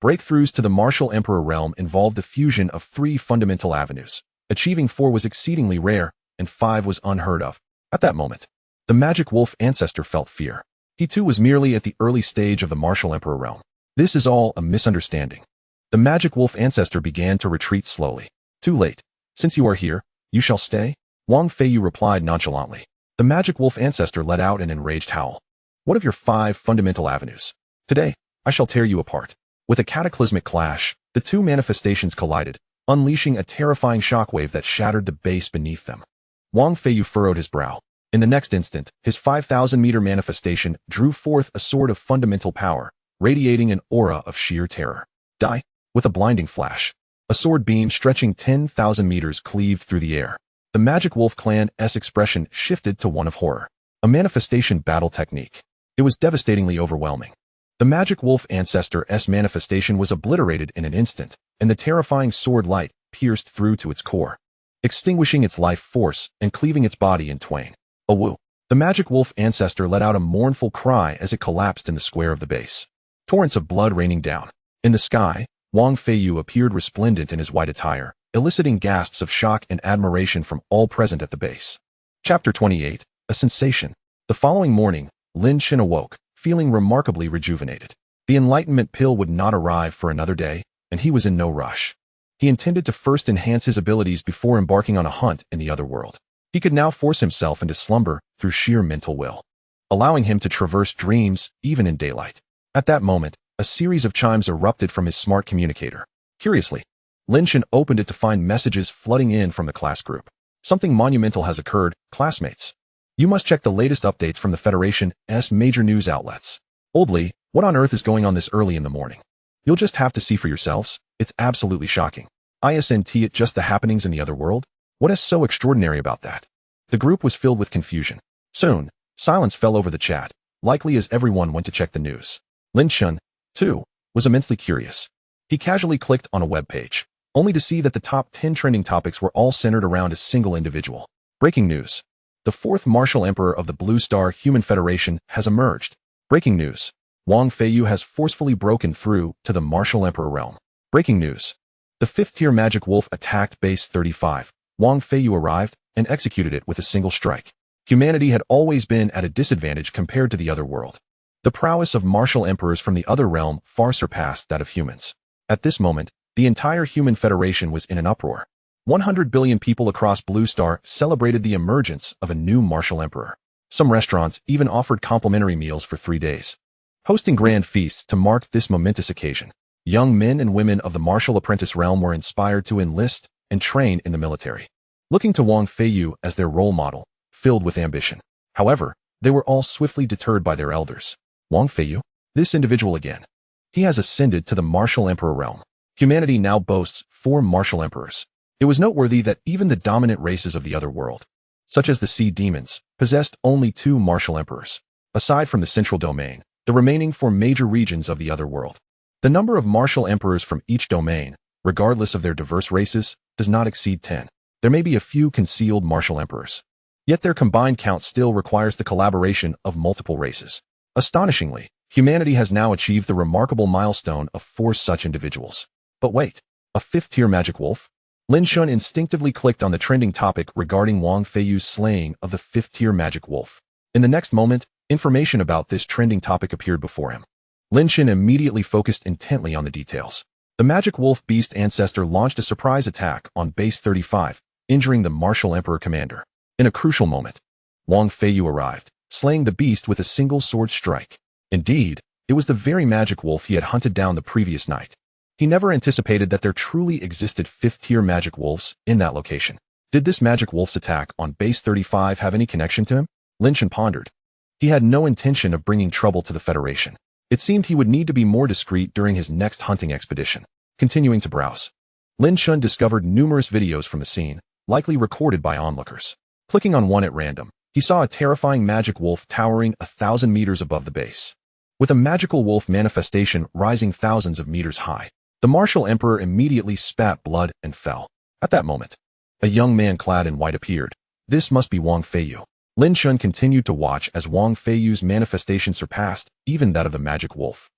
breakthroughs to the Martial Emperor realm involved the fusion of 3 fundamental avenues. Achieving 4 was exceedingly rare, and 5 was unheard of. At that moment, the Magic Wolf ancestor felt fear. He too was merely at the early stage of the Martial Emperor realm. This is all a misunderstanding. The Magic Wolf ancestor began to retreat slowly. Too late. Since you are here, you shall stay? Wang Feiyu replied nonchalantly. The Magic Wolf ancestor let out an enraged howl. What of your 5 fundamental avenues? Today, I shall tear you apart. With a cataclysmic clash, the 2 manifestations collided, unleashing a terrifying shockwave that shattered the base beneath them. Wang Feiyu furrowed his brow. In the next instant, his 5,000-meter manifestation drew forth a sword of fundamental power, radiating an aura of sheer terror. Die! With a blinding flash, a sword beam stretching 10,000 meters cleaved through the air. The Magic Wolf clan's expression shifted to one of horror. A manifestation battle technique. It was devastatingly overwhelming. The Magic Wolf ancestor's manifestation was obliterated in an instant, and the terrifying sword light pierced through to its core, extinguishing its life force and cleaving its body in twain. A woo. The Magic Wolf ancestor let out a mournful cry as it collapsed in the square of the base. Torrents of blood raining down. In the sky, Wang Feiyu appeared resplendent in his white attire, eliciting gasps of shock and admiration from all present at the base. Chapter 28, A Sensation. The following morning, Lin Chen awoke, feeling remarkably rejuvenated. The enlightenment pill would not arrive for another day, and he was in no rush. He intended to first enhance his abilities before embarking on a hunt in the other world. He could now force himself into slumber through sheer mental will, allowing him to traverse dreams even in daylight. At that moment, a series of chimes erupted from his smart communicator. Curiously, Lin Chen opened it to find messages flooding in from the class group. Something monumental has occurred, classmates. You must check the latest updates from the Federation's major news outlets. Otherworldly, what on earth is going on this early in the morning? You'll just have to see for yourselves. It's absolutely shocking. Isn't it just the happenings in the other world? What is so extraordinary about that? The group was filled with confusion. Soon, silence fell over the chat, likely as everyone went to check the news. Lin Chen, too, was immensely curious. He casually clicked on a web page, only to see that the top 10 trending topics were all centered around a single individual. Breaking news. The fourth martial emperor of the Blue Star Human Federation has emerged. Breaking news. Wang Feiyu has forcefully broken through to the martial emperor realm. Breaking news. The fifth-tier magic wolf attacked base 35. Wang Feiyu arrived and executed it with a single strike. Humanity had always been at a disadvantage compared to the other world. The prowess of martial emperors from the other realm far surpassed that of humans. At this moment, the entire human federation was in an uproar. 100 billion people across Blue Star celebrated the emergence of a new martial emperor. Some restaurants even offered complimentary meals for 3 days, hosting grand feasts to mark this momentous occasion. Young men and women of the martial apprentice realm were inspired to enlist and train in the military, looking to Wang Feiyu as their role model, filled with ambition. However, they were all swiftly deterred by their elders. Wang Feiyu? This individual again. He has ascended to the martial emperor realm. Humanity now boasts 4 martial emperors. It was noteworthy that even the dominant races of the other world, such as the sea demons, possessed only 2 martial emperors. Aside from the central domain, the remaining 4 major regions of the other world. The number of martial emperors from each domain, regardless of their diverse races, does not exceed 10. There may be a few concealed martial emperors, yet their combined count still requires the collaboration of multiple races. Astonishingly, humanity has now achieved the remarkable milestone of 4 such individuals. But wait, a 5th-tier magic wolf? Lin Chen instinctively clicked on the trending topic regarding Wang Feiyu's slaying of the 5th-tier magic wolf. In the next moment, information about this trending topic appeared before him. Lin Chen immediately focused intently on the details. The magic wolf beast ancestor launched a surprise attack on base 35, injuring the martial emperor commander. In a crucial moment, Wang Feiyu arrived, slaying the beast with a single sword strike. Indeed, it was the very magic wolf he had hunted down the previous night. He never anticipated that there truly existed 5th-tier magic wolves in that location. Did this magic wolf's attack on base 35 have any connection to him? Lin Chen pondered. He had no intention of bringing trouble to the Federation. It seemed he would need to be more discreet during his next hunting expedition. Continuing to browse, Lin Chen discovered numerous videos from the scene, likely recorded by onlookers. Clicking on one at random, he saw a terrifying magic wolf towering 1,000 meters above the base, with a magical wolf manifestation rising thousands of meters high. The martial emperor immediately spat blood and fell. At that moment, a young man clad in white appeared. This must be Wang Feiyu. Lin Chen continued to watch as Wang Feiyu's manifestation surpassed even that of the magic wolf.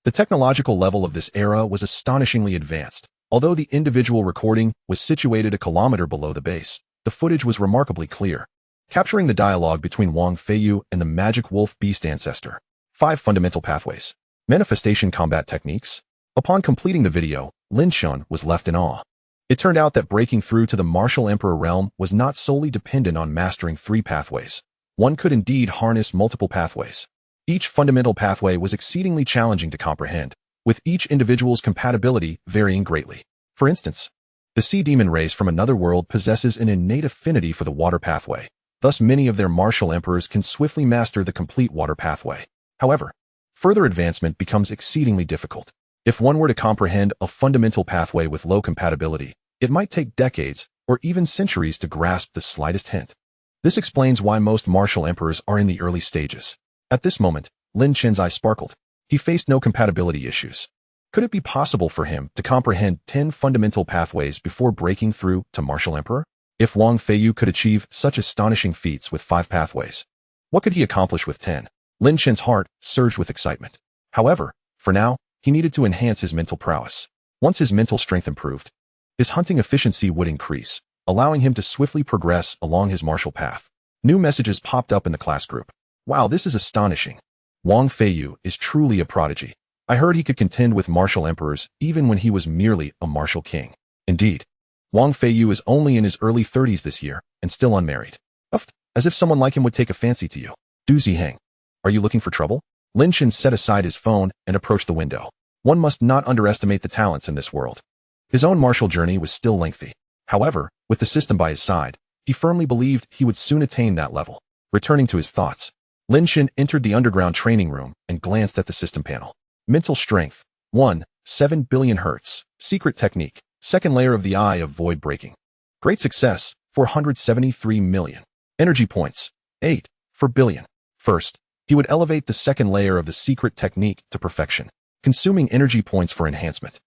The technological level of this era was astonishingly advanced. Although the individual recording was situated a kilometer below the base, the footage was remarkably clear, capturing the dialogue between Wang Feiyu and the magic wolf beast ancestor. 5 fundamental pathways. Manifestation combat techniques. Upon completing the video, Lin Chen was left in awe. It turned out that breaking through to the martial emperor realm was not solely dependent on mastering 3 pathways. One could indeed harness multiple pathways. Each fundamental pathway was exceedingly challenging to comprehend, with each individual's compatibility varying greatly. For instance, the sea demon race from another world possesses an innate affinity for the water pathway. Thus, many of their martial emperors can swiftly master the complete water pathway. However, further advancement becomes exceedingly difficult. If one were to comprehend a fundamental pathway with low compatibility, it might take decades or even centuries to grasp the slightest hint. This explains why most martial emperors are in the early stages. At this moment, Lin Chen's eye sparkled. He faced no compatibility issues. Could it be possible for him to comprehend 10 fundamental pathways before breaking through to martial emperor? If Wang Feiyu could achieve such astonishing feats with 5 pathways, what could he accomplish with 10? Lin Chen's heart surged with excitement. However, for now, he needed to enhance his mental prowess. Once his mental strength improved, his hunting efficiency would increase, allowing him to swiftly progress along his martial path. New messages popped up in the class group. Wow, this is astonishing. Wang Feiyu is truly a prodigy. I heard he could contend with martial emperors even when he was merely a martial king. Indeed, Wang Feiyu is only in his early 30s this year and still unmarried. Uff, as if someone like him would take a fancy to you. Du Ziheng. Are you looking for trouble? Lin Chen set aside his phone and approached the window. One must not underestimate the talents in this world. His own martial journey was still lengthy. However, with the system by his side, he firmly believed he would soon attain that level. Returning to his thoughts, Lin Chen entered the underground training room and glanced at the system panel. Mental strength, 1, 7 billion hertz. Secret technique, second layer of the Eye of Void breaking. Great success, 473 million. Energy points, 8, per billion. First, he would elevate the second layer of the secret technique to perfection, consuming energy points for enhancement.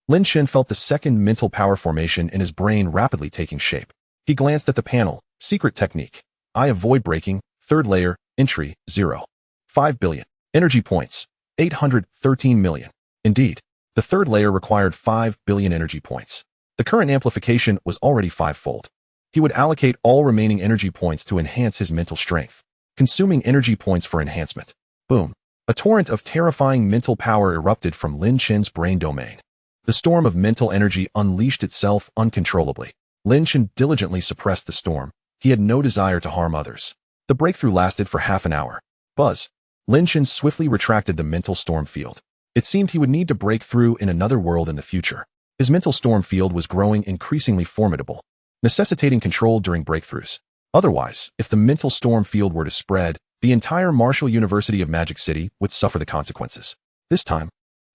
Lin Chen felt the second mental power formation in his brain rapidly taking shape. He glanced at the panel, secret technique, Eye of Void breaking, third layer, entry, 0. 5 billion. Energy points, 813 million. Indeed, the third layer required 5 billion energy points. The current amplification was already fivefold. He would allocate all remaining energy points to enhance his mental strength, consuming energy points for enhancement. Boom. A torrent of terrifying mental power erupted from Lin Chen's brain domain. The storm of mental energy unleashed itself uncontrollably. Lin Chen diligently suppressed the storm. He had no desire to harm others. The breakthrough lasted for half an hour. Buzz. Lin Chen swiftly retracted the mental storm field. It seemed he would need to break through in another world in the future. His mental storm field was growing increasingly formidable, necessitating control during breakthroughs. Otherwise, if the mental storm field were to spread, the entire Martial University of Magic City would suffer the consequences. This time,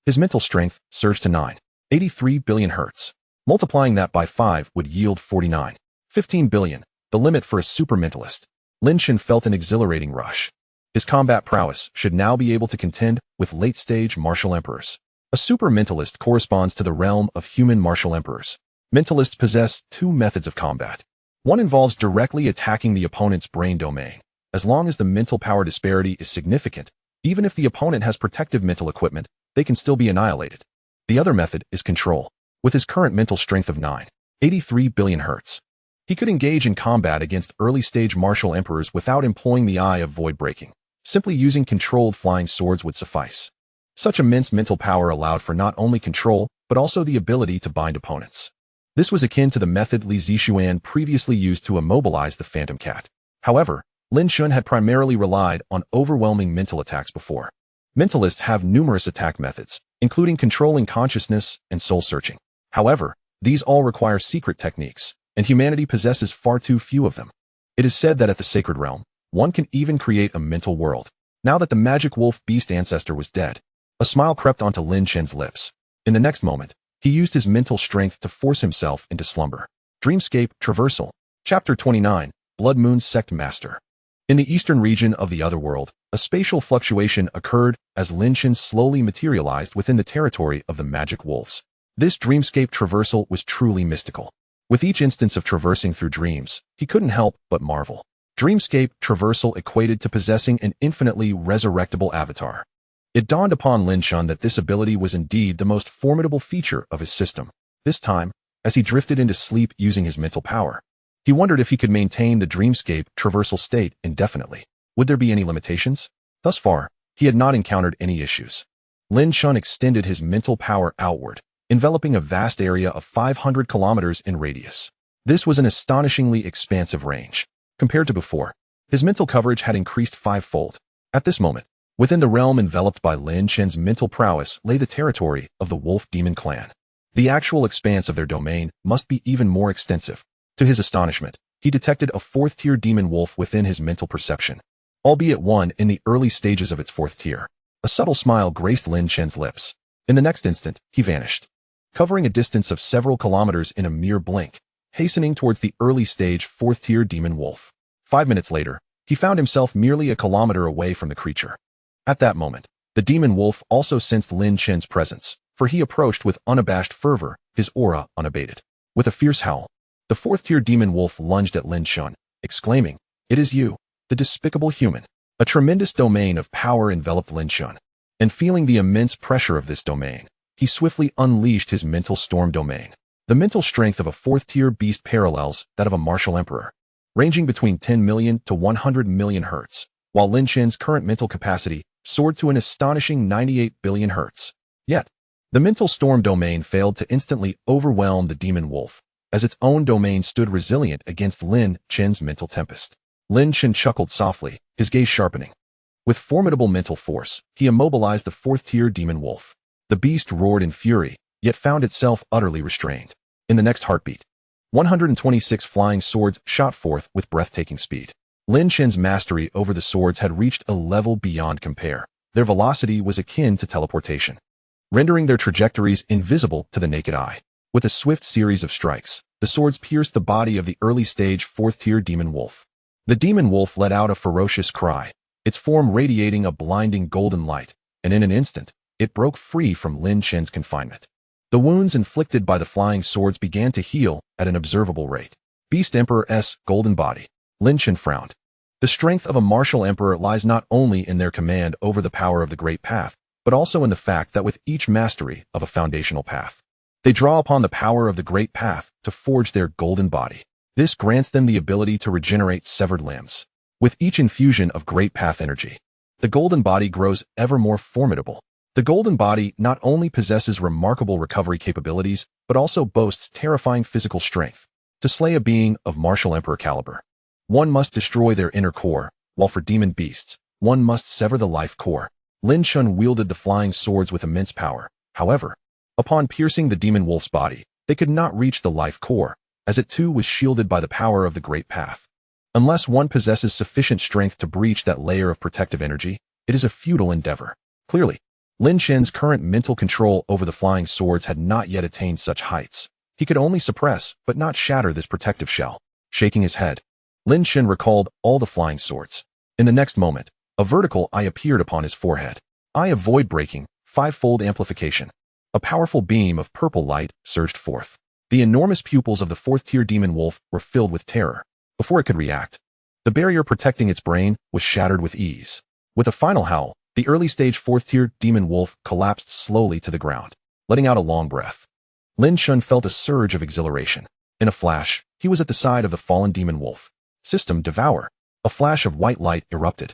his mental strength surged to 983 billion hertz. Multiplying that by 5 would yield 15 billion, the limit for a super mentalist. Lin Chen felt an exhilarating rush. His combat prowess should now be able to contend with late-stage martial emperors. A super mentalist corresponds to the realm of human martial emperors. Mentalists possess two methods of combat. One involves directly attacking the opponent's brain domain. As long as the mental power disparity is significant, even if the opponent has protective mental equipment, they can still be annihilated. The other method is control. With his current mental strength of 983 billion hertz, he could engage in combat against early-stage martial emperors without employing the Eye of Void breaking. Simply using controlled flying swords would suffice. Such immense mental power allowed for not only control, but also the ability to bind opponents. This was akin to the method Li Zixuan previously used to immobilize the Phantom Cat. However, Lin Chen had primarily relied on overwhelming mental attacks before. Mentalists have numerous attack methods, including controlling consciousness and soul-searching. However, these all require secret techniques, and humanity possesses far too few of them. It is said that at the Sacred Realm, one can even create a mental world. Now that the magic wolf beast ancestor was dead, a smile crept onto Lin Chen's lips. In the next moment, he used his mental strength to force himself into slumber. Dreamscape Traversal. Chapter 29, Blood Moon Sect Master. In the eastern region of the Otherworld, a spatial fluctuation occurred as Lin Chen slowly materialized within the territory of the magic wolves. This dreamscape traversal was truly mystical. With each instance of traversing through dreams, he couldn't help but marvel. Dreamscape traversal equated to possessing an infinitely resurrectable avatar. It dawned upon Lin Chen that this ability was indeed the most formidable feature of his system. This time, as he drifted into sleep using his mental power, he wondered if he could maintain the dreamscape traversal state indefinitely. Would there be any limitations? Thus far, he had not encountered any issues. Lin Chen extended his mental power outward, enveloping a vast area of 500 kilometers in radius. This was an astonishingly expansive range. Compared to before, his mental coverage had increased fivefold. At this moment, within the realm enveloped by Lin Chen's mental prowess lay the territory of the Wolf Demon Clan. The actual expanse of their domain must be even more extensive. To his astonishment, he detected a fourth-tier demon wolf within his mental perception, albeit one in the early stages of its fourth tier. A subtle smile graced Lin Chen's lips. In the next instant, he vanished, covering a distance of several kilometers in a mere blink, hastening towards the early-stage fourth-tier demon wolf. 5 minutes later, he found himself merely a kilometer away from the creature. At that moment, the demon wolf also sensed Lin Chen's presence, for he approached with unabashed fervor, his aura unabated. With a fierce howl, the fourth-tier demon wolf lunged at Lin Chen, exclaiming, "It is you, the despicable human." A tremendous domain of power enveloped Lin Chen, and feeling the immense pressure of this domain, he swiftly unleashed his mental storm domain. The mental strength of a fourth-tier beast parallels that of a martial emperor, ranging between 10 million to 100 million hertz, while Lin Chen's current mental capacity soared to an astonishing 98 billion hertz. Yet, the mental storm domain failed to instantly overwhelm the demon wolf, as its own domain stood resilient against Lin Chen's mental tempest. Lin Chen chuckled softly, his gaze sharpening. With formidable mental force, he immobilized the fourth-tier demon wolf. The beast roared in fury, yet found itself utterly restrained. In the next heartbeat, 126 flying swords shot forth with breathtaking speed. Lin Chen's mastery over the swords had reached a level beyond compare. Their velocity was akin to teleportation, rendering their trajectories invisible to the naked eye. With a swift series of strikes, the swords pierced the body of the early-stage fourth-tier demon wolf. The demon wolf let out a ferocious cry, its form radiating a blinding golden light, and in an instant, it broke free from Lin Chen's confinement. The wounds inflicted by the flying swords began to heal at an observable rate. Beast Emperor's golden body. Lin Chen frowned. The strength of a martial emperor lies not only in their command over the power of the Great Path, but also in the fact that with each mastery of a foundational path, they draw upon the power of the Great Path to forge their golden body. This grants them the ability to regenerate severed limbs. With each infusion of Great Path energy, the golden body grows ever more formidable. The golden body not only possesses remarkable recovery capabilities, but also boasts terrifying physical strength. To slay a being of martial emperor caliber, one must destroy their inner core, while for demon beasts, one must sever the life core. Lin Chen wielded the flying swords with immense power. However, upon piercing the demon wolf's body, they could not reach the life core, as it too was shielded by the power of the Great Path. Unless one possesses sufficient strength to breach that layer of protective energy, it is a futile endeavor. Clearly, Lin Chen's current mental control over the flying swords had not yet attained such heights. He could only suppress, but not shatter this protective shell. Shaking his head, Lin Chen recalled all the flying swords. In the next moment, a vertical eye appeared upon his forehead. Eye of void breaking, five-fold amplification. A powerful beam of purple light surged forth. The enormous pupils of the fourth-tier demon wolf were filled with terror. Before it could react, the barrier protecting its brain was shattered with ease. With a final howl, the early-stage fourth-tier demon wolf collapsed slowly to the ground, letting out a long breath. Lin Chen felt a surge of exhilaration. In a flash, he was at the side of the fallen demon wolf. System Devour. A flash of white light erupted.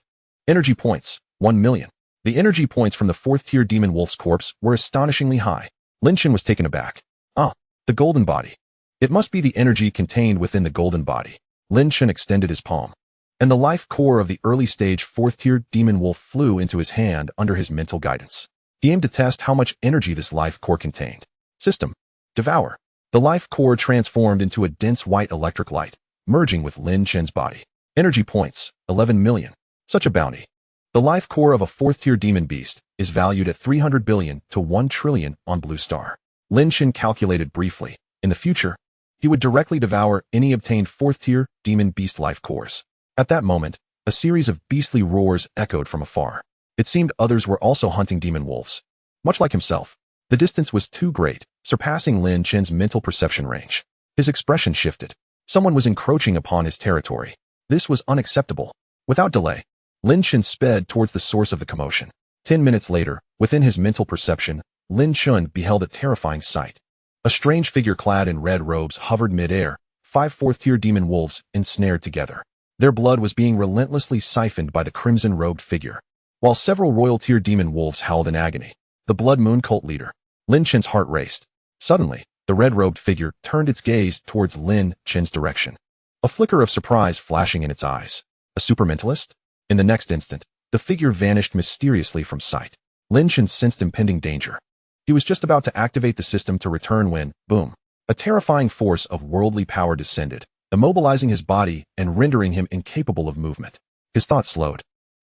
Energy points, 1 million. The energy points from the fourth-tier demon wolf's corpse were astonishingly high. Lin Chen was taken aback. Ah, the golden body. It must be the energy contained within the golden body. Lin Chen extended his palm, and the life core of the early-stage fourth-tier demon wolf flew into his hand under his mental guidance. He aimed to test how much energy this life core contained. System Devour. The life core transformed into a dense white electric light, merging with Lin Chen's body. Energy points, 11 million. Such a bounty. The life core of a fourth-tier demon beast is valued at 300 billion to 1 trillion on Blue Star. Lin Chen calculated briefly. In the future, he would directly devour any obtained fourth-tier demon beast life cores. At that moment, a series of beastly roars echoed from afar. It seemed others were also hunting demon wolves. Much like himself, the distance was too great, surpassing Lin Chen's mental perception range. His expression shifted. Someone was encroaching upon his territory. This was unacceptable. Without delay, Lin Chen sped towards the source of the commotion. 10 minutes later, within his mental perception, Lin Chen beheld a terrifying sight. A strange figure clad in red robes hovered mid-air, 5 fourth-tier demon wolves ensnared together. Their blood was being relentlessly siphoned by the crimson-robed figure, while several royal-tier demon wolves howled in agony. The Blood Moon cult leader. Lin Chen's heart raced. Suddenly, the red-robed figure turned its gaze towards Lin Chen's direction, a flicker of surprise flashing in its eyes. A supermentalist? In the next instant, the figure vanished mysteriously from sight. Lin Chen sensed impending danger. He was just about to activate the system to return when, boom, a terrifying force of worldly power descended, immobilizing his body and rendering him incapable of movement. His thoughts slowed,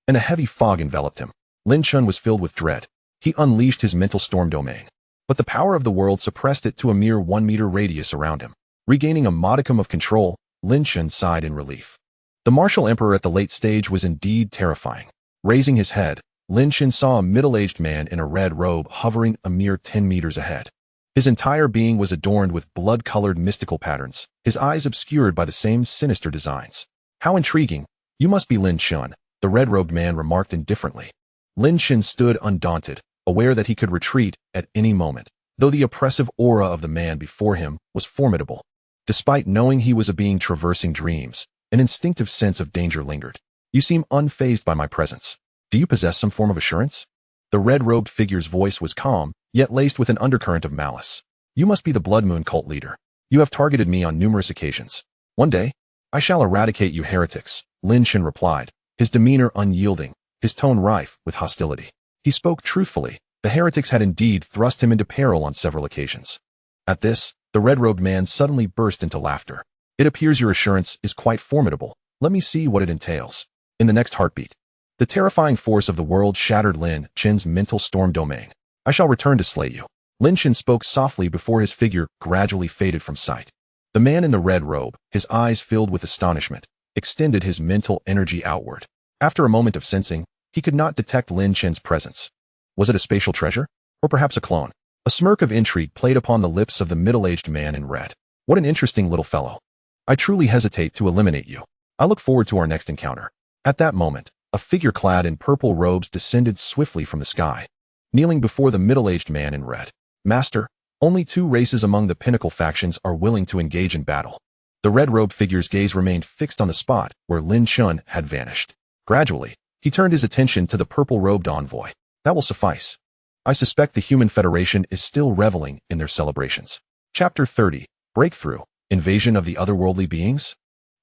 and a heavy fog enveloped him. Lin Chen was filled with dread. He unleashed his mental storm domain, but the power of the world suppressed it to a mere 1-meter radius around him. Regaining a modicum of control, Lin Chen sighed in relief. The martial emperor at the late stage was indeed terrifying. Raising his head, Lin Chen saw a middle-aged man in a red robe hovering a mere 10 meters ahead. His entire being was adorned with blood-colored mystical patterns, his eyes obscured by the same sinister designs. How intriguing. You must be Lin Chen, the red-robed man remarked indifferently. Lin Chen stood undaunted, aware that he could retreat at any moment, though the oppressive aura of the man before him was formidable. Despite knowing he was a being traversing dreams, an instinctive sense of danger lingered. You seem unfazed by my presence. Do you possess some form of assurance? The red-robed figure's voice was calm, yet laced with an undercurrent of malice. You must be the Blood Moon cult leader. You have targeted me on numerous occasions. One day, I shall eradicate you heretics. Lin Chen replied, his demeanor unyielding, his tone rife with hostility. He spoke truthfully. The heretics had indeed thrust him into peril on several occasions. At this, the red-robed man suddenly burst into laughter. It appears your assurance is quite formidable. Let me see what it entails. In the next heartbeat, the terrifying force of the world shattered Lin Chen's mental storm domain. I shall return to slay you. Lin Chen spoke softly before his figure gradually faded from sight. The man in the red robe, his eyes filled with astonishment, extended his mental energy outward. After a moment of sensing, he could not detect Lin Chen's presence. Was it a spatial treasure? Or perhaps a clone? A smirk of intrigue played upon the lips of the middle-aged man in red. What an interesting little fellow. I truly hesitate to eliminate you. I look forward to our next encounter. At that moment, a figure clad in purple robes descended swiftly from the sky, kneeling before the middle-aged man in red. Master, only 2 races among the pinnacle factions are willing to engage in battle. The red-robed figure's gaze remained fixed on the spot where Lin Chen had vanished. Gradually, he turned his attention to the purple-robed envoy. That will suffice. I suspect the Human Federation is still reveling in their celebrations. Chapter 30. Breakthrough. Invasion of the Otherworldly Beings?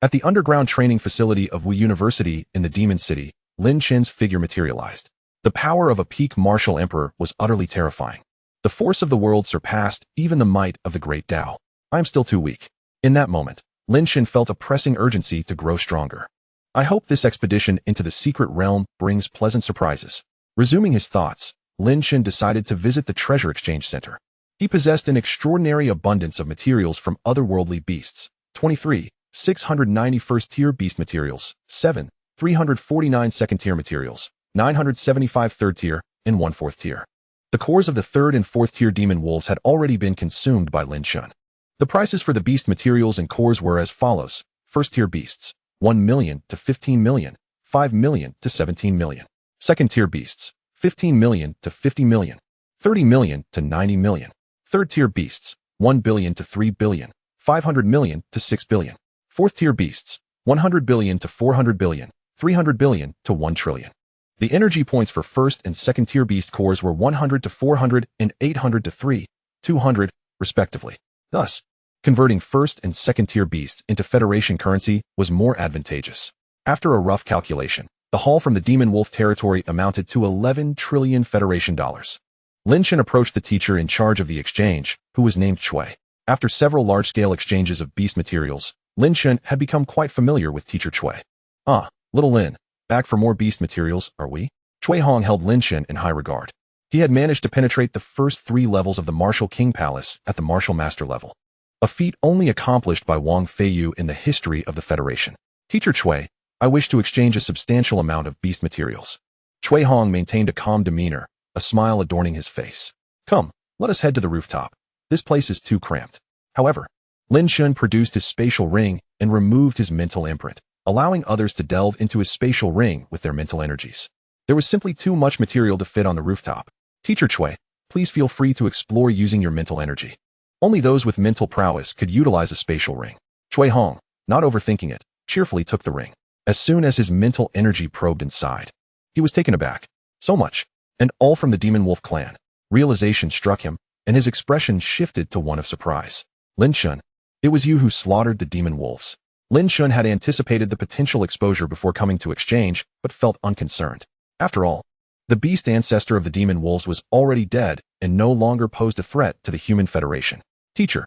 At the underground training facility of Wu University in the Demon City, Lin Chen's figure materialized. The power of a peak martial emperor was utterly terrifying. The force of the world surpassed even the might of the great Tao. I am still too weak. In that moment, Lin Chen felt a pressing urgency to grow stronger. I hope this expedition into the secret realm brings pleasant surprises. Resuming his thoughts, Lin Chen decided to visit the Treasure Exchange Center. He possessed an extraordinary abundance of materials from otherworldly beasts. 23. 690 first-tier beast materials. 7. 349 second-tier materials. 975 third-tier, and 1 fourth-tier. The cores of the 3rd and 4th-tier demon wolves had already been consumed by Lin Chen. The prices for the beast materials and cores were as follows. First-tier beasts, 1 million to 15 million, 5 million to 17 million. Second-tier beasts, 15 million to 50 million, 30 million to 90 million. Third-tier beasts, 1 billion to 3 billion, 500 million to 6 billion. Fourth-tier beasts, 100 billion to 400 billion, 300 billion to 1 trillion. The energy points for first and second-tier beast cores were 100 to 400 and 800 to 200, respectively. Thus, converting first and second-tier beasts into Federation currency was more advantageous. After a rough calculation, the haul from the Demon Wolf territory amounted to 11 trillion Federation dollars. Lin Chen approached the teacher in charge of the exchange, who was named Chui. After several large-scale exchanges of beast materials, Lin Chen had become quite familiar with teacher Chui. Ah, little Lin, back for more beast materials, are we? Chui Hong held Lin Chen in high regard. He had managed to penetrate the first 3 levels of the Martial King Palace at the Martial Master level, a feat only accomplished by Wang Feiyu in the history of the Federation. Teacher Chui, I wish to exchange a substantial amount of beast materials. Chui Hong maintained a calm demeanor, a smile adorning his face. Come, let us head to the rooftop. This place is too cramped. However, Lin Chen produced his spatial ring and removed his mental imprint, allowing others to delve into his spatial ring with their mental energies. There was simply too much material to fit on the rooftop. Teacher Chui, please feel free to explore using your mental energy. Only those with mental prowess could utilize a spatial ring. Chui Hong, not overthinking it, cheerfully took the ring. As soon as his mental energy probed inside, he was taken aback. So much, and all from the Demon Wolf clan. Realization struck him, and his expression shifted to one of surprise. Lin Chen, it was you who slaughtered the Demon Wolves. Lin Chen had anticipated the potential exposure before coming to exchange, but felt unconcerned. After all, the beast ancestor of the Demon Wolves was already dead and no longer posed a threat to the Human Federation. Teacher,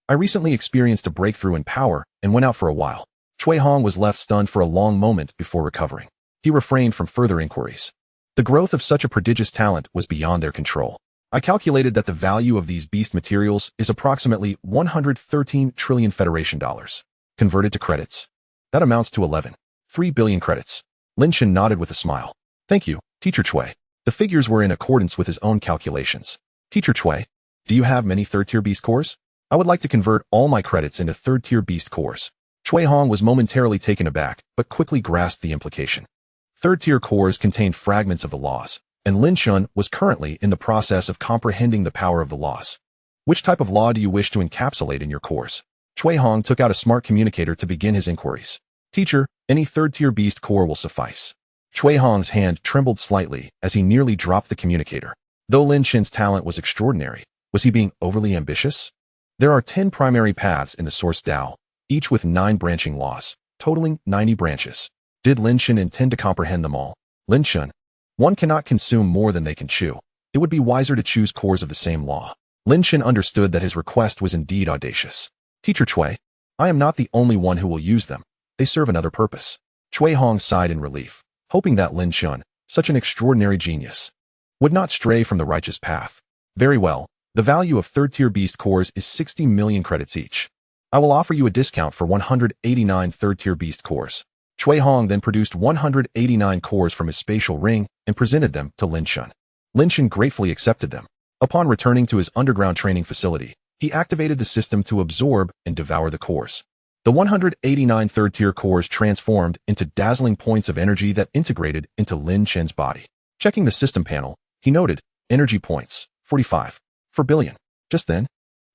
I recently experienced a breakthrough in power and went out for a while. Chui Hong was left stunned for a long moment before recovering. He refrained from further inquiries. The growth of such a prodigious talent was beyond their control. I calculated that the value of these beast materials is approximately 113 trillion Federation dollars. Converted to credits, that amounts to 3 billion credits. Lin Chen nodded with a smile. Thank you, Teacher Chui. The figures were in accordance with his own calculations. Teacher Chui, do you have many third-tier beast cores? I would like to convert all my credits into third-tier beast cores. Chui Hong was momentarily taken aback, but quickly grasped the implication. Third-tier cores contained fragments of the laws, and Lin Chen was currently in the process of comprehending the power of the laws. Which type of law do you wish to encapsulate in your cores? Chui Hong took out a smart communicator to begin his inquiries. Teacher, any third-tier beast core will suffice. Chui Hong's hand trembled slightly as he nearly dropped the communicator. Though Lin Chen's talent was extraordinary, was he being overly ambitious? There are 10 primary paths in the Source Tao, each with 9 branching laws, totaling 90 branches. Did Lin Chen intend to comprehend them all? Lin Chen. One cannot consume more than they can chew. It would be wiser to choose cores of the same law. Lin Chen understood that his request was indeed audacious. Teacher Cui, I am not the only one who will use them. They serve another purpose. Cui Hong sighed in relief, hoping that Lin Chen, such an extraordinary genius, would not stray from the righteous path. Very well. The value of third-tier beast cores is 60 million credits each. I will offer you a discount for 189 third-tier beast cores. Cui Hong then produced 189 cores from his spatial ring and presented them to Lin Chen. Lin Chen gratefully accepted them. Upon returning to his underground training facility, he activated the system to absorb and devour the cores. The 189 third-tier cores transformed into dazzling points of energy that integrated into Lin Chen's body. Checking the system panel, he noted, energy points, 45. Per billion. Just then,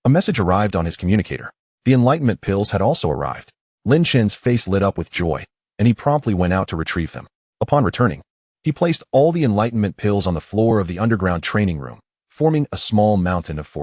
a message arrived on his communicator. The enlightenment pills had also arrived. Lin Chen's face lit up with joy, and he promptly went out to retrieve them. Upon returning, he placed all the enlightenment pills on the floor of the underground training room, forming a small mountain of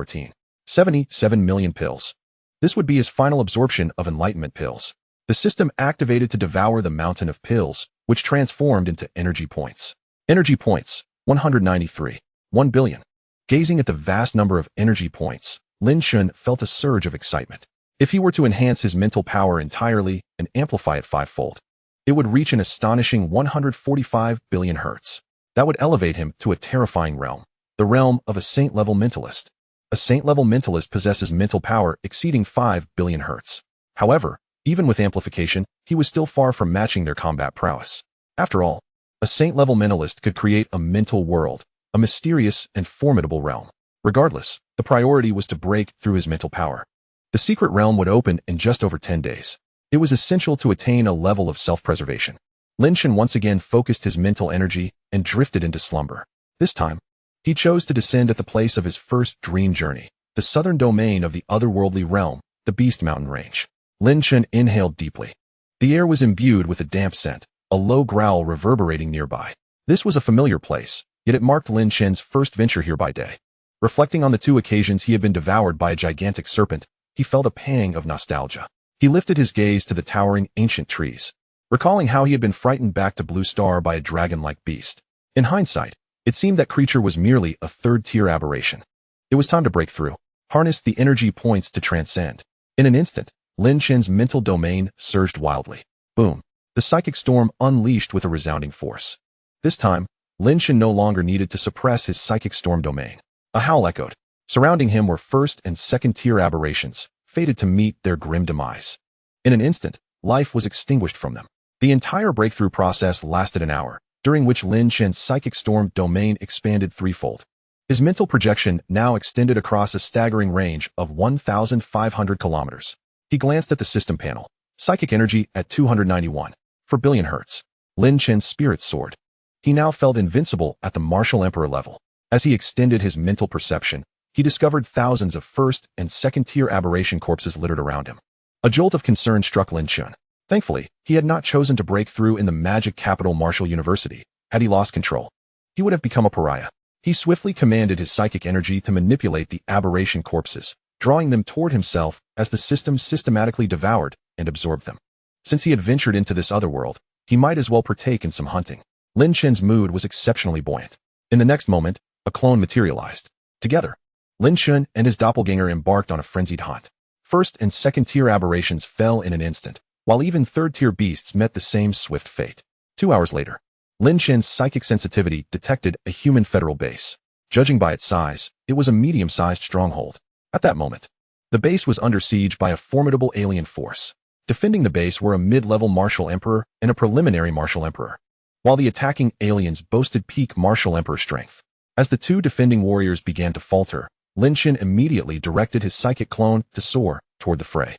77 million pills. This would be his final absorption of enlightenment pills. The system activated to devour the mountain of pills, which transformed into energy points. Energy points, 193. 1 billion. Gazing at the vast number of energy points, Lin Chen felt a surge of excitement. If he were to enhance his mental power entirely and amplify it fivefold, it would reach an astonishing 145 billion hertz. That would elevate him to a terrifying realm, the realm of a saint-level mentalist. A saint-level mentalist possesses mental power exceeding 5 billion hertz. However, even with amplification, he was still far from matching their combat prowess. After all, a saint-level mentalist could create a mental world, a mysterious and formidable realm. Regardless, the priority was to break through his mental power. The secret realm would open in just over 10 days. It was essential to attain a level of self-preservation. Lin Chen once again focused his mental energy and drifted into slumber. This time, he chose to descend at the place of his first dream journey, the southern domain of the otherworldly realm, the Beast Mountain Range. Lin Chen inhaled deeply. The air was imbued with a damp scent, a low growl reverberating nearby. This was a familiar place, yet it marked Lin Chen's first venture here by day. Reflecting on the 2 occasions he had been devoured by a gigantic serpent, he felt a pang of nostalgia. He lifted his gaze to the towering ancient trees, recalling how he had been frightened back to Blue Star by a dragon-like beast. In hindsight, it seemed that creature was merely a third-tier aberration. It was time to break through, harness the energy points to transcend. In an instant, Lin Chen's mental domain surged wildly. Boom! The psychic storm unleashed with a resounding force. This time, Lin Chen no longer needed to suppress his psychic storm domain. A howl echoed. Surrounding him were first- and second-tier aberrations, fated to meet their grim demise. In an instant, life was extinguished from them. The entire breakthrough process lasted an hour, during which Lin Chen's psychic storm domain expanded threefold. His mental projection now extended across a staggering range of 1,500 kilometers. He glanced at the system panel. Psychic energy at 291. Per billion hertz. Lin Chen's spirit soared. He now felt invincible at the Martial Emperor level. As he extended his mental perception, he discovered thousands of first- and second-tier aberration corpses littered around him. A jolt of concern struck Lin Chen. Thankfully, he had not chosen to break through in the magic capital Martial University. Had he lost control, he would have become a pariah. He swiftly commanded his psychic energy to manipulate the aberration corpses, drawing them toward himself as the system systematically devoured and absorbed them. Since he had ventured into this other world, he might as well partake in some hunting. Lin Chen's mood was exceptionally buoyant. In the next moment, a clone materialized. Together, Lin Chen and his doppelganger embarked on a frenzied hunt. First- and second-tier aberrations fell in an instant, while even third-tier beasts met the same swift fate. 2 hours later, Lin Chen's psychic sensitivity detected a human federal base. Judging by its size, it was a medium-sized stronghold. At that moment, the base was under siege by a formidable alien force. Defending the base were a mid-level Martial Emperor and a preliminary Martial Emperor, while the attacking aliens boasted peak Martial Emperor strength. As the 2 defending warriors began to falter, Lin Chen immediately directed his psychic clone to soar toward the fray.